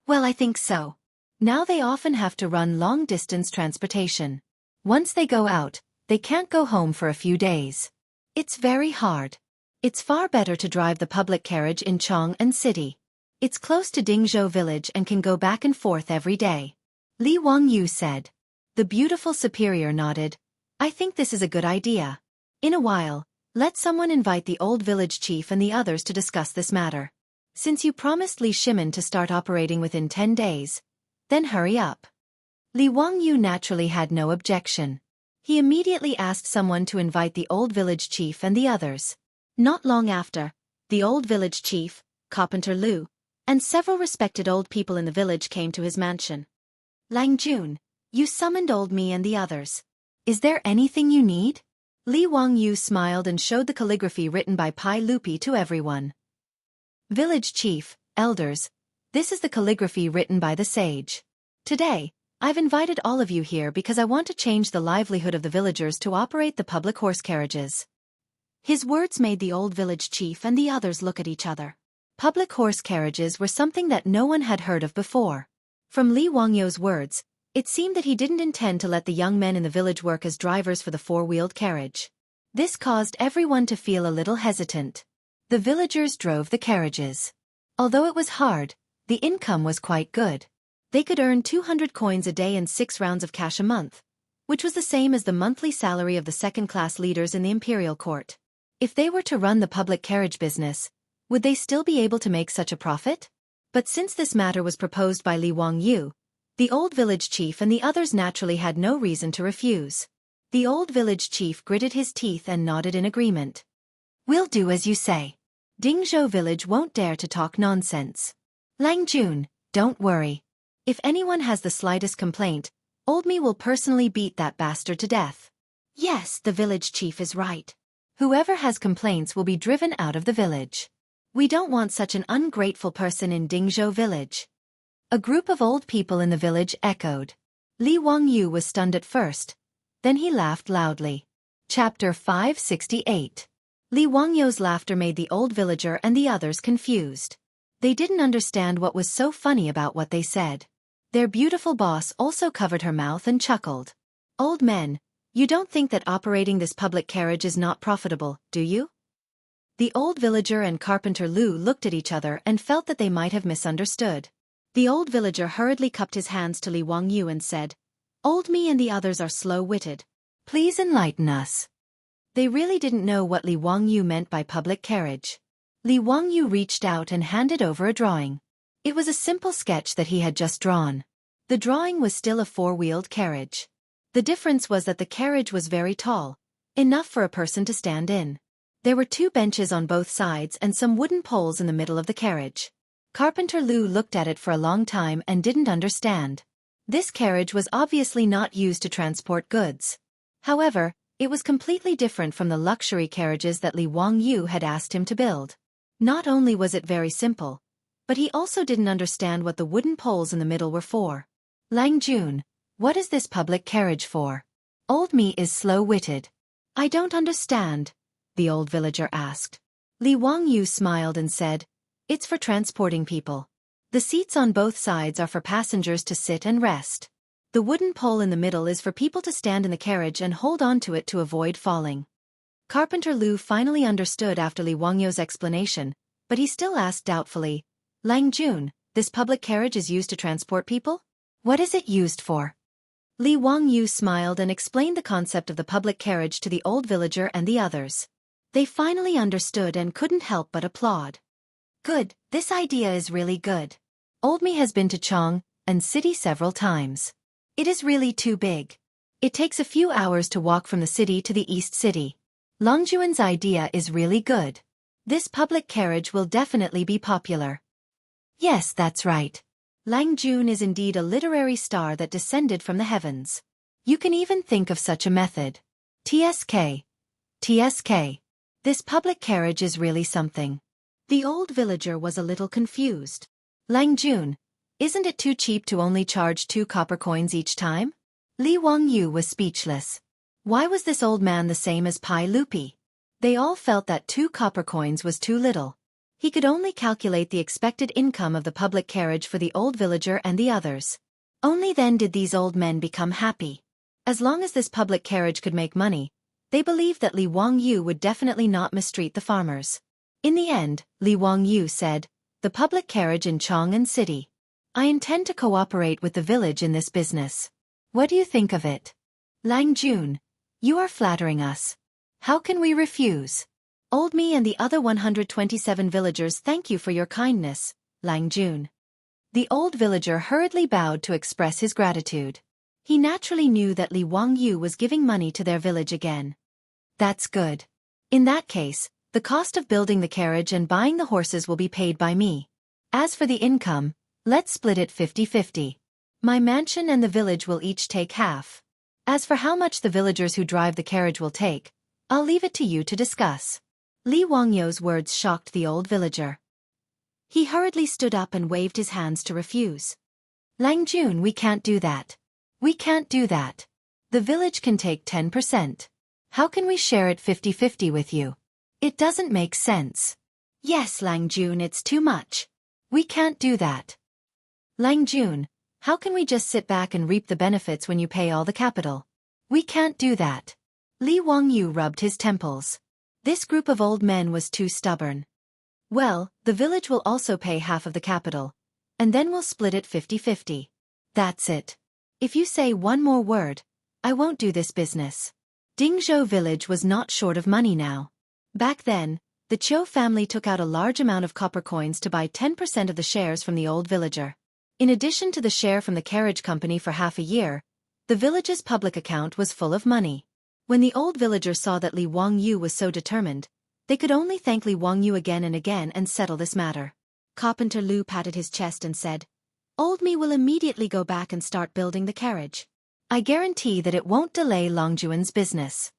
Well, I think so. Now they often have to run long-distance transportation. Once they go out, they can't go home for a few days. It's very hard. It's far better to drive the public carriage in Chang'an City. It's close to Dingzhou village and can go back and forth every day. Li Wangyu said. The beautiful superior nodded. I think this is a good idea. In a while, let someone invite the old village chief and the others to discuss this matter. Since you promised Li Shimin to start operating within 10 days, then hurry up. Li Wangyu naturally had no objection. He immediately asked someone to invite the old village chief and the others. Not long after, the old village chief, Carpenter Lu, and several respected old people in the village came to his mansion. Lang Jun, you summoned old me and the others. Is there anything you need? Li Wangyu smiled and showed the calligraphy written by Pai Lupi to everyone. Village chief, elders, this is the calligraphy written by the sage. Today, I've invited all of you here because I want to change the livelihood of the villagers to operate the public horse carriages. His words made the old village chief and the others look at each other. Public horse carriages were something that no one had heard of before. From Li Wangyu's words, it seemed that he didn't intend to let the young men in the village work as drivers for the four-wheeled carriage. This caused everyone to feel a little hesitant. The villagers drove the carriages. Although it was hard, the income was quite good. They could earn 200 coins a day and 6 rounds of cash a month, which was the same as the monthly salary of the second-class leaders in the imperial court. If they were to run the public carriage business, would they still be able to make such a profit? But since this matter was proposed by Li Wangyu, the old village chief and the others naturally had no reason to refuse. The old village chief gritted his teeth and nodded in agreement. We'll do as you say. Dingzhou village won't dare to talk nonsense. Lang Jun, don't worry. If anyone has the slightest complaint, old me will personally beat that bastard to death. Yes, the village chief is right. Whoever has complaints will be driven out of the village. We don't want such an ungrateful person in Dingzhou village. A group of old people in the village echoed. Li Wangyu was stunned at first. Then he laughed loudly. Chapter 568. Li Wangyu's laughter made the old villager and the others confused. They didn't understand what was so funny about what they said. Their beautiful boss also covered her mouth and chuckled. Old men, you don't think that operating this public carriage is not profitable, do you? The old villager and Carpenter Lu looked at each other and felt that they might have misunderstood. The old villager hurriedly cupped his hands to Li Wangyu and said, Old me and the others are slow-witted. Please enlighten us. They really didn't know what Li Wangyu meant by public carriage. Li Wangyu reached out and handed over a drawing. It was a simple sketch that he had just drawn. The drawing was still a four-wheeled carriage. The difference was that the carriage was very tall, enough for a person to stand in. There were 2 benches on both sides and some wooden poles in the middle of the carriage. Carpenter Lu looked at it for a long time and didn't understand. This carriage was obviously not used to transport goods. However, it was completely different from the luxury carriages that Li Wangyu had asked him to build. Not only was it very simple, but he also didn't understand what the wooden poles in the middle were for. Lang Jun, what is this public carriage for? Old me is slow-witted. I don't understand, the old villager asked. Li Wangyu smiled and said, It's for transporting people. The seats on both sides are for passengers to sit and rest. The wooden pole in the middle is for people to stand in the carriage and hold on to it to avoid falling. Carpenter Lu finally understood after Li Wangyu's explanation, but he still asked doubtfully, Lang Jun, this public carriage is used to transport people? What is it used for? Li Wangyu smiled and explained the concept of the public carriage to the old villager and the others. They finally understood and couldn't help but applaud. Good, this idea is really good. Old me has been to Chang'an City several times. It is really too big. It takes a few hours to walk from the city to the East City. Longjuan's idea is really good. This public carriage will definitely be popular. Yes, that's right. Lang Jun is indeed a literary star that descended from the heavens. You can even think of such a method. TSK. TSK. This public carriage is really something. The old villager was a little confused. Lang Jun, isn't it too cheap to only charge 2 copper coins each time? Li Wangyu was speechless. Why was this old man the same as Pai Lupi? They all felt that 2 copper coins was too little. He could only calculate the expected income of the public carriage for the old villager and the others. Only then did these old men become happy. As long as this public carriage could make money, they believed that Li Wangyu would definitely not mistreat the farmers. In the end, Li Wangyu said, "The public carriage in Chang'an City. I intend to cooperate with the village in this business. What do you think of it?" Lang Jun, you are flattering us. How can we refuse? Old me and the other 127 villagers thank you for your kindness, Lang Jun. The old villager hurriedly bowed to express his gratitude. He naturally knew that Li Wangyu was giving money to their village again. That's good. In that case, the cost of building the carriage and buying the horses will be paid by me. As for the income, let's split it 50-50. My mansion and the village will each take half. As for how much the villagers who drive the carriage will take, I'll leave it to you to discuss. Li Wangyu's words shocked the old villager. He hurriedly stood up and waved his hands to refuse. Lang Jun, we can't do that. We can't do that. The village can take 10%. How can we share it 50-50 with you? It doesn't make sense. Yes, Lang Jun, it's too much. We can't do that. Lang Jun, how can we just sit back and reap the benefits when you pay all the capital? We can't do that. Li Wangyu rubbed his temples. This group of old men was too stubborn. Well, the village will also pay half of the capital, and then we'll split it 50-50. That's it. If you say one more word, I won't do this business. Dingzhou village was not short of money now. Back then, the Qiu family took out a large amount of copper coins to buy 10% of the shares from the old villager. In addition to the share from the carriage company for half a year, the village's public account was full of money. When the old villager saw that Li Wangyu was so determined, they could only thank Li Wangyu again and settle this matter. Carpenter Lu patted his chest and said, "Old me will immediately go back and start building the carriage. I guarantee that it won't delay Longjuan's business."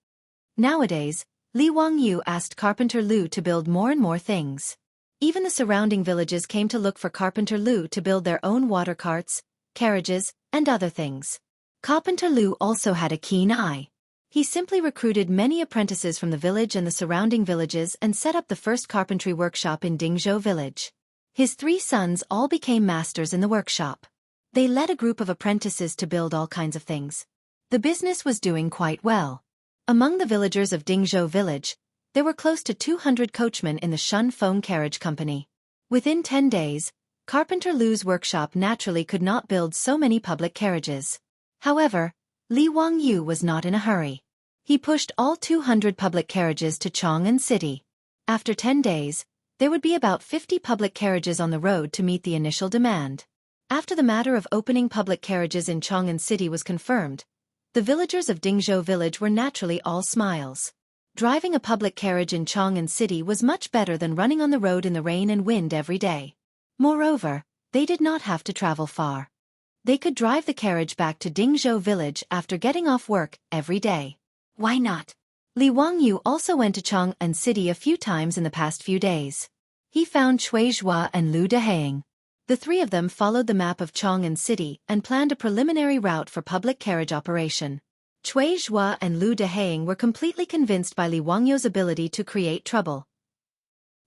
Nowadays, Li Wangyu asked Carpenter Lu to build more and more things. Even the surrounding villages came to look for Carpenter Lu to build their own water carts, carriages, and other things. Carpenter Lu also had a keen eye. He simply recruited many apprentices from the village and the surrounding villages and set up the first carpentry workshop in Dingzhou village. His 3 sons all became masters in the workshop. They led a group of apprentices to build all kinds of things. The business was doing quite well. Among the villagers of Dingzhou village, there were close to 200 coachmen in the Shun Feng Carriage Company. Within 10 days, Carpenter Lu's workshop naturally could not build so many public carriages. However, Li Wangyu was not in a hurry. He pushed all 200 public carriages to Chang'an City. After 10 days, there would be about 50 public carriages on the road to meet the initial demand. After the matter of opening public carriages in Chang'an City was confirmed, the villagers of Dingzhou village were naturally all smiles. Driving a public carriage in Chang'an City was much better than running on the road in the rain and wind every day. Moreover, they did not have to travel far. They could drive the carriage back to Dingzhou village after getting off work every day. Why not? Li Wangyu also went to Chang'an City a few times in the past few days. He found Cui Zhua and Lu Deheng. The 3 of them followed the map of Chang'an City and planned a preliminary route for public carriage operation. Cui Zhua and Lu Deheng were completely convinced by Li Wangyu's ability to create trouble.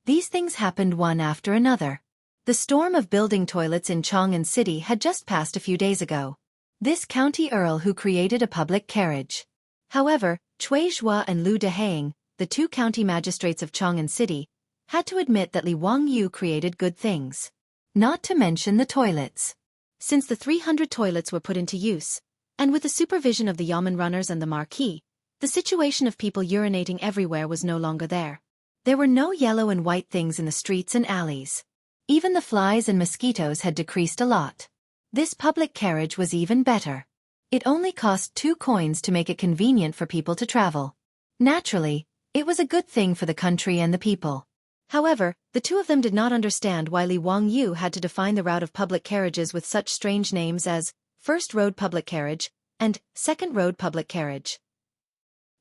These things happened one after another. The storm of building toilets in Chang'an City had just passed a few days ago. This county earl who created a public carriage. However, Cui Zhua and Lu Deheng, the 2 county magistrates of Chang'an City, had to admit that Li Wangyu created good things. Not to mention the toilets. Since the 300 toilets were put into use, and with the supervision of the yamen runners and the marquis, the situation of people urinating everywhere was no longer there. There were no yellow and white things in the streets and alleys. Even the flies and mosquitoes had decreased a lot. This public carriage was even better. It only cost 2 coins to make it convenient for people to travel. Naturally, it was a good thing for the country and the people. However, the two of them did not understand why Li Wangyu had to define the route of public carriages with such strange names as First Road Public Carriage and Second Road Public Carriage.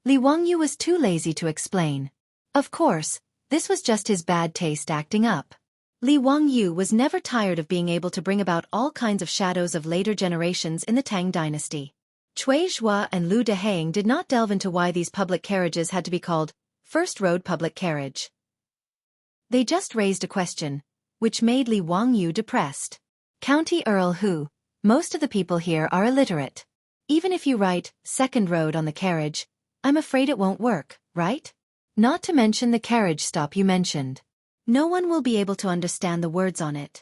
Li Wangyu was too lazy to explain. Of course, this was just his bad taste acting up. Li Wangyu was never tired of being able to bring about all kinds of shadows of later generations in the Tang Dynasty. Cui Zhua and Lu Deheng did not delve into why these public carriages had to be called First Road Public Carriage. They just raised a question, which made Li Wangyu depressed. County Earl Hu, most of the people here are illiterate. Even if you write Second Road on the carriage, I'm afraid it won't work, right? Not to mention the carriage stop you mentioned. No one will be able to understand the words on it.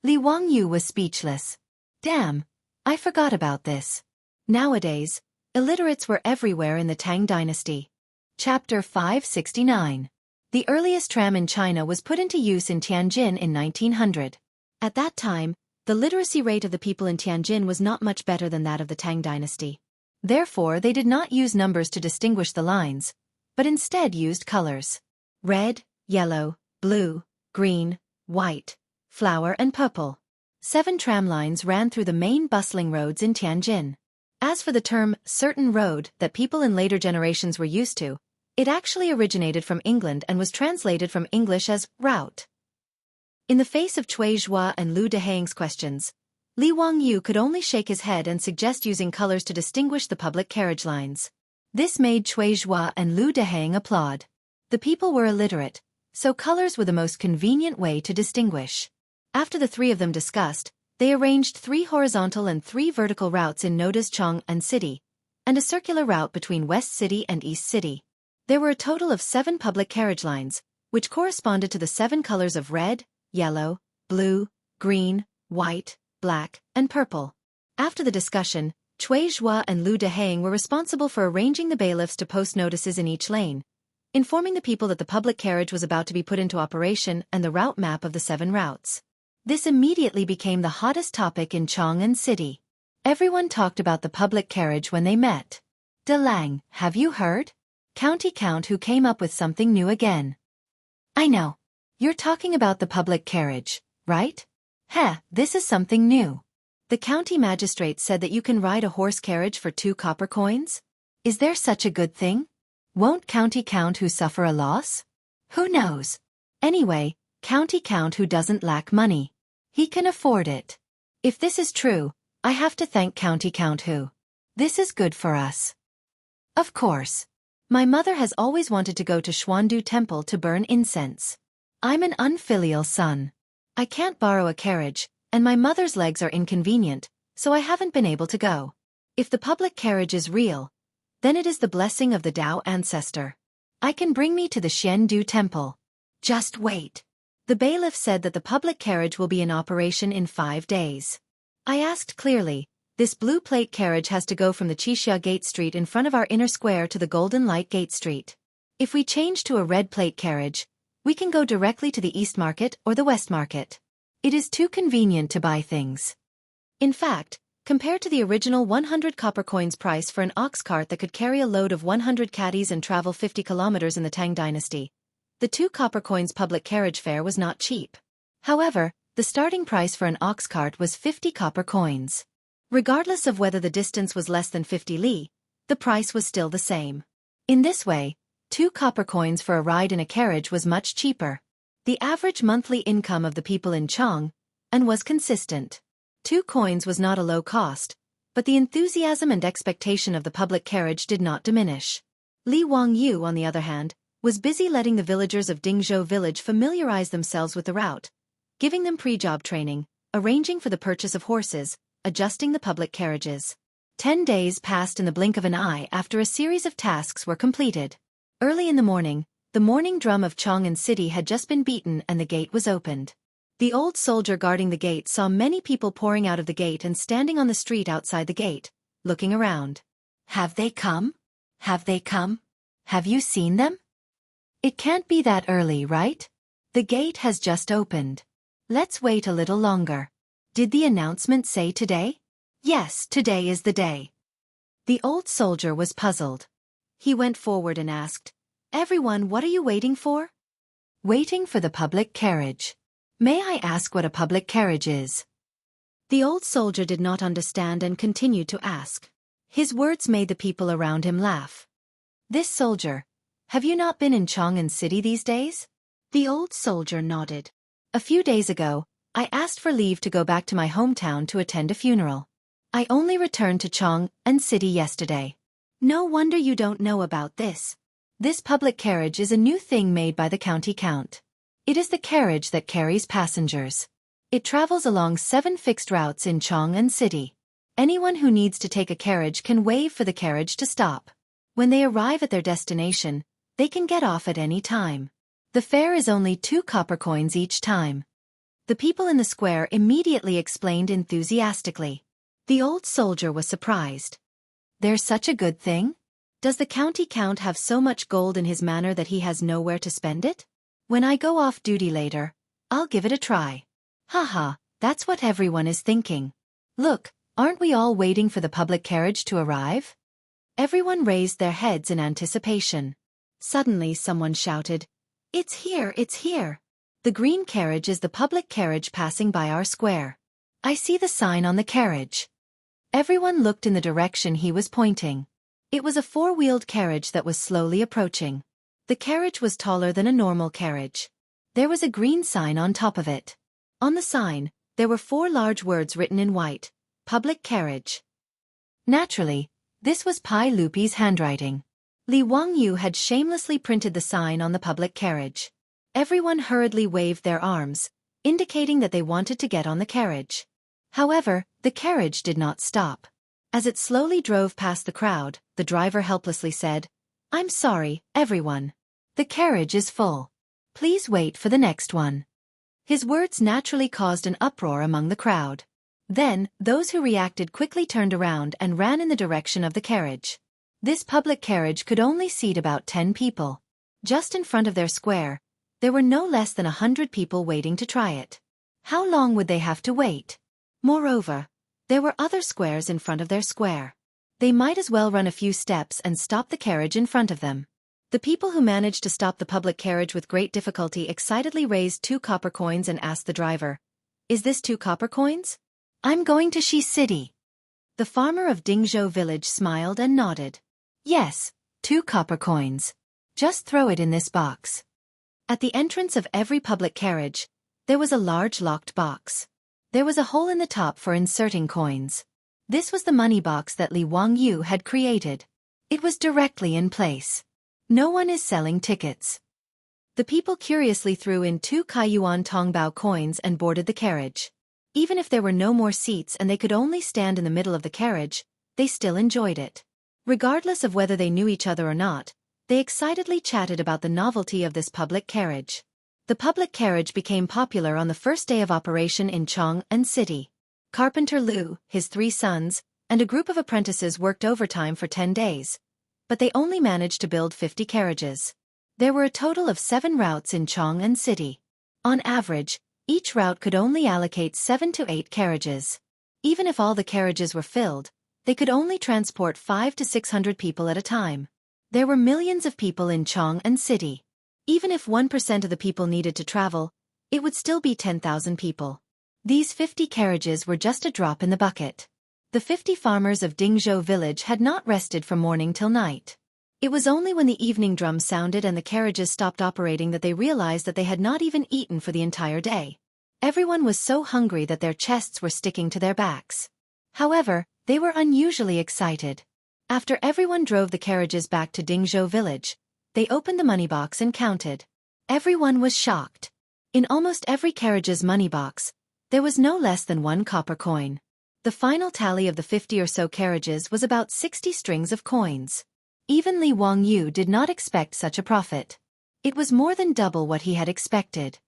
Li Wangyu was speechless. Damn, I forgot about this. Nowadays, illiterates were everywhere in the Tang Dynasty. Chapter 569. The earliest tram in China was put into use in Tianjin in 1900. At that time, the literacy rate of the people in Tianjin was not much better than that of the Tang Dynasty. Therefore, they did not use numbers to distinguish the lines, but instead used colors. Red, yellow, blue, green, white, flower and purple. 7 tram lines ran through the main bustling roads in Tianjin. As for the term certain road that people in later generations were used to, it actually originated from England and was translated from English as route. In the face of Cui Zhua and Lu Deheng's questions, Li Wangyu could only shake his head and suggest using colors to distinguish the public carriage lines. This made Cui Zhua and Lu Deheng applaud. The people were illiterate, so colors were the most convenient way to distinguish. After the three of them discussed, they arranged 3 horizontal and 3 vertical routes in Noda's Chang'an City, and a circular route between West City and East City. There were a total of 7 public carriage lines, which corresponded to the 7 colors of red, yellow, blue, green, white, black, and purple. After the discussion, Cui Zhua and Lu Deheng were responsible for arranging the bailiffs to post notices in each lane, informing the people that the public carriage was about to be put into operation and the route map of the 7 routes. This immediately became the hottest topic in Chang'an City. Everyone talked about the public carriage when they met. De Lang, have you heard? County Count who came up with something new again. I know. You're talking about the public carriage, right? Heh, this is something new. The county magistrate said that you can ride a horse carriage for 2 copper coins? Is there such a good thing? Won't County Count who suffer a loss? Who knows? Anyway, County Count who doesn't lack money. He can afford it. If this is true, I have to thank County Count who. This is good for us. Of course. My mother has always wanted to go to Xuandu Temple to burn incense. I'm an unfilial son. I can't borrow a carriage, and my mother's legs are inconvenient, so I haven't been able to go. If the public carriage is real, then it is the blessing of the Tao ancestor. I can bring me to the Xiandu Temple. Just wait. The bailiff said that the public carriage will be in operation in 5 days. I asked clearly, this blue plate carriage has to go from the Xianxia Gate Street in front of our inner square to the Golden Light Gate Street. If we change to a red plate carriage, we can go directly to the East Market or the West Market. It is too convenient to buy things. In fact, compared to the original 100 copper coins price for an ox cart that could carry a load of 100 caddies and travel 50 kilometers in the Tang Dynasty, the 2 copper coins public carriage fare was not cheap. However, the starting price for an ox cart was 50 copper coins. Regardless of whether the distance was less than 50 li, the price was still the same. In this way, 2 copper coins for a ride in a carriage was much cheaper. The average monthly income of the people in Chang'an was consistent. 2 coins was not a low cost, but the enthusiasm and expectation of the public carriage did not diminish. Li Wangyu, on the other hand, was busy letting the villagers of Dingzhou village familiarize themselves with the route, giving them pre-job training, arranging for the purchase of horses, adjusting the public carriages. 10 days passed in the blink of an eye after a series of tasks were completed. Early in the morning drum of Chang'an City had just been beaten and the gate was opened. The old soldier guarding the gate saw many people pouring out of the gate and standing on the street outside the gate, looking around. Have they come? Have they come? Have you seen them? It can't be that early, right? The gate has just opened. Let's wait a little longer. Did the announcement say today? Yes, today is the day. The old soldier was puzzled. He went forward and asked, Everyone, what are you waiting for? Waiting for the public carriage. May I ask what a public carriage is? The old soldier did not understand and continued to ask. His words made the people around him laugh. This soldier, have you not been in Chang'an City these days? The old soldier nodded. A few days ago, I asked for leave to go back to my hometown to attend a funeral. I only returned to Chang'an City yesterday. No wonder you don't know about this. This public carriage is a new thing made by the county count. It is the carriage that carries passengers. It travels along 7 fixed routes in Chang'an City. Anyone who needs to take a carriage can wave for the carriage to stop. When they arrive at their destination, they can get off at any time. The fare is only 2 copper coins each time. The people in the square immediately explained enthusiastically. The old soldier was surprised. There's such a good thing? Does the county count have so much gold in his manor that he has nowhere to spend it? When I go off duty later, I'll give it a try. Haha, that's what everyone is thinking. Look, aren't we all waiting for the public carriage to arrive? Everyone raised their heads in anticipation. Suddenly someone shouted, "It's here, it's here! The green carriage is the public carriage passing by our square. I see the sign on the carriage." Everyone looked in the direction he was pointing. It was a 4-wheeled carriage that was slowly approaching. The carriage was taller than a normal carriage. There was a green sign on top of it. On the sign, there were 4 large words written in white, "Public Carriage." Naturally, this was Pai Lupi's handwriting. Li Wangyu had shamelessly printed the sign on the public carriage. Everyone hurriedly waved their arms, indicating that they wanted to get on the carriage. However, the carriage did not stop. As it slowly drove past the crowd, the driver helplessly said, "I'm sorry, everyone. The carriage is full. Please wait for the next one." His words naturally caused an uproar among the crowd. Then, those who reacted quickly turned around and ran in the direction of the carriage. This public carriage could only seat about 10 people. Just in front of their square, there were no less than 100 people waiting to try it. How long would they have to wait? Moreover, there were other squares in front of their square. They might as well run a few steps and stop the carriage in front of them. The people who managed to stop the public carriage with great difficulty excitedly raised 2 copper coins and asked the driver, "Is this 2 copper coins? I'm going to Shi City." The farmer of Dingzhou village smiled and nodded. "Yes, 2 copper coins. Just throw it in this box." At the entrance of every public carriage, there was a large locked box. There was a hole in the top for inserting coins. This was the money box that Li Wangyu had created. It was directly in place. No one is selling tickets. The people curiously threw in 2 Kaiyuan Tongbao coins and boarded the carriage. Even if there were no more seats and they could only stand in the middle of the carriage, they still enjoyed it. Regardless of whether they knew each other or not, they excitedly chatted about the novelty of this public carriage. The public carriage became popular on the first day of operation in Chang'an City. Carpenter Liu, his 3 sons, and a group of apprentices worked overtime for 10 days. But they only managed to build 50 carriages. There were a total of 7 routes in Chang'an City. On average, each route could only allocate 7 to 8 carriages. Even if all the carriages were filled, they could only transport 500 to 600 people at a time. There were millions of people in Chang'an City. Even if 1% of the people needed to travel, it would still be 10,000 people. These 50 carriages were just a drop in the bucket. The 50 farmers of Dingzhou village had not rested from morning till night. It was only when the evening drum sounded and the carriages stopped operating that they realized that they had not even eaten for the entire day. Everyone was so hungry that their chests were sticking to their backs. However, they were unusually excited. After everyone drove the carriages back to Dingzhou village, they opened the money box and counted. Everyone was shocked. In almost every carriage's money box, there was no less than 1 copper coin. The final tally of the 50 or so carriages was about 60 strings of coins. Even Li Wangyu did not expect such a profit. It was more than double what he had expected.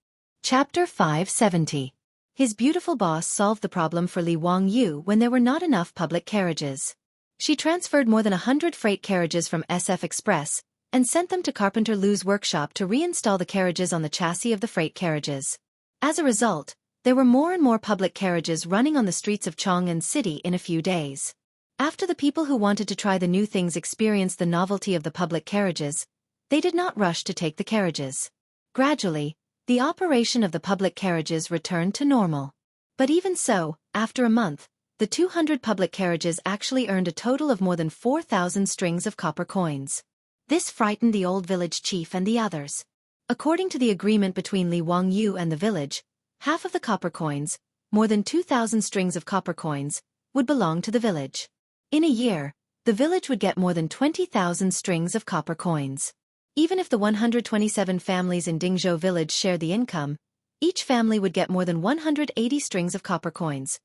Chapter 570. His beautiful boss solved the problem for Li Wangyu when there were not enough public carriages. She transferred more than 100 freight carriages from SF Express and sent them to Carpenter Liu's workshop to reinstall the carriages on the chassis of the freight carriages. As a result, there were more and more public carriages running on the streets of Chang'an City in a few days. After the people who wanted to try the new things experienced the novelty of the public carriages, they did not rush to take the carriages. Gradually, the operation of the public carriages returned to normal. But even so, after a month, the 200 public carriages actually earned a total of more than 4,000 strings of copper coins. This frightened the old village chief and the others. According to the agreement between Li Wangyu and the village, half of the copper coins, more than 2,000 strings of copper coins, would belong to the village. In a year, the village would get more than 20,000 strings of copper coins. Even if the 127 families in Dingzhou village shared the income, each family would get more than 180 strings of copper coins,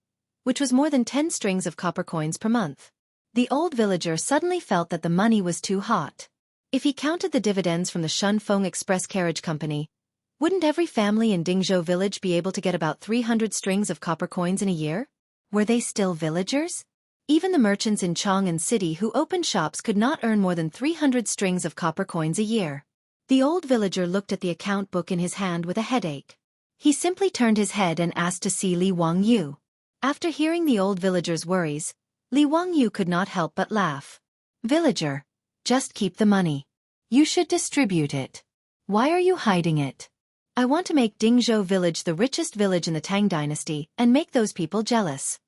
which was more than 10 strings of copper coins per month. The old villager suddenly felt that the money was too hot. If he counted the dividends from the Shunfeng Express Carriage Company, wouldn't every family in Dingzhou village be able to get about 300 strings of copper coins in a year? Were they still villagers? Even the merchants in Chang'an City who opened shops could not earn more than 300 strings of copper coins a year. The old villager looked at the account book in his hand with a headache. He simply turned his head and asked to see Li Wangyu. After hearing the old villager's worries, Li Wangyu could not help but laugh. "Villager, just keep the money. You should distribute it. Why are you hiding it? I want to make Dingzhou village the richest village in the Tang Dynasty and make those people jealous."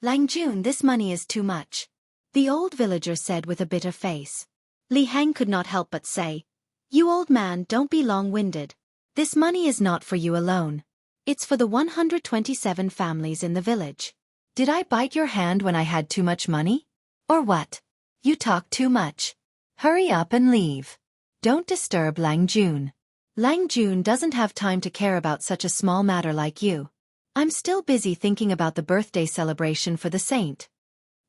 "Lang Jun, this money is too much," the old villager said with a bitter face. Li Hang could not help but say, "You old man, don't be long-winded. This money is not for you alone. It's for the 127 families in the village. Did I bite your hand when I had too much money? Or what? You talk too much. Hurry up and leave. Don't disturb Lang Jun. Lang Jun doesn't have time to care about such a small matter like you. I'm still busy thinking about the birthday celebration for the saint."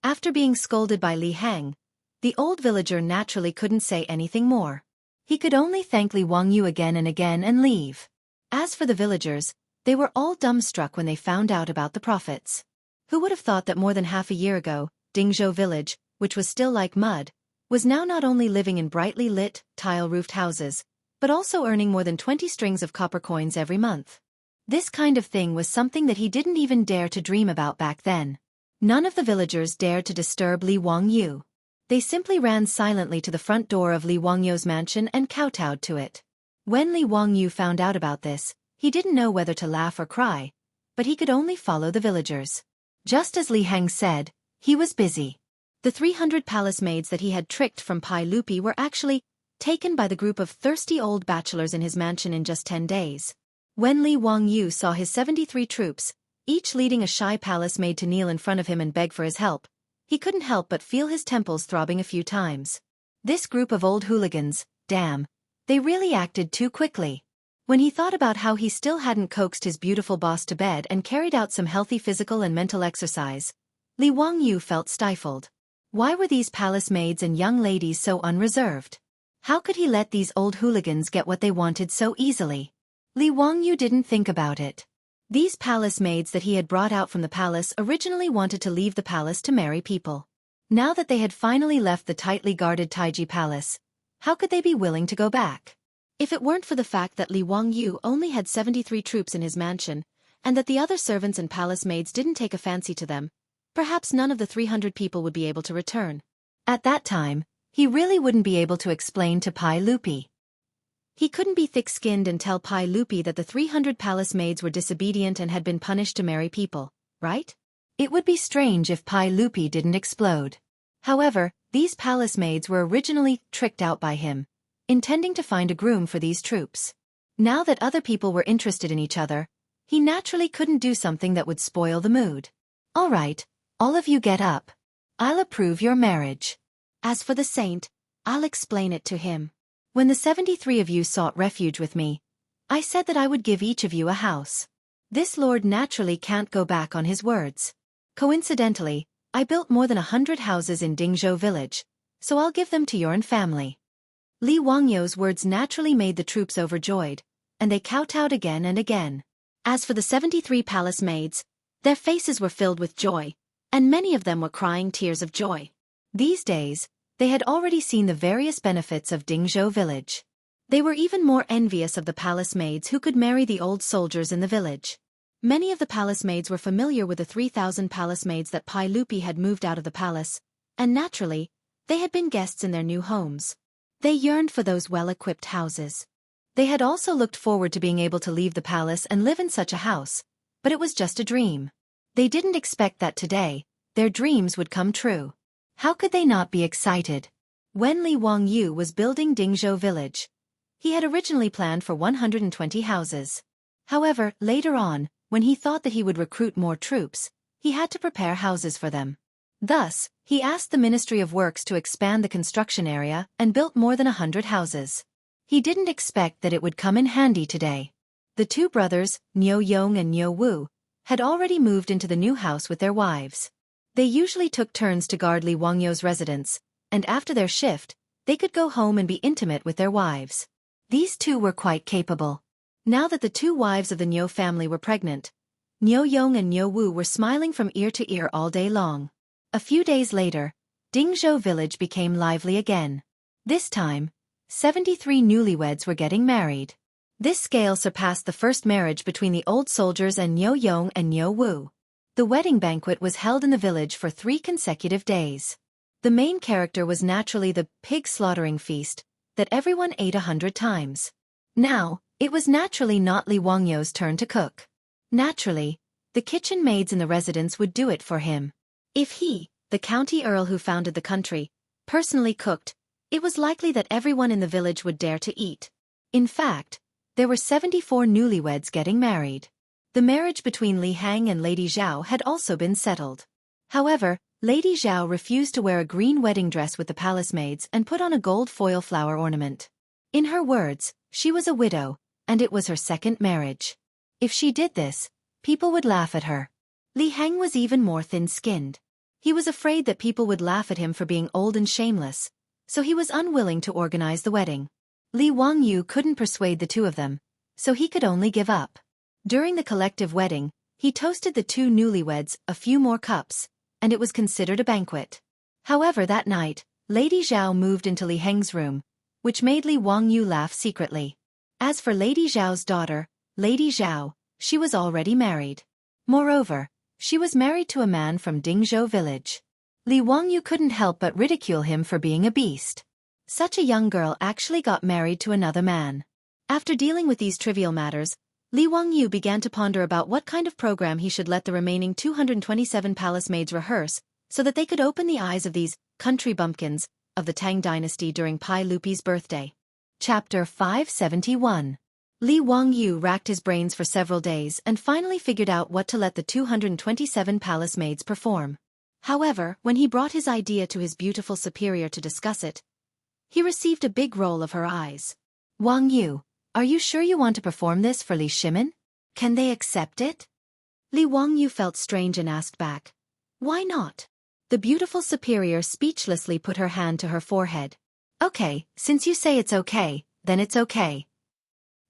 After being scolded by Li Hang, the old villager naturally couldn't say anything more. He could only thank Li Wangyu again and leave. As for the villagers, they were all dumbstruck when they found out about the profits. Who would have thought that more than half a year ago, Dingzhou village, which was still like mud, was now not only living in brightly lit, tile-roofed houses, but also earning more than 20 strings of copper coins every month. This kind of thing was something that he didn't even dare to dream about back then. None of the villagers dared to disturb Li Wangyu. They simply ran silently to the front door of Li Wangyu's mansion and kowtowed to it. When Li Wangyu found out about this, he didn't know whether to laugh or cry, but he could only follow the villagers. Just as Li Hang said, he was busy. The 300 palace maids that he had tricked from Pai Lupi were actually taken by the group of thirsty old bachelors in his mansion in just 10 days. When Li Wangyu saw his 73 troops, each leading a shy palace maid to kneel in front of him and beg for his help, he couldn't help but feel his temples throbbing a few times. This group of old hooligans, damn, they really acted too quickly. When he thought about how he still hadn't coaxed his beautiful boss to bed and carried out some healthy physical and mental exercise, Li Wangyu felt stifled. Why were these palace maids and young ladies so unreserved? How could he let these old hooligans get what they wanted so easily? Li Wangyu didn't think about it. These palace maids that he had brought out from the palace originally wanted to leave the palace to marry people. Now that they had finally left the tightly guarded Taiji Palace, how could they be willing to go back? If it weren't for the fact that Li Wangyu only had 73 troops in his mansion, and that the other servants and palace maids didn't take a fancy to them, perhaps none of the 300 people would be able to return. At that time, he really wouldn't be able to explain to Pai Lupi. He couldn't be thick-skinned and tell Pai Lupi that the 300 palace maids were disobedient and had been punished to marry people, right? It would be strange if Pai Lupi didn't explode. However, these palace maids were originally tricked out by him, intending to find a groom for these troops. Now that other people were interested in each other, he naturally couldn't do something that would spoil the mood. "All right, all of you get up. I'll approve your marriage. As for the saint, I'll explain it to him. When the 73 of you sought refuge with me, I said that I would give each of you a house. This lord naturally can't go back on his words. Coincidentally, I built more than 100 houses in Dingzhou village, so I'll give them to your family." Li Wangyu's words naturally made the troops overjoyed, and they kowtowed again and again. As for the 73 palace maids, their faces were filled with joy, and many of them were crying tears of joy. These days, they had already seen the various benefits of Dingzhou village. They were even more envious of the palace maids who could marry the old soldiers in the village. Many of the palace maids were familiar with the 3,000 palace maids that Pai Lupi had moved out of the palace, and naturally, they had been guests in their new homes. They yearned for those well-equipped houses. They had also looked forward to being able to leave the palace and live in such a house, but it was just a dream. They didn't expect that today, their dreams would come true. How could they not be excited? When Li Wangyu was building Dingzhou village, he had originally planned for 120 houses. However, later on, when he thought that he would recruit more troops, he had to prepare houses for them. Thus, he asked the Ministry of Works to expand the construction area and built more than 100 houses. He didn't expect that it would come in handy today. The two brothers, Niu Yong and Niu Wu, had already moved into the new house with their wives. They usually took turns to guard Li Wangyu's residence, and after their shift, they could go home and be intimate with their wives. These two were quite capable. Now that the two wives of the Niu family were pregnant, Niu Yong and Niu Wu were smiling from ear to ear all day long. A few days later, Dingzhou village became lively again. This time, 73 newlyweds were getting married. This scale surpassed the first marriage between the old soldiers and Niu Yong and Niu Wu. The wedding banquet was held in the village for 3 consecutive days. The main character was naturally the pig slaughtering feast that everyone ate 100 times. Now, it was naturally not Li Wangyu's turn to cook. Naturally, the kitchen maids in the residence would do it for him. If he, the county earl who founded the country, personally cooked, it was likely that everyone in the village would dare to eat. In fact, there were 74 newlyweds getting married. The marriage between Li Hang and Lady Zhao had also been settled. However, Lady Zhao refused to wear a green wedding dress with the palace maids and put on a gold foil flower ornament. In her words, she was a widow, and it was her second marriage. If she did this, people would laugh at her. Li Hang was even more thin-skinned. He was afraid that people would laugh at him for being old and shameless, so he was unwilling to organize the wedding. Li Wangyu couldn't persuade the two of them, so he could only give up. During the collective wedding, he toasted the two newlyweds a few more cups, and it was considered a banquet. However, that night, Lady Zhao moved into Li Heng's room, which made Li Wangyu laugh secretly. As for Lady Zhao's daughter, Lady Zhao, she was already married. Moreover, she was married to a man from Dingzhou village. Li Wangyu couldn't help but ridicule him for being a beast. Such a young girl actually got married to another man. After dealing with these trivial matters, Li Wangyu began to ponder about what kind of program he should let the remaining 227 palace maids rehearse so that they could open the eyes of these country bumpkins of the Tang Dynasty during Pai Lupi's birthday. Chapter 571. Li Wangyu racked his brains for several days and finally figured out what to let the 227 palace maids perform. However, when he brought his idea to his beautiful superior to discuss it, he received a big roll of her eyes. "Wangyu, are you sure you want to perform this for Li Shimin? Can they accept it?" Li Wangyu felt strange and asked back, "Why not?" The beautiful superior speechlessly put her hand to her forehead. "Okay, since you say it's okay, then it's okay.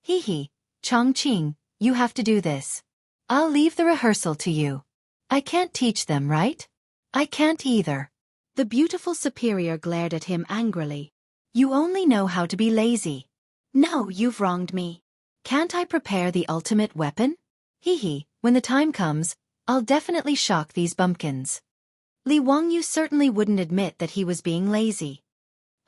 Hee, Chongqing, you have to do this. I'll leave the rehearsal to you. I can't teach them, right?" "I can't either." The beautiful superior glared at him angrily. "You only know how to be lazy." "No, you've wronged me. Can't I prepare the ultimate weapon?" Hee, when the time comes, I'll definitely shock these bumpkins." Li Wangyu certainly wouldn't admit that he was being lazy.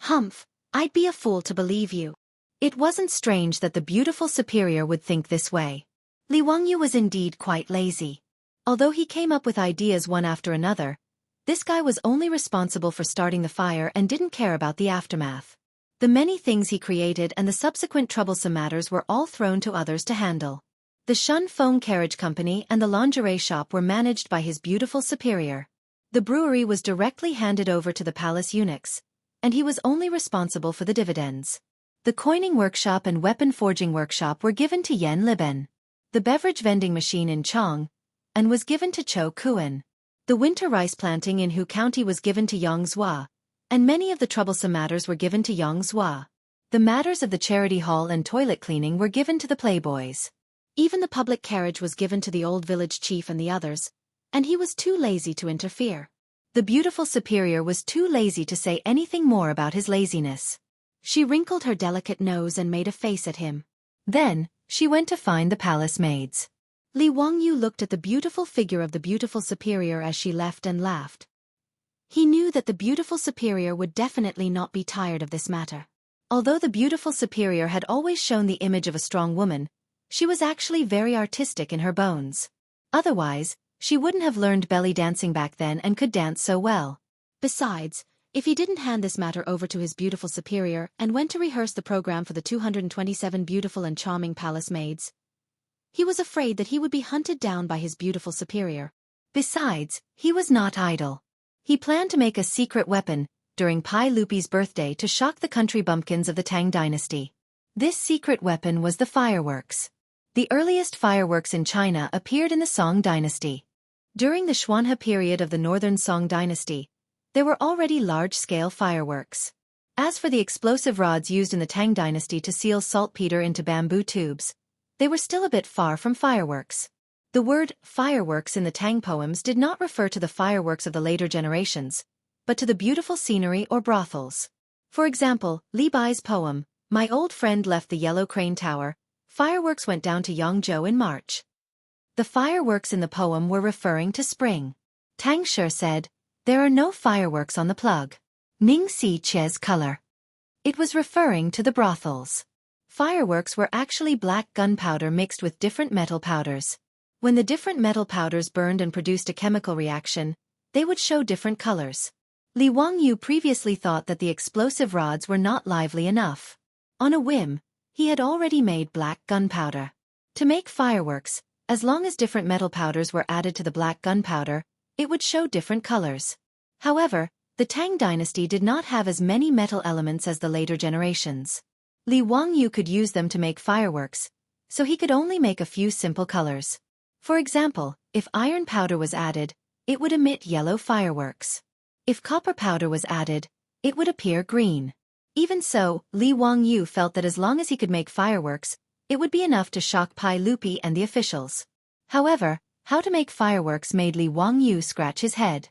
"Humph, I'd be a fool to believe you." It wasn't strange that the beautiful superior would think this way. Li Wangyu was indeed quite lazy. Although he came up with ideas one after another, this guy was only responsible for starting the fire and didn't care about the aftermath. The many things he created and the subsequent troublesome matters were all thrown to others to handle. The Shun Feng Carriage Company and the lingerie shop were managed by his beautiful superior. The brewery was directly handed over to the palace eunuchs, and he was only responsible for the dividends. The coining workshop and weapon forging workshop were given to Yan Liben. The beverage vending machine in Chong and was given to Cho Kuan. The winter rice planting in Hu County was given to Yang Zhua, and many of the troublesome matters were given to Yang Zhua. The matters of the charity hall and toilet cleaning were given to the playboys. Even the public carriage was given to the old village chief and the others, and he was too lazy to interfere. The beautiful superior was too lazy to say anything more about his laziness. She wrinkled her delicate nose and made a face at him. Then, she went to find the palace maids. Li Wangyu looked at the beautiful figure of the beautiful superior as she left and laughed. He knew that the beautiful superior would definitely not be tired of this matter. Although the beautiful superior had always shown the image of a strong woman, she was actually very artistic in her bones. Otherwise, she wouldn't have learned belly dancing back then and could dance so well. Besides, if he didn't hand this matter over to his beautiful superior and went to rehearse the program for the 227 beautiful and charming palace maids, he was afraid that he would be hunted down by his beautiful superior. Besides, he was not idle. He planned to make a secret weapon during Pai Lupi's birthday to shock the country bumpkins of the Tang Dynasty. This secret weapon was the fireworks. The earliest fireworks in China appeared in the Song Dynasty. During the Xuanhe period of the northern Song Dynasty, there were already large-scale fireworks. As for the explosive rods used in the Tang Dynasty to seal saltpeter into bamboo tubes, they were still a bit far from fireworks. The word fireworks in the Tang poems did not refer to the fireworks of the later generations, but to the beautiful scenery or brothels. For example, Li Bai's poem, My Old Friend Left the Yellow Crane Tower, fireworks went down to Jianghu in March. The fireworks in the poem were referring to spring. Tang Shi said, there are no fireworks on the plug. Ning Si Che's color. It was referring to the brothels. Fireworks were actually black gunpowder mixed with different metal powders. When the different metal powders burned and produced a chemical reaction, they would show different colors. Li Wangyu previously thought that the explosive rods were not lively enough. On a whim, he had already made black gunpowder. To make fireworks, as long as different metal powders were added to the black gunpowder, it would show different colors. However, the Tang Dynasty did not have as many metal elements as the later generations. Li Wangyu could use them to make fireworks, so he could only make a few simple colors. For example, if iron powder was added, it would emit yellow fireworks. If copper powder was added, it would appear green. Even so, Li Wangyu felt that as long as he could make fireworks, it would be enough to shock Pai Lupi and the officials. However, how to make fireworks made Li Wangyu scratch his head.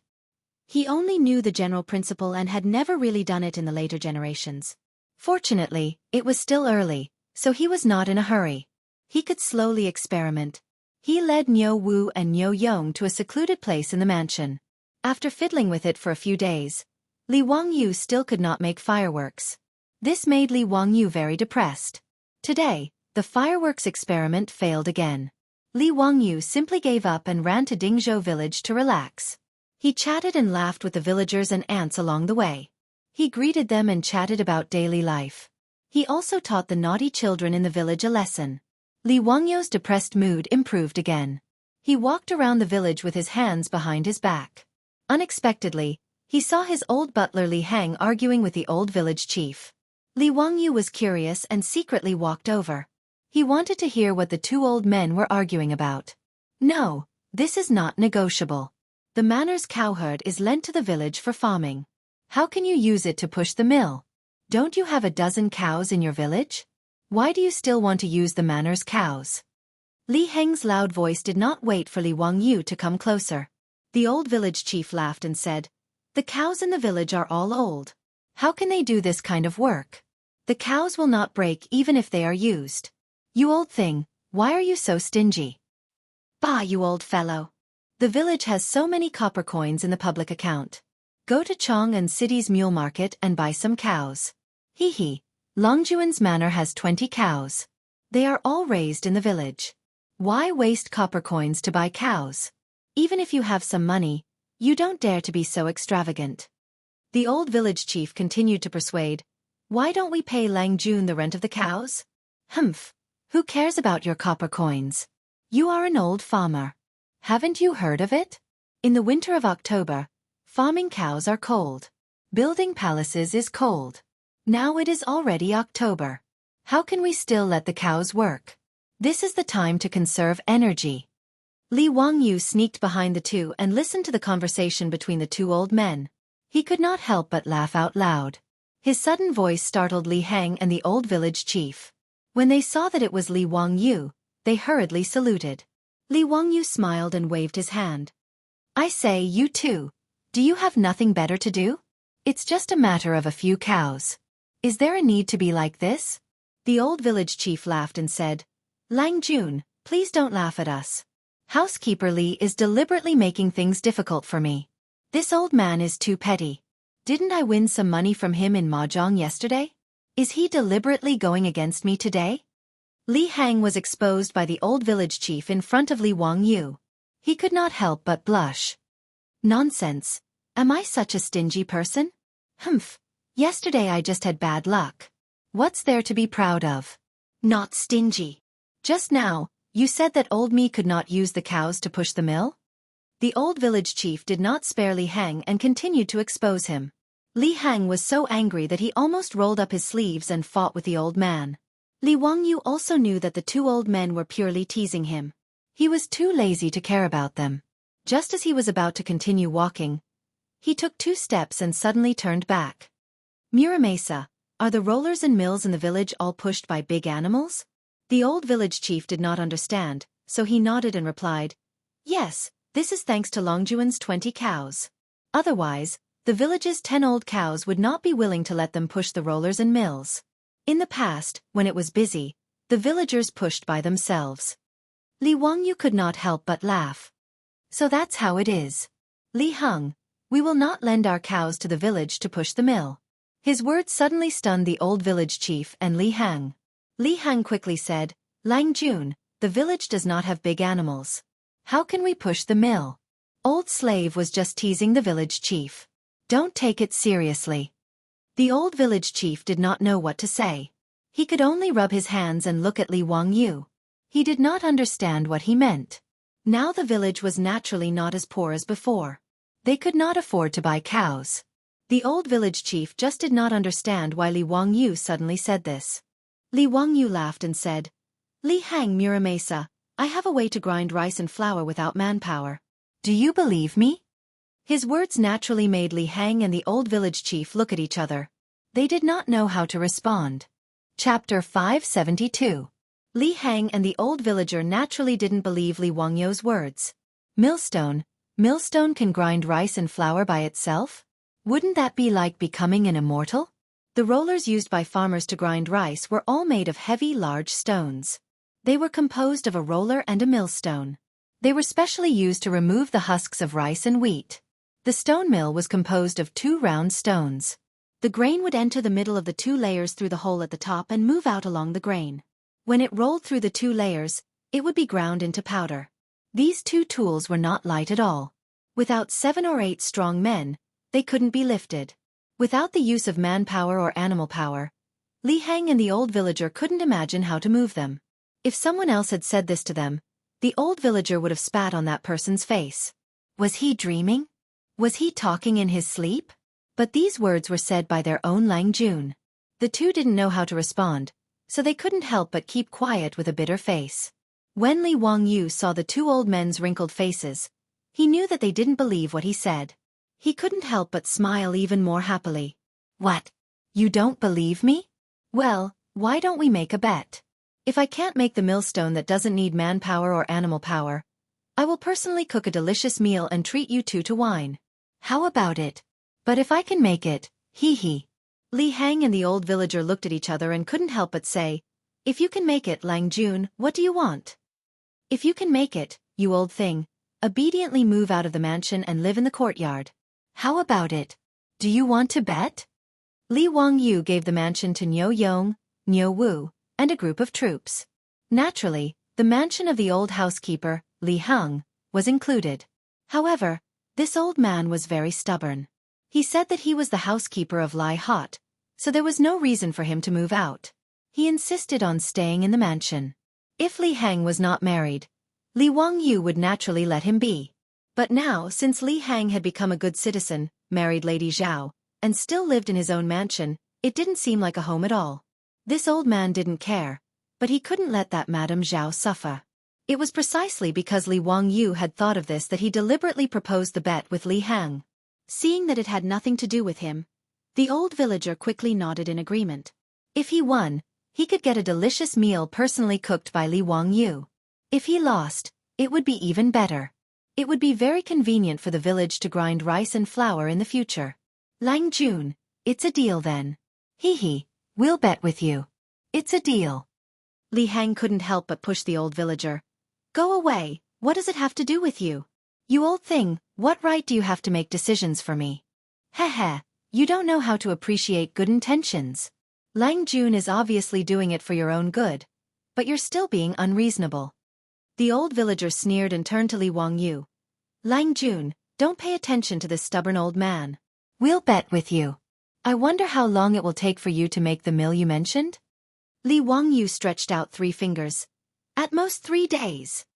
He only knew the general principle and had never really done it in the later generations. Fortunately, it was still early, so he was not in a hurry. He could slowly experiment. He led Niu Wu and Niu Yong to a secluded place in the mansion. After fiddling with it for a few days, Li Wangyu still could not make fireworks. This made Li Wangyu very depressed. Today, the fireworks experiment failed again. Li Wangyu simply gave up and ran to Dingzhou village to relax. He chatted and laughed with the villagers and ants along the way. He greeted them and chatted about daily life. He also taught the naughty children in the village a lesson. Li Wangyu's depressed mood improved again. He walked around the village with his hands behind his back. Unexpectedly, he saw his old butler Li Hang arguing with the old village chief. Li Wangyu was curious and secretly walked over. He wanted to hear what the two old men were arguing about. No, this is not negotiable. The manor's cowherd is lent to the village for farming. How can you use it to push the mill? Don't you have a dozen cows in your village? Why do you still want to use the manor's cows? Li Heng's loud voice did not wait for Li Wangyu to come closer. The old village chief laughed and said, the cows in the village are all old. How can they do this kind of work? The cows will not break even if they are used. You old thing, why are you so stingy? Bah, you old fellow. The village has so many copper coins in the public account. Go to Chang'an City's mule market and buy some cows. Hee hee, Longjuan's manor has 20 cows. They are all raised in the village. Why waste copper coins to buy cows? Even if you have some money, you don't dare to be so extravagant. The old village chief continued to persuade, why don't we pay Lang Jun the rent of the cows? Humph, who cares about your copper coins? You are an old farmer. Haven't you heard of it? In the winter of October, farming cows are cold. Building palaces is cold. Now it is already October. How can we still let the cows work? This is the time to conserve energy. Li Wangyu sneaked behind the two and listened to the conversation between the two old men. He could not help but laugh out loud. His sudden voice startled Li Heng and the old village chief. When they saw that it was Li Wangyu, they hurriedly saluted. Li Wangyu smiled and waved his hand. I say, you two, do you have nothing better to do? It's just a matter of a few cows. Is there a need to be like this? The old village chief laughed and said, Lang Jun, please don't laugh at us. Housekeeper Li is deliberately making things difficult for me. This old man is too petty. Didn't I win some money from him in mahjong yesterday? Is he deliberately going against me today? Li Hang was exposed by the old village chief in front of Li Wangyu. He could not help but blush. Nonsense. Am I such a stingy person? Humph. Yesterday I just had bad luck. What's there to be proud of? Not stingy. Just now, you said that old me could not use the cows to push the mill? The old village chief did not spare Li Hang and continued to expose him. Li Hang was so angry that he almost rolled up his sleeves and fought with the old man. Li Wangyu also knew that the two old men were purely teasing him. He was too lazy to care about them. Just as he was about to continue walking, he took 2 steps and suddenly turned back. Muramesa, are the rollers and mills in the village all pushed by big animals? The old village chief did not understand, so he nodded and replied, yes, this is thanks to Longjuan's 20 cows. Otherwise, the village's 10 old cows would not be willing to let them push the rollers and mills. In the past, when it was busy, the villagers pushed by themselves. Li Wangyu could not help but laugh. So that's how it is. Li Heng, we will not lend our cows to the village to push the mill. His words suddenly stunned the old village chief and Li Heng. Li Heng quickly said, Lang Jun, the village does not have big animals. How can we push the mill? Old slave was just teasing the village chief. Don't take it seriously. The old village chief did not know what to say. He could only rub his hands and look at Li Wangyu. He did not understand what he meant. Now the village was naturally not as poor as before. They could not afford to buy cows. The old village chief just did not understand why Li Wangyu suddenly said this. Li Wangyu laughed and said, Li Hang Muramesa, I have a way to grind rice and flour without manpower. Do you believe me? His words naturally made Li Hang and the old village chief look at each other. They did not know how to respond. Chapter 572. Li Hang and the old villager naturally didn't believe Li Wangyu's words. Millstone can grind rice and flour by itself? Wouldn't that be like becoming an immortal? The rollers used by farmers to grind rice were all made of heavy, large stones. They were composed of a roller and a millstone. They were specially used to remove the husks of rice and wheat. The stone mill was composed of 2 round stones. The grain would enter the middle of the 2 layers through the hole at the top and move out along the grain. When it rolled through the 2 layers, it would be ground into powder. These 2 tools were not light at all. Without 7 or 8 strong men, they couldn't be lifted. Without the use of manpower or animal power, Li Hang and the old villager couldn't imagine how to move them. If someone else had said this to them, the old villager would have spat on that person's face. Was he dreaming? Was he talking in his sleep? But these words were said by their own Lang Jun. The 2 didn't know how to respond, so they couldn't help but keep quiet with a bitter face. When Li Wangyu saw the 2 old men's wrinkled faces, he knew that they didn't believe what he said. He couldn't help but smile even more happily. What? You don't believe me? Well, why don't we make a bet? If I can't make the millstone that doesn't need manpower or animal power, I will personally cook a delicious meal and treat you 2 to wine. How about it? But if I can make it, hee. Li Hang and the old villager looked at each other and couldn't help but say, if you can make it, Lang Jun, what do you want? If you can make it, you old thing, obediently move out of the mansion and live in the courtyard. How about it? Do you want to bet? Li Wangyu gave the mansion to Niu Yong, Niu Wu, and a group of troops. Naturally, the mansion of the old housekeeper, Li Heng, was included. However, this old man was very stubborn. He said that he was the housekeeper of Lai Hot, so there was no reason for him to move out. He insisted on staying in the mansion. If Li Heng was not married, Li Wangyu would naturally let him be. But now, since Li Heng had become a good citizen, married Lady Zhao, and still lived in his own mansion, it didn't seem like a home at all. This old man didn't care, but he couldn't let that Madame Zhao suffer. It was precisely because Li Wangyu had thought of this that he deliberately proposed the bet with Li Heng. Seeing that it had nothing to do with him, the old villager quickly nodded in agreement. If he won, he could get a delicious meal personally cooked by Li Wangyu. If he lost, it would be even better. It would be very convenient for the village to grind rice and flour in the future. Lang Jun, it's a deal then. Hee, we'll bet with you. It's a deal. Li Heng couldn't help but push the old villager. Go away, what does it have to do with you? You old thing, what right do you have to make decisions for me? Heh, you don't know how to appreciate good intentions. Lang Jun is obviously doing it for your own good, but you're still being unreasonable. The old villager sneered and turned to Li Wangyu. Lang Jun, don't pay attention to this stubborn old man. We'll bet with you. I wonder how long it will take for you to make the mill you mentioned? Li Wangyu stretched out 3 fingers. At most 3 days.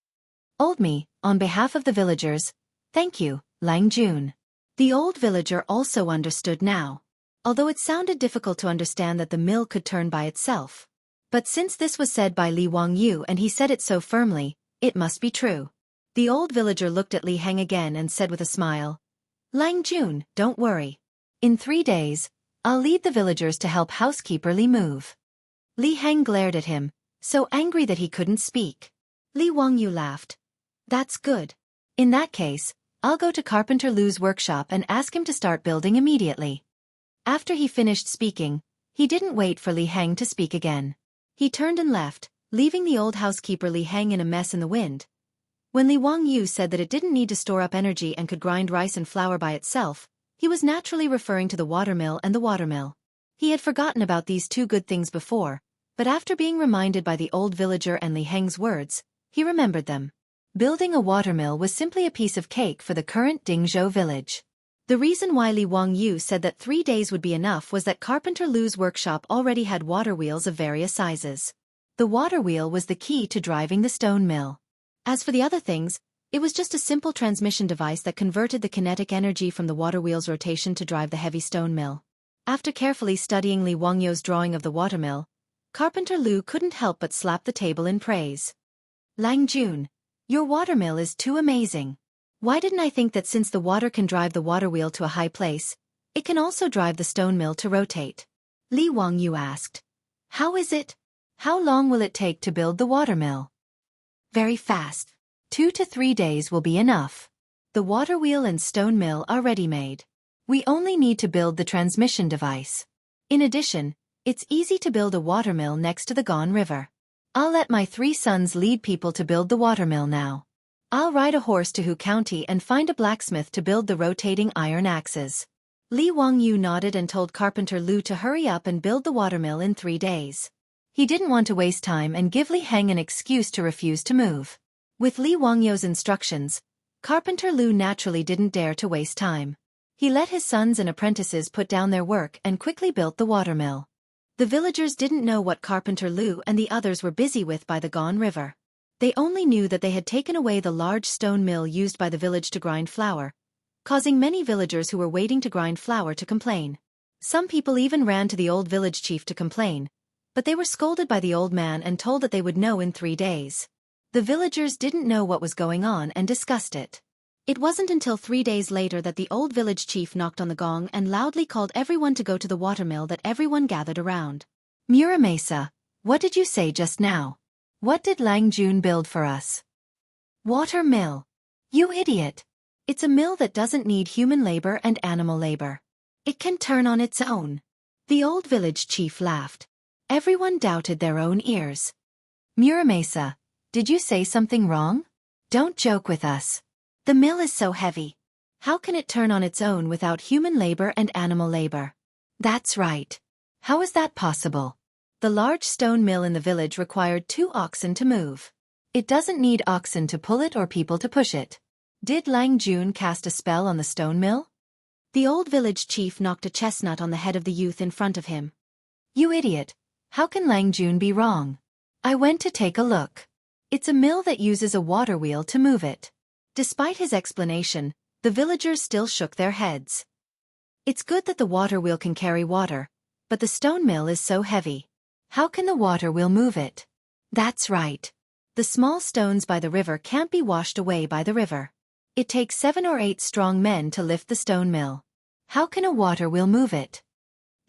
Old me, on behalf of the villagers, thank you, Lang Jun. The old villager also understood now, although it sounded difficult to understand that the mill could turn by itself. But since this was said by Li Wangyu and he said it so firmly, it must be true. The old villager looked at Li Heng again and said with a smile, Lang Jun, don't worry. In 3 days, I'll lead the villagers to help housekeeper Li move. Li Heng glared at him, so angry that he couldn't speak. Li Wangyu laughed. That's good. In that case, I'll go to Carpenter Lu's workshop and ask him to start building immediately. After he finished speaking, he didn't wait for Li Heng to speak again. He turned and left, leaving the old housekeeper Li Heng in a mess in the wind. When Li Wangyu said that it didn't need to store up energy and could grind rice and flour by itself, he was naturally referring to the watermill and the watermill. He had forgotten about these 2 good things before, but after being reminded by the old villager and Li Heng's words, he remembered them. Building a watermill was simply a piece of cake for the current Dingzhou village. The reason why Li Wangyu said that 3 days would be enough was that Carpenter Lu's workshop already had water wheels of various sizes. The water wheel was the key to driving the stone mill. As for the other things, it was just a simple transmission device that converted the kinetic energy from the water wheel's rotation to drive the heavy stone mill. After carefully studying Li Wangyu's drawing of the watermill, Carpenter Lu couldn't help but slap the table in praise. Lang Jun, your watermill is too amazing. Why didn't I think that since the water can drive the water wheel to a high place, it can also drive the stone mill to rotate? Li Wangyu asked. How is it? How long will it take to build the watermill? Very fast. 2 to 3 days will be enough. The water wheel and stone mill are ready-made. We only need to build the transmission device. In addition, it's easy to build a watermill next to the Gone River. I'll let my 3 sons lead people to build the watermill now. I'll ride a horse to Hu County and find a blacksmith to build the rotating iron axes. Li Wangyu nodded and told Carpenter Lu to hurry up and build the watermill in 3 days. He didn't want to waste time and give Li Heng an excuse to refuse to move. With Li Wangyu's instructions, Carpenter Lu naturally didn't dare to waste time. He let his sons and apprentices put down their work and quickly built the watermill. The villagers didn't know what Carpenter Lu and the others were busy with by the Gone River. They only knew that they had taken away the large stone mill used by the village to grind flour, causing many villagers who were waiting to grind flour to complain. Some people even ran to the old village chief to complain, but they were scolded by the old man and told that they would know in 3 days. The villagers didn't know what was going on and discussed it. It wasn't until 3 days later that the old village chief knocked on the gong and loudly called everyone to go to the watermill that everyone gathered around. Muramesa, what did you say just now? What did Lang Jun build for us? Water mill. You idiot. It's a mill that doesn't need human labor and animal labor. It can turn on its own. The old village chief laughed. Everyone doubted their own ears. Muramesa, did you say something wrong? Don't joke with us. The mill is so heavy. How can it turn on its own without human labor and animal labor? That's right. How is that possible? The large stone mill in the village required 2 oxen to move. It doesn't need oxen to pull it or people to push it. Did Lang Jun cast a spell on the stone mill? The old village chief knocked a chestnut on the head of the youth in front of him. You idiot. How can Lang Jun be wrong? I went to take a look. It's a mill that uses a water wheel to move it. Despite his explanation, the villagers still shook their heads. It's good that the water wheel can carry water, but the stone mill is so heavy. How can the water wheel move it? That's right. The small stones by the river can't be washed away by the river. It takes 7 or 8 strong men to lift the stone mill. How can a water wheel move it?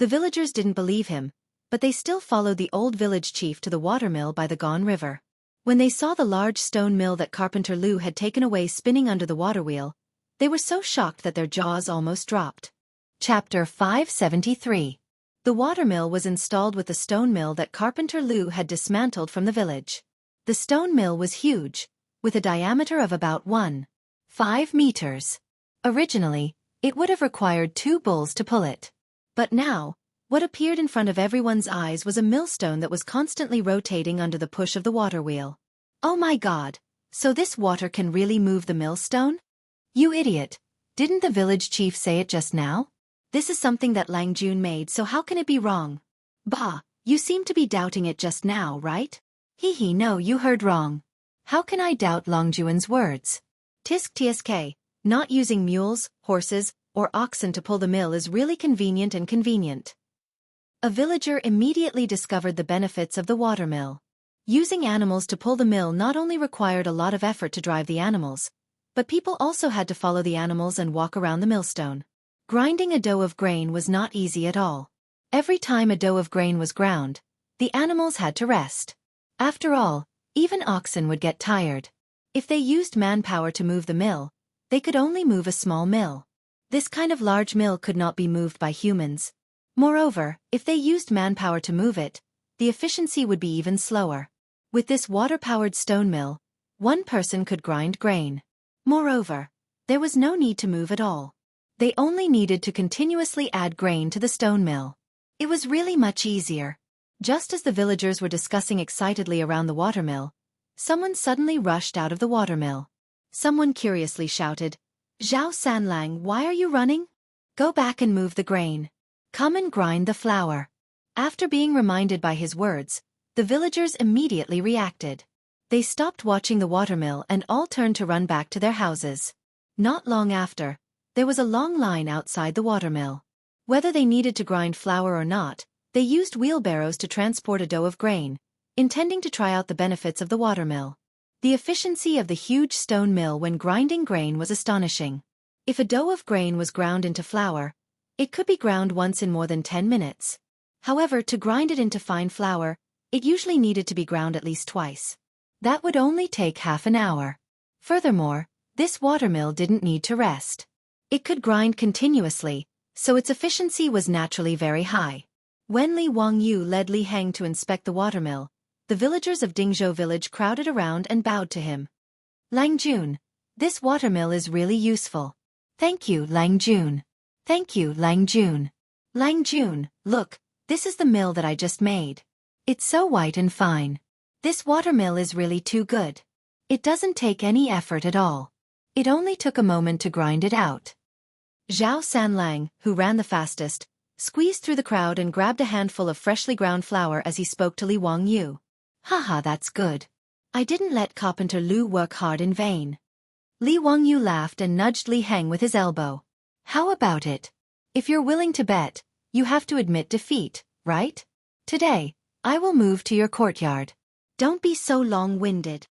The villagers didn't believe him, but they still followed the old village chief to the watermill by the Gone River. When they saw the large stone mill that Carpenter Lu had taken away spinning under the water wheel, they were so shocked that their jaws almost dropped. Chapter 573. The watermill was installed with the stone mill that Carpenter Lu had dismantled from the village. The stone mill was huge, with a diameter of about 1.5 meters. Originally, it would have required 2 bulls to pull it. But now, What appeared in front of everyone's eyes was a millstone that was constantly rotating under the push of the water wheel. Oh my god! So this water can really move the millstone? You idiot! Didn't the village chief say it just now? This is something that Lang Jun made, so how can it be wrong? Bah, you seem to be doubting it just now, right? Hee, no, you heard wrong. How can I doubt Lang Jun's words? Tisk tsk, not using mules, horses, or oxen to pull the mill is really convenient and convenient. A villager immediately discovered the benefits of the watermill. Using animals to pull the mill not only required a lot of effort to drive the animals, but people also had to follow the animals and walk around the millstone. Grinding a dough of grain was not easy at all. Every time a dough of grain was ground, the animals had to rest. After all, even oxen would get tired. If they used manpower to move the mill, they could only move a small mill. This kind of large mill could not be moved by humans. Moreover, if they used manpower to move it, the efficiency would be even slower. With this water-powered stone mill, one person could grind grain. Moreover, there was no need to move at all. They only needed to continuously add grain to the stone mill. It was really much easier. Just as the villagers were discussing excitedly around the watermill, someone suddenly rushed out of the watermill. Someone curiously shouted, "Zhao Sanlang, why are you running? Go back and move the grain. Come and grind the flour." After being reminded by his words, the villagers immediately reacted. They stopped watching the watermill and all turned to run back to their houses. Not long after, there was a long line outside the watermill. Whether they needed to grind flour or not, they used wheelbarrows to transport a dough of grain, intending to try out the benefits of the watermill. The efficiency of the huge stone mill when grinding grain was astonishing. If a dough of grain was ground into flour, it could be ground once in more than 10 minutes. However, to grind it into fine flour, it usually needed to be ground at least twice. That would only take half an hour. Furthermore, this watermill didn't need to rest. It could grind continuously, so its efficiency was naturally very high. When Li Wangyu led Li Heng to inspect the watermill, the villagers of Dingzhou village crowded around and bowed to him. "Lang Jun, this watermill is really useful. Thank you, Lang Jun. Thank you, Lang Jun. Lang Jun, look, this is the mill that I just made. It's so white and fine. This watermill is really too good. It doesn't take any effort at all. It only took a moment to grind it out." Zhao Sanlang, who ran the fastest, squeezed through the crowd and grabbed a handful of freshly ground flour as he spoke to Li Wangyu. "Haha, that's good. I didn't let Carpenter Lu work hard in vain." Li Wangyu laughed and nudged Li Heng with his elbow. "How about it? If you're willing to bet, you have to admit defeat, right? Today, I will move to your courtyard. Don't be so long-winded."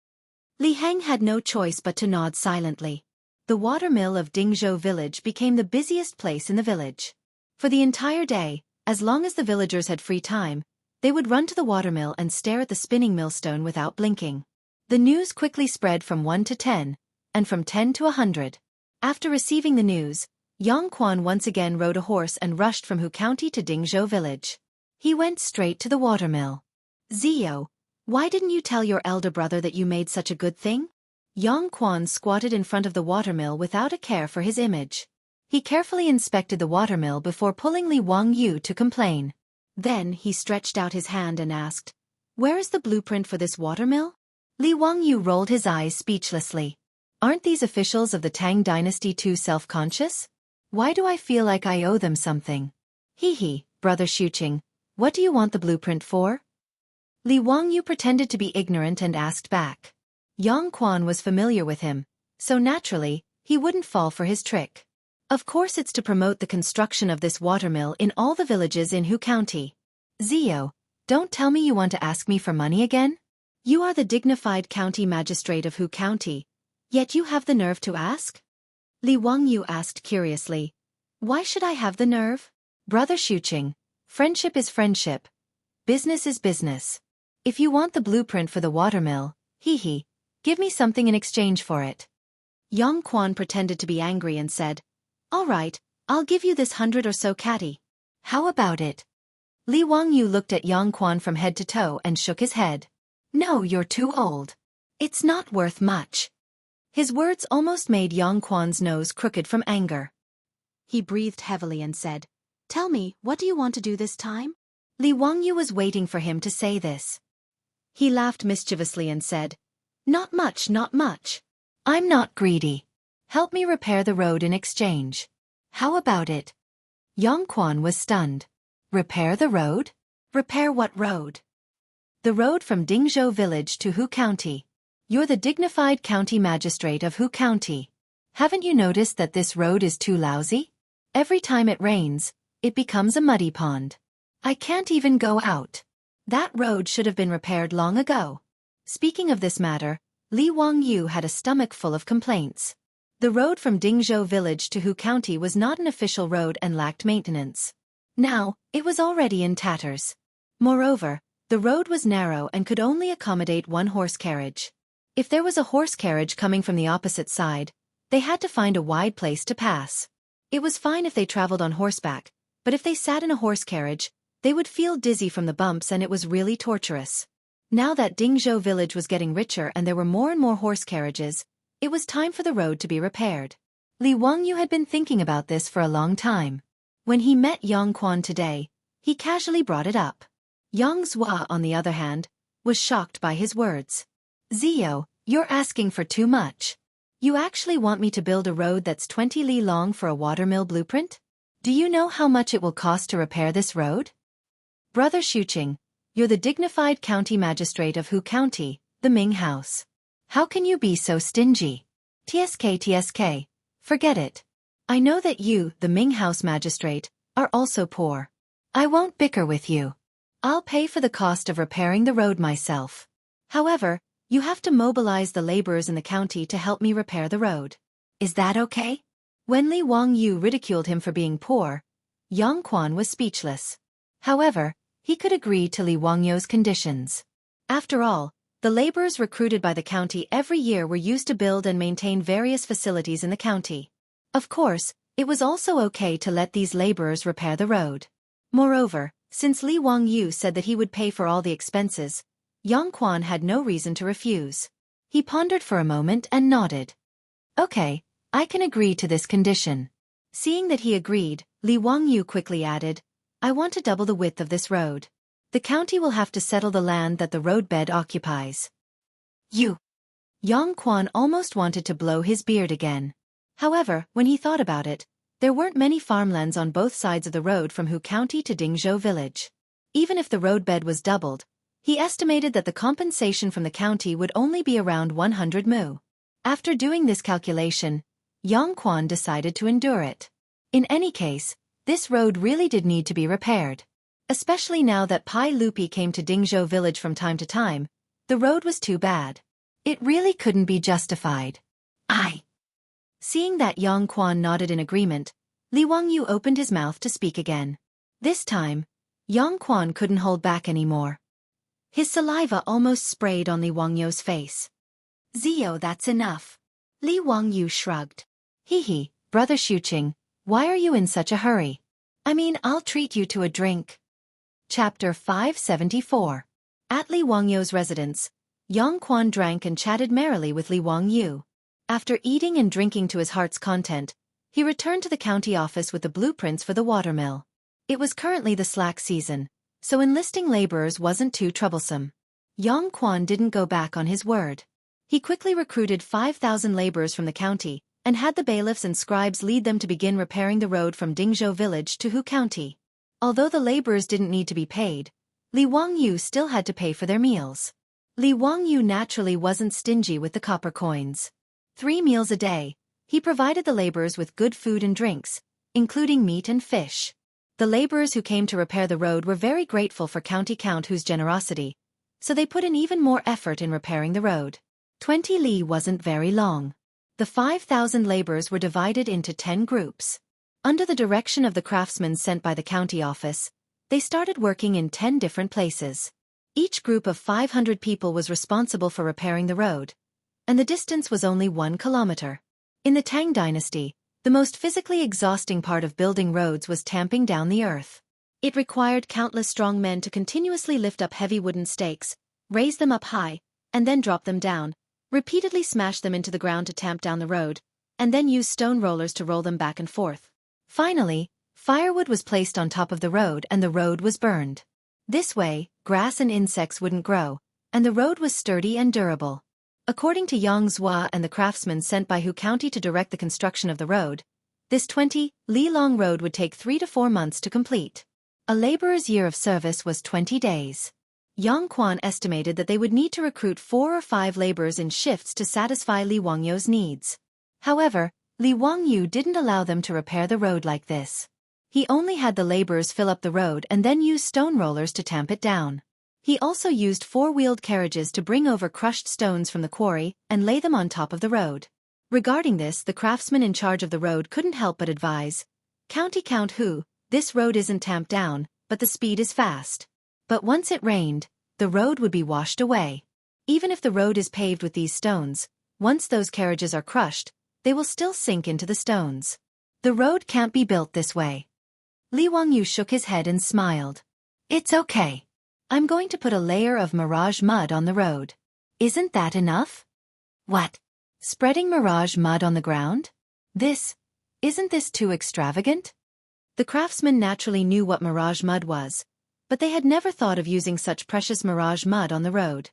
Li Heng had no choice but to nod silently. The watermill of Dingzhou village became the busiest place in the village. For the entire day, as long as the villagers had free time, they would run to the watermill and stare at the spinning millstone without blinking. The news quickly spread from 1 to 10, and from 10 to 100. After receiving the news, Yang Quan once again rode a horse and rushed from Hu County to Dingzhou village. He went straight to the watermill. "Zio, why didn't you tell your elder brother that you made such a good thing?" Yang Quan squatted in front of the watermill without a care for his image. He carefully inspected the watermill before pulling Li Wangyu to complain. Then he stretched out his hand and asked, "Where is the blueprint for this watermill?" Li Wangyu rolled his eyes speechlessly. Aren't these officials of the Tang Dynasty too self-conscious? Why do I feel like I owe them something? Hee, brother Xuqing, what do you want the blueprint for? Li Wangyu pretended to be ignorant and asked back. Yang Quan was familiar with him, so naturally, he wouldn't fall for his trick. Of course it's to promote the construction of this watermill in all the villages in Hu County. Zio, don't tell me you want to ask me for money again? You are the dignified county magistrate of Hu County, yet you have the nerve to ask? Li Wangyu asked curiously. Why should I have the nerve? Brother Xuqing, friendship is friendship. Business is business. If you want the blueprint for the watermill, give me something in exchange for it. Yang Quan pretended to be angry and said, "All right, I'll give you this 100 or so catty. How about it?" Li Wangyu looked at Yang Quan from head to toe and shook his head. "No, you're too old. It's not worth much." His words almost made Yang Quan's nose crooked from anger. He breathed heavily and said, Tell me, what do you want to do this time? Li Wangyu was waiting for him to say this. He laughed mischievously and said, Not much, not much. I'm not greedy. Help me repair the road in exchange. How about it? Yang Quan was stunned. Repair the road? Repair what road? The road from Dingzhou village to Hu County. You're the dignified county magistrate of Hu County. Haven't you noticed that this road is too lousy? Every time it rains, it becomes a muddy pond. I can't even go out. That road should have been repaired long ago. Speaking of this matter, Li Wangyu had a stomach full of complaints. The road from Dingzhou village to Hu County was not an official road and lacked maintenance. Now, it was already in tatters. Moreover, the road was narrow and could only accommodate one horse carriage. If there was a horse carriage coming from the opposite side, they had to find a wide place to pass. It was fine if they traveled on horseback, but if they sat in a horse carriage, they would feel dizzy from the bumps and it was really torturous. Now that Dingzhou village was getting richer and there were more and more horse carriages, it was time for the road to be repaired. Li Wangyu had been thinking about this for a long time. When he met Yang Quan today, he casually brought it up. Yang Zhua, on the other hand, was shocked by his words. Zio, you're asking for too much. You actually want me to build a road that's 20 li long for a watermill blueprint? Do you know how much it will cost to repair this road? Brother Xuqing, you're the dignified county magistrate of Hu County, the Ming House. How can you be so stingy? TSK, forget it. I know that you, the Ming House magistrate, are also poor. I won't bicker with you. I'll pay for the cost of repairing the road myself. However, you have to mobilize the laborers in the county to help me repair the road. Is that okay? When Li Wangyu ridiculed him for being poor, Yang Quan was speechless. However, he could agree to Li Wangyu's conditions. After all, the laborers recruited by the county every year were used to build and maintain various facilities in the county. Of course, it was also okay to let these laborers repair the road. Moreover, since Li Wangyu said that he would pay for all the expenses, Yang Quan had no reason to refuse. He pondered for a moment and nodded. Okay, I can agree to this condition. Seeing that he agreed, Li Wangyu quickly added, I want to double the width of this road. The county will have to settle the land that the roadbed occupies. You! Yang Quan almost wanted to blow his beard again. However, when he thought about it, there weren't many farmlands on both sides of the road from Hu County to Dingzhou village. Even if the roadbed was doubled, he estimated that the compensation from the county would only be around 100 mu. After doing this calculation, Yang Quan decided to endure it. In any case, this road really did need to be repaired. Especially now that Pai Lupi came to Dingzhou village from time to time, the road was too bad. It really couldn't be justified. Seeing that Yang Quan nodded in agreement, Li Wangyu opened his mouth to speak again. This time, Yang Quan couldn't hold back anymore. His saliva almost sprayed on Li Wangyu's face. Zio, that's enough. Li Wangyu shrugged. Hee, Brother Xuqing, why are you in such a hurry? I mean, I'll treat you to a drink. Chapter 574. At Li Wangyu's residence, Yang Quan drank and chatted merrily with Li Wangyu. After eating and drinking to his heart's content, he returned to the county office with the blueprints for the watermill. It was currently the slack season, so enlisting laborers wasn't too troublesome. Yang Quan didn't go back on his word. He quickly recruited 5,000 laborers from the county, and had the bailiffs and scribes lead them to begin repairing the road from Dingzhou village to Hu County. Although the laborers didn't need to be paid, Li Wangyu still had to pay for their meals. Li Wangyu naturally wasn't stingy with the copper coins. 3 meals a day, he provided the laborers with good food and drinks, including meat and fish. The laborers who came to repair the road were very grateful for County Count Hu's generosity, so they put in even more effort in repairing the road. 20 li wasn't very long. The 5,000 laborers were divided into 10 groups. Under the direction of the craftsmen sent by the county office, they started working in 10 different places. Each group of 500 people was responsible for repairing the road, and the distance was only 1 kilometer. In the Tang Dynasty, the most physically exhausting part of building roads was tamping down the earth. It required countless strong men to continuously lift up heavy wooden stakes, raise them up high, and then drop them down, repeatedly smash them into the ground to tamp down the road, and then use stone rollers to roll them back and forth. Finally, Firewood was placed on top of the road and the road was burned. This way, grass and insects wouldn't grow, and the road was sturdy and durable. According to Xianxia and the craftsmen sent by Hu County to direct the construction of the road, this 20-li-long road would take 3 to 4 months to complete. A laborer's year of service was 20 days. Yang Quan estimated that they would need to recruit 4 or 5 laborers in shifts to satisfy Li Wangyu's needs. However, Li Wangyu didn't allow them to repair the road like this. He only had the laborers fill up the road and then use stone rollers to tamp it down. He also used 4-wheeled carriages to bring over crushed stones from the quarry and lay them on top of the road. Regarding this, the craftsman in charge of the road couldn't help but advise, "County Count Hu, this road isn't tamped down, but the speed is fast. But once it rained, the road would be washed away. Even if the road is paved with these stones, once those carriages are crushed, they will still sink into the stones. The road can't be built this way." Li Wangyu shook his head and smiled. "It's okay. I'm going to put a layer of mirage mud on the road. Isn't that enough?" "What? Spreading mirage mud on the ground? Isn't this too extravagant?" The craftsmen naturally knew what mirage mud was, but they had never thought of using such precious mirage mud on the road.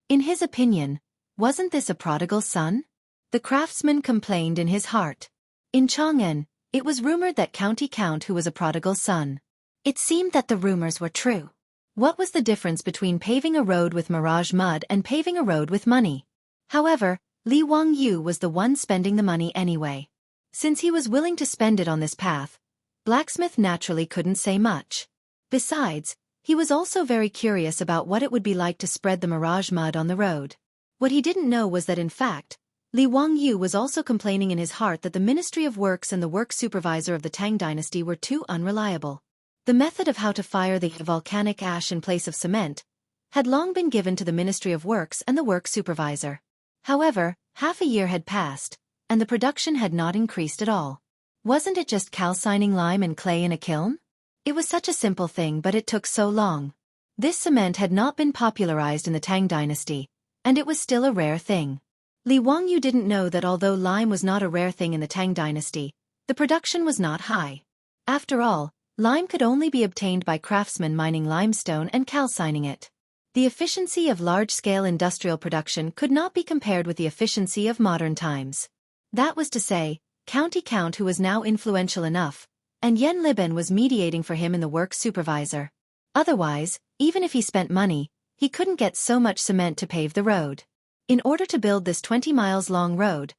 In his opinion, wasn't this a prodigal son? The craftsman complained in his heart. In Chang'an, it was rumored that County Count Hu was a prodigal son. It seemed that the rumors were true. What was the difference between paving a road with mirage mud and paving a road with money? However, Li Wangyu was the one spending the money anyway. Since he was willing to spend it on this path, Blacksmith naturally couldn't say much. Besides, he was also very curious about what it would be like to spread the mirage mud on the road. What he didn't know was that in fact, Li Wangyu was also complaining in his heart that the Ministry of Works and the work supervisor of the Tang Dynasty were too unreliable. The method of how to fire the volcanic ash in place of cement had long been given to the Ministry of Works and the work supervisor. However, half a year had passed, and the production had not increased at all. Wasn't it just calcining lime and clay in a kiln? It was such a simple thing, but it took so long. This cement had not been popularized in the Tang Dynasty, and it was still a rare thing. Li Wangyu didn't know that although lime was not a rare thing in the Tang Dynasty, the production was not high. After all, lime could only be obtained by craftsmen mining limestone and calcining it. The efficiency of large-scale industrial production could not be compared with the efficiency of modern times. That was to say, County Count Hu was now influential enough, and Yen Liben was mediating for him in the work supervisor. Otherwise, even if he spent money, he couldn't get so much cement to pave the road. In order to build this 20 miles long road,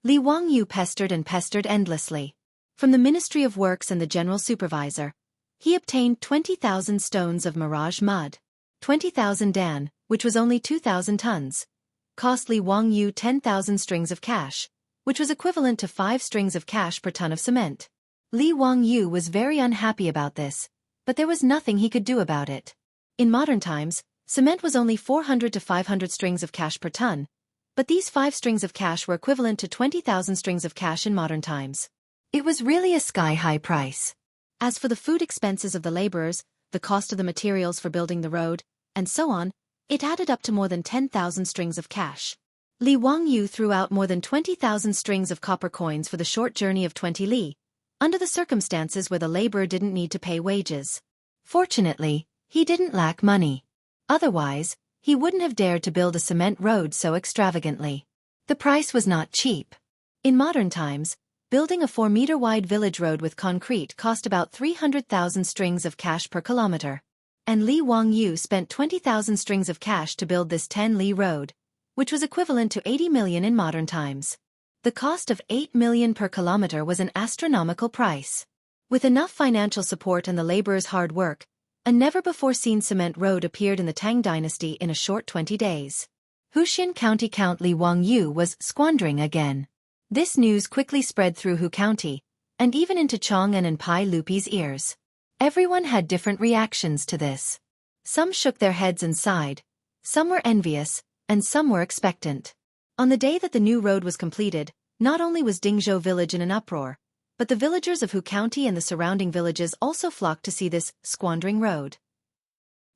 Li Wangyu pestered and pestered endlessly. From the Ministry of Works and the General Supervisor, he obtained 20,000 stones of mirage mud. 20,000 dan, which was only 2,000 tons, cost Li Wangyu 10,000 strings of cash, which was equivalent to 5 strings of cash per ton of cement. Li Wangyu was very unhappy about this, but there was nothing he could do about it. In modern times, cement was only 400 to 500 strings of cash per ton, but these 5 strings of cash were equivalent to 20,000 strings of cash in modern times. It was really a sky-high price. As for the food expenses of the laborers, the cost of the materials for building the road, and so on, it added up to more than 10,000 strings of cash. Li Wangyu threw out more than 20,000 strings of copper coins for the short journey of 20 li, under the circumstances where the laborer didn't need to pay wages. Fortunately, he didn't lack money. Otherwise, he wouldn't have dared to build a cement road so extravagantly. The price was not cheap. In modern times, building a 4-meter-wide village road with concrete cost about 300,000 strings of cash per kilometer. And Li Wangyu spent 20,000 strings of cash to build this 10-li road, which was equivalent to 80 million in modern times. The cost of 8 million per kilometer was an astronomical price. With enough financial support and the laborers' hard work, a never-before-seen cement road appeared in the Tang Dynasty in a short 20 days. Huxian County Count Li Wangyu was squandering again. This news quickly spread through Hu County, and even into Chang'an and Pai Lupi's ears. Everyone had different reactions to this. Some shook their heads and sighed, some were envious, and some were expectant. On the day that the new road was completed, not only was Dingzhou village in an uproar, but the villagers of Hu County and the surrounding villages also flocked to see this squandering road.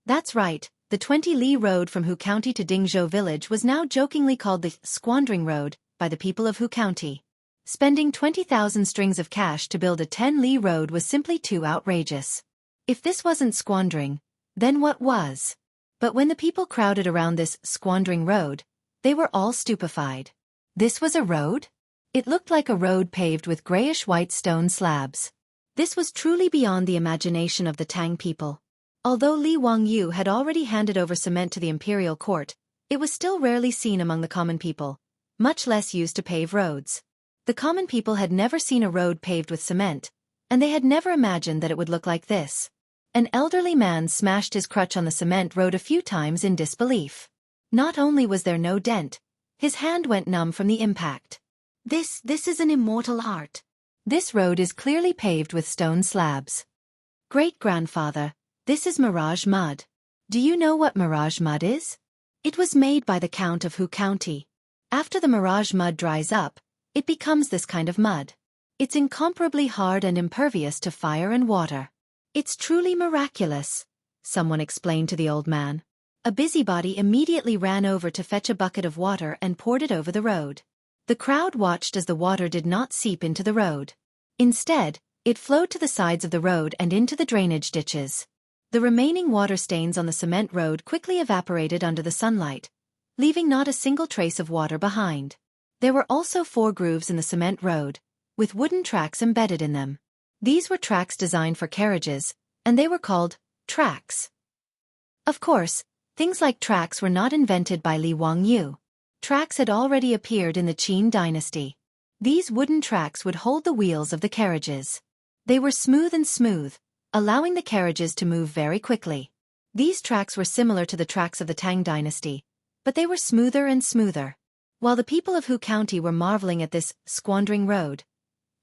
That's right, the 20-li road from Hu County to Dingzhou village was now jokingly called the squandering road by the people of Hu County. Spending 20,000 strings of cash to build a 10-li road was simply too outrageous. If this wasn't squandering, then what was? But when the people crowded around this squandering road, they were all stupefied. This was a road? It looked like a road paved with grayish-white stone slabs. This was truly beyond the imagination of the Tang people. Although Li Wangyu had already handed over cement to the imperial court, it was still rarely seen among the common people, much less used to pave roads. The common people had never seen a road paved with cement, and they had never imagined that it would look like this. An elderly man smashed his crutch on the cement road a few times in disbelief. Not only was there no dent, his hand went numb from the impact. This is an immortal art. This road is clearly paved with stone slabs. Great-grandfather, this is mirage mud. Do you know what mirage mud is? It was made by the Count of Hu County. After the mirage mud dries up, it becomes this kind of mud. It's incomparably hard and impervious to fire and water. It's truly miraculous, someone explained to the old man. A busybody immediately ran over to fetch a bucket of water and poured it over the road. The crowd watched as the water did not seep into the road. Instead, it flowed to the sides of the road and into the drainage ditches. The remaining water stains on the cement road quickly evaporated under the sunlight, leaving not a single trace of water behind. There were also 4 grooves in the cement road, with wooden tracks embedded in them. These were tracks designed for carriages, and they were called tracks. Of course, things like tracks were not invented by Li Wangyu. Tracks had already appeared in the Qin Dynasty. These wooden tracks would hold the wheels of the carriages. They were smooth and smooth, allowing the carriages to move very quickly. These tracks were similar to the tracks of the Tang Dynasty, but they were smoother and smoother. While the people of Hu County were marveling at this squandering road,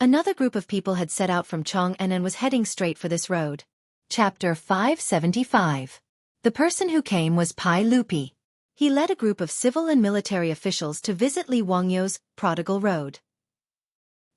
another group of people had set out from Chang'an and was heading straight for this road. Chapter 575. The person who came was Pai Lupi. He led a group of civil and military officials to visit Li Wangyu's prodigal road.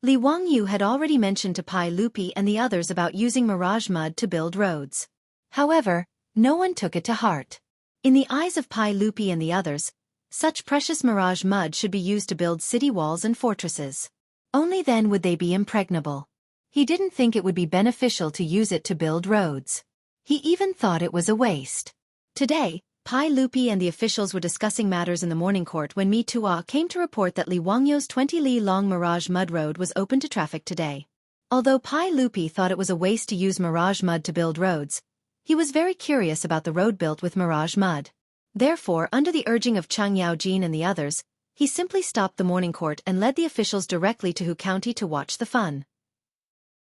Li Wangyu had already mentioned to Pai Lupi and the others about using mirage mud to build roads. However, no one took it to heart. In the eyes of Pai Lupi and the others, such precious mirage mud should be used to build city walls and fortresses. Only then would they be impregnable. He didn't think it would be beneficial to use it to build roads. He even thought it was a waste. Today, Pai Lupi and the officials were discussing matters in the morning court when Mi Tua came to report that Li Wangyu's 20-li-long mirage mud road was open to traffic today. Although Pai Lupi thought it was a waste to use mirage mud to build roads, he was very curious about the road built with mirage mud. Therefore, under the urging of Chang Yaojin and the others, he simply stopped the morning court and led the officials directly to Hu County to watch the fun.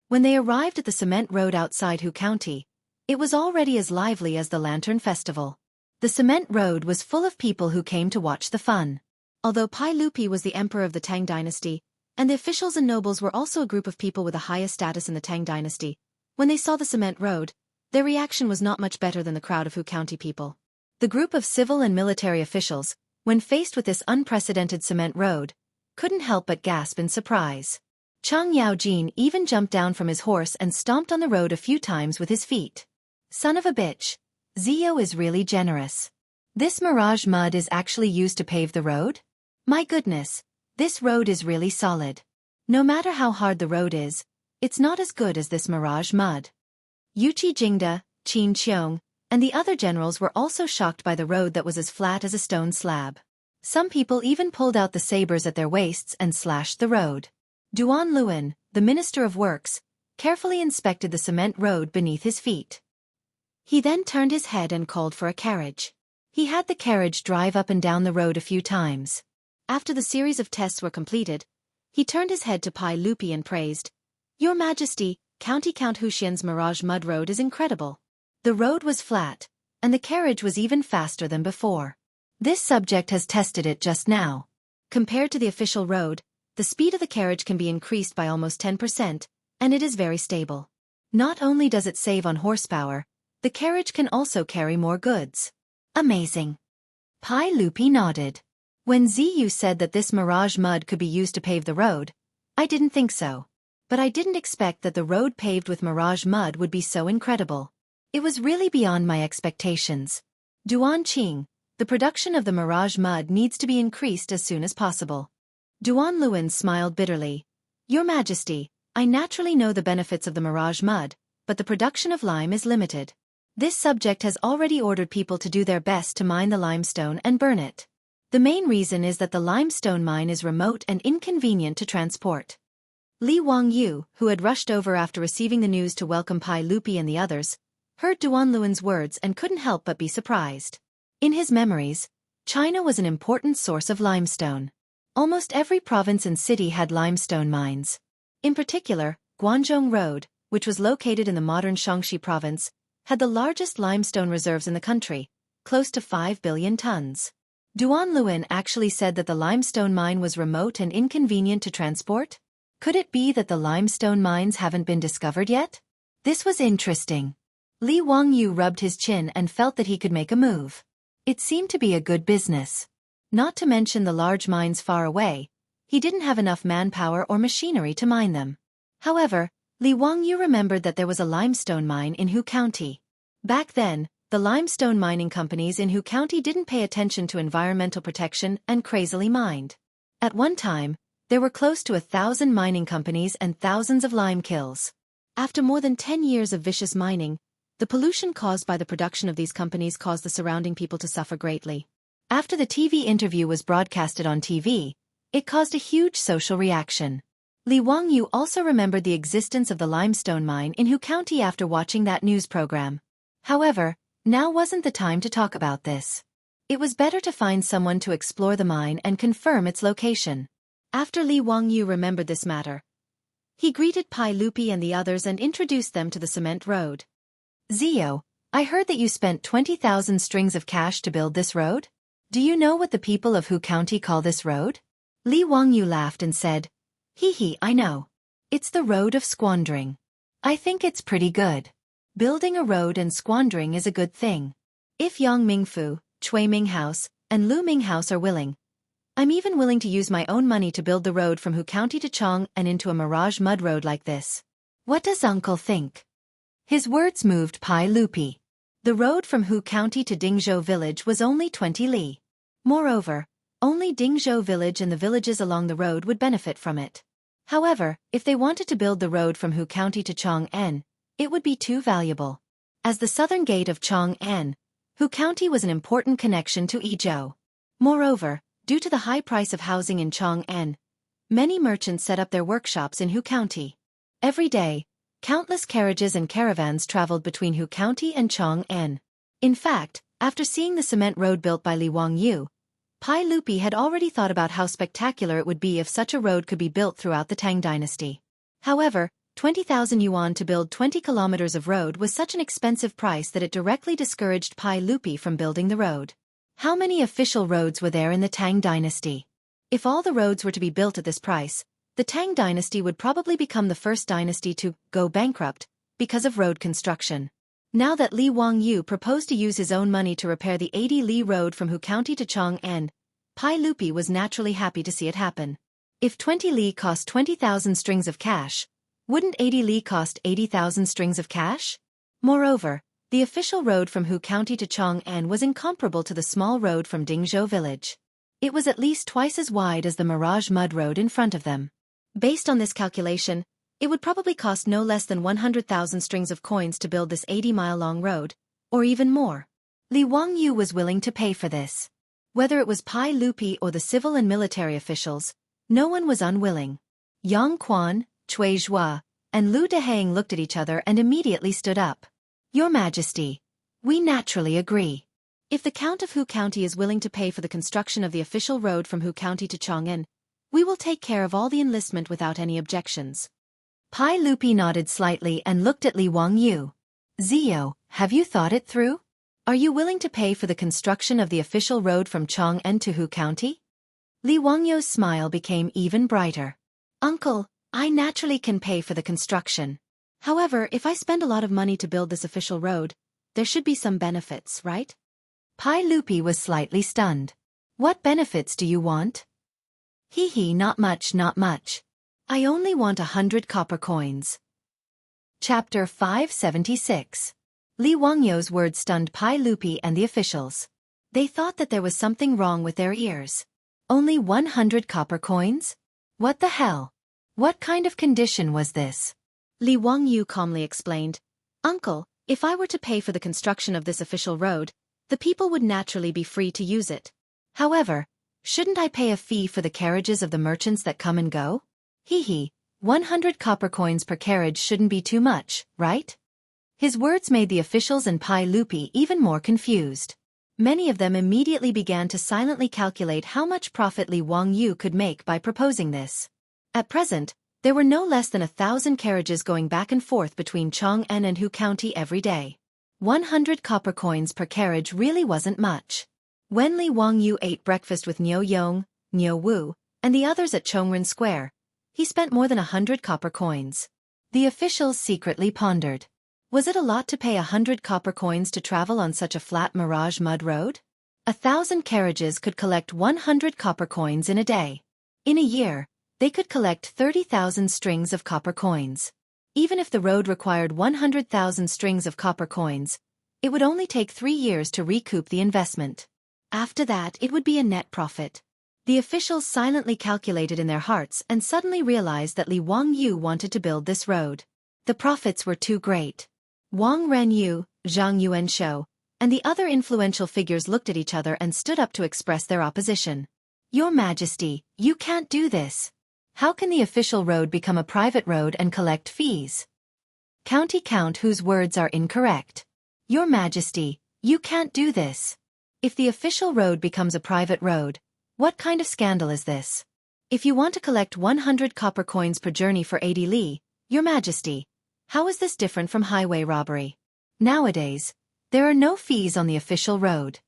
When they arrived at the cement road outside Hu County, it was already as lively as the Lantern Festival. The cement road was full of people who came to watch the fun. Although Pai Lupi was the emperor of the Tang Dynasty, and the officials and nobles were also a group of people with the highest status in the Tang Dynasty, when they saw the cement road, their reaction was not much better than the crowd of Hu County people. The group of civil and military officials, when faced with this unprecedented cement road, couldn't help but gasp in surprise. Chang Yaojin even jumped down from his horse and stomped on the road a few times with his feet. Son of a bitch. Zio is really generous. This mirage mud is actually used to pave the road? My goodness, this road is really solid. No matter how hard the road is, it's not as good as this mirage mud. Yuqi Jingda, Qin Qiong, and the other generals were also shocked by the road that was as flat as a stone slab. Some people even pulled out the sabers at their waists and slashed the road. Duan Luan, the Minister of Works, carefully inspected the cement road beneath his feet. He then turned his head and called for a carriage. He had the carriage drive up and down the road a few times. After the series of tests were completed, he turned his head to Pai Lupi and praised, "Your Majesty, Count Huxian's mirage mud road is incredible." The road was flat, and the carriage was even faster than before. This subject has tested it just now. Compared to the official road, the speed of the carriage can be increased by almost 10%, and it is very stable. Not only does it save on horsepower, the carriage can also carry more goods. Amazing. Pai Lupi nodded. When Ziyu said that this mirage mud could be used to pave the road, I didn't think so. But I didn't expect that the road paved with mirage mud would be so incredible. It was really beyond my expectations. Duan Qing, the production of the mirage mud needs to be increased as soon as possible. Duan Luan smiled bitterly. Your Majesty, I naturally know the benefits of the mirage mud, but the production of lime is limited. This subject has already ordered people to do their best to mine the limestone and burn it. The main reason is that the limestone mine is remote and inconvenient to transport. Li Wangyu, who had rushed over after receiving the news to welcome Pai Lupi and the others, heard Duanluan's words and couldn't help but be surprised. In his memories, China was an important source of limestone. Almost every province and city had limestone mines. In particular, Guangzhou Road, which was located in the modern Xianxia province, had the largest limestone reserves in the country, close to 5 billion tons. Duanluan actually said that the limestone mine was remote and inconvenient to transport? Could it be that the limestone mines haven't been discovered yet? This was interesting. Li Wangyu rubbed his chin and felt that he could make a move. It seemed to be a good business. Not to mention the large mines far away, he didn't have enough manpower or machinery to mine them. However, Li Wangyu remembered that there was a limestone mine in Hu County. Back then, the limestone mining companies in Hu County didn't pay attention to environmental protection and crazily mined. At one time, there were close to 1,000 mining companies and thousands of lime kilns. After more than 10 years of vicious mining, the pollution caused by the production of these companies caused the surrounding people to suffer greatly. After the TV interview was broadcasted on TV, it caused a huge social reaction. Li Wangyu also remembered the existence of the limestone mine in Hu County after watching that news program. However, now wasn't the time to talk about this. It was better to find someone to explore the mine and confirm its location. After Li Wangyu remembered this matter, he greeted Pai Lupi and the others and introduced them to the cement road. Zio, I heard that you spent 20,000 strings of cash to build this road? Do you know what the people of Hu County call this road? Li Wangyu laughed and said, Hee, I know. It's the road of squandering. I think it's pretty good. Building a road and squandering is a good thing. If Yang Mingfu, Chui Ming House, and Lu Ming House are willing, I'm even willing to use my own money to build the road from Hu County to Chang and into a mirage mud road like this. What does Uncle think? His words moved Pai Lupi. The road from Hu County to Dingzhou village was only 20 li. Moreover, only Dingzhou village and the villages along the road would benefit from it. However, if they wanted to build the road from Hu County to Chang'an, it would be too valuable. As the southern gate of Chang'an, Hu County was an important connection to Yizhou. Moreover, due to the high price of housing in Chang'an, many merchants set up their workshops in Hu County. Every day, countless carriages and caravans traveled between Hu County and Chang'an. In fact, after seeing the cement road built by Li Wangyu, Pai Lupi had already thought about how spectacular it would be if such a road could be built throughout the Tang Dynasty. However, 20,000 yuan to build 20 kilometers of road was such an expensive price that it directly discouraged Pai Lupi from building the road. How many official roads were there in the Tang Dynasty? If all the roads were to be built at this price, the Tang Dynasty would probably become the first dynasty to go bankrupt because of road construction. Now that Li Wangyu proposed to use his own money to repair the 80 li road from Hu County to Chang'an, Pai Lupi was naturally happy to see it happen. If 20 li cost 20,000 strings of cash, wouldn't 80 li cost 80,000 strings of cash? Moreover, the official road from Hu County to Chang'an was incomparable to the small road from Dingzhou village. It was at least twice as wide as the Mirage Mud Road in front of them. Based on this calculation, it would probably cost no less than 100,000 strings of coins to build this 80-mile-long road, or even more. Li Wangyu was willing to pay for this. Whether it was Pai Lupi or the civil and military officials, no one was unwilling. Yang Quan, Cui Zhua, and Lu Deheng looked at each other and immediately stood up. Your Majesty, we naturally agree. If the Count of Hu County is willing to pay for the construction of the official road from Hu County to Chang'an, we will take care of all the enlistment without any objections. Pai Lupi nodded slightly and looked at Li Wangyu. Zio, have you thought it through? Are you willing to pay for the construction of the official road from Chang'an to Hu County? Li Wangyu's smile became even brighter. Uncle, I naturally can pay for the construction. However, if I spend a lot of money to build this official road, there should be some benefits, right? Pai Lupi was slightly stunned. What benefits do you want? Not much, not much. I only want 100 copper coins. Chapter 576. Li Wangyu's words stunned Pai Lupi and the officials. They thought that there was something wrong with their ears. Only 100 copper coins? What the hell? What kind of condition was this? Li Wangyu calmly explained. Uncle, if I were to pay for the construction of this official road, the people would naturally be free to use it. However, shouldn't I pay a fee for the carriages of the merchants that come and go? Hee hee, 100 copper coins per carriage shouldn't be too much, right? His words made the officials and Pai Lupi even more confused. Many of them immediately began to silently calculate how much profit Li Wangyu could make by proposing this. At present, there were no less than 1,000 carriages going back and forth between Chang'an and Hu County every day. 100 copper coins per carriage really wasn't much. When Li Wangyu ate breakfast with Niu Yong, Niu Wu, and the others at Chongren Square, he spent more than 100 copper coins. The officials secretly pondered. Was it a lot to pay 100 copper coins to travel on such a flat mirage mud road? 1,000 carriages could collect 100 copper coins in a day. In a year, they could collect 30,000 strings of copper coins. Even if the road required 100,000 strings of copper coins, it would only take 3 years to recoup the investment. After that, it would be a net profit. The officials silently calculated in their hearts and suddenly realized that Li Wangyu wanted to build this road. The profits were too great. Wang Renyu, Zhang Yuanshou, and the other influential figures looked at each other and stood up to express their opposition. Your Majesty, you can't do this. How can the official road become a private road and collect fees? County Count whose words are incorrect. Your Majesty, you can't do this. If the official road becomes a private road, what kind of scandal is this? If you want to collect 100 copper coins per journey for 80 li, Your Majesty, how is this different from highway robbery? Nowadays, there are no fees on the official road.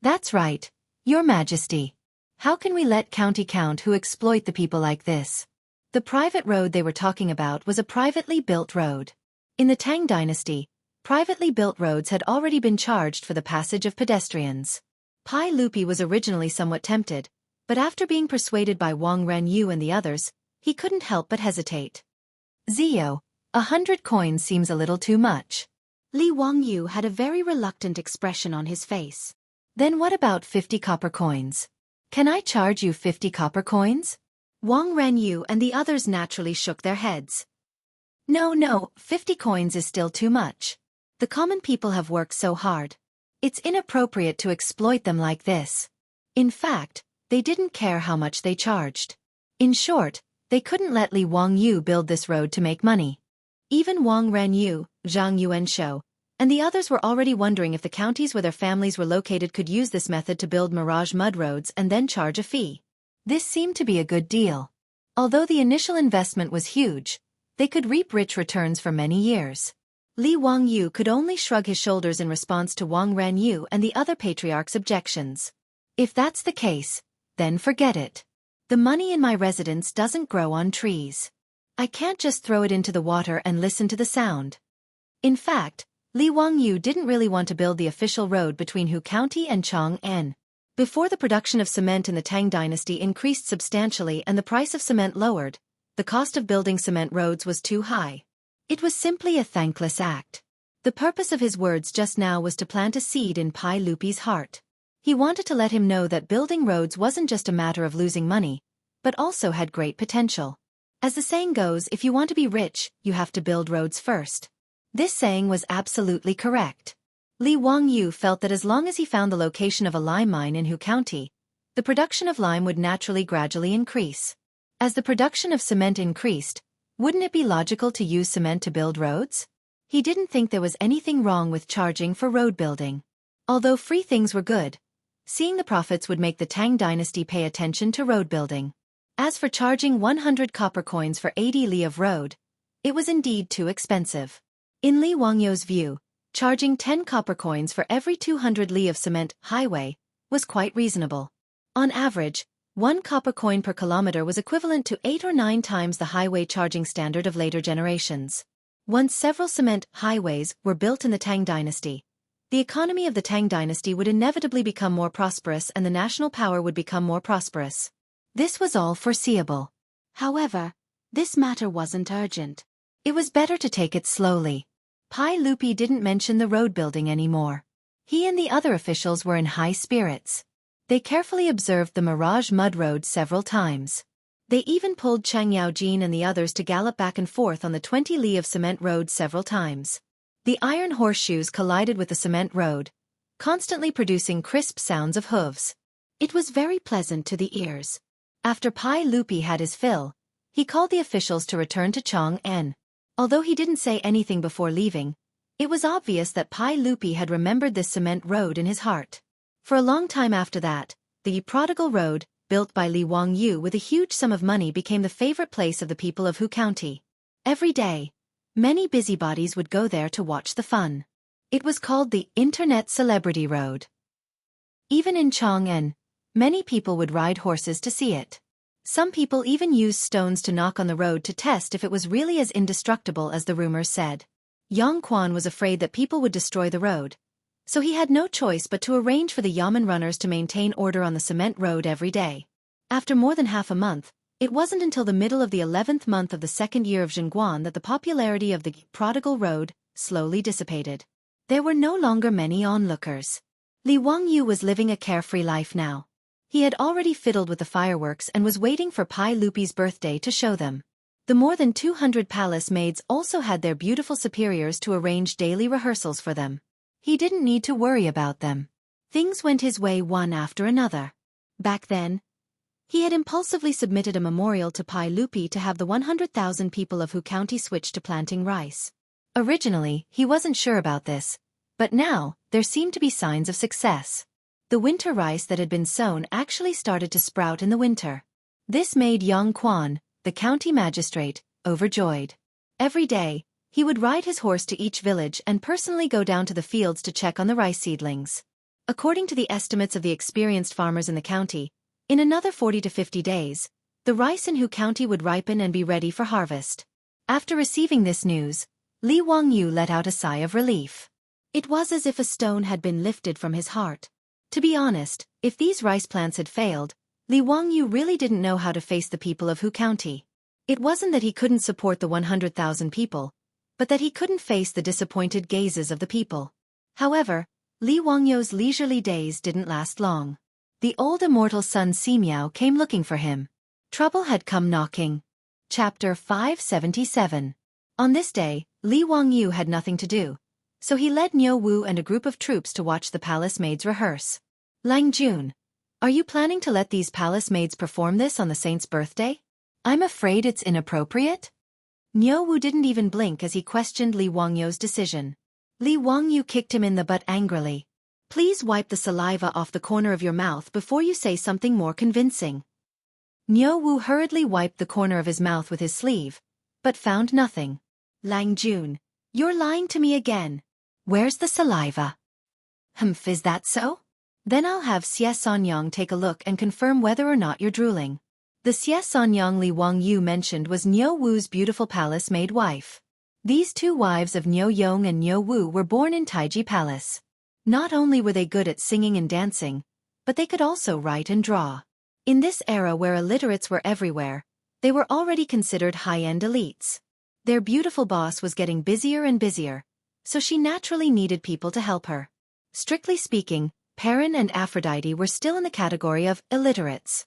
That's right, Your Majesty. How can we let County Count who exploit the people like this? The private road they were talking about was a privately built road. In the Tang Dynasty, privately built roads had already been charged for the passage of pedestrians. Pai Lupi was originally somewhat tempted, but after being persuaded by Wang Renyu and the others, he couldn't help but hesitate. Zio, 100 coins seems a little too much. Li Wangyu had a very reluctant expression on his face. Then what about 50 copper coins? Can I charge you 50 copper coins? Wang Renyu and the others naturally shook their heads. No, 50 coins is still too much. The common people have worked so hard. It's inappropriate to exploit them like this. In fact, they didn't care how much they charged. In short, they couldn't let Li Wangyu build this road to make money. Even Wang Renyu, Zhang Yuanshou, and the others were already wondering if the counties where their families were located could use this method to build mirage mud roads and then charge a fee. This seemed to be a good deal. Although the initial investment was huge, they could reap rich returns for many years. Li Wangyu could only shrug his shoulders in response to Wang Renyu and the other patriarch's objections. If that's the case, then forget it. The money in my residence doesn't grow on trees. I can't just throw it into the water and listen to the sound. In fact, Li Wangyu didn't really want to build the official road between Hu County and Chang'an. Before the production of cement in the Tang Dynasty increased substantially and the price of cement lowered, the cost of building cement roads was too high. It was simply a thankless act. The purpose of his words just now was to plant a seed in Pai Lupi's heart. He wanted to let him know that building roads wasn't just a matter of losing money, but also had great potential. As the saying goes, if you want to be rich, you have to build roads first. This saying was absolutely correct. Li Wangyu felt that as long as he found the location of a lime mine in Hu County, the production of lime would naturally gradually increase. As the production of cement increased, wouldn't it be logical to use cement to build roads? He didn't think there was anything wrong with charging for road building. Although free things were good, seeing the profits would make the Tang Dynasty pay attention to road building. As for charging 100 copper coins for 80 li of road, it was indeed too expensive. In Li Wangyu's view, charging 10 copper coins for every 200 li of cement highway was quite reasonable. On average, 1 copper coin per kilometer was equivalent to 8 or 9 times the highway charging standard of later generations. Once several cement highways were built in the Tang Dynasty, the economy of the Tang Dynasty would inevitably become more prosperous and the national power would become more prosperous. This was all foreseeable. However, this matter wasn't urgent. It was better to take it slowly. Pai Lupi didn't mention the road building anymore. He and the other officials were in high spirits. They carefully observed the mirage mud road several times. They even pulled Xianxia and the others to gallop back and forth on the 20 li of cement road several times. The iron horseshoes collided with the cement road, constantly producing crisp sounds of hooves. It was very pleasant to the ears. After Pai Lupi had his fill, he called the officials to return to Chang'an. Although he didn't say anything before leaving, it was obvious that Pai Lupi had remembered this cement road in his heart. For a long time after that, the Prodigal Road, built by Li Wangyu with a huge sum of money, became the favorite place of the people of Hu County. Every day, many busybodies would go there to watch the fun. It was called the Internet Celebrity Road. Even in Chang'an, many people would ride horses to see it. Some people even used stones to knock on the road to test if it was really as indestructible as the rumors said. Yang Quan was afraid that people would destroy the road, so he had no choice but to arrange for the yamen runners to maintain order on the cement road every day. After more than half a month, it wasn't until the middle of the 11th month of the second year of Zhengguan that the popularity of the Prodigal Road slowly dissipated. There were no longer many onlookers. Li Wangyu was living a carefree life now. He had already fiddled with the fireworks and was waiting for Pai Lupi's birthday to show them. The more than 200 palace maids also had their beautiful superiors to arrange daily rehearsals for them. He didn't need to worry about them. Things went his way one after another. Back then, he had impulsively submitted a memorial to Pai Lupi to have the 100,000 people of Hu County switch to planting rice. Originally, he wasn't sure about this, but now, there seemed to be signs of success. The winter rice that had been sown actually started to sprout in the winter. This made Yang Quan, the county magistrate, overjoyed. Every day, he would ride his horse to each village and personally go down to the fields to check on the rice seedlings. According to the estimates of the experienced farmers in the county, in another 40 to 50 days, the rice in Hu County would ripen and be ready for harvest. After receiving this news, Li Wangyu let out a sigh of relief. It was as if a stone had been lifted from his heart. To be honest, if these rice plants had failed, Li Wangyu really didn't know how to face the people of Hu County. It wasn't that he couldn't support the 100,000 people, but that he couldn't face the disappointed gazes of the people. However, Li Wangyu's leisurely days didn't last long. The old immortal son Simiao came looking for him. Trouble had come knocking. Chapter 577. On this day, Li Wangyu had nothing to do, so he led Niu Wu and a group of troops to watch the palace maids rehearse. Lang Jun, are you planning to let these palace maids perform this on the saint's birthday? I'm afraid it's inappropriate. Niu Wu didn't even blink as he questioned Li Wangyu's decision. Li Wangyu kicked him in the butt angrily. Please wipe the saliva off the corner of your mouth before you say something more convincing. Niu Wu hurriedly wiped the corner of his mouth with his sleeve, but found nothing. Lang Jun, you're lying to me again. Where's the saliva? Humph, is that so? Then I'll have Xie Sanyang take a look and confirm whether or not you're drooling. The Xie Sanyang Li Wangyu mentioned was Niu Wu's beautiful palace maid wife. These two wives of Niu Yong and Niu Wu were born in Taiji Palace. Not only were they good at singing and dancing, but they could also write and draw. In this era where illiterates were everywhere, they were already considered high-end elites. Their beautiful boss was getting busier and busier, so she naturally needed people to help her. Strictly speaking, Perrin and Aphrodite were still in the category of illiterates.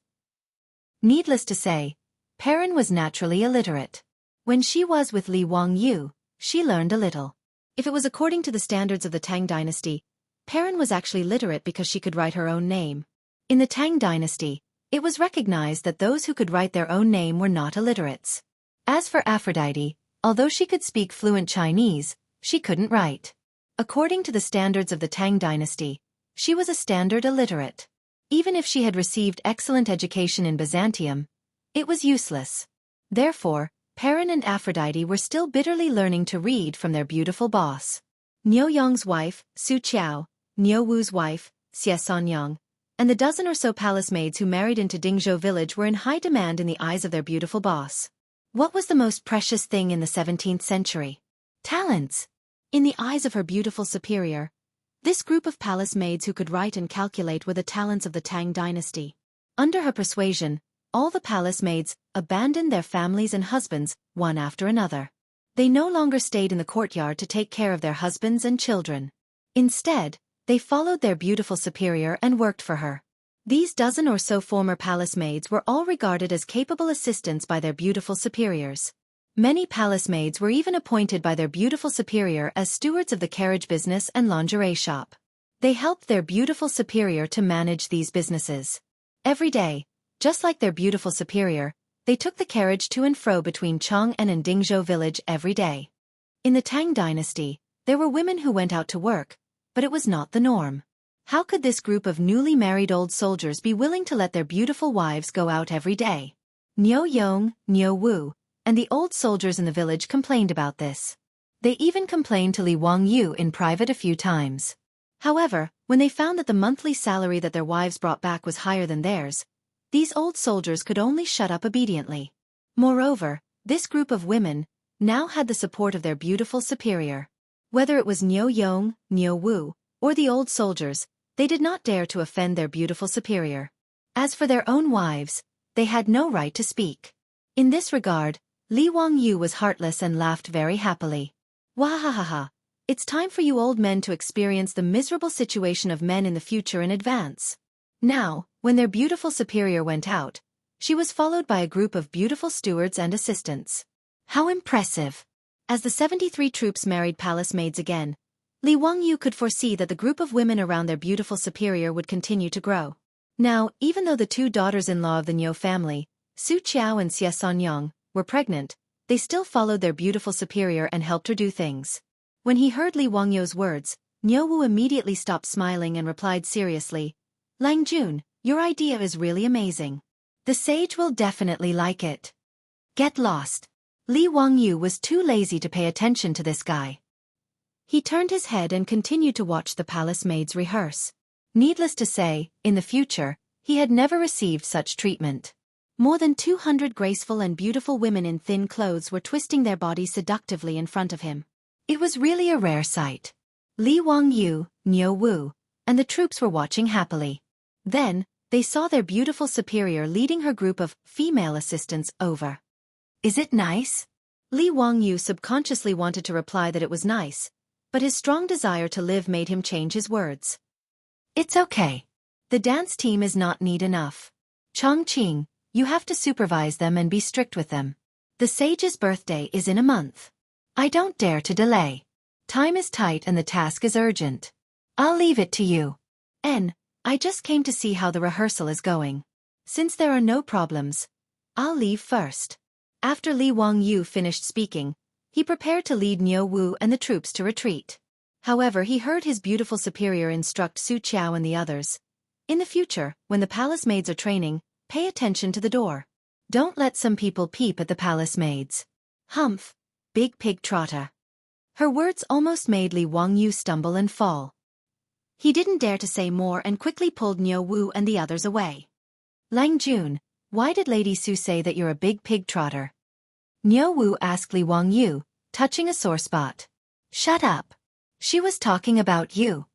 Needless to say, Perrin was naturally illiterate. When she was with Li Wangyu, she learned a little. If it was according to the standards of the Tang Dynasty, Perrin was actually literate because she could write her own name. In the Tang Dynasty, it was recognized that those who could write their own name were not illiterates. As for Aphrodite, although she could speak fluent Chinese, she couldn't write. According to the standards of the Tang Dynasty, she was a standard illiterate. Even if she had received excellent education in Byzantium, it was useless. Therefore, Perrin and Aphrodite were still bitterly learning to read from their beautiful boss. Niu Yong's wife, Su Qiao, Niu Wu's wife, Xie Sanyang, and the dozen or so palace maids who married into Dingzhou village were in high demand in the eyes of their beautiful boss. What was the most precious thing in the 17th century? Talents. In the eyes of her beautiful superior, this group of palace maids who could write and calculate were the talents of the Tang Dynasty. Under her persuasion, all the palace maids abandoned their families and husbands, one after another. They no longer stayed in the courtyard to take care of their husbands and children. Instead, they followed their beautiful superior and worked for her. These dozen or so former palace maids were all regarded as capable assistants by their beautiful superiors. Many palace maids were even appointed by their beautiful superior as stewards of the carriage business and lingerie shop. They helped their beautiful superior to manage these businesses. Every day, just like their beautiful superior, they took the carriage to and fro between Chang'an and Dingzhou village every day. In the Tang Dynasty, there were women who went out to work, but it was not the norm. How could this group of newly married old soldiers be willing to let their beautiful wives go out every day? Niu Yong, Niu Wu, and the old soldiers in the village complained about this. They even complained to Li Wangyu in private a few times. However, when they found that the monthly salary that their wives brought back was higher than theirs, these old soldiers could only shut up obediently. Moreover, this group of women now had the support of their beautiful superior. Whether it was Niu Yong, Niu Wu, or the old soldiers, they did not dare to offend their beautiful superior. As for their own wives, they had no right to speak. In this regard, Li Wangyu was heartless and laughed very happily. Wahahaha! It's time for you old men to experience the miserable situation of men in the future in advance. Now, when their beautiful superior went out, she was followed by a group of beautiful stewards and assistants. How impressive! As the 73 troops married palace maids again, Li Wangyu could foresee that the group of women around their beautiful superior would continue to grow. Now, even though the two daughters-in-law of the Niu family, Su Qiao and Xia Sanyang, were pregnant, they still followed their beautiful superior and helped her do things. When he heard Li Wangyu's words, Niu Wu immediately stopped smiling and replied seriously, "Lang Jun, your idea is really amazing. The sage will definitely like it." Get lost. Li Wangyu was too lazy to pay attention to this guy. He turned his head and continued to watch the palace maids rehearse. Needless to say, in the future, he had never received such treatment. More than 200 graceful and beautiful women in thin clothes were twisting their bodies seductively in front of him. It was really a rare sight. Li Wangyu, Niu Wu, and the troops were watching happily. Then, they saw their beautiful superior leading her group of female assistants over. "Is it nice?" Li Wangyu subconsciously wanted to reply that it was nice, but his strong desire to live made him change his words. "It's okay. The dance team is not neat enough. Chongqing, you have to supervise them and be strict with them. The sage's birthday is in a month. I don't dare to delay. Time is tight and the task is urgent. I'll leave it to you. I just came to see how the rehearsal is going. Since there are no problems, I'll leave first." After Li Wangyu finished speaking, he prepared to lead Niu Wu and the troops to retreat. However, he heard his beautiful superior instruct Su Qiao and the others. "In the future, when the palace maids are training, pay attention to the door. Don't let some people peep at the palace maids. Humph, big pig trotter." Her words almost made Li Wangyu stumble and fall. He didn't dare to say more and quickly pulled Niu Wu and the others away. "Lang Jun, why did Lady Su say that you're a big pig trotter?" Niu Wu asked Li Wangyu, touching a sore spot. "Shut up. She was talking about you."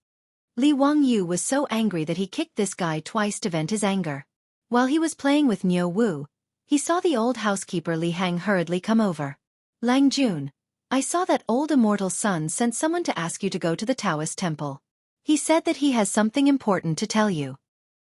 Li Wangyu was so angry that he kicked this guy twice to vent his anger. While he was playing with Niu Wu, he saw the old housekeeper Li Hang hurriedly come over. "Lang Jun, I saw that old immortal son sent someone to ask you to go to the Taoist temple. He said that he has something important to tell you."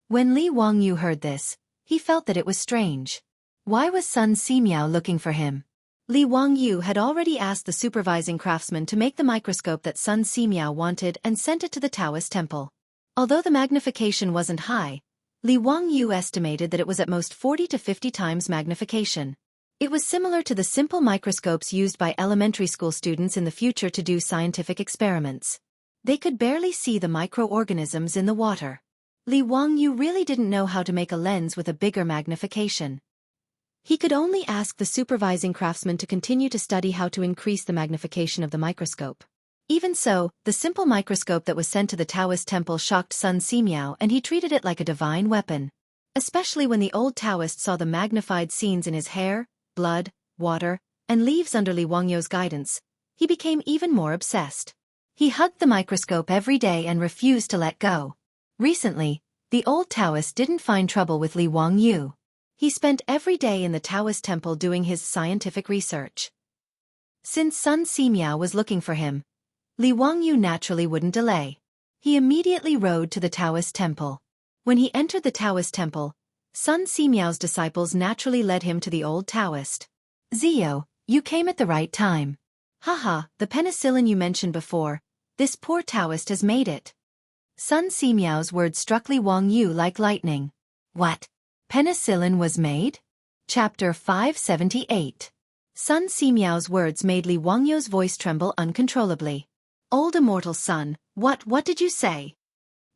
When Li Wangyu heard this, he felt that it was strange. Why was Sun Simiao looking for him? Li Wangyu had already asked the supervising craftsman to make the microscope that Sun Simiao wanted and sent it to the Taoist temple. Although the magnification wasn't high, Li Wangyu estimated that it was at most 40 to 50 times magnification. It was similar to the simple microscopes used by elementary school students in the future to do scientific experiments. They could barely see the microorganisms in the water. Li Wangyu really didn't know how to make a lens with a bigger magnification. He could only ask the supervising craftsman to continue to study how to increase the magnification of the microscope. Even so, the simple microscope that was sent to the Taoist temple shocked Sun Simiao and he treated it like a divine weapon. Especially when the old Taoist saw the magnified scenes in his hair, blood, water, and leaves under Li Wangyu's guidance, he became even more obsessed. He hugged the microscope every day and refused to let go. Recently, the old Taoist didn't find trouble with Li Wangyu. He spent every day in the Taoist temple doing his scientific research. Since Sun Simiao was looking for him, Li Wangyu naturally wouldn't delay. He immediately rode to the Taoist temple. When he entered the Taoist temple, Sun Simiao's disciples naturally led him to the old Taoist. Zio, you came at the right time. Haha, the penicillin you mentioned before, this poor Taoist has made it. Sun Simiao's words struck Li Wangyu like lightning. What? Penicillin was made? Chapter 578. Sun Simiao's words made Li Wangyu's voice tremble uncontrollably. Old immortal son, what did you say?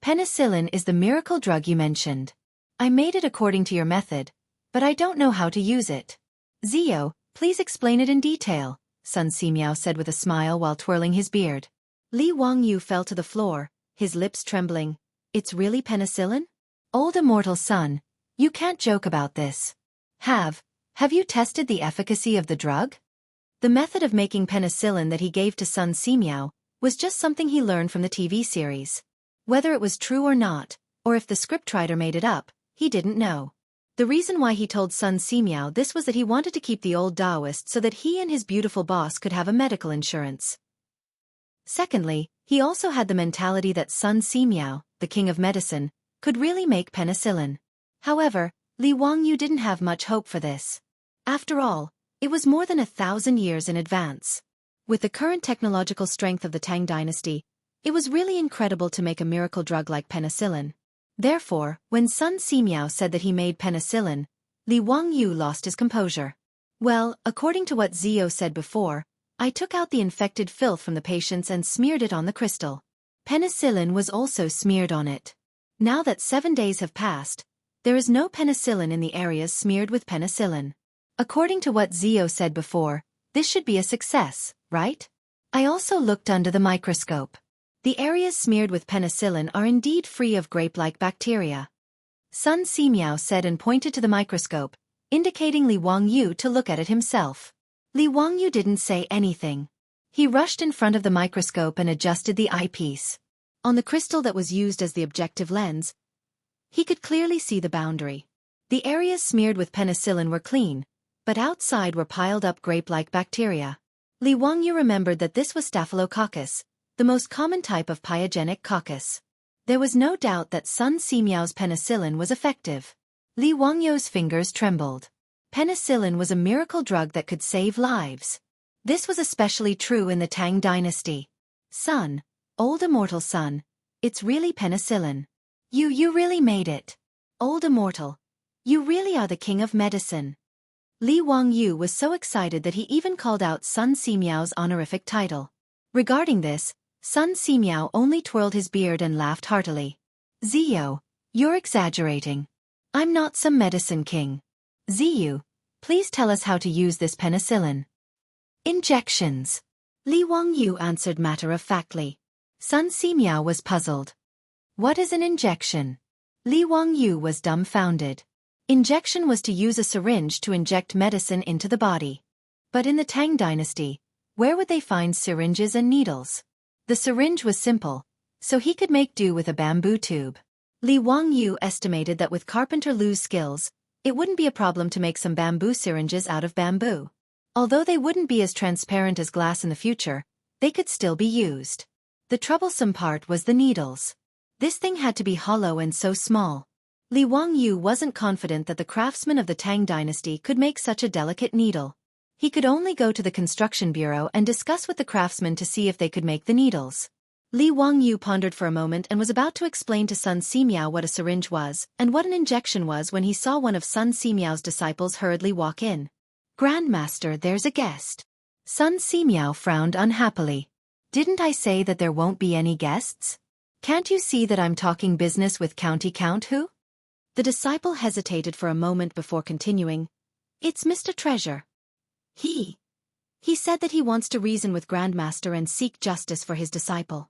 Penicillin is the miracle drug you mentioned. I made it according to your method, but I don't know how to use it. Zio, please explain it in detail, Sun Simiao said with a smile while twirling his beard. Li Wangyu fell to the floor, his lips trembling. It's really penicillin? Old immortal son, you can't joke about this. Have you tested the efficacy of the drug? The method of making penicillin that he gave to Sun Simiao was just something he learned from the TV series. Whether it was true or not, or if the scriptwriter made it up, he didn't know. The reason why he told Sun Simiao this was that he wanted to keep the old Taoist so that he and his beautiful boss could have a medical insurance. Secondly, he also had the mentality that Sun Simiao, the king of medicine, could really make penicillin. However, Li Wangyu didn't have much hope for this. After all, it was more than 1,000 years in advance. With the current technological strength of the Tang Dynasty, it was really incredible to make a miracle drug like penicillin. Therefore, when Sun Simiao said that he made penicillin, Li Wangyu lost his composure. Well, according to what Zio said before, I took out the infected filth from the patients and smeared it on the crystal. Penicillin was also smeared on it. Now that 7 days have passed, there is no penicillin in the areas smeared with penicillin. According to what Zio said before, this should be a success, right? I also looked under the microscope. The areas smeared with penicillin are indeed free of grape-like bacteria. Sun Simiao said and pointed to the microscope, indicating Li Wangyu to look at it himself. Li Wangyu didn't say anything. He rushed in front of the microscope and adjusted the eyepiece. On the crystal that was used as the objective lens, he could clearly see the boundary. The areas smeared with penicillin were clean, but outside were piled up grape-like bacteria. Li Wangyu remembered that this was Staphylococcus, the most common type of pyogenic coccus. There was no doubt that Sun Simiao's penicillin was effective. Li Wangyu's fingers trembled. Penicillin was a miracle drug that could save lives. This was especially true in the Tang Dynasty. Son, old immortal son, it's really penicillin. You really made it. Old immortal, you really are the king of medicine. Li Wangyu was so excited that he even called out Sun Simiao's honorific title. Regarding this, Sun Simiao only twirled his beard and laughed heartily. Zio, you're exaggerating. I'm not some medicine king. Ziyu, please tell us how to use this penicillin. Injections. Li Wangyu answered matter-of-factly. Sun Simiao was puzzled. What is an injection? Li Wangyu was dumbfounded. Injection was to use a syringe to inject medicine into the body. But in the Tang Dynasty, where would they find syringes and needles? The syringe was simple, so he could make do with a bamboo tube. Li Wangyu estimated that with Carpenter Lu's skills, it wouldn't be a problem to make some bamboo syringes out of bamboo. Although they wouldn't be as transparent as glass in the future, they could still be used. The troublesome part was the needles. This thing had to be hollow and so small. Li Wangyu wasn't confident that the craftsmen of the Tang Dynasty could make such a delicate needle. He could only go to the construction bureau and discuss with the craftsmen to see if they could make the needles. Li Wangyu pondered for a moment and was about to explain to Sun Simiao what a syringe was and what an injection was when he saw one of Sun Simiao's disciples hurriedly walk in. Grandmaster, there's a guest. Sun Simiao frowned unhappily. Didn't I say that there won't be any guests? Can't you see that I'm talking business with County Count Who? The disciple hesitated for a moment before continuing. It's Mr. Treasure. He said that he wants to reason with Grandmaster and seek justice for his disciple.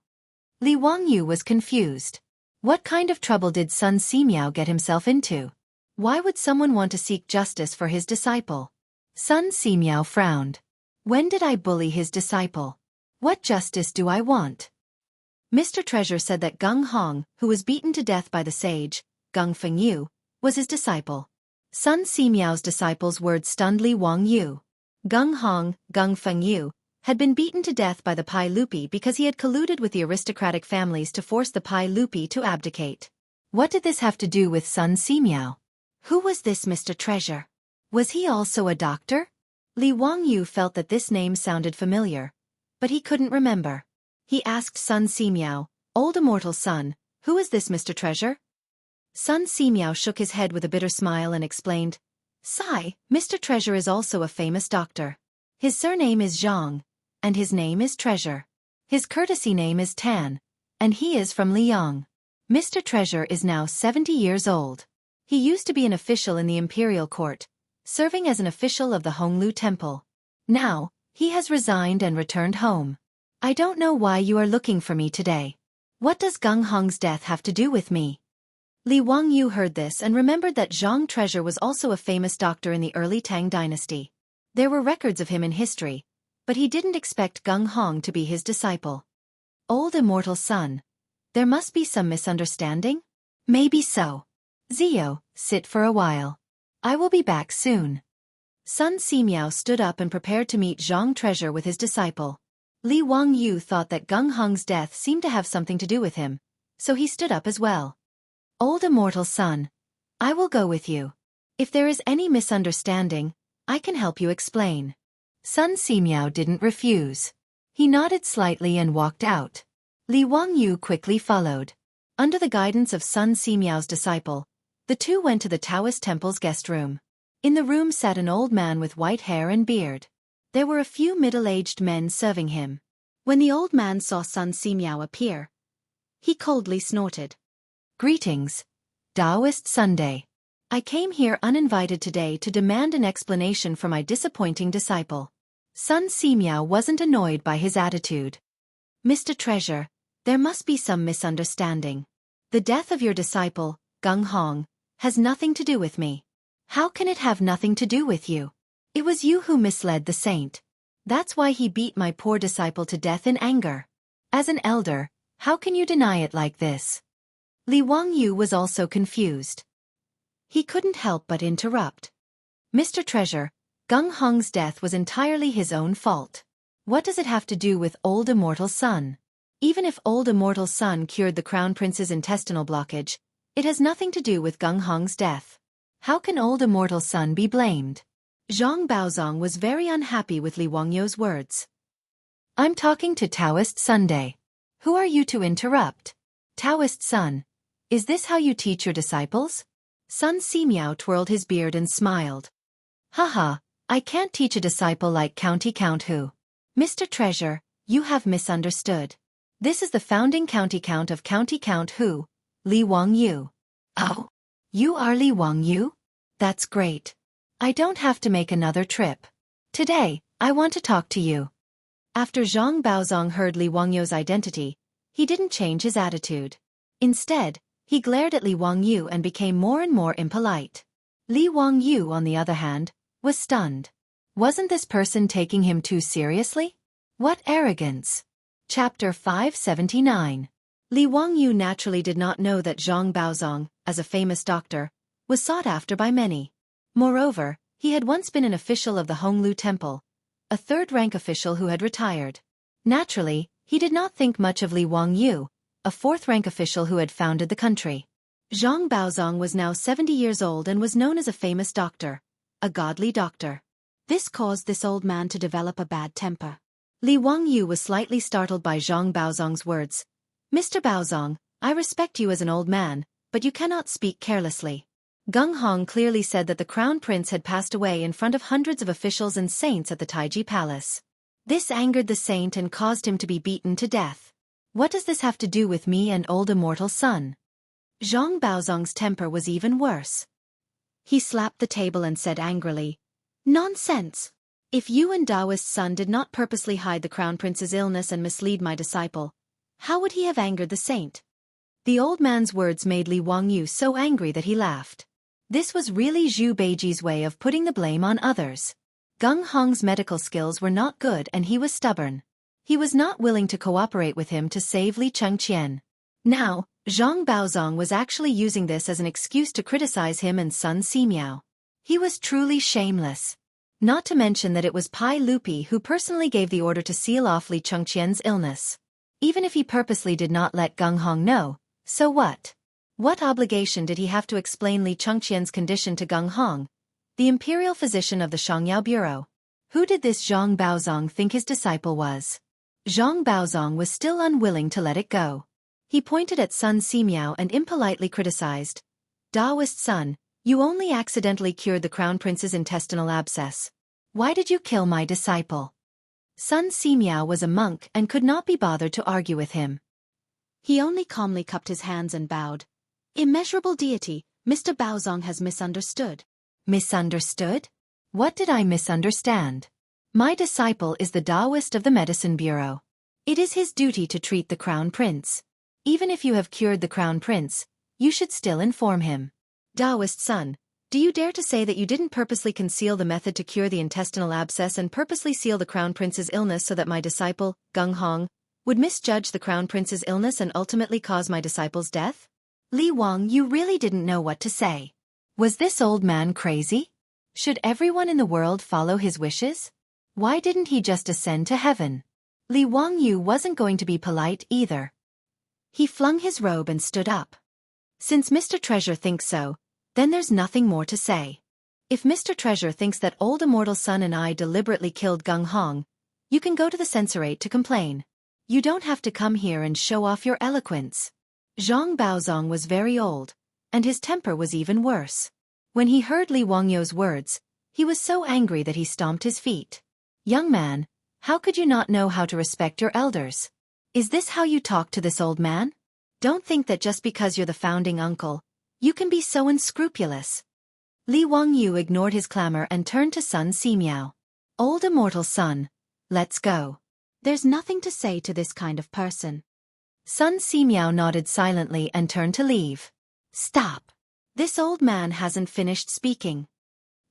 Li Wangyu was confused. What kind of trouble did Sun Simiao get himself into? Why would someone want to seek justice for his disciple? Sun Simiao frowned. When did I bully his disciple? What justice do I want? Mr. Treasure said that Gung Hong, who was beaten to death by the sage, Gung Fengyu, was his disciple. Sun Simiao's disciple's words stunned Li Wangyu. Gung Hong, Gung Fengyu, had been beaten to death by the Pai Lupi because he had colluded with the aristocratic families to force the Pai Lupi to abdicate. What did this have to do with Sun Simiao? Who was this Mr. Treasure? Was he also a doctor? Li Wangyu felt that this name sounded familiar, but he couldn't remember. He asked Sun Simiao, "Old immortal Sun, who is this Mr. Treasure?" Sun Simiao shook his head with a bitter smile and explained, "Sigh, Mr. Treasure is also a famous doctor. His surname is Zhang, and his name is Treasure. His courtesy name is Tan, and he is from Liang. Mr. Treasure is now 70 years old. He used to be an official in the imperial court, serving as an official of the Honglu Temple. Now, he has resigned and returned home. I don't know why you are looking for me today. What does Gung Hong's death have to do with me?" Li Wangyu heard this and remembered that Zhang Treasure was also a famous doctor in the early Tang Dynasty. There were records of him in history, but he didn't expect Gung Hong to be his disciple. Old immortal Sun. There must be some misunderstanding? Maybe so. Zio, sit for a while. I will be back soon. Sun Simiao stood up and prepared to meet Zhang Treasure with his disciple. Li Wangyu thought that Gung Hong's death seemed to have something to do with him, so he stood up as well. Old immortal Sun, I will go with you. If there is any misunderstanding, I can help you explain. Sun Simiao didn't refuse. He nodded slightly and walked out. Li Wangyu quickly followed. Under the guidance of Sun Simiao's disciple, the two went to the Taoist temple's guest room. In the room sat an old man with white hair and beard. There were a few middle-aged men serving him. When the old man saw Sun Simiao appear, he coldly snorted. "Greetings, Taoist Sunday. I came here uninvited today to demand an explanation for my disappointing disciple." Sun Simiao wasn't annoyed by his attitude. "Mr. Treasure, there must be some misunderstanding. The death of your disciple, Gung Hong, has nothing to do with me." "How can it have nothing to do with you? It was you who misled the saint. That's why he beat my poor disciple to death in anger. As an elder, how can you deny it like this?" Li Wangyu was also confused. He couldn't help but interrupt. "Mr. Treasure, Gung Hong's death was entirely his own fault. What does it have to do with Old Immortal Sun? Even if Old Immortal Sun cured the Crown Prince's intestinal blockage, it has nothing to do with Gung Hong's death. How can Old Immortal Sun be blamed?" Zhang Baozong was very unhappy with Li Wangyu's words. "I'm talking to Taoist Sunday. Who are you to interrupt? Taoist Sun, is this how you teach your disciples?" Sun Simiao twirled his beard and smiled. "Haha, I can't teach a disciple like County Count Hu. Mr. Treasure, you have misunderstood. This is the founding county count of County Count Hu, Li Wangyu." "Oh, you are Li Wangyu? That's great. I don't have to make another trip. Today, I want to talk to you." After Zhang Baozong heard Li Wangyu's identity, he didn't change his attitude. Instead, he glared at Li Wangyu and became more and more impolite. Li Wangyu, on the other hand, was stunned. Wasn't this person taking him too seriously? What arrogance! Chapter 579. Li Wangyu naturally did not know that Zhang Baozong, as a famous doctor, was sought after by many. Moreover, he had once been an official of the Honglu Temple, a third-rank official who had retired. Naturally, he did not think much of Li Wangyu, a fourth-rank official who had founded the country. Zhang Baozong was now 70 years old and was known as a famous doctor, a godly doctor. This caused this old man to develop a bad temper. Li Wangyu was slightly startled by Zhang Baozong's words. "Mr. Baozong, I respect you as an old man, but you cannot speak carelessly. Gung Hong clearly said that the Crown Prince had passed away in front of hundreds of officials and saints at the Taiji Palace. This angered the saint and caused him to be beaten to death. What does this have to do with me and Old Immortal Sun?" Zhang Baozong's temper was even worse. He slapped the table and said angrily, "Nonsense! If you and Taoist Sun did not purposely hide the Crown Prince's illness and mislead my disciple, how would he have angered the saint?" The old man's words made Li Wangyu so angry that he laughed. This was really Zhu Beiji's way of putting the blame on others. Gung Hong's medical skills were not good and he was stubborn. He was not willing to cooperate with him to save Li Chengqian. Now, Zhang Baozong was actually using this as an excuse to criticize him and Sun Simiao. He was truly shameless. Not to mention that it was Pai Lupi who personally gave the order to seal off Li Chengqian's illness. Even if he purposely did not let Gung Hong know, so what? What obligation did he have to explain Li Chengqian's condition to Geng Hong, the imperial physician of the Xiangyao Bureau? Who did this Zhang Baozong think his disciple was? Zhang Baozong was still unwilling to let it go. He pointed at Sun Simiao and impolitely criticized. Daoist son, you only accidentally cured the crown prince's intestinal abscess. Why did you kill my disciple? Sun Simiao was a monk and could not be bothered to argue with him. He only calmly cupped his hands and bowed. Immeasurable deity, Mr. Baozong has misunderstood. Misunderstood? What did I misunderstand? My disciple is the Daoist of the Medicine Bureau. It is his duty to treat the crown prince. Even if you have cured the crown prince, you should still inform him. Daoist son, do you dare to say that you didn't purposely conceal the method to cure the intestinal abscess and purposely seal the crown prince's illness so that my disciple, Geng Hong, would misjudge the crown prince's illness and ultimately cause my disciple's death? Li Wang, you really didn't know what to say. Was this old man crazy? Should everyone in the world follow his wishes? Why didn't he just ascend to heaven? Li Wangyu wasn't going to be polite either. He flung his robe and stood up. Since Mr. Treasure thinks so, then there's nothing more to say. If Mr. Treasure thinks that old immortal son and I deliberately killed Geng Hong, you can go to the censorate to complain. You don't have to come here and show off your eloquence. Zhang Baozong was very old, and his temper was even worse. When he heard Li Wangyu's words, he was so angry that he stomped his feet. Young man, how could you not know how to respect your elders? Is this how you talk to this old man? Don't think that just because you're the founding uncle, you can be so unscrupulous. Li Wangyu ignored his clamor and turned to Sun Simiao. Old immortal son, let's go. There's nothing to say to this kind of person. Sun Simiao nodded silently and turned to leave. Stop. This old man hasn't finished speaking.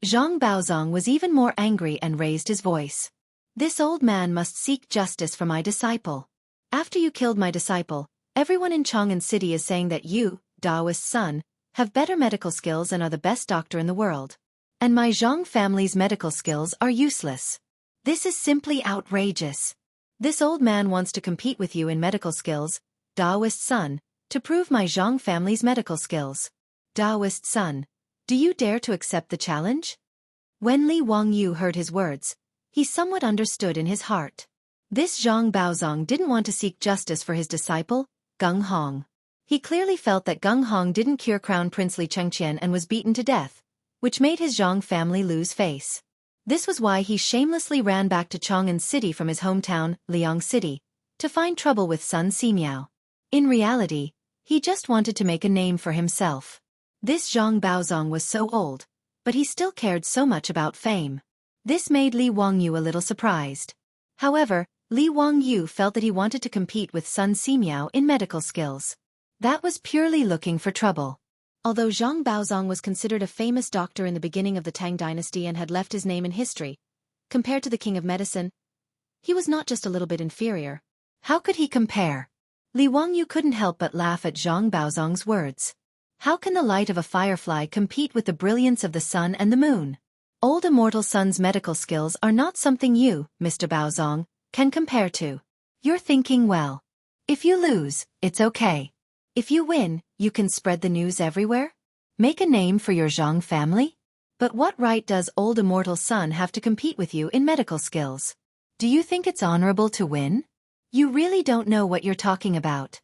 Zhang Baozong was even more angry and raised his voice. This old man must seek justice for my disciple. After you killed my disciple, everyone in Chang'an City is saying that you, Daoist son, have better medical skills and are the best doctor in the world. And my Zhang family's medical skills are useless. This is simply outrageous. This old man wants to compete with you in medical skills, Daoist son, to prove my Zhang family's medical skills. Daoist son, do you dare to accept the challenge? When Li Wangyu heard his words, he somewhat understood in his heart. This Zhang Baozong didn't want to seek justice for his disciple, Geng Hong. He clearly felt that Geng Hong didn't cure Crown Prince Li Chengqian and was beaten to death, which made his Zhang family lose face. This was why he shamelessly ran back to Chang'an City from his hometown, Liang City, to find trouble with Sun Simiao. In reality, he just wanted to make a name for himself. This Zhang Baozong was so old, but he still cared so much about fame. This made Li Wangyu a little surprised. However, Li Wangyu felt that he wanted to compete with Sun Simiao in medical skills. That was purely looking for trouble. Although Zhang Baozong was considered a famous doctor in the beginning of the Tang Dynasty and had left his name in history, compared to the king of medicine, he was not just a little bit inferior. How could he compare? Li Wangyu couldn't help but laugh at Zhang Baozong's words. How can the light of a firefly compete with the brilliance of the sun and the moon? Old immortal son's medical skills are not something you, Mr. Baozong, can compare to. You're thinking well. If you lose, it's okay. If you win, you can spread the news everywhere? Make a name for your Zhang family? But what right does old immortal son have to compete with you in medical skills? Do you think it's honorable to win? You really don't know what you're talking about.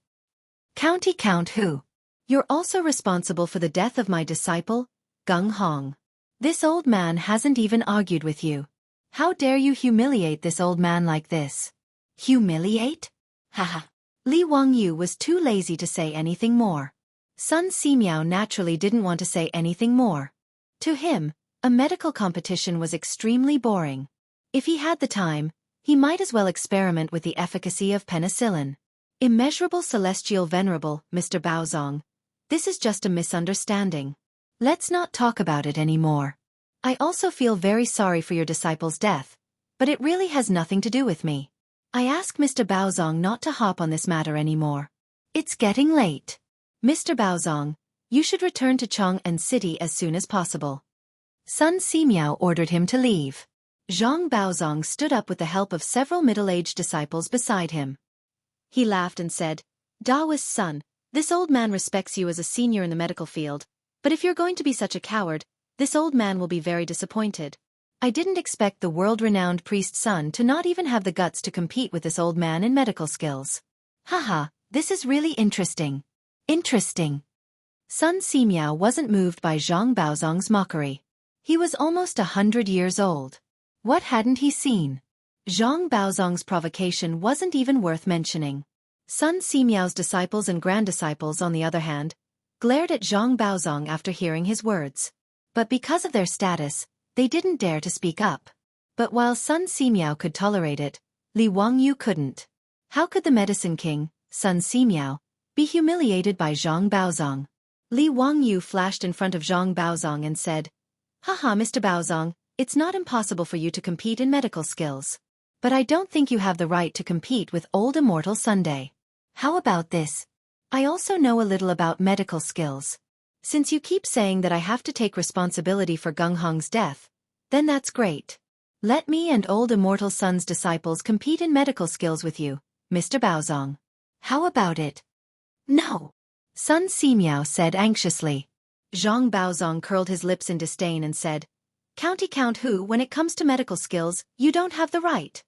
County count who? You're also responsible for the death of my disciple, Geng Hong. This old man hasn't even argued with you. How dare you humiliate this old man like this? Humiliate? Haha. Li Wangyu was too lazy to say anything more. Sun Simiao naturally didn't want to say anything more. To him, a medical competition was extremely boring. If he had the time, he might as well experiment with the efficacy of penicillin. Immeasurable celestial venerable, Mr. Baozong. This is just a misunderstanding. Let's not talk about it anymore. I also feel very sorry for your disciple's death, but it really has nothing to do with me. I ask Mr. Baozong not to hop on this matter anymore. It's getting late. Mr. Baozong, you should return to Chang'an City as soon as possible. Sun Simiao ordered him to leave. Zhang Baozong stood up with the help of several middle-aged disciples beside him. He laughed and said, Daoist son, This old man respects you as a senior in the medical field, but if you're going to be such a coward, this old man will be very disappointed. I didn't expect the world-renowned priest's son to not even have the guts to compete with this old man in medical skills. Haha, this is really interesting. Interesting. Sun Simiao wasn't moved by Zhang Baozong's mockery. He was almost 100 years old. What hadn't he seen? Zhang Baozong's provocation wasn't even worth mentioning. Sun Simiao's disciples and grand-disciples, on the other hand, glared at Zhang Baozong after hearing his words. But because of their status, they didn't dare to speak up. But while Sun Simiao could tolerate it, Li Wangyu couldn't. How could the medicine king, Sun Simiao, be humiliated by Zhang Baozong? Li Wangyu flashed in front of Zhang Baozong and said, "Haha, Mr. Baozong, it's not impossible for you to compete in medical skills. But I don't think you have the right to compete with old immortal Sunday. How about this? I also know a little about medical skills. Since you keep saying that I have to take responsibility for Gung Hong's death, then that's great. Let me and old immortal Sun's disciples compete in medical skills with you, Mr. Baozong. How about it?" "No," Sun Simiao said anxiously. Zhang Baozong curled his lips in disdain and said, "County Count Hu, when it comes to medical skills, you don't have the right."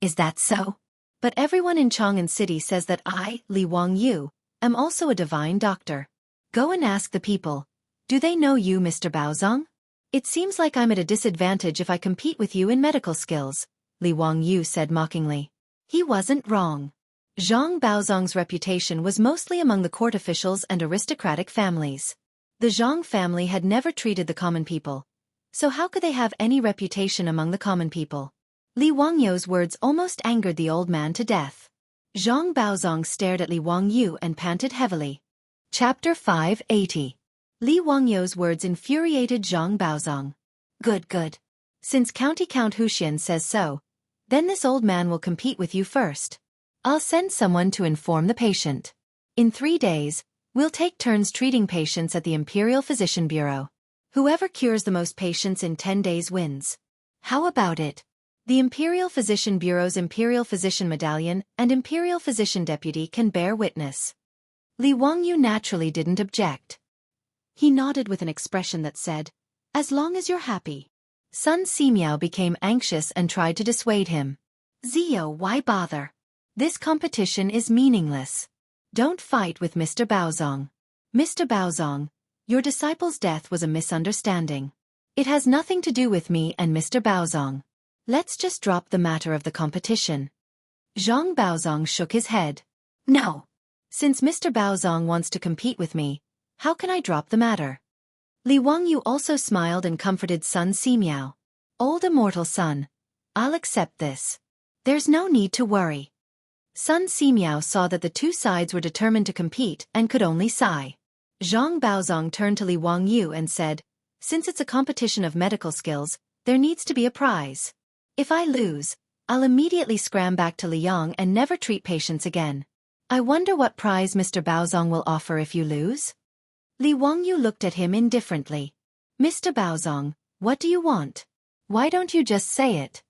"Is that so? But everyone in Chang'an City says that I, Li Wangyu, am also a divine doctor. Go and ask the people. Do they know you, Mr. Baozong? It seems like I'm at a disadvantage if I compete with you in medical skills," Li Wangyu said mockingly. He wasn't wrong. Zhang Baozong's reputation was mostly among the court officials and aristocratic families. The Zhang family had never treated the common people. So how could they have any reputation among the common people? Li Wangyu's words almost angered the old man to death. Zhang Baozong stared at Li Wangyu and panted heavily. Chapter 580. Li Wangyu's words infuriated Zhang Baozong. Good. Since County Count Huxian says so, then this old man will compete with you first. I'll send someone to inform the patient. In 3 days, we'll take turns treating patients at the Imperial Physician Bureau. Whoever cures the most patients in 10 days wins. How about it? The Imperial Physician Bureau's Imperial Physician Medallion and Imperial Physician Deputy can bear witness. Li Wangyu naturally didn't object. He nodded with an expression that said, "As long as you're happy." Sun Simiao became anxious and tried to dissuade him. "Zio, why bother? This competition is meaningless. Don't fight with Mr. Baozong. Mr. Baozong, your disciple's death was a misunderstanding. It has nothing to do with me and Mr. Baozong. Let's just drop the matter of the competition." Zhang Baozong shook his head. "No. Since Mr. Baozong wants to compete with me, how can I drop the matter?" Li Wangyu also smiled and comforted Sun Simiao. "Old immortal Sun, I'll accept this. There's no need to worry." Sun Simiao saw that the two sides were determined to compete and could only sigh. Zhang Baozong turned to Li Wangyu and said, "Since it's a competition of medical skills, there needs to be a prize. If I lose, I'll immediately scram back to Liang and never treat patients again. I wonder what prize Mr. Baozong will offer if you lose?" Li Wangyu looked at him indifferently. "Mr. Baozong, what do you want? Why don't you just say it?"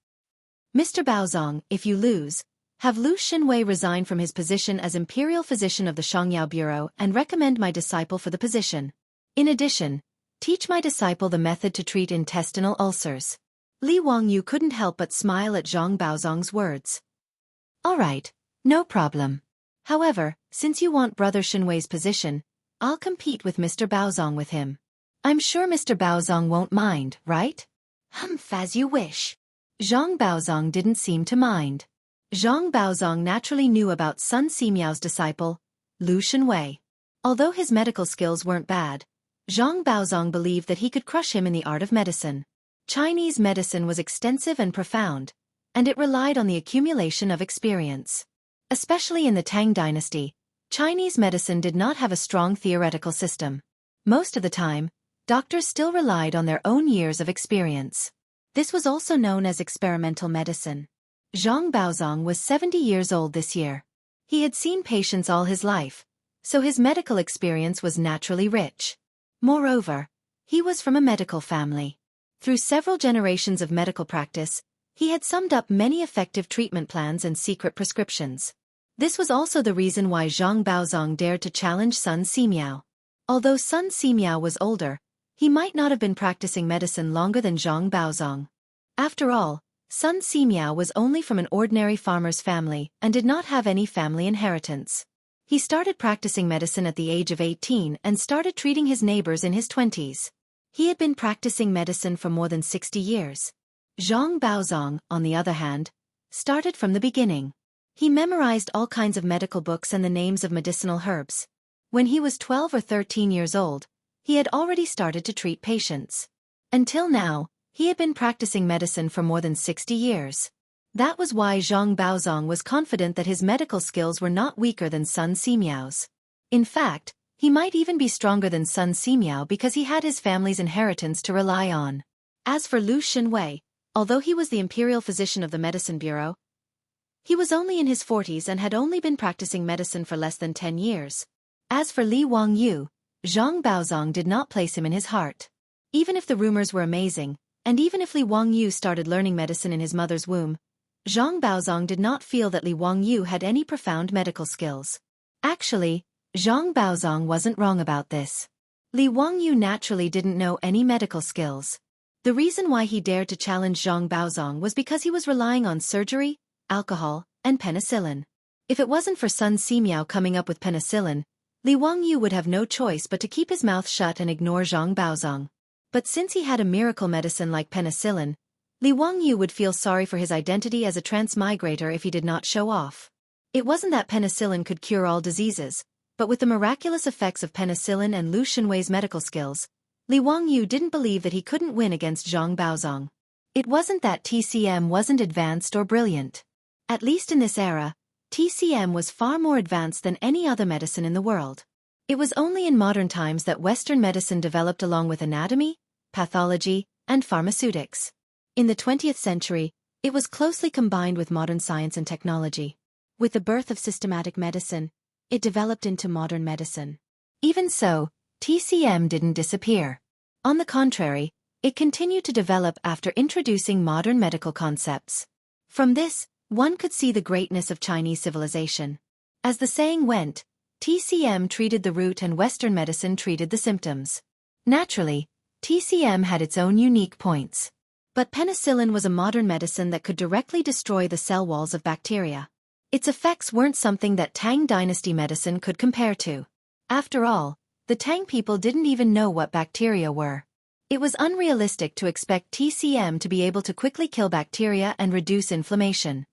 "Mr. Baozong, if you lose, have Lu Xinwei resign from his position as Imperial Physician of the Shangyao Bureau and recommend my disciple for the position. In addition, teach my disciple the method to treat intestinal ulcers." Li Wangyu couldn't help but smile at Zhang Baozong's words. "All right, no problem. However, since you want Brother Xinwei's position, I'll compete with Mr. Baozong with him. I'm sure Mr. Baozong won't mind, right?" As you wish." Zhang Baozong didn't seem to mind. Zhang Baozong naturally knew about Sun Simiao's disciple, Lu Xinwei. Although his medical skills weren't bad, Zhang Baozong believed that he could crush him in the art of medicine. Chinese medicine was extensive and profound, and it relied on the accumulation of experience. Especially in the Tang Dynasty, Chinese medicine did not have a strong theoretical system. Most of the time, doctors still relied on their own years of experience. This was also known as experimental medicine. Zhang Baozong was 70 years old this year. He had seen patients all his life, so his medical experience was naturally rich. Moreover, he was from a medical family. Through several generations of medical practice, he had summed up many effective treatment plans and secret prescriptions. This was also the reason why Zhang Baozong dared to challenge Sun Simiao. Although Sun Simiao was older, he might not have been practicing medicine longer than Zhang Baozong. After all, Sun Simiao was only from an ordinary farmer's family and did not have any family inheritance. He started practicing medicine at the age of 18 and started treating his neighbors in his 20s. He had been practicing medicine for more than 60 years. Zhang Baozong, on the other hand, started from the beginning. He memorized all kinds of medical books and the names of medicinal herbs. When he was 12 or 13 years old, he had already started to treat patients. Until now, he had been practicing medicine for more than 60 years. That was why Zhang Baozong was confident that his medical skills were not weaker than Sun Simiao's. In fact, he might even be stronger than Sun Simiao because he had his family's inheritance to rely on. As for Lu Xinwei, although he was the imperial physician of the medicine bureau, he was only in his 40s and had only been practicing medicine for less than 10 years. As for Li Wangyu, Zhang Baozong did not place him in his heart. Even if the rumors were amazing, and even if Li Wangyu started learning medicine in his mother's womb, Zhang Baozong did not feel that Li Wangyu had any profound medical skills. Actually, Zhang Baozong wasn't wrong about this. Li Wangyu naturally didn't know any medical skills. The reason why he dared to challenge Zhang Baozong was because he was relying on surgery, alcohol, and penicillin. If it wasn't for Sun Simiao coming up with penicillin, Li Wangyu would have no choice but to keep his mouth shut and ignore Zhang Baozong. But since he had a miracle medicine like penicillin, Li Wangyu would feel sorry for his identity as a transmigrator if he did not show off. It wasn't that penicillin could cure all diseases, but with the miraculous effects of penicillin and Lu Xinwei's medical skills, Li Wangyu didn't believe that he couldn't win against Zhang Baozong. It wasn't that TCM wasn't advanced or brilliant. At least in this era, TCM was far more advanced than any other medicine in the world. It was only in modern times that Western medicine developed along with anatomy, pathology, and pharmaceutics. In the 20th century, it was closely combined with modern science and technology. With the birth of systematic medicine, it developed into modern medicine. Even so, TCM didn't disappear. On the contrary, it continued to develop after introducing modern medical concepts. From this, one could see the greatness of Chinese civilization. As the saying went, TCM treated the root and Western medicine treated the symptoms. Naturally, TCM had its own unique points. But penicillin was a modern medicine that could directly destroy the cell walls of bacteria. Its effects weren't something that Tang Dynasty medicine could compare to. After all, the Tang people didn't even know what bacteria were. It was unrealistic to expect TCM to be able to quickly kill bacteria and reduce inflammation.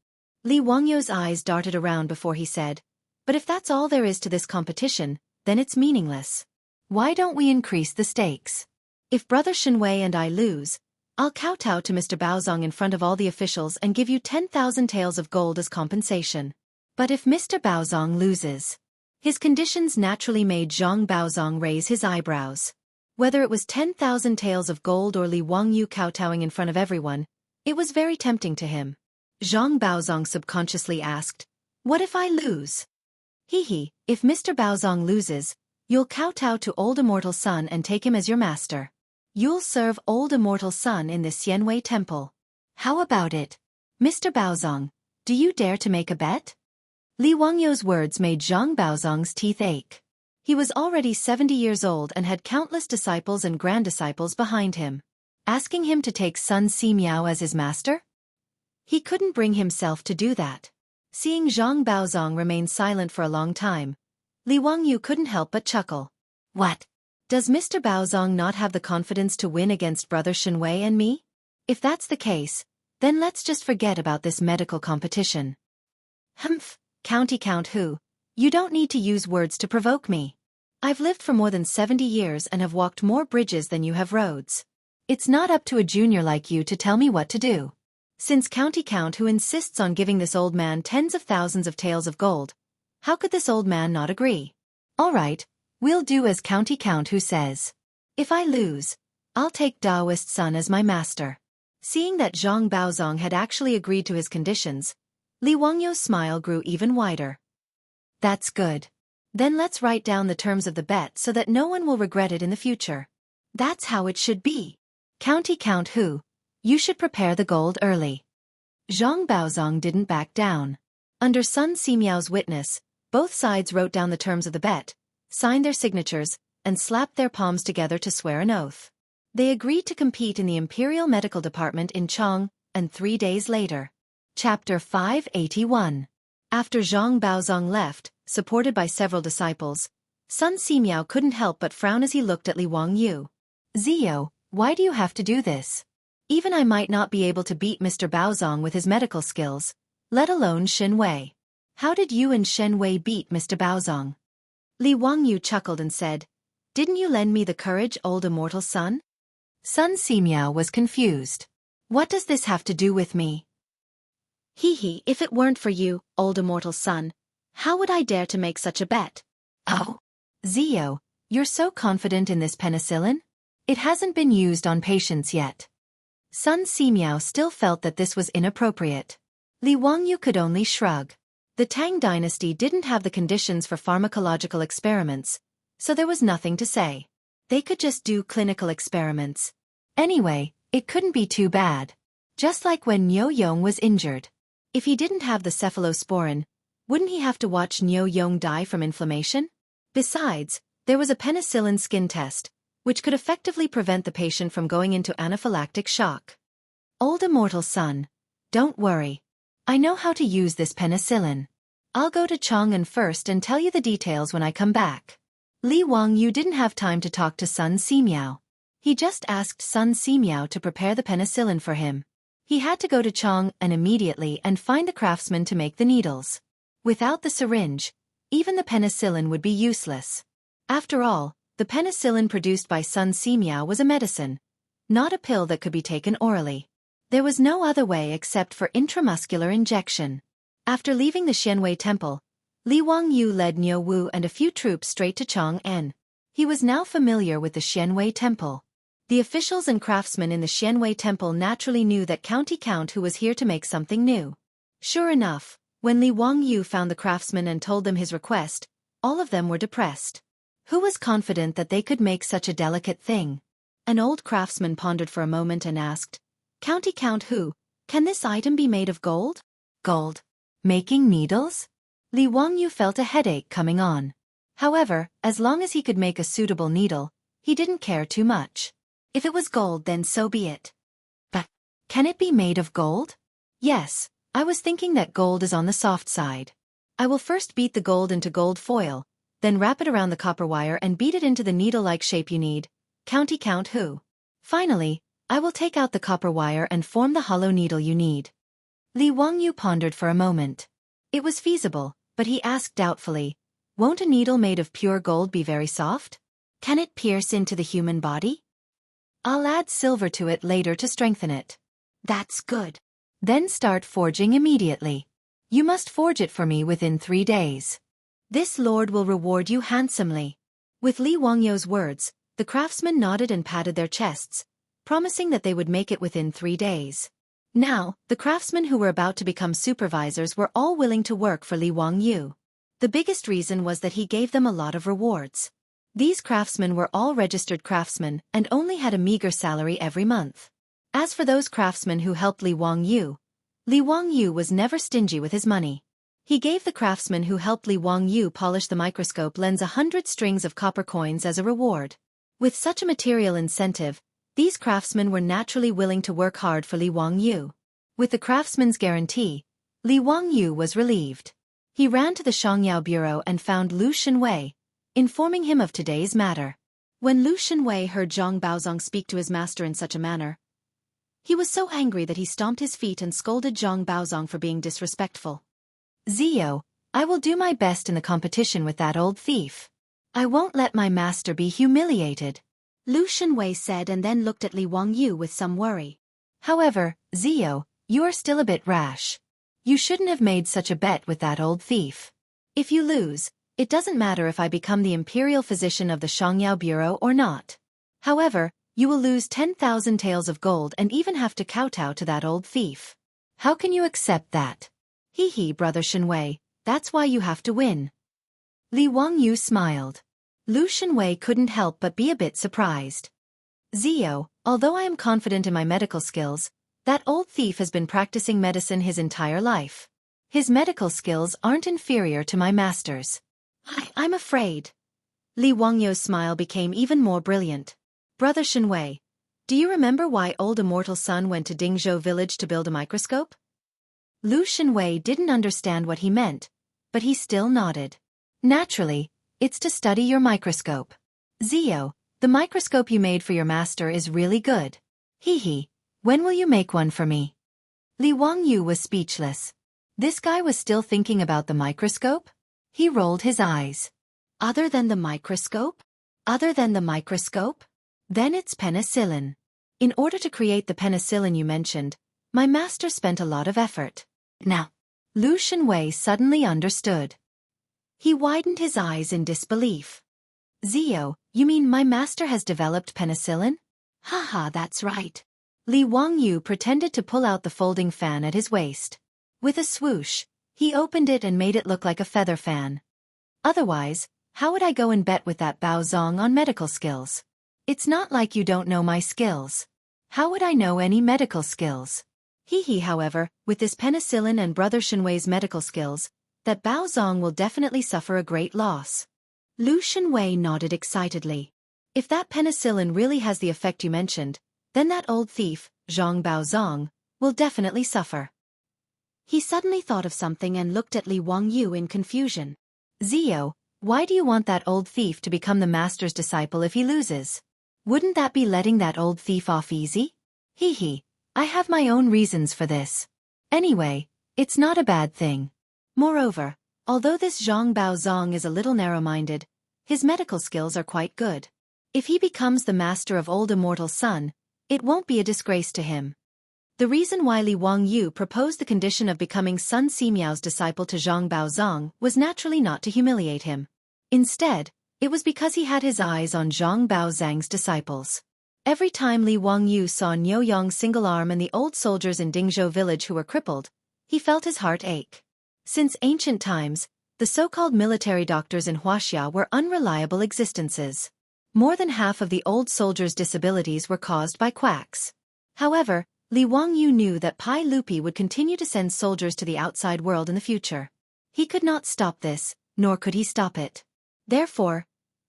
Li Wangyu's eyes darted around before he said, "But if that's all there is to this competition, then it's meaningless. Why don't we increase the stakes? If Brother Xinwei and I lose, I'll kowtow to Mr. Baozong in front of all the officials and give you 10,000 taels of gold as compensation. But if Mr. Baozong loses..." His conditions naturally made Zhang Baozong raise his eyebrows. Whether it was 10,000 taels of gold or Li Wangyu kowtowing in front of everyone, it was very tempting to him. Zhang Baozong subconsciously asked, "What if I lose?" "Hee, if Mr. Baozong loses, you'll kowtow to Old Immortal Sun and take him as your master. You'll serve Old Immortal Sun in the Xianwei Temple. How about it? Mr. Baozong, do you dare to make a bet?" Li Wangyu's words made Zhang Baozong's teeth ache. He was already 70 years old and had countless disciples and grand-disciples behind him. Asking him to take Sun Simiao as his master? He couldn't bring himself to do that. Seeing Zhang Baozong remain silent for a long time, Li Wangyu couldn't help but chuckle. "What? Does Mr. Baozong not have the confidence to win against Brother Xinwei and me? If that's the case, then let's just forget about this medical competition." "Humph, County Count who? You don't need to use words to provoke me. I've lived for more than 70 years and have walked more bridges than you have roads. It's not up to a junior like you to tell me what to do. Since County Count who insists on giving this old man tens of thousands of taels of gold, how could this old man not agree? All right, we'll do as County Count who says. If I lose, I'll take Daoist Sun as my master." Seeing that Zhang Baozong had actually agreed to his conditions, Li Wangyu's smile grew even wider. "That's good. Then let's write down the terms of the bet so that no one will regret it in the future. That's how it should be. County Count who? You should prepare the gold early." Zhang Baozong didn't back down. Under Sun Simiao's witness, both sides wrote down the terms of the bet, signed their signatures, and slapped their palms together to swear an oath. They agreed to compete in the Imperial Medical Department in Chang, and 3 days later. Chapter 581. After Zhang Baozong left, supported by several disciples, Sun Simiao couldn't help but frown as he looked at Li Wangyu. Zio, why do you have to do this? Even I might not be able to beat Mr. Baozong with his medical skills, let alone Shen Wei. How did you and Shen Wei beat Mr. Baozong? Li Wangyu chuckled and said, Didn't you lend me the courage, old immortal son? Sun Simiao was confused. What does this have to do with me? Hee, if it weren't for you, old immortal son, how would I dare to make such a bet? Oh. Zio, you're so confident in this penicillin? It hasn't been used on patients yet. Sun Simiao still felt that this was inappropriate. Li Wangyu could only shrug. The Tang Dynasty didn't have the conditions for pharmacological experiments, so there was nothing to say. They could just do clinical experiments. Anyway, it couldn't be too bad. Just like when Niu Yong was injured. If he didn't have the cephalosporin, wouldn't he have to watch Niu Yong die from inflammation? Besides, there was a penicillin skin test, which could effectively prevent the patient from going into anaphylactic shock. Old immortal son, don't worry. I know how to use this penicillin. I'll go to Chang'an first and tell you the details when I come back. Li Wangyu didn't have time to talk to Sun Simiao. He just asked Sun Simiao to prepare the penicillin for him. He had to go to Chang'an immediately and find the craftsman to make the needles. Without the syringe, even the penicillin would be useless. After all, the penicillin produced by Sun Simiao was a medicine, not a pill that could be taken orally. There was no other way except for intramuscular injection. After leaving the Xianwei temple, Li Wangyu led Niu Wu and a few troops straight to Chang'an. He was now familiar with the Xianwei temple. The officials and craftsmen in the Xianwei temple naturally knew that County Count who was here to make something new. Sure enough, when Li Wangyu found the craftsmen and told them his request, all of them were depressed. Who was confident that they could make such a delicate thing? An old craftsman pondered for a moment and asked, County Count who, can this item be made of gold? Gold. Making needles? Li Wangyu felt a headache coming on. However, as long as he could make a suitable needle, he didn't care too much. If it was gold then so be it. But, can it be made of gold? Yes, I was thinking that gold is on the soft side. I will first beat the gold into gold foil, then wrap it around the copper wire and beat it into the needle-like shape you need. County Count who. Finally, I will take out the copper wire and form the hollow needle you need. Li Wangyu pondered for a moment. It was feasible, but he asked doubtfully, won't a needle made of pure gold be very soft? Can it pierce into the human body? I'll add silver to it later to strengthen it. That's good. Then start forging immediately. You must forge it for me within 3 days. This lord will reward you handsomely. With Li Wangyu's words, the craftsmen nodded and patted their chests, promising that they would make it within 3 days. Now, the craftsmen who were about to become supervisors were all willing to work for Li Wangyu. The biggest reason was that he gave them a lot of rewards. These craftsmen were all registered craftsmen and only had a meager salary every month. As for those craftsmen who helped Li Wangyu was never stingy with his money. He gave the craftsmen who helped Li Wangyu polish the microscope lens 100 strings of copper coins as a reward. With such a material incentive, these craftsmen were naturally willing to work hard for Li Wangyu. With the craftsman's guarantee, Li Wangyu was relieved. He ran to the Xianxia bureau and found Lu Shenwei, informing him of today's matter. When Lu Shenwei heard Zhang Baozong speak to his master in such a manner, he was so angry that he stomped his feet and scolded Zhang Baozong for being disrespectful. Zio, I will do my best in the competition with that old thief. I won't let my master be humiliated, Lu Shenwei said and then looked at Li Wangyu with some worry. However, Zio, you are still a bit rash. You shouldn't have made such a bet with that old thief. If you lose, it doesn't matter if I become the imperial physician of the Xianxia bureau or not. However, you will lose 10,000 taels of gold and even have to kowtow to that old thief. How can you accept that? Hee, brother Shenwei, that's why you have to win. Li Wangyu smiled. Lu Shenwei couldn't help but be a bit surprised. Zio, although I am confident in my medical skills, that old thief has been practicing medicine his entire life. His medical skills aren't inferior to my master's. I'm afraid. Li Wangyu's smile became even more brilliant. Brother Shenwei, do you remember why old immortal Sun went to Dingzhou village to build a microscope? Lu Shenwei didn't understand what he meant, but he still nodded. Naturally, it's to study your microscope. Zio, the microscope you made for your master is really good. Hee, when will you make one for me? Li Wangyu was speechless. This guy was still thinking about the microscope? He rolled his eyes. Other than the microscope? Other than the microscope? Then it's penicillin. In order to create the penicillin you mentioned, my master spent a lot of effort. Now, Lu Shenwei suddenly understood. He widened his eyes in disbelief. Zio, you mean my master has developed penicillin? Haha, that's right. Li Wangyu pretended to pull out the folding fan at his waist. With a swoosh, he opened it and made it look like a feather fan. Otherwise, how would I go and bet with that Bao Zong on medical skills? It's not like you don't know my skills. How would I know any medical skills? However, with this penicillin and Brother Shenwei's medical skills, that Bao Zong will definitely suffer a great loss. Lu Shenwei nodded excitedly. If that penicillin really has the effect you mentioned, then that old thief, Zhang Baozong, will definitely suffer. He suddenly thought of something and looked at Li Wangyu in confusion. Zio, why do you want that old thief to become the master's disciple if he loses? Wouldn't that be letting that old thief off easy? I have my own reasons for this. Anyway, it's not a bad thing. Moreover, although this Zhang Baozong is a little narrow-minded, his medical skills are quite good. If he becomes the master of old immortal Sun, it won't be a disgrace to him. The reason why Li Wangyu proposed the condition of becoming Sun Simiao's disciple to Zhang Baozong was naturally not to humiliate him. Instead, it was because he had his eyes on Zhang Baozhang's disciples. Every time Li Wangyu saw Niu Yong's single arm and the old soldiers in Dingzhou village who were crippled, he felt his heart ache. Since ancient times, the so-called military doctors in Wuxia were unreliable existences. More than half of the old soldiers' disabilities were caused by quacks. However, Li Wangyu knew that Pai Lupi would continue to send soldiers to the outside world in the future. He could not stop this, nor could he stop it. Therefore,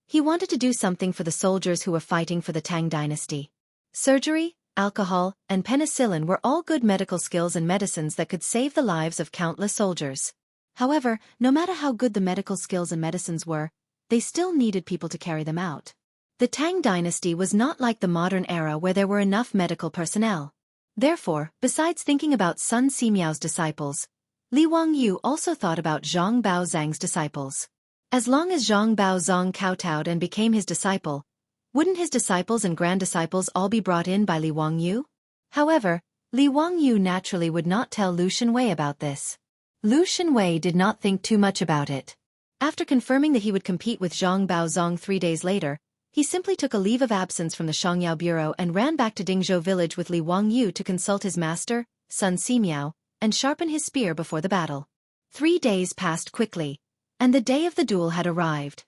he wanted to do something for the soldiers who were fighting for the Tang Dynasty. Surgery, alcohol, and penicillin were all good medical skills and medicines that could save the lives of countless soldiers. However, no matter how good the medical skills and medicines were, they still needed people to carry them out. The Tang Dynasty was not like the modern era where there were enough medical personnel. Therefore, besides thinking about Sun Simiao's disciples, Li Wangyu also thought about Zhang Baozhang's disciples. As long as Zhang Baozong kowtowed and became his disciple, wouldn't his disciples and grand-disciples all be brought in by Li Wangyu? However, Li Wangyu naturally would not tell Lu Shenwei about this. Lu Shenwei did not think too much about it. After confirming that he would compete with Zhang Baozong 3 days later, he simply took a leave of absence from the Xianxia bureau and ran back to Dingzhou village with Li Wangyu to consult his master, Sun Simiao, and sharpen his spear before the battle. 3 days passed quickly, and the day of the duel had arrived.